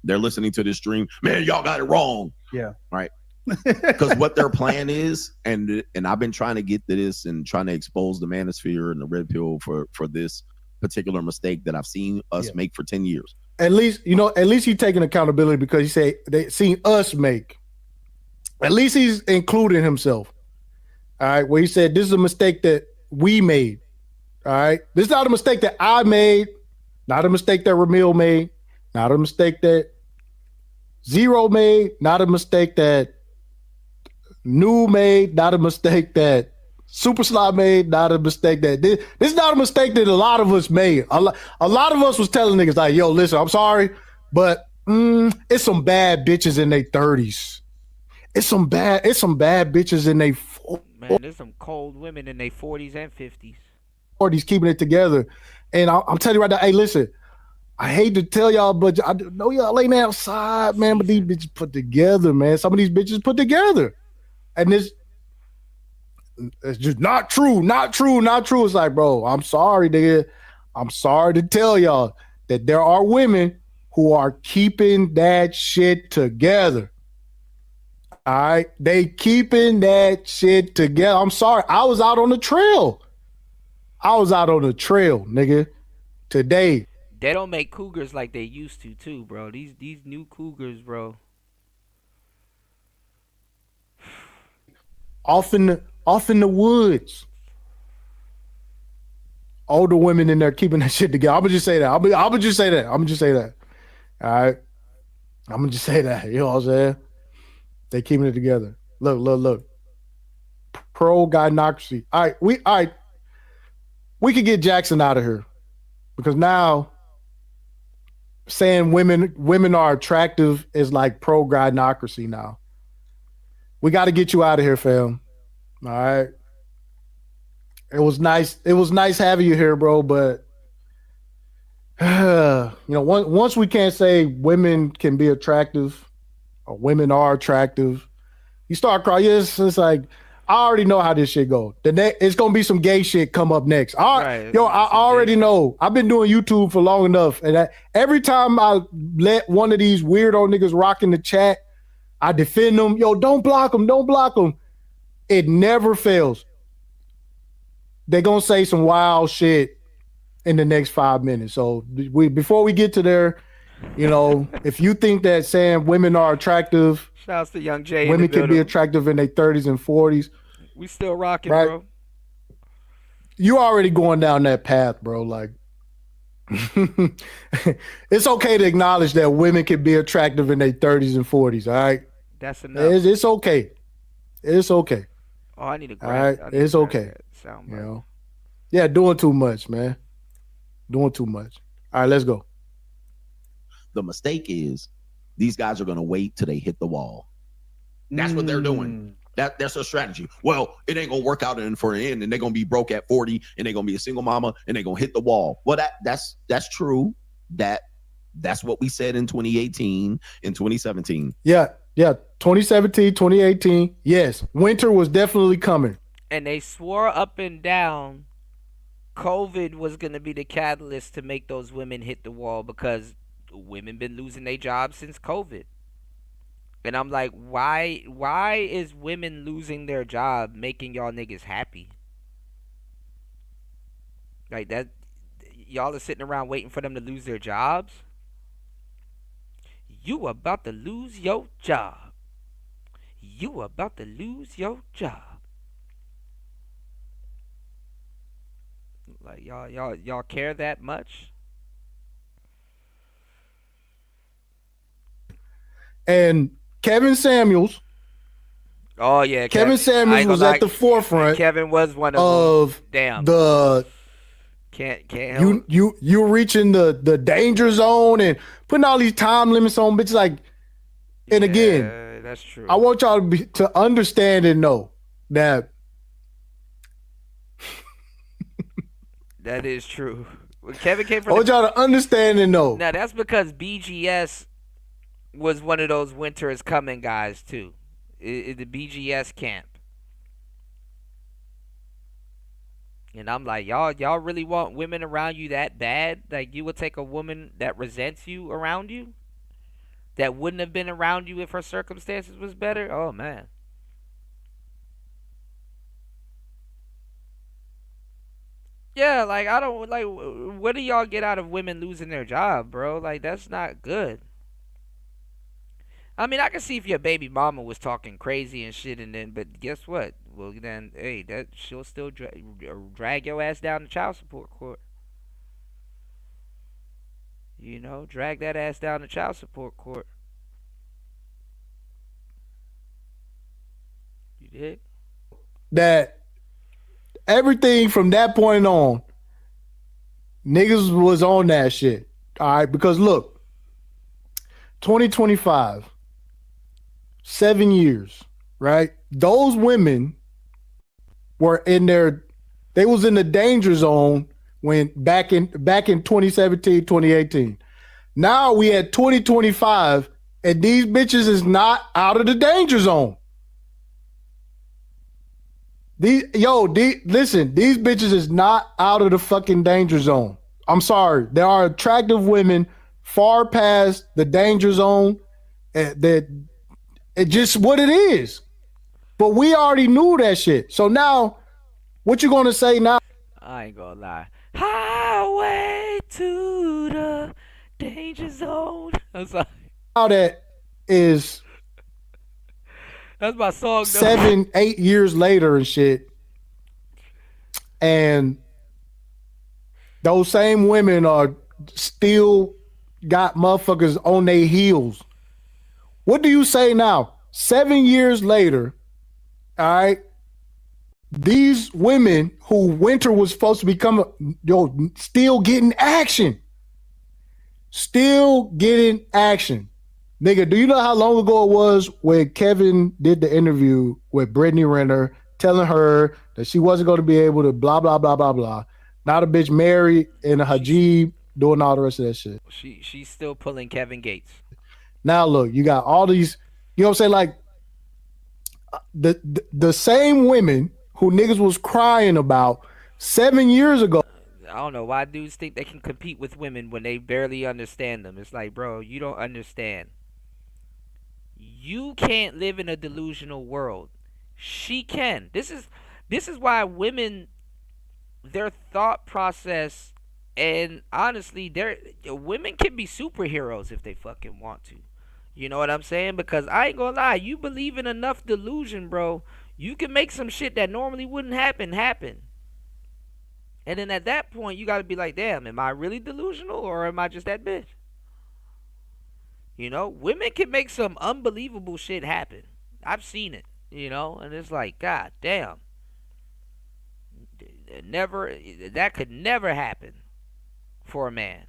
Speaker 8: they're listening to this stream. Man, y'all got it wrong.
Speaker 9: Yeah.
Speaker 8: Right. Because what their plan is, and I've been trying to get to this and trying to expose the manosphere and the red pill for this particular mistake that I've seen us make for 10 years.
Speaker 5: At least he's taking accountability because he said they seen us make. At least he's including himself. All right, where he said this is a mistake that we made. All right, this is not a mistake that I made, not a mistake that Ramil made, not a mistake that Zero made, not a mistake that New made, not a mistake that Super Slot made, not a mistake that this is not a mistake that a lot of us made. A lot of us was telling niggas like, yo, listen, I'm sorry, but it's some bad bitches in their 30s. It's some bad bitches in their 40s.
Speaker 1: Man, there's some cold women in their 40s and 50s.
Speaker 5: 40s keeping it together. And I'm telling you right now, hey, listen, I hate to tell y'all, but I know y'all ain't outside, man, but these bitches put together, man. Some of these bitches put together. And it's just not true. It's like, bro, I'm sorry, nigga. I'm sorry to tell y'all that there are women who are keeping that shit together. All right? They keeping that shit together. I'm sorry. I was out on the trail, nigga, today.
Speaker 1: They don't make cougars like they used to, too, bro. These new cougars, bro.
Speaker 5: Off in the woods. Older women in there keeping that shit together. I'm gonna just say that. I'm gonna just say that. All right. I'm gonna just say that. You know what I'm saying? They keeping it together. Look. Pro gynocracy. All right. We could get Jackson out of here because now saying women are attractive is like pro gynocracy now. We got to get you out of here, fam. All right. It was nice having you here, bro. But once we can't say women can be attractive or women are attractive, you start crying. It's like I already know how this shit go. It's gonna be some gay shit come up next. I already know. I've been doing YouTube for long enough, and every time I let one of these weirdo niggas rock in the chat, I defend them. Yo, don't block them. It never fails. They're going to say some wild shit in the next 5 minutes. So before we get to there, if you think that saying women are attractive,
Speaker 1: shouts to Young Jay.
Speaker 5: Women can be attractive in their 30s and 40s.
Speaker 1: We still rocking,
Speaker 5: right?
Speaker 1: Bro.
Speaker 5: You already going down that path, bro. Like, it's okay to acknowledge that women can be attractive in their 30s and 40s. All right,
Speaker 1: that's enough.
Speaker 5: It's okay. It's okay.
Speaker 1: Oh, I need to grab.
Speaker 5: All right, it's okay. Yeah, doing too much, man. Doing too much. All right, let's go.
Speaker 8: The mistake is these guys are going to wait till they hit the wall. That's what they're doing. That's their strategy. Well, it ain't gonna work out for the end, and they're gonna be broke at 40, and they're gonna be a single mama, and they're gonna hit the wall. Well, that's true. That's what we said in 2018, in 2017.
Speaker 5: Yeah. 2017, 2018. Yes, winter was definitely coming.
Speaker 1: And they swore up and down COVID was gonna be the catalyst to make those women hit the wall because women been losing their jobs since COVID. And I'm like, why is women losing their job making y'all niggas happy? Like that, y'all are sitting around waiting for them to lose their jobs. You about to lose your job. You about to lose your job. Like y'all care that much?
Speaker 5: And Kevin Samuels.
Speaker 1: Oh yeah,
Speaker 5: Kevin Samuels was at the forefront.
Speaker 1: Kevin was one of them. Damn.
Speaker 5: The
Speaker 1: can't help.
Speaker 5: you reaching the danger zone and putting all these time limits on bitches. Like, and again,
Speaker 1: that's true.
Speaker 5: I want y'all to understand and know that
Speaker 1: that is true. When Kevin came from,
Speaker 5: I want y'all to understand and know.
Speaker 1: Now that's because BGS was one of those winter is coming guys too. The BGS camp. And I'm like, y'all really want women around you that bad? Like you would take a woman that resents you around you? That wouldn't have been around you if her circumstances was better? Oh man. Yeah, like I don't like what do y'all get out of women losing their job, bro? Like that's not good. I mean, I can see if your baby mama was talking crazy and shit, and then, but guess what? Well, then, hey, that she'll still drag your ass down to child support court. You know, drag that ass down to child support court. You did?
Speaker 5: That everything from that point on, niggas was on that shit. All right, because look, 2025. 7 years, right? Those women were they was in the danger zone when back in 2017, 2018. Now we at 2025 and these bitches is not out of the danger zone. Listen, these bitches is not out of the fucking danger zone. I'm sorry. There are attractive women far past the danger zone that it's just what it is. But we already knew that shit. So now, what you gonna say now?
Speaker 1: I ain't gonna lie. Highway to the danger zone. I'm sorry.
Speaker 5: Now that is
Speaker 1: that's my song.
Speaker 5: 7-8 years later and shit. And those same women are still got motherfuckers on their heels. What do you say now? 7 years later, all right, these women who winter was supposed to become, still getting action. Still getting action. Nigga, do you know how long ago it was when Kevin did the interview with Brittany Renner telling her that she wasn't going to be able to blah, blah, blah, blah, blah. Now the bitch married and a hijab doing all the rest of that shit.
Speaker 1: She's still pulling Kevin Gates.
Speaker 5: Now look, you got all these, you know what I'm saying? Like the same women who niggas was crying about 7 years ago.
Speaker 1: I don't know why dudes think they can compete with women when they barely understand them. It's like, bro, you don't understand. You can't live in a delusional world. She can. This is why women, their thought process, and honestly, women can be superheroes if they fucking want to. You know what I'm saying? Because I ain't gonna lie, you believe in enough delusion, bro, you can make some shit that normally wouldn't happen. And then at that point, you gotta be like, damn, am I really delusional or am I just that bitch? You know, women can make some unbelievable shit happen. I've seen it, you know, and it's like, god damn. That could never happen for a man.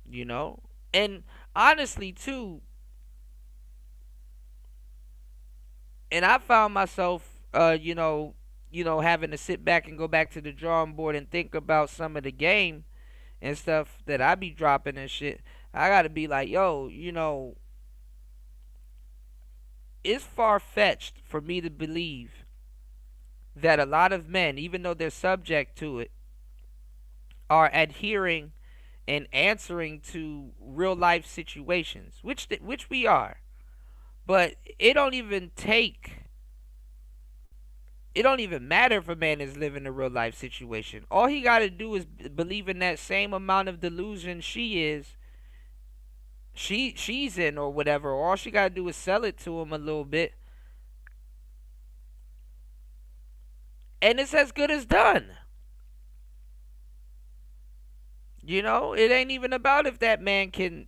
Speaker 1: You know? And honestly, too, and I found myself, having to sit back and go back to the drawing board and think about some of the game and stuff that I be dropping and shit. I gotta be like, yo, it's far-fetched for me to believe that a lot of men, even though they're subject to it, are adhering and answering to real life situations, which we are. But it don't even matter if a man is living a real life situation. All he got to do is believe in that same amount of delusion she's in or whatever. All she got to do is sell it to him a little bit, and it's as good as done. You know, it ain't even about if that man can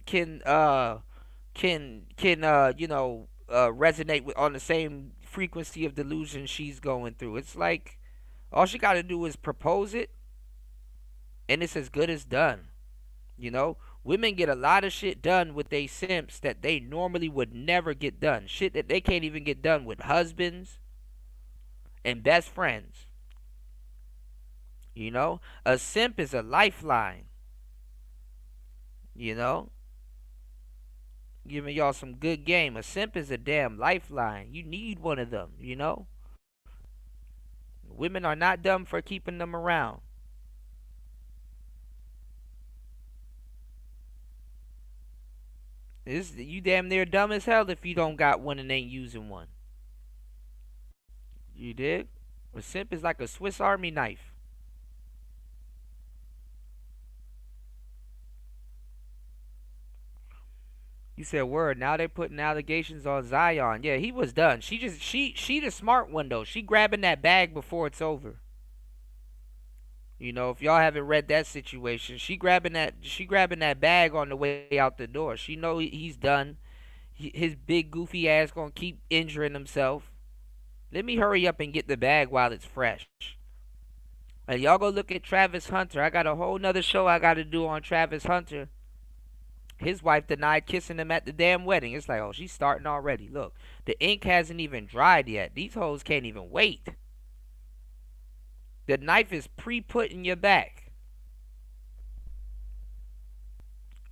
Speaker 1: resonate with on the same frequency of delusion she's going through. It's like all she got to do is propose it, and it's as good as done. You know, women get a lot of shit done with they simps that they normally would never get done. Shit that they can't even get done with husbands and best friends. You know, a simp is a lifeline. You know, giving y'all some good game. A simp is a damn lifeline. You need one of them, you know? Women are not dumb for keeping them around. You damn near dumb as hell if you don't got one and ain't using one. You dig? A simp is like a Swiss Army knife. You said word. Now they putting allegations on Zion. Yeah, he was done. She the smart one though. She grabbing that bag before it's over. You know, if y'all haven't read that situation, she grabbing that bag on the way out the door. She know he's done. His big goofy ass gonna keep injuring himself. Let me hurry up and get the bag while it's fresh. And y'all go look at Travis Hunter. I got a whole nother show I gotta do on Travis Hunter. His wife denied kissing him at the damn wedding. It's like, oh, she's starting already. Look, the ink hasn't even dried yet. These hoes can't even wait. The knife is pre-put in your back.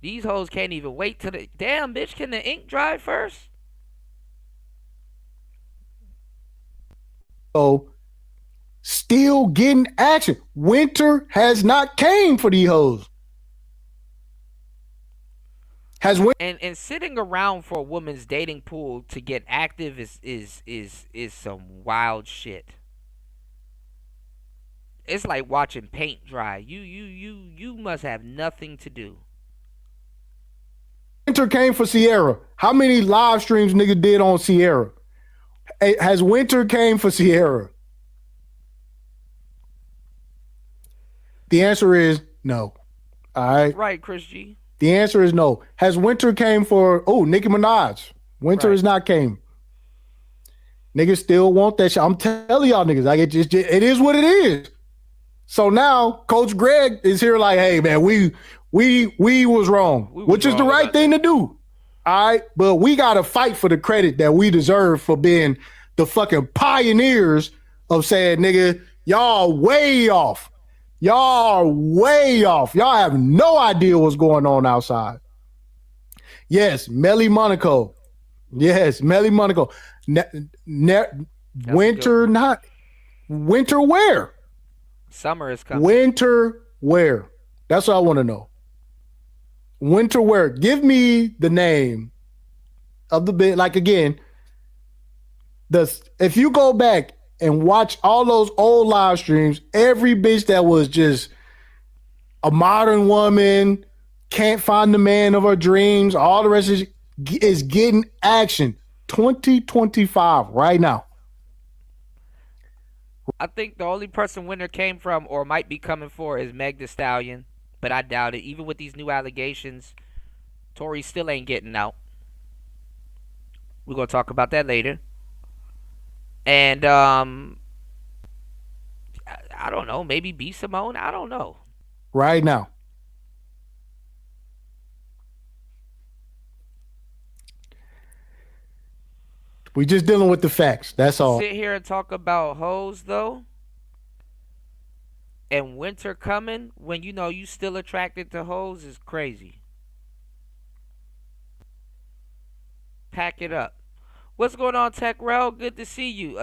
Speaker 1: These hoes can't even wait till the... Damn, bitch, can the ink dry first?
Speaker 5: So, still getting action. Winter has not came for these hoes.
Speaker 1: And sitting around for a woman's dating pool to get active is some wild shit. It's like watching paint dry. You must have nothing to do.
Speaker 5: Winter came for Sierra. How many live streams nigga did on Sierra? Has winter came for Sierra? The answer is no. All right.
Speaker 1: Right, Chris G.
Speaker 5: The answer is no. Has winter came for Nicki Minaj? Winter has not came. Niggas still want that shit. I'm telling y'all niggas, like it is what it is. So now Coach Greg is here like, hey man, we was wrong, which is the right thing to do. All right, but we gotta fight for the credit that we deserve for being the fucking pioneers of saying, nigga, y'all way off. Y'all are way off. Y'all have no idea what's going on outside. Yes, Melly Monaco. Yes, Melly Monaco. Winter not. Winter where?
Speaker 1: Summer is coming.
Speaker 5: Winter where? That's what I want to know. Winter where? Give me the name of the bit. Like again, if you go back and watch all those old live streams, every bitch that was just a modern woman, can't find the man of her dreams, all the rest is getting action. 2025 right now.
Speaker 1: I think the only person winner came from or might be coming for is Meg Thee Stallion, but I doubt it. Even with these new allegations, Tory still ain't getting out. We're going to talk about that later. And I don't know, maybe B Simone. I don't know.
Speaker 5: Right now. We just dealing with the facts. That's all.
Speaker 1: Sit here and talk about hoes though, and winter coming when you know you still attracted to hoes is crazy. Pack it up. What's going on, Tech Rel? Good to see you.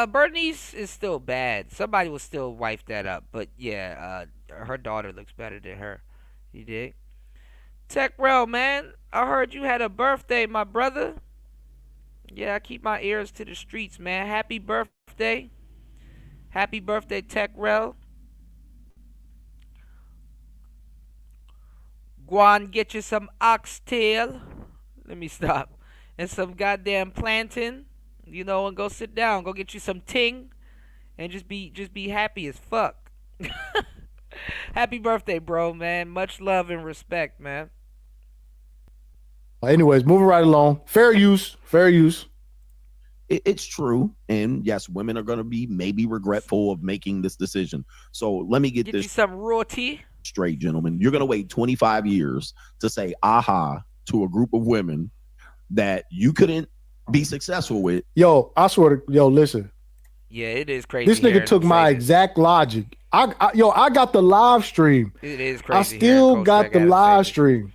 Speaker 1: Bernice is still bad. Somebody will still wipe that up. But yeah, her daughter looks better than her. You dig? Tech Rel, man, I heard you had a birthday, my brother. Yeah, I keep my ears to the streets, man. Happy birthday. Happy birthday, Tech Rel. Go on, get you some oxtail. Let me stop. And some goddamn plantain. You know, and go sit down. Go get you some ting. And just be happy as fuck. Happy birthday, bro, man. Much love and respect, man.
Speaker 5: Anyways, moving right along. Fair use. Fair use.
Speaker 8: It's true. And yes, women are going to be maybe regretful of making this decision. So let me get
Speaker 1: Get
Speaker 8: this
Speaker 1: you some raw tea.
Speaker 8: straight, gentlemen. You're going to wait 25 years to say aha to a group of women that you couldn't be successful with.
Speaker 5: Yo, I swear to, yo, listen.
Speaker 1: Yeah, it is crazy.
Speaker 5: This nigga took my exact logic. I got the live stream.
Speaker 1: It is crazy.
Speaker 5: I still got the live stream.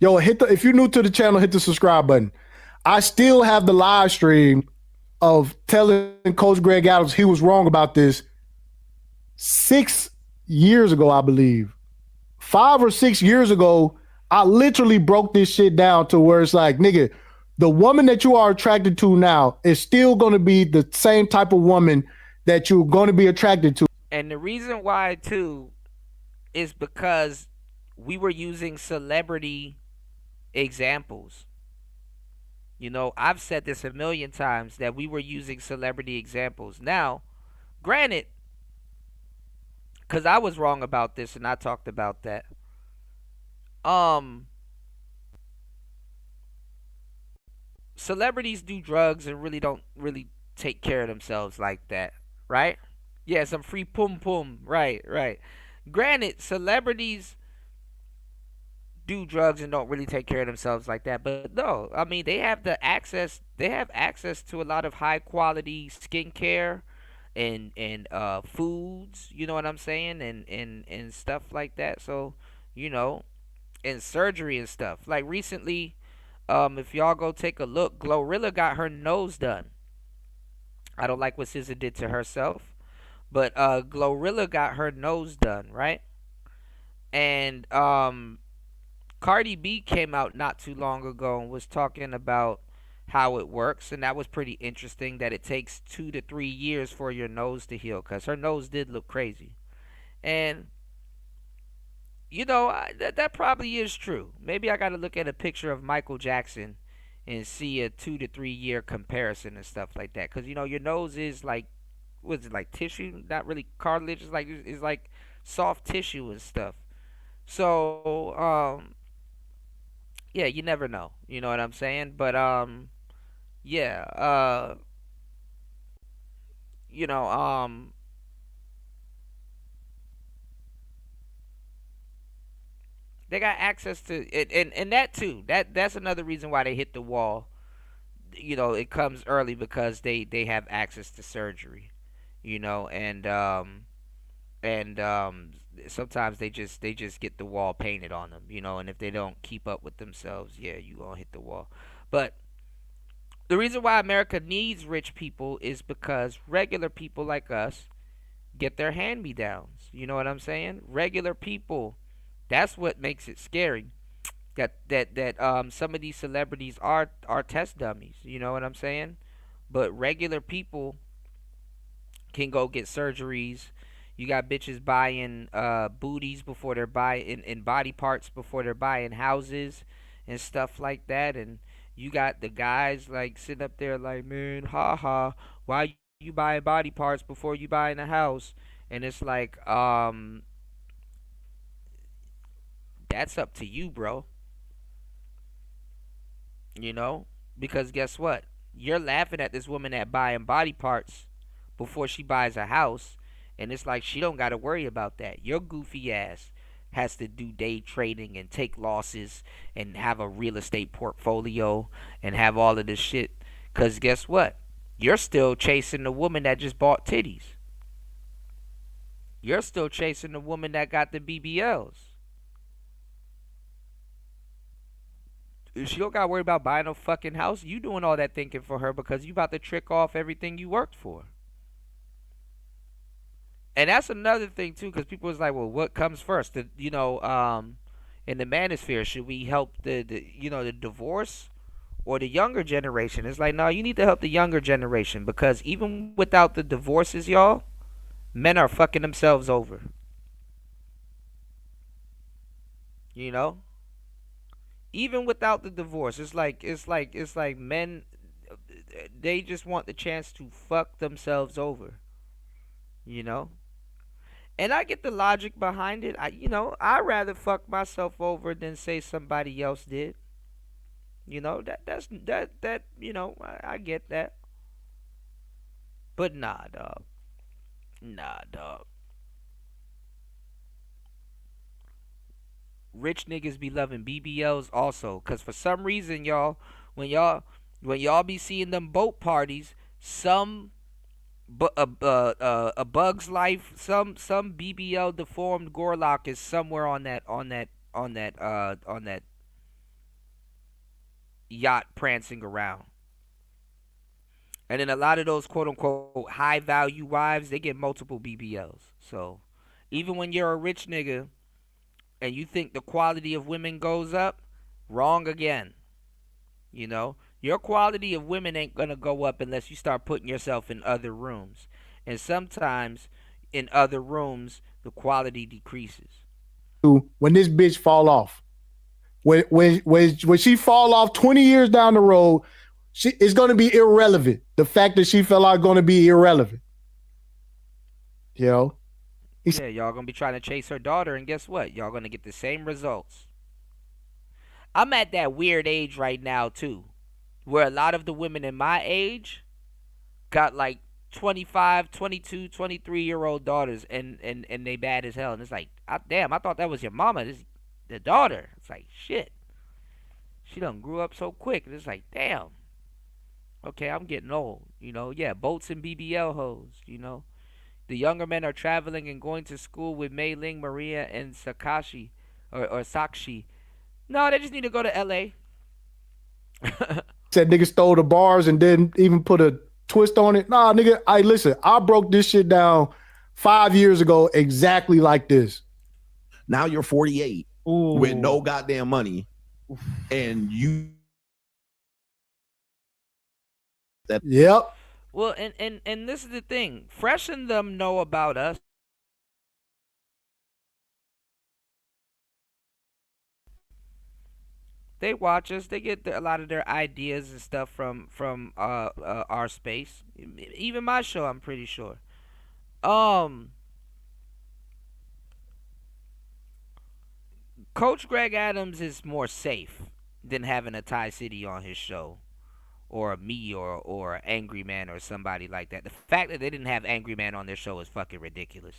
Speaker 5: Yo, if you're new to the channel, hit the subscribe button. I still have the live stream of telling Coach Greg Adams he was wrong about this 6 years ago, I believe. 5 or 6 years ago, I literally broke this shit down to where it's like, nigga, the woman that you are attracted to now is still going to be the same type of woman that you're going to be attracted to.
Speaker 1: And the reason why, too, is because we were using celebrity examples. You know, I've said this a million times that we were using celebrity examples. Now, granted, because I was wrong about this and I talked about that. Celebrities do drugs and really don't really take care of themselves like that, right? Yeah, some free pum pum, right. Granted, celebrities do drugs and don't really take care of themselves like that, but no, I mean they have access to a lot of high quality skincare and foods, you know what I'm saying, and stuff like that. So, you know, and surgery and stuff. Like recently, if y'all go take a look, Glorilla got her nose done. I don't like what SZA did to herself, but Glorilla got her nose done, right? And Cardi B came out not too long ago and was talking about how it works, and that was pretty interesting, that it takes 2 to 3 years for your nose to heal, because her nose did look crazy. And you know, that probably is true. Maybe I got to look at a picture of Michael Jackson and see a 2 to 3 year comparison and stuff like that, because you know your nose is like, what's it, like tissue, not really cartilage, it's like soft tissue and stuff. So yeah, you never know. You know what I'm saying? But yeah, you know, they got access to it, and that too. That's another reason why they hit the wall. You know, it comes early because they have access to surgery. You know, and sometimes they just get the wall painted on them, you know, and if they don't keep up with themselves, yeah, you gonna hit the wall. But the reason why America needs rich people is because regular people like us get their hand-me-downs. You know what I'm saying? Regular people, that's what makes it scary. That some of these celebrities are test dummies. You know what I'm saying? But regular people can go get surgeries. You got bitches buying booties before they're buying and body parts before they're buying houses and stuff like that. And you got the guys like sitting up there like, man, haha, why you buying body parts before you buying a house? And it's like, that's up to you, bro. You know? Because guess what? You're laughing at this woman that buying body parts before she buys a house. And it's like she don't got to worry about that. Your goofy ass has to do day trading and take losses and have a real estate portfolio and have all of this shit. Because guess what? You're still chasing the woman that just bought titties. You're still chasing the woman that got the BBLs. She don't got to worry about buying no fucking house. You doing all that thinking for her because you about to trick off everything you worked for. And that's another thing too, because people was like, well, what comes first? In the manosphere, should we help the divorce or the younger generation? It's like, no, you need to help the younger generation, because even without the divorces, y'all, men are fucking themselves over. You know, even without the divorce, it's like men, they just want the chance to fuck themselves over. You know, and I get the logic behind it. I'd rather fuck myself over than say somebody else did. I get that. But nah, dog. Nah, dog. Rich niggas be loving BBLs also, cause for some reason, y'all, when y'all when y'all be seeing them boat parties, some a Bug's Life, some BBL deformed Gorlock is somewhere on that yacht prancing around. And then a lot of those quote unquote high value wives, they get multiple BBLs. So even when you're a rich nigga and you think the quality of women goes up, wrong again. Your quality of women ain't gonna go up unless you start putting yourself in other rooms. And sometimes in other rooms the quality decreases.
Speaker 5: When this bitch fall off, when she fall off 20 years down the road, it's going to be irrelevant. The fact that she fell out going to be irrelevant. You know?
Speaker 1: Yeah, y'all gonna be trying to chase her daughter, and guess what? Y'all gonna get the same results. I'm at that weird age right now too, where a lot of the women in my age got like 25, 22, 23-year-old daughters, and they bad as hell. And it's like, damn, I thought that was your mama. This the daughter. It's like, shit. She done grew up so quick. And it's like, damn. Okay, I'm getting old. Yeah, boats and BBL hoes. The younger men are traveling and going to school with Mei Ling, Maria, and Sakashi, or Sakshi. No, they just need to go to LA.
Speaker 5: Said nigga stole the bars and didn't even put a twist on it. Nah, nigga, listen, I broke this shit down 5 years ago exactly like this.
Speaker 8: Now you're 48 with no goddamn money, and you.
Speaker 5: Yep.
Speaker 1: Well, and this is the thing. Fresh and them know about us. They watch us. They get a lot of their ideas and stuff from our space. Even my show, I'm pretty sure. Coach Greg Adams is more safe than having a Tai City on his show, or me, or Angry Man, or somebody like that. The fact that they didn't have Angry Man on their show is fucking ridiculous.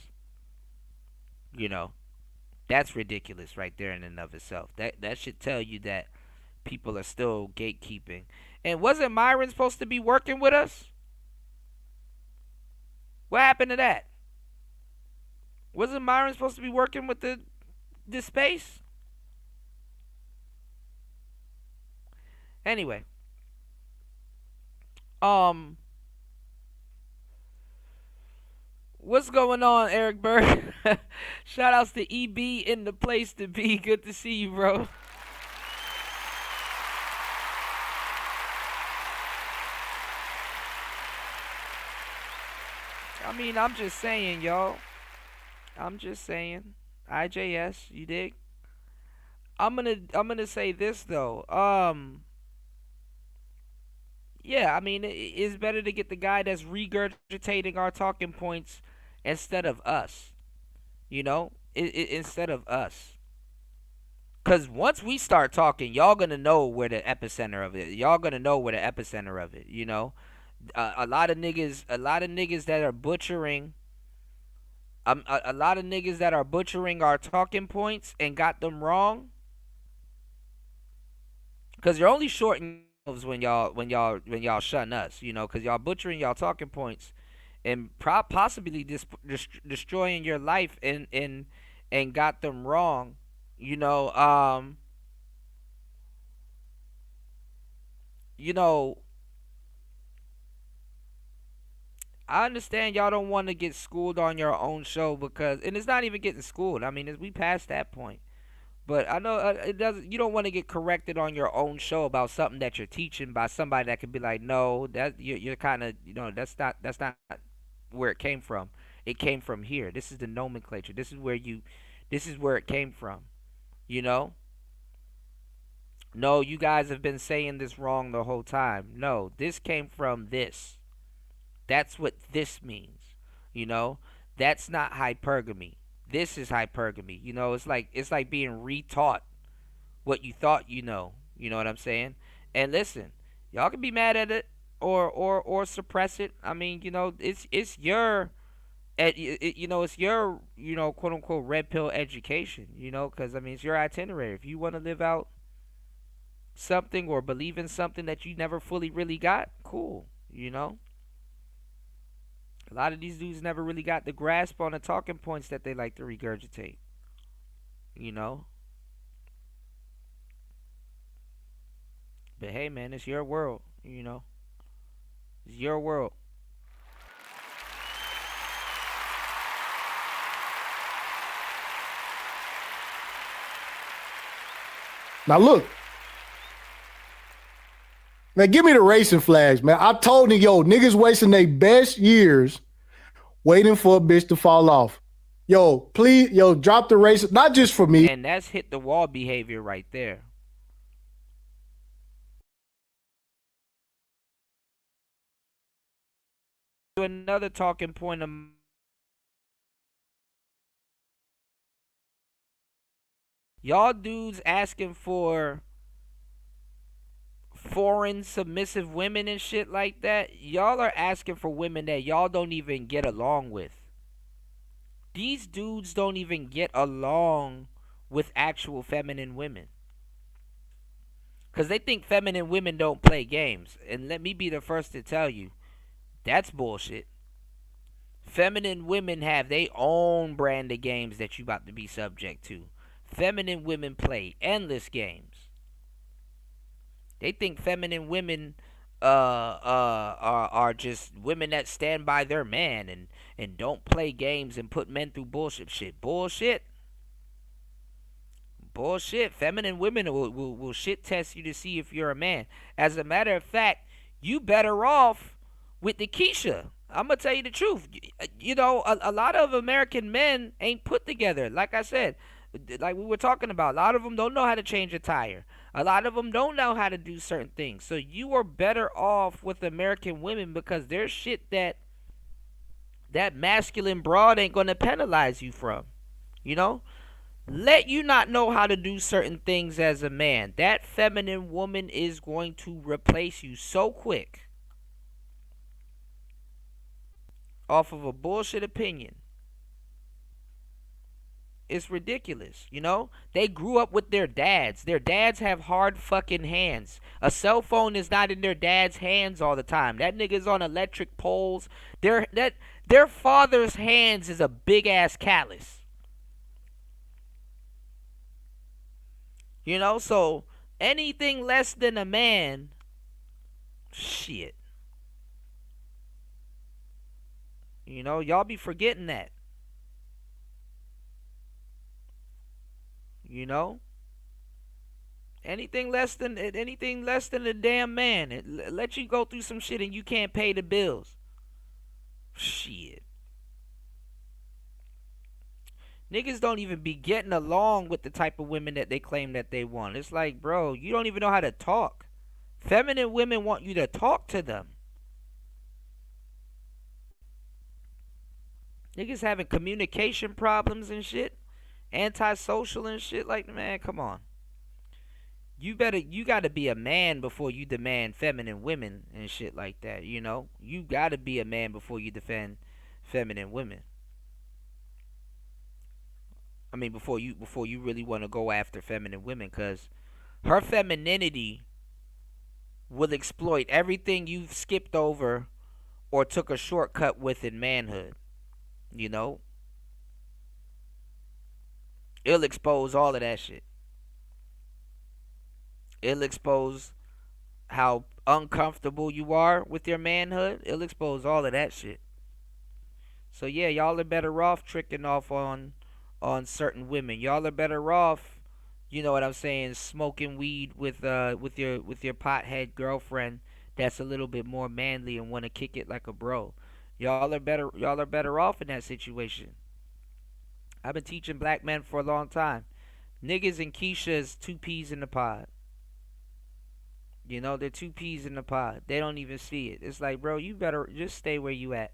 Speaker 1: That's ridiculous right there in and of itself. That should tell you that people are still gatekeeping. And wasn't Myron supposed to be working with us? What happened to that? Wasn't Myron supposed to be working with this space? Anyway. What's going on, Eric Bird? Shout outs to EB in the place to be. Good to see you, bro. I mean, I'm just saying, y'all. I'm just saying. IJS, you dig? I'm gonna say this though. Yeah, I mean, it's better to get the guy that's regurgitating our talking points instead of us. Instead of us. Cause once we start talking, y'all gonna know where the epicenter of it. Y'all gonna know where the epicenter of it. A lot of niggas that are butchering. A lot of niggas that are butchering our talking points and got them wrong. Cause you're only shorting when y'all shun us. Cause y'all butchering y'all talking points and possibly destroying your life and got them wrong. You know, I understand y'all don't want to get schooled on your own show because, and it's not even getting schooled. I mean, we past that point. But I know it doesn't. You don't want to get corrected on your own show about something that you're teaching by somebody that could be like, no, that you're kind of, that's not where it came from. It came from here. This is the nomenclature. This is where it came from. You know. No, you guys have been saying this wrong the whole time. No, this came from this. That's what this means. You know, that's not hypergamy. This is hypergamy. You know, it's like being retaught what you thought you know. You know what I'm saying? And listen, y'all can be mad at it or suppress it. I mean, you know, it's your it's your, quote unquote red pill education, cuz I mean, it's your itinerary. If you want to live out something or believe in something that you never fully really got, cool, A lot of these dudes never really got the grasp on the talking points that they like to regurgitate. You know? But hey, man, it's your world, It's your world.
Speaker 5: Now look. Man, give me the racing flags, man. I told you, niggas wasting their best years waiting for a bitch to fall off. Yo, please, drop the race. Not just for me.
Speaker 1: And that's hit the wall behavior right there. Another talking point of y'all dudes asking for foreign submissive women and shit like that. Y'all are asking for women that y'all don't even get along with. These dudes don't even get along with actual feminine women. Because they think feminine women don't play games. And let me be the first to tell you, that's bullshit. Feminine women have their own brand of games that you about to be subject to. Feminine women play endless games. They think feminine women are just women that stand by their man and don't play games and put men through bullshit shit. Bullshit. Bullshit. Feminine women will shit test you to see if you're a man. As a matter of fact, you better off with the Keisha. I'm going to tell you the truth. A lot of American men ain't put together. Like I said, like we were talking about, a lot of them don't know how to change a tire. A lot of them don't know how to do certain things. So you are better off with American women because there's shit that masculine broad ain't going to penalize you from. Let you not know how to do certain things as a man. That feminine woman is going to replace you so quick off of a bullshit opinion. It's ridiculous, They grew up with their dads. Their dads have hard fucking hands. A cell phone is not in their dad's hands all the time. That nigga's on electric poles. Their father's hands is a big ass callus. So anything less than a man, shit. Y'all be forgetting that. Anything less than a damn man, it let you go through some shit and you can't pay the bills. Shit. Niggas don't even be getting along with the type of women that they claim that they want. It's like, bro, you don't even know how to talk. Feminine women want you to talk to them. Niggas having communication problems and shit. Antisocial and shit. Like, man, come on. You gotta be a man before you demand feminine women and shit like that, You gotta be a man before you defend feminine women. I mean, before you really want to go after feminine women, because her femininity will exploit everything you've skipped over or took a shortcut with in manhood. It'll expose all of that shit. It'll expose how uncomfortable you are with your manhood. It'll expose all of that shit. So yeah, y'all are better off tricking off on certain women. Y'all are better off, you know what I'm saying, smoking weed with your pothead girlfriend that's a little bit more manly and want to kick it like a bro. Y'all are better off in that situation. I've been teaching black men for a long time. Niggas and Keisha is two peas in the pod. You know, they're two peas in the pod. They don't even see it. It's like, bro, you better just stay where you at.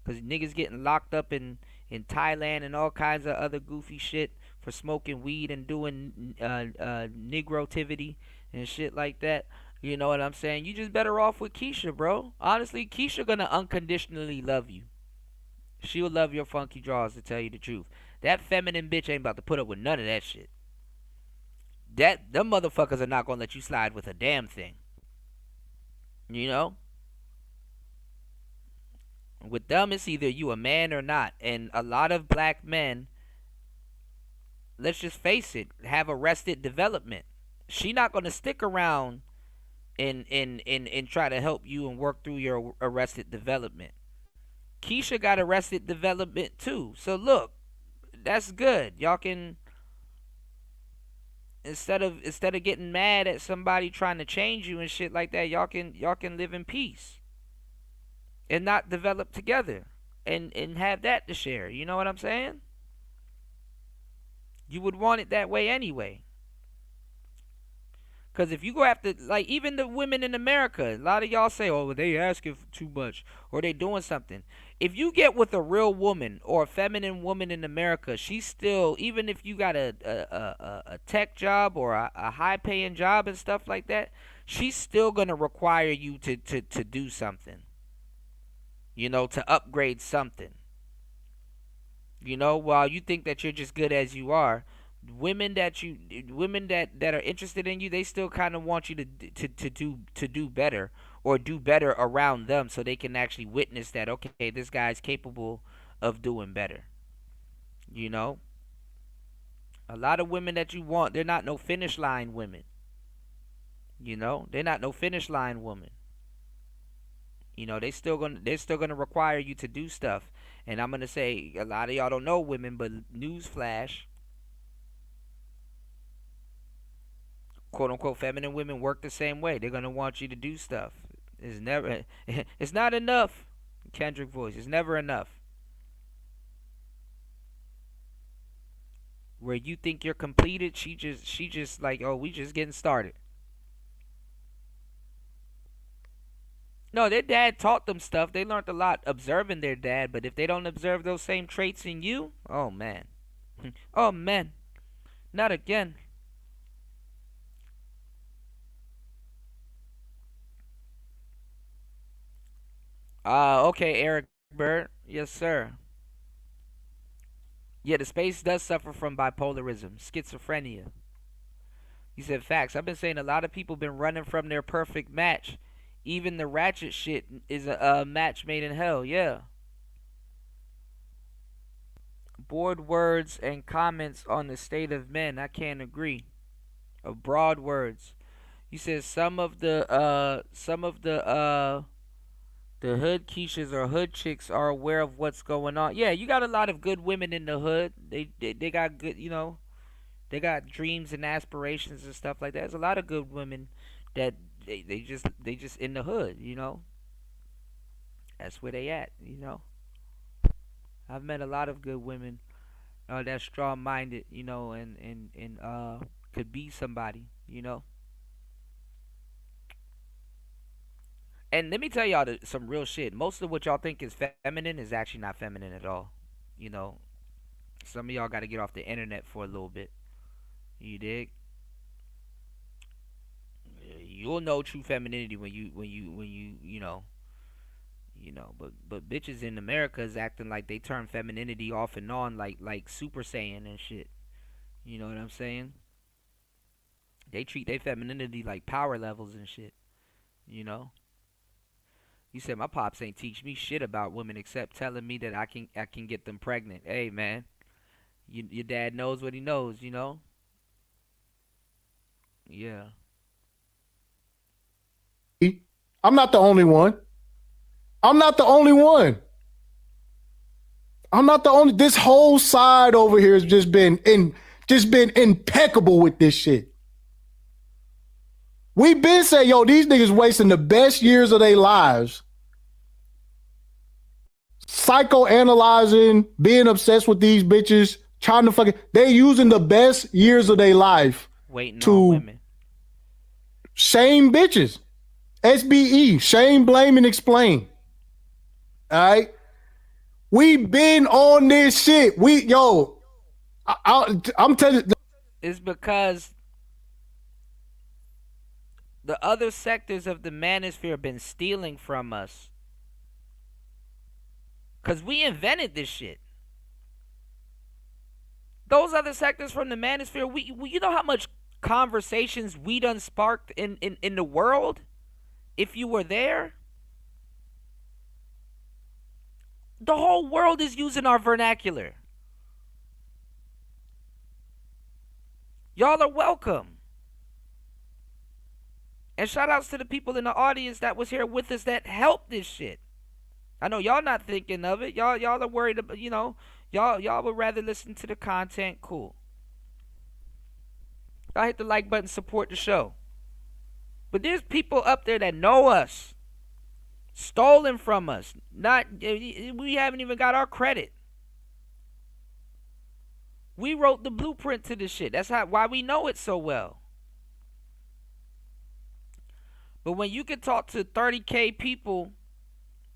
Speaker 1: Because niggas getting locked up in Thailand and all kinds of other goofy shit for smoking weed and doing negrotivity and shit like that. You know what I'm saying? You just better off with Keisha, bro. Honestly, Keisha gonna unconditionally love you. She'll love your funky draws, to tell you the truth. That feminine bitch ain't about to put up with none of that shit. Them motherfuckers are not gonna let you slide with a damn thing. You know? With them, it's either you a man or not. And a lot of black men, let's just face it, have arrested development. She not gonna stick around and try to help you and work through your arrested development. Keisha got arrested development too. So look, that's good. Y'all can, instead of getting mad at somebody trying to change you and shit like that, y'all can live in peace and not develop together and have that to share. You know what I'm saying? You would want it that way anyway. Because if you go after, like, even the women in America, a lot of y'all say, oh, well, they asking for too much or they doing something. If you get with a real woman or a feminine woman in America, she's still, even if you got a tech job or a high-paying job and stuff like that, she's still going to require you to do something. You know, to upgrade something. You know, while you think that you're just good as you are, women that are interested in you, they still kind of want you to do better or do better around them, so they can actually witness that, okay, this guy's capable of doing better. You know, a lot of women that you want, they're not no finish line women. You know, they're not no finish line woman. You know, they're still gonna require you to do stuff. And I'm gonna say, a lot of y'all don't know women, but newsflash, quote unquote feminine women work the same way. They're gonna want you to do stuff. It's never it's not enough. Kendrick voice. It's never enough. Where you think you're completed, she just like, oh, we just getting started. No, their dad taught them stuff. They learned a lot observing their dad, but if they don't observe those same traits in you, oh man. Oh man. Not again. Okay, Eric Bird. Yes, sir. Yeah, the space does suffer from bipolarism, schizophrenia. You said facts. I've been saying a lot of people been running from their perfect match. Even the ratchet shit is a match made in hell. Yeah. Bored words and comments on the state of men. I can't agree. Broad words. You said some of the the hood Keishas or hood chicks are aware of what's going on. Yeah, you got a lot of good women in the hood. They got good, you know, they got dreams and aspirations and stuff like that. There's a lot of good women that they just in the hood, you know. That's where they at, you know. I've met a lot of good women that's strong minded, you know, and could be somebody, you know. And let me tell y'all some real shit. Most of what y'all think is feminine is actually not feminine at all. You know, some of y'all got to get off the internet for a little bit. You dig? You'll know true femininity when you know. You know, but bitches in America is acting like they turn femininity off and on like Super Saiyan and shit. You know what I'm saying? They treat their femininity like power levels and shit. You know? You said my pops ain't teach me shit about women except telling me that I can get them pregnant. Hey man, your dad knows what he knows, you know? Yeah.
Speaker 5: I'm not the only one. I'm not the only one. I'm not the only. This whole side over here has just been impeccable with this shit. We've been saying, yo, these niggas wasting the best years of their lives, psychoanalyzing, being obsessed with these bitches, trying to fucking. They're using the best years of their life
Speaker 1: waiting
Speaker 5: to
Speaker 1: on women.
Speaker 5: Shame bitches. SBE, shame, blame, and explain. All right? We've been on this shit. I'm telling you.
Speaker 1: It's because the other sectors of the manosphere have been stealing from us. Because we invented this shit. Those other sectors from the manosphere, we you know how much conversations we done sparked in the world? If you were there? The whole world is using our vernacular. Y'all are welcome. And shout outs to the people in the audience that was here with us that helped this shit. I know y'all not thinking of it. Y'all are worried about, y'all would rather listen to the content. Cool. I hit the like button, support the show. But there's people up there that know us. Stolen from us. We haven't even got our credit. We wrote the blueprint to this shit. That's why we know it so well. But when you can talk to 30K people,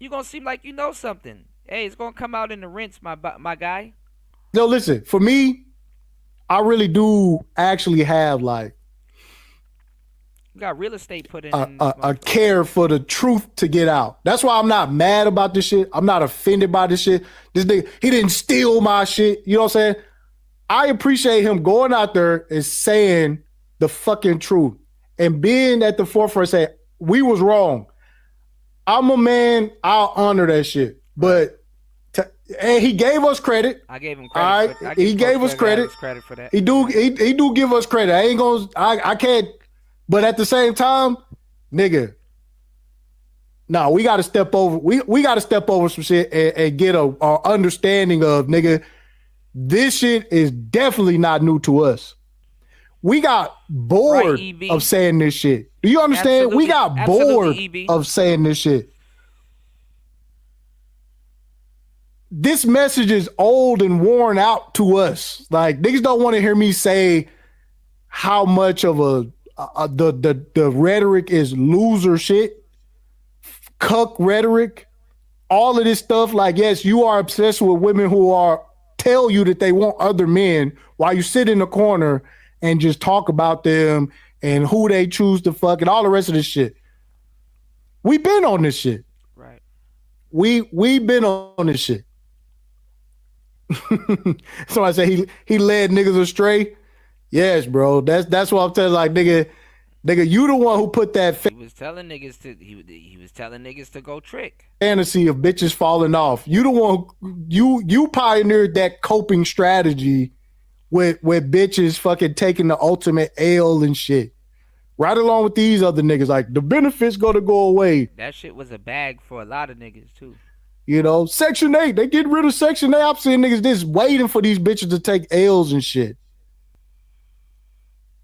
Speaker 1: you're going to seem like you know something. Hey, it's going to come out in the rinse, my guy.
Speaker 5: No, listen, for me, I really do actually have like
Speaker 1: you got real estate put in
Speaker 5: a care for the truth to get out. That's why I'm not mad about this shit. I'm not offended by this shit. This nigga, he didn't steal my shit. You know what I'm saying? I appreciate him going out there and saying the fucking truth and being at the forefront saying, we was wrong. I'm a man. I'll honor that shit. But and he gave us credit.
Speaker 1: I gave him credit.
Speaker 5: All right, he gave us credit.
Speaker 1: For that.
Speaker 5: He do give us credit. I can't. But at the same time, nigga, no, we got to step over. We got to step over some shit and get a understanding of, nigga, this shit is definitely not new to us. We got bored of saying this shit. Do you understand?
Speaker 1: Absolutely.
Speaker 5: We got bored of saying this shit. This message is old and worn out to us. Like, niggas don't want to hear me say how much of the rhetoric is loser shit, cuck rhetoric, all of this stuff. Like, yes, you are obsessed with women who tell you that they want other men while you sit in the corner and just talk about them and who they choose to fuck and all the rest of this shit. We've been on this shit.
Speaker 1: Right.
Speaker 5: We've been on this shit. Somebody say he led niggas astray. Yes, bro. That's what I'm telling. Like, nigga, you the one who put that.
Speaker 1: He was telling niggas to go trick.
Speaker 5: Fantasy of bitches falling off. You the one. You pioneered that coping strategy with bitches fucking taking the ultimate L and shit. Right along with these other niggas, like the benefits gonna go away.
Speaker 1: That shit was a bag for a lot of niggas too.
Speaker 5: You know, Section 8, they get rid of Section 8. I'm seeing niggas just waiting for these bitches to take L's and shit.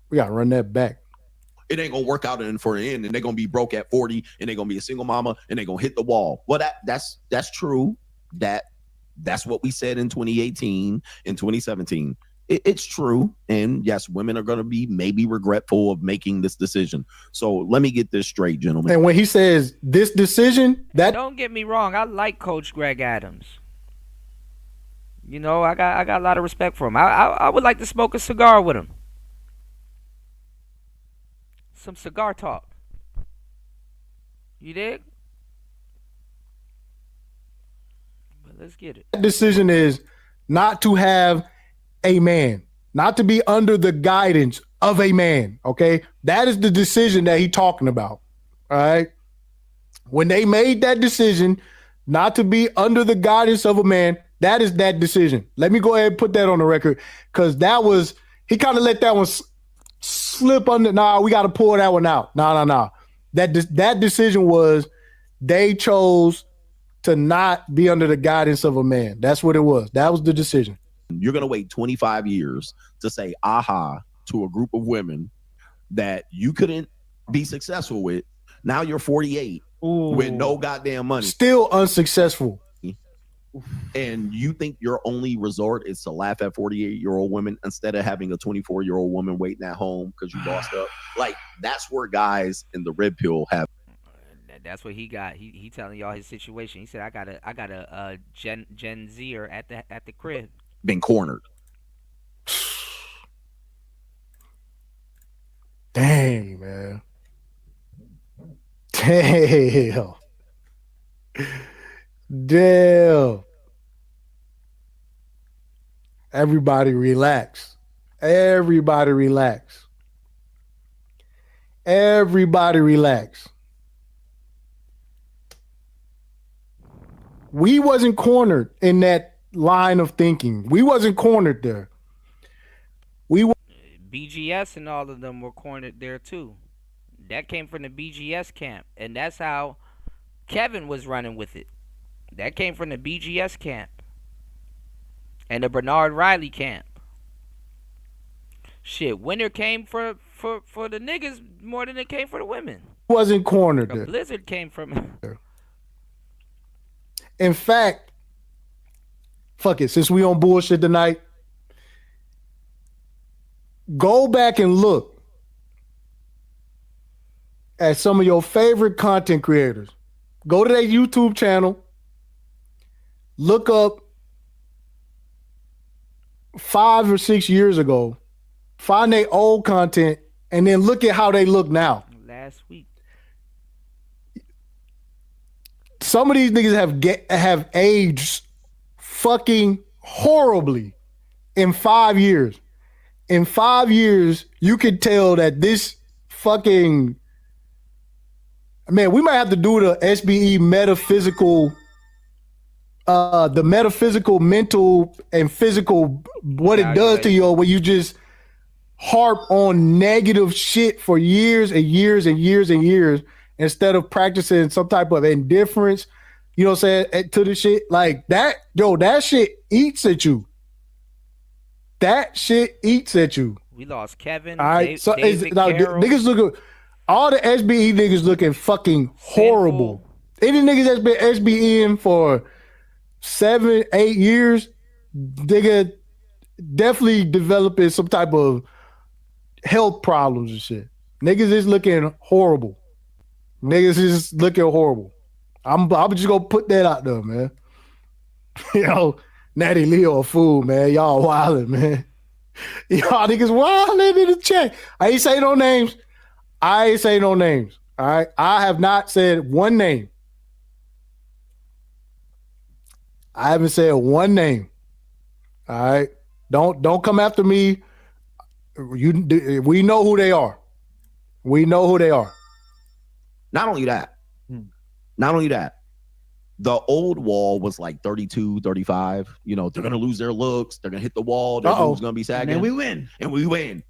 Speaker 5: We gotta run that back.
Speaker 8: It ain't gonna work out for the end, and they're gonna be broke at 40, and they're gonna be a single mama, and they're gonna hit the wall. Well, that's true. That's what we said in 2018, in 2017. It's true, and yes, women are gonna be maybe regretful of making this decision. So let me get this straight, gentlemen.
Speaker 5: And when he says this decision,
Speaker 1: don't get me wrong, I like Coach Greg Adams. You know, I got a lot of respect for him. I would like to smoke a cigar with him. Some cigar talk. You dig? But let's get it.
Speaker 5: That decision is not to have a man, not to be under the guidance of a man. Okay, that is the decision that he's talking about. All right. When they made that decision not to be under the guidance of a man, that is that decision. Let me go ahead and put that on the record, because he kind of let that one slip under. Nah, we got to pull that one out. Nah. That decision was they chose to not be under the guidance of a man. That's what it was. That was the decision.
Speaker 8: You're going to wait 25 years to say aha to a group of women that you couldn't be successful with. Now you're 48 with no goddamn money.
Speaker 5: Still unsuccessful.
Speaker 8: And you think your only resort is to laugh at 48-year-old women instead of having a 24-year-old woman waiting at home because you lost up? Like, that's where guys in the red pill have.
Speaker 1: That's what he got. He telling y'all his situation. He said, I got a Gen Zer at the crib.
Speaker 8: Been cornered.
Speaker 5: Dang, man. Damn. Everybody relax. Everybody relax. Everybody relax. We wasn't cornered in that line of thinking. We wasn't cornered there.
Speaker 1: BGS and all of them were cornered there too. That came from the BGS camp, and that's how Kevin was running with it. That came from the BGS camp and the Bernard Riley camp. Shit, winter came for the niggas more than it came for the women.
Speaker 5: Wasn't cornered
Speaker 1: The
Speaker 5: there.
Speaker 1: blizzard came from.
Speaker 5: In fact, fuck it, since we on bullshit tonight, go back and look at some of your favorite content creators. Go to their YouTube channel, look up 5 or 6 years ago, find their old content, and then look at how they look now.
Speaker 1: Last week.
Speaker 5: Some of these niggas have aged fucking horribly in 5 years. In 5 years, you could tell that this fucking, man, we might have to do the SBE metaphysical, the metaphysical, mental, and physical, what it does to you when you just harp on negative shit for years and years and years and years instead of practicing some type of indifference, you know what I'm saying, to the shit. Like that, yo, that shit eats at you. That shit eats at you.
Speaker 1: We lost Kevin.
Speaker 5: All right, so
Speaker 1: David
Speaker 5: niggas looking, all the SBE niggas looking fucking horrible. Any niggas that's been SBEing for 7, 8 years, nigga, definitely developing some type of health problems and shit. Niggas is looking horrible. Niggas is looking horrible. I'm just gonna put that out there, man. You know, Natty Leo a fool, man. Y'all wildin', man. Y'all niggas wildin' in the chat. I ain't say no names. All right. I have not said one name. I haven't said one name. All right. Don't come after me. We know who they are. We know who they are.
Speaker 8: Not only that, the old wall was like 32, 35. You know, they're going to lose their looks. They're going to hit the wall. Their boobs going to be sagging.
Speaker 9: And we win.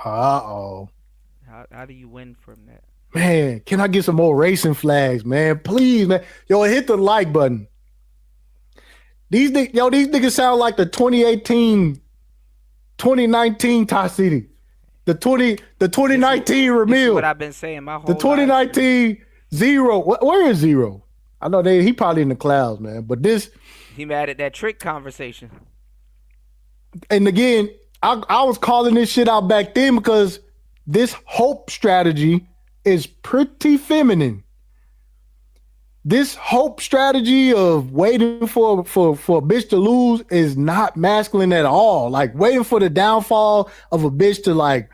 Speaker 5: Uh-oh.
Speaker 1: How do you win from that?
Speaker 5: Man, can I get some more racing flags, man? Please, man. Yo, hit the like button. These niggas sound like the 2018, 2019 Tai City. The 2019 Ramil.
Speaker 1: What I've been saying my whole
Speaker 5: The 2019 Zero. Where is Zero? I know he probably in the clouds, man. But this,
Speaker 1: he mad at that trick conversation.
Speaker 5: And again, I was calling this shit out back then because this hope strategy is pretty feminine. This hope strategy of waiting for a bitch to lose is not masculine at all. Like waiting for the downfall of a bitch to like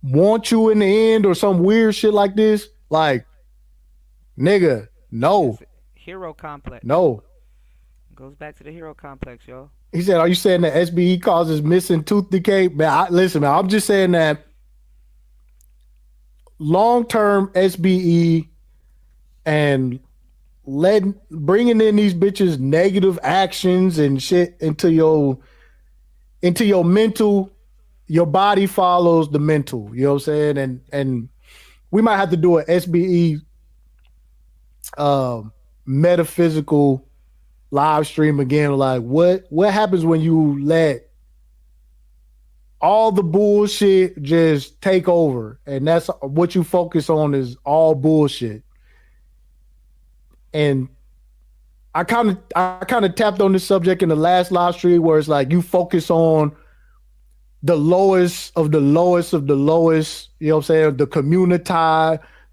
Speaker 5: want you in the end or some weird shit like this. Like, nigga, no.
Speaker 1: Hero complex.
Speaker 5: No.
Speaker 1: Goes back to the hero complex, y'all.
Speaker 5: He said, are you saying that SBE causes missing tooth decay? Man, listen, man, I'm just saying that long-term SBE and bringing in these bitches negative actions and shit into your mental, your body follows the mental, you know what I'm saying? And we might have to do an SBE metaphysical live stream again. Like, what happens when you let all the bullshit just take over, and that's what you focus on is all bullshit. And I kind of tapped on this subject in the last live stream where it's like you focus on the lowest of the lowest of the lowest, you know what I'm saying? The community,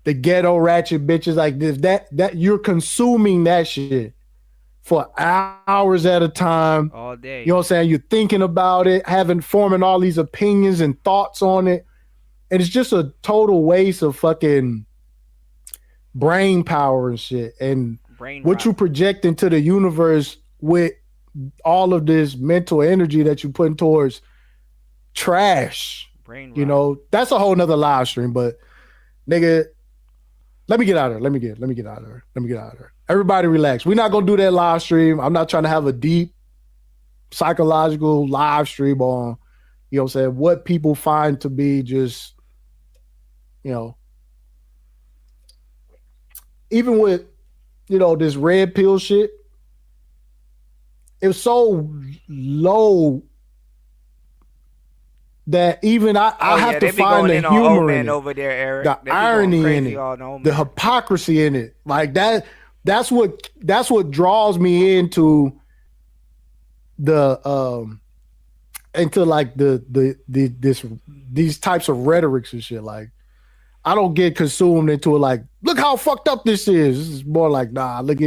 Speaker 5: the ghetto ratchet bitches, like this, that you're consuming that shit for hours at a time.
Speaker 1: All day.
Speaker 5: You know what I'm saying? You're thinking about it, forming all these opinions and thoughts on it. And it's just a total waste of fucking brain power and shit. And what you project into the universe with all of this mental energy that you putting towards trash. You know, that's a whole nother live stream, but nigga, let me get out of there. Let me get out of there. Everybody relax. We're not gonna do that live stream. I'm not trying to have a deep psychological live stream on, you know what I'm saying, what people find to be just, you know, even with, you know, this red pill shit, it was so low that even I have to find the humor in it.
Speaker 1: Over there, Eric.
Speaker 5: The irony in it, the hypocrisy in it. Like that's what draws me into the into like these types of rhetorics and shit. Like I don't get consumed into it like, look how fucked up this is. This is more like, nah, look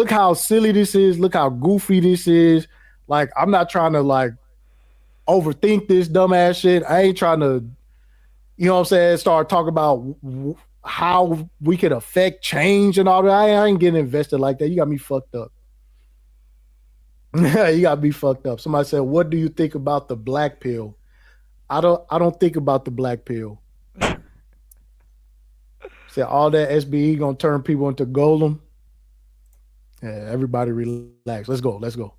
Speaker 5: how silly this is, look how goofy this is. Like I'm not trying to like overthink this dumbass shit. I ain't trying to, you know what I'm saying, start talking about how we could affect change and all that. I ain't getting invested like that. You got me fucked up. You got me fucked up. Somebody said, what do you think about the black pill? I don't think about the black pill. Say all that SBE gonna turn people into golem. Yeah, everybody relax. Let's go.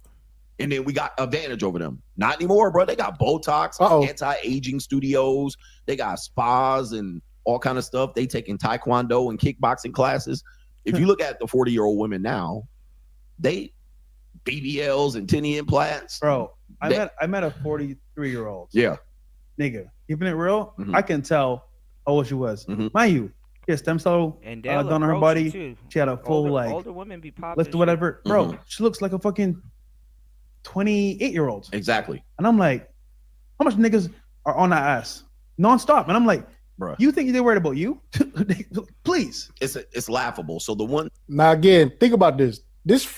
Speaker 8: And then we got advantage over them. Not anymore, bro. They got Botox, anti-aging studios. They got spas and all kind of stuff. They taking taekwondo and kickboxing classes. If you look at the 40-year-old women now, they BBLs and tinny implants.
Speaker 9: Bro, I met a 43-year-old.
Speaker 8: Yeah.
Speaker 9: Nigga, keeping it real, I can tell how old she was. Mind you, she had stem cell done on her body.
Speaker 1: Too.
Speaker 9: She had a full
Speaker 1: older women be popping
Speaker 9: lift or whatever. Bro, she looks like a fucking 28-year-old.
Speaker 8: Exactly.
Speaker 9: And I'm like, how much niggas are on that ass nonstop? And I'm like, bro, you think they're worried about you? Please.
Speaker 8: It's laughable. So the one
Speaker 5: now again, think about this. This is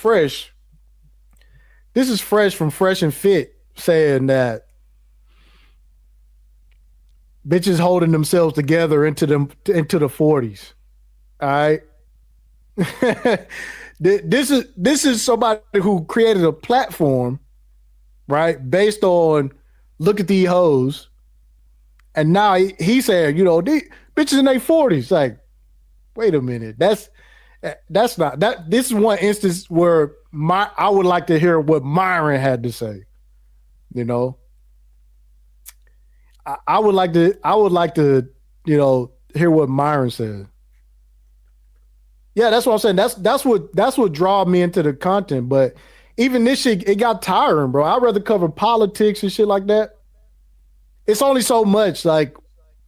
Speaker 5: fresh from Fresh and Fit saying that bitches holding themselves together into the 40s. All right. This is somebody who created a platform, right, based on look at these hoes, and now he said, you know, these bitches in their 40s. Like, wait a minute, that's not that. This is one instance where I would like to hear what Myron had to say. You know, I would like to, you know, hear what Myron said. Yeah, that's what I'm saying. That's what draw me into the content. But even this shit, it got tiring, bro. I'd rather cover politics and shit like that. It's only so much like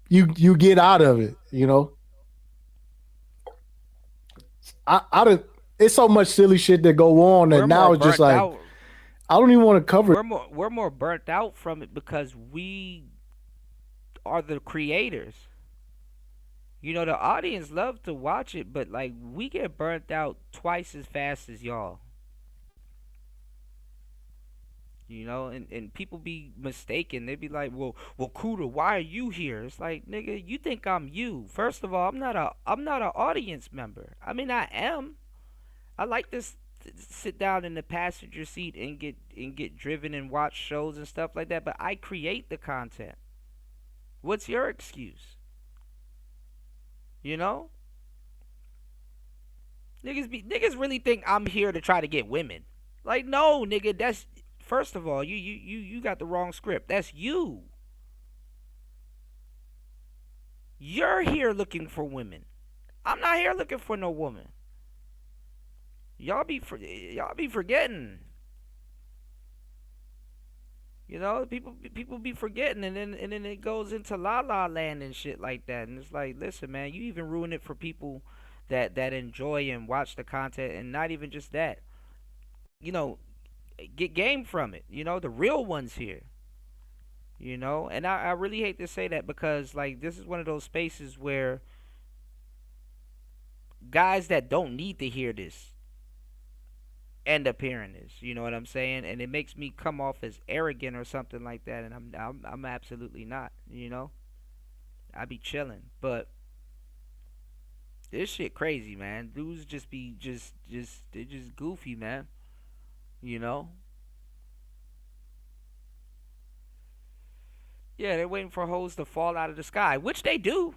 Speaker 5: you get out of it, you know. It's so much silly shit that go on that now it's just like I don't even want to cover it.
Speaker 1: We're more burnt out from it because we are the creators. You know, the audience love to watch it, but like we get burnt out twice as fast as y'all. You know, and people be mistaken. They be like, well, Kuda, why are you here? It's like, nigga, you think I'm you. First of all, I'm not an audience member. I mean, I am. I like to sit down in the passenger seat and get driven and watch shows and stuff like that, but I create the content. What's your excuse? You know? Niggas really think I'm here to try to get women. Like, no, nigga, that's first of all, you got the wrong script. That's you. You're here looking for women. I'm not here looking for no woman. y'all be forgetting. You know, people be forgetting, and then it goes into la la land and shit like that. And it's like, listen, man, you even ruin it for people that enjoy and watch the content, and not even just that. You know, get game from it. You know, the real ones here. You know, and I really hate to say that because like this is one of those spaces where guys that don't need to hear this end up hearing this. You know what I'm saying? And it makes me come off as arrogant or something like that, and I'm absolutely not. You know, I be chilling, but this shit crazy, man. Dudes just be they just goofy, man. You know? Yeah, they're waiting for hoes to fall out of the sky, which they do.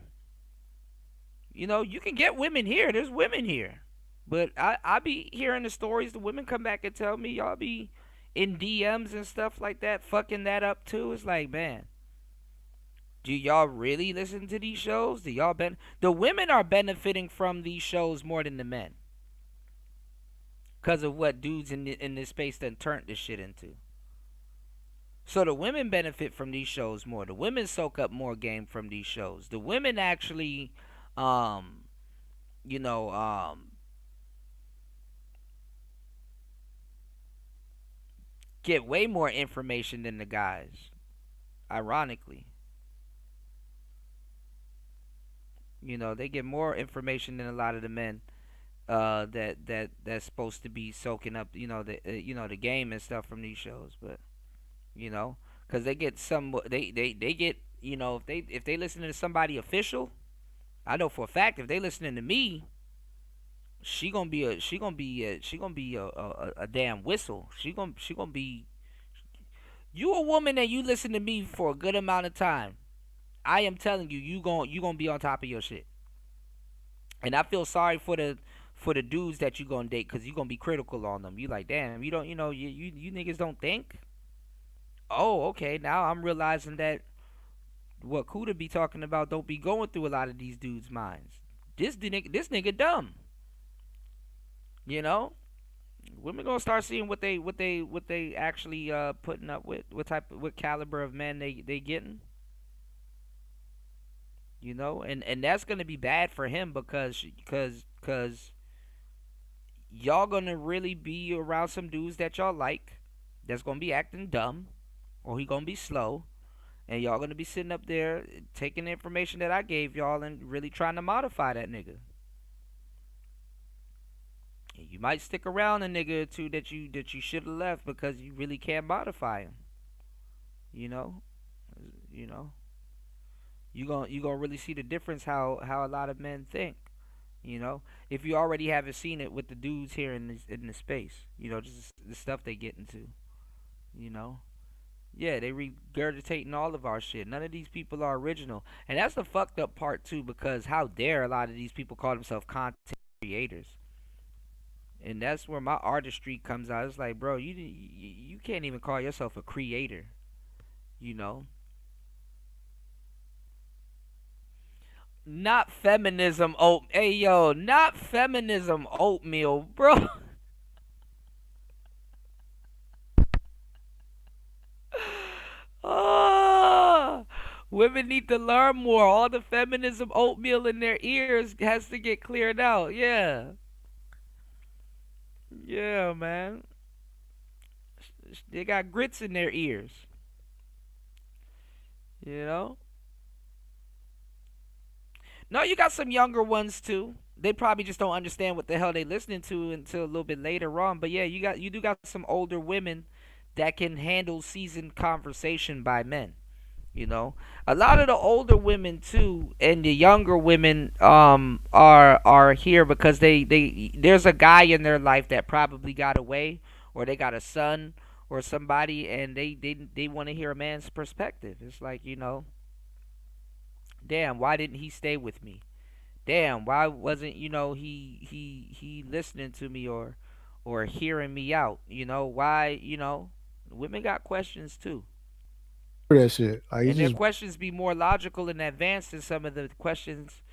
Speaker 1: You know, you can get women here. There's women here. But I be hearing the stories. The women come back and tell me y'all be in DMs and stuff like that, fucking that up too. It's like, man, do y'all really listen to these shows? Do y'all the women are benefiting from these shows more than the men. Because of what dudes in this space done turned this shit into. So the women benefit from these shows more. The women soak up more game from these shows. The women actually, you know, get way more information than the guys. Ironically, you know, they get more information than a lot of the men. That's supposed to be soaking up, you know, the game and stuff from these shows, but you know, because they get they get, you know, if they listen to somebody official, I know for a fact if they listening to me, she gonna be a damn whistle. She gonna be, you a woman and you listen to me for a good amount of time. I am telling you, you gonna be on top of your shit. And I feel sorry for the dudes that you gonna date, because you gonna be critical on them. You like, damn, you don't, you niggas don't think. Oh, okay. Now I'm realizing that what Kuda be talking about don't be going through a lot of these dudes' minds. This nigga dumb. You know, women gonna start seeing what they actually putting up with, what caliber of men they getting. You know, and that's gonna be bad for him because y'all gonna really be around some dudes that y'all like that's gonna be acting dumb, or he gonna be slow, and y'all gonna be sitting up there taking the information that I gave y'all and really trying to modify that nigga. And you might stick around a nigga or two that you should have left because you really can't modify him. You know, you know, you gonna really see the difference how a lot of men think. You know, if you already haven't seen it with the dudes here in the space, you know, just the stuff they get into. You know, yeah, they regurgitating all of our shit. None of these people are original, and that's the fucked up part too. Because how dare a lot of these people call themselves content creators? And that's where my artistry comes out. It's like, bro, you can't even call yourself a creator. You know, not feminism oat. Hey yo, not feminism oatmeal, bro. Ah, women need to learn more. All the feminism oatmeal in their ears has to get cleared out. Yeah. Yeah, man. They got grits in their ears. You know? No, you got some younger ones too. They probably just don't understand what the hell they listening to until a little bit later on. But yeah, you do got some older women that can handle seasoned conversation by men. You know, a lot of the older women too, and the younger women are here because they there's a guy in their life that probably got away, or they got a son or somebody, and they want to hear a man's perspective. It's like, you know, damn, why didn't he stay with me? Damn, why wasn't, you know, he listening to me or hearing me out? You know, why, you know, women got questions too.
Speaker 5: That shit. Like,
Speaker 1: And their questions be more logical and advanced than some of the questions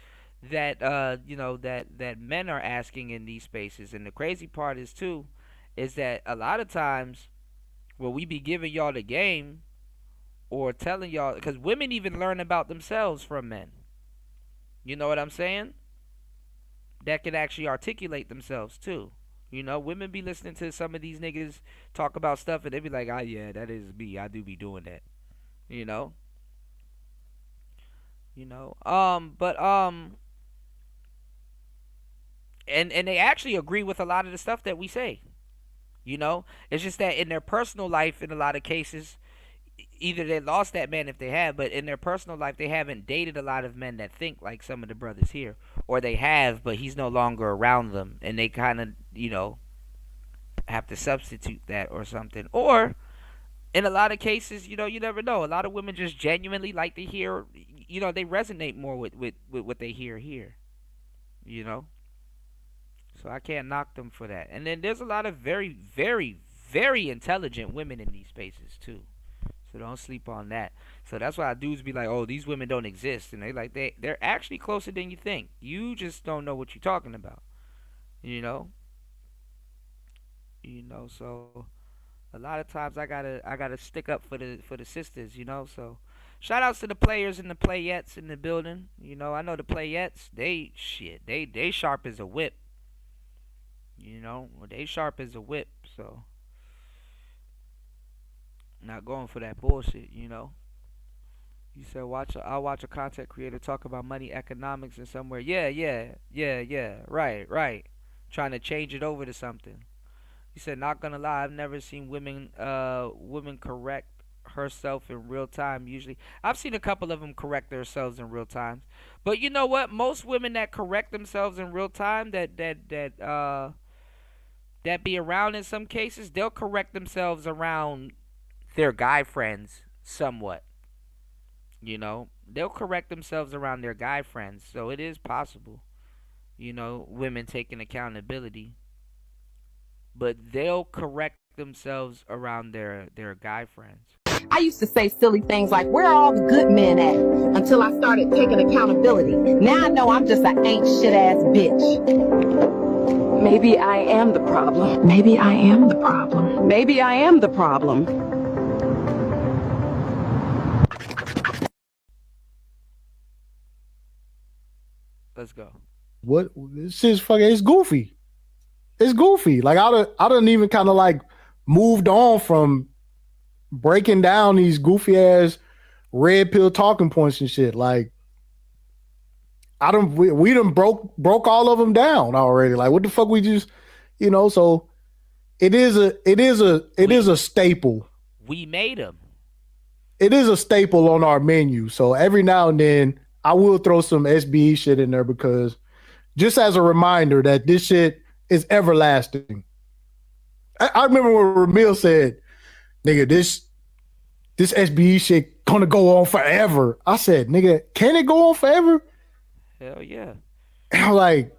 Speaker 1: that that men are asking in these spaces. And the crazy part is too, is that a lot of times when we be giving y'all the game or telling y'all, because women even learn about themselves from men. You know what I'm saying? That can actually articulate themselves too. Women be listening to some of these niggas talk about stuff and they be like, "Ah, yeah, that is me. I do be doing that." You know. But and they actually agree with a lot of the stuff that we say. It's just that in their personal life, in a lot of cases, either they lost that man if they have, but in their personal life, they haven't dated a lot of men that think like some of the brothers here, or they have, but he's no longer around them, and they kind of, have to substitute that or something. Or in a lot of cases, you never know. A lot of women just genuinely like to hear, they resonate more with what they hear here, you know. So I can't knock them for that. And then there's a lot of very, very, very intelligent women in these spaces too. So don't sleep on that. So that's why dudes be like, "Oh, these women don't exist," and they're actually closer than you think. You just don't know what you're talking about. You know. So a lot of times I gotta stick up for the sisters. So shout outs to the players and the playettes in the building. I know the playettes. They sharp as a whip. They sharp as a whip. So not going for that bullshit. You said I'll watch a content creator talk about money economics and somewhere. Yeah. Right. Trying to change it over to something. You said, not gonna lie, I've never seen women correct herself in real time. Usually, I've seen a couple of them correct themselves in real time. But you know what? Most women that correct themselves in real time, that be around in some cases, they'll correct themselves around their guy friends somewhat. They'll correct themselves around their guy friends. So it is possible. Women taking accountability. But they'll correct themselves around their guy friends.
Speaker 3: I used to say silly things like, where are all the good men at? Until I started taking accountability. Now I know I'm just an ain't shit ass bitch. Maybe I am the problem. Maybe I am the problem. Maybe I am the problem.
Speaker 1: Let's go.
Speaker 5: What? This shit's fucking, it's goofy. It's goofy. Like I done even kind of like moved on from breaking down these goofy ass red pill talking points and shit. Like we done broke all of them down already. Like what the fuck we just, so it is a staple.
Speaker 1: We made them.
Speaker 5: It is a staple on our menu. So every now and then I will throw some SBE shit in there because just as a reminder that this shit is everlasting. I remember when Ramil said, "Nigga, this SBE shit gonna go on forever." I said, "Nigga, can it go on forever?"
Speaker 1: Hell yeah.
Speaker 5: And I'm like,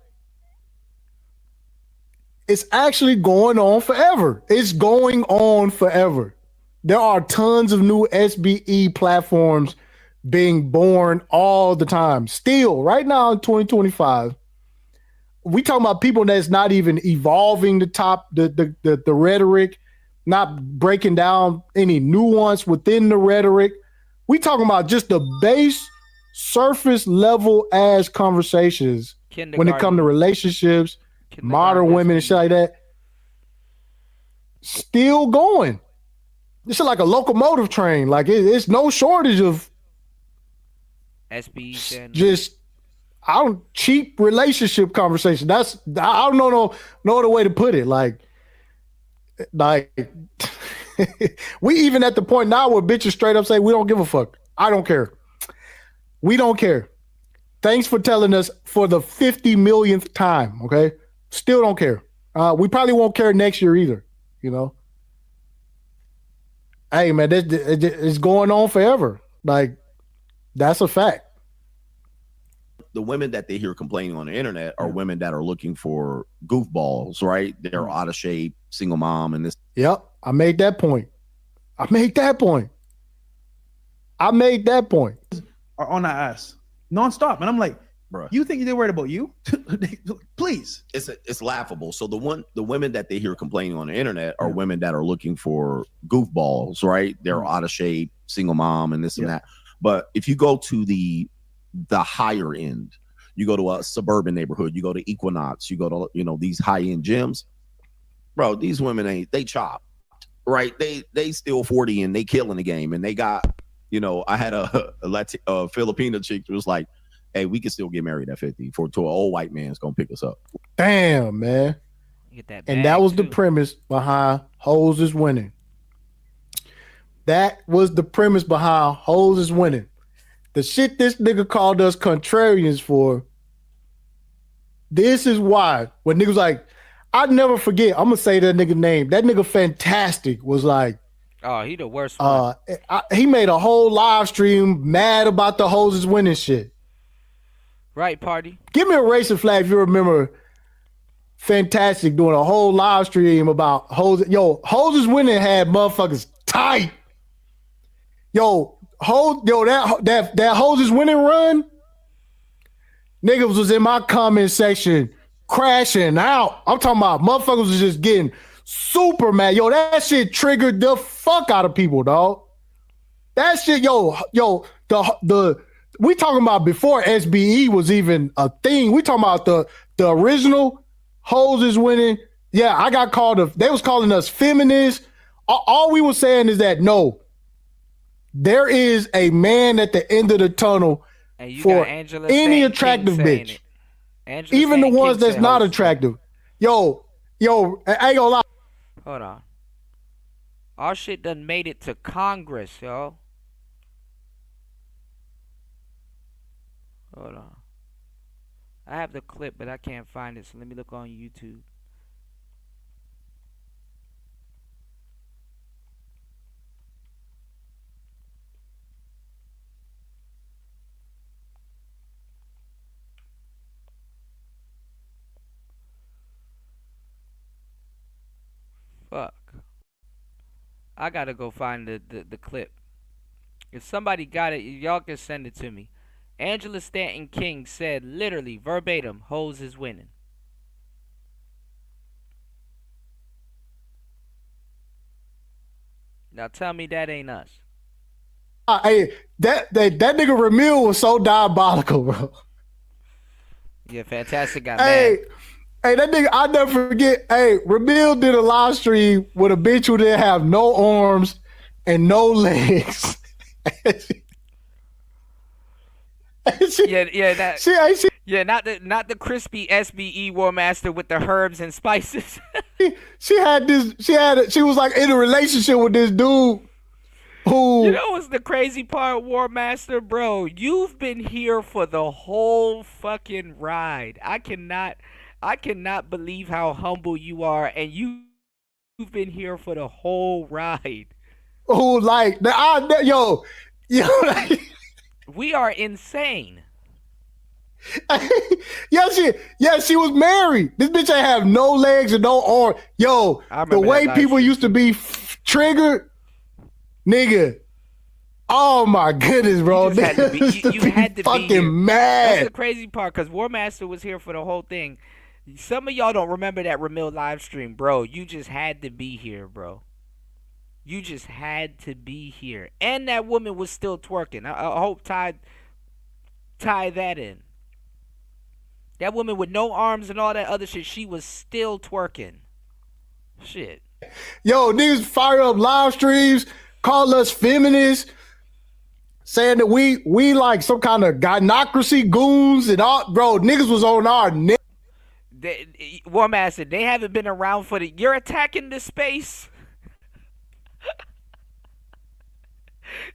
Speaker 5: it's actually going on forever. It's going on forever. There are tons of new SBE platforms being born all the time. Still, right now in 2025, we talking about people that's not even evolving the rhetoric, not breaking down any nuance within the rhetoric. We talking about just the base surface level ass conversations when it comes to relationships, modern women and shit like that. Still going. This is like a locomotive train. Like it's no shortage of
Speaker 1: SB channel.
Speaker 5: Just cheap relationship conversation. That's I don't know no other way to put it. Like we even at the point now where bitches straight up say we don't give a fuck. I don't care. We don't care. Thanks for telling us for the 50 millionth time. Okay, still don't care. We probably won't care next year either. Hey man, it's going on forever. Like that's a fact.
Speaker 8: The women that they hear complaining on the internet are women that are looking for goofballs, right? They're out of shape, single mom, and this.
Speaker 5: Yep, I made that point. Are on our ass nonstop, and I'm like,
Speaker 8: Bruh.
Speaker 9: You think they're worried about you? Please.
Speaker 8: It's laughable. So the women that they hear complaining on the internet are women that are looking for goofballs, right? They're out of shape, single mom, and this and that. But if you go to the higher end, you go to a suburban neighborhood, you go to Equinox, you go to these high end gyms, bro. These women they chop, right? They still 40 and they killing the game, and they got I had a Filipina chick who was like, hey, we can still get married at 50 to an old white man's gonna pick us up.
Speaker 5: Damn, man.
Speaker 1: Get that
Speaker 5: and that was the premise behind Hoes is Winning. That was the premise behind Hoes is Winning. The shit this nigga called us contrarians for. This is why. When niggas like, I'd never forget. I'm gonna say that nigga name. That nigga Fantastic was like,
Speaker 1: oh, he the worst one.
Speaker 5: He made a whole live stream mad about the Hoes is Winning shit.
Speaker 1: Right, party.
Speaker 5: Give me a racing flag if you remember Fantastic doing a whole live stream about Hoes. Yo, Hoes is Winning had motherfuckers tight. That Hoes is Winning run, niggas was in my comment section crashing out. I'm talking about motherfuckers was just getting super mad. Yo, that shit triggered the fuck out of people, dog. That shit, the we talking about before SBE was even a thing. We talking about the original Hoes is Winning. Yeah, I got called they was calling us feminists. All we were saying is that no, there is a man at the end of the tunnel for any attractive bitch. Even the ones that's not attractive. Yo, I ain't gonna lie.
Speaker 1: Hold on. Our shit done made it to Congress, yo. Hold on. I have the clip, but I can't find it, so let me look on YouTube. Fuck. I gotta go find the clip. If somebody got it, y'all can send it to me. Angela Stanton King said, literally, verbatim, Hoes is Winning. Now tell me that ain't us.
Speaker 5: Hey, that nigga Ramil was so diabolical, bro.
Speaker 1: Yeah, Fantastic got mad.
Speaker 5: Hey, that nigga, I'll never forget. Hey, Ramil did a live stream with a bitch who didn't have no arms and no legs.
Speaker 1: Not the crispy SBE War Master with the herbs and spices.
Speaker 5: she was like in a relationship with this dude who,
Speaker 1: you know what's the crazy part, War Master, bro? You've been here for the whole fucking ride. I cannot believe how humble you are, and you've been here for the whole ride.
Speaker 5: Who like yo.
Speaker 1: We are insane.
Speaker 5: She was married. This bitch ain't have no legs and no arm. Yo, the way people used to be triggered, nigga. Oh my goodness, bro.
Speaker 1: You had to be
Speaker 5: fucking
Speaker 1: here.
Speaker 5: mad.
Speaker 1: That's the crazy part, because War Master was here for the whole thing. Some of y'all don't remember that Ramil live stream, bro. You just had to be here, bro. You just had to be here. And that woman was still twerking. I hope tie that in. That woman with no arms and all that other shit, she was still twerking. Shit.
Speaker 5: Yo, niggas fire up live streams, call us feminists, saying that we like some kind of gynocracy goons and all. Bro, niggas was on our neck.
Speaker 1: War Master, they haven't been around for you're attacking the space.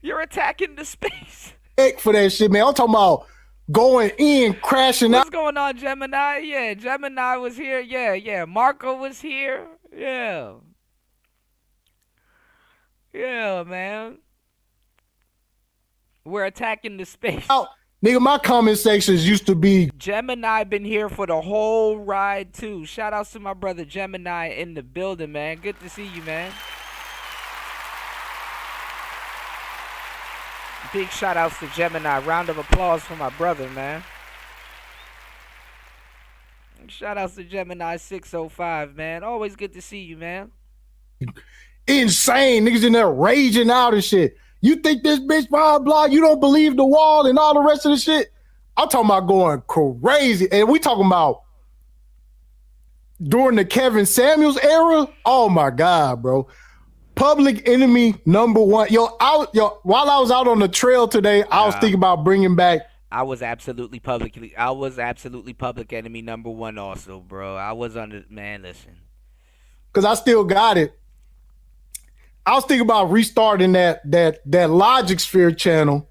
Speaker 1: You're attacking the space.
Speaker 5: For that shit, man. I'm talking about going in, crashing out.
Speaker 1: What's going on, Gemini? Yeah, Gemini was here. Yeah. Marco was here. Yeah. Yeah, man. We're attacking the space.
Speaker 5: Nigga, my comment sections used to be
Speaker 1: Gemini been here for the whole ride too. Shout outs to my brother Gemini in the building, man. Good to see you, man. Big shout outs to Gemini. Round of applause for my brother, man. Shout outs to Gemini 605, man. Always good to see you, man.
Speaker 5: Insane. Niggas in there raging out and shit. You think this bitch blah blah, you don't believe the wall and all the rest of the shit? I'm talking about going crazy. And we talking about during the Kevin Samuels era. Oh my God, bro. Public Enemy #1. While I was out on the trail today, I was thinking about bringing back.
Speaker 1: I was absolutely Public Enemy #1 also, bro. I was man, listen.
Speaker 5: Because I still got it. I was thinking about restarting that Logic Sphere channel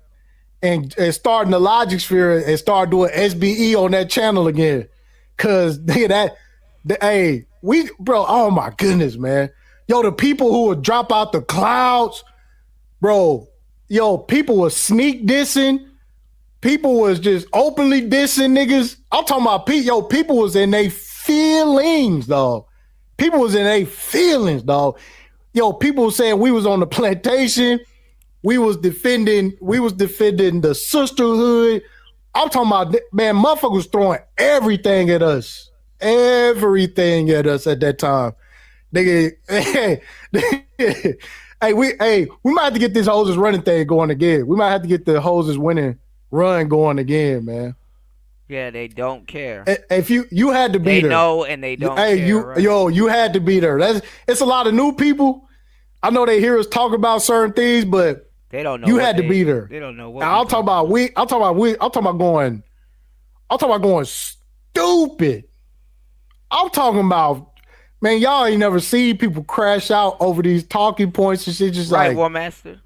Speaker 5: and starting the Logic Sphere and start doing SBE on that channel again. Cause oh my goodness, man. Yo, the people who would drop out the clouds, bro. Yo, people was sneak dissing. People was just openly dissing niggas. I'm talking about people was in their feelings, dog. People was in their feelings, dog. Yo, people saying we was on the plantation. We was defending the sisterhood. I'm talking about, man, motherfuckers was throwing everything at us. Everything at us at that time. Nigga, we might have to get this hoses running thing going again. We might have to get the hoses winning run going again, man.
Speaker 1: Yeah, they don't care.
Speaker 5: If you had to be
Speaker 1: they
Speaker 5: there.
Speaker 1: They know and they don't care.
Speaker 5: You had to be there. It's a lot of new people. I know they hear us talk about certain things, but
Speaker 1: they don't know.
Speaker 5: You had to be there.
Speaker 1: They don't know what.
Speaker 5: I'm talking about going stupid. I'm talking about, man, y'all ain't never seen people crash out over these talking points and shit. Just
Speaker 1: right,
Speaker 5: like,
Speaker 1: War Master.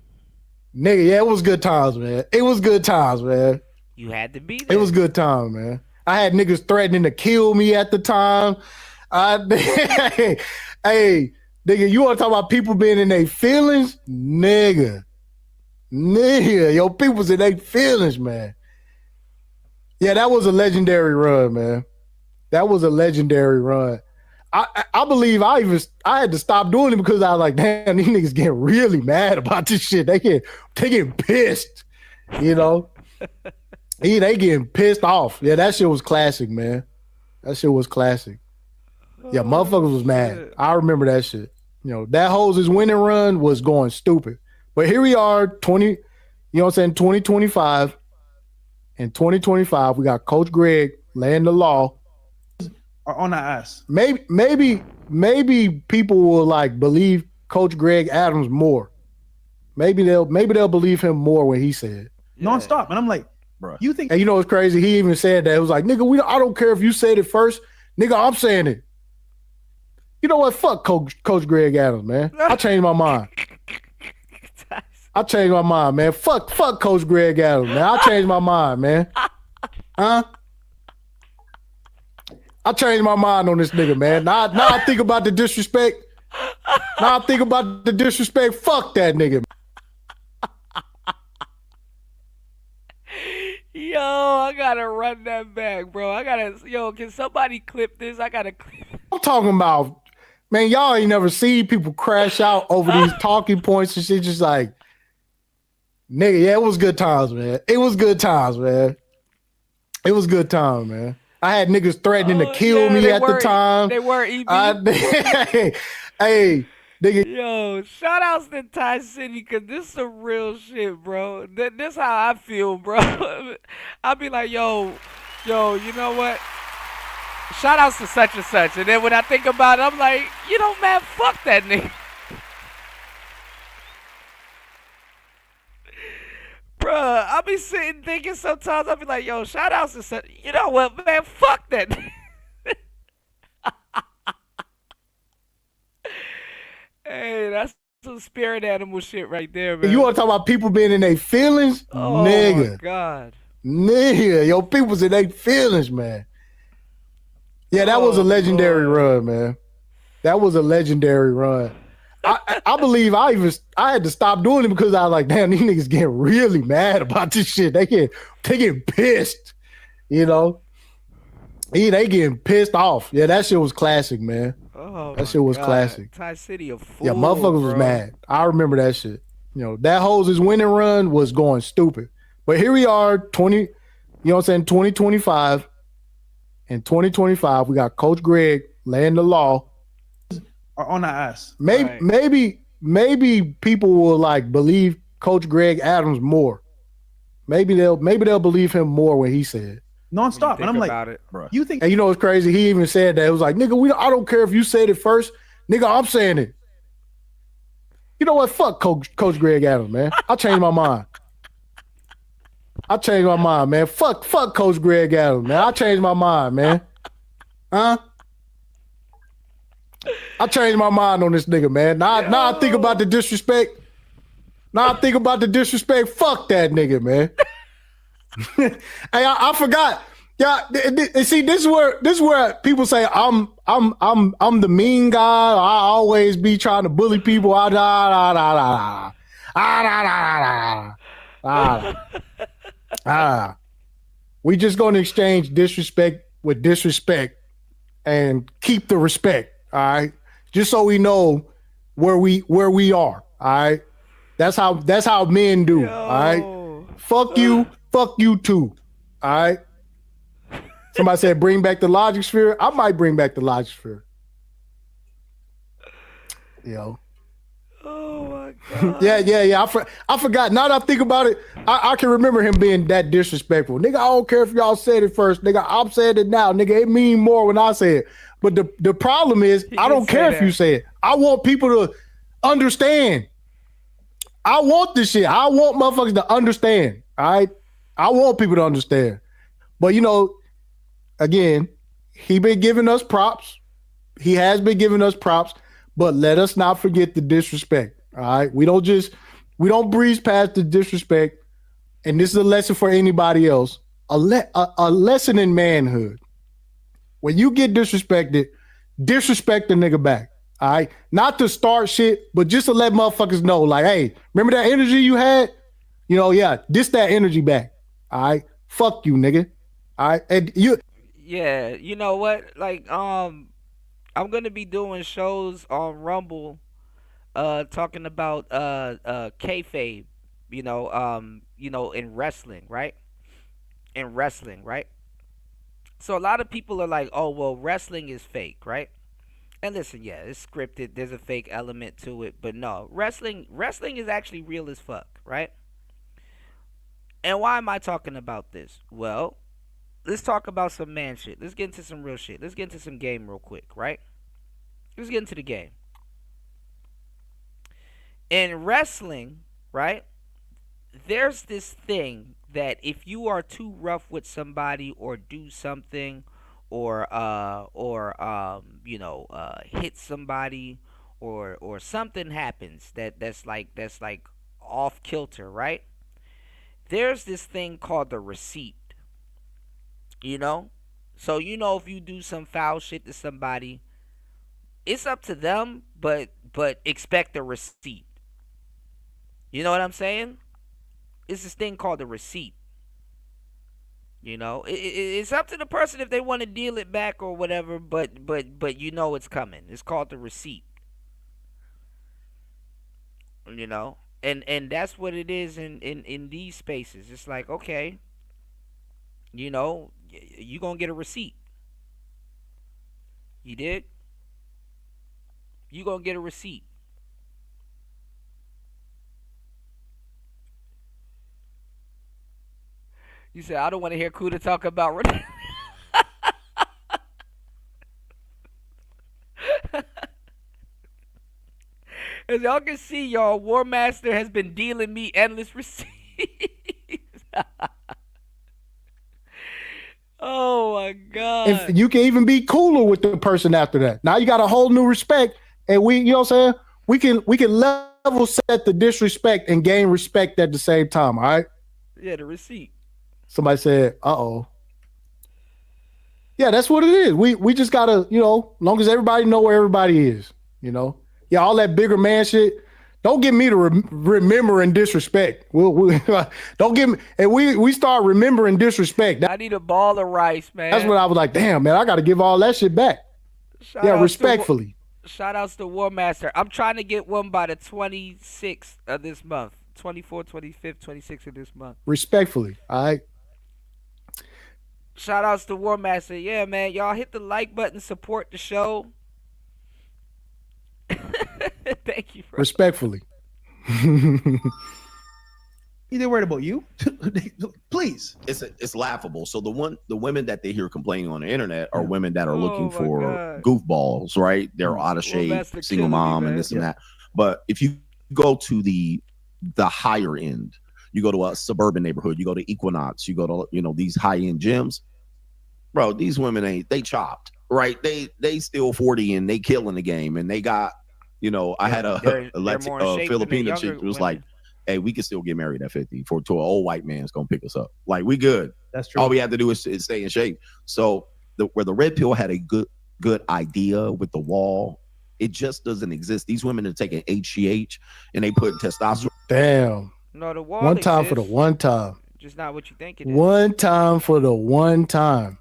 Speaker 5: Nigga, yeah, it was good times, man. It was good times, man.
Speaker 1: You had to be there.
Speaker 5: It was good time, man. I had niggas threatening to kill me at the time. Hey, nigga, you want to talk about people being in their feelings? Nigga, yo, people's in their feelings, man. Yeah, that was a legendary run, man. That was a legendary run. I believe I had to stop doing it because I was like, damn, these niggas getting really mad about this shit. They getting pissed, you know. They getting pissed off. Yeah, that shit was classic, man. That shit was classic. Yeah, motherfuckers was mad. I remember that shit. You know, that hoses winning run was going stupid. But here we are, 2025. In 2025, we got Coach Greg laying the law.
Speaker 9: Are on our ass.
Speaker 5: Maybe people will like believe Coach Greg Adams more. Maybe they'll believe him more when he said
Speaker 9: nonstop. And I'm like,
Speaker 8: bro,
Speaker 9: you think?
Speaker 5: And you know what's crazy? He even said that. It was like, nigga, I don't care if you said it first, nigga. I'm saying it. You know what? Fuck Coach Greg Adams, man. I changed my mind. Man. Fuck Coach Greg Adams, man. I changed my mind, man. Huh? I changed my mind on this nigga, man. Now I think about the disrespect. Fuck that nigga.
Speaker 1: Yo, I gotta run that back, bro. Can somebody clip this? I gotta clip it.
Speaker 5: I'm talking about, man, y'all ain't never seen people crash out over these talking points and shit. Just like, nigga, yeah, it was good times, man. It was good times, man. I had niggas threatening to kill me at the time.
Speaker 1: They were EB.
Speaker 5: Hey, nigga.
Speaker 1: Yo, shout outs to Tai City, cause this is some real shit, bro. This how I feel, bro. I'll be like, yo, you know what? Shout outs to such and such. And then when I think about it, I'm like, you know, man, fuck that nigga. Bruh, I'll be sitting thinking sometimes, I'll be like, yo, shout outs to such. You know what, man, fuck that nigga. Hey, that's some spirit animal shit right there, man.
Speaker 5: You want to talk about people being in their feelings?
Speaker 1: Oh,
Speaker 5: nigga.
Speaker 1: my God.
Speaker 5: Nigga, yo, people's in their feelings, man. Yeah, that was a legendary run, man. That was a legendary run. I believe I had to stop doing it because I was like, damn, these niggas getting really mad about this shit. They getting pissed, you know. They getting pissed off. Yeah, that shit was classic, man.
Speaker 1: Oh,
Speaker 5: that shit was classic.
Speaker 1: Tai City a fool.
Speaker 5: Yeah, motherfuckers was mad. I remember that shit. You know, that hoses winning run was going stupid. But here we are, 2025. in 2025, we got Coach Greg laying the law.
Speaker 9: Are on our ass.
Speaker 5: Maybe people will like believe Coach Greg Adams more. Maybe they'll believe him more when he said
Speaker 9: nonstop. And I'm like, you think?
Speaker 5: And you know what's crazy? He even said that it was like, nigga, I don't care if you said it first, nigga. I'm saying it. You know what? Fuck Coach Greg Adams, man. I changed my mind. Man. Fuck Coach Greg Adams, man. I changed my mind, man. Huh? I changed my mind on this nigga, man. Now I think about the disrespect. Fuck that nigga, man. Hey, I forgot. Yeah, see, this is where people say I'm the mean guy. I always be trying to bully people. We just gonna exchange disrespect with disrespect and keep the respect. All right, just so we know where we are. All right, that's how men do. All right, fuck you too. All right. Somebody said bring back the logic sphere. I might bring back the logic sphere. Yo.
Speaker 1: Oh my god.
Speaker 5: Yeah. I forgot. Now that I think about it, I can remember him being that disrespectful. Nigga, I don't care if y'all said it first. Nigga, I'm saying it now. Nigga, it mean more when I say it. But the problem is, I don't care if you say it. I want people to understand. I want this shit. I want motherfuckers to understand. All right? I want people to understand. But, you know, again, he been giving us props. He has been giving us props. But let us not forget the disrespect. All right? We don't breeze past the disrespect. And this is a lesson for anybody else. A lesson in manhood. When you get disrespected, disrespect the nigga back. All right? Not to start shit, but just to let motherfuckers know, like, hey, remember that energy you had? You know, yeah, diss that energy back. All right? Fuck you, nigga. All right? And you.
Speaker 1: Yeah, you know what? Like, I'm gonna be doing shows on Rumble, talking about kayfabe, you know, in wrestling, right? So a lot of people are like, oh, well, wrestling is fake, right? And listen, yeah, it's scripted. There's a fake element to it, but no, wrestling is actually real as fuck, right? And why am I talking about this? Well, let's talk about some man shit. Let's get into some real shit. Let's get into some game real quick, right? Let's get into the game. In wrestling, right, there's this thing that if you are too rough with somebody or do something or hit somebody or something happens that's like off kilter, right? There's this thing called the receipt. You know? So you know if you do some foul shit to somebody, it's up to them, but expect a receipt. You know what I'm saying? It's this thing called the receipt. You know, it's up to the person if they want to deal it back or whatever, but you know it's coming. It's called the receipt. You know, and that's what it is in these spaces. It's like, okay, you know, you gonna get a receipt. You did? You gonna get a receipt. You said, I don't want to hear Kuda talk about... As y'all can see, y'all, War Master has been dealing me endless receipts. Oh, my God.
Speaker 5: If you can even be cooler with the person after that. Now you got a whole new respect, and you know what I'm saying? We can level set the disrespect and gain respect at the same time, all right?
Speaker 1: Yeah, the receipt.
Speaker 5: Somebody said, uh-oh. Yeah, that's what it is. We just got to, you know, long as everybody know where everybody is, you know. Yeah, all that bigger man shit. Don't get me to remember and disrespect. Don't get me. And we start remembering disrespect.
Speaker 1: I need a ball of rice, man.
Speaker 5: That's what I was like, damn, man, I got to give all that shit back. Respectfully.
Speaker 1: Shout outs to War Master. I'm trying to get one by the 26th of this month. 24th, 25th, 26th of this month.
Speaker 5: Respectfully, all right?
Speaker 1: Shout outs to War Master. Yeah, man. Y'all hit the like button, support the show. Thank you, bro.
Speaker 5: Respectfully.
Speaker 9: Either worried about you. Please.
Speaker 8: It's laughable. So the women that they hear complaining on the internet are women that are looking
Speaker 1: my
Speaker 8: for
Speaker 1: God.
Speaker 8: goofballs, right? They're out of shape,
Speaker 1: Master
Speaker 8: single
Speaker 1: killing me,
Speaker 8: mom,
Speaker 1: man.
Speaker 8: and this and that. But if you go to the higher end, you go to a suburban neighborhood, you go to Equinox, you go to these high end gyms, bro. These women they chopped, right? They still 40 and they killing the game, and they got I had a
Speaker 1: They're more in shape than the
Speaker 8: Filipina
Speaker 1: younger
Speaker 8: chick who was
Speaker 1: women.
Speaker 8: like, hey, we can still get married at 50 to an old white man's gonna pick us up. Like, we good.
Speaker 9: That's true.
Speaker 8: All we have to do is stay in shape. So where the red pill had a good idea with the wall, it just doesn't exist. These women are taking HGH and they put testosterone.
Speaker 5: Damn.
Speaker 1: No, the wall
Speaker 5: One time for the
Speaker 1: exists,
Speaker 5: one time.
Speaker 1: just not what you think it is.
Speaker 5: One time for the one time.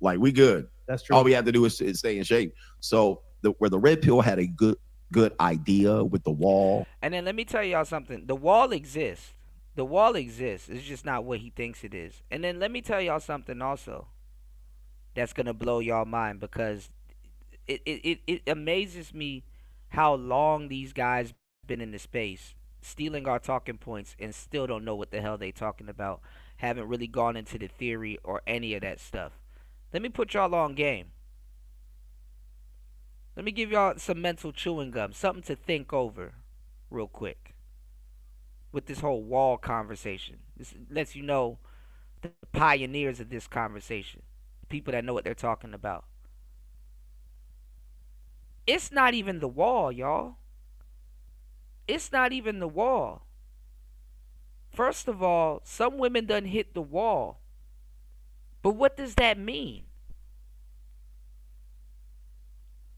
Speaker 8: Like, we good.
Speaker 9: That's true.
Speaker 8: All we have to do is stay in shape. So where the red pill had a good idea with the wall.
Speaker 1: And then let me tell y'all something. The wall exists. The wall exists. It's just not what he thinks it is. And then let me tell y'all something also that's going to blow y'all mind, because it amazes me how long these guys been in the space, stealing our talking points, and still don't know what the hell they talking about. Haven't really gone into the theory or any of that stuff. Let me put y'all on game. Let me give y'all some mental chewing gum, something to think over real quick with this whole wall conversation. This lets you know the pioneers of this conversation, people that know what they're talking about. It's not even the wall, y'all. It's not even the wall. First of all, some women done hit the wall. But what does that mean?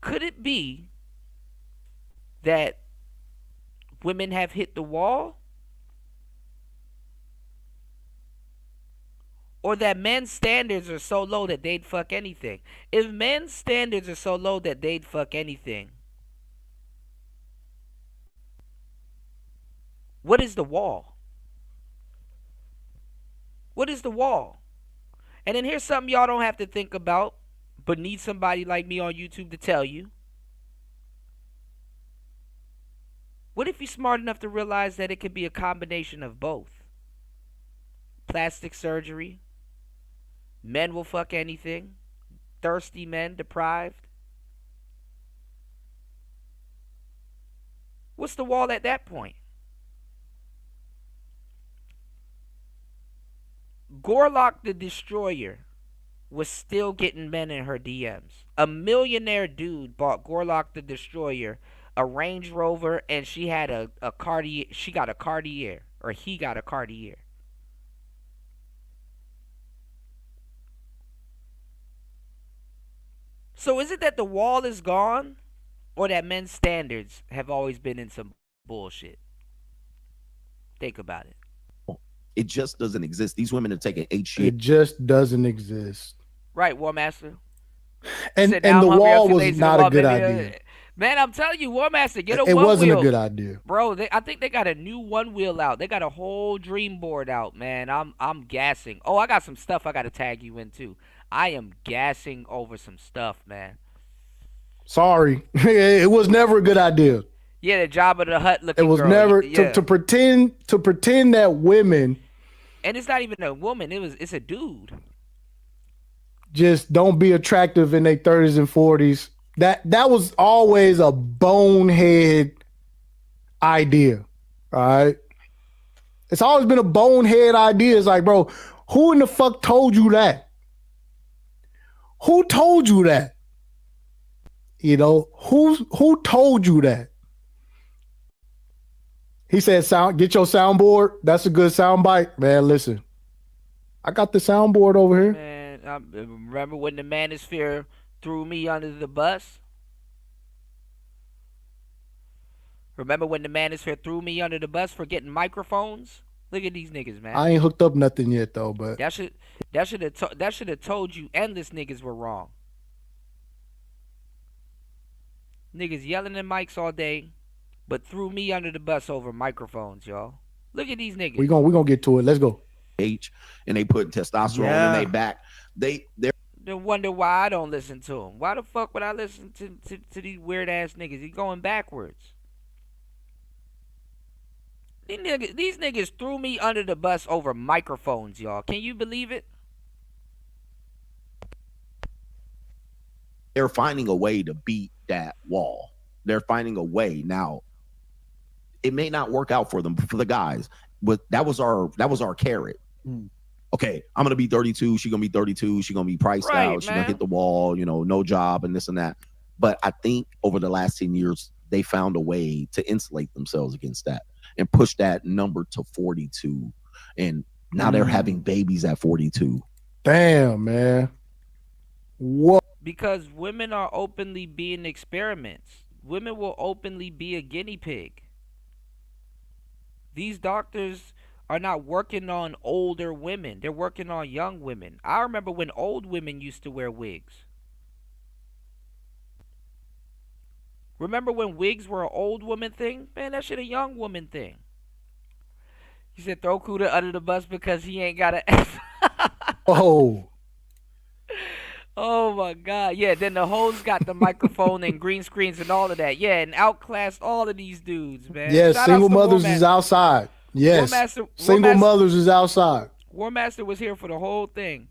Speaker 1: Could it be that women have hit the wall? Or that men's standards are so low that they'd fuck anything? If men's standards are so low that they'd fuck anything, what is the wall? What is the wall? And then here's something y'all don't have to think about, but need somebody like me on YouTube to tell you. What if you're smart enough to realize that it could be a combination of both? Plastic surgery, men will fuck anything, thirsty men, deprived. What's the wall at that point? Gorlock the Destroyer was still getting men in her DMs. A millionaire dude bought Gorlock the Destroyer a Range Rover, and she had a Cartier. She got a Cartier, or he got a Cartier. So is it that the wall is gone, or that men's standards have always been in some bullshit? Think about it.
Speaker 8: It just doesn't exist. These women are taking HGH.
Speaker 5: It just doesn't exist.
Speaker 1: Right, War Master.
Speaker 5: And
Speaker 1: Said, "Now
Speaker 5: the
Speaker 1: I'm hungry,
Speaker 5: wall
Speaker 1: I'm too
Speaker 5: was
Speaker 1: lazy to
Speaker 5: not a
Speaker 1: walk,
Speaker 5: good
Speaker 1: baby."
Speaker 5: idea.
Speaker 1: Man, I'm telling you, War Master, get a
Speaker 5: It
Speaker 1: one
Speaker 5: wasn't
Speaker 1: wheel.
Speaker 5: a good idea.
Speaker 1: Bro, I think they got a new one wheel out. They got a whole dream board out, man. I'm gassing. Oh, I got some stuff I got to tag you in too. I am gassing over some stuff, man.
Speaker 5: Sorry. It was never a good idea.
Speaker 1: Yeah, the Jabba the Hutt looking
Speaker 5: It was
Speaker 1: girl.
Speaker 5: never
Speaker 1: Yeah.
Speaker 5: to pretend that women
Speaker 1: And it's not even a woman. It's a dude.
Speaker 5: just don't be attractive in their 30s and 40s. That was always a bonehead idea. All right. It's always been a bonehead idea. It's like, bro, who in the fuck told you that? Who told you that? You know, who told you that? He said, get your soundboard. That's a good sound bite. Man, listen. I got the soundboard over here.
Speaker 1: Man, I remember when the Manosphere threw me under the bus? Remember when the Manosphere threw me under the bus for getting microphones? Look at these niggas, man.
Speaker 5: I ain't hooked up nothing yet though, but
Speaker 1: That should have told you endless niggas were wrong. Niggas yelling at mics all day, but threw me under the bus over microphones, y'all. Look at these niggas.
Speaker 5: we gonna get to it. Let's go.
Speaker 8: age, and they put testosterone in their back. They're
Speaker 1: Then wonder why I don't listen to him. Why the fuck would I listen to these weird ass niggas? He's going backwards. These niggas threw me under the bus over microphones, y'all. Can you believe it?
Speaker 8: they're finding a way to beat that wall. They're finding a way. Now, it may not work out for them, for the guys, but that was our carrot. Okay, I'm gonna be 32. She's gonna be 32. She's gonna be priced out. She's gonna hit the wall. You know, no job and this and that. But I think over the last 10 years, they found a way to insulate themselves against that and push that number to 42. And now they're having babies at 42.
Speaker 5: Damn, man. What?
Speaker 1: Because women are openly being experiments. Women will openly be a guinea pig. These doctors are not working on older women. They're working on young women. I remember when old women used to wear wigs. Remember when wigs were an old woman thing? Man, that shit a young woman thing. He said throw Kuda under the bus because he ain't got a...
Speaker 5: Oh.
Speaker 1: Oh my God. Yeah, then the hoes got the microphone and green screens and all of that. Yeah, and outclassed all of these dudes, man.
Speaker 5: Yes,
Speaker 1: Shout
Speaker 5: single
Speaker 1: outs to
Speaker 5: mothers
Speaker 1: War
Speaker 5: is
Speaker 1: Master.
Speaker 5: outside. Yes.
Speaker 1: War
Speaker 5: Single
Speaker 1: Master-
Speaker 5: mothers is outside.
Speaker 1: War Master was here for the whole thing.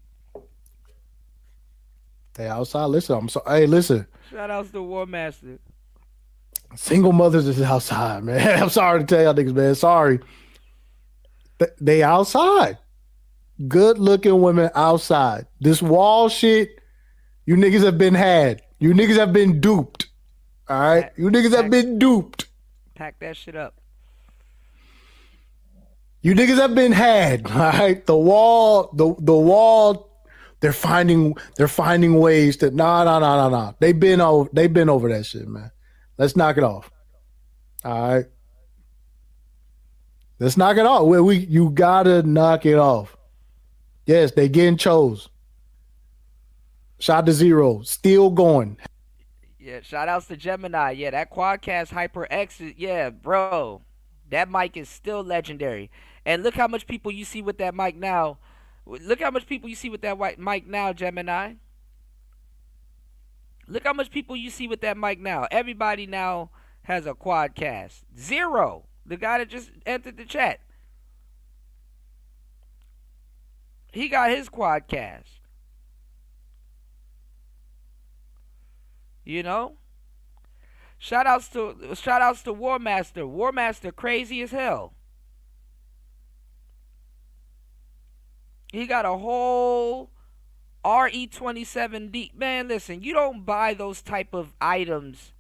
Speaker 5: They outside. Listen, I'm so. Hey, listen.
Speaker 1: Shout outs to War Master.
Speaker 5: Single mothers is outside, man. I'm sorry to tell y'all niggas, man. Sorry. They outside. Good looking women outside. This wall shit, you niggas have been had. You niggas have been duped. All right? You niggas have been duped.
Speaker 1: Pack that shit up.
Speaker 5: You niggas have been had. All right? The wall, they're finding ways to nah. They've been over that shit, man. Let's knock it off. All right. Let's knock it off. You gotta knock it off. Yes, they getting chose. Shot to zero. Still going.
Speaker 1: Yeah, shout outs to Gemini. Yeah, that Quadcast HyperX, yeah, bro. That mic is still legendary. And look how much people you see with that mic now. Look how much people you see with that mic now, Gemini. Look how much people you see with that mic now. Everybody now has a Quadcast. Zero. The guy that just entered the chat. He got his Quadcast. You know? Shout outs to War Master. War Master crazy as hell. He got a whole RE27D. Man, listen, you don't buy those type of items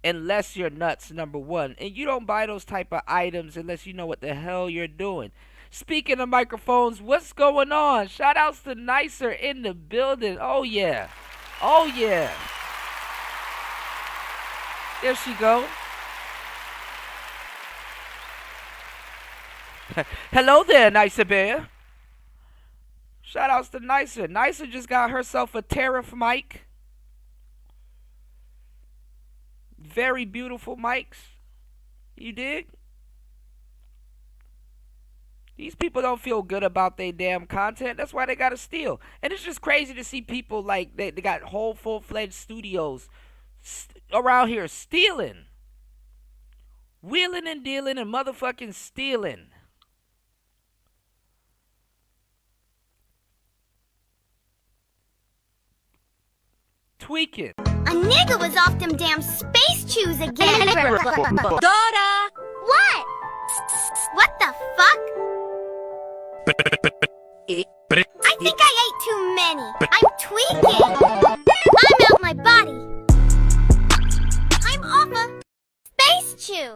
Speaker 1: unless you're nuts, number one. And you don't buy those type of items unless you know what the hell you're doing. Speaking of microphones, what's going on? Shout outs to Nicer in the building. Oh, yeah. Oh, yeah. There she go. Hello there, Nicer Bear. Shout outs to Nicer. Nicer just got herself a Tariff mic. Very beautiful mics. You dig? These people don't feel good about their damn content. That's why they gotta steal. And it's just crazy to see people like they got whole full-fledged studios around here stealing. Wheeling and dealing and motherfucking stealing. Tweaking.
Speaker 6: A nigga was off them damn space chews again.
Speaker 10: Dora!
Speaker 6: What? What the fuck? I think I ate too many. I'm tweaking. I'm out my body. I'm off a space chew.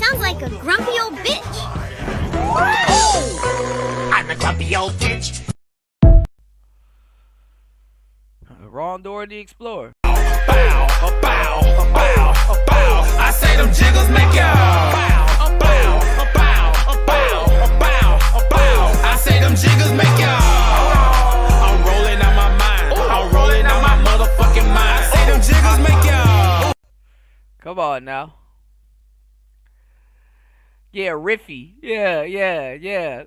Speaker 6: Sounds like a grumpy old bitch.
Speaker 10: I'm a grumpy old bitch.
Speaker 1: Ron Dora the Explorer.
Speaker 12: Bow, bow, bow, bow. I say them jiggles make y'all bow, bow, bow, bow, bow, bow. I say them jiggles make y'all. I'm rolling out my mind. I'm rolling out my motherfucking mind. I say them jiggles make y'all.
Speaker 1: Come on now. Yeah, Riffy. Yeah, yeah, yeah.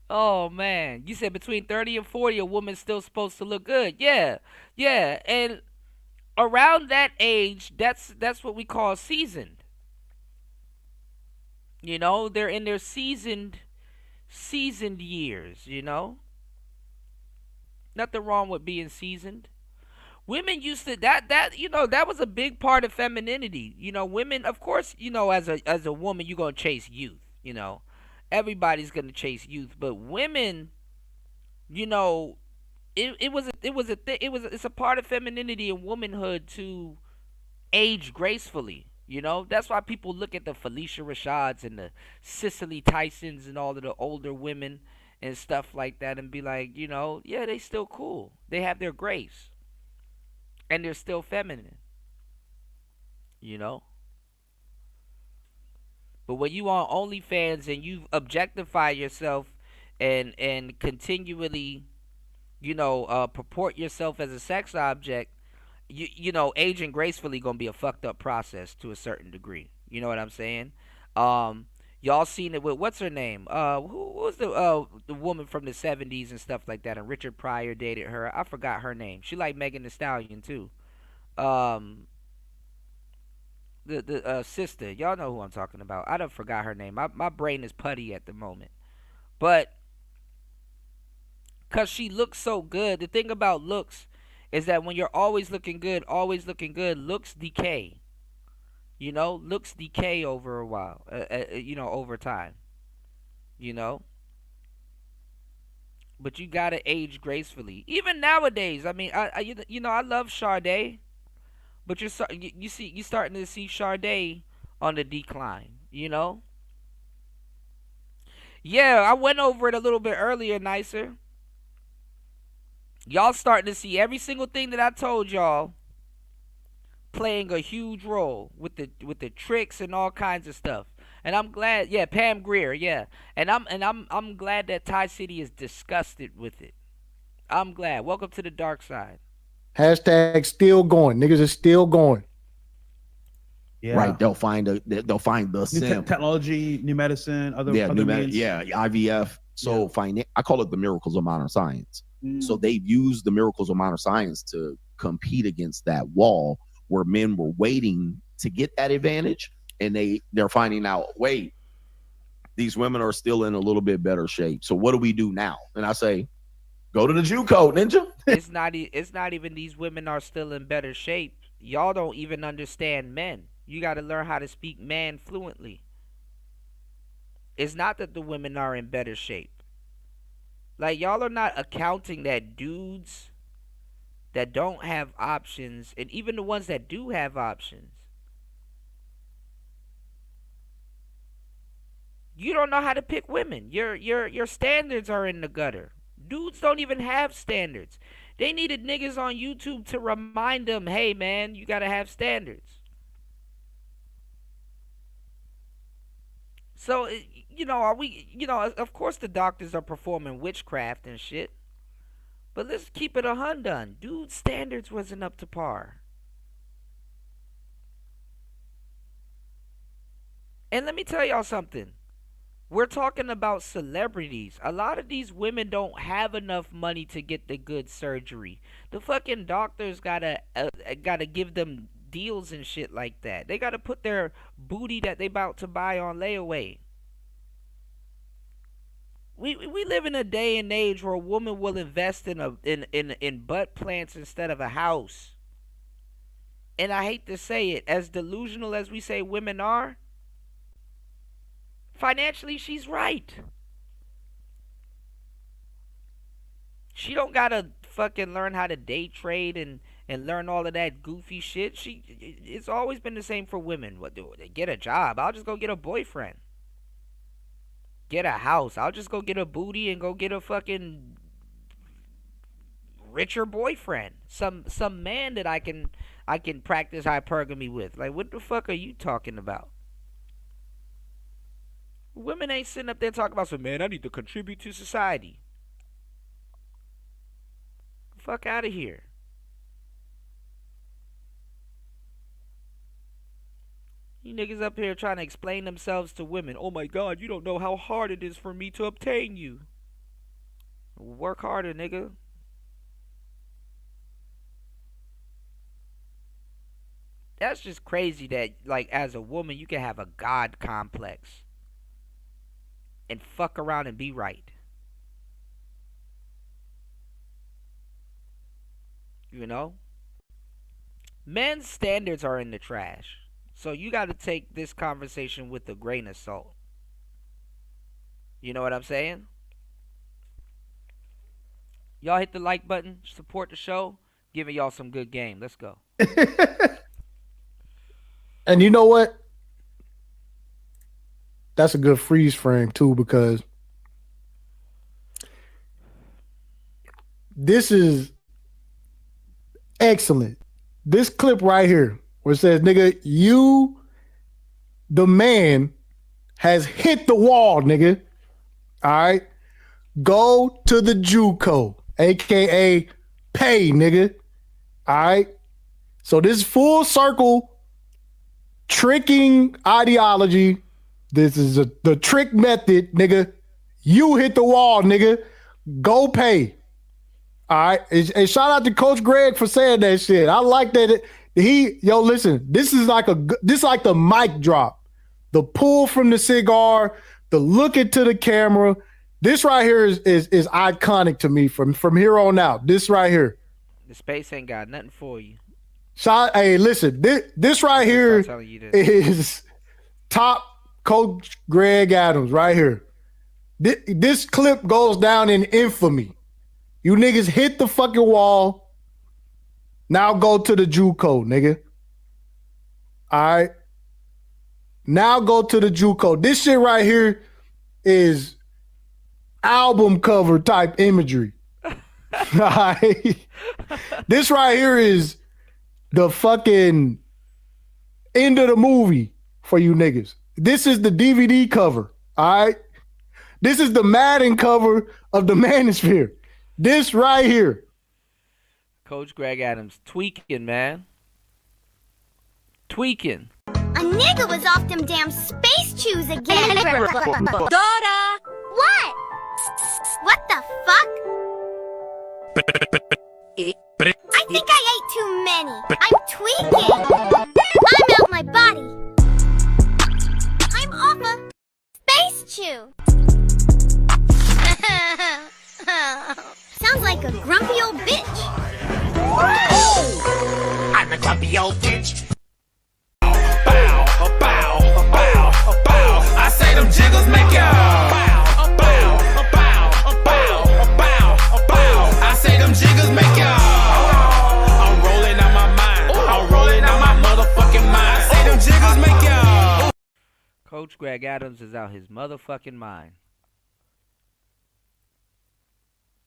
Speaker 1: Oh man, you said between 30 and 40, a woman's still supposed to look good. Yeah, yeah, and around that age, that's what we call seasoned. You know, they're in their seasoned years. You know, nothing wrong with being seasoned. Women used to that was a big part of femininity. You know, women, of course, as a woman, you're gonna chase youth. You know, everybody's gonna chase youth, but women, you know, it's a part of femininity and womanhood to age gracefully. You know, that's why people look at the Felicia Rashads and the Cicely Tysons and all of the older women and stuff like that and be like, yeah, they still cool. They have their grace and they're still feminine. You know, but when you on OnlyFans and you objectify yourself and continually, purport yourself as a sex object, aging gracefully gonna be a fucked up process to a certain degree. You know what I'm saying? Um, y'all seen it with what's her name? Who was the woman from the '70s and stuff like that? And Richard Pryor dated her. I forgot her name. She like Megan Thee Stallion too. Um, the sister. Y'all know who I'm talking about. I done forgot her name. My brain is putty at the moment. But cause she looks so good. The thing about looks is that when you're always looking good, looks decay. You know, looks decay over a while. Over time. You know, but you gotta age gracefully. Even nowadays, I mean, I love Sade, but you starting to see Sade on the decline. You know. Yeah, I went over it a little bit earlier, nicer. Y'all starting to see every single thing that I told y'all playing a huge role with the tricks and all kinds of stuff. And I'm glad, yeah, Pam Grier, yeah. And I'm glad that Tai City is disgusted with it. I'm glad. Welcome to the dark side.
Speaker 5: Hashtag still going. Niggas is still going.
Speaker 9: Yeah.
Speaker 8: Right. They'll find the simp.
Speaker 9: Technology, new medicine, other means.
Speaker 8: IVF. So I call it the miracles of modern science. So they've used the miracles of modern science to compete against that wall where men were waiting to get that advantage, and they're finding out, wait, these women are still in a little bit better shape. So what do we do now? And I say, go to the Jew code, ninja.
Speaker 1: It's not even these women are still in better shape. Y'all don't even understand men. You got to learn how to speak man fluently. It's not that the women are in better shape. Like, y'all are not accounting that dudes that don't have options, and even the ones that do have options, you don't know how to pick women. Your standards are in the gutter. Dudes don't even have standards. They needed niggas on YouTube to remind them, hey man, you gotta have standards. So, are we, of course the doctors are performing witchcraft and shit. But let's keep it 100. Dude's standards wasn't up to par. And let me tell y'all something. We're talking about celebrities. A lot of these women don't have enough money to get the good surgery. The fucking doctors gotta give them deals and shit like that. They gotta put their booty that they about to buy on layaway. We live in a day and age where a woman will invest in butt plants instead of a house. And I hate to say it, as delusional as we say women are, financially she's right. She don't gotta fucking learn how to day trade and learn all of that goofy shit. It's always been the same for women. What do they get a job? I'll just go get a boyfriend. Get a house. I'll just go get a booty and go get a fucking richer boyfriend. Some man that I can practice hypergamy with. Like, what the fuck are you talking about? Women ain't sitting up there talking about some, man, I need to contribute to society. Fuck out of here. You niggas up here trying to explain themselves to women. Oh my God, you don't know how hard it is for me to obtain you. Work harder, nigga. That's just crazy that, like, as a woman, you can have a God complex and fuck around and be right. You know? Men's standards are in the trash. So you got to take this conversation with a grain of salt. You know what I'm saying? Y'all hit the like button, support the show, giving y'all some good game. Let's go.
Speaker 5: And you know what? That's a good freeze frame too, because this is excellent. This clip right here, where it says, nigga, you, the man, has hit the wall, nigga. All right? Go to the JUCO, aka pay, nigga. All right? So this full circle tricking ideology. This is the trick method, nigga. You hit the wall, nigga. Go pay. All right. And shout out to Coach Greg for saying that shit. I like that. Listen, this is like the mic drop. The pull from the cigar, the look into the camera. This right here is iconic to me from here on out. This right here.
Speaker 1: The space ain't got nothing for you.
Speaker 5: Hey, listen, this right here is top Coach Greg Adams right here. This clip goes down in infamy. You niggas hit the fucking wall. Now go to the JUCO, nigga. All right. Now go to the JUCO. This shit right here is album cover type imagery. All right. This right here is the fucking end of the movie for you niggas. This is the DVD cover, all right? This is the Madden cover of the Manosphere. This right here.
Speaker 1: Coach Greg Adams tweaking, man. Tweaking.
Speaker 6: A nigga was off them damn space chews again.
Speaker 10: Dora!
Speaker 6: What? What the fuck? I think I ate too many. I'm tweaking. I'm out my body. I'm off a space chew. Sounds like a grumpy old bitch.
Speaker 10: I'm a grumpy old bitch.
Speaker 12: I say them jiggles make y'all I say them jiggles make y'all. I'm rolling out my mind. I'm rolling out my motherfucking mind. I say them jiggles make y'all.
Speaker 1: Coach Greg Adams is out his motherfucking mind.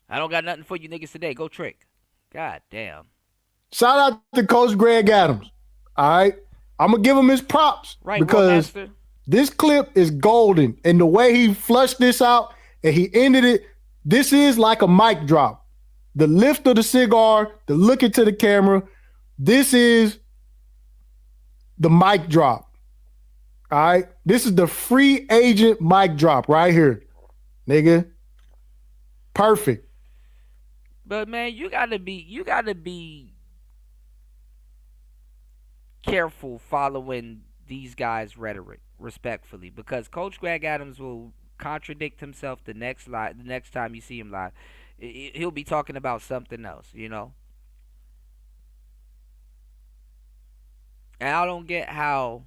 Speaker 1: I don't got nothing for you niggas today. Go trick. God damn.
Speaker 5: Shout out to Coach Greg Adams. All right. I'm going to give him his props.
Speaker 1: Right,
Speaker 5: because
Speaker 1: Master.
Speaker 5: This clip is golden. And the way he flushed this out and he ended it, this is like a mic drop. The lift of the cigar, the look into the camera, this is the mic drop. All right? This is the free agent mic drop right here. Nigga. Perfect.
Speaker 1: But man, you gotta be careful following these guys' rhetoric, respectfully, because Coach Greg Adams will contradict himself the next time you see him live. He'll be talking about something else, you know. And I don't get how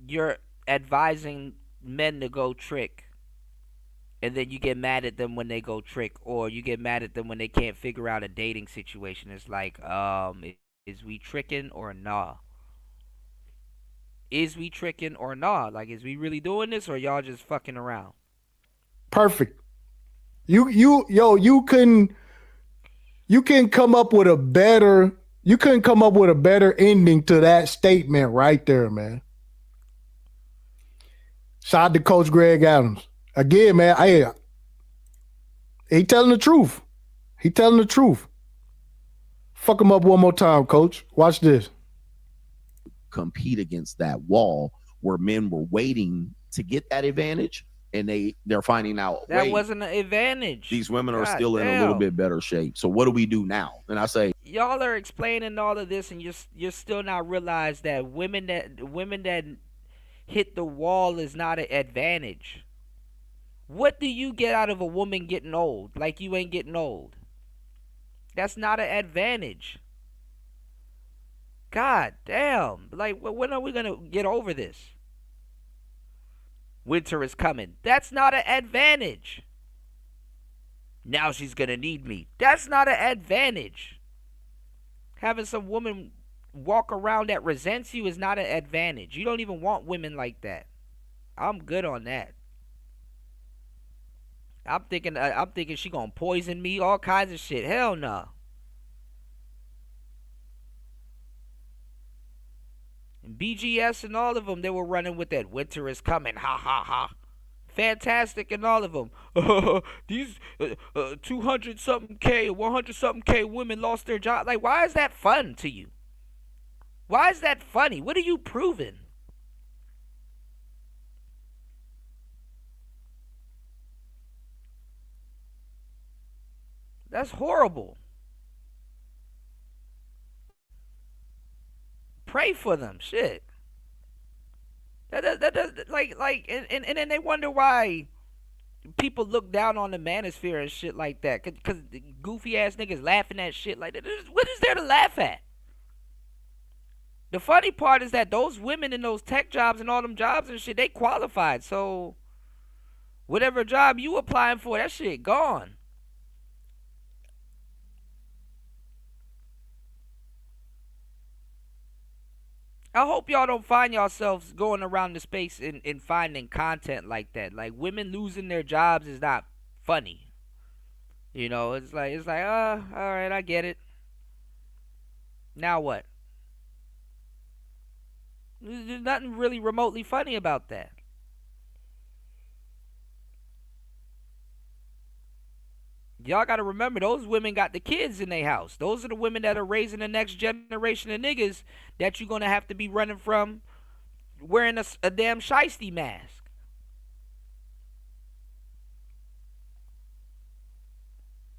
Speaker 1: you're advising men to go trick, and then you get mad at them when they go trick, or you get mad at them when they can't figure out a dating situation. It's like, is we tricking or nah? Is we tricking or nah? Like, is we really doing this, or y'all just fucking around?
Speaker 5: Perfect. You couldn't come up with a better ending to that statement right there, man. Shout out to Coach Greg Adams. Again, man, he telling the truth. He telling the truth. Fuck him up one more time, Coach. Watch this.
Speaker 8: compete against that wall where men were waiting to get that advantage, and they're finding out
Speaker 1: that
Speaker 8: wait,
Speaker 1: wasn't an advantage.
Speaker 8: these women are
Speaker 1: God
Speaker 8: still in a little
Speaker 1: damn.
Speaker 8: bit better shape. So what do we do now? And I say,
Speaker 1: Y'all are explaining all of this, and you're still not realize that women that hit the wall is not an advantage. What do you get out of a woman getting old? Like you ain't getting old. That's not an advantage. God damn. Like, when are we gonna get over this? Winter is coming. That's not an advantage. Now she's gonna need me. That's not an advantage. Having some woman walk around that resents you is not an advantage. You don't even want women like that. I'm good on that. I'm thinking she gonna poison me, all kinds of shit. Hell no. And BGS and all of them, they were running with that winter is coming. Ha ha ha. Fantastic and all of them. These 200 something K or 100 something K women lost their job. Like, why is that fun to you? Why is that funny? What are you proving? That's horrible. Pray for them. Shit. And then they wonder why people look down on the manosphere and shit like that. Because goofy ass niggas laughing at shit like that. What is there to laugh at? The funny part is that those women in those tech jobs and all them jobs and shit, they qualified. So whatever job you applying for, that shit gone. I hope y'all don't find yourselves going around the space and finding content like that. Like, women losing their jobs is not funny. You know, it's like, all right, I get it. Now what? There's nothing really remotely funny about that. Y'all gotta remember, those women got the kids in their house. Those are the women that are raising the next generation of niggas that you're gonna have to be running from wearing a damn shiesty mask.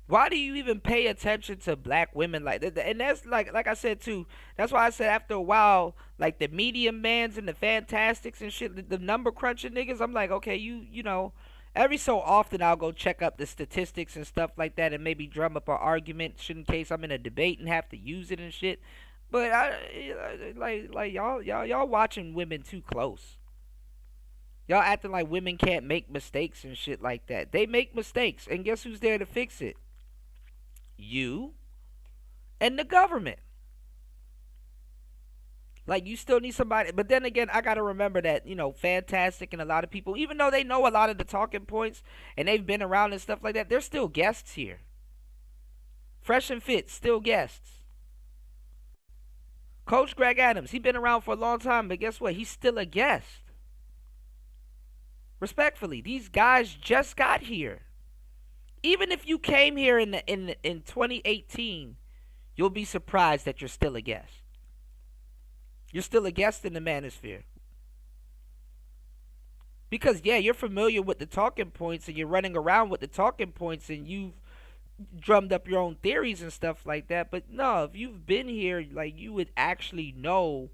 Speaker 1: Why do you even pay attention to black women like that? And that's like I said too, that's why I said after a while, like the medium mans and the fantastics and shit, the number crunching niggas, I'm like, okay, you know, every so often I'll go check up the statistics and stuff like that and maybe drum up an argument in case I'm in a debate and have to use it and shit. But y'all watching women too close. Y'all acting like women can't make mistakes and shit like that. They make mistakes, and guess who's there to fix it? You and the government. Like, you still need somebody. But then again, I gotta remember that, you know, Fantastic and a lot of people, even though they know a lot of the talking points and they've been around and stuff like that, they're still guests here. Fresh and Fit, still guests. Coach Greg Adams, he been around for a long time, but guess what? He's still a guest. Respectfully, these guys just got here. Even if you came here in 2018, you'll be surprised that you're still a guest. You're still a guest in the Manosphere. Because, yeah, you're familiar with the talking points and you're running around with the talking points and you've drummed up your own theories and stuff like that. But no, if you've been here, like, you would actually know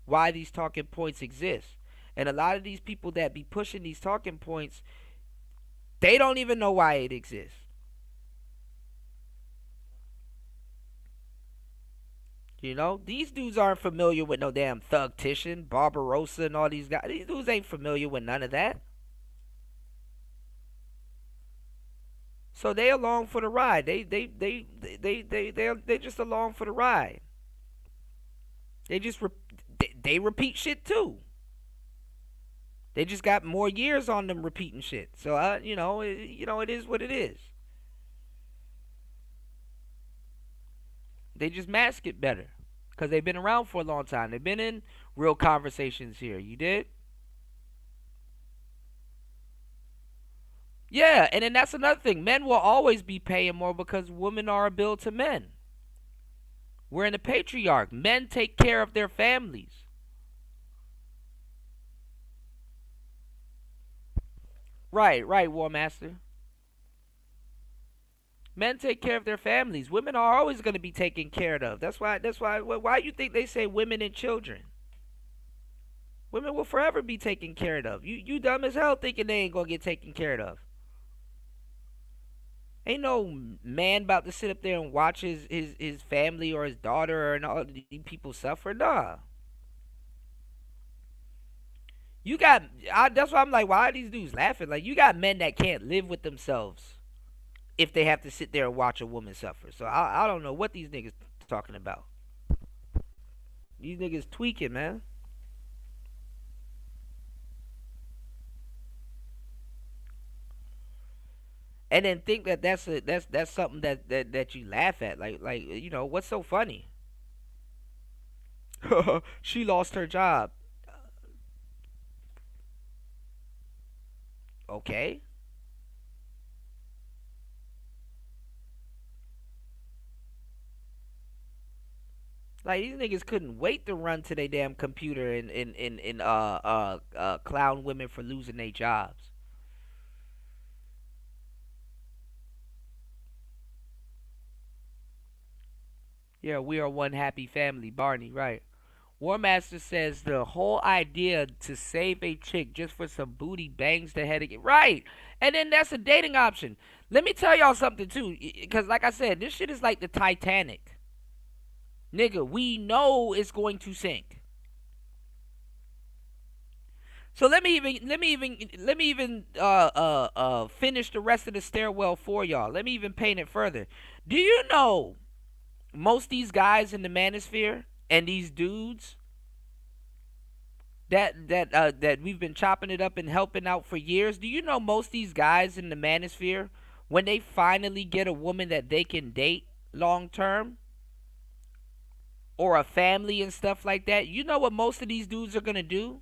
Speaker 1: why these talking points exist. And a lot of these people that be pushing these talking points, they don't even know why it exists. You know, these dudes aren't familiar with no damn Thugtician, Barbarossa, and all these guys. These dudes ain't familiar with none of that. So they along for the ride. They just along for the ride. They just they repeat shit too. They just got more years on them repeating shit. So it is what it is. They just mask it better because they've been around for a long time. They've been in real conversations here. You did? Yeah, and then that's another thing. Men will always be paying more because women are a bill to men. We're in a patriarch. Men take care of their families. Right, War Master. Men take care of their families. Women are always going to be taken care of. That's why. Why you think they say women and children? Women will forever be taken care of. You dumb as hell thinking they ain't gonna get taken care of. Ain't no man about to sit up there and watch his family or his daughter and all these people suffer. Nah. That's why I'm like, why are these dudes laughing? Like, you got men that can't live with themselves if they have to sit there and watch a woman suffer. So I don't know what these niggas talking about. These niggas tweaking, man. And then think that that's something that you laugh at. Like you know, what's so funny? She lost her job. Okay. Like, these niggas couldn't wait to run to their damn computer and clown women for losing their jobs. Yeah, we are one happy family, Barney, right. War Master says the whole idea to save a chick just for some booty bangs the head again. Right. And then that's a dating option. Let me tell y'all something too. Because like I said, this shit is like the Titanic. Nigga, we know it's going to sink. So let me even finish the rest of the stairwell for y'all. Let me even paint it further. Do you know most these guys in the Manosphere and these dudes that we've been chopping it up and helping out for years, do you know most these guys in the Manosphere, when they finally get a woman that they can date long term or a family and stuff like that, you know what most of these dudes are gonna do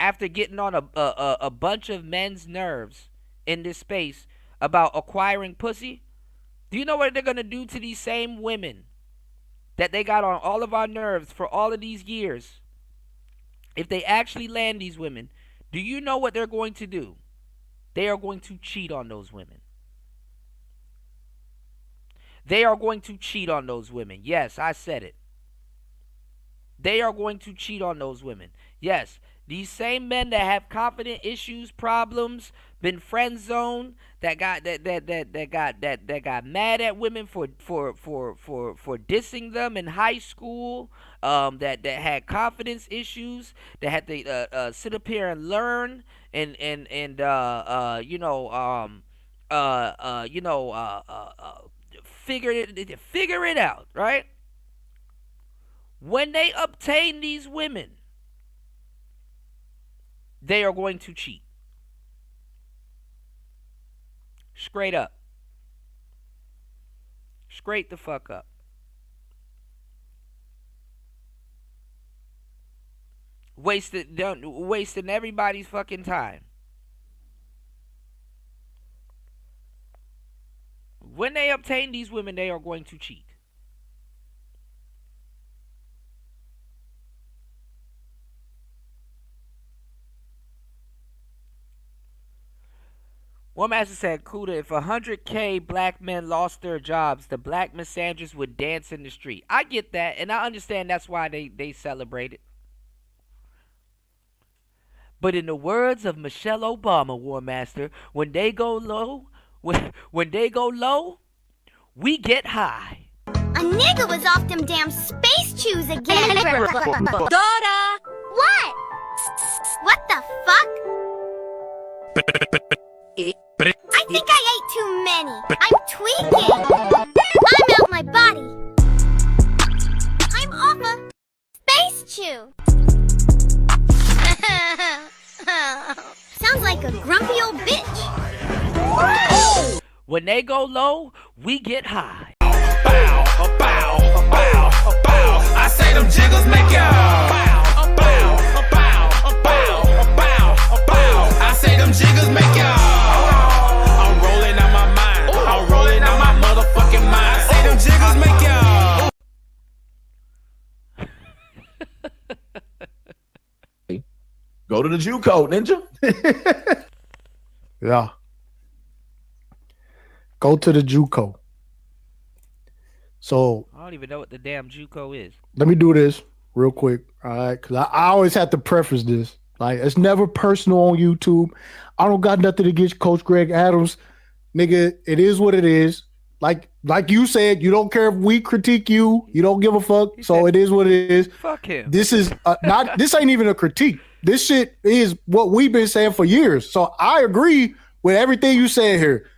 Speaker 1: after getting on a bunch of men's nerves in this space about acquiring pussy? Do you know what they're gonna do to these same women that they got on all of our nerves for all of these years? If they actually land these women, do you know what they're going to do? They are going to cheat on those women. They are going to cheat on those women. Yes, I said it. They are going to cheat on those women. Yes, these same men that have confidence issues, problems, been friend zoned, that got mad at women for dissing them in high school, that had confidence issues, that had to sit up here and learn and figure it out, right? When they obtain these women, they are going to cheat. Straight up. Straight the fuck up. Wasting everybody's fucking time. When they obtain these women, they are going to cheat. One master said, Kuda, if 100K black men lost their jobs, the black misandrists would dance in the street. I get that, and I understand that's why they celebrate it. But in the words of Michelle Obama, War Master, when they go low, when they go low, we get high.
Speaker 6: A nigga was off them damn space chews again.
Speaker 10: Dora!
Speaker 6: What? What the fuck? I think I ate too many. I'm tweaking. I'm out my body. I'm off a space chew. Sounds like a grumpy old bitch.
Speaker 1: When they go low, we get high.
Speaker 12: Bow, bow, bow, bow. I say them jiggles make y'all bow, bow, bow, bow, bow, bow. I say them jiggles make y'all. I'm rolling out my mind. I'm rolling out my motherfucking mind. I say them jiggles make y'all.
Speaker 8: Go to the Jew code, ninja.
Speaker 5: Yeah. Go to the JUCO. So
Speaker 1: I don't even know what the damn JUCO is.
Speaker 5: let me do this real quick. All right. Because I always have to preface this. Like, it's never personal on YouTube. I don't got nothing against Coach Greg Adams. Nigga, it is what it is. Like you said, you don't care if we critique you. You don't give a fuck. So it is what it is.
Speaker 1: Fuck him.
Speaker 5: This is not. This ain't even a critique. This shit is what we've been saying for years. So I agree with everything you said here.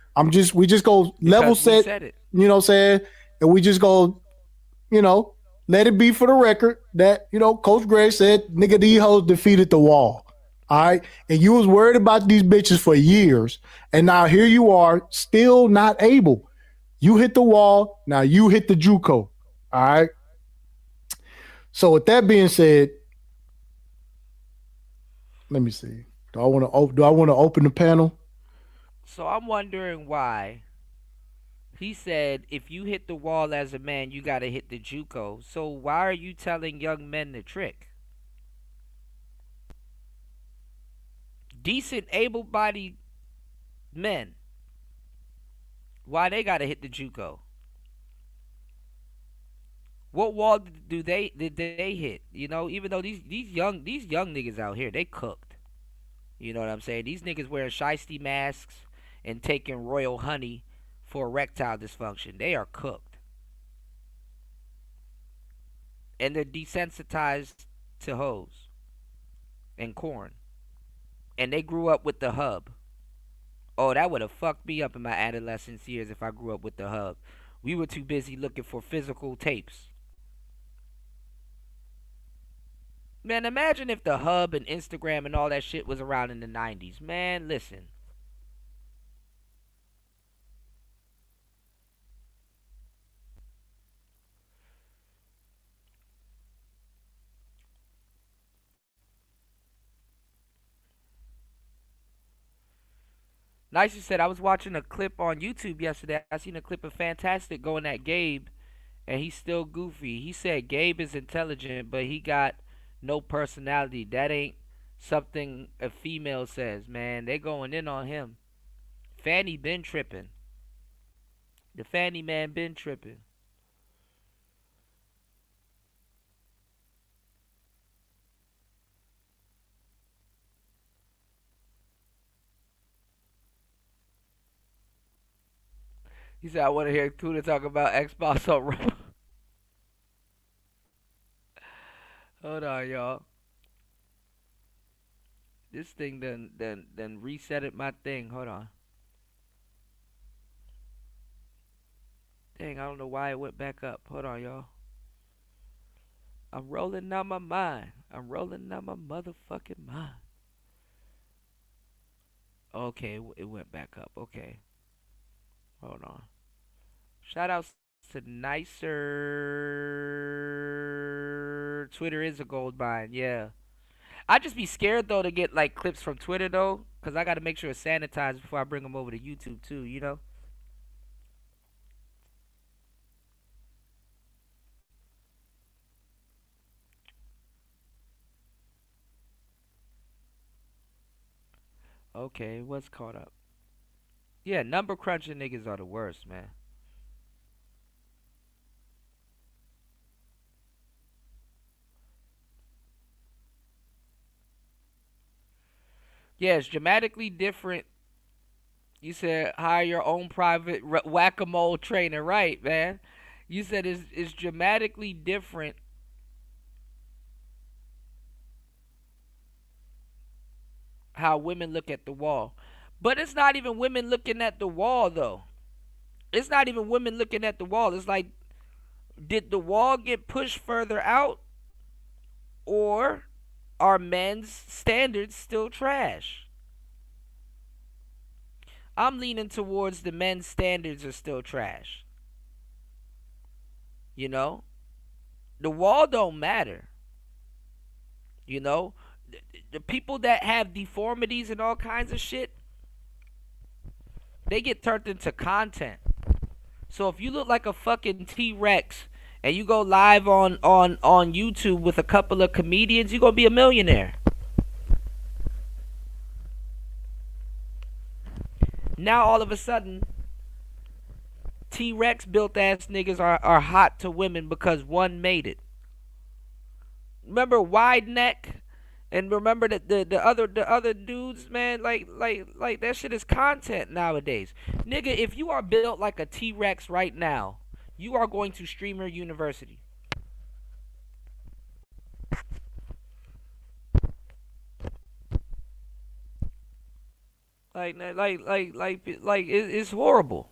Speaker 5: We just go level set.
Speaker 1: Said it.
Speaker 5: You know what I'm saying? And we just go, let it be for the record that, Coach Greg said, nigga, these hoes defeated the wall. All right. And you was worried about these bitches for years. And now here you are, still not able. You hit the wall. Now you hit the JUCO. All right. So with that being said, let me see. Do I want to open the panel?
Speaker 1: So I'm wondering why he said if you hit the wall as a man, you got to hit the JUCO. So why are you telling young men the trick? Decent, able-bodied men, why they got to hit the JUCO? What wall did they hit? Even though these young niggas out here, they cooked. You know what I'm saying? These niggas wearing shiesty masks and taking royal honey for erectile dysfunction. They are cooked. And they're desensitized to hoes and corn. And they grew up with the hub. Oh, that would have fucked me up in my adolescence years if I grew up with the hub. We were too busy looking for physical tapes. Man, imagine if the hub and Instagram and all that shit was around in the 90s. Man, listen. Nicey said, I was watching a clip on YouTube yesterday. I seen a clip of Fantastic going at Gabe, and he's still goofy. He said Gabe is intelligent, but he got no personality. That ain't something a female says, man. They going in on him. Fanny been tripping. The Fanny man been tripping. He said, I want to hear Tuna talk about Xbox on Rumble. Hold on, y'all. This thing done resetted my thing. Hold on. Dang, I don't know why it went back up. Hold on, y'all. I'm rolling out my mind. I'm rolling out my motherfucking mind. Okay, it went back up. Okay. Hold on. Shout outs to Nicer. Twitter is a gold mine, yeah. I'd just be scared though to get like clips from Twitter though, because I got to make sure it's sanitized before I bring them over to YouTube too, you know? Okay, what's caught up? Yeah, number crunching niggas are the worst, man. Yeah, it's dramatically different. You said hire your own private whack-a-mole trainer, right, man? You said it's dramatically different how women look at the wall. But it's not even women looking at the wall, though. It's not even women looking at the wall. It's like, did the wall get pushed further out? Or are men's standards still trash? I'm leaning towards the men's standards are still trash. You know? The wall don't matter. You know? The people that have deformities and all kinds of shit, they get turned into content. So if you look like a fucking T-Rex and you go live on YouTube with a couple of comedians, you're going to be a millionaire. Now all of a sudden, T-Rex built ass niggas are hot to women because one made it. Remember wide neck, and remember that the other dudes, man, like that shit is content nowadays. Nigga, if you are built like a T-Rex right now, you are going to Streamer University. It's horrible.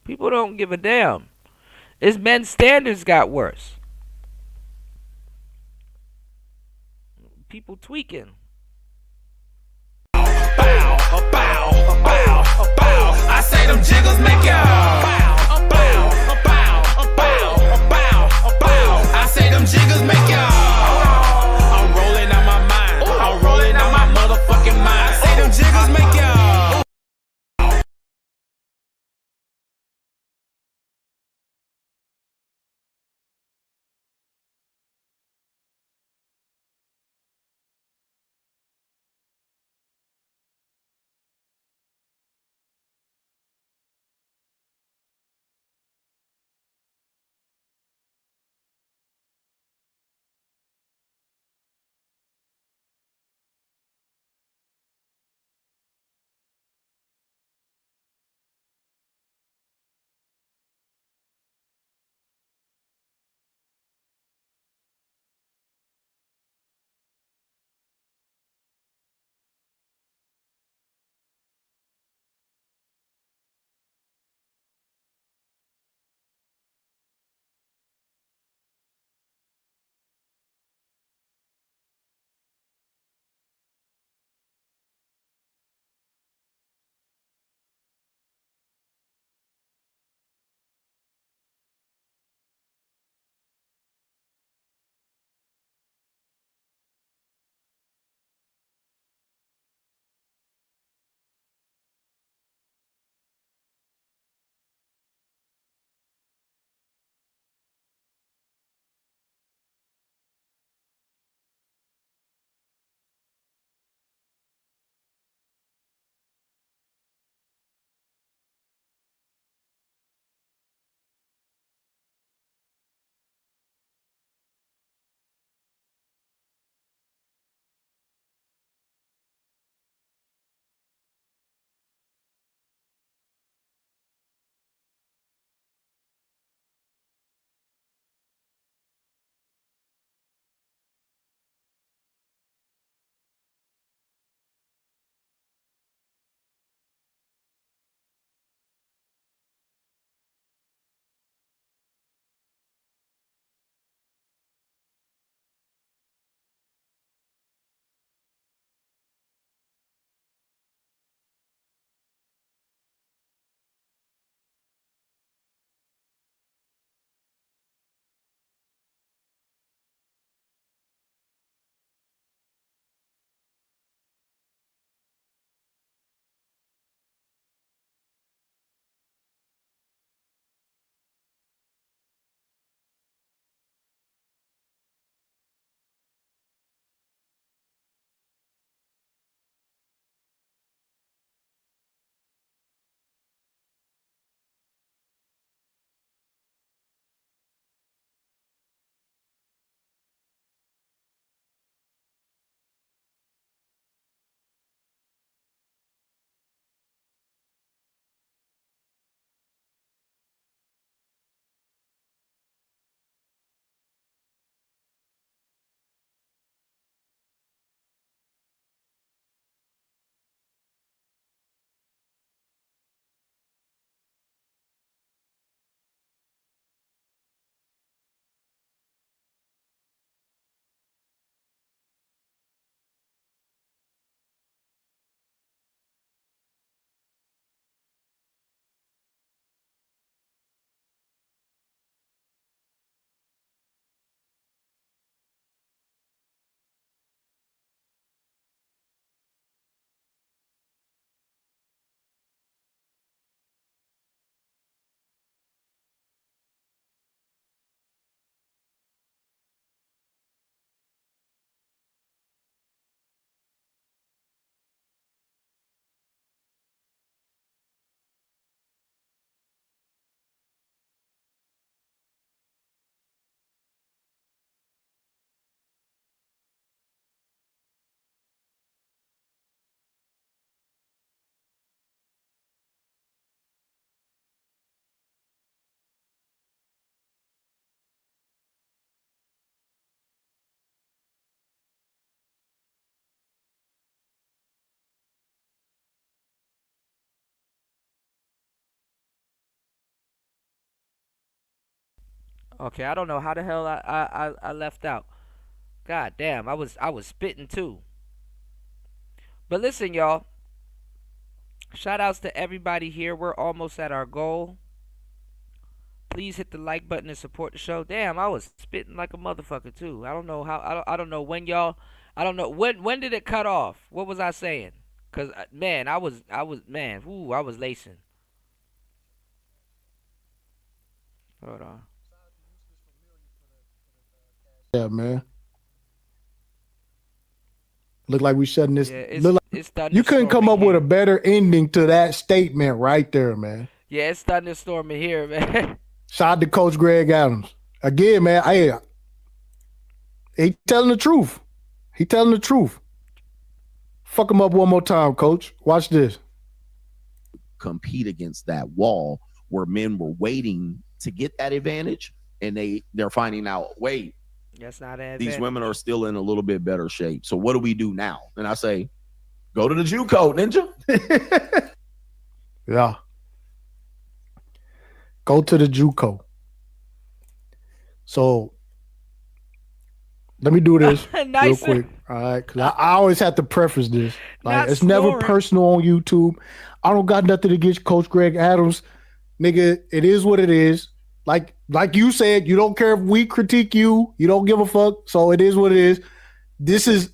Speaker 1: People don't give a damn. It's men's standards got worse. People tweaking.
Speaker 12: I say them jiggles make y'all. I say them jiggles make y'all. I'm rolling out my mind. I'm rolling out my motherfucking mind. I say them jiggles make y'all.
Speaker 1: Okay, I don't know how the hell I left out. God damn, I was spitting too. But listen, y'all. Shout outs to everybody here. We're almost at our goal. Please hit the like button and support the show. Damn, I was spitting like a motherfucker too. I don't know how. I don't know when y'all. I don't know when did it cut off. What was I saying? Cause man, man. Ooh, I was lacing. Hold on.
Speaker 5: Yeah, man. Look like we shutting this.
Speaker 1: Yeah,
Speaker 5: Look
Speaker 1: it's
Speaker 5: like you couldn't come
Speaker 1: thunderstorming
Speaker 5: up with a
Speaker 1: here.
Speaker 5: better ending to that statement right there, man.
Speaker 1: Yeah, it's thunderstorming here, man.
Speaker 5: Shout out to Coach Greg Adams again, man. He telling the truth. He telling the truth. Fuck him up one more time, Coach. Watch this.
Speaker 8: Compete against that wall where men were waiting to get that advantage, and they're finding out, wait,
Speaker 1: That's not an
Speaker 8: these
Speaker 1: advantage.
Speaker 8: women are still in a little bit better shape. So what do we do now? And I say, go to the JUCO, ninja.
Speaker 5: Yeah. Go to the JUCO. So let me do this real quick. All right. Because I always have to preface this. Like, it's never personal on YouTube. I don't got nothing against Coach Greg Adams. Nigga, it is what it is. Like you said, you don't care if we critique you. You don't give a fuck. So it is what it is. This is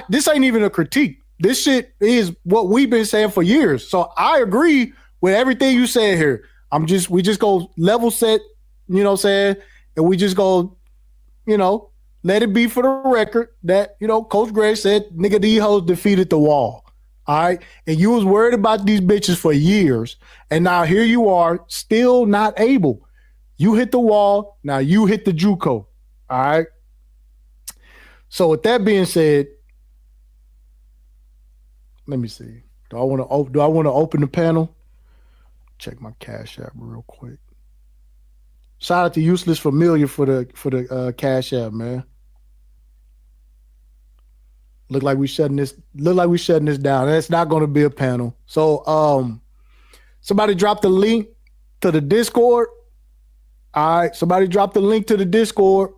Speaker 5: this ain't even a critique. This shit is what we've been saying for years. So I agree with everything you said here. We just go level set, you know what I'm saying? And we just go, let it be for the record that, Coach Greg said, nigga, these hoes defeated the wall. All right. And you was worried about these bitches for years. And now here you are, still not able. You hit the wall. Now you hit the JUCO. All right. So with that being said, let me see. Do I want to open the panel? Check my Cash App real quick. Shout out to Useless Familiar for the Cash App, man. Look like we shutting this down. It's not going to be a panel. So somebody drop the link to the Discord. All right, somebody drop the link to the Discord.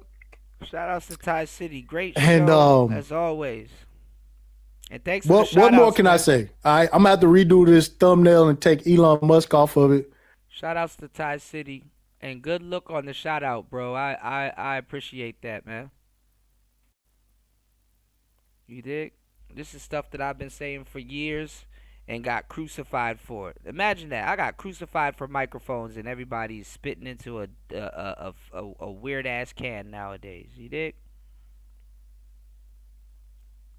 Speaker 1: Shout outs to Tai City. Great
Speaker 5: And,
Speaker 1: show, as always. And thanks for the
Speaker 5: What
Speaker 1: shout
Speaker 5: more
Speaker 1: outs,
Speaker 5: can
Speaker 1: man.
Speaker 5: I say? All right, I'm gonna have to redo this thumbnail and take Elon Musk off of it.
Speaker 1: Shout outs to Tai City. And good look on the shout out, bro. I appreciate that, man. You dig? This is stuff that I've been saying for years and got crucified for it. Imagine that. I got crucified for microphones and everybody's spitting into a weird ass can nowadays. You dig?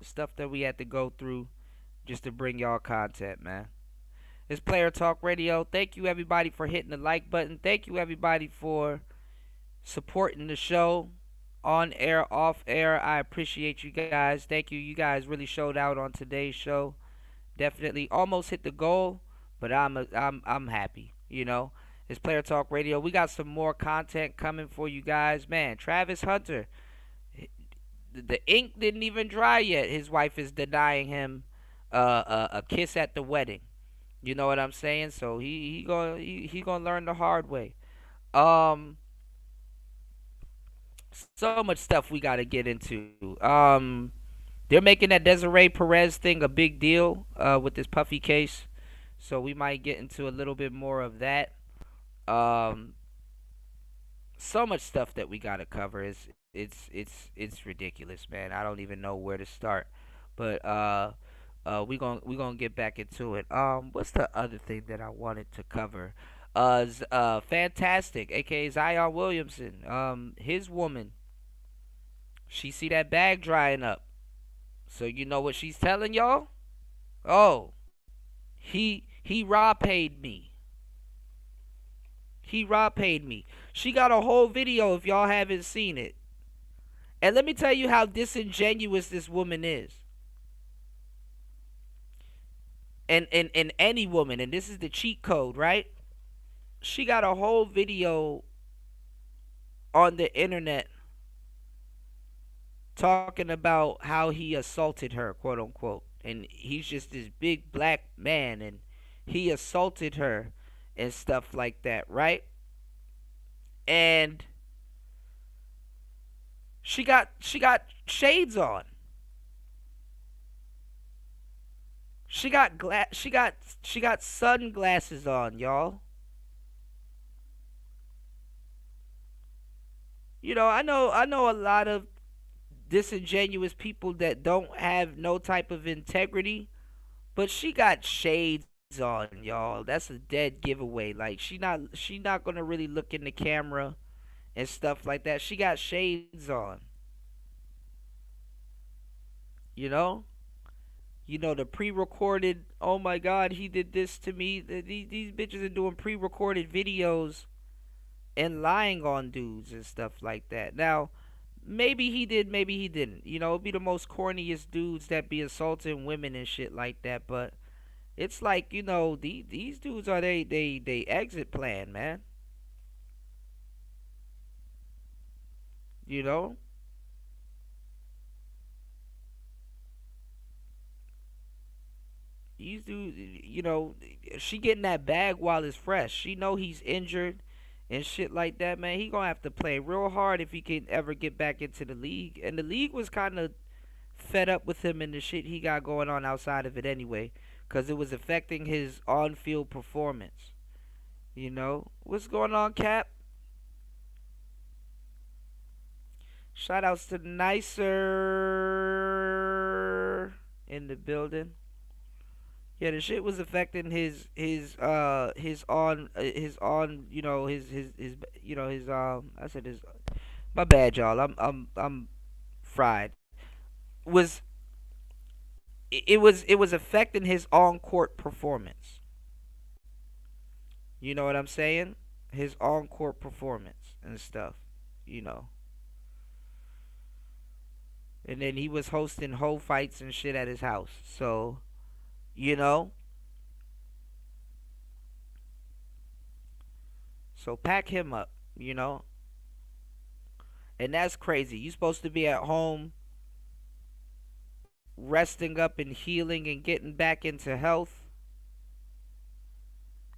Speaker 1: Stuff that we had to go through just to bring y'all content, man. It's Player Talk Radio. Thank you everybody for hitting the like button. Thank you everybody for supporting the show. On air, off air. I appreciate you guys. Thank you. You guys really showed out on today's show. Definitely almost hit the goal, but I'm happy. It's Player Talk Radio. We got some more content coming for you guys. Man, Travis Hunter, the ink didn't even dry yet. His wife is denying him a kiss at the wedding. You know what I'm saying? So he gonna learn the hard way. So much stuff we gotta get into. They're making that Desiree Perez thing a big deal with this Puffy case, so we might get into a little bit more of that. So much stuff that we gotta cover. It's ridiculous, man. I don't even know where to start, but we gonna get back into it. What's the other thing that I wanted to cover? Fantastic, aka Zion Williamson. His woman, she see that bag drying up. So you know what she's telling y'all? Oh, he raw paid me. He raw paid me. She got a whole video if y'all haven't seen it. And let me tell you how disingenuous this woman is. And any woman, and this is the cheat code, right? She got a whole video on the internet talking about how he assaulted her, quote unquote. And he's just this big black man and he assaulted her and stuff like that, right? And She got shades on. She got sunglasses on, y'all. I know a lot of disingenuous people that don't have no type of integrity, but she got shades on, y'all. That's a dead giveaway. Like she not gonna really look in the camera and stuff like that. She got shades on. You know? The pre-recorded, oh my god, he did this to me. These bitches are doing pre-recorded videos and lying on dudes and stuff like that. Now, maybe he did, maybe he didn't. It'd be the most corniest dudes that be assaulting women and shit like that, but it's like, these dudes are they exit plan, man. You know? These dudes, she getting that bag while it's fresh. She know he's injured and shit like that, man. He gonna have to play real hard if he can ever get back into the league. And the league was kind of fed up with him and the shit he got going on outside of it anyway, because it was affecting his on-field performance. What's going on, Cap? Shout outs to Nicer in the building. Yeah, the shit was affecting his I said his, my bad, y'all. I'm fried. Was it was affecting his on court performance. You know what I'm saying? His on court performance and stuff. You know. And then he was hosting whole fights and shit at his house. So, you know. So pack him up, And that's crazy. You supposed to be at home resting up and healing and getting back into health.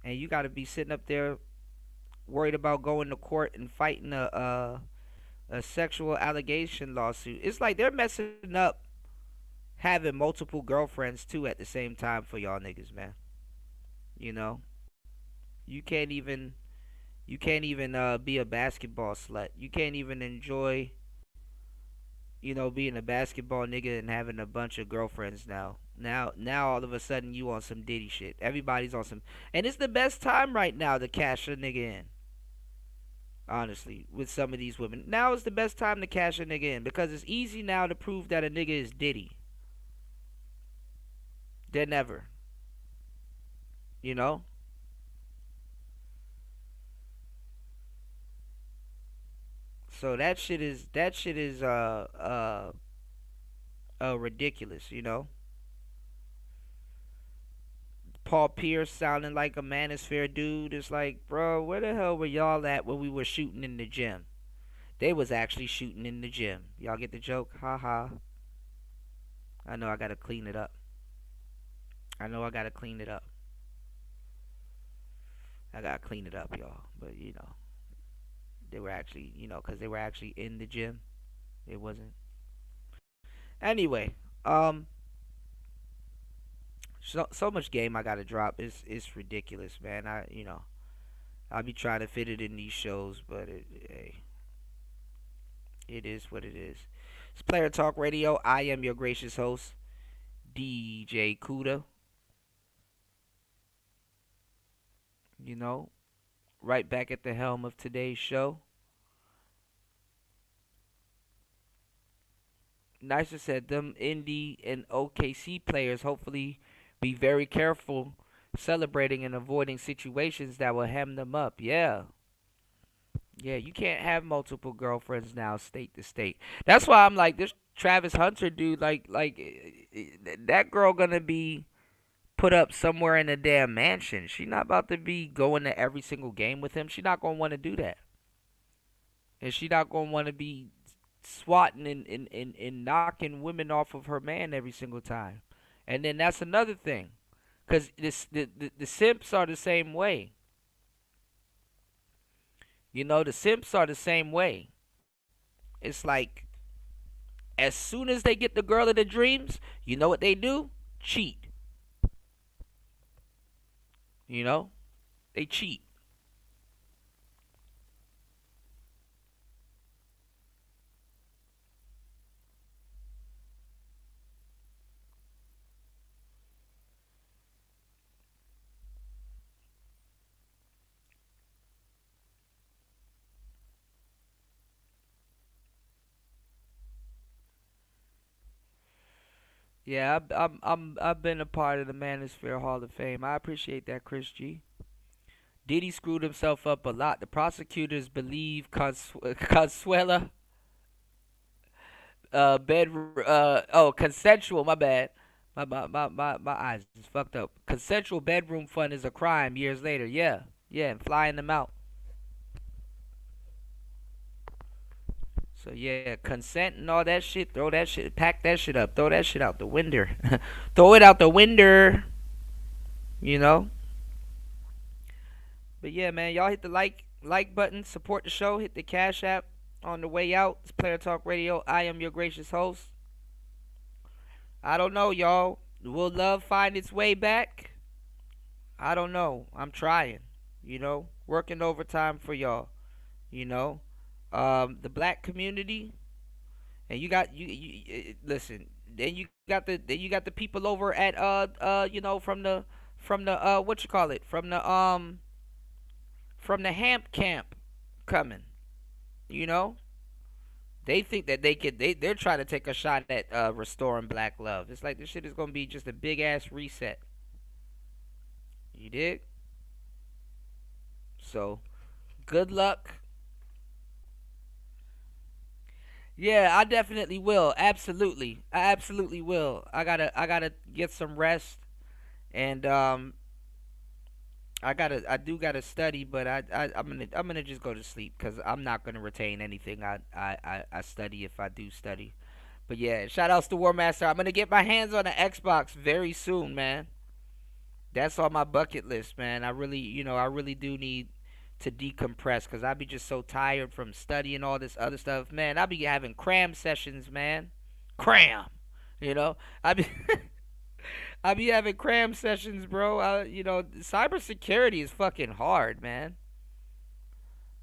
Speaker 1: And you got to be sitting up there worried about going to court and fighting a sexual allegation lawsuit. It's like they're messing up having multiple girlfriends too at the same time for y'all niggas, man. You can't even be a basketball slut. You can't even enjoy being a basketball nigga and having a bunch of girlfriends now. Now all of a sudden you on some Diddy shit. Everybody's on some, and it's the best time right now to cash a nigga in. Honestly, with some of these women, now is the best time to cash a nigga in because it's easy now to prove that a nigga is Diddy than ever. So that shit is ridiculous, Paul Pierce sounding like a Manosphere dude. It's like, bro, where the hell were y'all at when we were shooting in the gym? They was actually shooting in the gym. Y'all get the joke? Ha ha. I know I gotta clean it up. I gotta clean it up, y'all. But they were actually, because they were actually in the gym. It wasn't. Anyway, so much game I gotta drop. It's ridiculous, man. I'll be trying to fit it in these shows, but hey, it is what it is. It's Player Talk Radio. I am your gracious host, DJ Kuda. Right back at the helm of today's show. Nicer said them Indy and OKC players hopefully be very careful celebrating and avoiding situations that will hem them up. Yeah, you can't have multiple girlfriends now, state to state. That's why I'm like, this Travis Hunter dude, like that girl gonna be put up somewhere in a damn mansion. She not about to be going to every single game with him. She not gonna want to do that. And she not gonna want to be swatting and knocking women off of her man every single time. And then that's another thing. Because the simps are the same way. The simps are the same way. It's like As soon as they get the girl of their dreams, you know what they do? Cheat. You know? They cheat. Yeah, I've been a part of the Manosphere Hall of Fame. I appreciate that, Chris G. Diddy screwed himself up a lot. The prosecutors believe Consuela consensual, my bad. My eyes is fucked up. Consensual bedroom fun is a crime years later. Yeah. Yeah, and flying them out. So yeah, consent and all that shit, throw that shit, pack that shit up, throw that shit out the window. Throw it out the window, you know? But yeah, man, y'all hit the like button, support the show, hit the Cash App on the way out. It's Player Talk Radio. I am your gracious host. I don't know, y'all. Will love find its way back? I don't know. I'm trying, you know, working overtime for y'all, you know. The black community, and you got listen. Then you got the people over at you know, from the what you call it, from the Hamp Camp coming, you know. They think that they're trying to take a shot at restoring black love. It's like this shit is gonna be just a big ass reset. You dig? So, good luck. Yeah, I definitely will. Absolutely, I absolutely will. I gotta get some rest, and I do gotta study, but I'm gonna just go to sleep because I'm not gonna retain anything I study if I do study. But yeah, shout outs to War Master. I'm gonna get my hands on an Xbox very soon, man. That's on my bucket list, man. I really do need to decompress because I be just so tired from studying all this other stuff, man. I be having cram sessions, man. Cram, you know. I be I be having cram sessions, bro. Cybersecurity is fucking hard, man.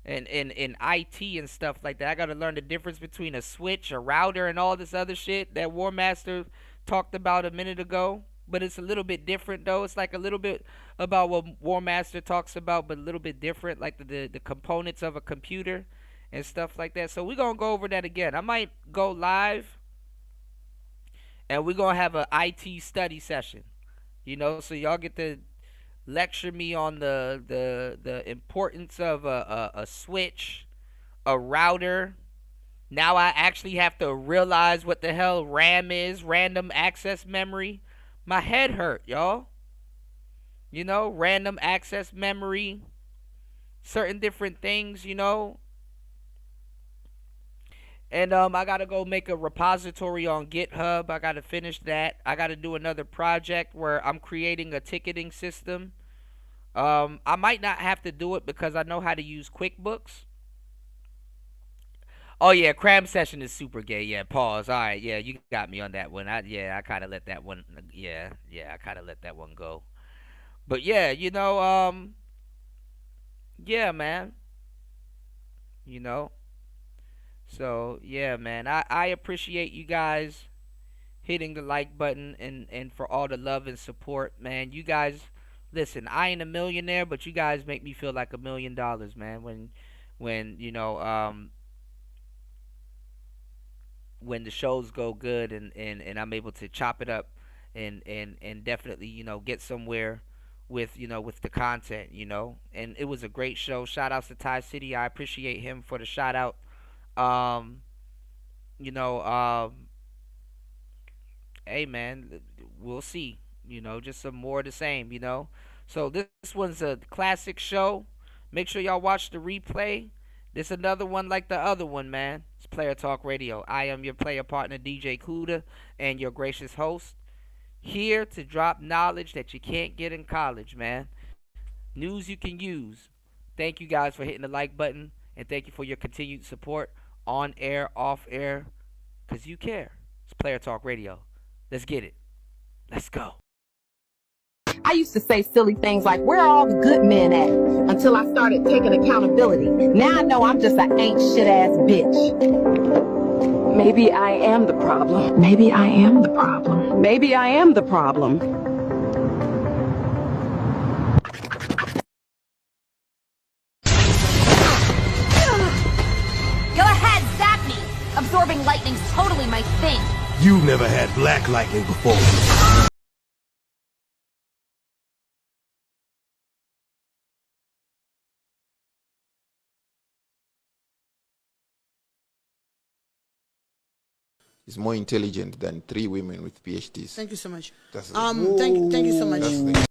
Speaker 1: And in IT and stuff like that, I gotta learn the difference between a switch, a router, and all this other shit that War Master talked about a minute ago. But it's a little bit different though. It's like a little bit about what War Master talks about, but a little bit different, like the components of a computer and stuff like that. So we're gonna go over that again. I might go live and we're gonna have a IT study session. You know, so y'all get to lecture me on the importance of a switch, a router. Now I actually have to realize what the hell RAM is, random access memory. My head hurt, y'all. You know, random access memory, certain different things, you know. And I gotta go make a repository on GitHub. I gotta finish that. I gotta do another project where I'm creating a ticketing system. I might not have to do it because I know how to use QuickBooks. Oh yeah, cram session is super gay. Yeah, pause. All right, yeah, you got me on that one. I kind of let that one. Yeah, I kind of let that one go. But yeah, yeah, man. You know. So yeah, man. I appreciate you guys hitting the like button and for all the love and support, man. You guys, listen. I ain't a millionaire, but you guys make me feel like $1,000,000, man. When the shows go good and I'm able to chop it up and definitely, get somewhere with the content, And it was a great show. Shout outs to Tai City. I appreciate him for the shout out. Um, you know, hey man, we'll see. Just some more of the same. So this one's a classic show. Make sure y'all watch the replay. This another one like the other one, man. It's Player Talk Radio. I am your player partner, DJ Kuda, and your gracious host. Here to drop knowledge that you can't get in college, man. News you can use. Thank you guys for hitting the like button, and thank you for your continued support on air, off air, Because you care. It's Player Talk Radio. Let's get it. Let's go.
Speaker 3: I used to say silly things like, where are all the good men at? Until I started taking accountability. Now I know I'm just an ain't shit ass bitch. Maybe I am the problem. Maybe I am the problem. Maybe I am the problem.
Speaker 10: Go ahead, zap me. Absorbing lightning's totally my thing.
Speaker 7: You've never had black lightning before.
Speaker 14: He's more intelligent than 3 women with PhDs.
Speaker 15: Thank you so much.
Speaker 14: That's
Speaker 15: thank you so much.
Speaker 14: That's the